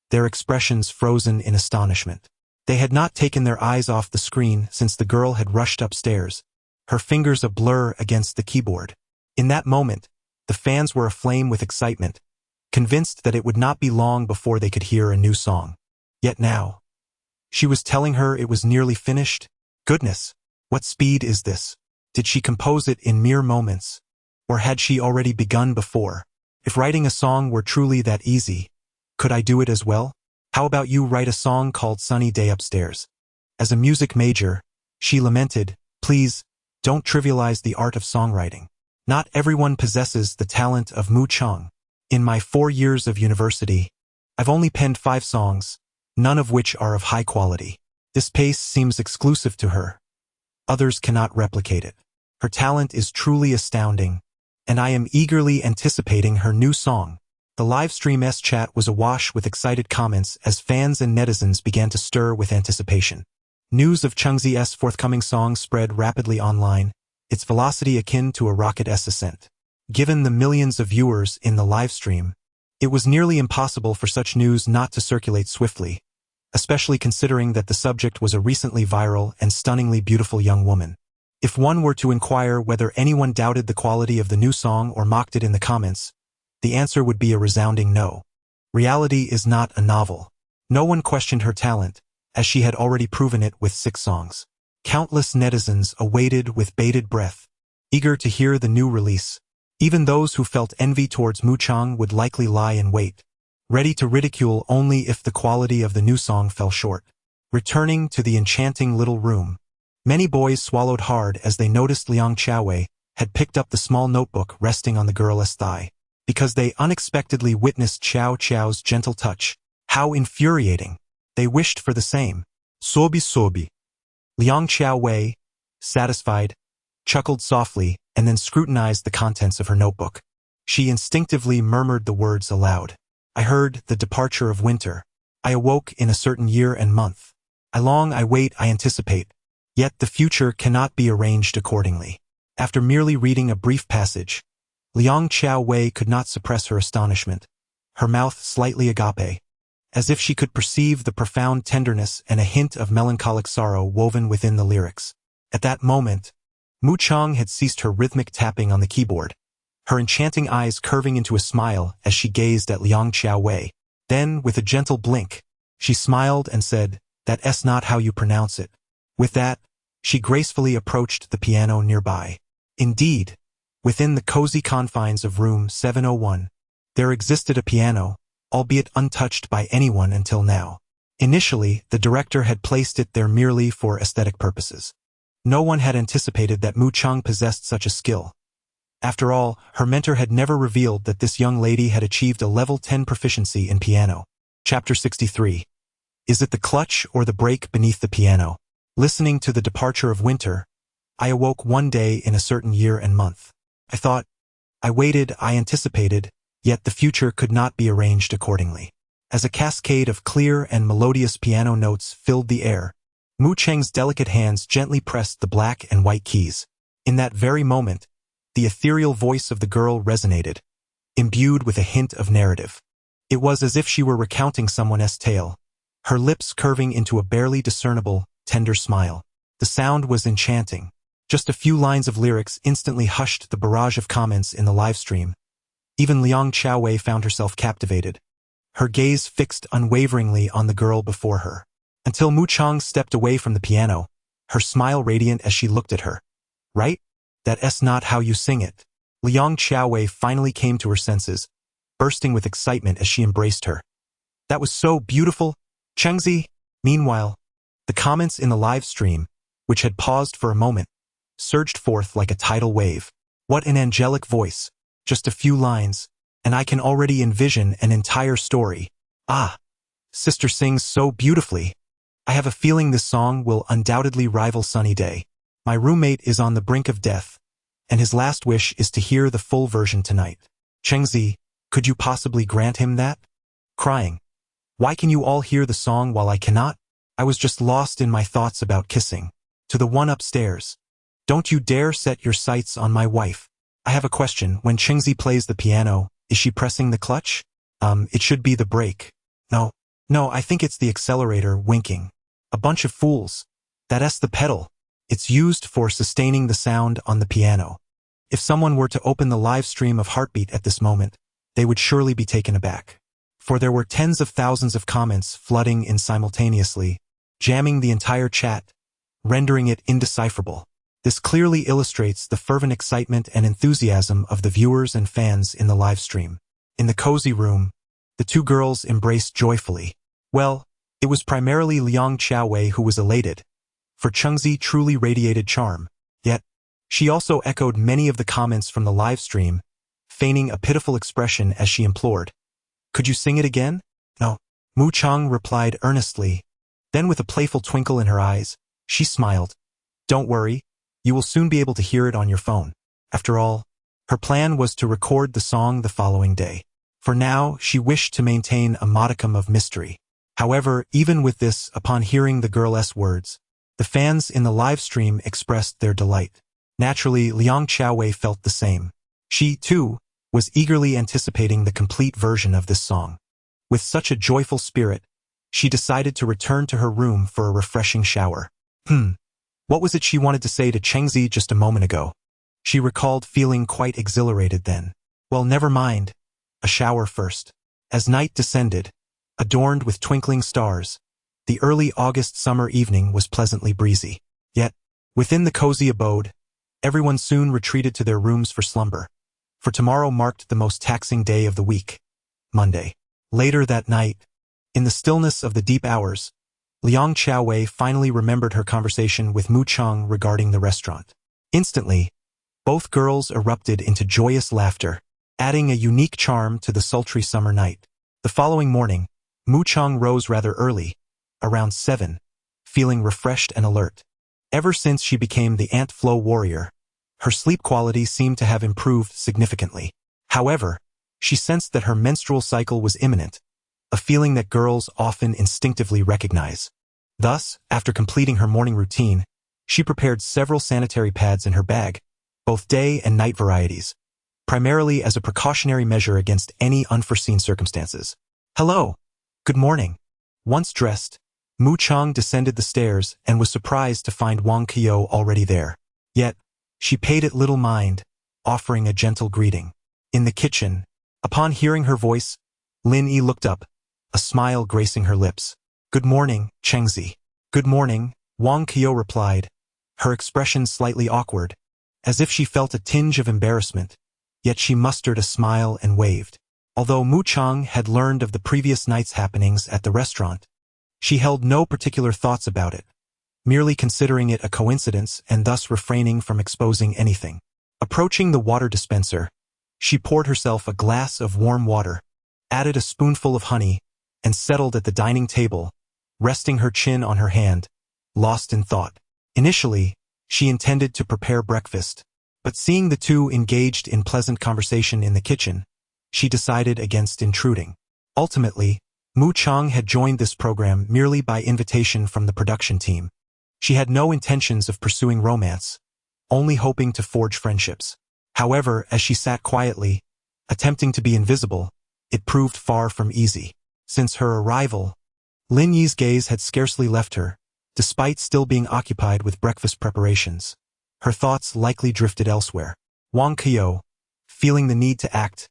Speaker 1: their expressions frozen in astonishment. They had not taken their eyes off the screen since the girl had rushed upstairs, her fingers a blur against the keyboard. In that moment, the fans were aflame with excitement, convinced that it would not be long before they could hear a new song. Yet now, she was telling her it was nearly finished. Goodness, what speed is this? Did she compose it in mere moments? Or had she already begun before? If writing a song were truly that easy, could I do it as well? How about you write a song called Sunny Day Upstairs? As a music major, she lamented, please, don't trivialize the art of songwriting. Not everyone possesses the talent of Mu Chang. In my 4 years of university, I've only penned 5 songs, none of which are of high quality. This pace seems exclusive to her. Others cannot replicate it. Her talent is truly astounding, and I am eagerly anticipating her new song. The livestream's chat was awash with excited comments as fans and netizens began to stir with anticipation. News of Chengzi's forthcoming song spread rapidly online, its velocity akin to a rocket's ascent. Given the millions of viewers in the livestream, it was nearly impossible for such news not to circulate swiftly, especially considering that the subject was a recently viral and stunningly beautiful young woman. If one were to inquire whether anyone doubted the quality of the new song or mocked it in the comments, the answer would be a resounding no. Reality is not a novel. No one questioned her talent, as she had already proven it with 6 songs. Countless netizens awaited with bated breath, eager to hear the new release. Even those who felt envy towards Mu Chang would likely lie in wait, ready to ridicule only if the quality of the new song fell short. Returning to the enchanting little room, many boys swallowed hard as they noticed Liang Qiaowei had picked up the small notebook resting on the girl's thigh. Because they unexpectedly witnessed Xiao Qiao's gentle touch. How infuriating! They wished for the same. Sobi. Liang Qiaowei, satisfied, chuckled softly and then scrutinized the contents of her notebook. She instinctively murmured the words aloud. I heard the departure of winter. I awoke in a certain year and month. I long, I wait, I anticipate. Yet the future cannot be arranged accordingly. After merely reading a brief passage, Liang Qiaowei could not suppress her astonishment, her mouth slightly agape, as if she could perceive the profound tenderness and a hint of melancholic sorrow woven within the lyrics. At that moment, Mu Chang had ceased her rhythmic tapping on the keyboard, her enchanting eyes curving into a smile as she gazed at Liang Qiaowei. Then, with a gentle blink, she smiled and said, "That's not how you pronounce it." With that, she gracefully approached the piano nearby. Indeed, within the cozy confines of room 701, there existed a piano, albeit untouched by anyone until now. Initially, the director had placed it there merely for aesthetic purposes. No one had anticipated that Mu Chang possessed such a skill. After all, her mentor had never revealed that this young lady had achieved a level 10 proficiency in piano. Chapter 63. Is it the clutch or the brake beneath the piano? Listening to the departure of winter, I awoke one day in a certain year and month. I thought, I waited, I anticipated, yet the future could not be arranged accordingly. As a cascade of clear and melodious piano notes filled the air, Mu Chang's delicate hands gently pressed the black and white keys. In that very moment, the ethereal voice of the girl resonated, imbued with a hint of narrative. It was as if she were recounting someone's tale, her lips curving into a barely discernible, tender smile. The sound was enchanting. Just a few lines of lyrics instantly hushed the barrage of comments in the live stream. Even Liang Xiaowei found herself captivated, her gaze fixed unwaveringly on the girl before her. Until Mu Chang stepped away from the piano, her smile radiant as she looked at her. Right? That's not how you sing it. Liang Xiaowei finally came to her senses, bursting with excitement as she embraced her. That was so beautiful, Chengzi. Meanwhile, the comments in the live stream, which had paused for a moment, surged forth like a tidal wave. What an angelic voice. Just a few lines, and I can already envision an entire story. Ah, sister sings so beautifully. I have a feeling this song will undoubtedly rival Sunny Day. My roommate is on the brink of death, and his last wish is to hear the full version tonight. Chengzi, could you possibly grant him that? Crying. Why can you all hear the song while I cannot? I was just lost in my thoughts about kissing. To the one upstairs. Don't you dare set your sights on my wife. I have a question. When Chengzi plays the piano, is she pressing the clutch? It should be the brake. No, I think it's the accelerator winking. A bunch of fools. That's the pedal. It's used for sustaining the sound on the piano. If someone were to open the live stream of Heartbeat at this moment, they would surely be taken aback. For there were tens of thousands of comments flooding in simultaneously, jamming the entire chat, rendering it indecipherable. This clearly illustrates the fervent excitement and enthusiasm of the viewers and fans in the live stream. In the cozy room, the two girls embraced joyfully. Well, it was primarily Liang Xiaowei who was elated, for Chengzi truly radiated charm. Yet, she also echoed many of the comments from the live stream, feigning a pitiful expression as she implored. Could you sing it again? No. Mu Chang replied earnestly. Then with a playful twinkle in her eyes, she smiled. Don't worry, you will soon be able to hear it on your phone. After all, her plan was to record the song the following day. For now, she wished to maintain a modicum of mystery. However, even with this, upon hearing the girl's words, the fans in the live stream expressed their delight. Naturally, Liang Xiaowei felt the same. She, too, was eagerly anticipating the complete version of this song. With such a joyful spirit, she decided to return to her room for a refreshing shower. What was it she wanted to say to Chengzi just a moment ago? She recalled feeling quite exhilarated then. Well, never mind. A shower first. As night descended, adorned with twinkling stars, the early August summer evening was pleasantly breezy. Yet, within the cozy abode, everyone soon retreated to their rooms for slumber. For tomorrow marked the most taxing day of the week, Monday. Later that night, in the stillness of the deep hours, Liang Xiaowei finally remembered her conversation with Mu Chang regarding the restaurant. Instantly, both girls erupted into joyous laughter, adding a unique charm to the sultry summer night. The following morning, Mu Chang rose rather early, around 7, feeling refreshed and alert. Ever since she became the ant flow warrior, her sleep quality seemed to have improved significantly. However, she sensed that her menstrual cycle was imminent, a feeling that girls often instinctively recognize. Thus, after completing her morning routine, she prepared several sanitary pads in her bag, both day and night varieties, primarily as a precautionary measure against any unforeseen circumstances. Hello. Good morning. Once dressed, Mu Chang descended the stairs and was surprised to find Wang Qiu already there. Yet, she paid it little mind, offering a gentle greeting. In the kitchen, upon hearing her voice, Lin Yi looked up, a smile gracing her lips. Good morning, Chengzi. Good morning, Wang Qiu replied, her expression slightly awkward, as if she felt a tinge of embarrassment, yet she mustered a smile and waved. Although Mu Chang had learned of the previous night's happenings at the restaurant, she held no particular thoughts about it, merely considering it a coincidence and thus refraining from exposing anything. Approaching the water dispenser, she poured herself a glass of warm water, added a spoonful of honey, and settled at the dining table, resting her chin on her hand, lost in thought. Initially, she intended to prepare breakfast, but seeing the two engaged in pleasant conversation in the kitchen, she decided against intruding. Ultimately, Mu Chang had joined this program merely by invitation from the production team. She had no intentions of pursuing romance, only hoping to forge friendships. However, as she sat quietly, attempting to be invisible, it proved far from easy. Since her arrival, Lin Yi's gaze had scarcely left her, despite still being occupied with breakfast preparations. Her thoughts likely drifted elsewhere. Wang Qiu, feeling the need to act,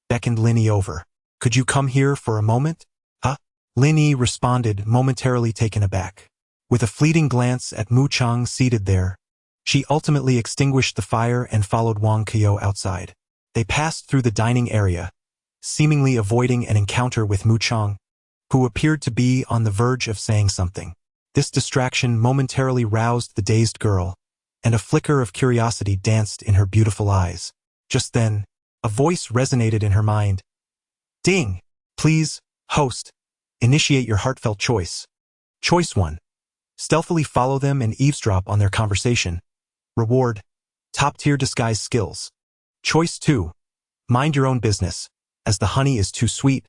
Speaker 1: beckoned Lin Yi over. "Could you come here for a moment?" "Huh?" Lin Yi responded, momentarily taken aback. With a fleeting glance at Mu Chang seated there, she ultimately extinguished the fire and followed Wang Qiu outside. They passed through the dining area, seemingly avoiding an encounter with Mu Chang, who appeared to be on the verge of saying something. This distraction momentarily roused the dazed girl, and a flicker of curiosity danced in her beautiful eyes. Just then, a voice resonated in her mind. "Ding! Please, host, initiate your heartfelt choice. Choice 1. Stealthily follow them and eavesdrop on their conversation. Reward: top-tier disguise skills. Choice 2. Mind your own business. As the honey is too sweet,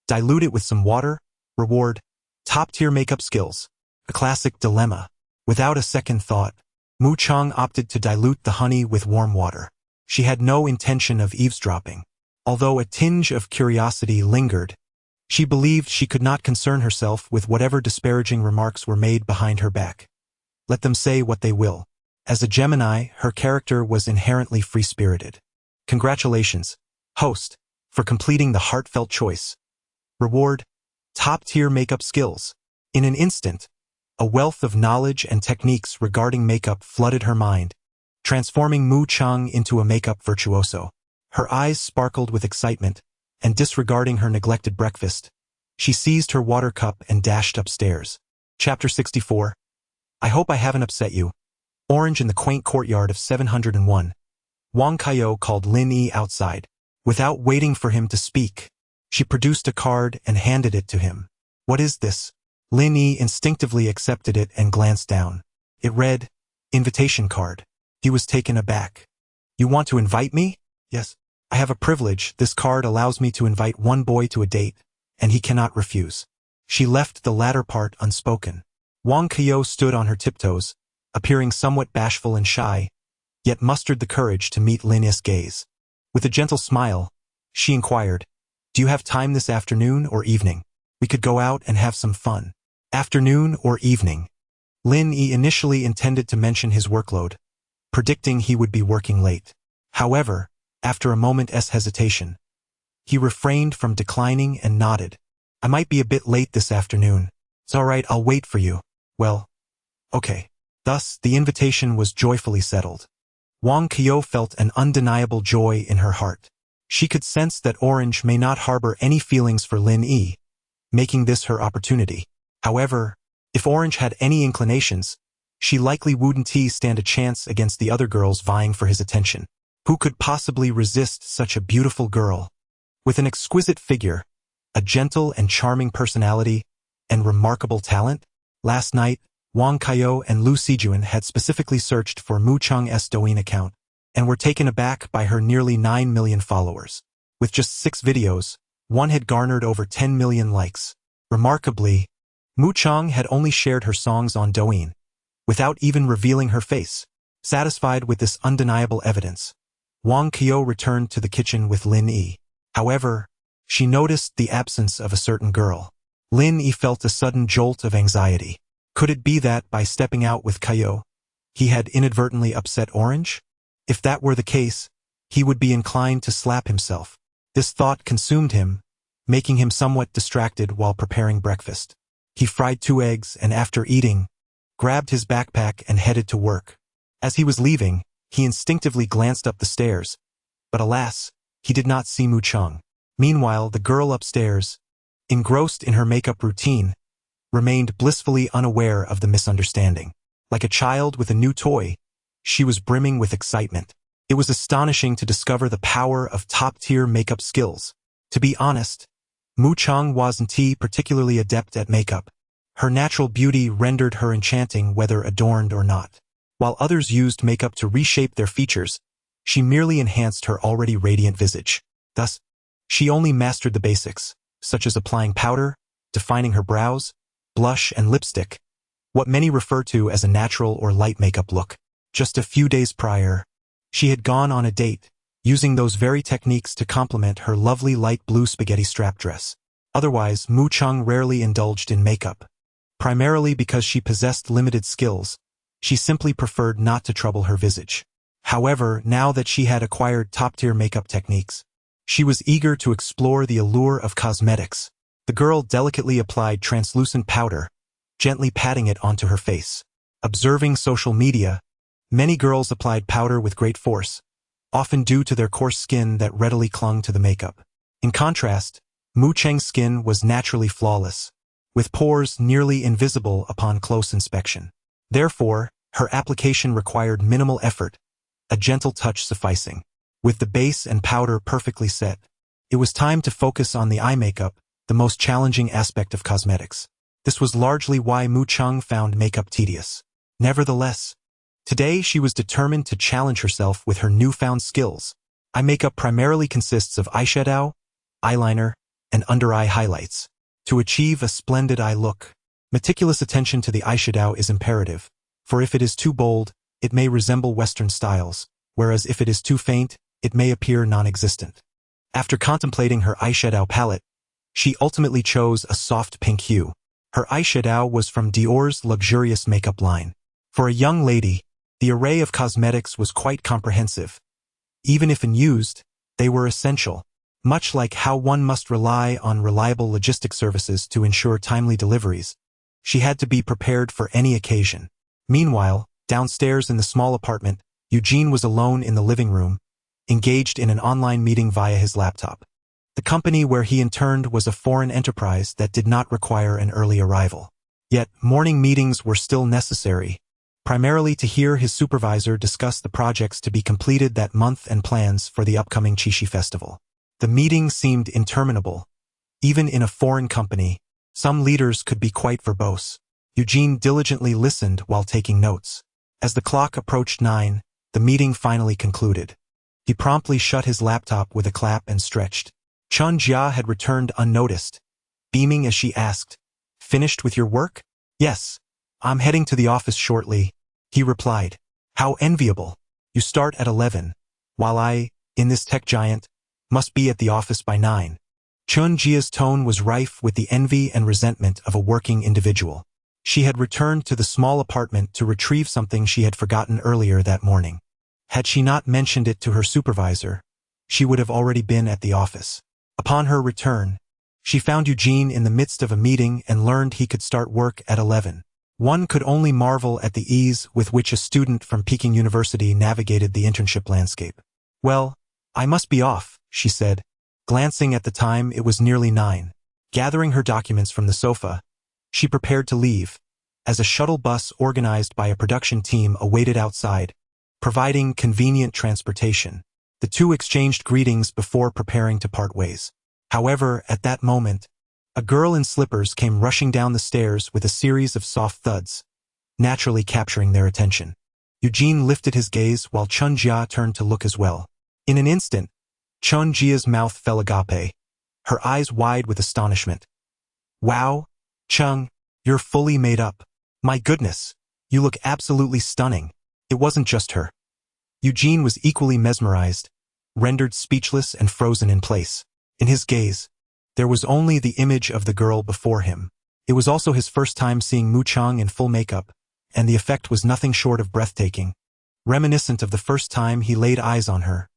Speaker 1: dilute it with some water. Reward: top-tier makeup skills." A classic dilemma. Without a second thought, Mu Chang opted to dilute the honey with warm water. She had no intention of eavesdropping. Although a tinge of curiosity lingered, she believed she could not concern herself with whatever disparaging remarks were made behind her back. Let them say what they will. As a Gemini, her character was inherently free-spirited. Congratulations, host, for completing the heartfelt choice. Reward: top-tier makeup skills. In an instant, a wealth of knowledge and techniques regarding makeup flooded her mind, transforming Mu Chang into a makeup virtuoso. Her eyes sparkled with excitement, and disregarding her neglected breakfast, she seized her water cup and dashed upstairs. Chapter 64. I hope I haven't upset you. Orange in the quaint courtyard of 701. Wang Qiu called Lin Yi outside. Without waiting for him to speak, she produced a card and handed it to him. "What is this?" Lin Yi instinctively accepted it and glanced down. It read, "Invitation card." He was taken aback. "You want to invite me?" "Yes. I have a privilege. This card allows me to invite one boy to a date, and he cannot refuse." She left the latter part unspoken. Wang Qiu stood on her tiptoes, appearing somewhat bashful and shy, yet mustered the courage to meet Lin Yi's gaze. With a gentle smile, she inquired, "Do you have time this afternoon or evening? We could go out and have some fun." Afternoon or evening. Lin Yi initially intended to mention his workload, predicting he would be working late. However, after a moment's hesitation, he refrained from declining and nodded. "I might be a bit late this afternoon. It's all right, I'll wait for you." "Well, okay." Thus, the invitation was joyfully settled. Wang Qiu felt an undeniable joy in her heart. She could sense that Orange may not harbor any feelings for Lin Yi, making this her opportunity. However, if Orange had any inclinations, she likely wouldn't stand a chance against the other girls vying for his attention. Who could possibly resist such a beautiful girl? With an exquisite figure, a gentle and charming personality, and remarkable talent? Last night, Wang Qiu and Lu Sijuan had specifically searched for Mu Chang's Douyin account, and were taken aback by her nearly 9 million followers. With just 6 videos, one had garnered over 10 million likes. Remarkably, Mu Chang had only shared her songs on Douyin, without even revealing her face. Satisfied with this undeniable evidence, Wang Qiu returned to the kitchen with Lin Yi. However, she noticed the absence of a certain girl. Lin Yi felt a sudden jolt of anxiety. Could it be that, by stepping out with Qiu, he had inadvertently upset Orange? If that were the case, he would be inclined to slap himself. This thought consumed him, making him somewhat distracted while preparing breakfast. He fried 2 eggs and, after eating, grabbed his backpack and headed to work. As he was leaving, he instinctively glanced up the stairs, but alas, he did not see Mu Chang. Meanwhile, the girl upstairs, engrossed in her makeup routine, remained blissfully unaware of the misunderstanding. Like a child with a new toy, she was brimming with excitement. It was astonishing to discover the power of top-tier makeup skills. To be honest, Mu Chang wasn't particularly adept at makeup. Her natural beauty rendered her enchanting whether adorned or not. While others used makeup to reshape their features, she merely enhanced her already radiant visage. Thus, she only mastered the basics, such as applying powder, defining her brows, blush and lipstick, what many refer to as a natural or light makeup look. Just a few days prior, she had gone on a date, using those very techniques to complement her lovely light blue spaghetti strap dress. Otherwise, Mu Chung rarely indulged in makeup. Primarily because she possessed limited skills, she simply preferred not to trouble her visage. However, now that she had acquired top-tier makeup techniques, she was eager to explore the allure of cosmetics. The girl delicately applied translucent powder, gently patting it onto her face. Observing social media, many girls applied powder with great force, often due to their coarse skin that readily clung to the makeup. In contrast, Mu Cheng's skin was naturally flawless, with pores nearly invisible upon close inspection. Therefore, her application required minimal effort, a gentle touch sufficing. With the base and powder perfectly set, it was time to focus on the eye makeup, the most challenging aspect of cosmetics. This was largely why Mu Chung found makeup tedious. Nevertheless, today she was determined to challenge herself with her newfound skills. Eye makeup primarily consists of eyeshadow, eyeliner, and under-eye highlights. To achieve a splendid eye look, meticulous attention to the eyeshadow is imperative, for if it is too bold, it may resemble Western styles, whereas if it is too faint, it may appear non-existent. After contemplating her eyeshadow palette, she ultimately chose a soft pink hue. Her eyeshadow was from Dior's luxurious makeup line. For a young lady, the array of cosmetics was quite comprehensive. Even if unused, they were essential, much like how one must rely on reliable logistic services to ensure timely deliveries. She had to be prepared for any occasion. Meanwhile, downstairs in the small apartment, Eugene was alone in the living room, engaged in an online meeting via his laptop. The company where he interned was a foreign enterprise that did not require an early arrival. Yet, morning meetings were still necessary, primarily to hear his supervisor discuss the projects to be completed that month and plans for the upcoming Qixi festival. The meeting seemed interminable. Even in a foreign company, some leaders could be quite verbose. Eugene diligently listened while taking notes. As the clock approached 9, the meeting finally concluded. He promptly shut his laptop with a clap and stretched. Chun Jia had returned unnoticed, beaming as she asked, "Finished with your work?" "Yes, I'm heading to the office shortly," he replied. "How enviable. You start at 11, while I, in this tech giant, must be at the office by 9. Chun Jia's tone was rife with the envy and resentment of a working individual. She had returned to the small apartment to retrieve something she had forgotten earlier that morning. Had she not mentioned it to her supervisor, she would have already been at the office. Upon her return, she found Eugene in the midst of a meeting and learned he could start work at 11. One could only marvel at the ease with which a student from Peking University navigated the internship landscape. "Well, I must be off," she said. Glancing at the time, it was nearly 9. Gathering her documents from the sofa, she prepared to leave, as a shuttle bus organized by a production team awaited outside, providing convenient transportation. The two exchanged greetings before preparing to part ways. However, at that moment, a girl in slippers came rushing down the stairs with a series of soft thuds, naturally capturing their attention. Eugene lifted his gaze while Chun Jia turned to look as well. In an instant, Chun Jia's mouth fell agape, her eyes wide with astonishment. "Wow, Chung, you're fully made up. My goodness, you look absolutely stunning." It wasn't just her. Eugene was equally mesmerized, rendered speechless and frozen in place. In his gaze, there was only the image of the girl before him. It was also his first time seeing Mu Chung in full makeup, and the effect was nothing short of breathtaking, reminiscent of the first time he laid eyes on her,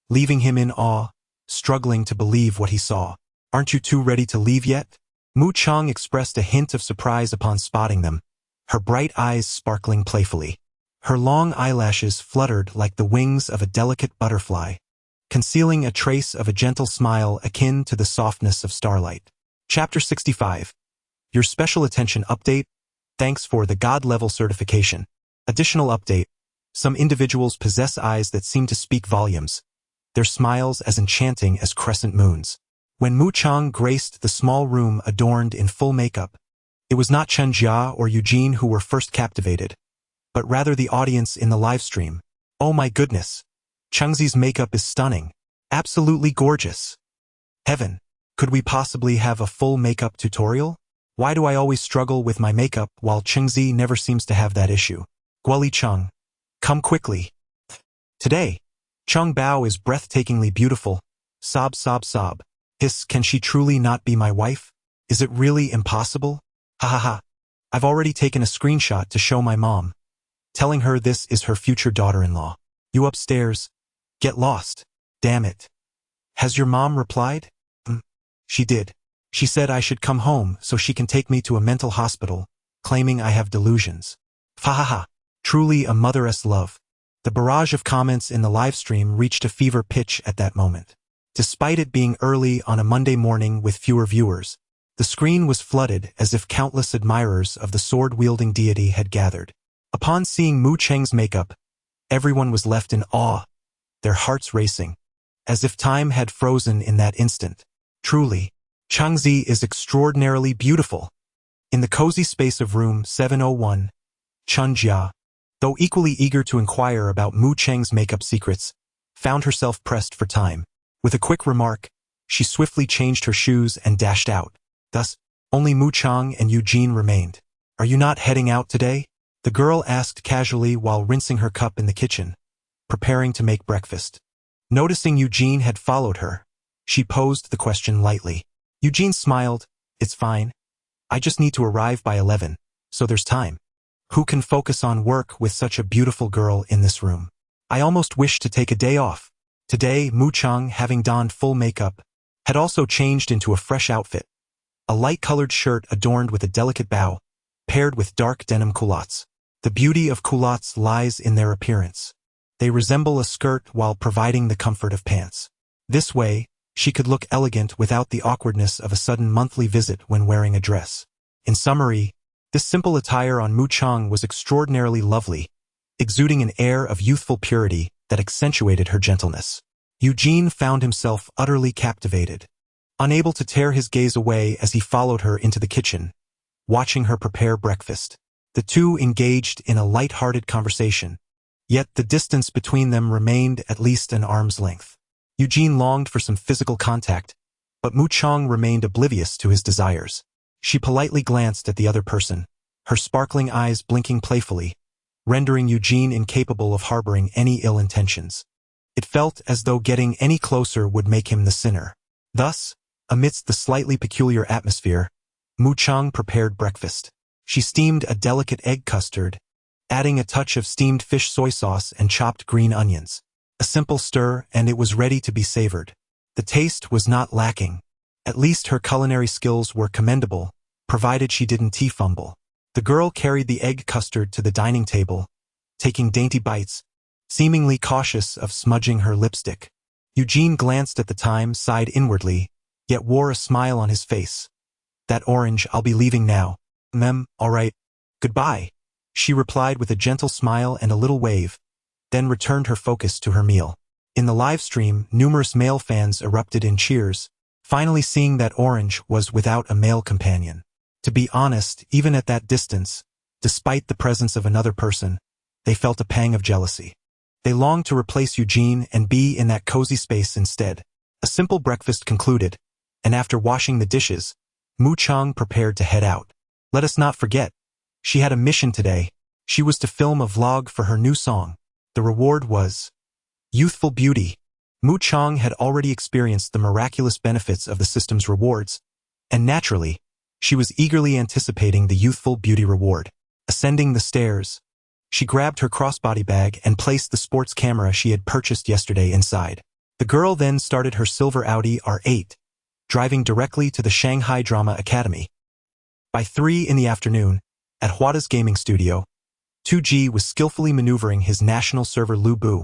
Speaker 1: leaving him in awe, struggling to believe what he saw. "Aren't you two ready to leave yet?" Mu Chung expressed a hint of surprise upon spotting them, her bright eyes sparkling playfully. Her long eyelashes fluttered like the wings of a delicate butterfly, concealing a trace of a gentle smile akin to the softness of starlight. Chapter 65. Your Special Attention Update. Thanks for the God-level certification. Additional update. Some individuals possess eyes that seem to speak volumes, their smiles as enchanting as crescent moons. When Mu Chung graced the small room adorned in full makeup, it was not Chun Jia or Eugene who were first captivated, but rather the audience in the livestream. "Oh my goodness, Chungzi's makeup is stunning. Absolutely gorgeous. Heaven, could we possibly have a full makeup tutorial? Why do I always struggle with my makeup while Chungzi never seems to have that issue? Guoli Chung, come quickly." Today, Chung Bao is breathtakingly beautiful. Sob, sob, sob. Hiss, can she truly not be my wife? Is it really impossible? Ha ha ha. I've already taken a screenshot to show my mom, telling her this is her future daughter-in-law. You upstairs? Get lost. Damn it. Has your mom replied? She did. She said I should come home so she can take me to a mental hospital, claiming I have delusions. Ha ha ha. Truly a mother's love. The barrage of comments in the livestream reached a fever pitch at that moment. Despite it being early on a Monday morning with fewer viewers, the screen was flooded as if countless admirers of the sword-wielding deity had gathered. Upon seeing Mu Cheng's makeup, everyone was left in awe, their hearts racing, as if time had frozen in that instant. Truly, Changzi is extraordinarily beautiful. In the cozy space of room 701, Chun Jia, though equally eager to inquire about Mu Cheng's makeup secrets, found herself pressed for time. With a quick remark, she swiftly changed her shoes and dashed out. Thus, only Mu Chang and Eugene remained. Are you not heading out today? The girl asked casually while rinsing her cup in the kitchen, preparing to make breakfast. Noticing Eugene had followed her, she posed the question lightly. Eugene smiled. It's fine. I just need to arrive by 11, so there's time. Who can focus on work with such a beautiful girl in this room? I almost wish to take a day off. Today, Mu Chang, having donned full makeup, had also changed into a fresh outfit. A light-colored shirt adorned with a delicate bow, paired with dark denim culottes. The beauty of culottes lies in their appearance. They resemble a skirt while providing the comfort of pants. This way, she could look elegant without the awkwardness of a sudden monthly visit when wearing a dress. In summary, this simple attire on Mu Chang was extraordinarily lovely, exuding an air of youthful purity that accentuated her gentleness. Eugene found himself utterly captivated, unable to tear his gaze away as he followed her into the kitchen, watching her prepare breakfast. The two engaged in a light-hearted conversation, yet the distance between them remained at least an arm's length. Eugene longed for some physical contact, but Mu Chang remained oblivious to his desires. She politely glanced at the other person, her sparkling eyes blinking playfully, rendering Eugene incapable of harboring any ill intentions. It felt as though getting any closer would make him the sinner. Thus, amidst the slightly peculiar atmosphere, Mu Chang prepared breakfast. She steamed a delicate egg custard, adding a touch of steamed fish soy sauce and chopped green onions. A simple stir, and it was ready to be savored. The taste was not lacking. At least her culinary skills were commendable, provided she didn't fumble. The girl carried the egg custard to the dining table, taking dainty bites, seemingly cautious of smudging her lipstick. Eugene glanced at the time, sighed inwardly, yet wore a smile on his face. That orange, I'll be leaving now. All right. Goodbye, she replied with a gentle smile and a little wave, then returned her focus to her meal. In the live stream, numerous male fans erupted in cheers, finally seeing that orange was without a male companion. To be honest, even at that distance, despite the presence of another person, they felt a pang of jealousy. They longed to replace Eugene and be in that cozy space instead. A simple breakfast concluded, and after washing the dishes, Mu Chang prepared to head out. Let us not forget, she had a mission today. She was to film a vlog for her new song. The reward was youthful beauty. Mu Chang had already experienced the miraculous benefits of the system's rewards, and naturally, she was eagerly anticipating the youthful beauty reward. Ascending the stairs, she grabbed her crossbody bag and placed the sports camera she had purchased yesterday inside. The girl then started her silver Audi R8, driving directly to the Shanghai Drama Academy. By 3 in the afternoon, at Huada's gaming studio, 2G was skillfully maneuvering his national server Lu Bu,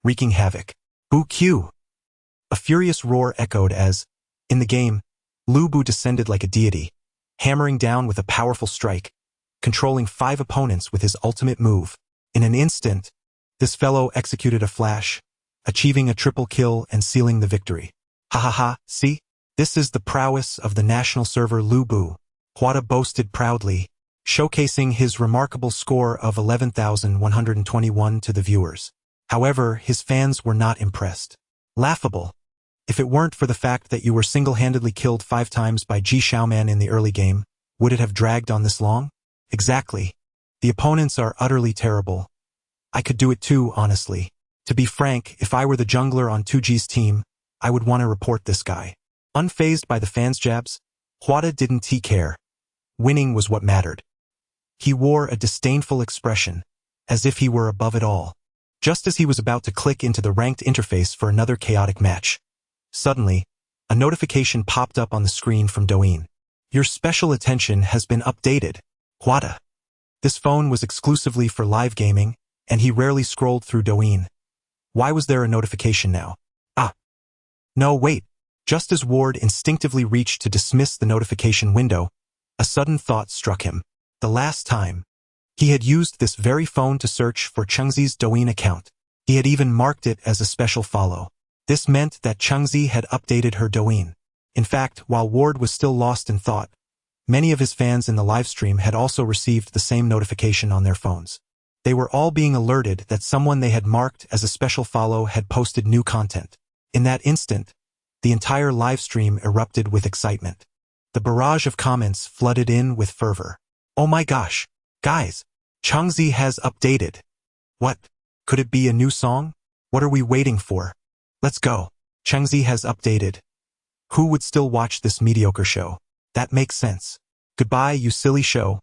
Speaker 1: wreaking havoc. Boo Q! A furious roar echoed as, in the game, Lu Bu descended like a deity, hammering down with a powerful strike, controlling 5 opponents with his ultimate move. In an instant, this fellow executed a flash, achieving a triple kill and sealing the victory. Ha ha ha, see? This is the prowess of the national server Lu Bu, Huada boasted proudly, showcasing his remarkable score of 11,121 to the viewers. However, his fans were not impressed. Laughable. If it weren't for the fact that you were single-handedly killed 5 times by Ji Xiaoman in the early game, would it have dragged on this long? Exactly. The opponents are utterly terrible. I could do it too, honestly. To be frank, if I were the jungler on 2G's team, I would want to report this guy. Unfazed by the fans' jabs, Hwada didn't care. Winning was what mattered. He wore a disdainful expression, as if he were above it all. Just as he was about to click into the ranked interface for another chaotic match, suddenly, a notification popped up on the screen from Douyin. Your special attention has been updated, Hwada. This phone was exclusively for live gaming, and he rarely scrolled through Douyin. Why was there a notification now? No, wait. Just as Ward instinctively reached to dismiss the notification window, a sudden thought struck him. The last time, he had used this very phone to search for Changzi's Douyin account. He had even marked it as a special follow. This meant that Changzi had updated her Douyin. In fact, while Ward was still lost in thought, many of his fans in the livestream had also received the same notification on their phones. They were all being alerted that someone they had marked as a special follow had posted new content. In that instant, the entire livestream erupted with excitement. The barrage of comments flooded in with fervor. Oh my gosh, guys, Changzi has updated. What? Could it be a new song? What are we waiting for? Let's go. Changzi has updated. Who would still watch this mediocre show? That makes sense. Goodbye, you silly show.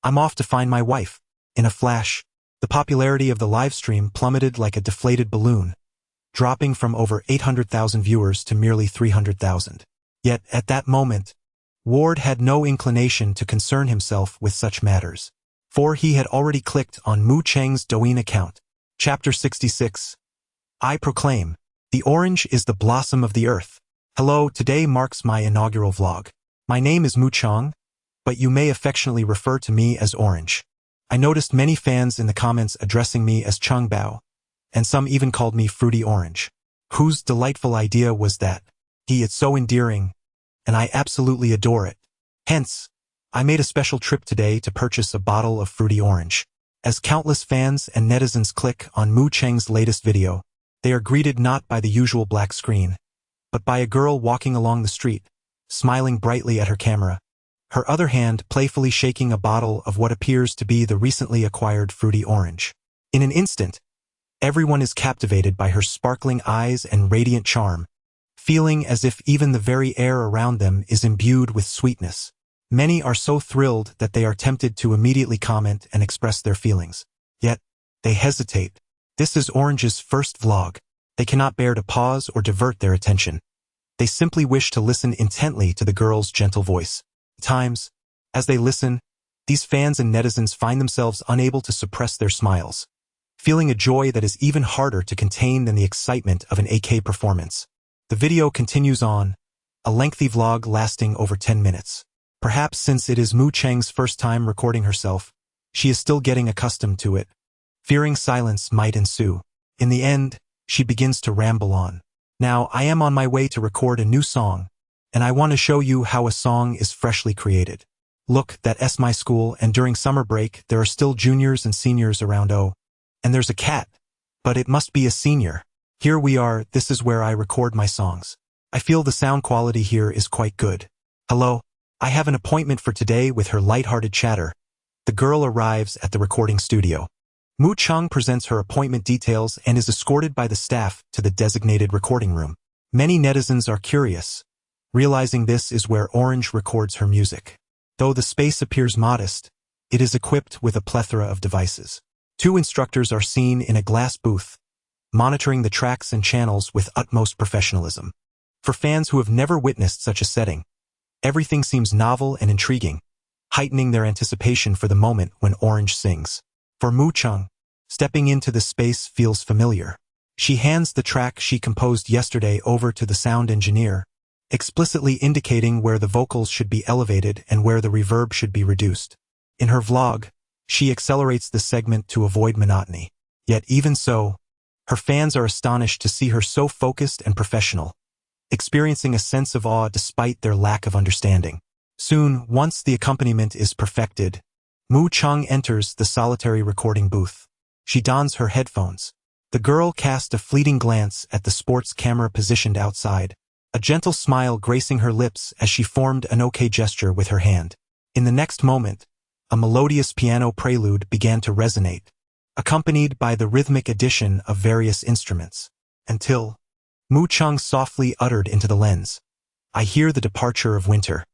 Speaker 1: I'm off to find my wife. In a flash, the popularity of the livestream plummeted like a deflated balloon, dropping from over 800,000 viewers to merely 300,000. Yet, at that moment, Ward had no inclination to concern himself with such matters, for he had already clicked on Mu Cheng's Douyin account. Chapter 66. I proclaim, the orange is the blossom of the earth. Hello, today marks my inaugural vlog. My name is Mu Cheng, but you may affectionately refer to me as Orange. I noticed many fans in the comments addressing me as Cheng Bao, and some even called me Fruity Orange. Whose delightful idea was that? It's so endearing, and I absolutely adore it. Hence, I made a special trip today to purchase a bottle of Fruity Orange. As countless fans and netizens click on Mu Cheng's latest video, they are greeted not by the usual black screen, but by a girl walking along the street, smiling brightly at her camera, her other hand playfully shaking a bottle of what appears to be the recently acquired Fruity Orange. In an instant, everyone is captivated by her sparkling eyes and radiant charm, feeling as if even the very air around them is imbued with sweetness. Many are so thrilled that they are tempted to immediately comment and express their feelings. Yet, they hesitate. This is Orange's first vlog. They cannot bear to pause or divert their attention. They simply wish to listen intently to the girl's gentle voice. At times, as they listen, these fans and netizens find themselves unable to suppress their smiles, feeling a joy that is even harder to contain than the excitement of an AK performance. The video continues on, a lengthy vlog lasting over 10 minutes. Perhaps since it is Mu Cheng's first time recording herself, she is still getting accustomed to it. Fearing silence might ensue. In the end, she begins to ramble on. Now, I am on my way to record a new song, and I want to show you how a song is freshly created. Look, that's my school, and during summer break, there are still juniors and seniors around. Oh, and there's a cat, but it must be a senior. Here we are, this is where I record my songs. I feel the sound quality here is quite good. Hello, I have an appointment for today. With her light-hearted chatter, the girl arrives at the recording studio. Mu Cheng presents her appointment details and is escorted by the staff to the designated recording room. Many netizens are curious, realizing this is where Orange records her music. Though the space appears modest, it is equipped with a plethora of devices. 2 instructors are seen in a glass booth, monitoring the tracks and channels with utmost professionalism. For fans who have never witnessed such a setting, everything seems novel and intriguing, heightening their anticipation for the moment when Orange sings. For Mu Cheng, stepping into the space feels familiar. She hands the track she composed yesterday over to the sound engineer, explicitly indicating where the vocals should be elevated and where the reverb should be reduced. In her vlog, she accelerates the segment to avoid monotony. Yet even so, her fans are astonished to see her so focused and professional, experiencing a sense of awe despite their lack of understanding. Soon, once the accompaniment is perfected, Mu Cheng enters the solitary recording booth. She dons her headphones. The girl cast a fleeting glance at the sports camera positioned outside, a gentle smile gracing her lips as she formed an OK gesture with her hand. In the next moment, a melodious piano prelude began to resonate, accompanied by the rhythmic addition of various instruments, until Mu Chung softly uttered into the lens, "I hear the departure of winter.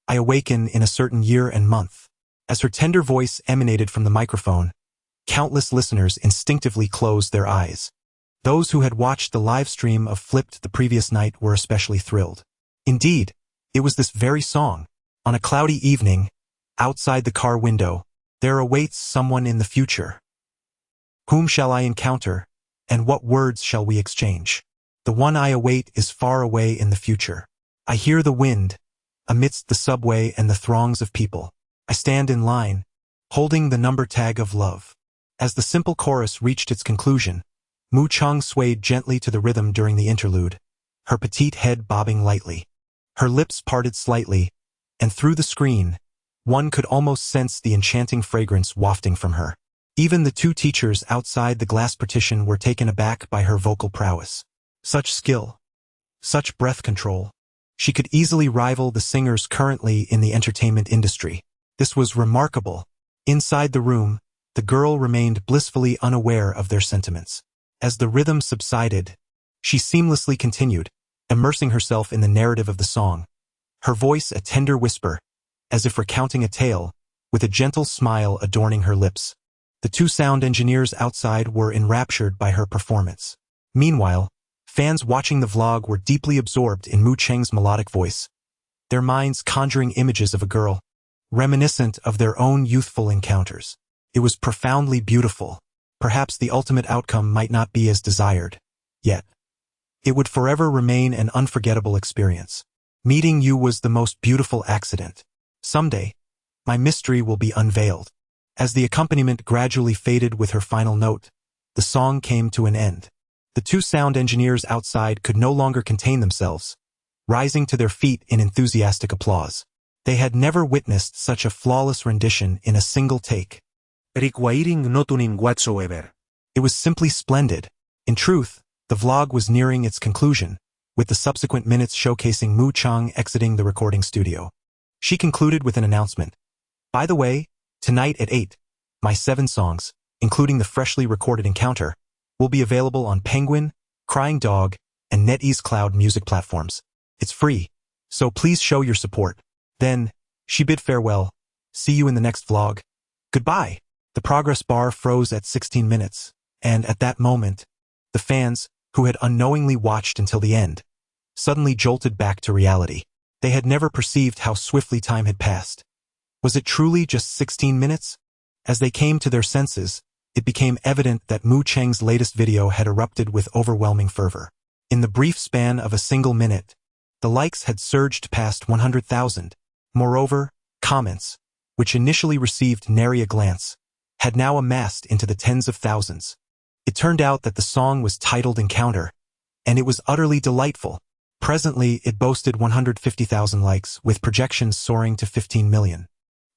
Speaker 1: I awaken in a certain year and month." As her tender voice emanated from the microphone, countless listeners instinctively closed their eyes. Those who had watched the live stream of Flipped the previous night were especially thrilled. Indeed, it was this very song. On a cloudy evening, outside the car window, there awaits someone in the future. Whom shall I encounter, and what words shall we exchange? The one I await is far away in the future. I hear the wind, amidst the subway and the throngs of people. I stand in line, holding the number tag of love. As the simple chorus reached its conclusion, Mu Chung swayed gently to the rhythm during the interlude, her petite head bobbing lightly. Her lips parted slightly, and through the screen, one could almost sense the enchanting fragrance wafting from her. Even the two teachers outside the glass partition were taken aback by her vocal prowess. Such skill, such breath control. She could easily rival the singers currently in the entertainment industry. This was remarkable. Inside the room, the girl remained blissfully unaware of their sentiments. As the rhythm subsided, she seamlessly continued, immersing herself in the narrative of the song, her voice a tender whisper, as if recounting a tale, with a gentle smile adorning her lips. The two sound engineers outside were enraptured by her performance. Meanwhile, fans watching the vlog were deeply absorbed in Mu Cheng's melodic voice, their minds conjuring images of a girl, reminiscent of their own youthful encounters. It was profoundly beautiful. Perhaps the ultimate outcome might not be as desired, yet it would forever remain an unforgettable experience. Meeting you was the most beautiful accident. Someday, my mystery will be unveiled. As the accompaniment gradually faded with her final note, the song came to an end. The two sound engineers outside could no longer contain themselves, rising to their feet in enthusiastic applause. They had never witnessed such a flawless rendition in a single take.
Speaker 2: Requiring no tuning whatsoever.
Speaker 1: It was simply splendid. In truth, the vlog was nearing its conclusion, with the subsequent minutes showcasing Mu Chung exiting the recording studio. She concluded with an announcement. By the way, tonight at 8, my 7 songs, including the freshly recorded Encounter, will be available on Penguin, Crying Dog, and NetEase Cloud music platforms. It's free, so please show your support. Then, she bid farewell. See you in the next vlog. Goodbye. The progress bar froze at 16 minutes, and at that moment, the fans, who had unknowingly watched until the end, suddenly jolted back to reality. They had never perceived how swiftly time had passed. Was it truly just 16 minutes? As they came to their senses, it became evident that Mu Cheng's latest video had erupted with overwhelming fervor. In the brief span of a single minute, the likes had surged past 100,000. Moreover, comments, which initially received nary a glance, had now amassed into the tens of thousands. It turned out that the song was titled Encounter, and it was utterly delightful. Presently, it boasted 150,000 likes, with projections soaring to 15 million.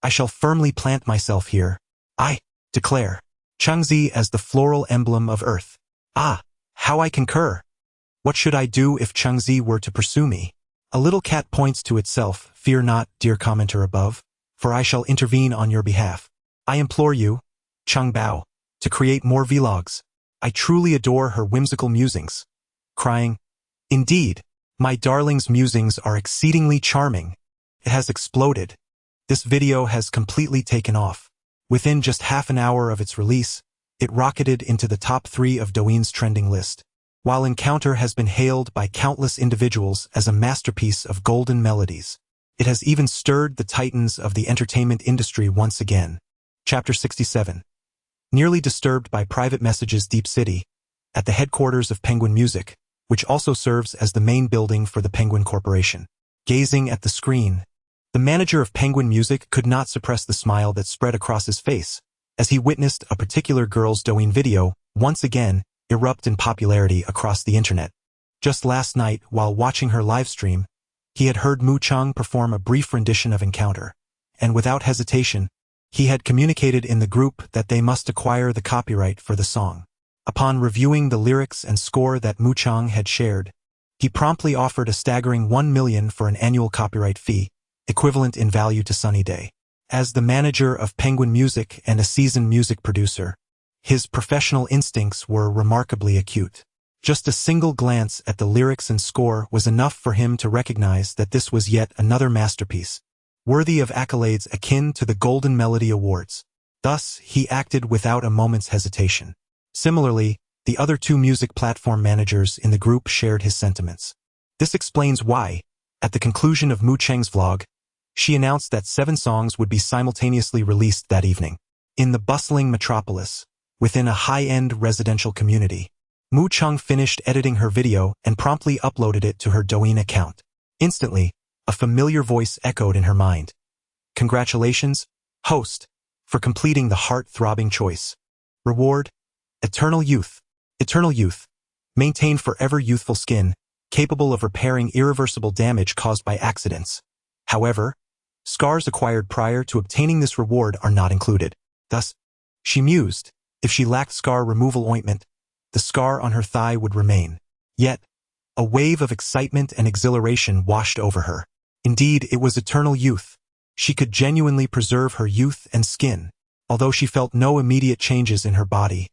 Speaker 1: I shall firmly plant myself here. I declare Changzi as the floral emblem of Earth. Ah, how I concur. What should I do if Changzi were to pursue me? A little cat points to itself. Fear not, dear commenter above, for I shall intervene on your behalf. I implore you, Chung Bao, to create more vlogs. I truly adore her whimsical musings. Crying, indeed, my darling's musings are exceedingly charming. It has exploded. This video has completely taken off. Within just half an hour of its release, it rocketed into the top 3 of Douyin's trending list. While Encounter has been hailed by countless individuals as a masterpiece of golden melodies, it has even stirred the titans of the entertainment industry once again. Chapter 67. Nearly disturbed by private messages Deep City, at the headquarters of Penguin Music, which also serves as the main building for the Penguin Corporation. Gazing at the screen, the manager of Penguin Music could not suppress the smile that spread across his face as he witnessed a particular girl's Douyin video once again erupt in popularity across the internet. Just last night, while watching her live stream, he had heard Mu Chung perform a brief rendition of Encounter, and without hesitation, he had communicated in the group that they must acquire the copyright for the song. Upon reviewing the lyrics and score that Mu Chung had shared, he promptly offered a staggering 1 million for an annual copyright fee, equivalent in value to Sunny Day. As the manager of Penguin Music and a seasoned music producer, His professional instincts were remarkably acute. Just a single glance at the lyrics and score was enough for him to recognize that this was yet another masterpiece, worthy of accolades akin to the Golden Melody Awards. Thus, he acted without a moment's hesitation. Similarly, the other two music platform managers in the group shared his sentiments. This explains why, at the conclusion of Mu Cheng's vlog, she announced that 7 songs would be simultaneously released that evening. In the bustling metropolis, within a high-end residential community, Mu Cheng finished editing her video and promptly uploaded it to her Douyin account. Instantly, a familiar voice echoed in her mind. Congratulations, host, for completing the heart-throbbing choice. Reward, eternal youth. Eternal youth. Maintain forever youthful skin, capable of repairing irreversible damage caused by accidents. However, scars acquired prior to obtaining this reward are not included. Thus, she mused, if she lacked scar removal ointment, the scar on her thigh would remain. Yet, a wave of excitement and exhilaration washed over her. Indeed, it was eternal youth. She could genuinely preserve her youth and skin. Although she felt no immediate changes in her body,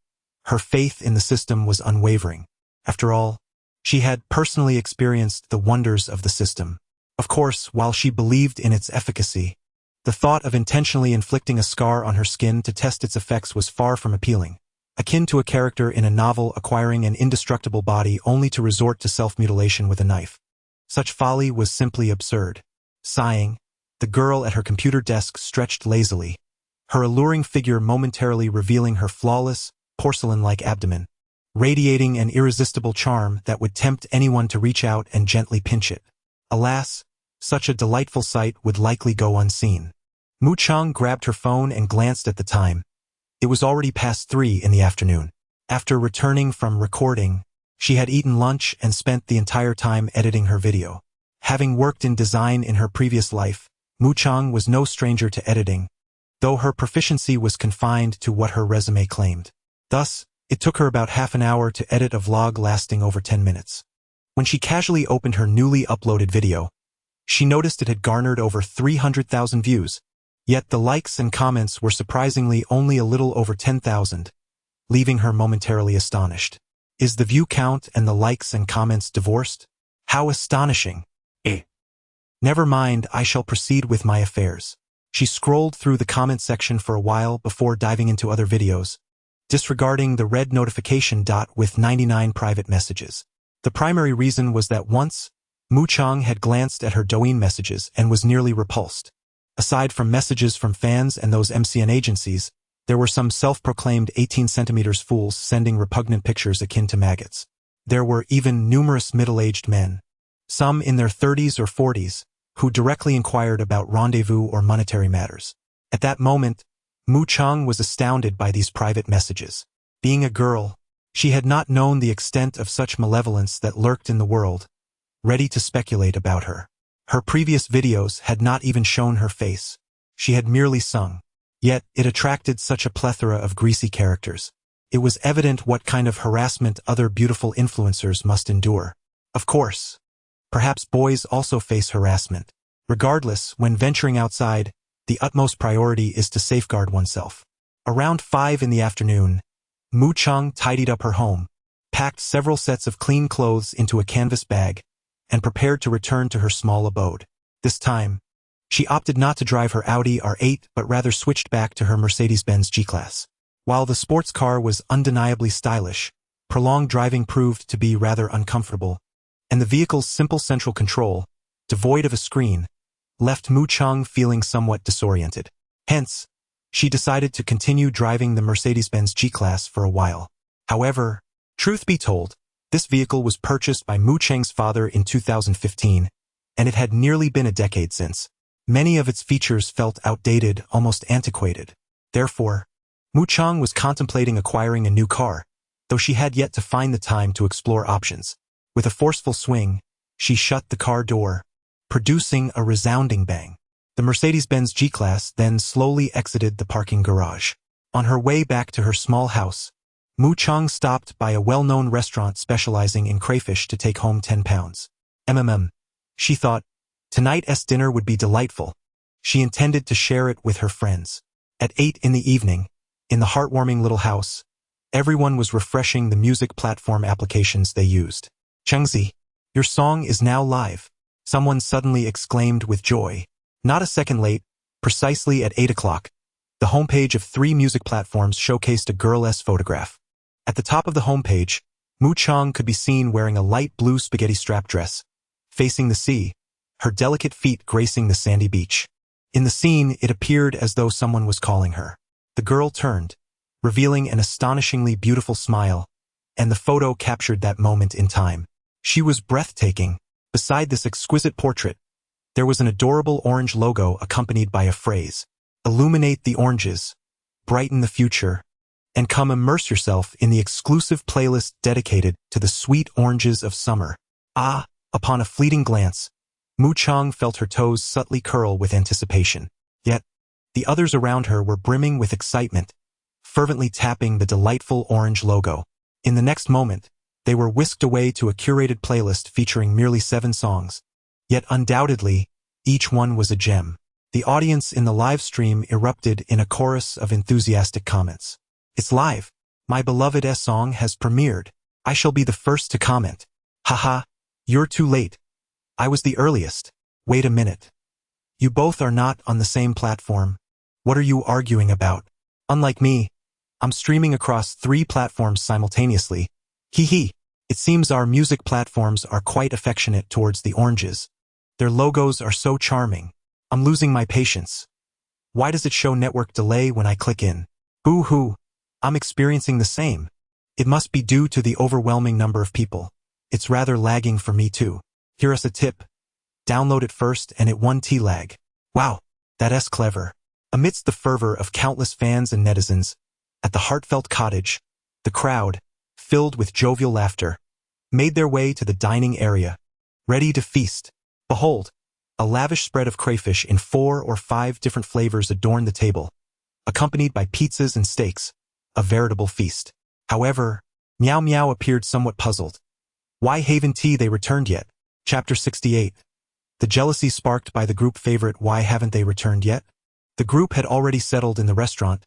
Speaker 1: her faith in the system was unwavering. After all, she had personally experienced the wonders of the system. Of course, while she believed in its efficacy, the thought of intentionally inflicting a scar on her skin to test its effects was far from appealing. Akin to a character in a novel acquiring an indestructible body only to resort to self-mutilation with a knife. Such folly was simply absurd. Sighing, the girl at her computer desk stretched lazily, her alluring figure momentarily revealing her flawless, porcelain-like abdomen, radiating an irresistible charm that would tempt anyone to reach out and gently pinch it. Alas, such a delightful sight would likely go unseen. Mu Cheng grabbed her phone and glanced at the time. It was already past 3 in the afternoon. After returning from recording, she had eaten lunch and spent the entire time editing her video. Having worked in design in her previous life, Mu Cheng was no stranger to editing, though her proficiency was confined to what her resume claimed. Thus, it took her about half an hour to edit a vlog lasting over 10 minutes. When she casually opened her newly uploaded video, she noticed it had garnered over 300,000 views. Yet the likes and comments were surprisingly only a little over 10,000, leaving her momentarily astonished. Is the view count and the likes and comments divorced? How astonishing! Never mind, I shall proceed with my affairs. She scrolled through the comment section for a while before diving into other videos, disregarding the red notification dot with 99 private messages. The primary reason was that once, Mu Cheng had glanced at her Douyin messages and was nearly repulsed. Aside from messages from fans and those MCN agencies, there were some self-proclaimed 18 centimeters fools sending repugnant pictures akin to maggots. There were even numerous middle-aged men, some in their 30s or 40s, who directly inquired about rendezvous or monetary matters. At that moment, Mu Cheng was astounded by these private messages. Being a girl, she had not known the extent of such malevolence that lurked in the world, ready to speculate about her. Her previous videos had not even shown her face. She had merely sung. Yet, it attracted such a plethora of greasy characters. It was evident what kind of harassment other beautiful influencers must endure. Of course, perhaps boys also face harassment. Regardless, when venturing outside, the utmost priority is to safeguard oneself. Around 5 in the afternoon, Mu Cheng tidied up her home, packed several sets of clean clothes into a canvas bag, and prepared to return to her small abode. This time, she opted not to drive her Audi R8 but rather switched back to her Mercedes-Benz G-Class. While the sports car was undeniably stylish, prolonged driving proved to be rather uncomfortable, and the vehicle's simple central control, devoid of a screen, left Mu Cheng feeling somewhat disoriented. Hence, she decided to continue driving the Mercedes-Benz G-Class for a while. However, truth be told, this vehicle was purchased by Mu Cheng's father in 2015, and it had nearly been a decade since. Many of its features felt outdated, almost antiquated. Therefore, Mu Cheng was contemplating acquiring a new car, though she had yet to find the time to explore options. With a forceful swing, she shut the car door, producing a resounding bang. The Mercedes-Benz G-Class then slowly exited the parking garage. On her way back to her small house, Mu Cheng stopped by a well-known restaurant specializing in crayfish to take home 10 pounds. She thought, tonight's dinner would be delightful. She intended to share it with her friends. At 8 in the evening, in the heartwarming little house, Everyone was refreshing the music platform applications they used. Chengzi, your song is now live, someone suddenly exclaimed with joy. Not a second late, precisely at 8 o'clock, the homepage of 3 music platforms showcased a girl's photograph. At the top of the homepage, Mu Chang could be seen wearing a light blue spaghetti strap dress, facing the sea, her delicate feet gracing the sandy beach. In the scene, it appeared as though someone was calling her. The girl turned, revealing an astonishingly beautiful smile, and the photo captured that moment in time. She was breathtaking. Beside this exquisite portrait, there was an adorable orange logo accompanied by a phrase, "Illuminate the oranges, brighten the future, and come immerse yourself in the exclusive playlist dedicated to the sweet oranges of summer." Ah, upon a fleeting glance, Mu Chang felt her toes subtly curl with anticipation. Yet, the others around her were brimming with excitement, fervently tapping the delightful orange logo. In the next moment, they were whisked away to a curated playlist featuring merely 7 songs. Yet undoubtedly, each one was a gem. The audience in the live stream erupted in a chorus of enthusiastic comments. "It's live. My beloved song has premiered. I shall be the first to comment. Haha, you're too late. I was the earliest. Wait a minute. You both are not on the same platform. What are you arguing about? Unlike me, I'm streaming across 3 platforms simultaneously. Hee hee. It seems our music platforms are quite affectionate towards the oranges. Their logos are so charming. I'm losing my patience. Why does it show network delay when I click in? Boo-hoo. I'm experiencing the same. It must be due to the overwhelming number of people. It's rather lagging for me too. Here is a tip. Download it first and it won't lag. Wow, that's clever. Amidst the fervor of countless fans and netizens, at the heartfelt cottage, the crowd, filled with jovial laughter, made their way to the dining area, ready to feast. Behold, a lavish spread of crayfish in 4 or 5 different flavors adorned the table, accompanied by pizzas and steaks, a veritable feast. However, Meow Meow appeared somewhat puzzled. Why haven't they returned yet? Chapter 68. The jealousy sparked by the group favorite Why haven't they returned yet? The group had already settled in the restaurant,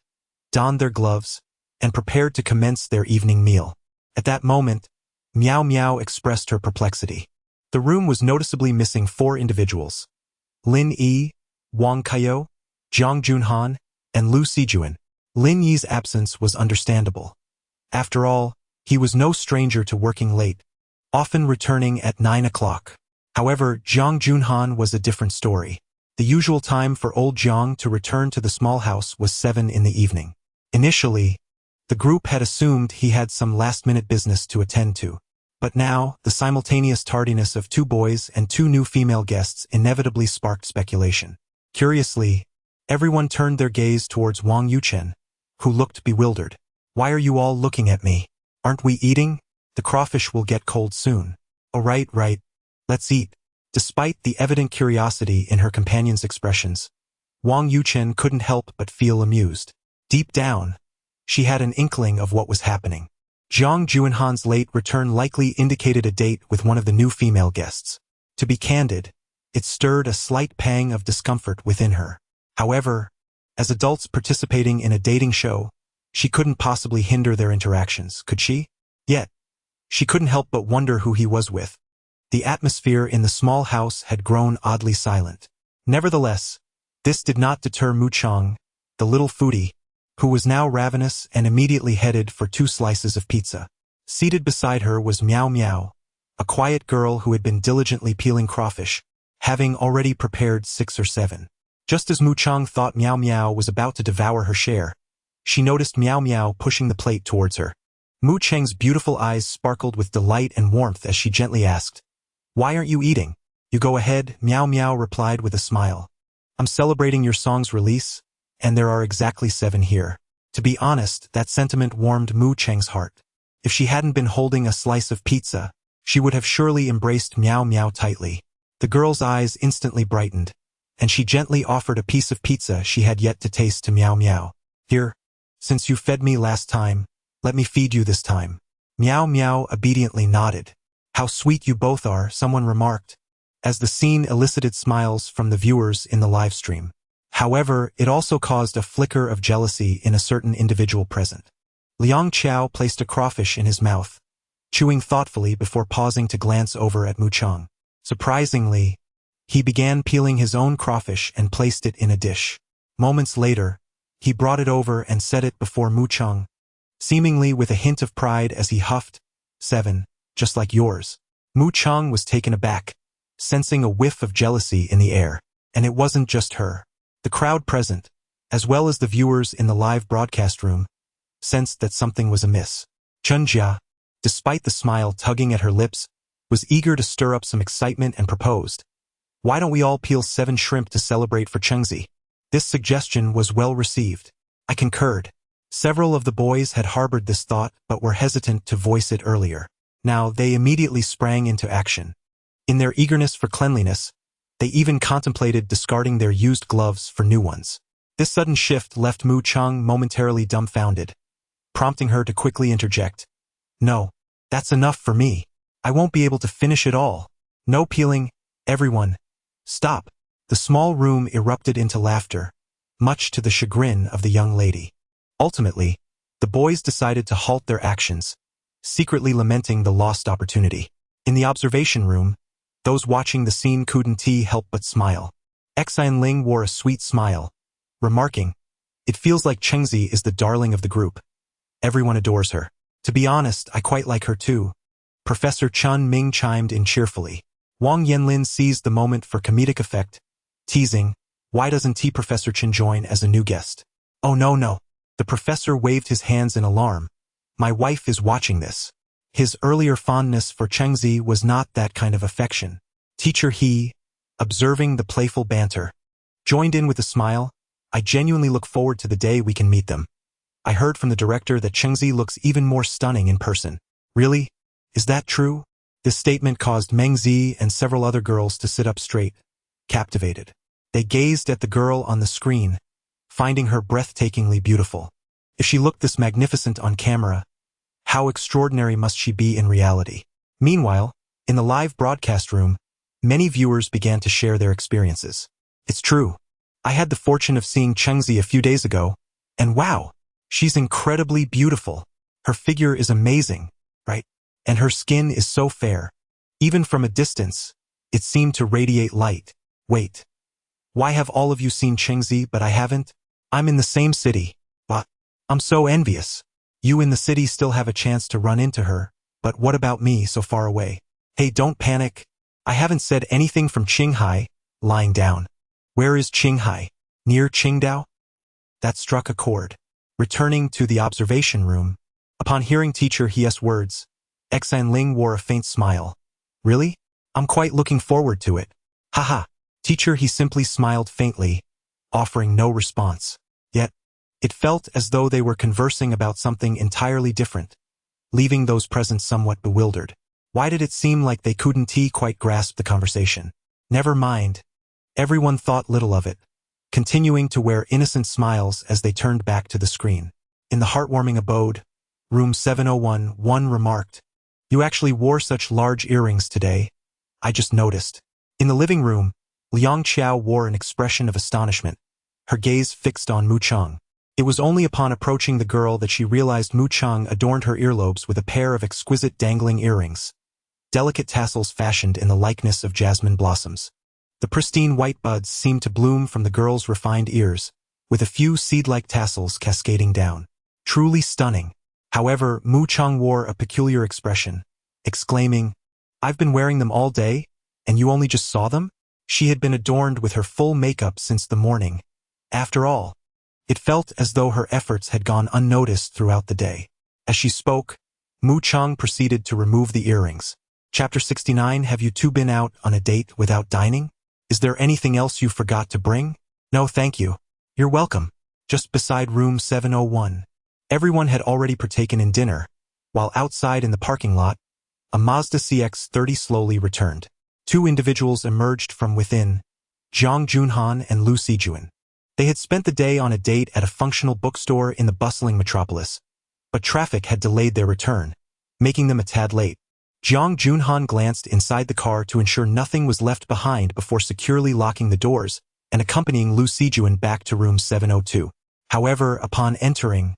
Speaker 1: donned their gloves, and prepared to commence their evening meal. At that moment, Meow Meow expressed her perplexity. The room was noticeably missing 4 individuals: Lin Yi, Wang Kaiyou, Jiang Junhan, and Lu Sijuan. Lin Yi's absence was understandable. After all, he was no stranger to working late, often returning at 9 o'clock. However, Jiang Junhan was a different story. The usual time for old Jiang to return to the small house was 7 in the evening. Initially, the group had assumed he had some last-minute business to attend to. But now, the simultaneous tardiness of 2 boys and 2 new female guests inevitably sparked speculation. Curiously, everyone turned their gaze towards Wang Yuchen, who looked bewildered. "Why are you all looking at me? Aren't we eating? The crawfish will get cold soon." "Oh, right. Let's eat." Despite the evident curiosity in her companion's expressions, Wang Yuchen couldn't help but feel amused. Deep down, she had an inkling of what was happening. Jiang Junhan's late return likely indicated a date with one of the new female guests. To be candid, it stirred a slight pang of discomfort within her. However, as adults participating in a dating show, she couldn't possibly hinder their interactions, could she? Yet, she couldn't help but wonder who he was with. The atmosphere in the small house had grown oddly silent. Nevertheless, this did not deter Mu Chang, the little foodie, who was now ravenous and immediately headed for 2 slices of pizza. Seated beside her was Meow Meow, a quiet girl who had been diligently peeling crawfish, having already prepared 6 or 7. Just as Mu Chang thought Meow Meow was about to devour her share, she noticed Meow Meow pushing the plate towards her. Mu Chang's beautiful eyes sparkled with delight and warmth as she gently asked, "Why aren't you eating?" "You go ahead," Meow Meow replied with a smile. "I'm celebrating your song's release, and there are exactly 7 here." To be honest, that sentiment warmed Mu Chang's heart. If she hadn't been holding a slice of pizza, she would have surely embraced Meow Meow tightly. The girl's eyes instantly brightened, and she gently offered a piece of pizza she had yet to taste to Meow Meow. "Here, since you fed me last time, let me feed you this time." Meow Meow obediently nodded. "How sweet you both are," someone remarked, as the scene elicited smiles from the viewers in the live stream. However, it also caused a flicker of jealousy in a certain individual present. Liang Qiao placed a crawfish in his mouth, chewing thoughtfully before pausing to glance over at Mu Cheng. Surprisingly, he began peeling his own crawfish and placed it in a dish. Moments later, he brought it over and set it before Mu Cheng, seemingly with a hint of pride as he huffed, "7, just like yours." Mu Cheng was taken aback, sensing a whiff of jealousy in the air. And it wasn't just her. The crowd present, as well as the viewers in the live broadcast room, sensed that something was amiss. Chen Jia, despite the smile tugging at her lips, was eager to stir up some excitement and proposed, "Why don't we all peel 7 shrimp to celebrate for Chengzi?" This suggestion was well received. I concurred. Several of the boys had harbored this thought but were hesitant to voice it earlier. Now they immediately sprang into action. In their eagerness for cleanliness, they even contemplated discarding their used gloves for new ones. This sudden shift left Mu Cheng momentarily dumbfounded, prompting her to quickly interject, "No, that's enough for me. I won't be able to finish it all. No peeling, everyone. Stop." The small room erupted into laughter, much to the chagrin of the young lady. Ultimately, the boys decided to halt their actions, secretly lamenting the lost opportunity. In the observation room, those watching the scene couldn't help but smile. Xian Ling wore a sweet smile, remarking, "It feels like Chengzi is the darling of the group. Everyone adores her. To be honest, I quite like her too." Professor Chun Ming chimed in cheerfully. Wang Yanlin seized the moment for comedic effect, teasing, "Why doesn't Professor Chen join as a new guest?" "Oh no." The professor waved his hands in alarm. "My wife is watching this." His earlier fondness for Chengzi was not that kind of affection. Teacher He, observing the playful banter, joined in with a smile, "I genuinely look forward to the day we can meet them. I heard from the director that Chengzi looks even more stunning in person." "Really? Is that true?" This statement caused Meng Zi and several other girls to sit up straight, captivated. They gazed at the girl on the screen, finding her breathtakingly beautiful. If she looked this magnificent on camera, how extraordinary must she be in reality? Meanwhile, in the live broadcast room, many viewers began to share their experiences. "It's true. I had the fortune of seeing Chengzi a few days ago, and wow, she's incredibly beautiful. Her figure is amazing, right? And her skin is so fair. Even from a distance, it seemed to radiate light. Wait. Why have all of you seen Chengzi but I haven't? I'm in the same city. But I'm so envious. You in the city still have a chance to run into her, but what about me so far away? Hey, don't panic. I haven't said anything from Qinghai." Lying down. "Where is Qinghai? Near Qingdao?" That struck a chord. Returning to the observation room, upon hearing Teacher He's words, Xian Ling wore a faint smile. "Really? I'm quite looking forward to it." "Haha." Teacher He simply smiled faintly, offering no response. Yet, it felt as though they were conversing about something entirely different, leaving those present somewhat bewildered. Why did it seem like they couldn't quite grasp the conversation? Never mind. Everyone thought little of it, continuing to wear innocent smiles as they turned back to the screen. In the heartwarming abode, room 701, one remarked, "You actually wore such large earrings today. I just noticed." In the living room, Liang Qiao wore an expression of astonishment, her gaze fixed on Mu Cheng. It was only upon approaching the girl that she realized Mu Cheng adorned her earlobes with a pair of exquisite dangling earrings, delicate tassels fashioned in the likeness of jasmine blossoms. The pristine white buds seemed to bloom from the girl's refined ears, with a few seed-like tassels cascading down. Truly stunning. However, Mu Cheng wore a peculiar expression, exclaiming, "I've been wearing them all day, and you only just saw them?" She had been adorned with her full makeup since the morning. After all, it felt as though her efforts had gone unnoticed throughout the day. As she spoke, Mu Cheng proceeded to remove the earrings. Chapter 69. Have you two been out on a date without dining? Is there anything else you forgot to bring? No, thank you. You're welcome. Just beside room 701. Everyone had already partaken in dinner, while outside in the parking lot, a Mazda CX-30 slowly returned. Two individuals emerged from within, Zhang Junhan and Lu Sijuan. They had spent the day on a date at a functional bookstore in the bustling metropolis, but traffic had delayed their return, making them a tad late. Zhang Junhan glanced inside the car to ensure nothing was left behind before securely locking the doors and accompanying Lu Sijuan back to room 702. However, upon entering,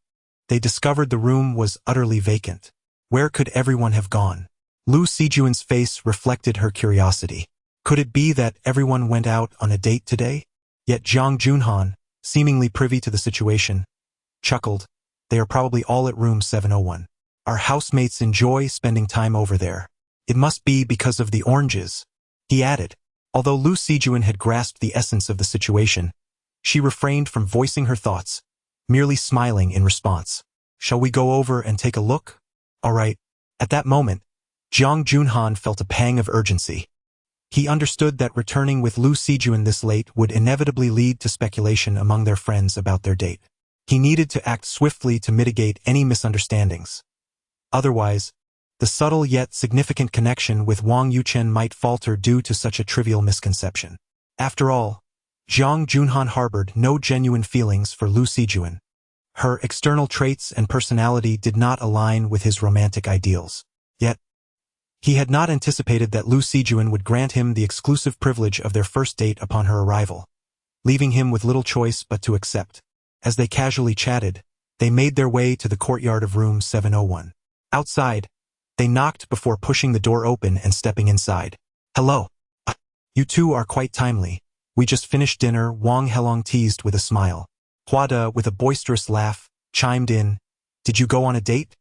Speaker 1: they discovered the room was utterly vacant. Where could everyone have gone? Lu Sijuan's face reflected her curiosity. Could it be that everyone went out on a date today? Yet Jiang Junhan, seemingly privy to the situation, chuckled. They are probably all at room 701. Our housemates enjoy spending time over there. It must be because of the oranges, he added. Although Lu Sijuan had grasped the essence of the situation, she refrained from voicing her thoughts, merely smiling in response. Shall we go over and take a look? All right. At that moment, Jiang Junhan felt a pang of urgency. He understood that returning with Lu Sijuan this late would inevitably lead to speculation among their friends about their date. He needed to act swiftly to mitigate any misunderstandings. Otherwise, the subtle yet significant connection with Wang Yuchen might falter due to such a trivial misconception. After all, Jiang Junhan harbored no genuine feelings for Lu Sijuan. Her external traits and personality did not align with his romantic ideals. Yet, he had not anticipated that Lu Sijuan would grant him the exclusive privilege of their first date upon her arrival, leaving him with little choice but to accept. As they casually chatted, they made their way to the courtyard of room 701. Outside, they knocked before pushing the door open and stepping inside. Hello. You two are quite timely. We just finished dinner, Wang Helong teased with a smile. Hua De, with a boisterous laugh, chimed in. Did you go on a date?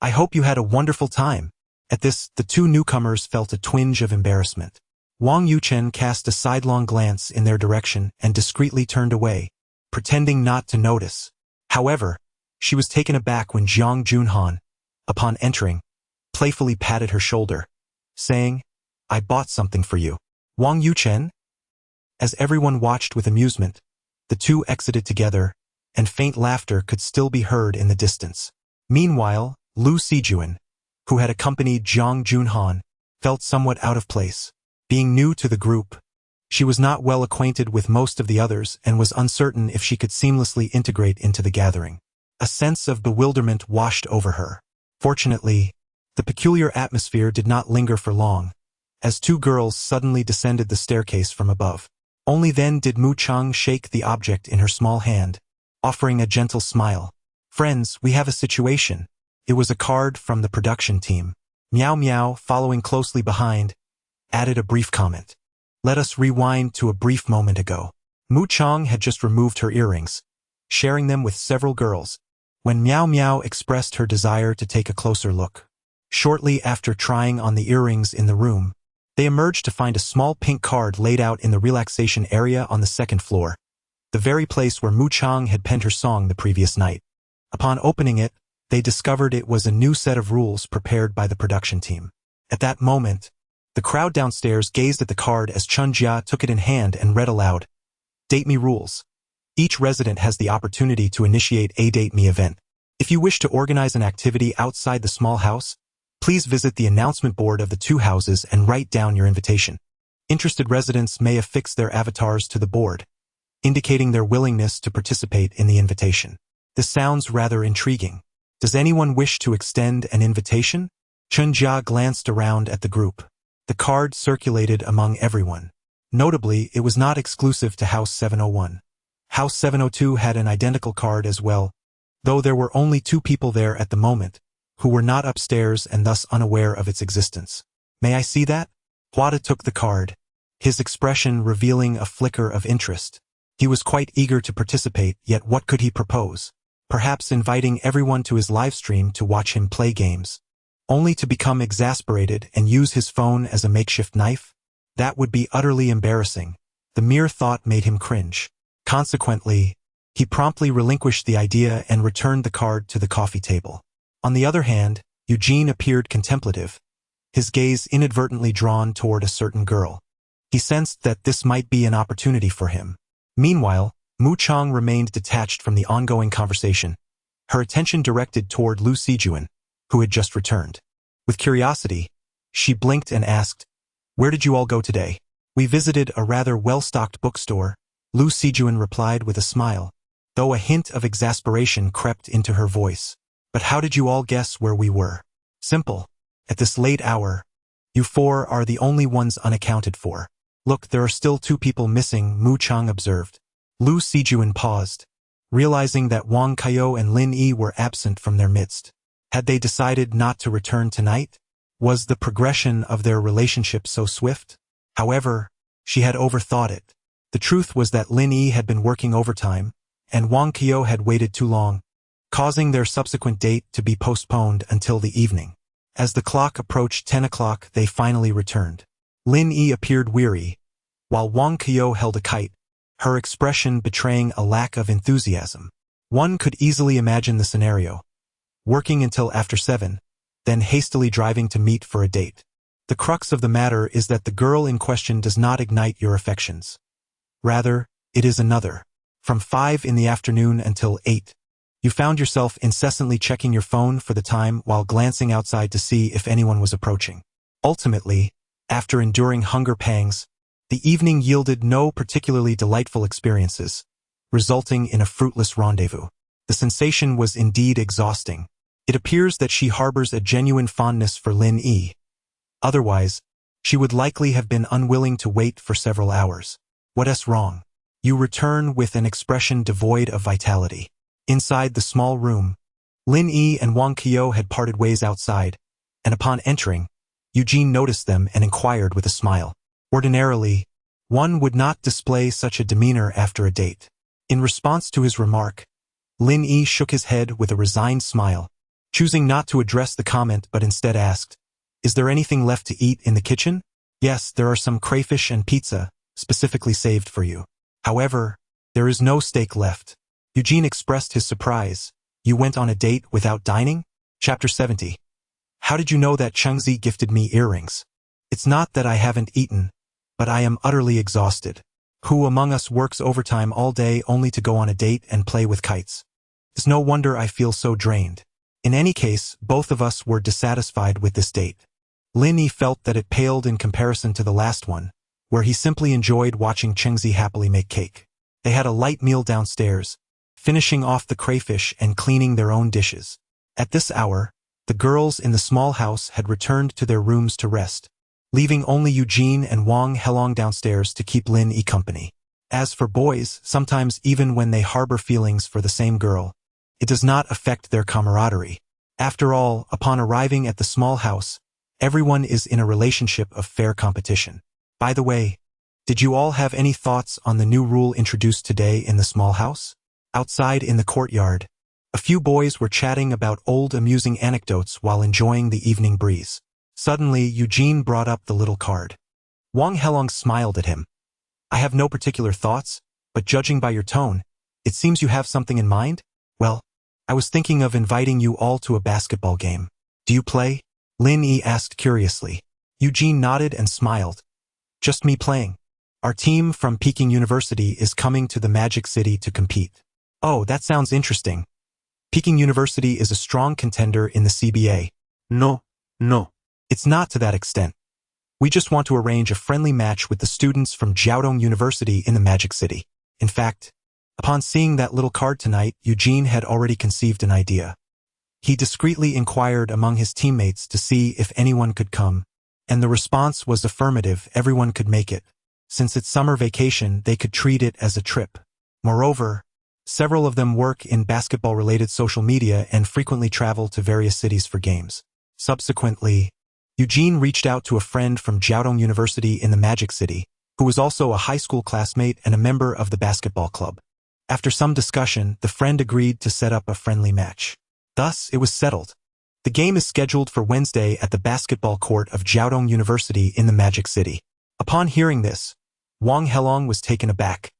Speaker 1: I hope you had a wonderful time. At this, the two newcomers felt a twinge of embarrassment. Wang Yuchen cast a sidelong glance in their direction and discreetly turned away, pretending not to notice. However, she was taken aback when Jiang Junhan, upon entering, playfully patted her shoulder, saying, I bought something for you. Wang Yuchen? As everyone watched with amusement, the two exited together, and faint laughter could still be heard in the distance. Meanwhile, Lu Sijuan, who had accompanied Jiang Junhan, felt somewhat out of place. Being new to the group, she was not well acquainted with most of the others and was uncertain if she could seamlessly integrate into the gathering. A sense of bewilderment washed over her. Fortunately, the peculiar atmosphere did not linger for long, as two girls suddenly descended the staircase from above. Only then did Mu Chang shake the object in her small hand, offering a gentle smile. Friends, we have a situation. It was a card from the production team. Miao Miao, following closely behind, added a brief comment. Let us rewind to a brief moment ago. Mu Chang had just removed her earrings, sharing them with several girls, when Miao Miao expressed her desire to take a closer look. Shortly after trying on the earrings in the room, they emerged to find a small pink card laid out in the relaxation area on the second floor, the very place where Mu Chang had penned her song the previous night. Upon opening it, they discovered it was a new set of rules prepared by the production team. At that moment, the crowd downstairs gazed at the card as Chun Jia took it in hand and read aloud, Date Me Rules. Each resident has the opportunity to initiate a Date Me event. If you wish to organize an activity outside the small house, please visit the announcement board of the two houses and write down your invitation. Interested residents may affix their avatars to the board, indicating their willingness to participate in the invitation. This sounds rather intriguing. Does anyone wish to extend an invitation? Chun Jia glanced around at the group. The card circulated among everyone. Notably, it was not exclusive to House 701. House 702 had an identical card as well, though there were only two people there at the moment, who were not upstairs and thus unaware of its existence. May I see that? Hua De took the card, his expression revealing a flicker of interest. He was quite eager to participate, yet what could he propose? Perhaps inviting everyone to his live stream to watch him play games, only to become exasperated and use his phone as a makeshift knife? That would be utterly embarrassing. The mere thought made him cringe. Consequently, he promptly relinquished the idea and returned the card to the coffee table. On the other hand, Eugene appeared contemplative, his gaze inadvertently drawn toward a certain girl. He sensed that this might be an opportunity for him. Meanwhile, Mu Chang remained detached from the ongoing conversation, her attention directed toward Lu Sijuan, who had just returned. With curiosity, she blinked and asked, Where did you all go today? We visited a rather well-stocked bookstore, Lu Sijuan replied with a smile, though a hint of exasperation crept into her voice. But how did you all guess where we were? Simple. At this late hour, you four are the only ones unaccounted for. Look, there are still two people missing, Mu Chang observed. Lu Sijuan paused, realizing that Wang Kaiyou and Lin Yi were absent from their midst. Had they decided not to return tonight? Was the progression of their relationship so swift? However, she had overthought it. The truth was that Lin Yi had been working overtime, and Wang Kaiyou had waited too long, causing their subsequent date to be postponed until the evening. As the clock approached 10 o'clock, they finally returned. Lin Yi appeared weary, while Wang Kaiyou held a kite, her expression betraying a lack of enthusiasm. One could easily imagine the scenario. Working until after 7, then hastily driving to meet for a date. The crux of the matter is that the girl in question does not ignite your affections. Rather, it is another. From 5 in the afternoon until 8. You found yourself incessantly checking your phone for the time while glancing outside to see if anyone was approaching. Ultimately, after enduring hunger pangs, the evening yielded no particularly delightful experiences, resulting in a fruitless rendezvous. The sensation was indeed exhausting. It appears that she harbors a genuine fondness for Lin Yi. Otherwise, she would likely have been unwilling to wait for several hours. What's wrong? You return with an expression devoid of vitality. Inside the small room, Lin Yi and Wang Kaiyou had parted ways outside, and upon entering, Eugene noticed them and inquired with a smile. Ordinarily, one would not display such a demeanor after a date. In response to his remark, Lin Yi shook his head with a resigned smile, choosing not to address the comment but instead asked, "Is there anything left to eat in the kitchen?" "Yes, there are some crayfish and pizza, specifically saved for you. However, there is no steak left." Eugene expressed his surprise. "You went on a date without dining?" Chapter 70. How did you know that Chengzi gifted me earrings? It's not that I haven't eaten, but I am utterly exhausted. Who among us works overtime all day only to go on a date and play with kites? It's no wonder I feel so drained. In any case, both of us were dissatisfied with this date. Lin Yi felt that it paled in comparison to the last one, where he simply enjoyed watching Chengzi happily make cake. They had a light meal downstairs, finishing off the crayfish and cleaning their own dishes. At this hour, the girls in the small house had returned to their rooms to rest, leaving only Eugene and Wang Helong downstairs to keep Lin Yi company. As for boys, sometimes even when they harbor feelings for the same girl, it does not affect their camaraderie. After all, upon arriving at the small house, everyone is in a relationship of fair competition. By the way, did you all have any thoughts on the new rule introduced today in the small house? Outside in the courtyard, a few boys were chatting about old amusing anecdotes while enjoying the evening breeze. Suddenly, Eugene brought up the little card. Wang Helong smiled at him. "I have no particular thoughts, but judging by your tone, it seems you have something in mind?" "Well, I was thinking of inviting you all to a basketball game. Do you play?" Lin Yi asked curiously. Eugene nodded and smiled. "Just me playing. Our team from Peking University is coming to the Magic City to compete." "Oh, that sounds interesting. Peking University is a strong contender in the CBA." No. It's not to that extent. We just want to arrange a friendly match with the students from Jiaodong University in the Magic City. In fact, upon seeing that little card tonight, Eugene had already conceived an idea. He discreetly inquired among his teammates to see if anyone could come, and the response was affirmative. Everyone could make it. Since it's summer vacation, they could treat it as a trip. Moreover, several of them work in basketball-related social media and frequently travel to various cities for games. Subsequently, Eugene reached out to a friend from Jiaodong University in the Magic City, who was also a high school classmate and a member of the basketball club. After some discussion, the friend agreed to set up a friendly match. Thus, it was settled. The game is scheduled for Wednesday at the basketball court of Jiaodong University in the Magic City. Upon hearing this, Wang Helong was taken aback.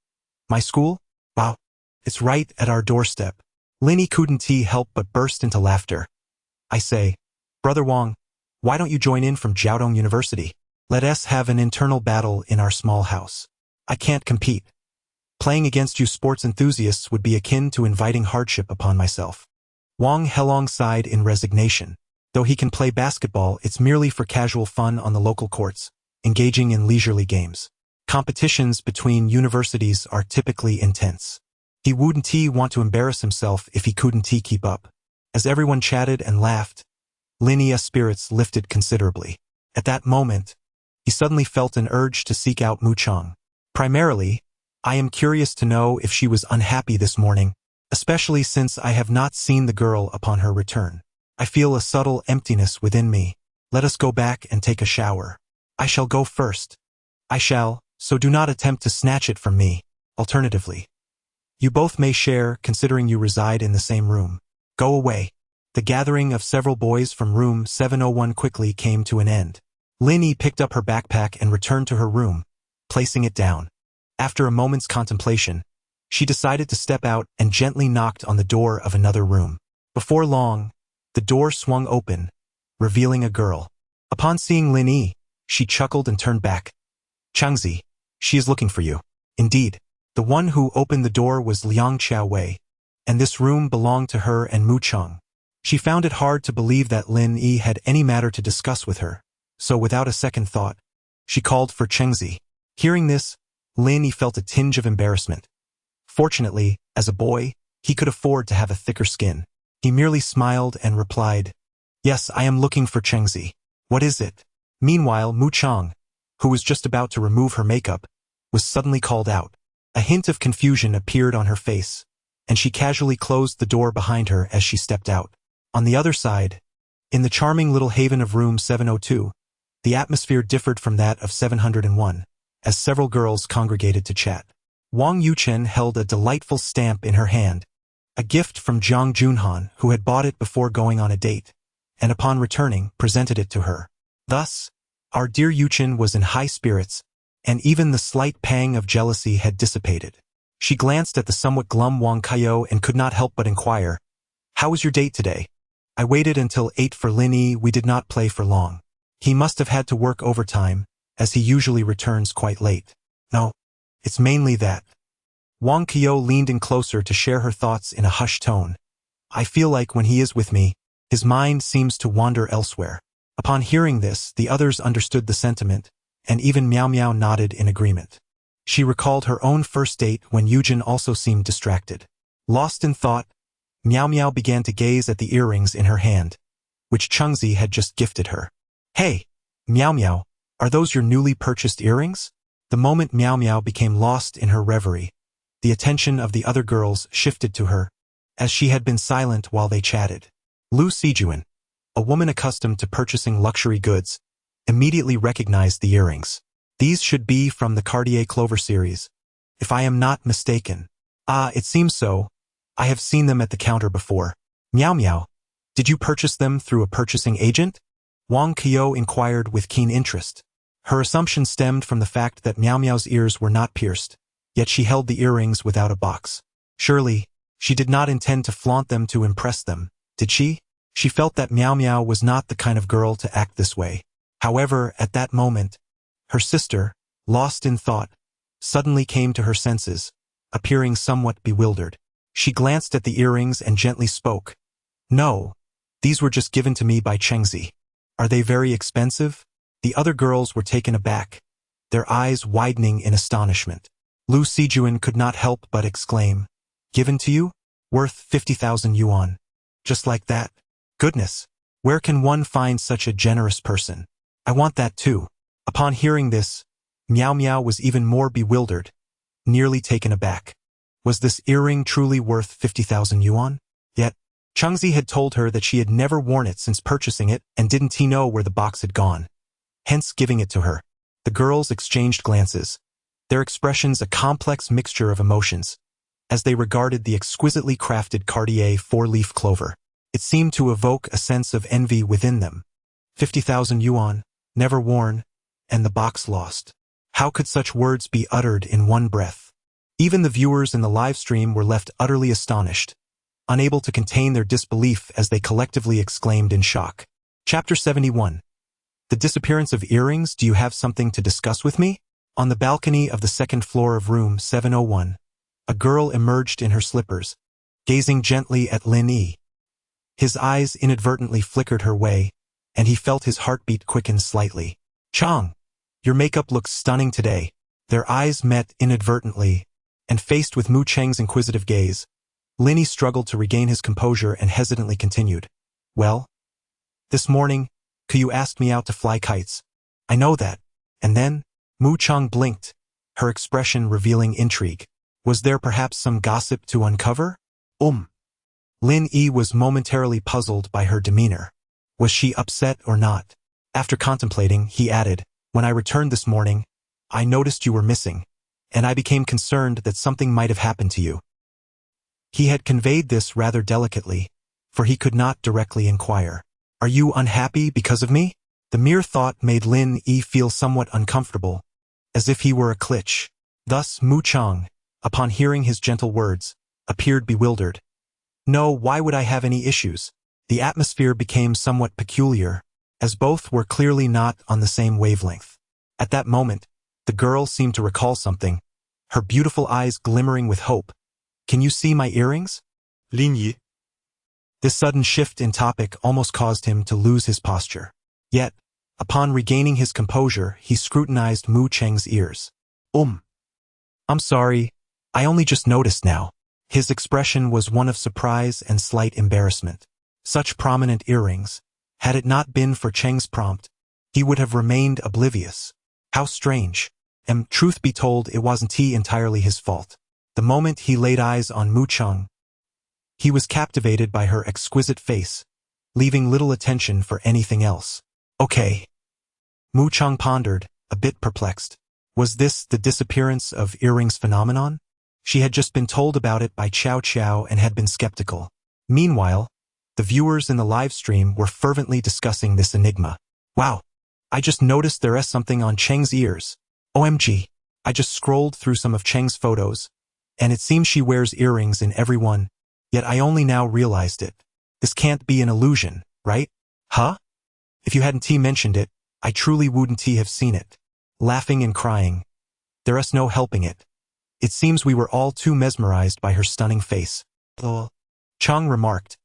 Speaker 1: "My school? Wow. It's right at our doorstep." Lin Yi couldn't help but burst into laughter. "I say, Brother Wang, why don't you join in from Jiaodong University? Let us have an internal battle in our small house. I can't compete. Playing against you sports enthusiasts would be akin to inviting hardship upon myself." Wang Helong sighed in resignation. Though he can play basketball, it's merely for casual fun on the local courts, engaging in leisurely games. Competitions between universities are typically intense. He wouldn't want to embarrass himself if he couldn't keep up. As everyone chatted and laughed, Lin Yi's spirits lifted considerably. At that moment, he suddenly felt an urge to seek out Mu Chang. Primarily, I am curious to know if she was unhappy this morning. especially since I have not seen the girl upon her return. I feel a subtle emptiness within me. Let us go back and take a shower. I shall go first. I shall, so do not attempt to snatch it from me. Alternatively, you both may share, considering you reside in the same room. Go away. The gathering of several boys from room 701 quickly came to an end. Lin Yi picked up her backpack and returned to her room, placing it down. After a moment's contemplation, she decided to step out and gently knocked on the door of another room. Before long, the door swung open, revealing a girl. Upon seeing Lin Yi, she chuckled and turned back. Changzi, she is looking for you. Indeed, the one who opened the door was Liang Xiaowei, and this room belonged to her and Mu Cheng. She found it hard to believe that Lin Yi had any matter to discuss with her, so without a second thought, she called for Chengzi. Hearing this, Lin Yi felt a tinge of embarrassment. Fortunately, as a boy, he could afford to have a thicker skin. He merely smiled and replied, "Yes, I am looking for Chengzi. What is it?" Meanwhile, Mu Cheng, who was just about to remove her makeup, was suddenly called out. A hint of confusion appeared on her face, and she casually closed the door behind her as she stepped out. On the other side, in the charming little haven of room 702, the atmosphere differed from that of 701, as several girls congregated to chat. Wang Yuchen held a delightful stamp in her hand, a gift from Jiang Junhan, who had bought it before going on a date, and upon returning, presented it to her. Thus, our dear Yuchen was in high spirits, and even the slight pang of jealousy had dissipated. She glanced at the somewhat glum Wang Kaiyou and could not help but inquire, "How was your date today?" "I waited until 8 for Lin Yi. We did not play for long. He must have had to work overtime, as he usually returns quite late." "No, it's mainly that." Wang Kaiyou leaned in closer to share her thoughts in a hushed tone. "I feel like when he is with me, his mind seems to wander elsewhere." Upon hearing this, the others understood the sentiment, and even Miao Miao nodded in agreement. She recalled her own first date when Yujin also seemed distracted. Lost in thought, Miao Miao began to gaze at the earrings in her hand, which Chengzi had just gifted her. "Hey, Miao Miao, are those your newly purchased earrings?" The moment Miao Miao became lost in her reverie, the attention of the other girls shifted to her, as she had been silent while they chatted. Lu Sijuan, a woman accustomed to purchasing luxury goods, immediately recognized the earrings. These should be from the Cartier Clover series, if I am not mistaken. "Ah, it seems so. I have seen them at the counter before." "Miao Miao, did you purchase them through a purchasing agent?" Wang Kaiyou inquired with keen interest. Her assumption stemmed from the fact that Miao Miao's ears were not pierced, yet she held the earrings without a box. Surely, she did not intend to flaunt them to impress them, did she? She felt that Miao Miao was not the kind of girl to act this way. However, at that moment, her sister, lost in thought, suddenly came to her senses, appearing somewhat bewildered. She glanced at the earrings and gently spoke. "No, these were just given to me by Chengzi. Are they very expensive?" The other girls were taken aback, their eyes widening in astonishment. Lu Sijuan could not help but exclaim, "Given to you? Worth 50,000 yuan. Just like that? Goodness, where can one find such a generous person? I want that too." Upon hearing this, Miao Miao was even more bewildered, nearly taken aback. Was this earring truly worth 50,000 yuan? Yet, Chengzi had told her that she had never worn it since purchasing it, and didn't he know where the box had gone, hence giving it to her. The girls exchanged glances, their expressions a complex mixture of emotions, as they regarded the exquisitely crafted Cartier four-leaf clover. It seemed to evoke a sense of envy within them. 50,000 yuan, never worn, and the box lost. How could such words be uttered in one breath? Even the viewers in the live stream were left utterly astonished, unable to contain their disbelief as they collectively exclaimed in shock. Chapter 71. The disappearance of earrings. Do you have something to discuss with me? On the balcony of the second floor of room 701, a girl emerged in her slippers, gazing gently at Lin Yi. His eyes inadvertently flickered her way, and he felt his heartbeat quicken slightly. "Chang, your makeup looks stunning today." Their eyes met inadvertently, and faced with Mu Cheng's inquisitive gaze, Lin Yi struggled to regain his composure and hesitantly continued. "Well, this morning, Kaiyou asked me out to fly kites. I know that." And then, Mu Cheng blinked, her expression revealing intrigue. Was there perhaps some gossip to uncover? Lin Yi was momentarily puzzled by her demeanor. Was she upset or not? After contemplating, he added, "When I returned this morning, I noticed you were missing, and I became concerned that something might have happened to you." He had conveyed this rather delicately, for he could not directly inquire. "Are you unhappy because of me?" The mere thought made Lin Yi feel somewhat uncomfortable, as if he were a klitsch. Thus Mu Chang, upon hearing his gentle words, appeared bewildered. "No, why would I have any issues?" The atmosphere became somewhat peculiar, as both were clearly not on the same wavelength. At that moment, the girl seemed to recall something, her beautiful eyes glimmering with hope. "Can you see my earrings?"
Speaker 2: Lin Yi.
Speaker 1: This sudden shift in topic almost caused him to lose his posture. Yet, upon regaining his composure, he scrutinized Mu Cheng's ears. I'm sorry, I only just noticed now." His expression was one of surprise and slight embarrassment. Such prominent earrings, had it not been for Cheng's prompt, he would have remained oblivious. How strange. And truth be told, it wasn't entirely his fault. The moment he laid eyes on Mu Cheng, he was captivated by her exquisite face, leaving little attention for anything else. Okay. Mu Cheng pondered, a bit perplexed. Was this the disappearance of earrings phenomenon? She had just been told about it by Chow Chow and had been skeptical. Meanwhile, the viewers in the live stream were fervently discussing this enigma. "Wow, I just noticed there is something on Cheng's ears. OMG, I just scrolled through some of Cheng's photos, and it seems she wears earrings in every one, yet I only now realized it. This can't be an illusion, right? Huh? If you hadn't mentioned it, I truly wouldn't have seen it." Laughing and crying. There is no helping it. It seems we were all too mesmerized by her stunning face. Chang remarked.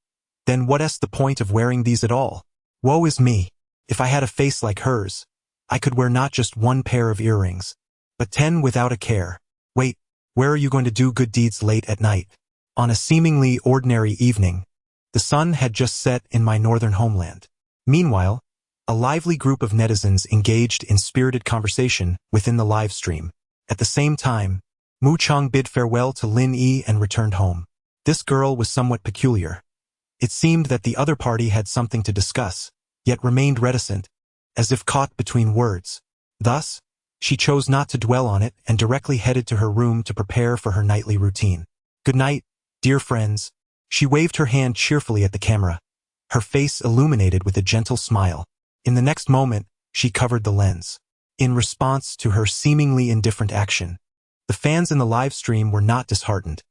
Speaker 1: Then what is the point of wearing these at all? Woe is me. If I had a face like hers, I could wear not just one pair of earrings, but 10 without a care. Wait, where are you going to do good deeds late at night? On a seemingly ordinary evening, the sun had just set in my northern homeland. Meanwhile, a lively group of netizens engaged in spirited conversation within the live stream. At the same time, Mu Chang bid farewell to Lin Yi and returned home. This girl was somewhat peculiar. It seemed that the other party had something to discuss, yet remained reticent, as if caught between words. Thus, she chose not to dwell on it and directly headed to her room to prepare for her nightly routine. "Good night, dear friends." She waved her hand cheerfully at the camera, her face illuminated with a gentle smile. In the next moment, she covered the lens. In response to her seemingly indifferent action, the fans in the live stream were not disheartened.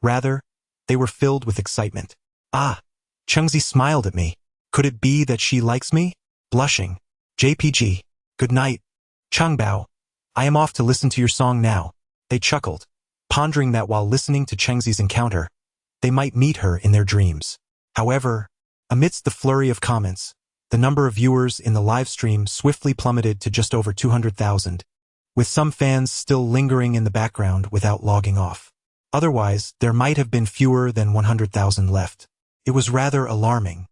Speaker 1: Rather, they were filled with excitement. "Ah, Chengzi smiled at me. Could it be that she likes me?" Blushing. "JPG, good night. Changbao, I am off to listen to your song now." They chuckled, pondering that while listening to Chengzi's encounter, they might meet her in their dreams. However, amidst the flurry of comments, the number of viewers in the live stream swiftly plummeted to just over 200,000, with some fans still lingering in the background without logging off. Otherwise, there might have been fewer than 100,000 left. It was rather alarming.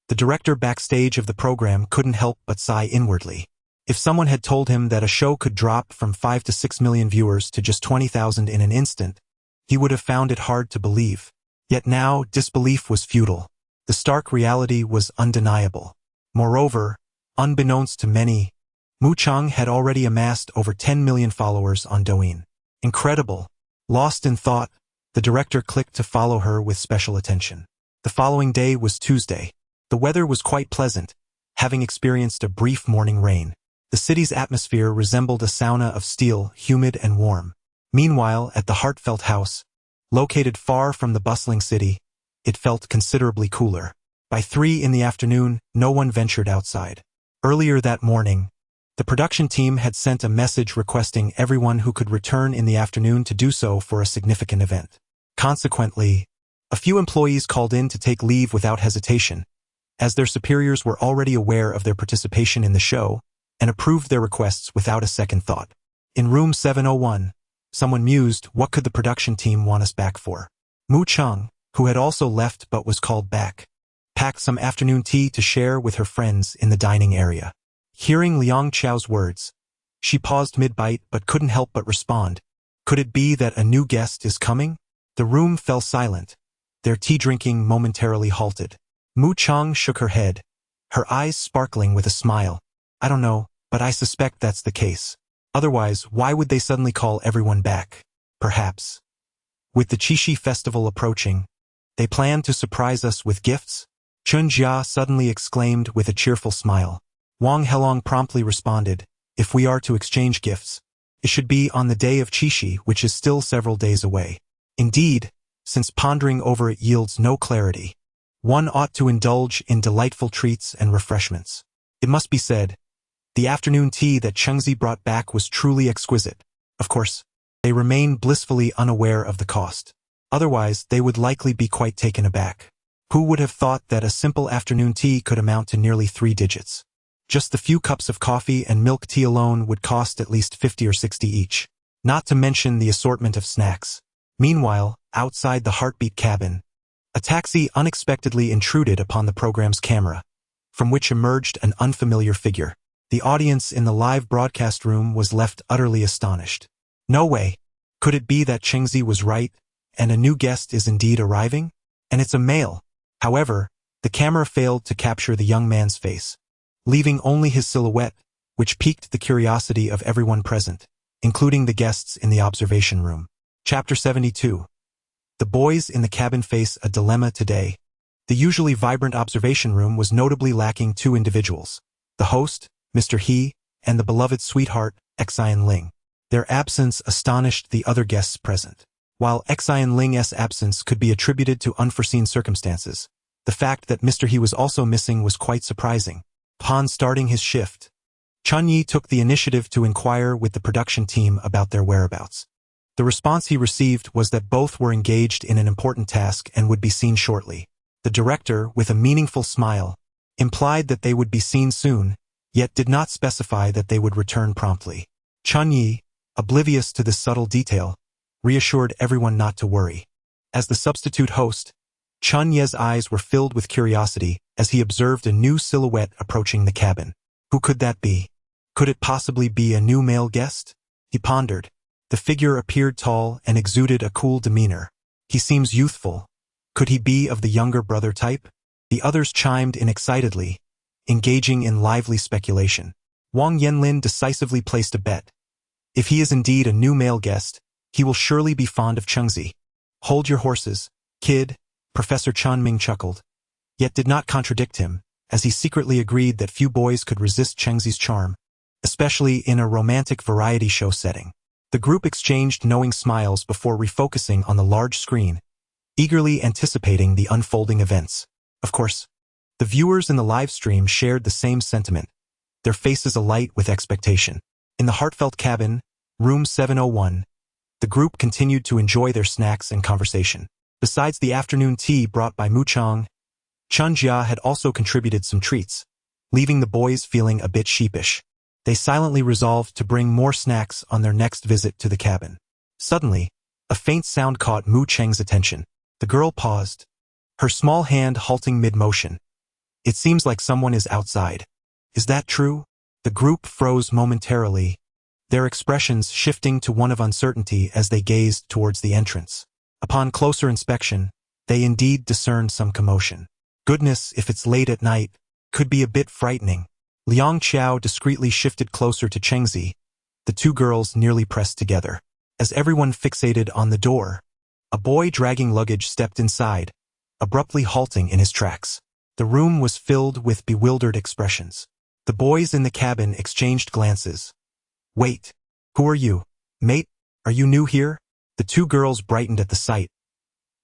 Speaker 1: The director backstage of the program couldn't help but sigh inwardly. If someone had told him that a show could drop from 5 to 6 million viewers to just 20,000 in an instant, he would have found it hard to believe. Yet now, disbelief was futile. The stark reality was undeniable. Moreover, unbeknownst to many, Mu Chang had already amassed over 10 million followers on Douyin. Incredible. Lost in thought, the director clicked to follow her with special attention. The following day was Tuesday. The weather was quite pleasant, having experienced a brief morning rain. The city's atmosphere resembled a sauna of steel, humid and warm. Meanwhile, at the heartfelt house, located far from the bustling city, it felt considerably cooler. By 3 in the afternoon, no one ventured outside. Earlier that morning, the production team had sent a message requesting everyone who could return in the afternoon to do so for a significant event. Consequently, a few employees called in to take leave without hesitation, as their superiors were already aware of their participation in the show and approved their requests without a second thought. In room 701, someone mused, what could the production team want us back for? Mu Chang, who had also left but was called back, packed some afternoon tea to share with her friends in the dining area. Hearing Liang Chao's words, she paused mid-bite but couldn't help but respond. Could it be that a new guest is coming? The room fell silent, Their tea-drinking momentarily halted. Mu Chang shook her head, her eyes sparkling with a smile. I don't know, but I suspect that's the case. Otherwise, why would they suddenly call everyone back? Perhaps. With the Qixi festival approaching, they plan to surprise us with gifts? Chun Jia suddenly exclaimed with a cheerful smile. Wang Helong promptly responded, if we are to exchange gifts, it should be on the day of Qixi, which is still several days away. Indeed, since pondering over it yields no clarity, one ought to indulge in delightful treats and refreshments. It must be said, the afternoon tea that Chengzi brought back was truly exquisite. Of course, they remain blissfully unaware of the cost. Otherwise, they would likely be quite taken aback. Who would have thought that a simple afternoon tea could amount to nearly 3 digits? Just the few cups of coffee and milk tea alone would cost at least 50 or 60 each. Not to mention the assortment of snacks. Meanwhile, outside the Heartbeat cabin, a taxi unexpectedly intruded upon the program's camera, from which emerged an unfamiliar figure. The audience in the live broadcast room was left utterly astonished. No way. Could it be that Chengzi was right, and a new guest is indeed arriving? And it's a male. However, the camera failed to capture the young man's face, leaving only his silhouette, which piqued the curiosity of everyone present, including the guests in the observation room. Chapter 72. The boys in the cabin face a dilemma today. The usually vibrant observation room was notably lacking 2 individuals, the host, Mr. He, and the beloved sweetheart, Xian Ling. Their absence astonished the other guests present. While Xian Ling's absence could be attributed to unforeseen circumstances, the fact that Mr. He was also missing was quite surprising. Upon starting his shift, Chun Yi took the initiative to inquire with the production team about their whereabouts. The response he received was that both were engaged in an important task and would be seen shortly. The director, with a meaningful smile, implied that they would be seen soon, yet did not specify that they would return promptly. Chun Yi, oblivious to this subtle detail, reassured everyone not to worry. As the substitute host, Chun Ye's eyes were filled with curiosity as he observed a new silhouette approaching the cabin. Who could that be? Could it possibly be a new male guest? He pondered. The figure appeared tall and exuded a cool demeanor. He seems youthful. Could he be of the younger brother type? The others chimed in excitedly, engaging in lively speculation. Wang Yanlin decisively placed a bet. If he is indeed a new male guest, he will surely be fond of Chengzi. Hold your horses, kid, Professor Chan Ming chuckled, yet did not contradict him, as he secretly agreed that few boys could resist Chengzi's charm, especially in a romantic variety show setting. The group exchanged knowing smiles before refocusing on the large screen, eagerly anticipating the unfolding events. Of course, the viewers in the live stream shared the same sentiment, their faces alight with expectation. In the heartfelt cabin, room 701, the group continued to enjoy their snacks and conversation. Besides the afternoon tea brought by Mu Chang, Chun Jia had also contributed some treats, leaving the boys feeling a bit sheepish. They silently resolved to bring more snacks on their next visit to the cabin. Suddenly, a faint sound caught Mu Cheng's attention. The girl paused, her small hand halting mid-motion. It seems like someone is outside. Is that true? The group froze momentarily, their expressions shifting to one of uncertainty as they gazed towards the entrance. Upon closer inspection, they indeed discerned some commotion. Goodness, if it's late at night, could be a bit frightening. Liang Qiao discreetly shifted closer to Chengzi, the 2 girls nearly pressed together. As everyone fixated on the door, a boy dragging luggage stepped inside, abruptly halting in his tracks. The room was filled with bewildered expressions. The boys in the cabin exchanged glances. Wait, who are you? Mate, are you new here? The 2 girls brightened at the sight.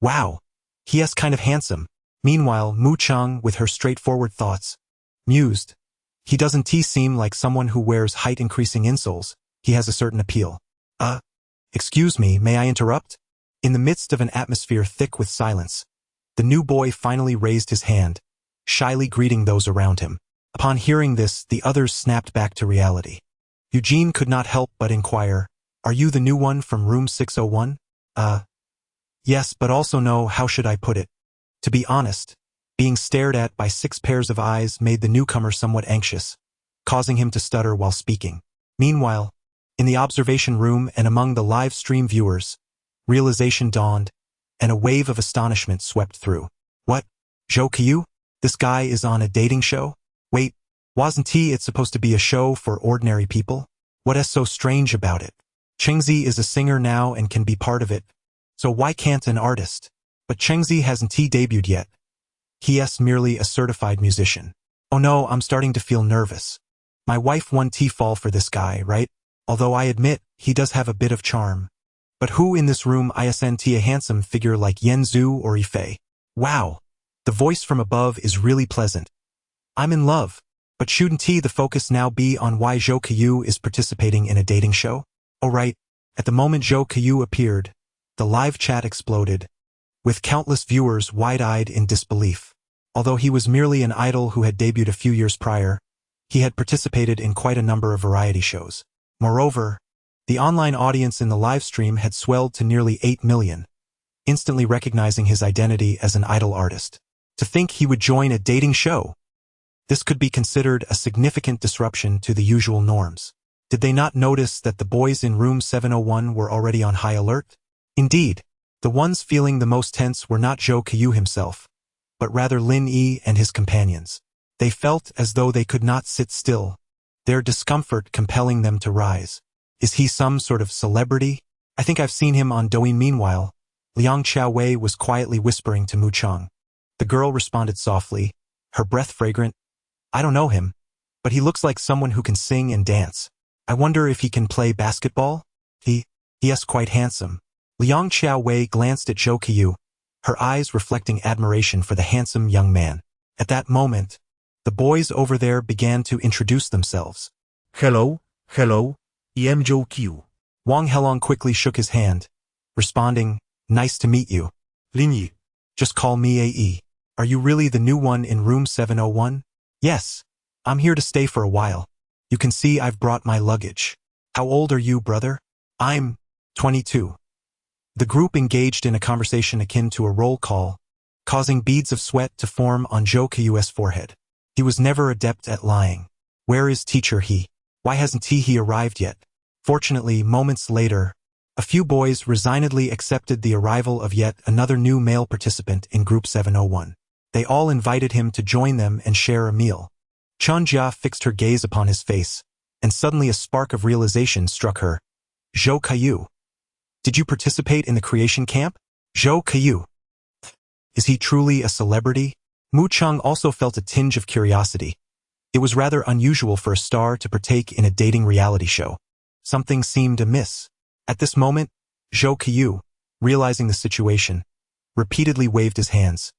Speaker 1: Wow, he is kind of handsome. Meanwhile, Mu Chang, with her straightforward thoughts, mused. He doesn't seem like someone who wears height-increasing insoles. He has a certain appeal. Excuse me, may I interrupt? In the midst of an atmosphere thick with silence, the new boy finally raised his hand, shyly greeting those around him. Upon hearing this, the others snapped back to reality. Eugene could not help but inquire, "Are you the new one from room 601? Yes, but also no, how should I put it? To be honest, being stared at by 6 pairs of eyes made the newcomer somewhat anxious, causing him to stutter while speaking. Meanwhile, in the observation room and among the live stream viewers, realization dawned. and a wave of astonishment swept through. What? Zhou Qiu? This guy is on a dating show? Wait, wasn't it supposed to be a show for ordinary people? What is so strange about it? Chengzi is a singer now and can be part of it. So why can't an artist? But Chengzi hasn't debuted yet. He's merely a certified musician. Oh no, I'm starting to feel nervous. My wife won't fall for this guy, right? Although I admit, he does have a bit of charm. But who in this room isn't a handsome figure like Yen Zhu or Yifei? Wow, the voice from above is really pleasant. I'm in love. But shouldn't the focus now be on why Zhou Qiu is participating in a dating show? Oh right, at the moment Zhou Qiu appeared, the live chat exploded, with countless viewers wide-eyed in disbelief. Although he was merely an idol who had debuted a few years prior, he had participated in quite a number of variety shows. Moreover, the online audience in the live stream had swelled to nearly 8 million, instantly recognizing his identity as an idol artist. To think he would join a dating show! This could be considered a significant disruption to the usual norms. Did they not notice that the boys in room 701 were already on high alert? Indeed, the ones feeling the most tense were not Zhou Qiu himself, but rather Lin Yi and his companions. They felt as though they could not sit still, their discomfort compelling them to rise. Is he some sort of celebrity? I think I've seen him on Douyin. Meanwhile, Liang Xiaowei was quietly whispering to Mu Cheng. The girl responded softly, her breath fragrant. I don't know him, but he looks like someone who can sing and dance. I wonder if he can play basketball? He is quite handsome. Liang Xiaowei glanced at Zhou Qiu, her eyes reflecting admiration for the handsome young man. At that moment, the boys over there began to introduce themselves.
Speaker 2: Hello, I am Zhou Qiu.
Speaker 1: Wang Helong quickly shook his hand, responding, nice to meet you.
Speaker 2: Lin Yi.
Speaker 1: Just call me AE. Are you really the new one in room 701? Yes, I'm here to stay for a while. You can see I've brought my luggage. How old are you, brother? I'm 22. The group engaged in a conversation akin to a roll call, causing beads of sweat to form on Zhou Qiu's forehead. He was never adept at lying. Where is teacher He? Why hasn't he arrived yet? Fortunately, moments later, a few boys resignedly accepted the arrival of yet another new male participant in group 701. They all invited him to join them and share a meal. Chen Jia fixed her gaze upon his face, and suddenly a spark of realization struck her. Zhou Qiu. Did you participate in the creation camp? Zhou Qiu. Is he truly a celebrity? Mu Cheng also felt a tinge of curiosity. It was rather unusual for a star to partake in a dating reality show. Something seemed amiss. At this moment, Zhou Qiu, realizing the situation, repeatedly waved his hands.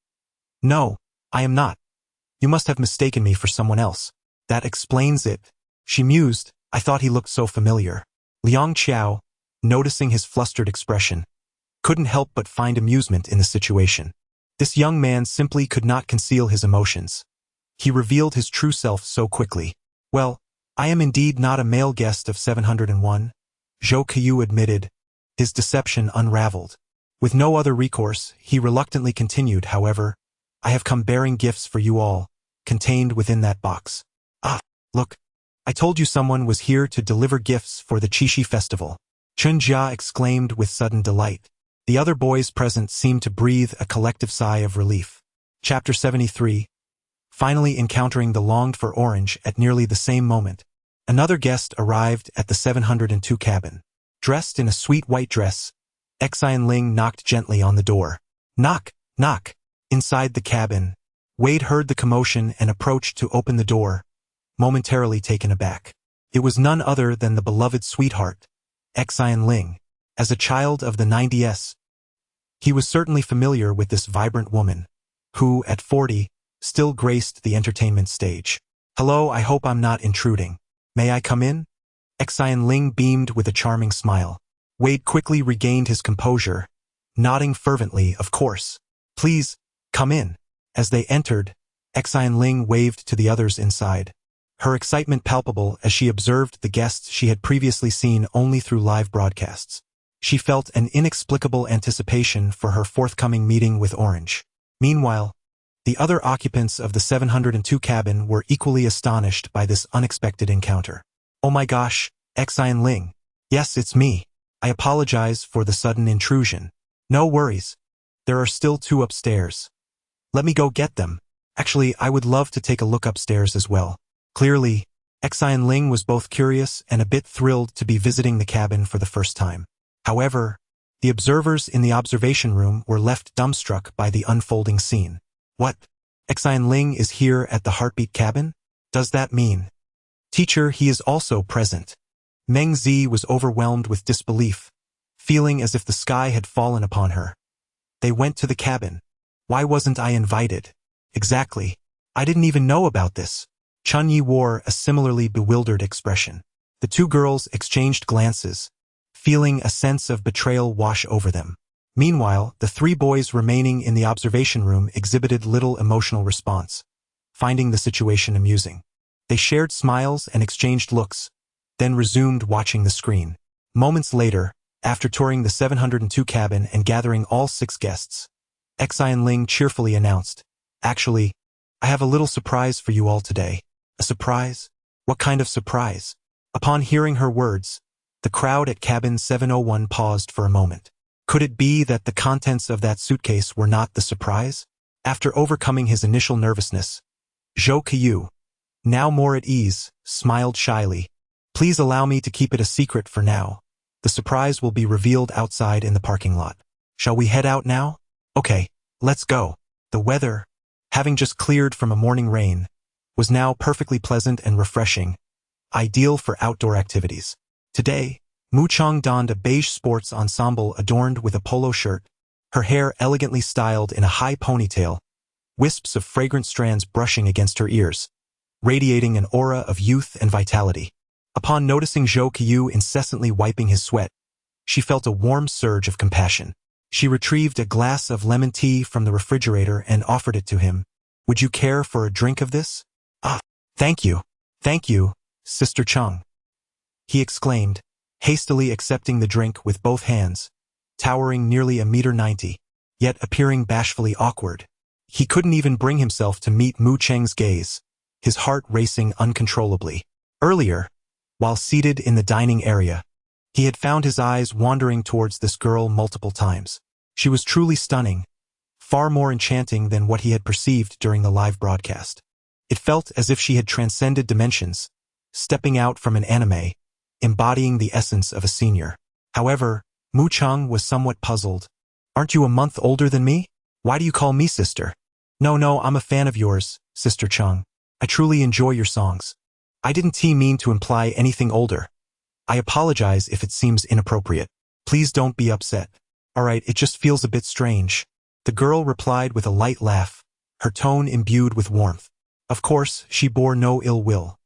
Speaker 1: No, I am not. You must have mistaken me for someone else. That explains it. She mused. I thought he looked so familiar. Liang Qiao, noticing his flustered expression, couldn't help but find amusement in the situation. This young man simply could not conceal his emotions. He revealed his true self so quickly. Well, I am indeed not a male guest of 701, Zhou Qiu admitted, his deception unraveled. With no other recourse, he reluctantly continued, however, I have come bearing gifts for you all, contained within that box. Ah, look, I told you someone was here to deliver gifts for the Qixi festival. Chen Jia exclaimed with sudden delight. The other boys present seemed to breathe a collective sigh of relief. Chapter 73. Finally encountering the longed-for orange at nearly the same moment, another guest arrived at the 702 cabin. Dressed in a sweet white dress, Xian Ling knocked gently on the door. Knock, knock. Inside the cabin, Wade heard the commotion and approached to open the door, momentarily taken aback. It was none other than the beloved sweetheart, Xian Ling. As a child of the 90s, he was certainly familiar with this vibrant woman, who, at 40, still graced the entertainment stage. Hello, I hope I'm not intruding. May I come in? Xian Ling beamed with a charming smile. Wade quickly regained his composure, nodding fervently, of course. Please, come in. As they entered, Xian Ling waved to the others inside, her excitement palpable as she observed the guests she had previously seen only through live broadcasts. She felt an inexplicable anticipation for her forthcoming meeting with Orange. Meanwhile, the other occupants of the 702 cabin were equally astonished by this unexpected encounter. Oh my gosh, Xian Ling. Yes, it's me. I apologize for the sudden intrusion. No worries. There are still 2 upstairs. Let me go get them. Actually, I would love to take a look upstairs as well. Clearly, Xian Ling was both curious and a bit thrilled to be visiting the cabin for the first time. However, the observers in the observation room were left dumbstruck by the unfolding scene. What? Xian Ling is here at the Heartbeat cabin? Does that mean? Teacher, he is also present. Meng Zi was overwhelmed with disbelief, feeling as if the sky had fallen upon her. They went to the cabin. Why wasn't I invited? Exactly. I didn't even know about this. Chun Yi wore a similarly bewildered expression. The 2 girls exchanged glances, feeling a sense of betrayal wash over them. Meanwhile, the 3 boys remaining in the observation room exhibited little emotional response, finding the situation amusing. They shared smiles and exchanged looks, then resumed watching the screen. Moments later, after touring the 702 cabin and gathering all 6 guests, Xian Ling cheerfully announced, "Actually, I have a little surprise for you all today." A surprise? What kind of surprise? Upon hearing her words, the crowd at cabin 701 paused for a moment. Could it be that the contents of that suitcase were not the surprise? After overcoming his initial nervousness, Zhou Qiu, now more at ease, smiled shyly. "Please allow me to keep it a secret for now. The surprise will be revealed outside in the parking lot. Shall we head out now?" "Okay, let's go." The weather, having just cleared from a morning rain, was now perfectly pleasant and refreshing, ideal for outdoor activities. Today, Mu Chong donned a beige sports ensemble adorned with a polo shirt, her hair elegantly styled in a high ponytail, wisps of fragrant strands brushing against her ears, radiating an aura of youth and vitality. Upon noticing Zhou Qiu incessantly wiping his sweat, she felt a warm surge of compassion. She retrieved a glass of lemon tea from the refrigerator and offered it to him. "Would you care for a drink of this?" "Ah, thank you, Sister Chung," he exclaimed, hastily accepting the drink with both hands, towering nearly 1.90 m, yet appearing bashfully awkward. He couldn't even bring himself to meet Mu Cheng's gaze, his heart racing uncontrollably. Earlier, while seated in the dining area, he had found his eyes wandering towards this girl multiple times. She was truly stunning, far more enchanting than what he had perceived during the live broadcast. It felt as if she had transcended dimensions, stepping out from an anime, embodying the essence of a senior. However, Mu Cheng was somewhat puzzled. "Aren't you a month older than me? Why do you call me sister?" No, I'm a fan of yours, Sister Chung. I truly enjoy your songs. I didn't mean to imply anything older. I apologize if it seems inappropriate. Please don't be upset. Alright, it just feels a bit strange." The girl replied with a light laugh, her tone imbued with warmth. Of course, she bore no ill will.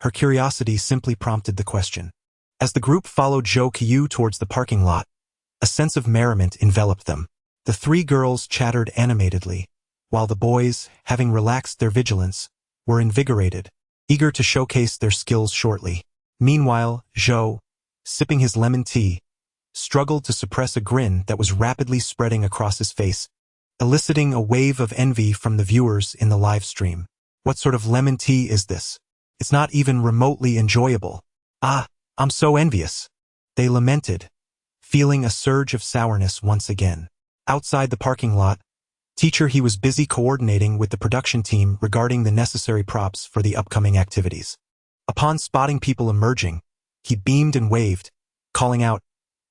Speaker 1: Her curiosity simply prompted the question. As the group followed Zhou Qiu towards the parking lot, a sense of merriment enveloped them. The 3 girls chattered animatedly, while the boys, having relaxed their vigilance, were invigorated, eager to showcase their skills shortly. Meanwhile, Zhou, sipping his lemon tea, struggled to suppress a grin that was rapidly spreading across his face, eliciting a wave of envy from the viewers in the live stream. "What sort of lemon tea is this? It's not even remotely enjoyable. Ah, I'm so envious," they lamented, feeling a surge of sourness once again. Outside the parking lot, Teacher he was busy coordinating with the production team regarding the necessary props for the upcoming activities. Upon spotting people emerging, he beamed and waved, calling out,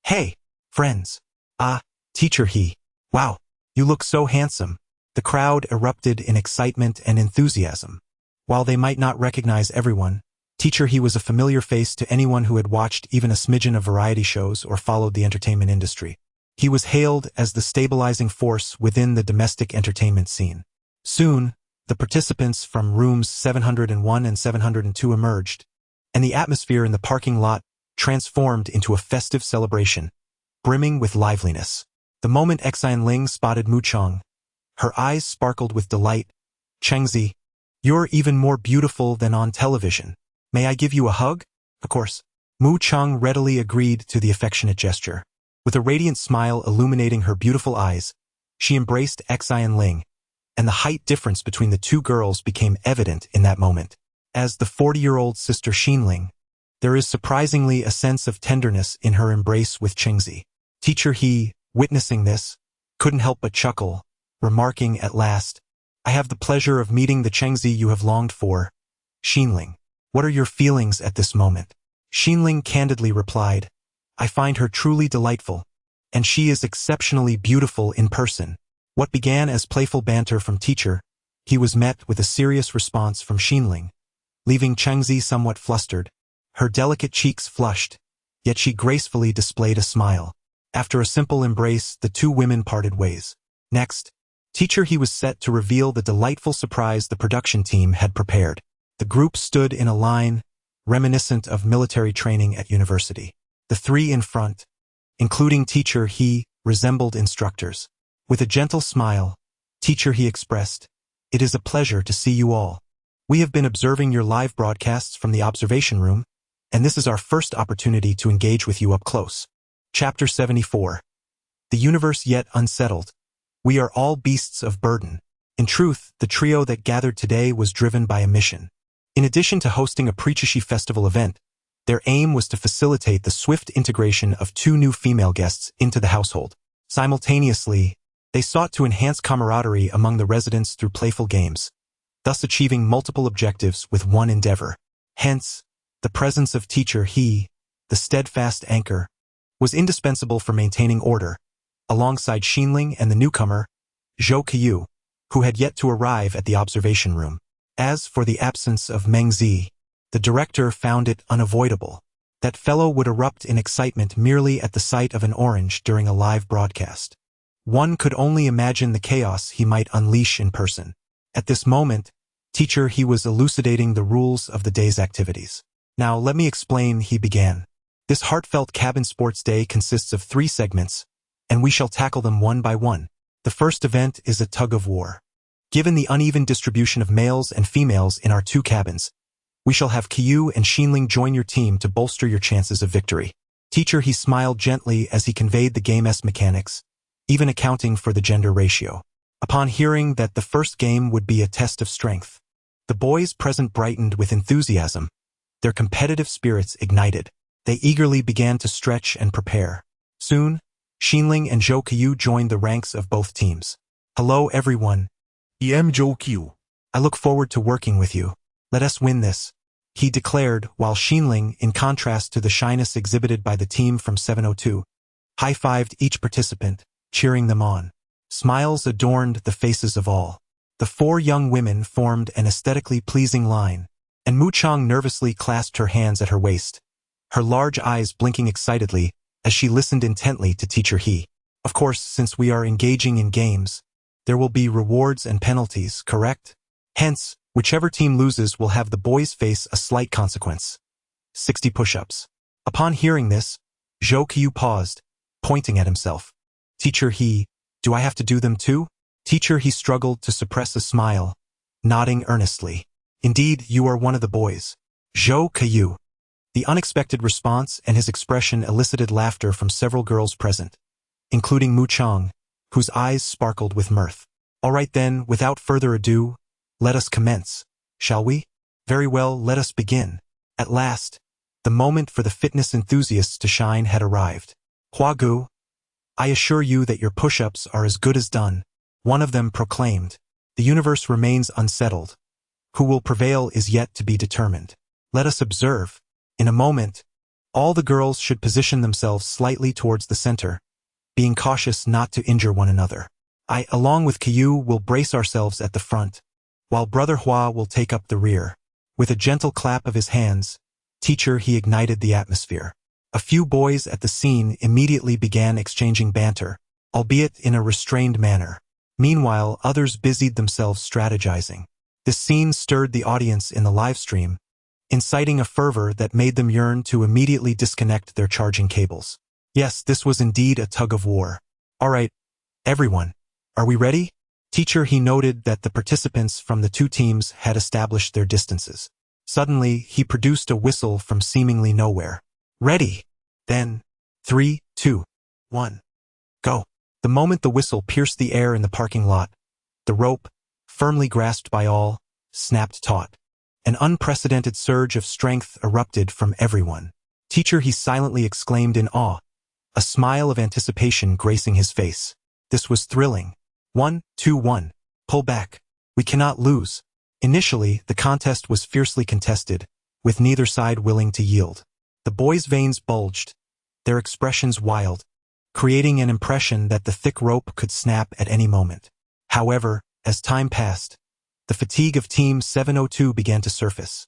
Speaker 1: "Hey, friends." "Ah, Teacher he. Wow, you look so handsome." The crowd erupted in excitement and enthusiasm. While they might not recognize everyone, Teacher he was a familiar face to anyone who had watched even a smidgen of variety shows or followed the entertainment industry. He was hailed as the stabilizing force within the domestic entertainment scene. Soon, the participants from rooms 701 and 702 emerged, and the atmosphere in the parking lot transformed into a festive celebration, brimming with liveliness. The moment Xian Ling spotted Mu Cheng, her eyes sparkled with delight. "Chengzi, you're even more beautiful than on television. May I give you a hug?" Of course. Mu Cheng readily agreed to the affectionate gesture. With a radiant smile illuminating her beautiful eyes, she embraced Xian Ling, and the height difference between the 2 girls became evident in that moment. As the 40-year-old sister Xinling, there is surprisingly a sense of tenderness in her embrace with Chengzi. Teacher he, witnessing this, couldn't help but chuckle, remarking at last, "I have the pleasure of meeting the Chengzi you have longed for, Xinling. What are your feelings at this moment?" Xinling candidly replied, "I find her truly delightful, and she is exceptionally beautiful in person." What began as playful banter from teacher, he was met with a serious response from Xinling, leaving Chengzi somewhat flustered. Her delicate cheeks flushed, yet she gracefully displayed a smile. After a simple embrace, the two women parted ways. Next, teacher he was set to reveal the delightful surprise the production team had prepared. The group stood in a line, reminiscent of military training at university. The three in front, including teacher he, resembled instructors. With a gentle smile, teacher he expressed, "It is a pleasure to see you all. We have been observing your live broadcasts from the observation room, and this is our first opportunity to engage with you up close." Chapter 74. The universe yet unsettled. We are all beasts of burden. In truth, the trio that gathered today was driven by a mission. In addition to hosting a Preachishi festival event, their aim was to facilitate the swift integration of two new female guests into the household. Simultaneously, they sought to enhance camaraderie among the residents through playful games, thus achieving multiple objectives with one endeavor. Hence, the presence of teacher he, the steadfast anchor, was indispensable for maintaining order, alongside Xinling and the newcomer, Zhou Qiu, who had yet to arrive at the observation room. As for the absence of Meng Zi, the director found it unavoidable. That fellow would erupt in excitement merely at the sight of an orange during a live broadcast. One could only imagine the chaos he might unleash in person. At this moment, teacher he was elucidating the rules of the day's activities. "Now let me explain," he began. "This heartfelt cabin sports day consists of 3 segments, and we shall tackle them one by one. The first event is a tug of war. Given the uneven distribution of males and females in our 2 cabins, we shall have Qiu and Xinling join your team to bolster your chances of victory." Teacher he smiled gently as he conveyed the game's mechanics, even accounting for the gender ratio. Upon hearing that the first game would be a test of strength, the boys present brightened with enthusiasm. Their competitive spirits ignited. They eagerly began to stretch and prepare. Soon, Xinling and Zhou Qiu joined the ranks of both teams. "Hello everyone.
Speaker 2: I am Zhou Qiu.
Speaker 1: I look forward to working with you. Let us win this," he declared, while Xinling, in contrast to the shyness exhibited by the team from 702, high-fived each participant, cheering them on. Smiles adorned the faces of all. The 4 young women formed an aesthetically pleasing line, and Mu Chang nervously clasped her hands at her waist, her large eyes blinking excitedly as she listened intently to teacher he. "Of course, since we are engaging in games, there will be rewards and penalties, correct? Hence, whichever team loses will have the boys face a slight consequence. 60 push-ups." Upon hearing this, Zhou Qiu paused, pointing at himself. "Teacher he, do I have to do them too?" Teacher he struggled to suppress a smile, nodding earnestly. "Indeed, you are one of the boys. Zhou Qiu." The unexpected response and his expression elicited laughter from several girls present, including Mu Chang, whose eyes sparkled with mirth. "All right then, without further ado, let us commence, shall we?" "Very well, let us begin." At last, the moment for the fitness enthusiasts to shine had arrived. "Hua Gu, I assure you that your push-ups are as good as done," one of them proclaimed. "The universe remains unsettled. Who will prevail is yet to be determined. Let us observe." In a moment, all the girls should position themselves slightly towards the center, being cautious not to injure one another. I, along with Qiu, will brace ourselves at the front, while Brother Hua will take up the rear. With a gentle clap of his hands, teacher he ignited the atmosphere. A few boys at the scene immediately began exchanging banter, albeit in a restrained manner. Meanwhile, others busied themselves strategizing. This scene stirred the audience in the live stream, inciting a fervor that made them yearn to immediately disconnect their charging cables. Yes, this was indeed a tug of war. "All right, everyone, are we ready?" Teacher he noted that the participants from the 2 teams had established their distances. Suddenly, he produced a whistle from seemingly nowhere. "Ready! Then, 3, 2, 1, go." The moment the whistle pierced the air in the parking lot, the rope, firmly grasped by all, snapped taut. An unprecedented surge of strength erupted from everyone. Teacher he silently exclaimed in awe, a smile of anticipation gracing his face. This was thrilling. 1-2-1. Pull back. We cannot lose. Initially, the contest was fiercely contested, with neither side willing to yield. The boys' veins bulged, their expressions wild, creating an impression that the thick rope could snap at any moment. However, as time passed, the fatigue of Team 702 began to surface.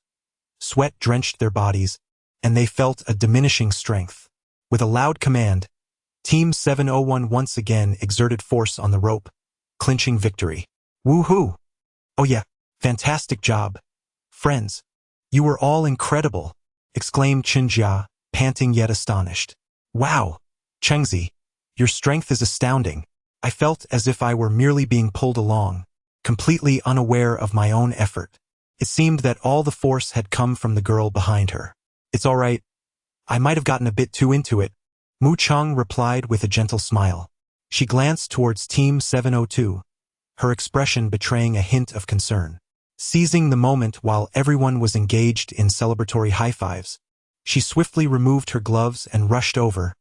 Speaker 1: Sweat drenched their bodies, and they felt a diminishing strength. With a loud command, Team 701 once again exerted force on the rope, clinching victory. Woohoo! Oh yeah, fantastic job. Friends, you were all incredible, exclaimed Chinjia, panting yet astonished. Wow, Chengzi, your strength is astounding. I felt as if I were merely being pulled along, completely unaware of my own effort. It seemed that all the force had come from the girl behind her. It's all right. I might have gotten a bit too into it, Mu Chang replied with a gentle smile. She glanced towards Team 702, her expression betraying a hint of concern. Seizing the moment while everyone was engaged in celebratory high-fives, she swiftly removed her gloves and rushed over,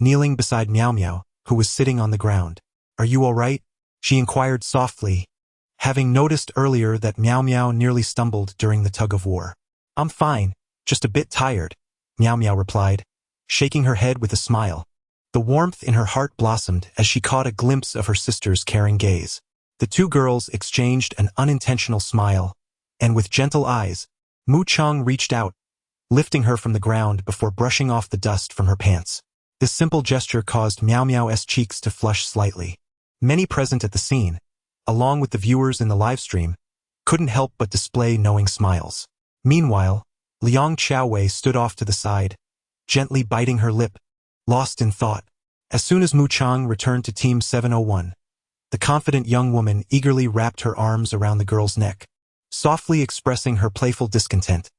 Speaker 1: kneeling beside Miao Miao, who was sitting on the ground. Are you all right? She inquired softly, having noticed earlier that Miao Miao nearly stumbled during the tug-of-war. I'm fine, just a bit tired, Miao Miao replied, shaking her head with a smile. The warmth in her heart blossomed as she caught a glimpse of her sister's caring gaze. The two girls exchanged an unintentional smile, and with gentle eyes, Mu Chang reached out, lifting her from the ground before brushing off the dust from her pants. This simple gesture caused Miao Miao's cheeks to flush slightly. Many present at the scene, along with the viewers in the livestream, couldn't help but display knowing smiles. Meanwhile, Liang Xiaowei stood off to the side, gently biting her lip, lost in thought. As soon as Mu Chang returned to Team 701, the confident young woman eagerly wrapped her arms around the girl's neck, softly expressing her playful discontent.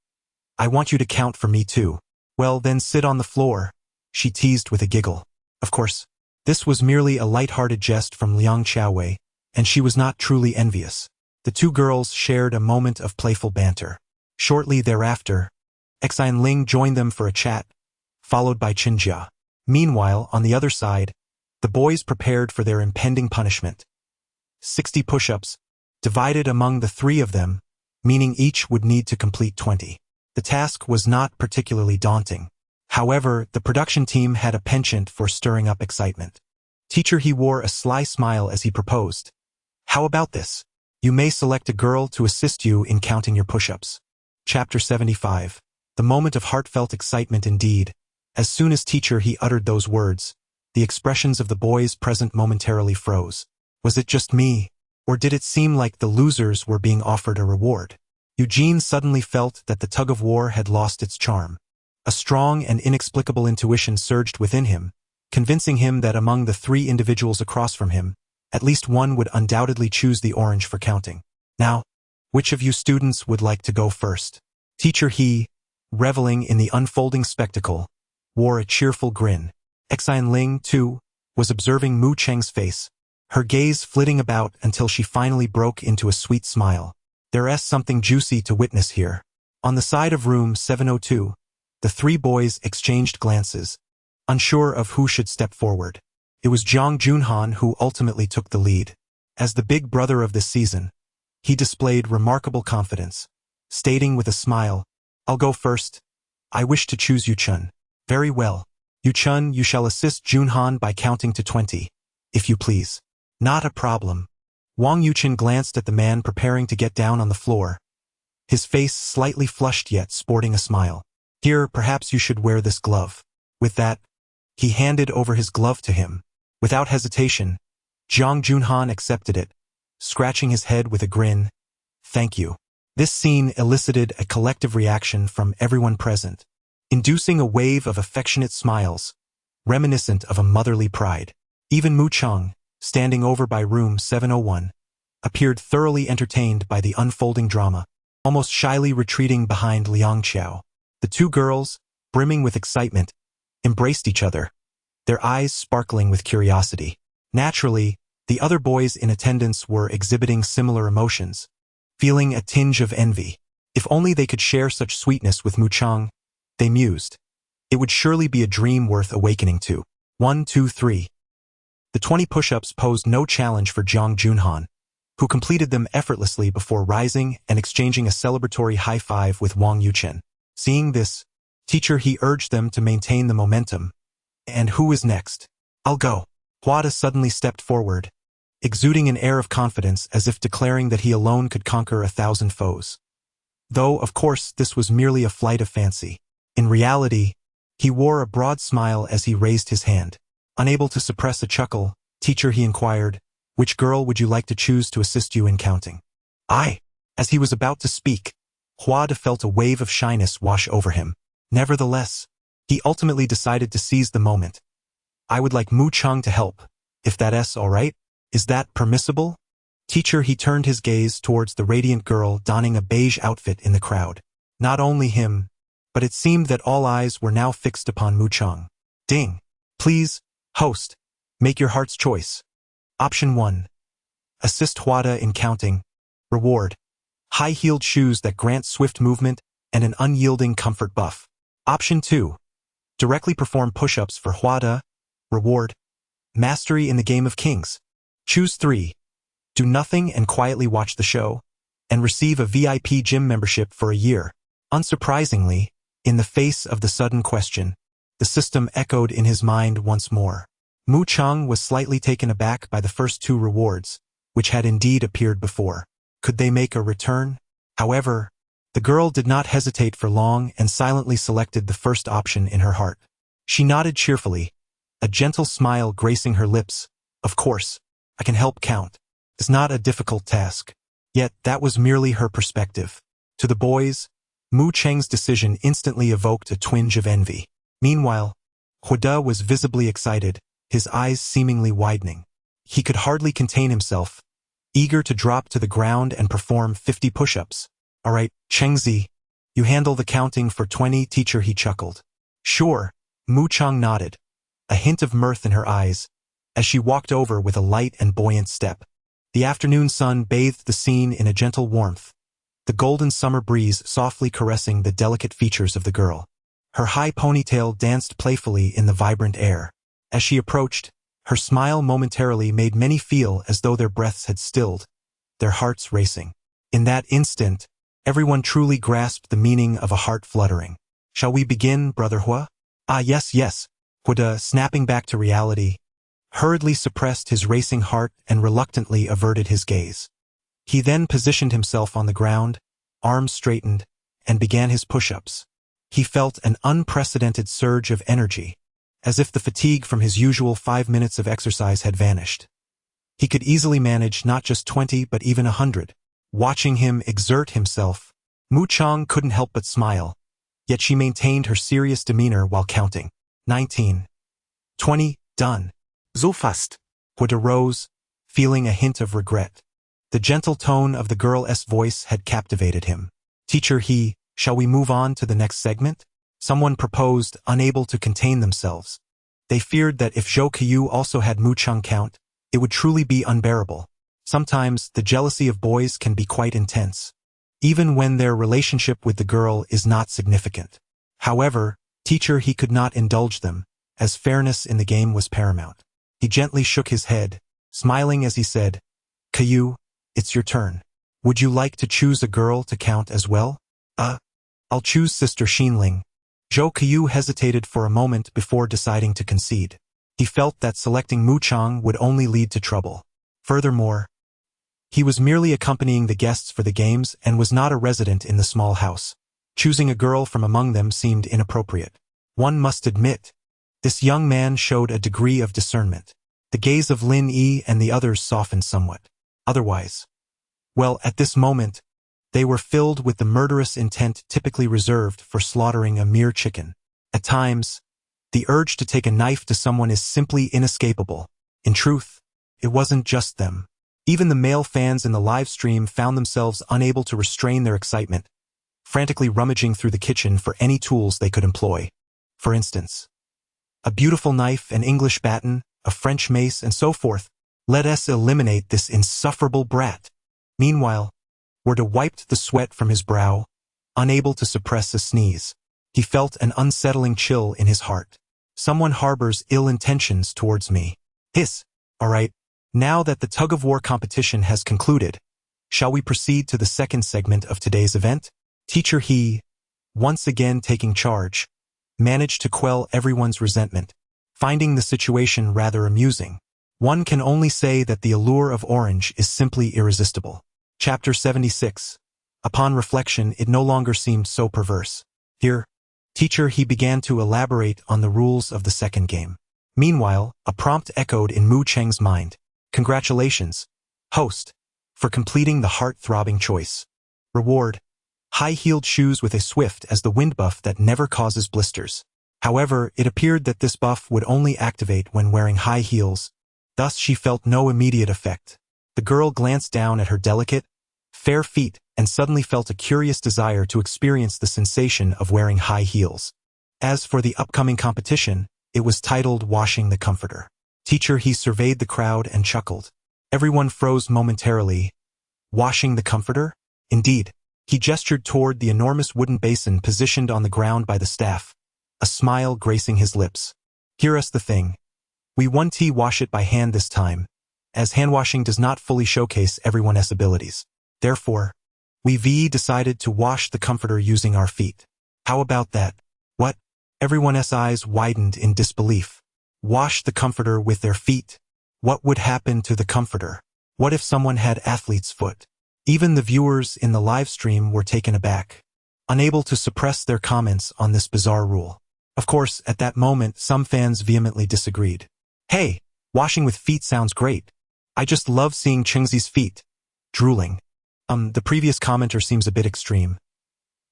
Speaker 1: I want you to count for me too. Well, then sit on the floor, she teased with a giggle. Of course, this was merely a light-hearted jest from Liang Xiaowei, and she was not truly envious. The two girls shared a moment of playful banter. Shortly thereafter, Xian Ling joined them for a chat, followed by Chinjia. Meanwhile, on the other side, the boys prepared for their impending punishment. 60 push-ups, divided among the three of them, meaning each would need to complete 20. The task was not particularly daunting. However, the production team had a penchant for stirring up excitement. Teacher, he wore a sly smile as he proposed. How about this? You may select a girl to assist you in counting your push-ups. Chapter 75. The moment of heartfelt excitement indeed. As soon as Teacher he uttered those words, the expressions of the boys present momentarily froze. Was it just me, or did it seem like the losers were being offered a reward? Eugene suddenly felt that the tug-of-war had lost its charm. A strong and inexplicable intuition surged within him, convincing him that among the three individuals across from him, at least one would undoubtedly choose the orange for counting. Now, which of you students would like to go first? Teacher he, reveling in the unfolding spectacle, wore a cheerful grin. Xian Ling, too, was observing Mu Cheng's face, her gaze flitting about until she finally broke into a sweet smile. There's something juicy to witness here. On the side of room 702, the three boys exchanged glances, unsure of who should step forward. It was Zhang Junhan who ultimately took the lead. As the big brother of this season, he displayed remarkable confidence, stating with a smile, I'll go first. I wish to choose Yuchun. Very well. Yuchun, you shall assist Junhan by counting to 20, if you please. Not a problem. Wang Yuchun glanced at the man preparing to get down on the floor, his face slightly flushed yet sporting a smile. Here, perhaps you should wear this glove. With that, he handed over his glove to him. Without hesitation, Zhang Junhan accepted it, scratching his head with a grin. Thank you. This scene elicited a collective reaction from everyone present, inducing a wave of affectionate smiles, reminiscent of a motherly pride. Even Mu Chang, standing over by room 701, appeared thoroughly entertained by the unfolding drama, almost shyly retreating behind Liang Xiao. The two girls, brimming with excitement, embraced each other, their eyes sparkling with curiosity. Naturally, the other boys in attendance were exhibiting similar emotions, feeling a tinge of envy. If only they could share such sweetness with Mu Chang, they mused. It would surely be a dream worth awakening to. 1, 2, 3. The 20 push-ups posed no challenge for Jang Junhan, who completed them effortlessly before rising and exchanging a celebratory high-five with Wang Yuchen. Seeing this, teacher he urged them to maintain the momentum. And who is next? I'll go. Huada suddenly stepped forward, exuding an air of confidence as if declaring that he alone could conquer 1,000 foes. Though, of course, this was merely a flight of fancy. In reality, he wore a broad smile as he raised his hand. Unable to suppress a chuckle, teacher he inquired, which girl would you like to choose to assist you in counting? I. As he was about to speak, Huada felt a wave of shyness wash over him. Nevertheless, he ultimately decided to seize the moment. I would like Mu Chang to help, if that's all right. Is that permissible? Teacher he turned his gaze towards the radiant girl donning a beige outfit in the crowd. Not only him, but it seemed that all eyes were now fixed upon Mu Chang. Ding. Please, host, make your heart's choice. Option 1. Assist Huada in counting. Reward. High-heeled shoes that grant swift movement and an unyielding comfort buff. Option 2. Directly perform push-ups for Huada. Reward. Mastery in the Game of Kings. Choose 3. Do nothing and quietly watch the show, and receive a VIP gym membership for a year. Unsurprisingly, in the face of the sudden question, the system echoed in his mind once more. Mu Chang was slightly taken aback by the first 2 rewards, which had indeed appeared before. Could they make a return? However, the girl did not hesitate for long and silently selected the first option in her heart. She nodded cheerfully, a gentle smile gracing her lips. Of course, I can help count. It's not a difficult task. Yet that was merely her perspective. To the boys, Mu Cheng's decision instantly evoked a twinge of envy. Meanwhile, Huada was visibly excited, his eyes seemingly widening. He could hardly contain himself, eager to drop to the ground and perform 50 push-ups. All right, Chengzi, you handle the counting for 20, teacher he chuckled. Sure, Mu Chang nodded, a hint of mirth in her eyes, as she walked over with a light and buoyant step. The afternoon sun bathed the scene in a gentle warmth, the golden summer breeze softly caressing the delicate features of the girl. Her high ponytail danced playfully in the vibrant air. As she approached, her smile momentarily made many feel as though their breaths had stilled, their hearts racing. In that instant, everyone truly grasped the meaning of a heart fluttering. Shall we begin, Brother Hua? Ah, yes, yes. Huada, snapping back to reality, hurriedly suppressed his racing heart and reluctantly averted his gaze. He then positioned himself on the ground, arms straightened, and began his push-ups. He felt an unprecedented surge of energy, as if the fatigue from his usual 5 minutes of exercise had vanished. He could easily manage not just 20 but even 100. Watching him exert himself, Mu Chang couldn't help but smile, yet she maintained her serious demeanor while counting. 19. 20, done. So fast. Huada rose, feeling a hint of regret. The gentle tone of the girl's voice had captivated him. Teacher he, shall we move on to the next segment? Someone proposed, unable to contain themselves. They feared that if Zhou Qiyu also had Mu Chang count, it would truly be unbearable. Sometimes, the jealousy of boys can be quite intense, even when their relationship with the girl is not significant. However, teacher he could not indulge them, as fairness in the game was paramount. He gently shook his head, smiling as he said, Qiyu, it's your turn. Would you like to choose a girl to count as well? I'll choose Sister Xinling. Zhou Qiyu hesitated for a moment before deciding to concede. He felt that selecting Mu Chang would only lead to trouble. Furthermore, he was merely accompanying the guests for the games and was not a resident in the small house. Choosing a girl from among them seemed inappropriate. One must admit, this young man showed a degree of discernment. The gaze of Lin Yi and the others softened somewhat. Otherwise, well, at this moment, they were filled with the murderous intent typically reserved for slaughtering a mere chicken. At times, the urge to take a knife to someone is simply inescapable. In truth, it wasn't just them. Even the male fans in the live stream found themselves unable to restrain their excitement, frantically rummaging through the kitchen for any tools they could employ. For instance, a beautiful knife, an English baton, a French mace, and so forth. Let us eliminate this insufferable brat. Meanwhile, Huada wiped the sweat from his brow, unable to suppress a sneeze. He felt an unsettling chill in his heart. Someone harbors ill intentions towards me. Hiss! Alright, now that the tug-of-war competition has concluded, shall we proceed to the second segment of today's event? Teacher He, once again taking charge, managed to quell everyone's resentment, finding the situation rather amusing. One can only say that the allure of orange is simply irresistible. Chapter 76. Upon reflection, it no longer seemed so perverse. Here, Teacher He began to elaborate on the rules of the second game. Meanwhile, a prompt echoed in Mu Cheng's mind. Congratulations, host, for completing the heart-throbbing choice. Reward: high-heeled shoes with a swift as the wind buff that never causes blisters. However, it appeared that this buff would only activate when wearing high heels, thus she felt no immediate effect. The girl glanced down at her delicate, fair feet and suddenly felt a curious desire to experience the sensation of wearing high heels. As for the upcoming competition, it was titled Washing the Comforter. Teacher He surveyed the crowd and chuckled. Everyone froze momentarily. Washing the comforter? Indeed. He gestured toward the enormous wooden basin positioned on the ground by the staff, a smile gracing his lips. Here's the thing. We won't wash it by hand this time, as hand-washing does not fully showcase everyone's abilities. Therefore, we've decided to wash the comforter using our feet. How about that? What? Everyone's eyes widened in disbelief. Wash the comforter with their feet? What would happen to the comforter? What if someone had athlete's foot? Even the viewers in the live stream were taken aback, unable to suppress their comments on this bizarre rule. Of course, at that moment, some fans vehemently disagreed. Hey, washing with feet sounds great. I just love seeing Chengzi's feet. Drooling. The previous commenter seems a bit extreme.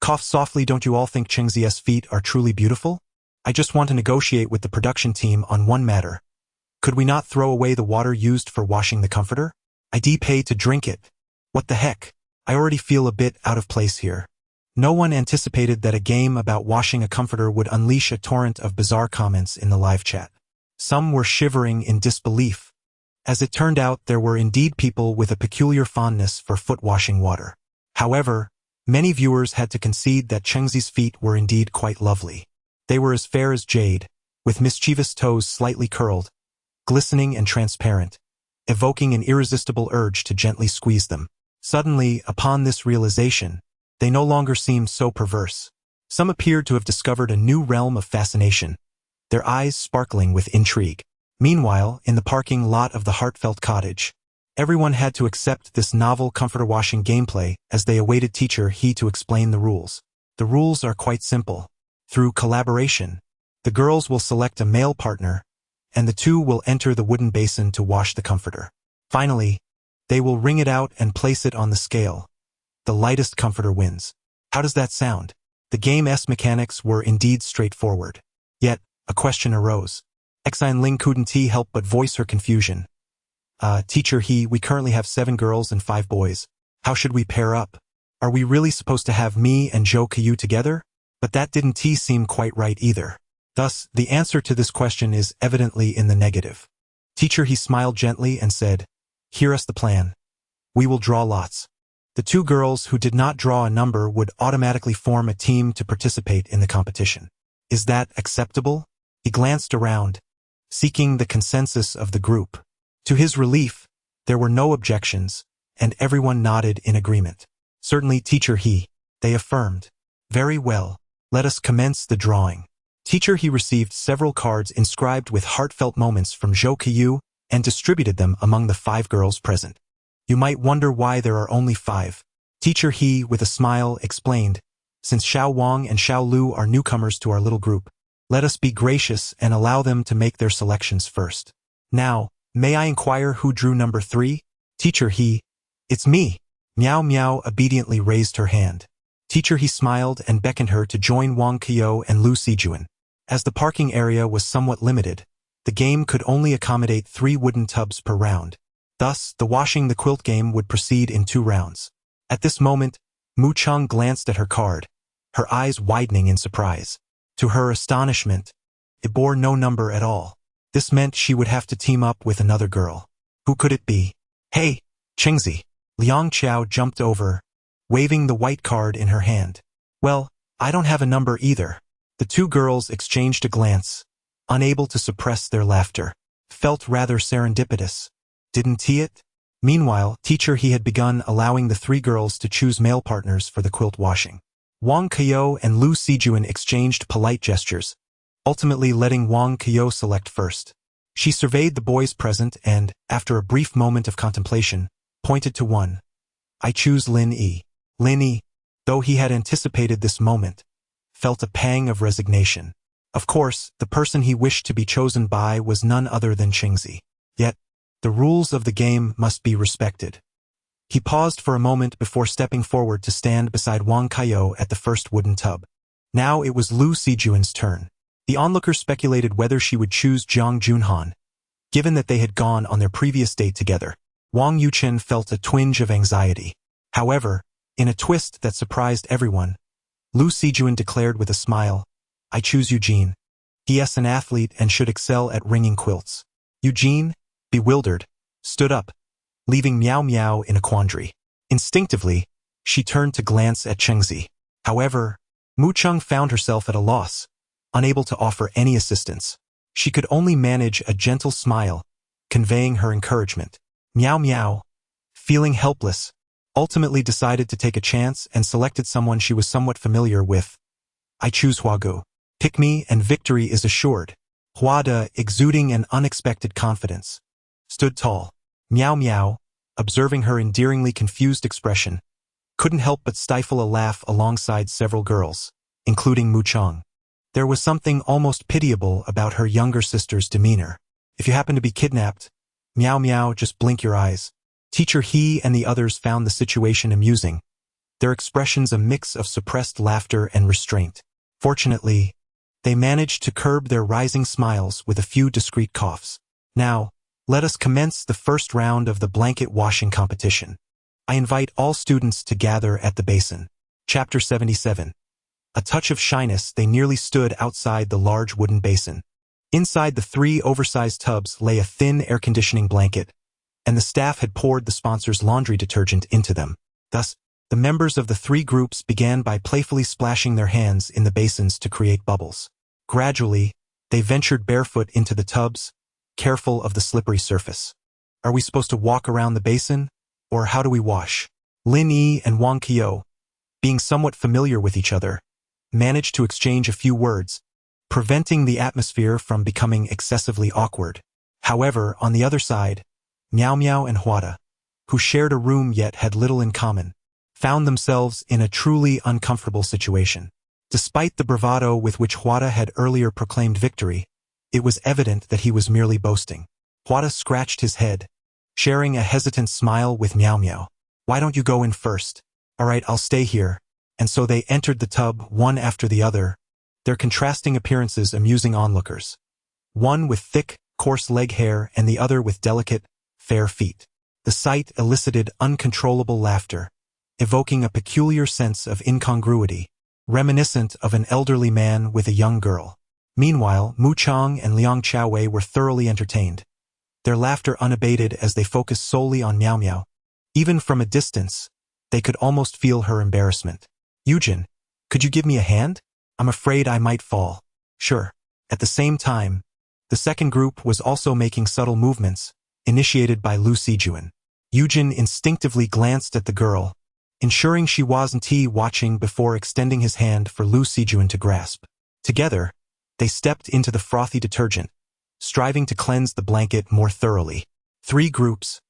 Speaker 1: Cough softly. Don't you all think Chengzi's feet are truly beautiful? I just want to negotiate with the production team on one matter. Could we not throw away the water used for washing the comforter? I'd pay to drink it. What the heck? I already feel a bit out of place here. No one anticipated that a game about washing a comforter would unleash a torrent of bizarre comments in the live chat. Some were shivering in disbelief. As it turned out, there were indeed people with a peculiar fondness for foot-washing water. However, many viewers had to concede that Chengzi's feet were indeed quite lovely. They were as fair as jade, with mischievous toes slightly curled, glistening and transparent, evoking an irresistible urge to gently squeeze them. Suddenly, upon this realization, they no longer seemed so perverse. Some appeared to have discovered a new realm of fascination, their eyes sparkling with intrigue. Meanwhile, in the parking lot of the heartfelt cottage, everyone had to accept this novel comforter washing gameplay as they awaited Teacher He to explain the rules. The rules are quite simple. Through collaboration, the girls will select a male partner, and the two will enter the wooden basin to wash the comforter. Finally, they will wring it out and place it on the scale. The lightest comforter wins. How does that sound? The game's mechanics were indeed straightforward. Yet, a question arose. Exine Ling couldn't help but voice her confusion. Teacher He, we currently have 7 girls and 5 boys. How should we pair up? Are we really supposed to have me and Zhou Qiyu together? But that didn't seem quite right either. Thus, the answer to this question is evidently in the negative. Teacher He smiled gently and said, Here's the plan. We will draw lots. The 2 girls who did not draw a number would automatically form a team to participate in the competition. Is that acceptable? He glanced around, seeking the consensus of the group. To his relief, there were no objections, and everyone nodded in agreement. Certainly, Teacher He, they affirmed. Very well, let us commence the drawing. Teacher He received several cards inscribed with heartfelt moments from Zhou Qiyu and distributed them among the 5 girls present. You might wonder why there are only 5. Teacher He, with a smile, explained, Since Xiao Wang and Xiao Lu are newcomers to our little group, let us be gracious and allow them to make their selections first. Now, may I inquire who drew number 3? Teacher He, it's me. Miao Miao obediently raised her hand. Teacher He smiled and beckoned her to join Wang Qiu and Lu Sijuan. As the parking area was somewhat limited, the game could only accommodate 3 wooden tubs per round. Thus, the washing the quilt game would proceed in 2 rounds. At this moment, Mu Cheng glanced at her card, her eyes widening in surprise. To her astonishment, it bore no number at all. This meant she would have to team up with another girl. Who could it be? Hey, Chengzi! Liang Qiao jumped over, waving the white card in her hand. Well, I don't have a number either. The 2 girls exchanged a glance, unable to suppress their laughter. Felt rather serendipitous, didn't he it? Meanwhile, teacher he had begun allowing the three girls to choose male partners for the quilt washing. Wang Kyo and Lu Sijuan exchanged polite gestures, ultimately letting Wang Kyo select first. She surveyed the boys present and, after a brief moment of contemplation, pointed to one. I choose Lin Yi. Lin Yi, though he had anticipated this moment, felt a pang of resignation. Of course, the person he wished to be chosen by was none other than Qingzi. Yet, the rules of the game must be respected. He paused for a moment before stepping forward to stand beside Wang Kyo at the first wooden tub. Now it was Lu Sijuan's turn. The onlookers speculated whether she would choose Jiang Junhan. Given that they had gone on their previous date together, Wang Yuchen felt a twinge of anxiety. However, in a twist that surprised everyone, Lu Sijuan declared with a smile, I choose Eugene. He is an athlete and should excel at ringing quilts. Eugene, bewildered, stood up, leaving Miao Miao in a quandary. Instinctively, she turned to glance at Qingzi. However, Mu Cheng found herself at a loss, unable to offer any assistance. She could only manage a gentle smile, conveying her encouragement. Miao Miao, feeling helpless, ultimately decided to take a chance and selected someone she was somewhat familiar with. I choose Huagu. Pick me and victory is assured. Huada, exuding an unexpected confidence, stood tall. Miao Miao, observing her endearingly confused expression, couldn't help but stifle a laugh alongside several girls, including Mu Cheng. There was something almost pitiable about her younger sister's demeanor. If you happen to be kidnapped, Miao Miao, just blink your eyes. Teacher He and the others found the situation amusing, their expressions a mix of suppressed laughter and restraint. Fortunately, they managed to curb their rising smiles with a few discreet coughs. Now, let us commence the first round of the blanket washing competition. I invite all students to gather at the basin. Chapter 77. A touch of shyness, they nearly stood outside the large wooden basin. Inside the three oversized tubs lay a thin air conditioning blanket, and the staff had poured the sponsor's laundry detergent into them. Thus, the members of the three groups began by playfully splashing their hands in the basins to create bubbles. Gradually, they ventured barefoot into the tubs, careful of the slippery surface. Are we supposed to walk around the basin, or how do we wash? Lin Yi and Wang Kyo, being somewhat familiar with each other, managed to exchange a few words, preventing the atmosphere from becoming excessively awkward. However, on the other side, Miao Miao and Huada, who shared a room yet had little in common, found themselves in a truly uncomfortable situation. Despite the bravado with which Huada had earlier proclaimed victory, it was evident that he was merely boasting. Huada scratched his head, sharing a hesitant smile with Miao Miao. Why don't you go in first? All right, I'll stay here. And so they entered the tub one after the other, their contrasting appearances amusing onlookers. One with thick, coarse leg hair and the other with delicate, fair feet. The sight elicited uncontrollable laughter, evoking a peculiar sense of incongruity, reminiscent of an elderly man with a young girl. Meanwhile, Mu Cheng and Liang Chaowei were thoroughly entertained, their laughter unabated as they focused solely on Miao Miao. Even from a distance, they could almost feel her embarrassment. Eugen, could you give me a hand? I'm afraid I might fall. Sure. At the same time, the second group was also making subtle movements, initiated by Lu Sijuan. Eugen instinctively glanced at the girl, ensuring she wasn't watching before extending his hand for Lu Sijuan to grasp. Together, they stepped into the frothy detergent, striving to cleanse the blanket more thoroughly. Three groups,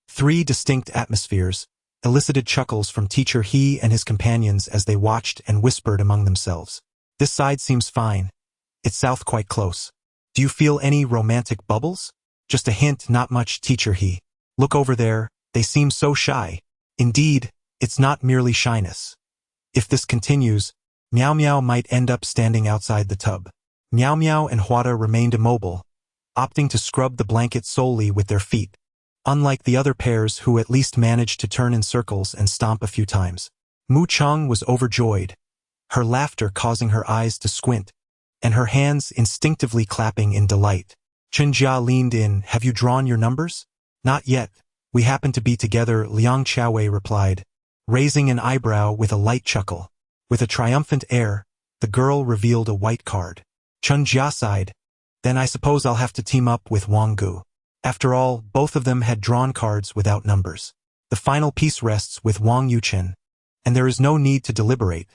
Speaker 1: three distinct atmospheres, elicited chuckles from Teacher He and his companions as they watched and whispered among themselves. This side seems fine. It's south quite close. Do you feel any romantic bubbles? Just a hint, not much, Teacher He. Look over there, they seem so shy. Indeed, it's not merely shyness. If this continues, Miao Miao might end up standing outside the tub. Miao Miao and Huada remained immobile, opting to scrub the blanket solely with their feet, unlike the other pairs who at least managed to turn in circles and stomp a few times. Mu Cheng was overjoyed, her laughter causing her eyes to squint, and her hands instinctively clapping in delight. Chen Jia leaned in. Have you drawn your numbers? Not yet. We happen to be together, Liang Chaowei replied, raising an eyebrow with a light chuckle. With a triumphant air, the girl revealed a white card. Chen Jia sighed, Then I suppose I'll have to team up with Wang Gu. After all, both of them had drawn cards without numbers. The final piece rests with Wang Yuchen, and there is no need to deliberate.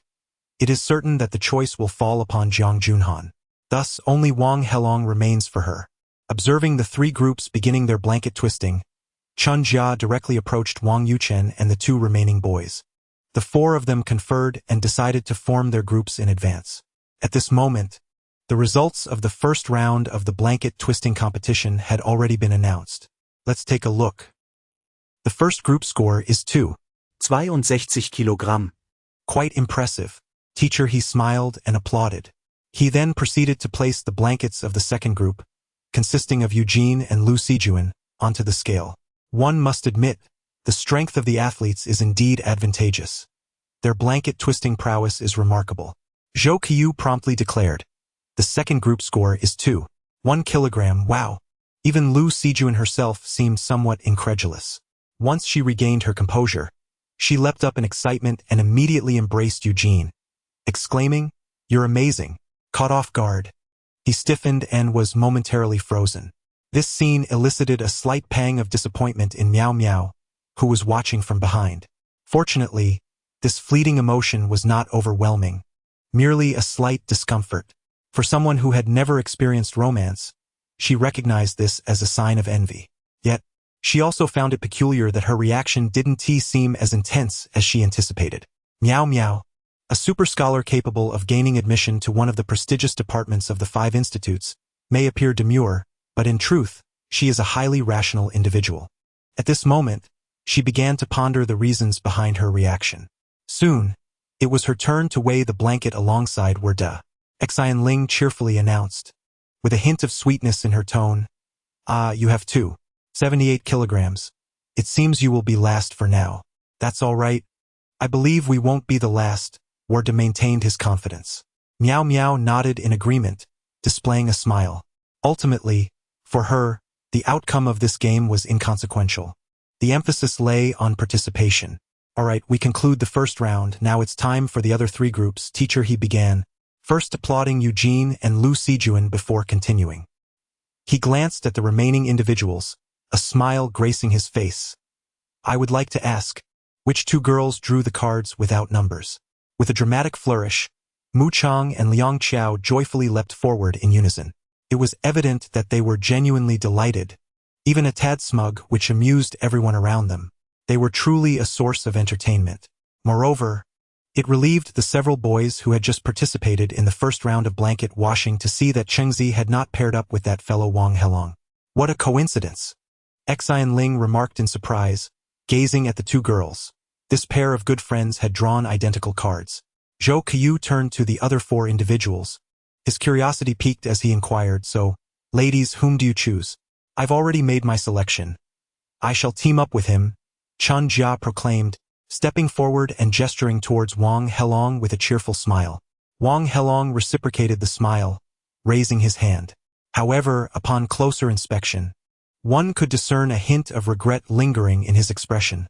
Speaker 1: It is certain that the choice will fall upon Jiang Junhan. Thus, only Wang Helong remains for her. Observing the three groups beginning their blanket twisting, Chun Jia directly approached Wang Yuchen and the two remaining boys. The four of them conferred and decided to form their groups in advance. At this moment, the results of the first round of the blanket twisting competition had already been announced. Let's take a look. The first group score is
Speaker 3: 62 Kilogramm.
Speaker 1: Quite impressive. Teacher, he smiled and applauded. He then proceeded to place the blankets of the second group, consisting of Eugene and Lu Sijuan, onto the scale. One must admit, the strength of the athletes is indeed advantageous. Their blanket twisting prowess is remarkable. Zhou Qiu promptly declared. The second group score is 1 kilogram. Wow. Even Lu Sijuan herself seemed somewhat incredulous. Once she regained her composure, she leapt up in excitement and immediately embraced Eugene, exclaiming, "You're amazing." Caught off guard, he stiffened and was momentarily frozen. This scene elicited a slight pang of disappointment in Miao Miao, who was watching from behind. Fortunately, this fleeting emotion was not overwhelming, merely a slight discomfort. For someone who had never experienced romance, she recognized this as a sign of envy. Yet, she also found it peculiar that her reaction didn't seem as intense as she anticipated. Miao Miao, a super scholar capable of gaining admission to one of the prestigious departments of the 5 institutes, may appear demure, but in truth, she is a highly rational individual. At this moment, she began to ponder the reasons behind her reaction. Soon, it was her turn to weigh the blanket alongside Wu De. Xian Ling cheerfully announced, with a hint of sweetness in her tone, "Ah, you have 78 kilograms. It seems you will be last for now. That's all right. I believe we won't be the last." Wu De maintained his confidence. Miao Miao nodded in agreement, displaying a smile. Ultimately, for her, the outcome of this game was inconsequential. The emphasis lay on participation. "All right, we conclude the first round. Now it's time for the other 3 groups." Teacher, he began, first applauding Eugene and Lu Sijuan before continuing. He glanced at the remaining individuals, a smile gracing his face. "I would like to ask, which 2 girls drew the cards without numbers?" With a dramatic flourish, Mu Chang and Liang Qiao joyfully leapt forward in unison. It was evident that they were genuinely delighted, even a tad smug, which amused everyone around them. They were truly a source of entertainment. Moreover, it relieved the several boys who had just participated in the first round of blanket washing to see that Chengzi had not paired up with that fellow Wang Helong. What a coincidence! Xian Ling remarked in surprise, gazing at the 2 girls. This pair of good friends had drawn identical cards. Zhou Qiu turned to the other 4 individuals. His curiosity piqued as he inquired, "So, ladies, whom do you choose?" "I've already made my selection. I shall team up with him," Chun Jia proclaimed, stepping forward and gesturing towards Wang Helong with a cheerful smile. Wang Helong reciprocated the smile, raising his hand. However, upon closer inspection, one could discern a hint of regret lingering in his expression,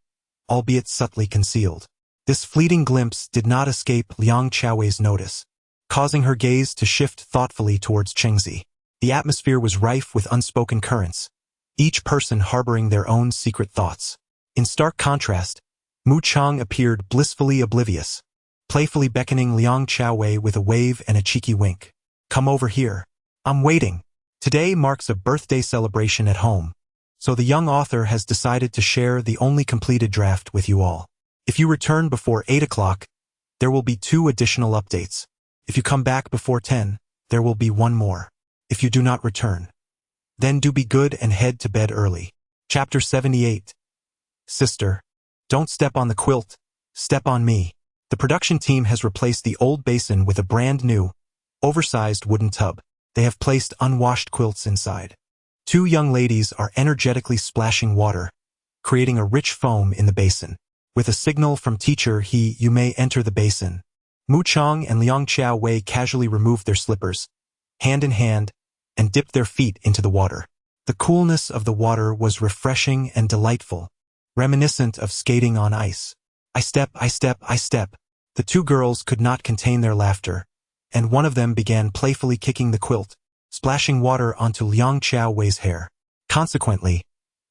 Speaker 1: albeit subtly concealed. This fleeting glimpse did not escape Liang Qiao's notice, causing her gaze to shift thoughtfully towards Chengzi. The atmosphere was rife with unspoken currents, each person harboring their own secret thoughts. In stark contrast, Mu Chang appeared blissfully oblivious, playfully beckoning Liang Qiao with a wave and a cheeky wink. "Come over here. I'm waiting." Today marks a birthday celebration at home, so the young author has decided to share the only completed draft with you all. If you return before 8 o'clock, there will be 2 additional updates. If you come back before 10, there will be 1 more. If you do not return, then do be good and head to bed early. Chapter 78. Sister, don't step on the quilt, step on me. The production team has replaced the old basin with a brand new, oversized wooden tub. They have placed unwashed quilts inside. 2 young ladies are energetically splashing water, creating a rich foam in the basin. With a signal from teacher you may enter the basin. Mu Chang and Liang Qiao casually removed their slippers, hand in hand, and dipped their feet into the water. The coolness of the water was refreshing and delightful, reminiscent of skating on ice. I step, I step, I step. The 2 girls could not contain their laughter, and one of them began playfully kicking the quilt, splashing water onto Liang Xiaowei's hair. Consequently,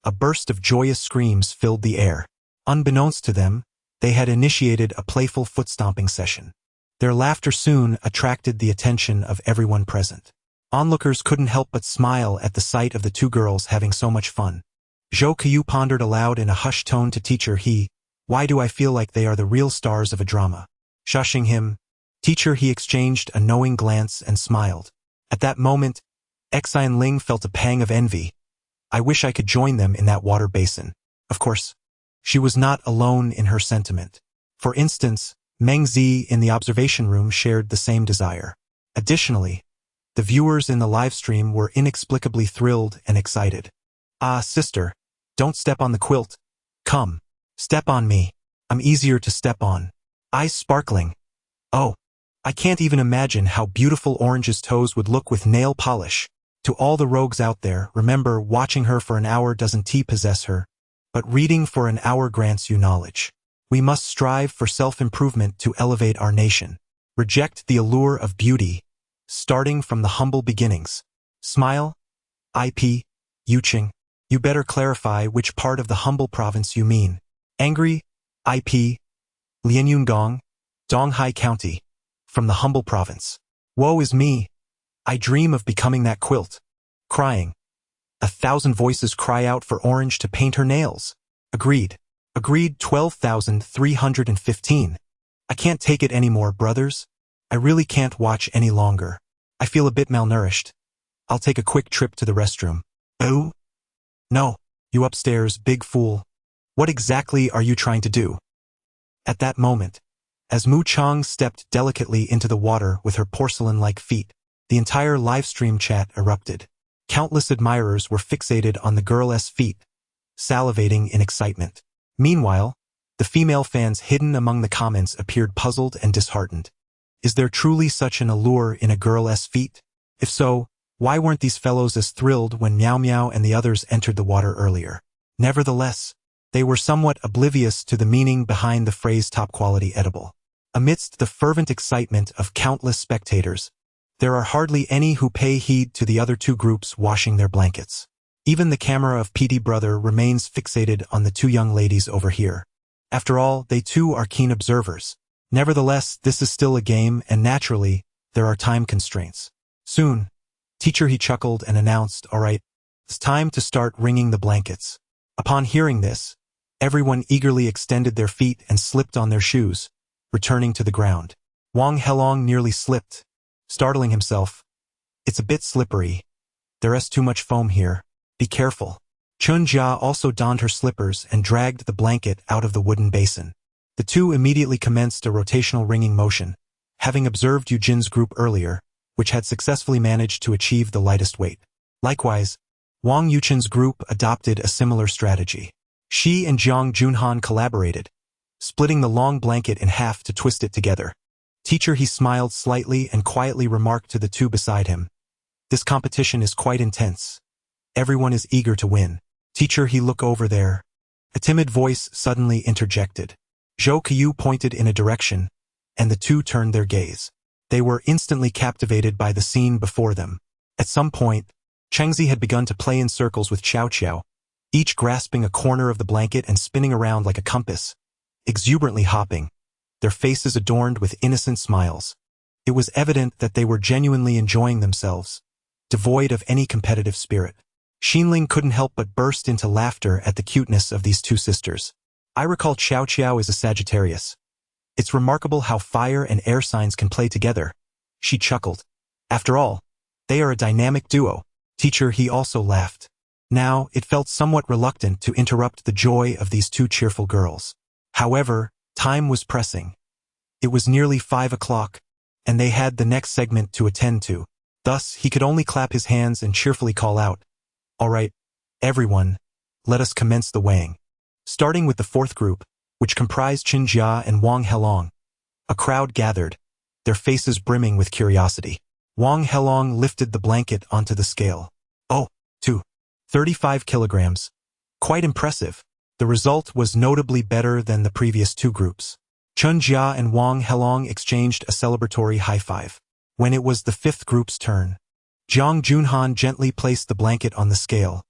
Speaker 1: a burst of joyous screams filled the air. Unbeknownst to them, they had initiated a playful foot-stomping session. Their laughter soon attracted the attention of everyone present. Onlookers couldn't help but smile at the sight of the two girls having so much fun. Zhou Qiu pondered aloud in a hushed tone to teacher He, "Why do I feel like they are the real stars of a drama?" Shushing him, teacher He exchanged a knowing glance and smiled. At that moment, Xian Ling felt a pang of envy. I wish I could join them in that water basin. Of course, she was not alone in her sentiment. For instance, Meng Zi in the observation room shared the same desire. Additionally, the viewers in the livestream were inexplicably thrilled and excited. Ah, sister, don't step on the quilt. Come, step on me. I'm easier to step on. Eyes sparkling. Oh, I can't even imagine how beautiful Orange's toes would look with nail polish. To all the rogues out there, remember, watching her for an hour doesn't possess her, but reading for an hour grants you knowledge. We must strive for self-improvement to elevate our nation. Reject the allure of beauty, starting from the humble beginnings. Smile. IP. Yuqing. You better clarify which part of the humble province you mean. Angry. IP. Lianyungong. Donghai County. From the humble province. Woe is me. I dream of becoming that quilt. Crying. 1,000 voices cry out for Orange to paint her nails. Agreed. Agreed. 12,315. I can't take it anymore, brothers. I really can't watch any longer. I feel a bit malnourished. I'll take a quick trip to the restroom. Oh? No. You upstairs, big fool. What exactly are you trying to do? At that moment, as Mu Chang stepped delicately into the water with her porcelain-like feet, the entire livestream chat erupted. Countless admirers were fixated on the girl's feet, salivating in excitement. Meanwhile, the female fans hidden among the comments appeared puzzled and disheartened. Is there truly such an allure in a girl's feet? If so, why weren't these fellows as thrilled when Miao Miao and the others entered the water earlier? Nevertheless, they were somewhat oblivious to the meaning behind the phrase top-quality edible. Amidst the fervent excitement of countless spectators, there are hardly any who pay heed to the other two groups washing their blankets. Even the camera of PD Brother remains fixated on the two young ladies over here. After all, they too are keen observers. Nevertheless, this is still a game, and naturally, there are time constraints. Soon, teacher He chuckled and announced, "All right, it's time to start wringing the blankets." Upon hearing this, everyone eagerly extended their feet and slipped on their shoes, returning to the ground. Wang Helong nearly slipped, startling himself. It's a bit slippery. There's too much foam here. Be careful. Chun Jia also donned her slippers and dragged the blanket out of the wooden basin. The two immediately commenced a rotational wringing motion, having observed Eugène's group earlier, which had successfully managed to achieve the lightest weight. Likewise, Wang Yuchen's group adopted a similar strategy. She and Jiang Junhan collaborated, splitting the long blanket in half to twist it together. Teacher He smiled slightly and quietly remarked to the two beside him, "This competition is quite intense. Everyone is eager to win." Teacher He, look over there. A timid voice suddenly interjected. Zhou Qiu pointed in a direction, and the two turned their gaze. They were instantly captivated by the scene before them. At some point, Chengzi had begun to play in circles with Xiao Xiao, each grasping a corner of the blanket and spinning around like a compass, exuberantly hopping, their faces adorned with innocent smiles. It was evident that they were genuinely enjoying themselves, devoid of any competitive spirit. Xinling couldn't help but burst into laughter at the cuteness of these two sisters. I recall Xiao Xiao is a Sagittarius. It's remarkable how fire and air signs can play together. She chuckled. After all, they are a dynamic duo. Teacher He also laughed. Now, it felt somewhat reluctant to interrupt the joy of these two cheerful girls. However, time was pressing. It was nearly 5 o'clock, and they had the next segment to attend to. Thus, he could only clap his hands and cheerfully call out, "All right, everyone, let us commence the weighing." Starting with the fourth group, which comprised Qin Jia and Wang Helong, a crowd gathered, their faces brimming with curiosity. Wang Helong lifted the blanket onto the scale. Oh, 35 kilograms. Quite impressive. The result was notably better than the previous two groups. Chun Jia and Wang Helong exchanged a celebratory high five. When it was the fifth group's turn, Jiang Junhan gently placed the blanket on the scale,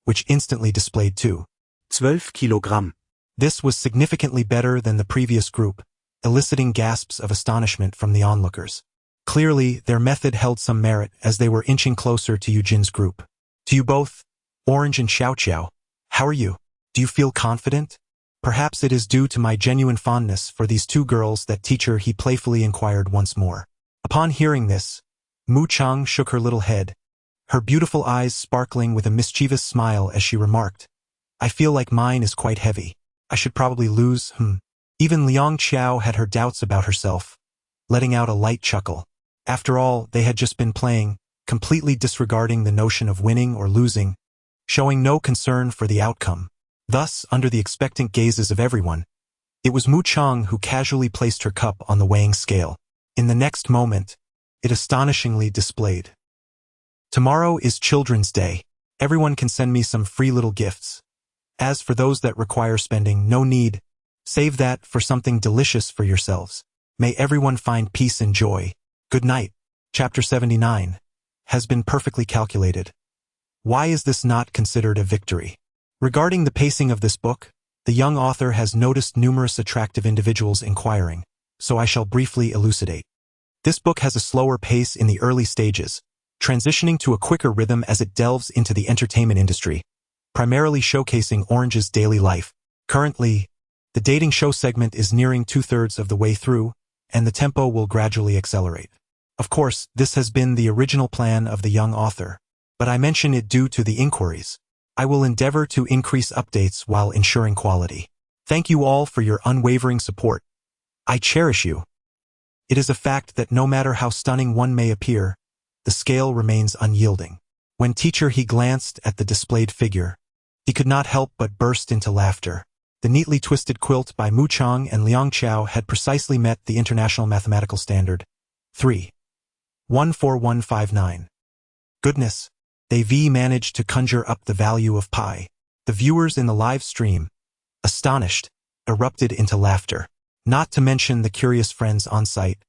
Speaker 1: which instantly displayed
Speaker 3: 12 Kilogramm.
Speaker 1: This was significantly better than the previous group, eliciting gasps of astonishment from the onlookers. Clearly, their method held some merit as they were inching closer to Eugène's group. To you both, Orange and Xiao Xiao, how are you? Do you feel confident? Perhaps it is due to my genuine fondness for these two girls that teacher he playfully inquired once more. Upon hearing this, Mu Chang shook her little head, her beautiful eyes sparkling with a mischievous smile as she remarked, I feel like mine is quite heavy. I should probably lose, Even Liang Qiao had her doubts about herself, letting out a light chuckle. After all, they had just been playing, completely disregarding the notion of winning or losing, showing no concern for the outcome. Thus, under the expectant gazes of everyone, it was Mu Chang who casually placed her cup on the weighing scale. In the next moment, it astonishingly displayed. Tomorrow is Children's Day. Everyone can send me some free little gifts. As for those that require spending, no need. Save that for something delicious for yourselves. May everyone find peace and joy. Good night. Chapter 79 has been perfectly calculated. Why is this not considered a victory? Regarding the pacing of this book, the young author has noticed numerous attractive individuals inquiring, so I shall briefly elucidate. This book has a slower pace in the early stages, transitioning to a quicker rhythm as it delves into the entertainment industry, primarily showcasing Orange's daily life. Currently, the dating show segment is nearing 2/3 of the way through, and the tempo will gradually accelerate. Of course, this has been the original plan of the young author, but I mention it due to the inquiries. I will endeavor to increase updates while ensuring quality. Thank you all for your unwavering support. I cherish you. It is a fact that no matter how stunning one may appear, the scale remains unyielding. When teacher he glanced at the displayed figure, he could not help but burst into laughter. The neatly twisted quilt by Mu Chang and Liang Qiao had precisely met the International Mathematical Standard 3.14159. Goodness, they managed to conjure up the value of pi. The viewers in the live stream, astonished, erupted into laughter, not to mention the curious friends on site,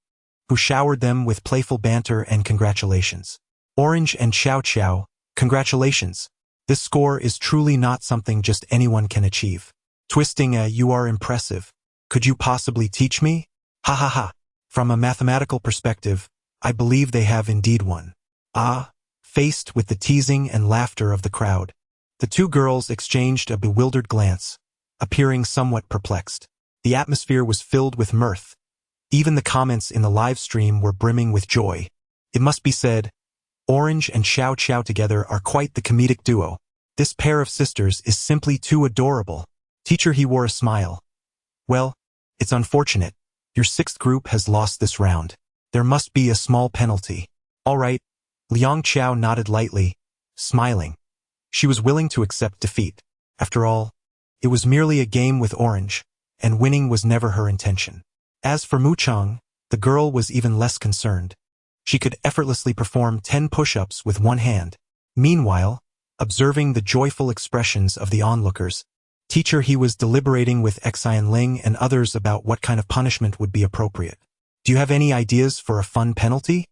Speaker 1: who showered them with playful banter and congratulations. Orange and Xiao Xiao, congratulations. This score is truly not something just anyone can achieve. Twisting you are impressive. Could you possibly teach me? Ha ha ha. From a mathematical perspective, I believe they have indeed won. Faced with the teasing and laughter of the crowd, the two girls exchanged a bewildered glance, appearing somewhat perplexed. The atmosphere was filled with mirth. Even the comments in the live stream were brimming with joy. It must be said, Orange and Xiao Xiao together are quite the comedic duo. This pair of sisters is simply too adorable. Teacher he wore a smile. Well, it's unfortunate. Your sixth group has lost this round. There must be a small penalty. All right. Liang Qiao nodded lightly, smiling. She was willing to accept defeat. After all, it was merely a game with Orange, and winning was never her intention. As for Mu Chang, the girl was even less concerned. She could effortlessly perform 10 push-ups with one hand. Meanwhile, observing the joyful expressions of the onlookers, teacher he was deliberating with Xian Ling and others about what kind of punishment would be appropriate. Do you have any ideas for a fun penalty?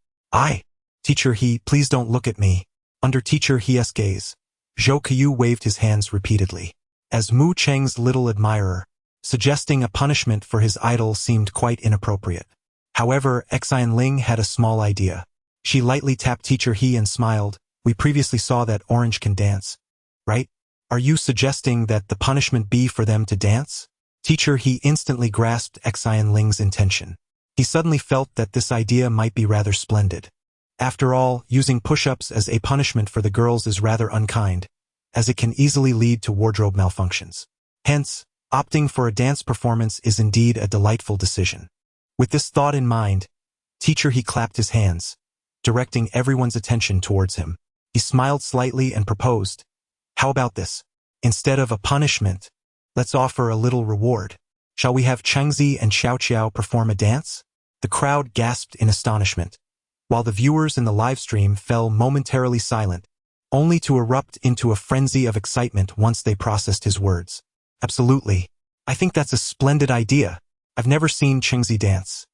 Speaker 1: Teacher he, please don't look at me. Under teacher he's gaze, Zhou Qiu waved his hands repeatedly, as Mu Cheng's little admirer, suggesting a punishment for his idol seemed quite inappropriate. However, Xian Ling had a small idea. She lightly tapped teacher he and smiled. We previously saw that Orange can dance, right? Are you suggesting that the punishment be for them to dance? Teacher he instantly grasped Xian Ling's intention. He suddenly felt that this idea might be rather splendid. After all, using push-ups as a punishment for the girls is rather unkind, as it can easily lead to wardrobe malfunctions. Hence, opting for a dance performance is indeed a delightful decision. With this thought in mind, teacher he clapped his hands, directing everyone's attention towards him. He smiled slightly and proposed, how about this? Instead of a punishment, let's offer a little reward. Shall we have Chengzi and Xiao Qiao perform a dance? The crowd gasped in astonishment, while the viewers in the live stream fell momentarily silent, only to erupt into a frenzy of excitement once they processed his words. Absolutely. I think that's a splendid idea. I've never seen Chengzi dance.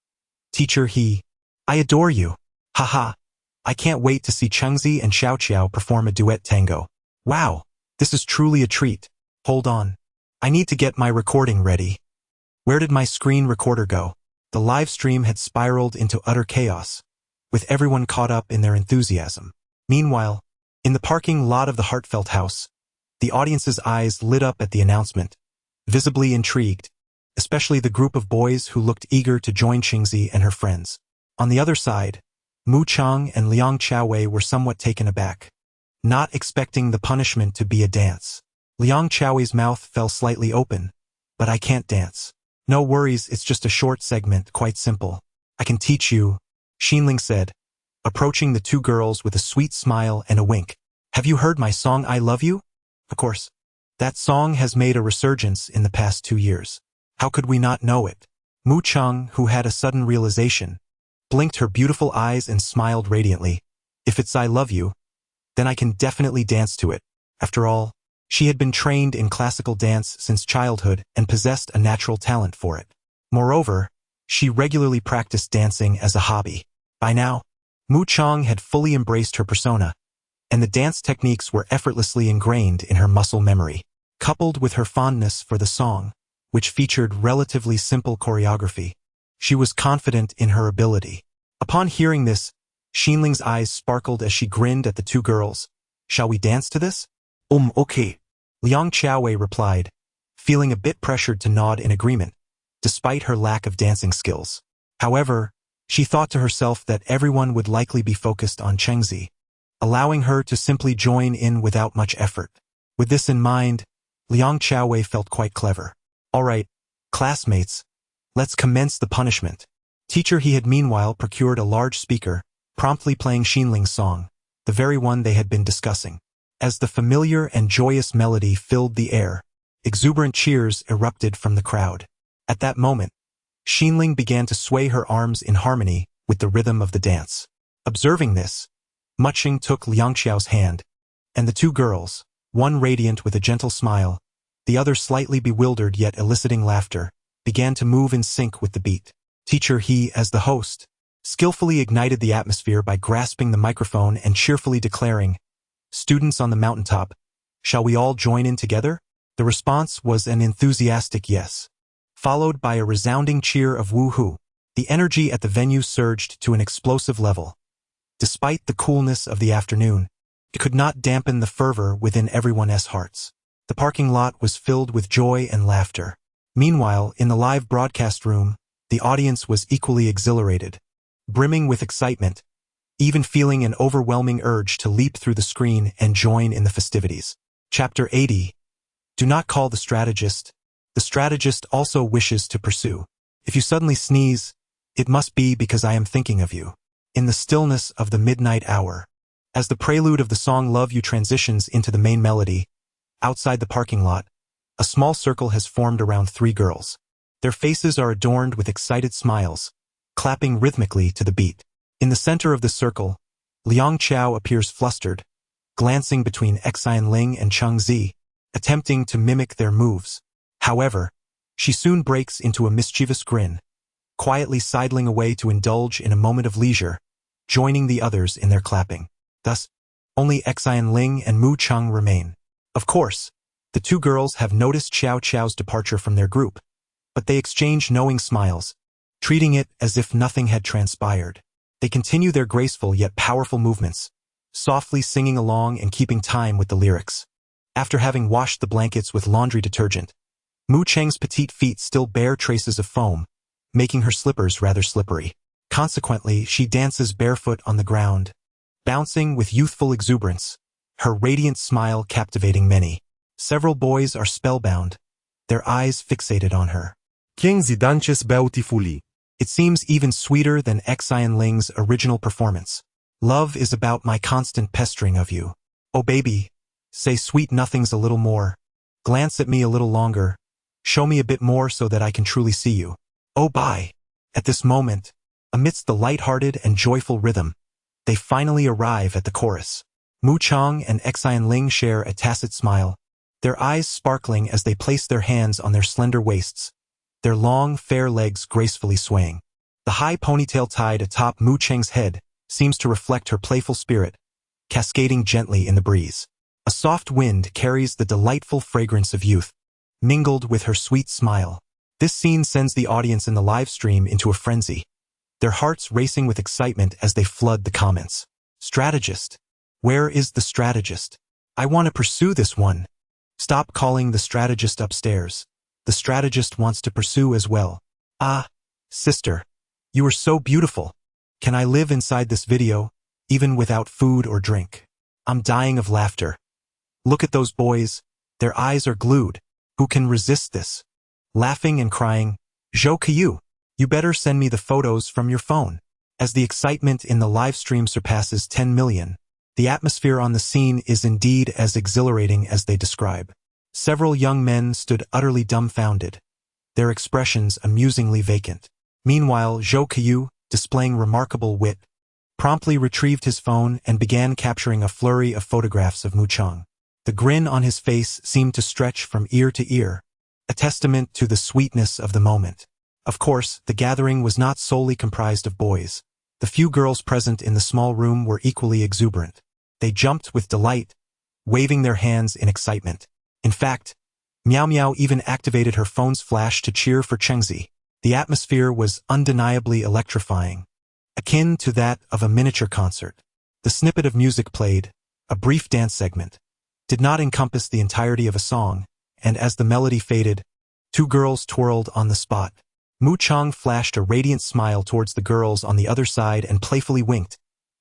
Speaker 1: Teacher he, I adore you. Haha. I can't wait to see Chengzi and Xiao Qiao perform a duet tango. Wow, this is truly a treat. Hold on. I need to get my recording ready. Where did my screen recorder go? The live stream had spiraled into utter chaos, with everyone caught up in their enthusiasm. Meanwhile, in the parking lot of the heartfelt house, the audience's eyes lit up at the announcement, visibly intrigued, especially the group of boys who looked eager to join Qingzi and her friends. On the other side, Mu Chang and Liang Chaowei were somewhat taken aback, not expecting the punishment to be a dance. Liang Chaowei's mouth fell slightly open. But I can't dance. No worries, it's just a short segment, quite simple. I can teach you, Xinling said, approaching the two girls with a sweet smile and a wink. Have you heard my song I Love You? Of course. That song has made a resurgence in the past 2 years. How could we not know it? Mu Chang, who had a sudden realization, blinked her beautiful eyes and smiled radiantly. If it's I Love You, then I can definitely dance to it. After all, she had been trained in classical dance since childhood and possessed a natural talent for it. Moreover, she regularly practiced dancing as a hobby. By now, Mu Chang had fully embraced her persona, and the dance techniques were effortlessly ingrained in her muscle memory. Coupled with her fondness for the song, which featured relatively simple choreography, she was confident in her ability. Upon hearing this, Xinling's eyes sparkled as she grinned at the two girls. Shall we dance to this?
Speaker 3: Okay.
Speaker 1: Liang Chaowei replied, feeling a bit pressured to nod in agreement, despite her lack of dancing skills. However, she thought to herself that everyone would likely be focused on Chengzi, allowing her to simply join in without much effort. With this in mind, Liang Chaowei felt quite clever. All right, classmates, let's commence the punishment. Teacher He had meanwhile procured a large speaker, promptly playing Xinling's song, the very one they had been discussing. As the familiar and joyous melody filled the air, exuberant cheers erupted from the crowd. At that moment, Xinling began to sway her arms in harmony with the rhythm of the dance. Observing this, Muching took Liang Xiao's hand, and the two girls, one radiant with a gentle smile, the other slightly bewildered yet eliciting laughter, began to move in sync with the beat. Teacher He, as the host, skillfully ignited the atmosphere by grasping the microphone and cheerfully declaring, "Students on the mountaintop, shall we all join in together?" The response was an enthusiastic yes, followed by a resounding cheer of woo-hoo. The energy at the venue surged to an explosive level. Despite the coolness of the afternoon, it could not dampen the fervor within everyone's hearts. The parking lot was filled with joy and laughter. Meanwhile, in the live broadcast room, the audience was equally exhilarated, brimming with excitement, even feeling an overwhelming urge to leap through the screen and join in the festivities. Chapter 80. Do not call the strategist. The strategist also wishes to pursue. If you suddenly sneeze, it must be because I am thinking of you. In the stillness of the midnight hour, as the prelude of the song Love You transitions into the main melody, outside the parking lot, a small circle has formed around three girls. Their faces are adorned with excited smiles, clapping rhythmically to the beat. In the center of the circle, Liang Qiao appears flustered, glancing between Xian Ling and Cheng Zi, attempting to mimic their moves. However, she soon breaks into a mischievous grin, quietly sidling away to indulge in a moment of leisure, joining the others in their clapping. Thus, only Xian Ling and Mu Cheng remain. Of course, the two girls have noticed Xiao Qiao's departure from their group, but they exchange knowing smiles, treating it as if nothing had transpired. They continue their graceful yet powerful movements, softly singing along and keeping time with the lyrics. After having washed the blankets with laundry detergent, Mu Cheng's petite feet still bear traces of foam, making her slippers rather slippery. Consequently, she dances barefoot on the ground, bouncing with youthful exuberance, her radiant smile captivating many. Several boys are spellbound, their eyes fixated on her.
Speaker 2: Qingzi dances beautifully.
Speaker 1: It seems even sweeter than Xian Ling's original performance. Love is about my constant pestering of you. Oh baby, say sweet nothings a little more. Glance at me a little longer. Show me a bit more so that I can truly see you. Oh bye. At this moment, amidst the light-hearted and joyful rhythm, they finally arrive at the chorus. Mu Chang and Xian Ling share a tacit smile, their eyes sparkling as they place their hands on their slender waists, their long, fair legs gracefully swaying. The high ponytail tied atop Mu Cheng's head seems to reflect her playful spirit, cascading gently in the breeze. A soft wind carries the delightful fragrance of youth, mingled with her sweet smile. This scene sends the audience in the live stream into a frenzy, their hearts racing with excitement as they flood the comments. Strategist. Where is the strategist? I want to pursue this one. Stop calling the strategist upstairs. The strategist wants to pursue as well. Ah, sister. You are so beautiful. Can I live inside this video, even without food or drink? I'm dying of laughter. Look at those boys. Their eyes are glued. Who can resist this? Laughing and crying, "Jo Caillou, you better send me the photos from your phone." As the excitement in the live stream surpasses 10 million, the atmosphere on the scene is indeed as exhilarating as they describe. Several young men stood utterly dumbfounded, their expressions amusingly vacant. Meanwhile, Jo Caillou, displaying remarkable wit, promptly retrieved his phone and began capturing a flurry of photographs of Mu Chang. The grin on his face seemed to stretch from ear to ear, a testament to the sweetness of the moment. Of course, the gathering was not solely comprised of boys. The few girls present in the small room were equally exuberant. They jumped with delight, waving their hands in excitement. In fact, Miao Miao even activated her phone's flash to cheer for Chengzi. The atmosphere was undeniably electrifying, akin to that of a miniature concert. The snippet of music played, a brief dance segment, did not encompass the entirety of a song, and as the melody faded, two girls twirled on the spot. Mu Chang flashed a radiant smile towards the girls on the other side and playfully winked,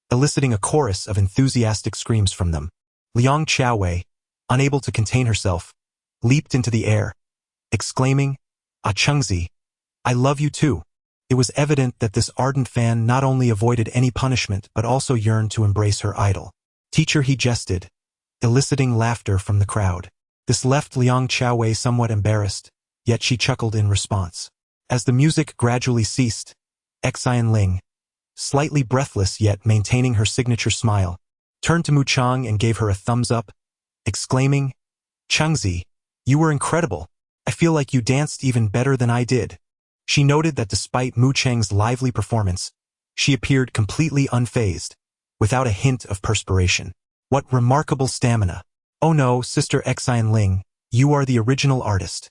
Speaker 1: eliciting a chorus of enthusiastic screams from them. Liang Qiaowei, unable to contain herself, leaped into the air, exclaiming, "Ah Chengzi, I love you too." It was evident that this ardent fan not only avoided any punishment but also yearned to embrace her idol. "Teacher," he jested, eliciting laughter from the crowd. This left Liang Qiaowei somewhat embarrassed, yet she chuckled in response. As the music gradually ceased, Xian Ling, slightly breathless yet maintaining her signature smile, turned to Mu Chang and gave her a thumbs up, exclaiming, "Chengzi, you were incredible. I feel like you danced even better than I did." She noted that despite Mu Chang's lively performance, she appeared completely unfazed, without a hint of perspiration. "What remarkable stamina. Oh no, Sister Xian Ling, you are the original artist."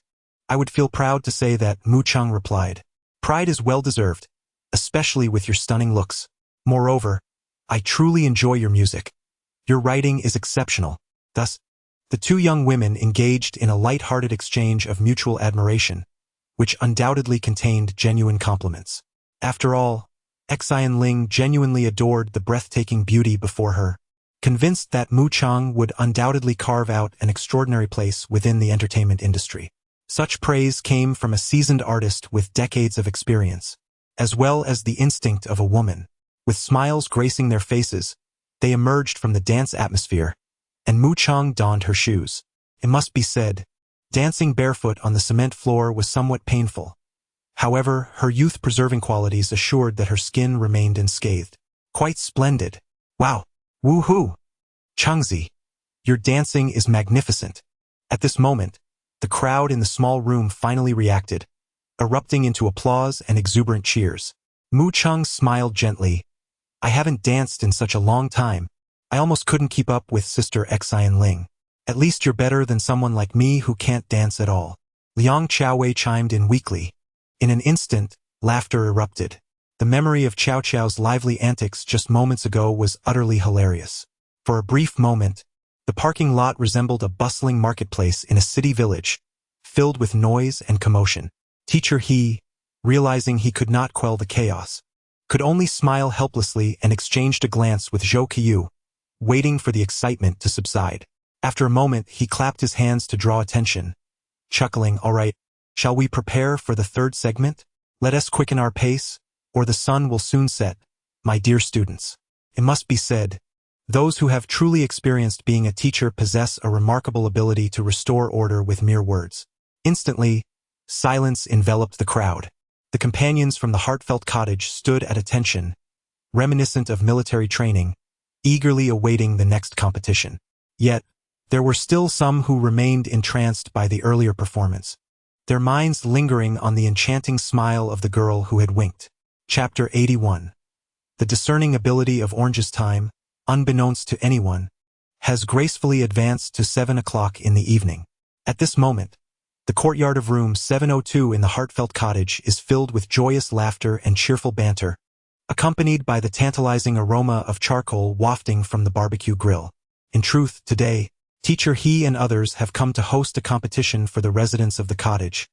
Speaker 1: "I would feel proud to say that," Mu Chang replied. "Pride is well-deserved, especially with your stunning looks. Moreover, I truly enjoy your music. Your writing is exceptional." Thus, the two young women engaged in a light-hearted exchange of mutual admiration, which undoubtedly contained genuine compliments. After all, Xian Ling genuinely adored the breathtaking beauty before her, convinced that Mu Chang would undoubtedly carve out an extraordinary place within the entertainment industry. Such praise came from a seasoned artist with decades of experience, as well as the instinct of a woman. With smiles gracing their faces, they emerged from the dance atmosphere, and Mu Chang donned her shoes. It must be said, dancing barefoot on the cement floor was somewhat painful. However, her youth-preserving qualities assured that her skin remained unscathed. "Quite splendid. Wow. Woohoo! Chengzi, your dancing is magnificent." At this moment, the crowd in the small room finally reacted, erupting into applause and exuberant cheers. Mu Chang smiled gently. "I haven't danced in such a long time. I almost couldn't keep up with Sister Xian Ling. At least you're better than someone like me who can't dance at all." Liang Qiaowei chimed in weakly. In an instant, laughter erupted. The memory of Qiao Qiao's lively antics just moments ago was utterly hilarious. For a brief moment, the parking lot resembled a bustling marketplace in a city village, filled with noise and commotion. Teacher He, realizing he could not quell the chaos, could only smile helplessly and exchanged a glance with Jo Caillou, waiting for the excitement to subside. After a moment, he clapped his hands to draw attention, chuckling, "All right, shall we prepare for the third segment? Let us quicken our pace, or the sun will soon set, my dear students." It must be said, those who have truly experienced being a teacher possess a remarkable ability to restore order with mere words. Instantly, silence enveloped the crowd. The companions from the heartfelt cottage stood at attention, reminiscent of military training, eagerly awaiting the next competition. Yet, there were still some who remained entranced by the earlier performance, their minds lingering on the enchanting smile of the girl who had winked. Chapter 81. The discerning ability of Orange's time, unbeknownst to anyone, has gracefully advanced to 7 o'clock in the evening. At this moment, the courtyard of room 702 in the heartfelt cottage is filled with joyous laughter and cheerful banter, accompanied by the tantalizing aroma of charcoal wafting from the barbecue grill. In truth, today, Teacher He and others have come to host a competition for the residents of the cottage,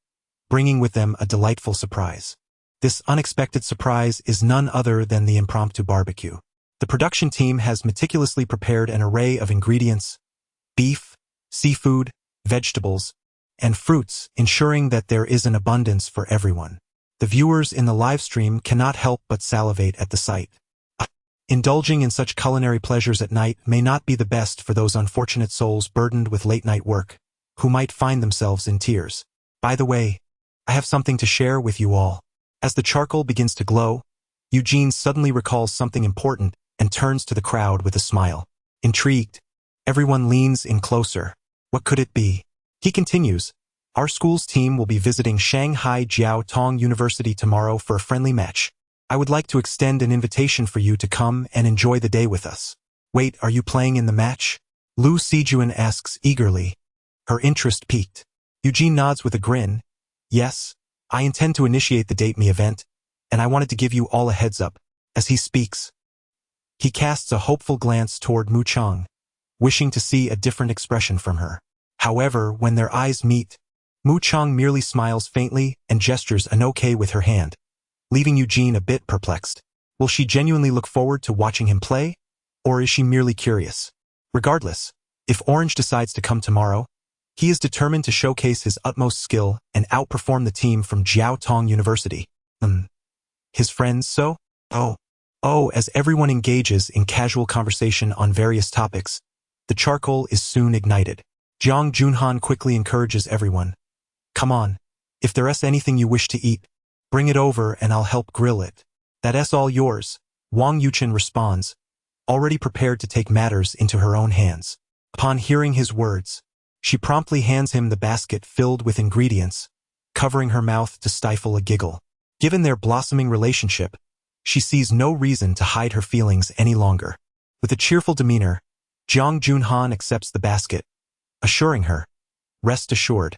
Speaker 1: bringing with them a delightful surprise. This unexpected surprise is none other than the impromptu barbecue. The production team has meticulously prepared an array of ingredients: beef, seafood, vegetables, and fruits, ensuring that there is an abundance for everyone. The viewers in the live stream cannot help but salivate at the sight. Indulging in such culinary pleasures at night may not be the best for those unfortunate souls burdened with late-night work, who might find themselves in tears. By the way, I have something to share with you all. As the charcoal begins to glow, Eugene suddenly recalls something important and turns to the crowd with a smile. Intrigued, everyone leans in closer. What could it be? He continues, "Our school's team will be visiting Shanghai Jiao Tong University tomorrow for a friendly match. I would like to extend an invitation for you to come and enjoy the day with us." "Wait, are you playing in the match?" Lu Sijuan asks eagerly, her interest piqued. Eugene nods with a grin. "Yes, I intend to initiate the Date Me event, and I wanted to give you all a heads up." As he speaks, he casts a hopeful glance toward Mu Chang, wishing to see a different expression from her. However, when their eyes meet, Mu Chang merely smiles faintly and gestures an okay with her hand, leaving Eugene a bit perplexed. Will she genuinely look forward to watching him play, or is she merely curious? Regardless, if Orange decides to come tomorrow, he is determined to showcase his utmost skill and outperform the team from Jiao Tong University. His friends, so? As everyone engages in casual conversation on various topics, the charcoal is soon ignited. Jiang Junhan quickly encourages everyone. "Come on, if there's anything you wish to eat, bring it over and I'll help grill it." "That's all yours," Wang Yuchen responds, already prepared to take matters into her own hands. Upon hearing his words, she promptly hands him the basket filled with ingredients, covering her mouth to stifle a giggle. Given their blossoming relationship, she sees no reason to hide her feelings any longer. With a cheerful demeanor, Jiang Junhan accepts the basket, assuring her, "Rest assured,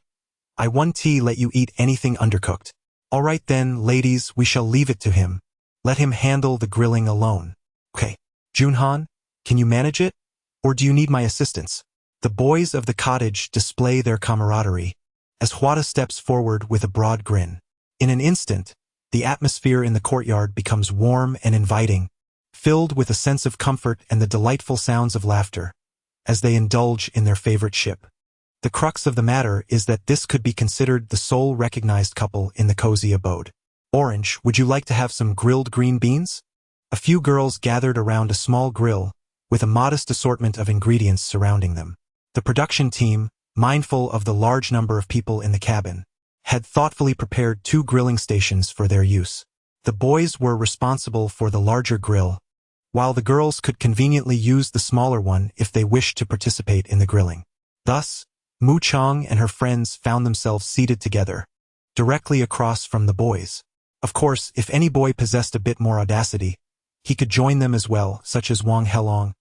Speaker 1: I won't let you eat anything undercooked." "All right then, ladies, we shall leave it to him. Let him handle the grilling alone." "Okay. Junhan, can you manage it? Or do you need my assistance?" The boys of the cottage display their camaraderie, as Huada steps forward with a broad grin. In an instant, the atmosphere in the courtyard becomes warm and inviting, filled with a sense of comfort and the delightful sounds of laughter, as they indulge in their favorite ship. The crux of the matter is that this could be considered the sole recognized couple in the cozy abode. "Orange, would you like to have some grilled green beans?" A few girls gathered around a small grill, with a modest assortment of ingredients surrounding them. The production team, mindful of the large number of people in the cabin, had thoughtfully prepared 2 grilling stations for their use. The boys were responsible for the larger grill, while the girls could conveniently use the smaller one if they wished to participate in the grilling. Thus, Mu Chang and her friends found themselves seated together, directly across from the boys. Of course, if any boy possessed a bit more audacity, he could join them as well, such as Wang Helong,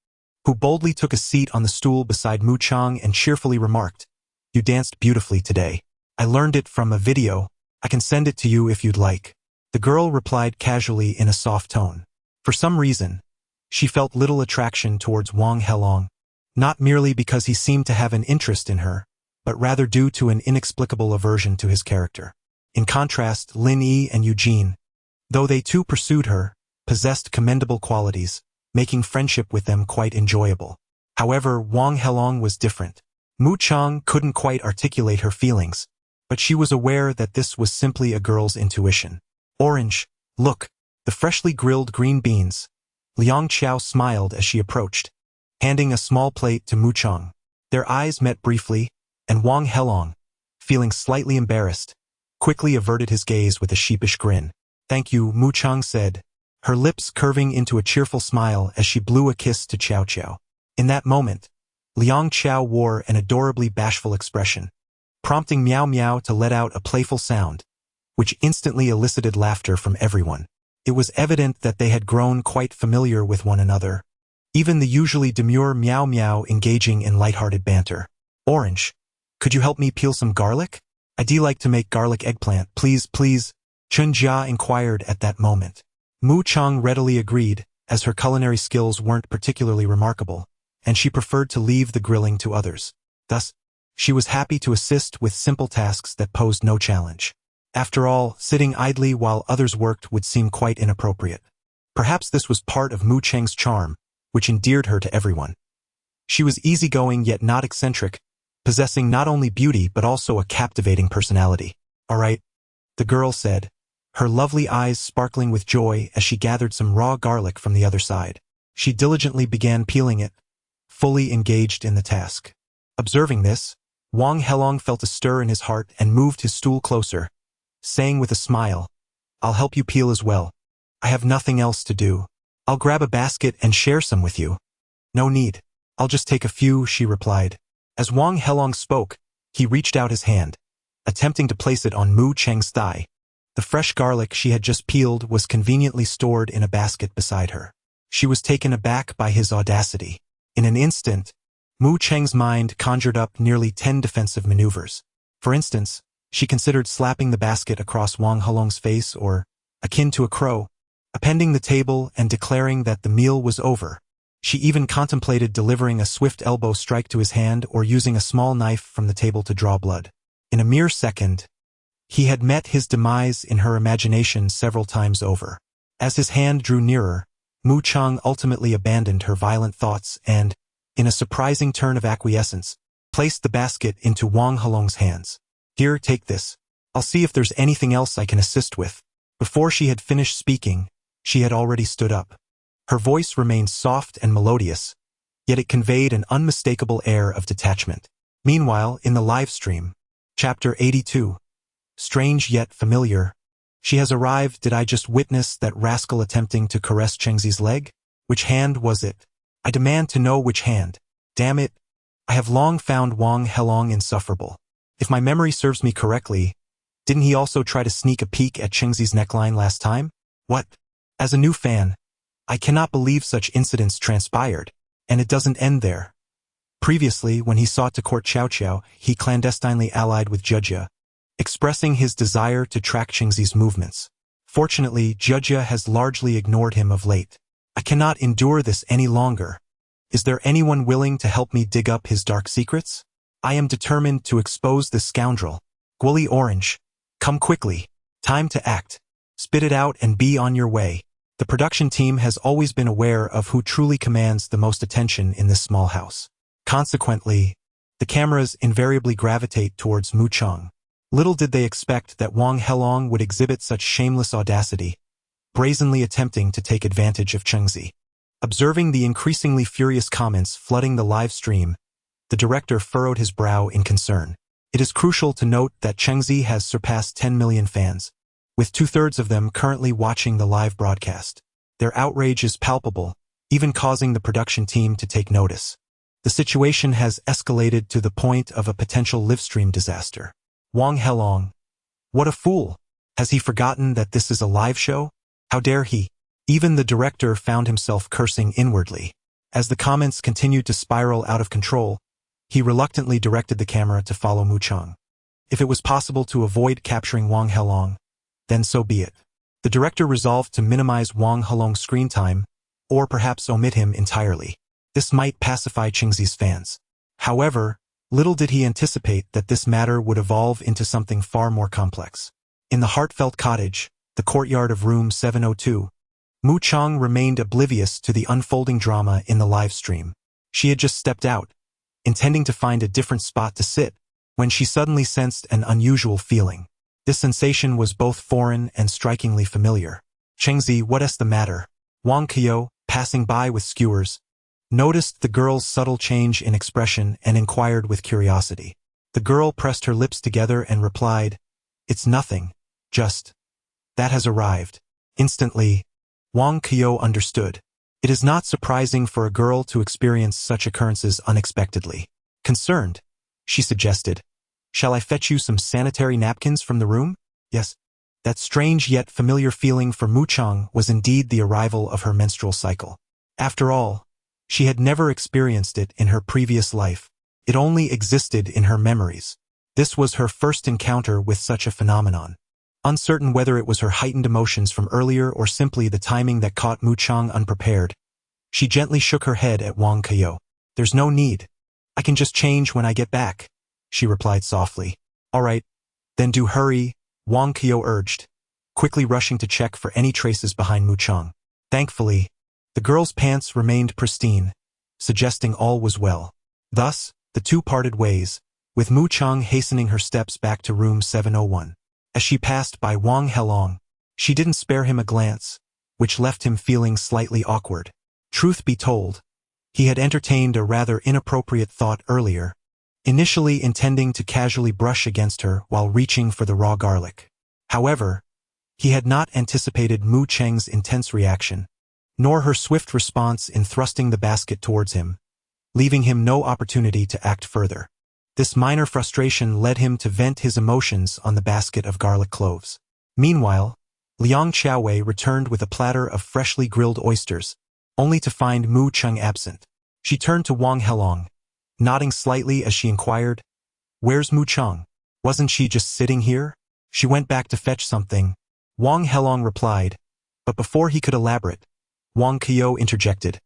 Speaker 1: who boldly took a seat on the stool beside Mu Chang and cheerfully remarked, "You danced beautifully today. I learned it from a video. I can send it to you if you'd like." The girl replied casually in a soft tone. For some reason, she felt little attraction towards Wang Helong, not merely because he seemed to have an interest in her, but rather due to an inexplicable aversion to his character. In contrast, Lin Yi and Eugene, though they too pursued her, possessed commendable qualities, making friendship with them quite enjoyable. However, Wang Helong was different. Mu Chang couldn't quite articulate her feelings, but she was aware that this was simply a girl's intuition. "Orange, look, the freshly grilled green beans." Liang Qiao smiled as she approached, handing a small plate to Mu Chang. Their eyes met briefly, and Wang Helong, feeling slightly embarrassed, quickly averted his gaze with a sheepish grin. "Thank you," Mu Chang said, her lips curving into a cheerful smile as she blew a kiss to Qiao Qiao. In that moment, Liang Qiao wore an adorably bashful expression, prompting Miao Miao to let out a playful sound, which instantly elicited laughter from everyone. It was evident that they had grown quite familiar with one another, even the usually demure meow meow engaging in lighthearted banter. Orange, could you help me peel some garlic? I'd like to make garlic eggplant, please, please, Chun Jia inquired at that moment. Mu Chang readily agreed, as her culinary skills weren't particularly remarkable, and she preferred to leave the grilling to others. Thus, she was happy to assist with simple tasks that posed no challenge. After all, sitting idly while others worked would seem quite inappropriate. Perhaps this was part of Mu Chang's charm, which endeared her to everyone. She was easygoing yet not eccentric, possessing not only beauty but also a captivating personality. All right, the girl said, her lovely eyes sparkling with joy as she gathered some raw garlic from the other side. She diligently began peeling it, fully engaged in the task. Observing this, Wang Helong felt a stir in his heart and moved his stool closer, saying with a smile, I'll help you peel as well. I have nothing else to do. I'll grab a basket and share some with you. No need. I'll just take a few, she replied. As Wang Helong spoke, he reached out his hand, attempting to place it on Mu Chang's thigh. The fresh garlic she had just peeled was conveniently stored in a basket beside her. She was taken aback by his audacity. In an instant, Mu Chang's mind conjured up nearly 10 defensive maneuvers. For instance, she considered slapping the basket across Wang Helong's face or, akin to a crow, appending the table and declaring that the meal was over. She even contemplated delivering a swift elbow strike to his hand or using a small knife from the table to draw blood. In a mere second, he had met his demise in her imagination several times over. As his hand drew nearer, Mu Chang ultimately abandoned her violent thoughts and, in a surprising turn of acquiescence, placed the basket into Wang Helong's hands. Here, take this. I'll see if there's anything else I can assist with. Before she had finished speaking, she had already stood up. Her voice remained soft and melodious, yet it conveyed an unmistakable air of detachment. Meanwhile, in the live stream, Chapter 82, Strange yet familiar. She has arrived. Did I just witness that rascal attempting to caress Chengxi's leg? Which hand was it? I demand to know which hand. Damn it. I have long found Wang Helong insufferable. If my memory serves me correctly, didn't he also try to sneak a peek at Chengxi's neckline last time? What? As a new fan, I cannot believe such incidents transpired, and it doesn't end there. Previously, when he sought to court Xiao Xiao, he clandestinely allied with Jia, expressing his desire to track Chengxi's movements. Fortunately, Jia has largely ignored him of late. I cannot endure this any longer. Is there anyone willing to help me dig up his dark secrets? I am determined to expose this scoundrel. Guoli Orange, come quickly. Time to act. Spit it out and be on your way. The production team has always been aware of who truly commands the most attention in this small house. Consequently, the cameras invariably gravitate towards Mu Chang. Little did they expect that Wang Helong would exhibit such shameless audacity, brazenly attempting to take advantage of Chengxi. Observing the increasingly furious comments flooding the live stream, the director furrowed his brow in concern. It is crucial to note that Chengxi has surpassed 10 million fans, with 2/3 of them currently watching the live broadcast. Their outrage is palpable, even causing the production team to take notice. The situation has escalated to the point of a potential livestream disaster. Wang Helong. What a fool! Has he forgotten that this is a live show? How dare he? Even the director found himself cursing inwardly. As the comments continued to spiral out of control, he reluctantly directed the camera to follow Mu Chang. If it was possible to avoid capturing Wang Helong, then so be it. The director resolved to minimize Wang Helong's screen time, or perhaps omit him entirely. This might pacify Chengxi's fans. However, little did he anticipate that this matter would evolve into something far more complex. In the heartfelt cottage, the courtyard of room 702, Mu Chang remained oblivious to the unfolding drama in the live stream. She had just stepped out, intending to find a different spot to sit, when she suddenly sensed an unusual feeling. This sensation was both foreign and strikingly familiar. Chengxi, what's the matter? Wang Qiu, passing by with skewers, noticed the girl's subtle change in expression and inquired with curiosity. The girl pressed her lips together and replied, "It's nothing, just that has arrived." Instantly, Wang Qiu understood. It is not surprising for a girl to experience such occurrences unexpectedly. Concerned, she suggested, "Shall I fetch you some sanitary napkins from the room?" "Yes, That strange yet familiar feeling for Mu Chang was indeed the arrival of her menstrual cycle. After all, she had never experienced it in her previous life. It only existed in her memories. This was her first encounter with such a phenomenon. Uncertain whether it was her heightened emotions from earlier or simply the timing that caught Mu Chang unprepared, she gently shook her head at Wang Keo. "There's no need. I can just change when I get back," she replied softly. "All right, then do hurry," Wang Keo urged, quickly rushing to check for any traces behind Mu Chang. Thankfully, the girl's pants remained pristine, suggesting all was well. Thus, the two parted ways, with Mu Chang hastening her steps back to room 701. As she passed by Wang Helong, she didn't spare him a glance, which left him feeling slightly awkward. Truth be told, he had entertained a rather inappropriate thought earlier, initially intending to casually brush against her while reaching for the raw garlic. However, he had not anticipated Mu Chang's intense reaction, nor her swift response in thrusting the basket towards him, leaving him no opportunity to act further. This minor frustration led him to vent his emotions on the basket of garlic cloves. Meanwhile, Liang Xiaowei returned with a platter of freshly grilled oysters, only to find Mu Chang absent. She turned to Wang Helong, nodding slightly as she inquired, "Where's Mu Chang? Wasn't she just sitting here?" "She went back to fetch something," Wang Helong replied, but before he could elaborate, Wang Keo interjected,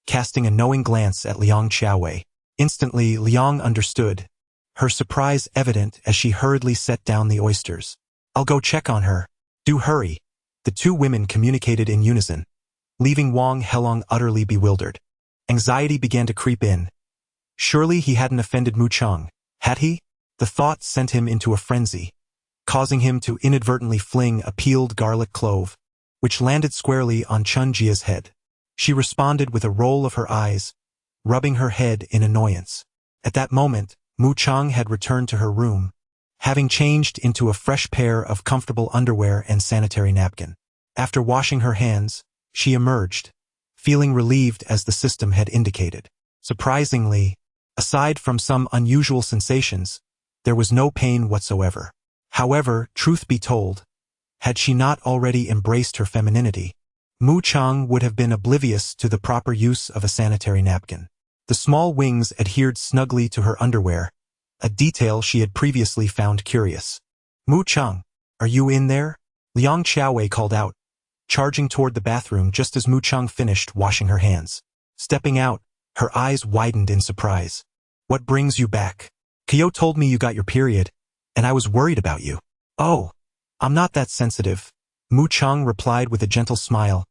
Speaker 1: casting a knowing glance at Liang Xiaowei. Instantly, Liang understood, her surprise evident as she hurriedly set down the oysters. "I'll go check on her. Do hurry," the two women communicated in unison, leaving Wang Helong utterly bewildered. Anxiety began to creep in. Surely he hadn't offended Mu Chang, had he? The thought sent him into a frenzy, causing him to inadvertently fling a peeled garlic clove, which landed squarely on Chun Jia's head. She responded with a roll of her eyes, rubbing her head in annoyance. At that moment, Mu Chang had returned to her room, having changed into a fresh pair of comfortable underwear and sanitary napkin. After washing her hands, she emerged, feeling relieved as the system had indicated. Surprisingly, aside from some unusual sensations, there was no pain whatsoever. However, truth be told, had she not already embraced her femininity, Mu Chang would have been oblivious to the proper use of a sanitary napkin. The small wings adhered snugly to her underwear, a detail she had previously found curious. "Mu Chang, are you in there?" Liang Xiaowei called out, charging toward the bathroom just as Mu Chang finished washing her hands. Stepping out, her eyes widened in surprise. "What brings you back? Kyo told me you got your period, and I was worried about you." "Oh, I'm not that sensitive," Mu Chang replied with a gentle smile,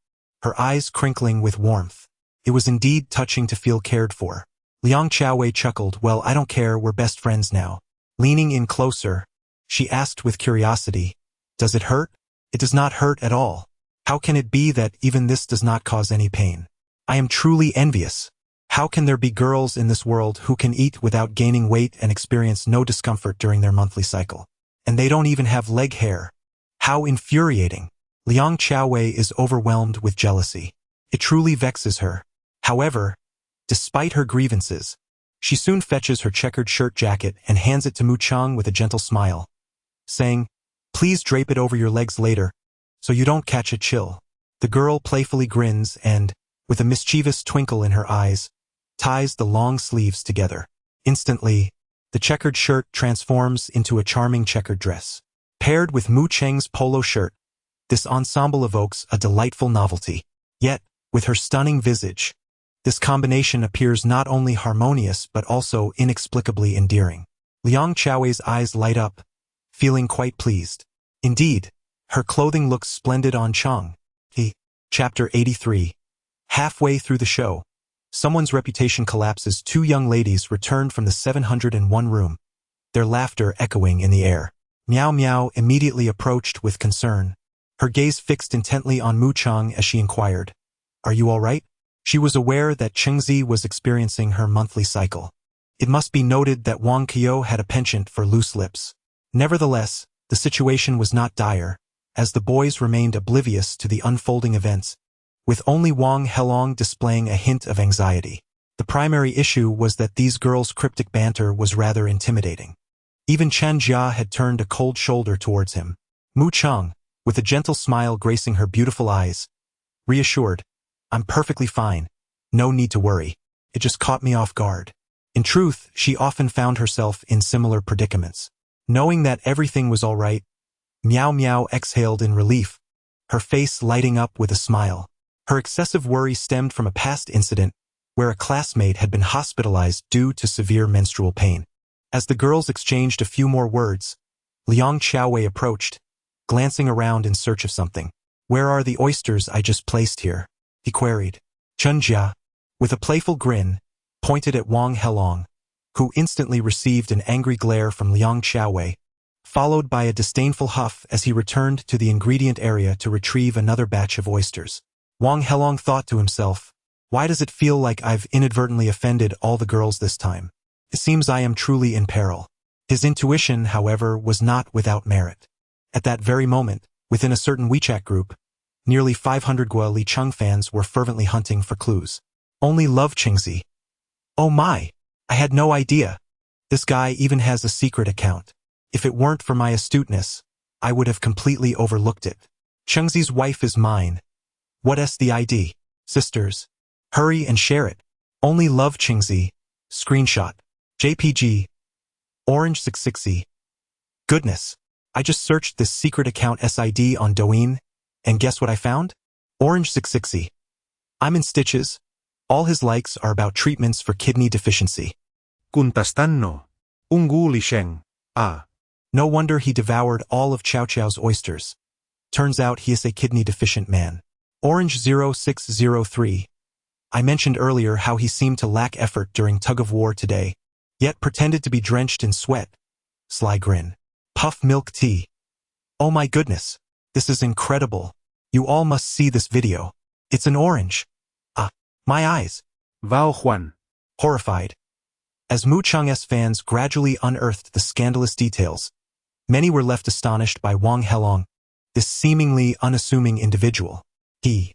Speaker 1: her eyes crinkling with warmth. It was indeed touching to feel cared for. Liang Xiaowei chuckled, "Well, I don't care, we're best friends now." Leaning in closer, she asked with curiosity, "Does it hurt?" "It does not hurt at all. How can it be that even this does not cause any pain? I am truly envious. How can there be girls in this world who can eat without gaining weight and experience no discomfort during their monthly cycle? And they don't even have leg hair. How infuriating." Liang Xiaowei is overwhelmed with jealousy. It truly vexes her. However, despite her grievances, she soon fetches her checkered shirt jacket and hands it to Mu Chang with a gentle smile, saying, "Please drape it over your legs later, so you don't catch a chill." The girl playfully grins and, with a mischievous twinkle in her eyes, ties the long sleeves together. Instantly, the checkered shirt transforms into a charming checkered dress. Paired with Mu Chang's polo shirt, this ensemble evokes a delightful novelty. Yet, with her stunning visage, this combination appears not only harmonious but also inexplicably endearing. Liang Xiaowei's eyes light up, feeling quite pleased. Indeed, her clothing looks splendid on Chang. Chapter 83. Halfway through the show, someone's reputation collapses. Two young ladies returned from the 701 room, their laughter echoing in the air. Miao Miao immediately approached with concern, her gaze fixed intently on Mu Chang as she inquired, "Are you all right?" She was aware that Chengzi was experiencing her monthly cycle. It must be noted that Wang Keo had a penchant for loose lips. Nevertheless, the situation was not dire, as the boys remained oblivious to the unfolding events, with only Wang Helong displaying a hint of anxiety. The primary issue was that these girls' cryptic banter was rather intimidating. Even Chen Jia had turned a cold shoulder towards him. "Mu Chang, with a gentle smile gracing her beautiful eyes. Reassured, I'm perfectly fine. No need to worry. It just caught me off guard. In truth, she often found herself in similar predicaments. Knowing that everything was all right, Meow Meow exhaled in relief, her face lighting up with a smile. Her excessive worry stemmed from a past incident where a classmate had been hospitalized due to severe menstrual pain. As the girls exchanged a few more words, Liang Xiaowei approached, glancing around in search of something. Where are the oysters I just placed here? He queried. Chen Jia, with a playful grin, pointed at Wang Helong, who instantly received an angry glare from Liang Xiaowei, followed by a disdainful huff as he returned to the ingredient area to retrieve another batch of oysters. Wang Helong thought to himself, why does it feel like I've inadvertently offended all the girls this time? It seems I am truly in peril. His intuition, however, was not without merit. At that very moment, within a certain WeChat group, nearly 500 Guo Li Cheng fans were fervently hunting for clues. Only love Qingzi. Oh my! I had no idea. This guy even has a secret account. If it weren't for my astuteness, I would have completely overlooked it. Qingzi's wife is mine. What's the ID? Sisters, hurry and share it. Only love Qingzi. Screenshot. JPG. Orange 660. Goodness. I just searched this secret account SID on Douyin, and guess what I found? Orange 660. I'm in stitches. All his likes are about treatments for kidney deficiency.
Speaker 2: Kuntastan no. Ungu li sheng. Ah.
Speaker 1: No wonder he devoured all of Chow Chow's oysters. Turns out he is a kidney-deficient man. Orange 0603. I mentioned earlier how he seemed to lack effort during tug-of-war today, yet pretended to be drenched in sweat. Sly grin. Puff milk tea. Oh my goodness. This is incredible. You all must see this video. It's an orange. Ah, my eyes.
Speaker 2: Vao Juan.
Speaker 1: Horrified. As Mu Chang's fans gradually unearthed the scandalous details, many were left astonished by Wang Helong, this seemingly unassuming individual. He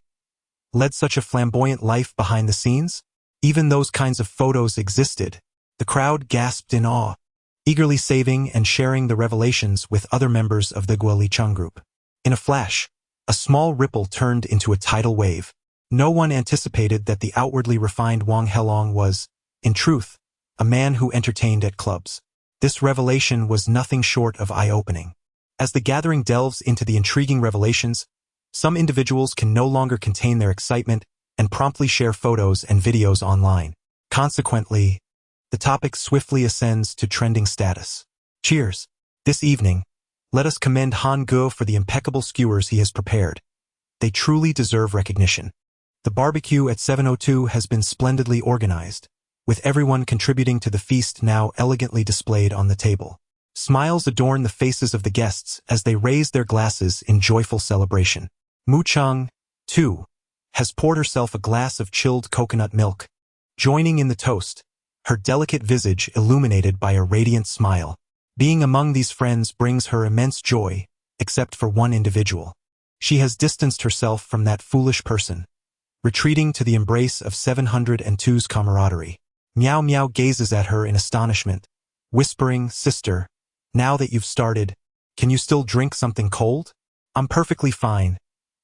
Speaker 1: led such a flamboyant life behind the scenes? Even those kinds of photos existed. The crowd gasped in awe, eagerly saving and sharing the revelations with other members of the Guo Li Cheng group. In a flash, a small ripple turned into a tidal wave. No one anticipated that the outwardly refined Wang Helong was, in truth, a man who entertained at clubs. This revelation was nothing short of eye-opening. As the gathering delves into the intriguing revelations, some individuals can no longer contain their excitement and promptly share photos and videos online. Consequently, the topic swiftly ascends to trending status. Cheers! This evening, let us commend Han Ge for the impeccable skewers he has prepared. They truly deserve recognition. The barbecue at 702 has been splendidly organized, with everyone contributing to the feast now elegantly displayed on the table. Smiles adorn the faces of the guests as they raise their glasses in joyful celebration. Mu Cheng, too, has poured herself a glass of chilled coconut milk, joining in the toast, her delicate visage illuminated by a radiant smile. Being among these friends brings her immense joy, except for one individual. She has distanced herself from that foolish person, retreating to the embrace of 702's camaraderie. Meow Meow gazes at her in astonishment, whispering, "Sister, now that you've started, can you still drink something cold?" "I'm perfectly fine.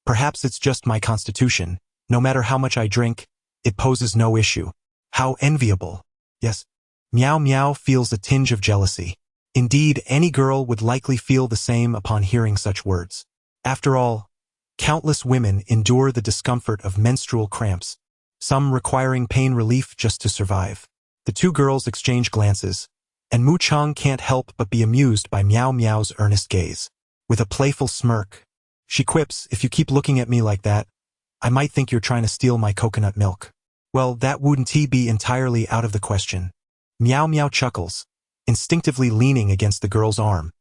Speaker 1: Perhaps it's just my constitution. No matter how much I drink, it poses no issue." How enviable. Yes. Meow Meow feels a tinge of jealousy. Indeed, any girl would likely feel the same upon hearing such words. After all, countless women endure the discomfort of menstrual cramps, some requiring pain relief just to survive. The two girls exchange glances, and Mu Cheng can't help but be amused by Meow Meow's earnest gaze. With a playful smirk, she quips, "If you keep looking at me like that, I might think you're trying to steal my coconut milk." "Well, that wouldn't be entirely out of the question." Meow Meow chuckles, instinctively leaning against the girl's arm,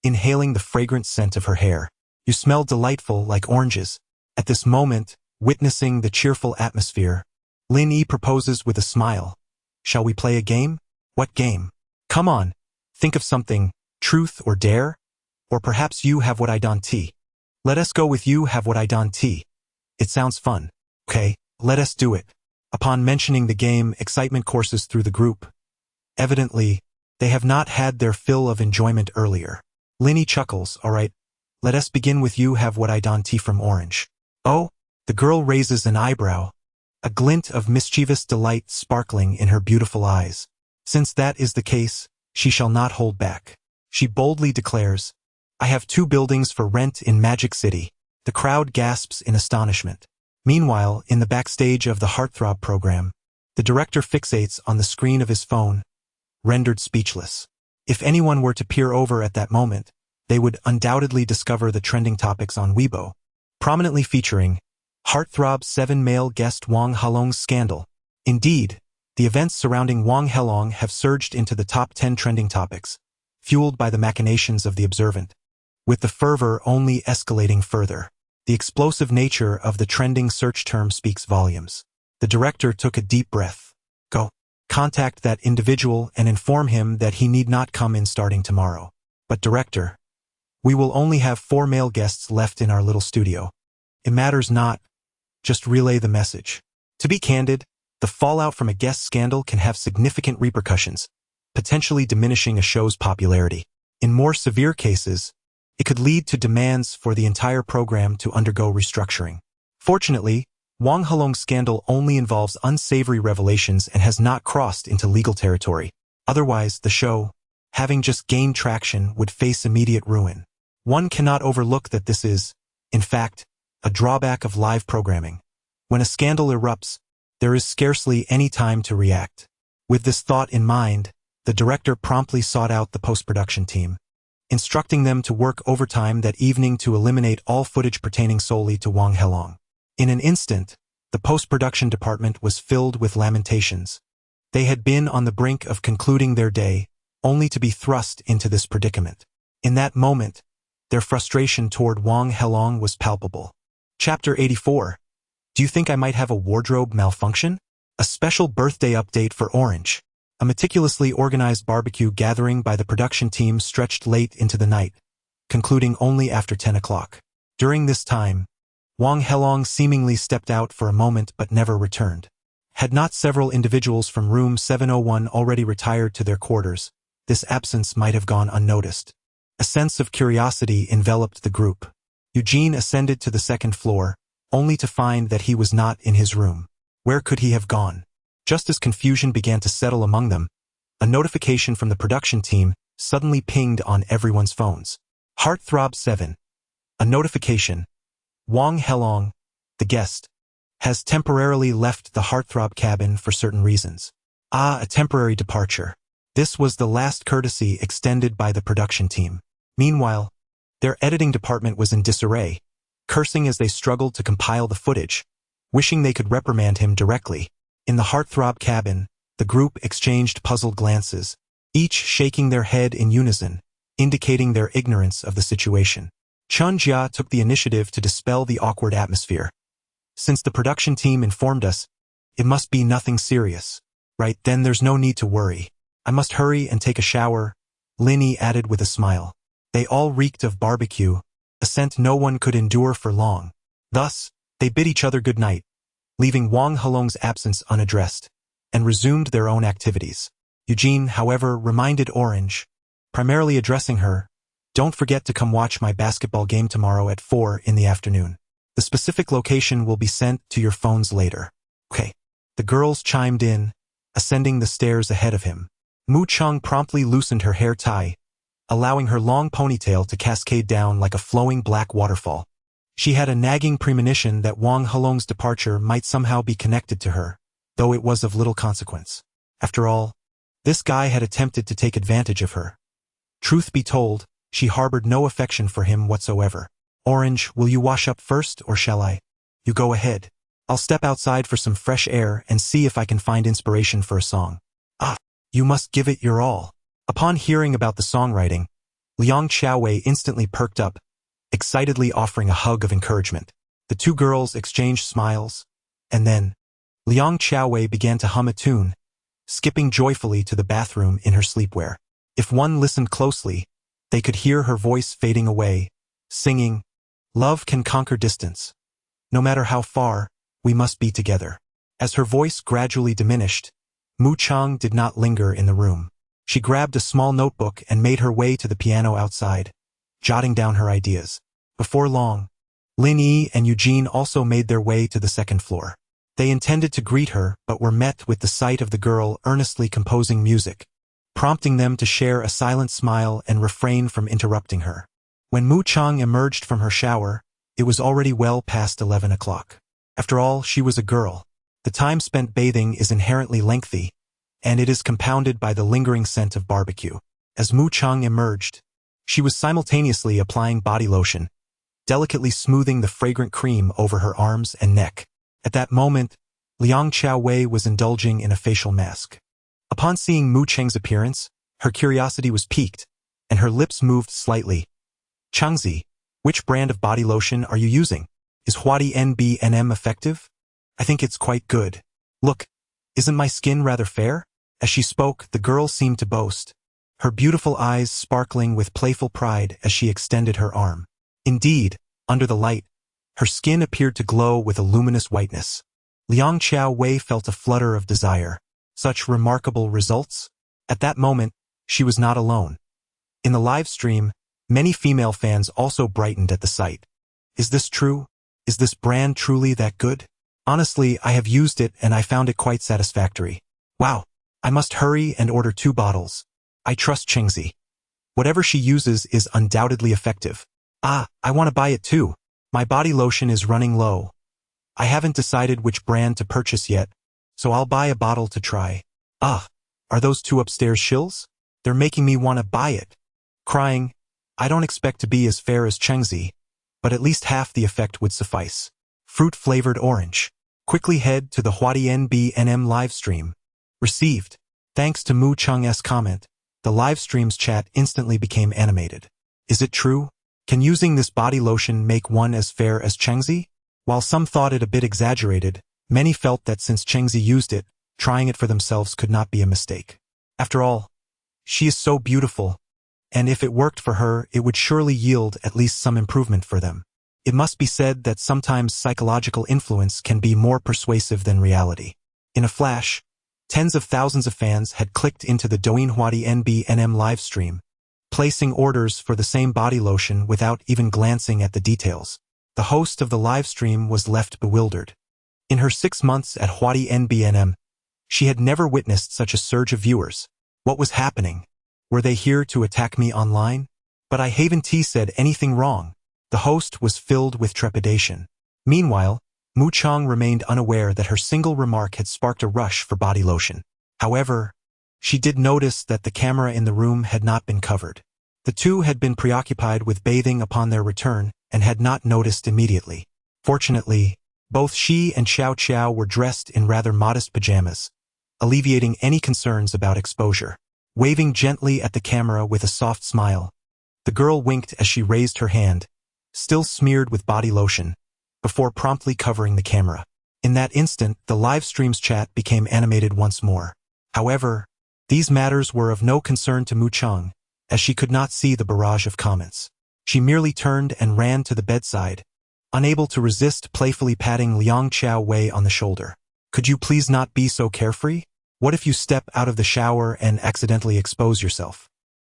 Speaker 1: inhaling the fragrant scent of her hair. "You smell delightful like oranges." At this moment, witnessing the cheerful atmosphere, Lin Yi proposes with a smile. "Shall we play a game?" "What game?" "Come on, think of something, truth or dare? Or perhaps you have what I don't tea." "Let us go with you have what I don't tea. It sounds fun." "Okay, let us do it." Upon mentioning the game, excitement courses through the group. Evidently, they have not had their fill of enjoyment earlier. Linny chuckles, "All right, Let us begin with you have what I don tea from Orange. Oh, the girl raises an eyebrow, a glint of mischievous delight sparkling in her beautiful eyes. Since that is the case, she shall not hold back. She boldly declares, I have 2 buildings for rent in Magic City. The crowd gasps in astonishment. Meanwhile, in the backstage of the Heartthrob program, the director fixates on the screen of his phone, rendered speechless. If anyone were to peer over at that moment, they would undoubtedly discover the trending topics on Weibo, prominently featuring Heartthrob 7 male guest Wang Helong's scandal. Indeed, the events surrounding Wang Helong have surged into the top 10 trending topics, fueled by the machinations of the observant, with the fervor only escalating further. The explosive nature of the trending search term speaks volumes. The director took a deep breath. Go. Contact that individual and inform him that he need not come in starting tomorrow. But director, we will only have 4 male guests left in our little studio. It matters not. Just relay the message. To be candid, the fallout from a guest scandal can have significant repercussions, potentially diminishing a show's popularity. In more severe cases, it could lead to demands for the entire program to undergo restructuring. Fortunately, Wang Helong's scandal only involves unsavory revelations and has not crossed into legal territory. Otherwise, the show, having just gained traction, would face immediate ruin. One cannot overlook that this is, in fact, a drawback of live programming. When a scandal erupts, there is scarcely any time to react. With this thought in mind, the director promptly sought out the post-production team, instructing them to work overtime that evening to eliminate all footage pertaining solely to Wang Helong. In an instant, the post-production department was filled with lamentations. They had been on the brink of concluding their day, only to be thrust into this predicament. In that moment, their frustration toward Wang Helong was palpable. Chapter 84. Do you think I might have a wardrobe malfunction? A special birthday update for Orange. A meticulously organized barbecue gathering by the production team stretched late into the night, concluding only after 10 o'clock. During this time, Wang Helong seemingly stepped out for a moment but never returned. Had not several individuals from room 701 already retired to their quarters, this absence might have gone unnoticed. A sense of curiosity enveloped the group. Eugene ascended to the 2nd floor, only to find that he was not in his room. Where could he have gone? Just as confusion began to settle among them, a notification from the production team suddenly pinged on everyone's phones. Heartthrob 7. A notification. Wang Helong, the guest, has temporarily left the Heartthrob cabin for certain reasons. A temporary departure. This was the last courtesy extended by the production team. Meanwhile, their editing department was in disarray, cursing as they struggled to compile the footage, wishing they could reprimand him directly. In the Heartthrob cabin, the group exchanged puzzled glances, each shaking their head in unison, indicating their ignorance of the situation. Chun Jia took the initiative to dispel the awkward atmosphere. Since the production team informed us, it must be nothing serious. Right, then there's no need to worry. I must hurry and take a shower, Linny added with a smile. They all reeked of barbecue, a scent no one could endure for long. Thus, they bid each other good night, leaving Wang Helong's absence unaddressed, and resumed their own activities. Eugene, however, reminded Orange, primarily addressing her, don't forget to come watch my basketball game tomorrow at 4 in the afternoon. The specific location will be sent to your phones later. Okay. The girls chimed in, ascending the stairs ahead of him. Mu Chung promptly loosened her hair tie, allowing her long ponytail to cascade down like a flowing black waterfall. She had a nagging premonition that Wang Helong's departure might somehow be connected to her, though it was of little consequence. After all, this guy had attempted to take advantage of her. Truth be told, she harbored no affection for him whatsoever. Orange, will you wash up first or shall I? You go ahead. I'll step outside for some fresh air and see if I can find inspiration for a song. You must give it your all. Upon hearing about the songwriting, Liang Xiaowei instantly perked up, excitedly offering a hug of encouragement. The two girls exchanged smiles, and then, Liang Xiaowei began to hum a tune, skipping joyfully to the bathroom in her sleepwear. If one listened closely, they could hear her voice fading away, singing, "Love can conquer distance. No matter how far, we must be together." As her voice gradually diminished, Mu Chang did not linger in the room. She grabbed a small notebook and made her way to the piano outside, jotting down her ideas. Before long, Lin Yi and Eugene also made their way to the second floor. They intended to greet her but were met with the sight of the girl earnestly composing music, prompting them to share a silent smile and refrain from interrupting her. When Mu Chang emerged from her shower, it was already well past 11 o'clock. After all, she was a girl. The time spent bathing is inherently lengthy, and it is compounded by the lingering scent of barbecue. As Mu Chang emerged, she was simultaneously applying body lotion, delicately smoothing the fragrant cream over her arms and neck. At that moment, Liang Qiaowei was indulging in a facial mask. Upon seeing Mu Cheng's appearance, her curiosity was piqued, and her lips moved slightly. Changzi, which brand of body lotion are you using? Is Huadi NBNM effective? I think it's quite good. Look, isn't my skin rather fair? As she spoke, the girl seemed to boast, her beautiful eyes sparkling with playful pride as she extended her arm. Indeed, under the light, her skin appeared to glow with a luminous whiteness. Liang Qiaowei felt a flutter of desire. Such remarkable results? At that moment, she was not alone. In the live stream, many female fans also brightened at the sight. Is this true? Is this brand truly that good? Honestly, I have used it and I found it quite satisfactory. Wow, I must hurry and order 2 bottles. I trust Chengzi. Whatever she uses is undoubtedly effective. Ah, I want to buy it too. My body lotion is running low. I haven't decided which brand to purchase yet, so I'll buy a bottle to try. Ah, are those 2 upstairs shills? They're making me want to buy it. Crying, I don't expect to be as fair as Chengzi, but at least half the effect would suffice. Fruit-flavored orange. Quickly head to the Huadi NBNM livestream. Received. Thanks to Mu Chang's comment, the livestream's chat instantly became animated. Is it true? Can using this body lotion make one as fair as Chengzi? While some thought it a bit exaggerated, many felt that since Chengzi used it, trying it for themselves could not be a mistake. After all, she is so beautiful, and if it worked for her, it would surely yield at least some improvement for them. It must be said that sometimes psychological influence can be more persuasive than reality. In a flash, tens of thousands of fans had clicked into the Douyin Huadi NBNM livestream, placing orders for the same body lotion without even glancing at the details. The host of the livestream was left bewildered. In her 6 months at Huadi NBNM, she had never witnessed such a surge of viewers. What was happening? Were they here to attack me online? But I haven't said anything wrong. The host was filled with trepidation. Meanwhile, Mu Chang remained unaware that her single remark had sparked a rush for body lotion. However, she did notice that the camera in the room had not been covered. The two had been preoccupied with bathing upon their return and had not noticed immediately. Fortunately, both she and Xiao Qiao were dressed in rather modest pajamas, alleviating any concerns about exposure. Waving gently at the camera with a soft smile, the girl winked as she raised her hand, still smeared with body lotion, before promptly covering the camera. In that instant, the live stream's chat became animated once more. However, these matters were of no concern to Mu Chang, as she could not see the barrage of comments. She merely turned and ran to the bedside, unable to resist playfully patting Liang Qiaowei on the shoulder. Could you please not be so carefree? What if you step out of the shower and accidentally expose yourself?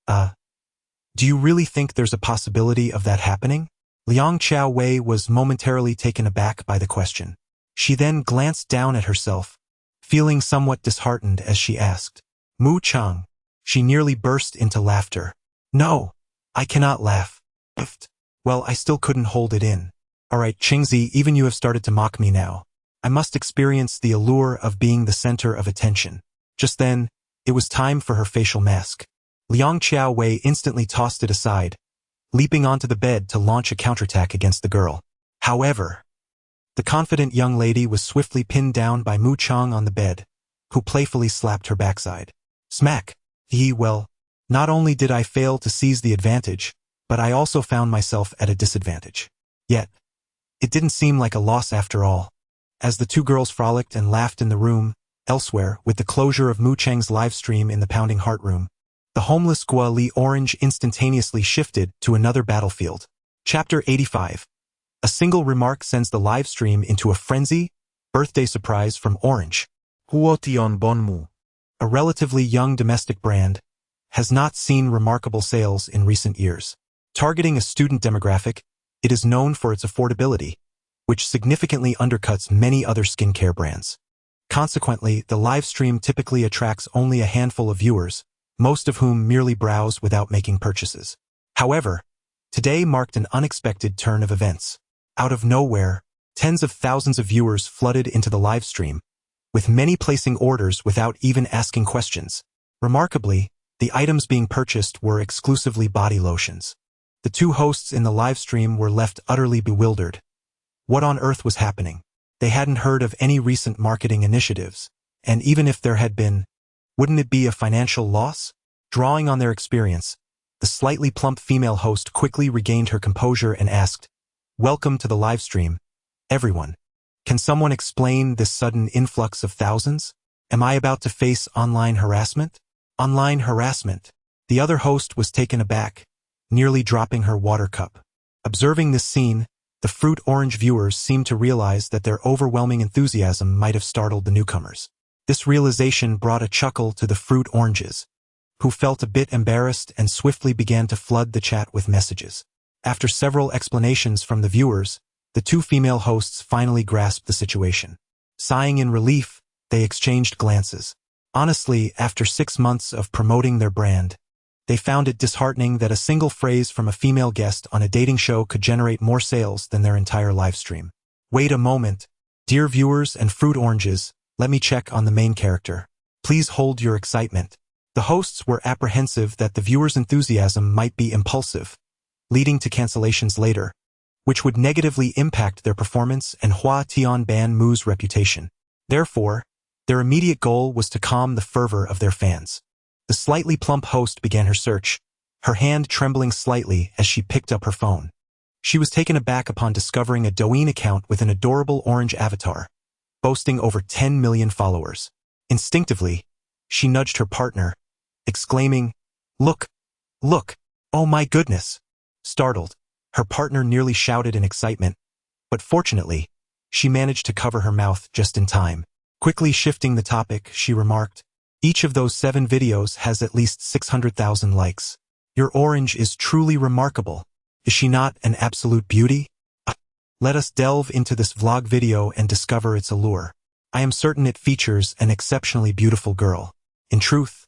Speaker 1: Do you really think there's a possibility of that happening? Liang Qiaowei was momentarily taken aback by the question. She then glanced down at herself, feeling somewhat disheartened as she asked, Mu Chang. She nearly burst into laughter. No, I cannot laugh. Well, I still couldn't hold it in. All right, Chengzi, even you have started to mock me now. I must experience the allure of being the center of attention. Just then, it was time for her facial mask. Liang Qiaowei instantly tossed it aside, leaping onto the bed to launch a counterattack against the girl. However, the confident young lady was swiftly pinned down by Mu Chang on the bed, who playfully slapped her backside. Smack! Well, not only did I fail to seize the advantage, but I also found myself at a disadvantage. Yet, it didn't seem like a loss after all. As the two girls frolicked and laughed in the room, elsewhere, with the closure of Mu Cheng's livestream in the Pounding Heart room, the homeless Gua Li Orange instantaneously shifted to another battlefield. Chapter 85. A single remark sends the livestream into a frenzy. Birthday surprise from Orange.
Speaker 2: Huotion Bonmu.
Speaker 1: A relatively young domestic brand, has not seen remarkable sales in recent years. Targeting a student demographic, It is known for its affordability, which significantly undercuts many other skincare brands. Consequently, the live stream typically attracts only a handful of viewers, most of whom merely browse without making purchases. However, today marked an unexpected turn of events. Out of nowhere, tens of thousands of viewers flooded into the live stream, with many placing orders without even asking questions. Remarkably, the items being purchased were exclusively body lotions. The two hosts in the live stream were left utterly bewildered. What on earth was happening? They hadn't heard of any recent marketing initiatives, and even if there had been, wouldn't it be a financial loss? Drawing on their experience, the slightly plump female host quickly regained her composure and asked, "Welcome to the live stream, everyone. Can someone explain this sudden influx of thousands? Am I about to face online harassment?" Online harassment. The other host was taken aback, nearly dropping her water cup. Observing this scene, the fruit orange viewers seemed to realize that their overwhelming enthusiasm might have startled the newcomers. This realization brought a chuckle to the fruit oranges, who felt a bit embarrassed and swiftly began to flood the chat with messages. After several explanations from the viewers, the two female hosts finally grasped the situation. Sighing in relief, they exchanged glances. Honestly, after 6 months of promoting their brand, they found it disheartening that a single phrase from a female guest on a dating show could generate more sales than their entire live stream. Wait a moment. Dear viewers and fruit oranges, let me check on the main character. Please hold your excitement. The hosts were apprehensive that the viewers' enthusiasm might be impulsive, leading to cancellations later, which would negatively impact their performance and Hua Tian Ban Mu's reputation. Therefore, their immediate goal was to calm the fervor of their fans. The slightly plump host began her search, her hand trembling slightly as she picked up her phone. She was taken aback upon discovering a Douyin account with an adorable orange avatar, boasting over 10 million followers. Instinctively, she nudged her partner, exclaiming, "Look, look, oh my goodness!" Startled, her partner nearly shouted in excitement, but fortunately, she managed to cover her mouth just in time. Quickly shifting the topic, she remarked, "Each of those 7 videos has at least 600,000 likes. Your orange is truly remarkable. Is she not an absolute beauty? Let us delve into this vlog video and discover its allure. I am certain it features an exceptionally beautiful girl. In truth,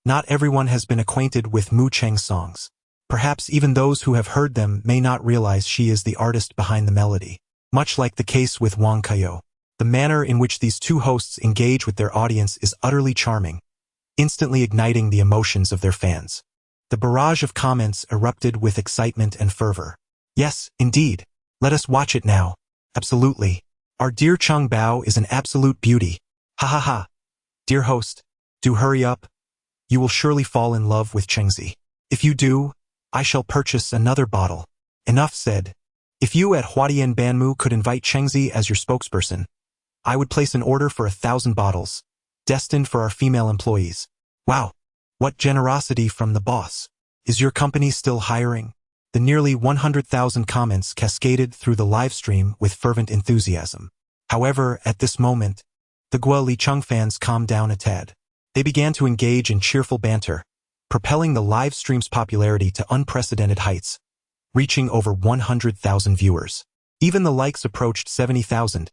Speaker 1: not everyone has been acquainted with Mu Cheng's songs. Perhaps even those who have heard them may not realize she is the artist behind the melody. Much like the case with Wang Kaiyou, the manner in which these two hosts engage with their audience is utterly charming, instantly igniting the emotions of their fans. The barrage of comments erupted with excitement and fervor. Yes, indeed. Let us watch it now. Absolutely. Our dear Cheng Bao is an absolute beauty. Ha ha ha. Dear host, do hurry up. You will surely fall in love with Chengzi. If you do, I shall purchase another bottle. Enough said. If you at Huadian Banmu could invite Chengzi as your spokesperson, I would place an order for 1,000 bottles, destined for our female employees. Wow, what generosity from the boss. Is your company still hiring? The nearly 100,000 comments cascaded through the live stream with fervent enthusiasm. However, at this moment, the Guo Licheng fans calmed down a tad. They began to engage in cheerful banter, propelling the live stream's popularity to unprecedented heights, reaching over 100,000 viewers. Even the likes approached 70,000,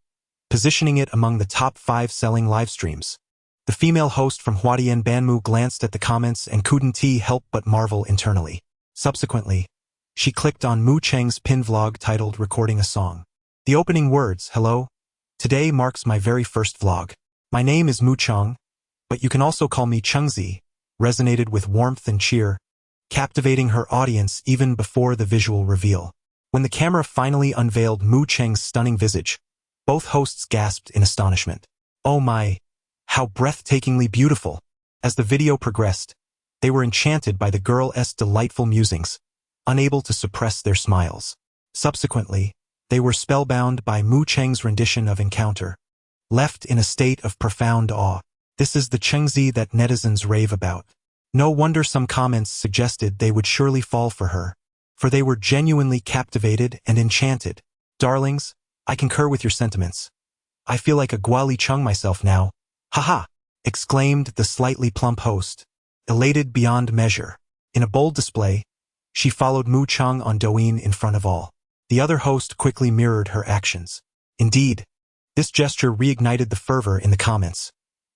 Speaker 1: positioning it among the top 5 selling live streams. The female host from Huadian Banmu glanced at the comments and couldn't help but marvel internally. Subsequently, she clicked on Mu Cheng's pin vlog titled Recording a Song. The opening words, "Hello, today marks my very first vlog. My name is Mu Cheng, but you can also call me Chengzi," resonated with warmth and cheer, captivating her audience even before the visual reveal. When the camera finally unveiled Mu Cheng's stunning visage, both hosts gasped in astonishment. Oh my, how breathtakingly beautiful! As the video progressed, they were enchanted by the girl's delightful musings, unable to suppress their smiles. Subsequently, they were spellbound by Mu Cheng's rendition of Encounter, left in a state of profound awe. This is the Chengzi that netizens rave about. No wonder some comments suggested they would surely fall for her, for they were genuinely captivated and enchanted. Darlings, I concur with your sentiments. I feel like a Guo Licheng myself now. Haha! Exclaimed the slightly plump host, elated beyond measure. In a bold display, she followed Mu Cheng on Douyin in front of all. The other host quickly mirrored her actions. Indeed, this gesture reignited the fervor in the comments,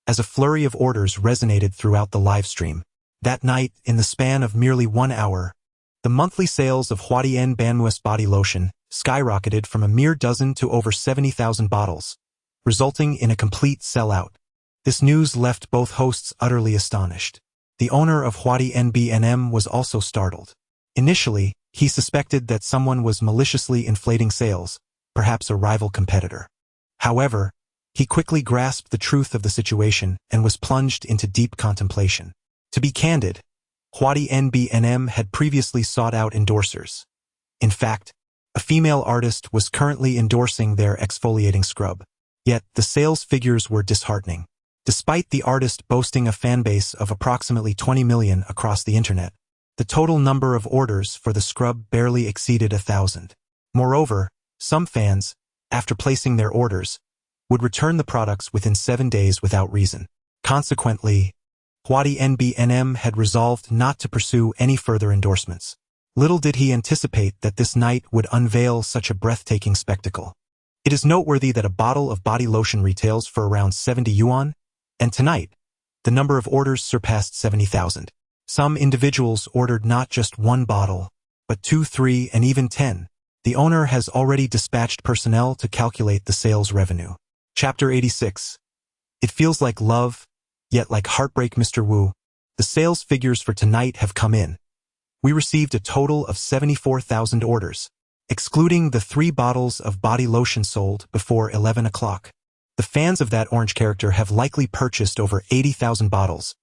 Speaker 1: as a flurry of orders resonated throughout the live stream. That night, in the span of merely 1 hour, the monthly sales of Huadian Banmuas body lotion skyrocketed from a mere dozen to over 70,000 bottles, resulting in a complete sellout. This news left both hosts utterly astonished. The owner of Huadi NBNM was also startled. Initially, he suspected that someone was maliciously inflating sales, perhaps a rival competitor. However, he quickly grasped the truth of the situation and was plunged into deep contemplation. To be candid, Huadi NBNM had previously sought out endorsers. In fact, a female artist was currently endorsing their exfoliating scrub. Yet, the sales figures were disheartening. Despite the artist boasting a fanbase of approximately 20 million across the internet, the total number of orders for the scrub barely exceeded 1,000. Moreover, some fans, after placing their orders, would return the products within 7 days without reason. Consequently, Huadi NBNM had resolved not to pursue any further endorsements. Little did he anticipate that this night would unveil such a breathtaking spectacle. It is noteworthy that a bottle of body lotion retails for around 70 yuan, and tonight, the number of orders surpassed 70,000. Some individuals ordered not just 1 bottle, but 2, 3, and even 10. The owner has already dispatched personnel to calculate the sales revenue. Chapter 86. It feels like love, yet like heartbreak. Mr. Wu. The sales figures for tonight have come in. We received a total of 74,000 orders, excluding the 3 bottles of body lotion sold before 11 o'clock. The fans of that orange character have likely purchased over 80,000 bottles,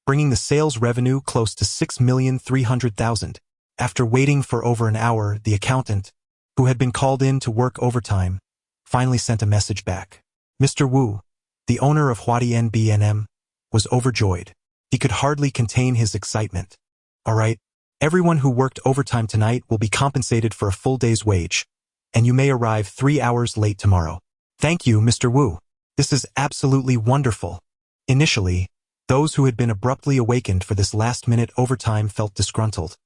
Speaker 1: bringing the sales revenue close to 6,300,000. After waiting for over an hour, the accountant, who had been called in to work overtime, finally sent a message back. Mr. Wu, the owner of Huadi NBNM, was overjoyed. He could hardly contain his excitement. All right, everyone who worked overtime tonight will be compensated for a full day's wage, and you may arrive 3 hours late tomorrow. Thank you, Mr. Wu. This is absolutely wonderful. Initially, those who had been abruptly awakened for this last-minute overtime felt disgruntled,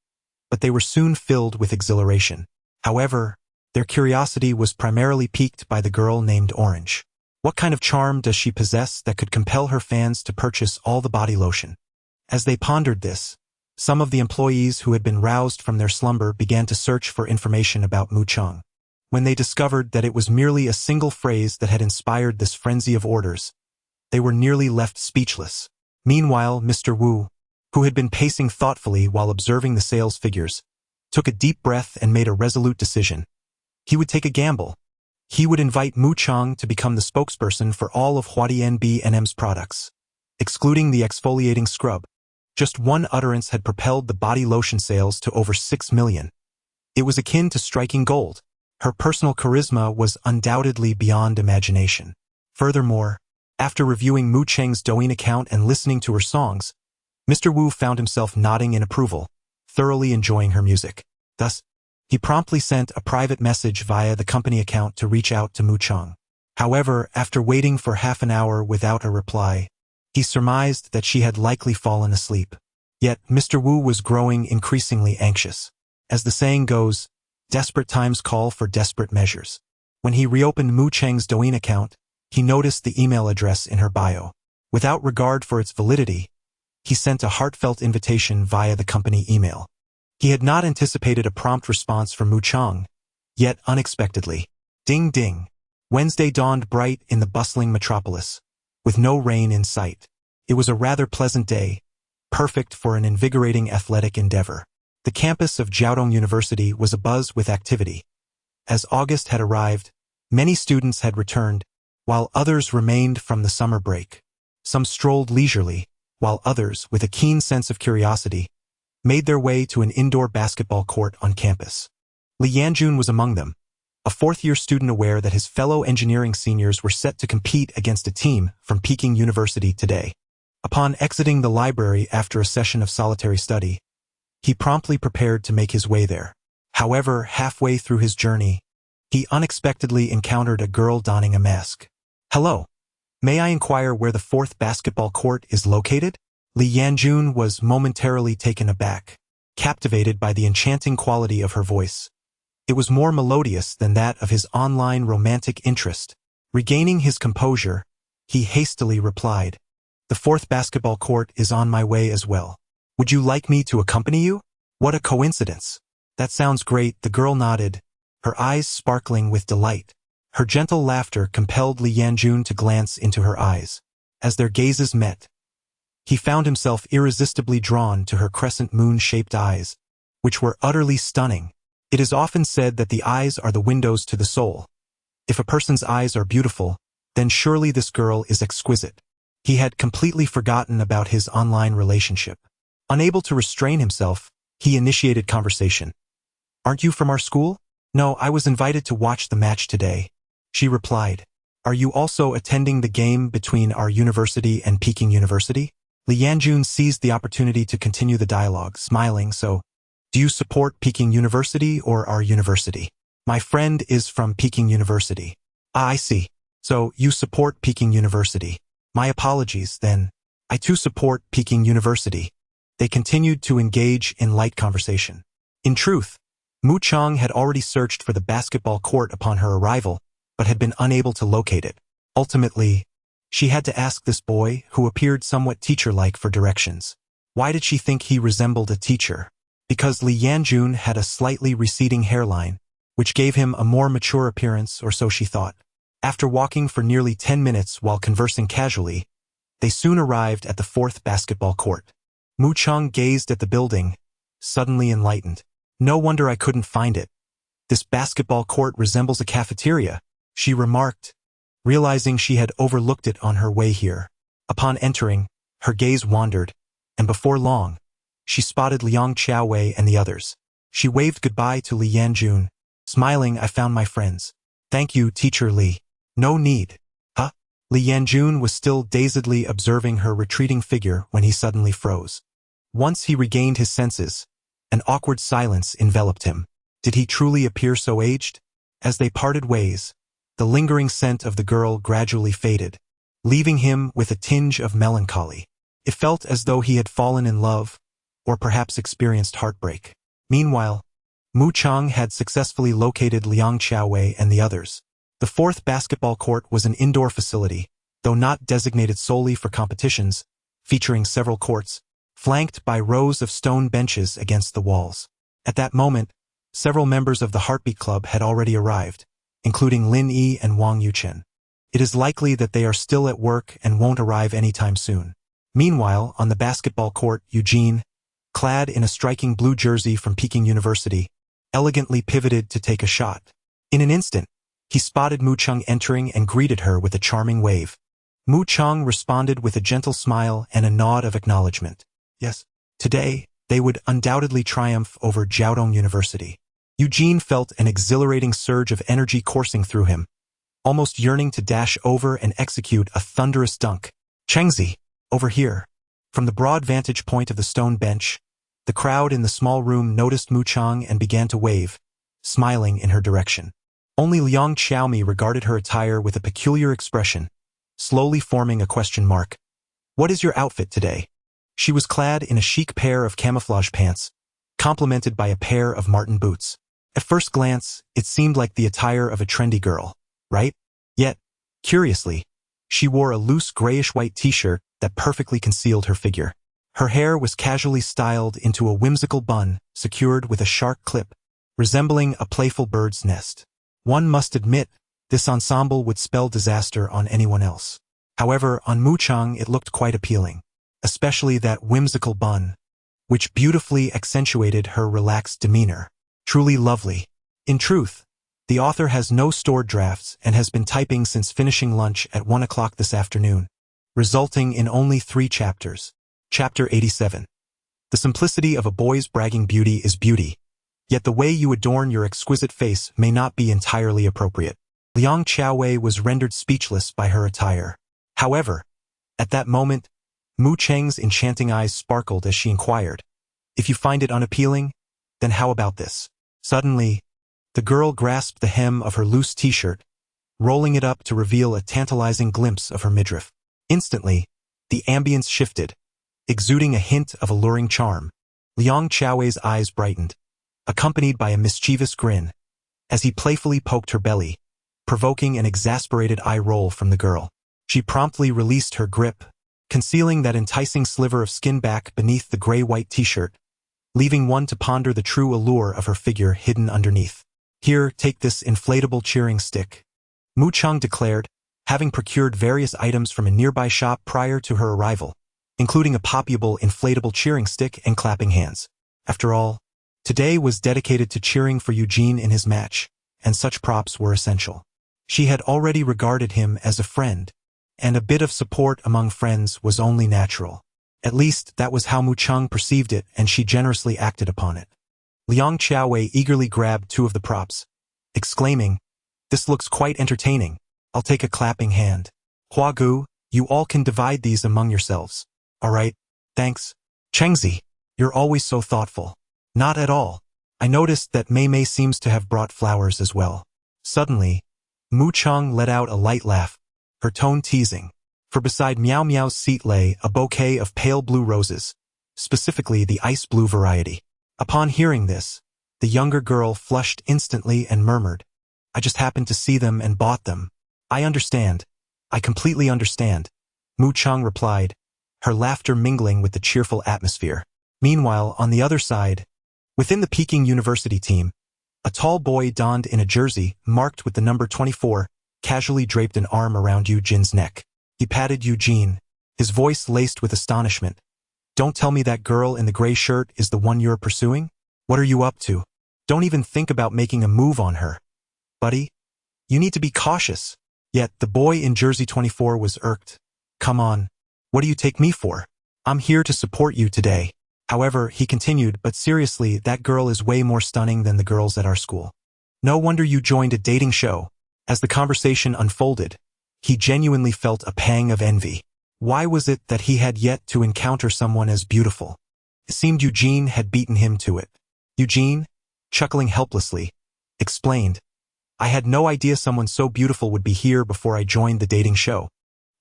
Speaker 1: but they were soon filled with exhilaration. However, their curiosity was primarily piqued by the girl named Orange. What kind of charm does she possess that could compel her fans to purchase all the body lotion? As they pondered this, some of the employees who had been roused from their slumber began to search for information about Mu Cheng. When they discovered that it was merely a single phrase that had inspired this frenzy of orders, they were nearly left speechless. Meanwhile, Mr. Wu, who had been pacing thoughtfully while observing the sales figures, took a deep breath and made a resolute decision. He would take a gamble. He would invite Mu Cheng to become the spokesperson for all of Huadi NBNM's products, excluding the exfoliating scrub. Just one utterance had propelled the body lotion sales to over 6 million. It was akin to striking gold. Her personal charisma was undoubtedly beyond imagination. Furthermore, after reviewing Mu Cheng's Douyin account and listening to her songs, Mr. Wu found himself nodding in approval, thoroughly enjoying her music. Thus, he promptly sent a private message via the company account to reach out to Mu Cheng. However, after waiting for half an hour without a reply, he surmised that she had likely fallen asleep. Yet, Mr. Wu was growing increasingly anxious. As the saying goes, desperate times call for desperate measures. When he reopened Mu Cheng's Douyin account, he noticed the email address in her bio. Without regard for its validity, he sent a heartfelt invitation via the company email. He had not anticipated a prompt response from Mu Cheng, yet unexpectedly. Ding ding. Wednesday dawned bright in the bustling metropolis, with no rain in sight. It was a rather pleasant day, perfect for an invigorating athletic endeavor. The campus of Jiaodong University was abuzz with activity. As August had arrived, many students had returned, while others remained from the summer break. Some strolled leisurely, while others, with a keen sense of curiosity, made their way to an indoor basketball court on campus. Li Yanjun was among them, a fourth-year student aware that his fellow engineering seniors were set to compete against a team from Peking University today. Upon exiting the library after a session of solitary study, he promptly prepared to make his way there. However, halfway through his journey, he unexpectedly encountered a girl donning a mask. "Hello. May I inquire where the fourth basketball court is located?" Li Yanjun was momentarily taken aback, captivated by the enchanting quality of her voice. It was more melodious than that of his online romantic interest. Regaining his composure, he hastily replied, "The fourth basketball court is on my way as well. Would you like me to accompany you?" "What a coincidence." "That sounds great," the girl nodded, her eyes sparkling with delight. Her gentle laughter compelled Li Yanjun to glance into her eyes. As their gazes met, he found himself irresistibly drawn to her crescent moon-shaped eyes, which were utterly stunning. It is often said that the eyes are the windows to the soul. If a person's eyes are beautiful, then surely this girl is exquisite. He had completely forgotten about his online relationship. Unable to restrain himself, he initiated conversation. "Aren't you from our school?" "No, I was invited to watch the match today," she replied. "Are you also attending the game between our university and Peking University?" Li Yanjun seized the opportunity to continue the dialogue, smiling. "So, do you support Peking University or our university?" "My friend is from Peking University." "Ah, I see. So, you support Peking University." "My apologies, then. I too support Peking University." They continued to engage in light conversation. In truth, Mu Chang had already searched for the basketball court upon her arrival, but had been unable to locate it. Ultimately, she had to ask this boy, who appeared somewhat teacher-like, for directions. Why did she think he resembled a teacher? Because Li Yanjun had a slightly receding hairline, which gave him a more mature appearance, or so she thought. After walking for nearly 10 minutes while conversing casually, they soon arrived at the fourth basketball court. Mu Chang gazed at the building, suddenly enlightened. "No wonder I couldn't find it. This basketball court resembles a cafeteria," she remarked, realizing she had overlooked it on her way here. Upon entering, her gaze wandered, and before long, she spotted Liang Qiaowei and the others. She waved goodbye to Li Yanjun, smiling. "I found my friends." "Thank you, Teacher Li." "No need." "Huh?" Li Yanjun was still dazedly observing her retreating figure when he suddenly froze. Once he regained his senses, an awkward silence enveloped him. Did he truly appear so aged? As they parted ways, the lingering scent of the girl gradually faded, leaving him with a tinge of melancholy. It felt as though he had fallen in love, or perhaps experienced heartbreak. Meanwhile, Mu Chang had successfully located Liang Qiaowei and the others. The fourth basketball court was an indoor facility, though not designated solely for competitions, featuring several courts, flanked by rows of stone benches against the walls. At that moment, several members of the Heartbeat Club had already arrived, including Lin Yi and Wang Yuchen. It is likely that they are still at work and won't arrive anytime soon. Meanwhile, on the basketball court, Eugene, clad in a striking blue jersey from Peking University, elegantly pivoted to take a shot. In an instant, he spotted Mu Chang entering and greeted her with a charming wave. Mu Chang responded with a gentle smile and a nod of acknowledgement. Yes, today, they would undoubtedly triumph over Jiaodong University. Eugene felt an exhilarating surge of energy coursing through him, almost yearning to dash over and execute a thunderous dunk. "Chengzi, over here." From the broad vantage point of the stone bench, the crowd in the small room noticed Mu Chang and began to wave, smiling in her direction. Only Liang Qiaomi regarded her attire with a peculiar expression, slowly forming a question mark. "What is your outfit today?" She was clad in a chic pair of camouflage pants, complemented by a pair of marten boots. At first glance, it seemed like the attire of a trendy girl, right? Yet, curiously, she wore a loose grayish-white t-shirt that perfectly concealed her figure. Her hair was casually styled into a whimsical bun secured with a sharp clip, resembling a playful bird's nest. One must admit, this ensemble would spell disaster on anyone else. However, on Mu Chang it looked quite appealing, especially that whimsical bun, which beautifully accentuated her relaxed demeanor. Truly lovely. In truth, the author has no stored drafts and has been typing since finishing lunch at 1 o'clock this afternoon, resulting in only 3 chapters. Chapter 87. The simplicity of a boy's bragging beauty is beauty, yet the way you adorn your exquisite face may not be entirely appropriate. Liang Qiaowei was rendered speechless by her attire. However, at that moment, Mu Cheng's enchanting eyes sparkled as she inquired, "If you find it unappealing, then how about this?" Suddenly, the girl grasped the hem of her loose t-shirt, rolling it up to reveal a tantalizing glimpse of her midriff. Instantly, the ambience shifted, exuding a hint of alluring charm. Liang Qiaowei's eyes brightened, accompanied by a mischievous grin. as he playfully poked her belly, provoking an exasperated eye roll from the girl. She promptly released her grip, concealing that enticing sliver of skin back beneath the gray-white t-shirt, leaving one to ponder the true allure of her figure hidden underneath. "Here, take this inflatable cheering stick," Mu Chang declared, having procured various items from a nearby shop prior to her arrival, including a poppable inflatable cheering stick and clapping hands. After all, today was dedicated to cheering for Eugene in his match, and such props were essential. She had already regarded him as a friend, and a bit of support among friends was only natural. At least that was how Mu Chang perceived it, and she generously acted upon it. Liang Qiaowei eagerly grabbed two of the props, exclaiming, "This looks quite entertaining. I'll take a clapping hand. Hua Gu, you all can divide these among yourselves. All right, thanks. Chengzi, you're always so thoughtful." "Not at all. I noticed that Mei Mei seems to have brought flowers as well." Suddenly, Mu Chang let out a light laugh, her tone teasing, for beside Miao Miao's seat lay a bouquet of pale blue roses, specifically the ice blue variety. Upon hearing this, the younger girl flushed instantly and murmured, "I just happened to see them and bought them." "I understand. I completely understand," Mu Chang replied, her laughter mingling with the cheerful atmosphere. Meanwhile, on the other side, within the Peking University team, a tall boy donned in a jersey marked with the number 24 casually draped an arm around Eugene's neck. He patted Eugene, his voice laced with astonishment. "Don't tell me that girl in the gray shirt is the one you're pursuing? What are you up to? Don't even think about making a move on her. Buddy, you need to be cautious." Yet the boy in jersey 24 was irked. "Come on, what do you take me for? I'm here to support you today." However, he continued, "But seriously, that girl is way more stunning than the girls at our school. No wonder you joined a dating show." As the conversation unfolded, he genuinely felt a pang of envy. Why was it that he had yet to encounter someone as beautiful? It seemed Eugene had beaten him to it. Eugene, chuckling helplessly, explained, "I had no idea someone so beautiful would be here before I joined the dating show.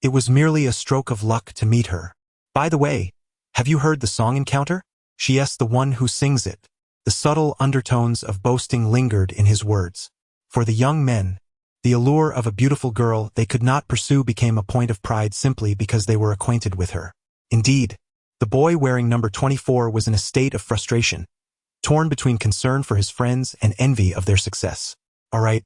Speaker 1: It was merely a stroke of luck to meet her. By the way, have you heard the song Encounter?" She asked the one who sings it. The subtle undertones of boasting lingered in his words. For the young men, the allure of a beautiful girl they could not pursue became a point of pride simply because they were acquainted with her. Indeed, the boy wearing number 24 was in a state of frustration, torn between concern for his friends and envy of their success. "All right,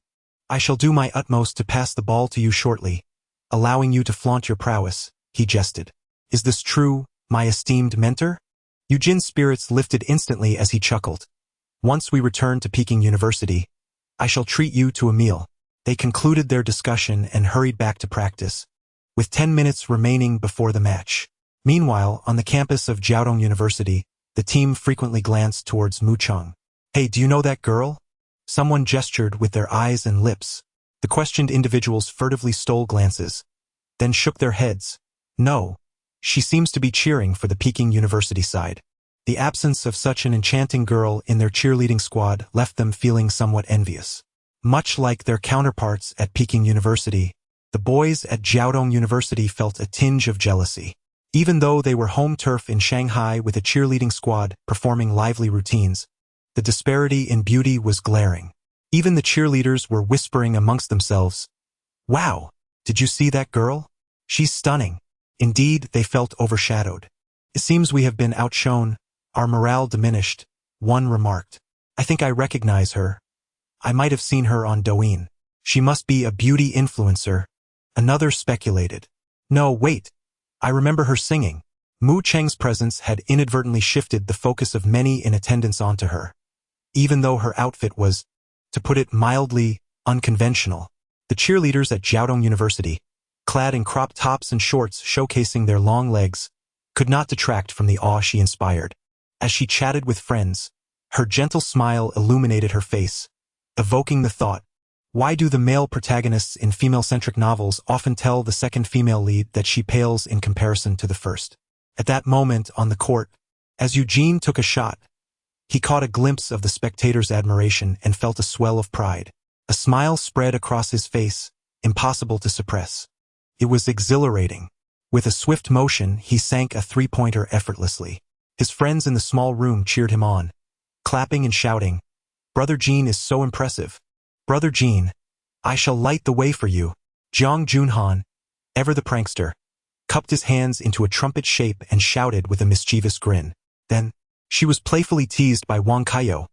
Speaker 1: I shall do my utmost to pass the ball to you shortly, allowing you to flaunt your prowess," he jested. "Is this true, my esteemed mentor?" Eugene's spirits lifted instantly as he chuckled. "Once we return to Peking University, I shall treat you to a meal." They concluded their discussion and hurried back to practice, with 10 minutes remaining before the match. Meanwhile, on the campus of Jiaodong University, the team frequently glanced towards Mu Chang. "Hey, do you know that girl?" Someone gestured with their eyes and lips. The questioned individuals furtively stole glances, then shook their heads. "No, she seems to be cheering for the Peking University side." The absence of such an enchanting girl in their cheerleading squad left them feeling somewhat envious. Much like their counterparts at Peking University, the boys at Jiaodong University felt a tinge of jealousy. Even though they were home turf in Shanghai with a cheerleading squad performing lively routines, the disparity in beauty was glaring. Even the cheerleaders were whispering amongst themselves, "Wow, did you see that girl? She's stunning." Indeed, they felt overshadowed. "It seems we have been outshone, our morale diminished," one remarked. "I think I recognize her. I might have seen her on Douyin. She must be a beauty influencer," another speculated. "No, wait. I remember her singing." Mu Cheng's presence had inadvertently shifted the focus of many in attendance onto her. Even though her outfit was, to put it mildly, unconventional, the cheerleaders at Jiaodong University, clad in crop tops and shorts showcasing their long legs, could not detract from the awe she inspired. As she chatted with friends, her gentle smile illuminated her face, evoking the thought, why do the male protagonists in female-centric novels often tell the second female lead that she pales in comparison to the first? At that moment on the court, as Eugene took a shot, he caught a glimpse of the spectators' admiration and felt a swell of pride. A smile spread across his face, impossible to suppress. It was exhilarating. With a swift motion, he sank a three-pointer effortlessly. His friends in the small room cheered him on, clapping and shouting, "Brother Gene is so impressive. Brother Jean, I shall light the way for you. Jiang Junhan, ever the prankster, cupped his hands into a trumpet shape and shouted with a mischievous grin. Then, she was playfully teased by Wang Kaiyou.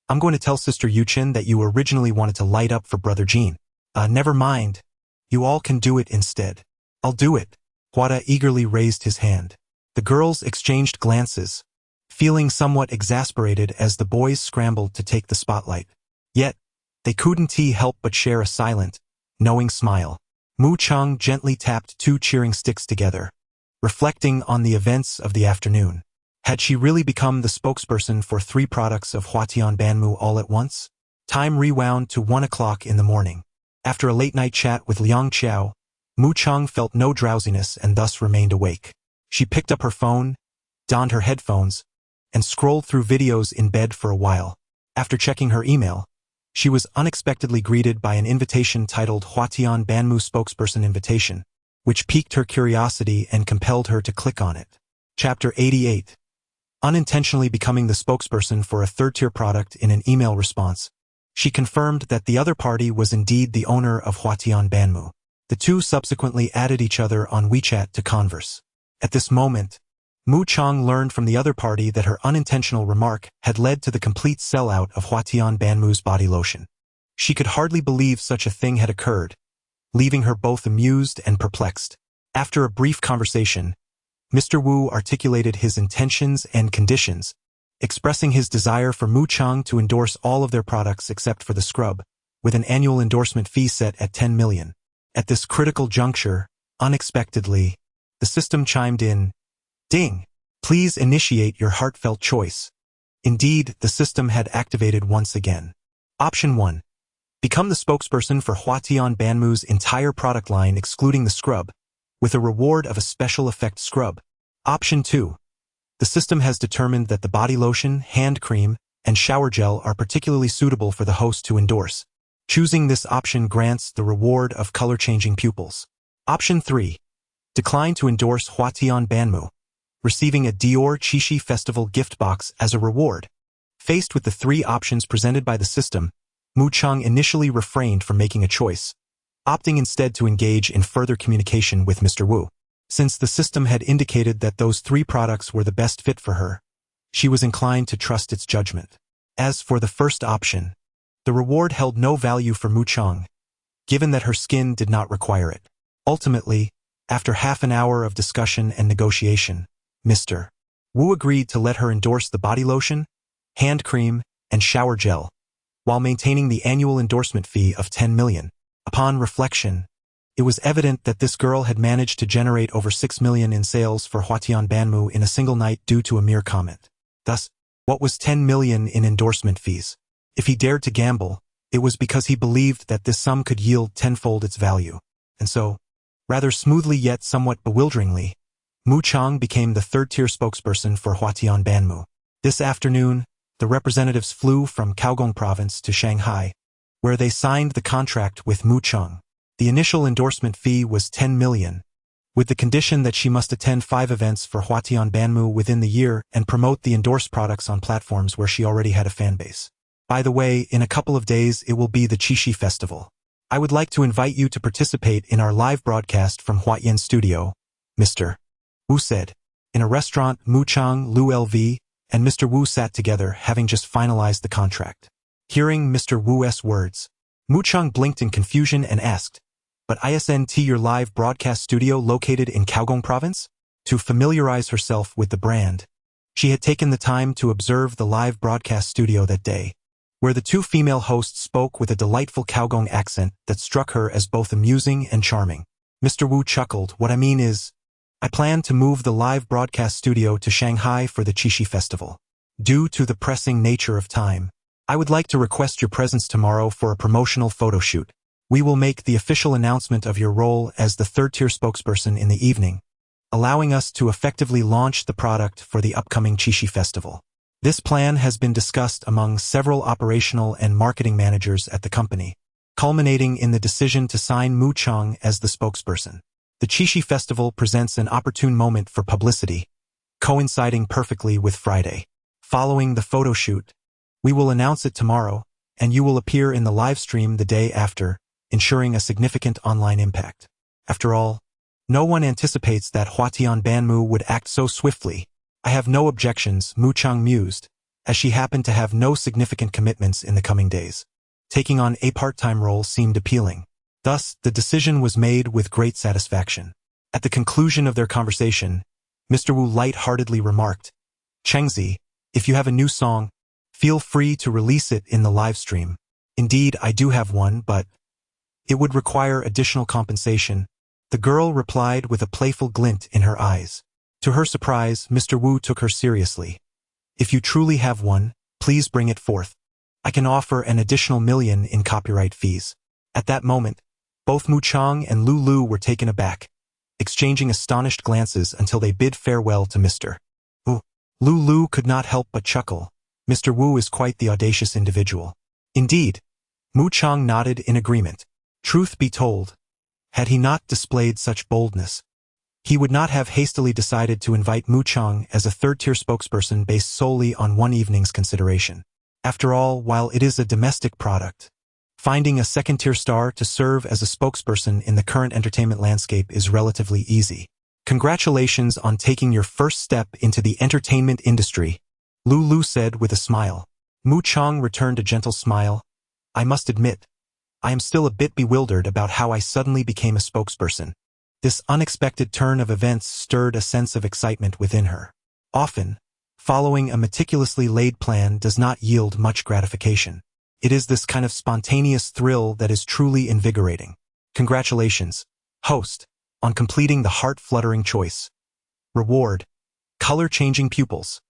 Speaker 1: I'm going to tell Sister Yuqin that you originally wanted to light up for Brother Jean. Never mind. You all can do it instead. I'll do it. Huada eagerly raised his hand. The girls exchanged glances, feeling somewhat exasperated as the boys scrambled to take the spotlight. Yet, they couldn't help but share a silent, knowing smile. Mu Chang gently tapped 2 cheering sticks together, reflecting on the events of the afternoon. Had she really become the spokesperson for 3 products of Huatian Banmu all at once? Time rewound to 1 o'clock in the morning. After a late-night chat with Liang Qiao, Mu Chang felt no drowsiness and thus remained awake. She picked up her phone, donned her headphones, and scrolled through videos in bed for a while. After checking her email, she was unexpectedly greeted by an invitation titled Huatian Banmu Spokesperson Invitation, which piqued her curiosity and compelled her to click on it. Chapter 88. Unintentionally becoming the spokesperson for a third-tier product in an email response, she confirmed that the other party was indeed the owner of Huatian Banmu. The two subsequently added each other on WeChat to converse. At this moment, Mu Chang learned from the other party that her unintentional remark had led to the complete sellout of Huatian Banmu's body lotion. She could hardly believe such a thing had occurred, leaving her both amused and perplexed. After a brief conversation, Mr. Wu articulated his intentions and conditions, expressing his desire for Mu Chang to endorse all of their products except for the scrub, with an annual endorsement fee set at 10 million. At this critical juncture, unexpectedly, the system chimed in, "Ding! Please initiate your heartfelt choice." Indeed, the system had activated once again. Option 1. Become the spokesperson for Huatian Banmu's entire product line excluding the scrub, with a reward of a special effect scrub. Option 2. The system has determined that the body lotion, hand cream, and shower gel are particularly suitable for the host to endorse. Choosing this option grants the reward of color-changing pupils. Option 3. Decline to endorse Huatian Banmu, receiving a Dior Qixi Festival gift box as a reward. Faced with the 3 options presented by the system, Mu Chang initially refrained from making a choice, opting instead to engage in further communication with Mr. Wu. Since the system had indicated that those 3 products were the best fit for her, she was inclined to trust its judgment. As for the first option, the reward held no value for Mu Chang, given that her skin did not require it. Ultimately, after half an hour of discussion and negotiation, Mr. Wu agreed to let her endorse the body lotion, hand cream, and shower gel, while maintaining the annual endorsement fee of 10 million. Upon reflection, it was evident that this girl had managed to generate over 6 million in sales for Huatian Banmu in a single night due to a mere comment. Thus, what was 10 million in endorsement fees? If he dared to gamble, it was because he believed that this sum could yield tenfold its value. And so, rather smoothly yet somewhat bewilderingly, Mu Chang became the third-tier spokesperson for Huatian Banmu. This afternoon, the representatives flew from Kaohsiung Province to Shanghai, where they signed the contract with Mu Chang. The initial endorsement fee was 10 million, with the condition that she must attend 5 events for Huatian Banmu within the year and promote the endorsed products on platforms where she already had a fanbase. By the way, in a couple of days it will be the Qixi Festival. I would like to invite you to participate in our live broadcast from Huatian Studio, Mr. Wu said. In a restaurant, Mu Chang, Lu LV, and Mr. Wu sat together, having just finalized the contract. Hearing Mr. Wu's words, Mu Chang blinked in confusion and asked, "But isn't your live broadcast studio located in Kaohsiung Province?" To familiarize herself with the brand, she had taken the time to observe the live broadcast studio that day, where the 2 female hosts spoke with a delightful Kaohsiung accent that struck her as both amusing and charming. Mr. Wu chuckled. "What I mean is, I plan to move the live broadcast studio to Shanghai for the Qixi Festival. Due to the pressing nature of time, I would like to request your presence tomorrow for a promotional photo shoot. We will make the official announcement of your role as the third-tier spokesperson in the evening, allowing us to effectively launch the product for the upcoming Qixi Festival." This plan has been discussed among several operational and marketing managers at the company, culminating in the decision to sign Mu Chang as the spokesperson. The Qixi Festival presents an opportune moment for publicity, coinciding perfectly with Friday. Following the photo shoot, we will announce it tomorrow, and you will appear in the live stream the day after, ensuring a significant online impact. After all, no one anticipates that Hua Banmu would act so swiftly. I have no objections, Mu Chang mused, as she happened to have no significant commitments in the coming days. Taking on a part-time role seemed appealing. Thus, the decision was made with great satisfaction. At the conclusion of their conversation, Mr. Wu light-heartedly remarked, "Chengzi, if you have a new song, feel free to release it in the live stream. Indeed, I do have one, but it would require additional compensation." The girl replied with a playful glint in her eyes. To her surprise, Mr. Wu took her seriously. "If you truly have one, please bring it forth. I can offer an additional $1 million in copyright fees." At that moment, both Mu Chang and Lu Lu were taken aback, exchanging astonished glances until they bid farewell to Mr. Wu. Lu Lu could not help but chuckle. Mr. Wu is quite the audacious individual. Indeed, Mu Chang nodded in agreement. Truth be told, had he not displayed such boldness, he would not have hastily decided to invite Mu Chang as a third-tier spokesperson based solely on one evening's consideration. After all, while it is a domestic product, finding a second-tier star to serve as a spokesperson in the current entertainment landscape is relatively easy. Congratulations on taking your first step into the entertainment industry, Lu Lu said with a smile. Mu Chang returned a gentle smile. I must admit, I am still a bit bewildered about how I suddenly became a spokesperson. This unexpected turn of events stirred a sense of excitement within her. Often, following a meticulously laid plan does not yield much gratification. It is this kind of spontaneous thrill that is truly invigorating. Congratulations, host, on completing the heart-fluttering choice. Reward: color-changing pupils.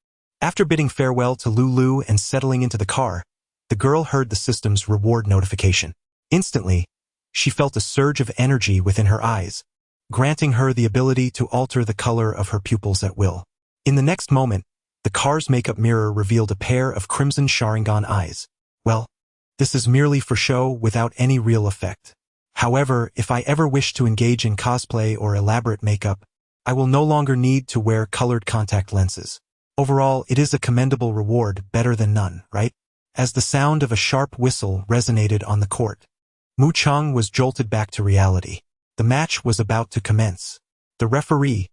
Speaker 1: After bidding farewell to Lu Lu and settling into the car, the girl heard the system's reward notification. Instantly, she felt a surge of energy within her eyes, granting her the ability to alter the color of her pupils at will. In the next moment, the car's makeup mirror revealed a pair of crimson Sharingan eyes. Well, this is merely for show without any real effect. However, if I ever wish to engage in cosplay or elaborate makeup, I will no longer need to wear colored contact lenses. Overall, it is a commendable reward, better than none, right? As the sound of a sharp whistle resonated on the court, Mu Chang was jolted back to reality. The match was about to commence. The referee,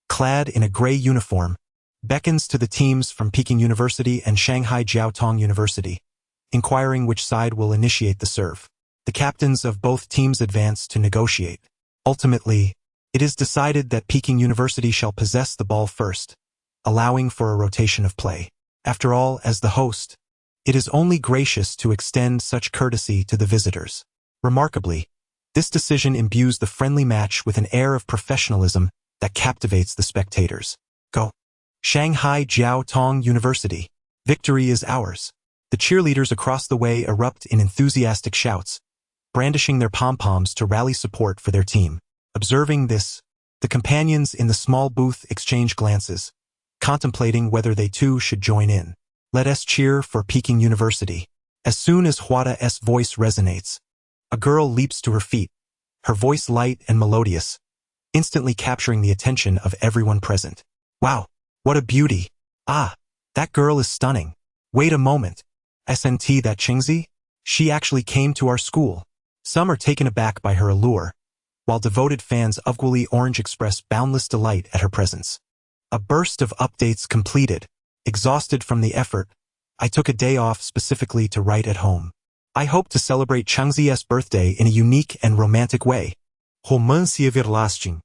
Speaker 1: clad in a gray uniform, beckons to the teams from Peking University and Shanghai Jiaotong University, inquiring which side will initiate the serve. The captains of both teams advance to negotiate. Ultimately, it is decided that Peking University shall possess the ball first, allowing for a rotation of play. After all, as the host, it is only gracious to extend such courtesy to the visitors. Remarkably, this decision imbues the friendly match with an air of professionalism that captivates the spectators. Go! Shanghai Jiaotong University. Victory is ours. The cheerleaders across the way erupt in enthusiastic shouts, brandishing their pom-poms to rally support for their team. Observing this, the companions in the small booth exchange glances, contemplating whether they too should join in. Let us cheer for Peking University. As soon as Huada's voice resonates, a girl leaps to her feet, her voice light and melodious, instantly capturing the attention of everyone present. Wow, what a beauty! Ah, that girl is stunning. Wait a moment. SNT that Chingzi? She actually came to our school. Some are taken aback by her allure, while devoted fans of Gwili Orange express boundless delight at her presence. A burst of updates completed. Exhausted from the effort, I took a day off specifically to write at home. I hope to celebrate Changzi's birthday in a unique and romantic way. Romance everlasting.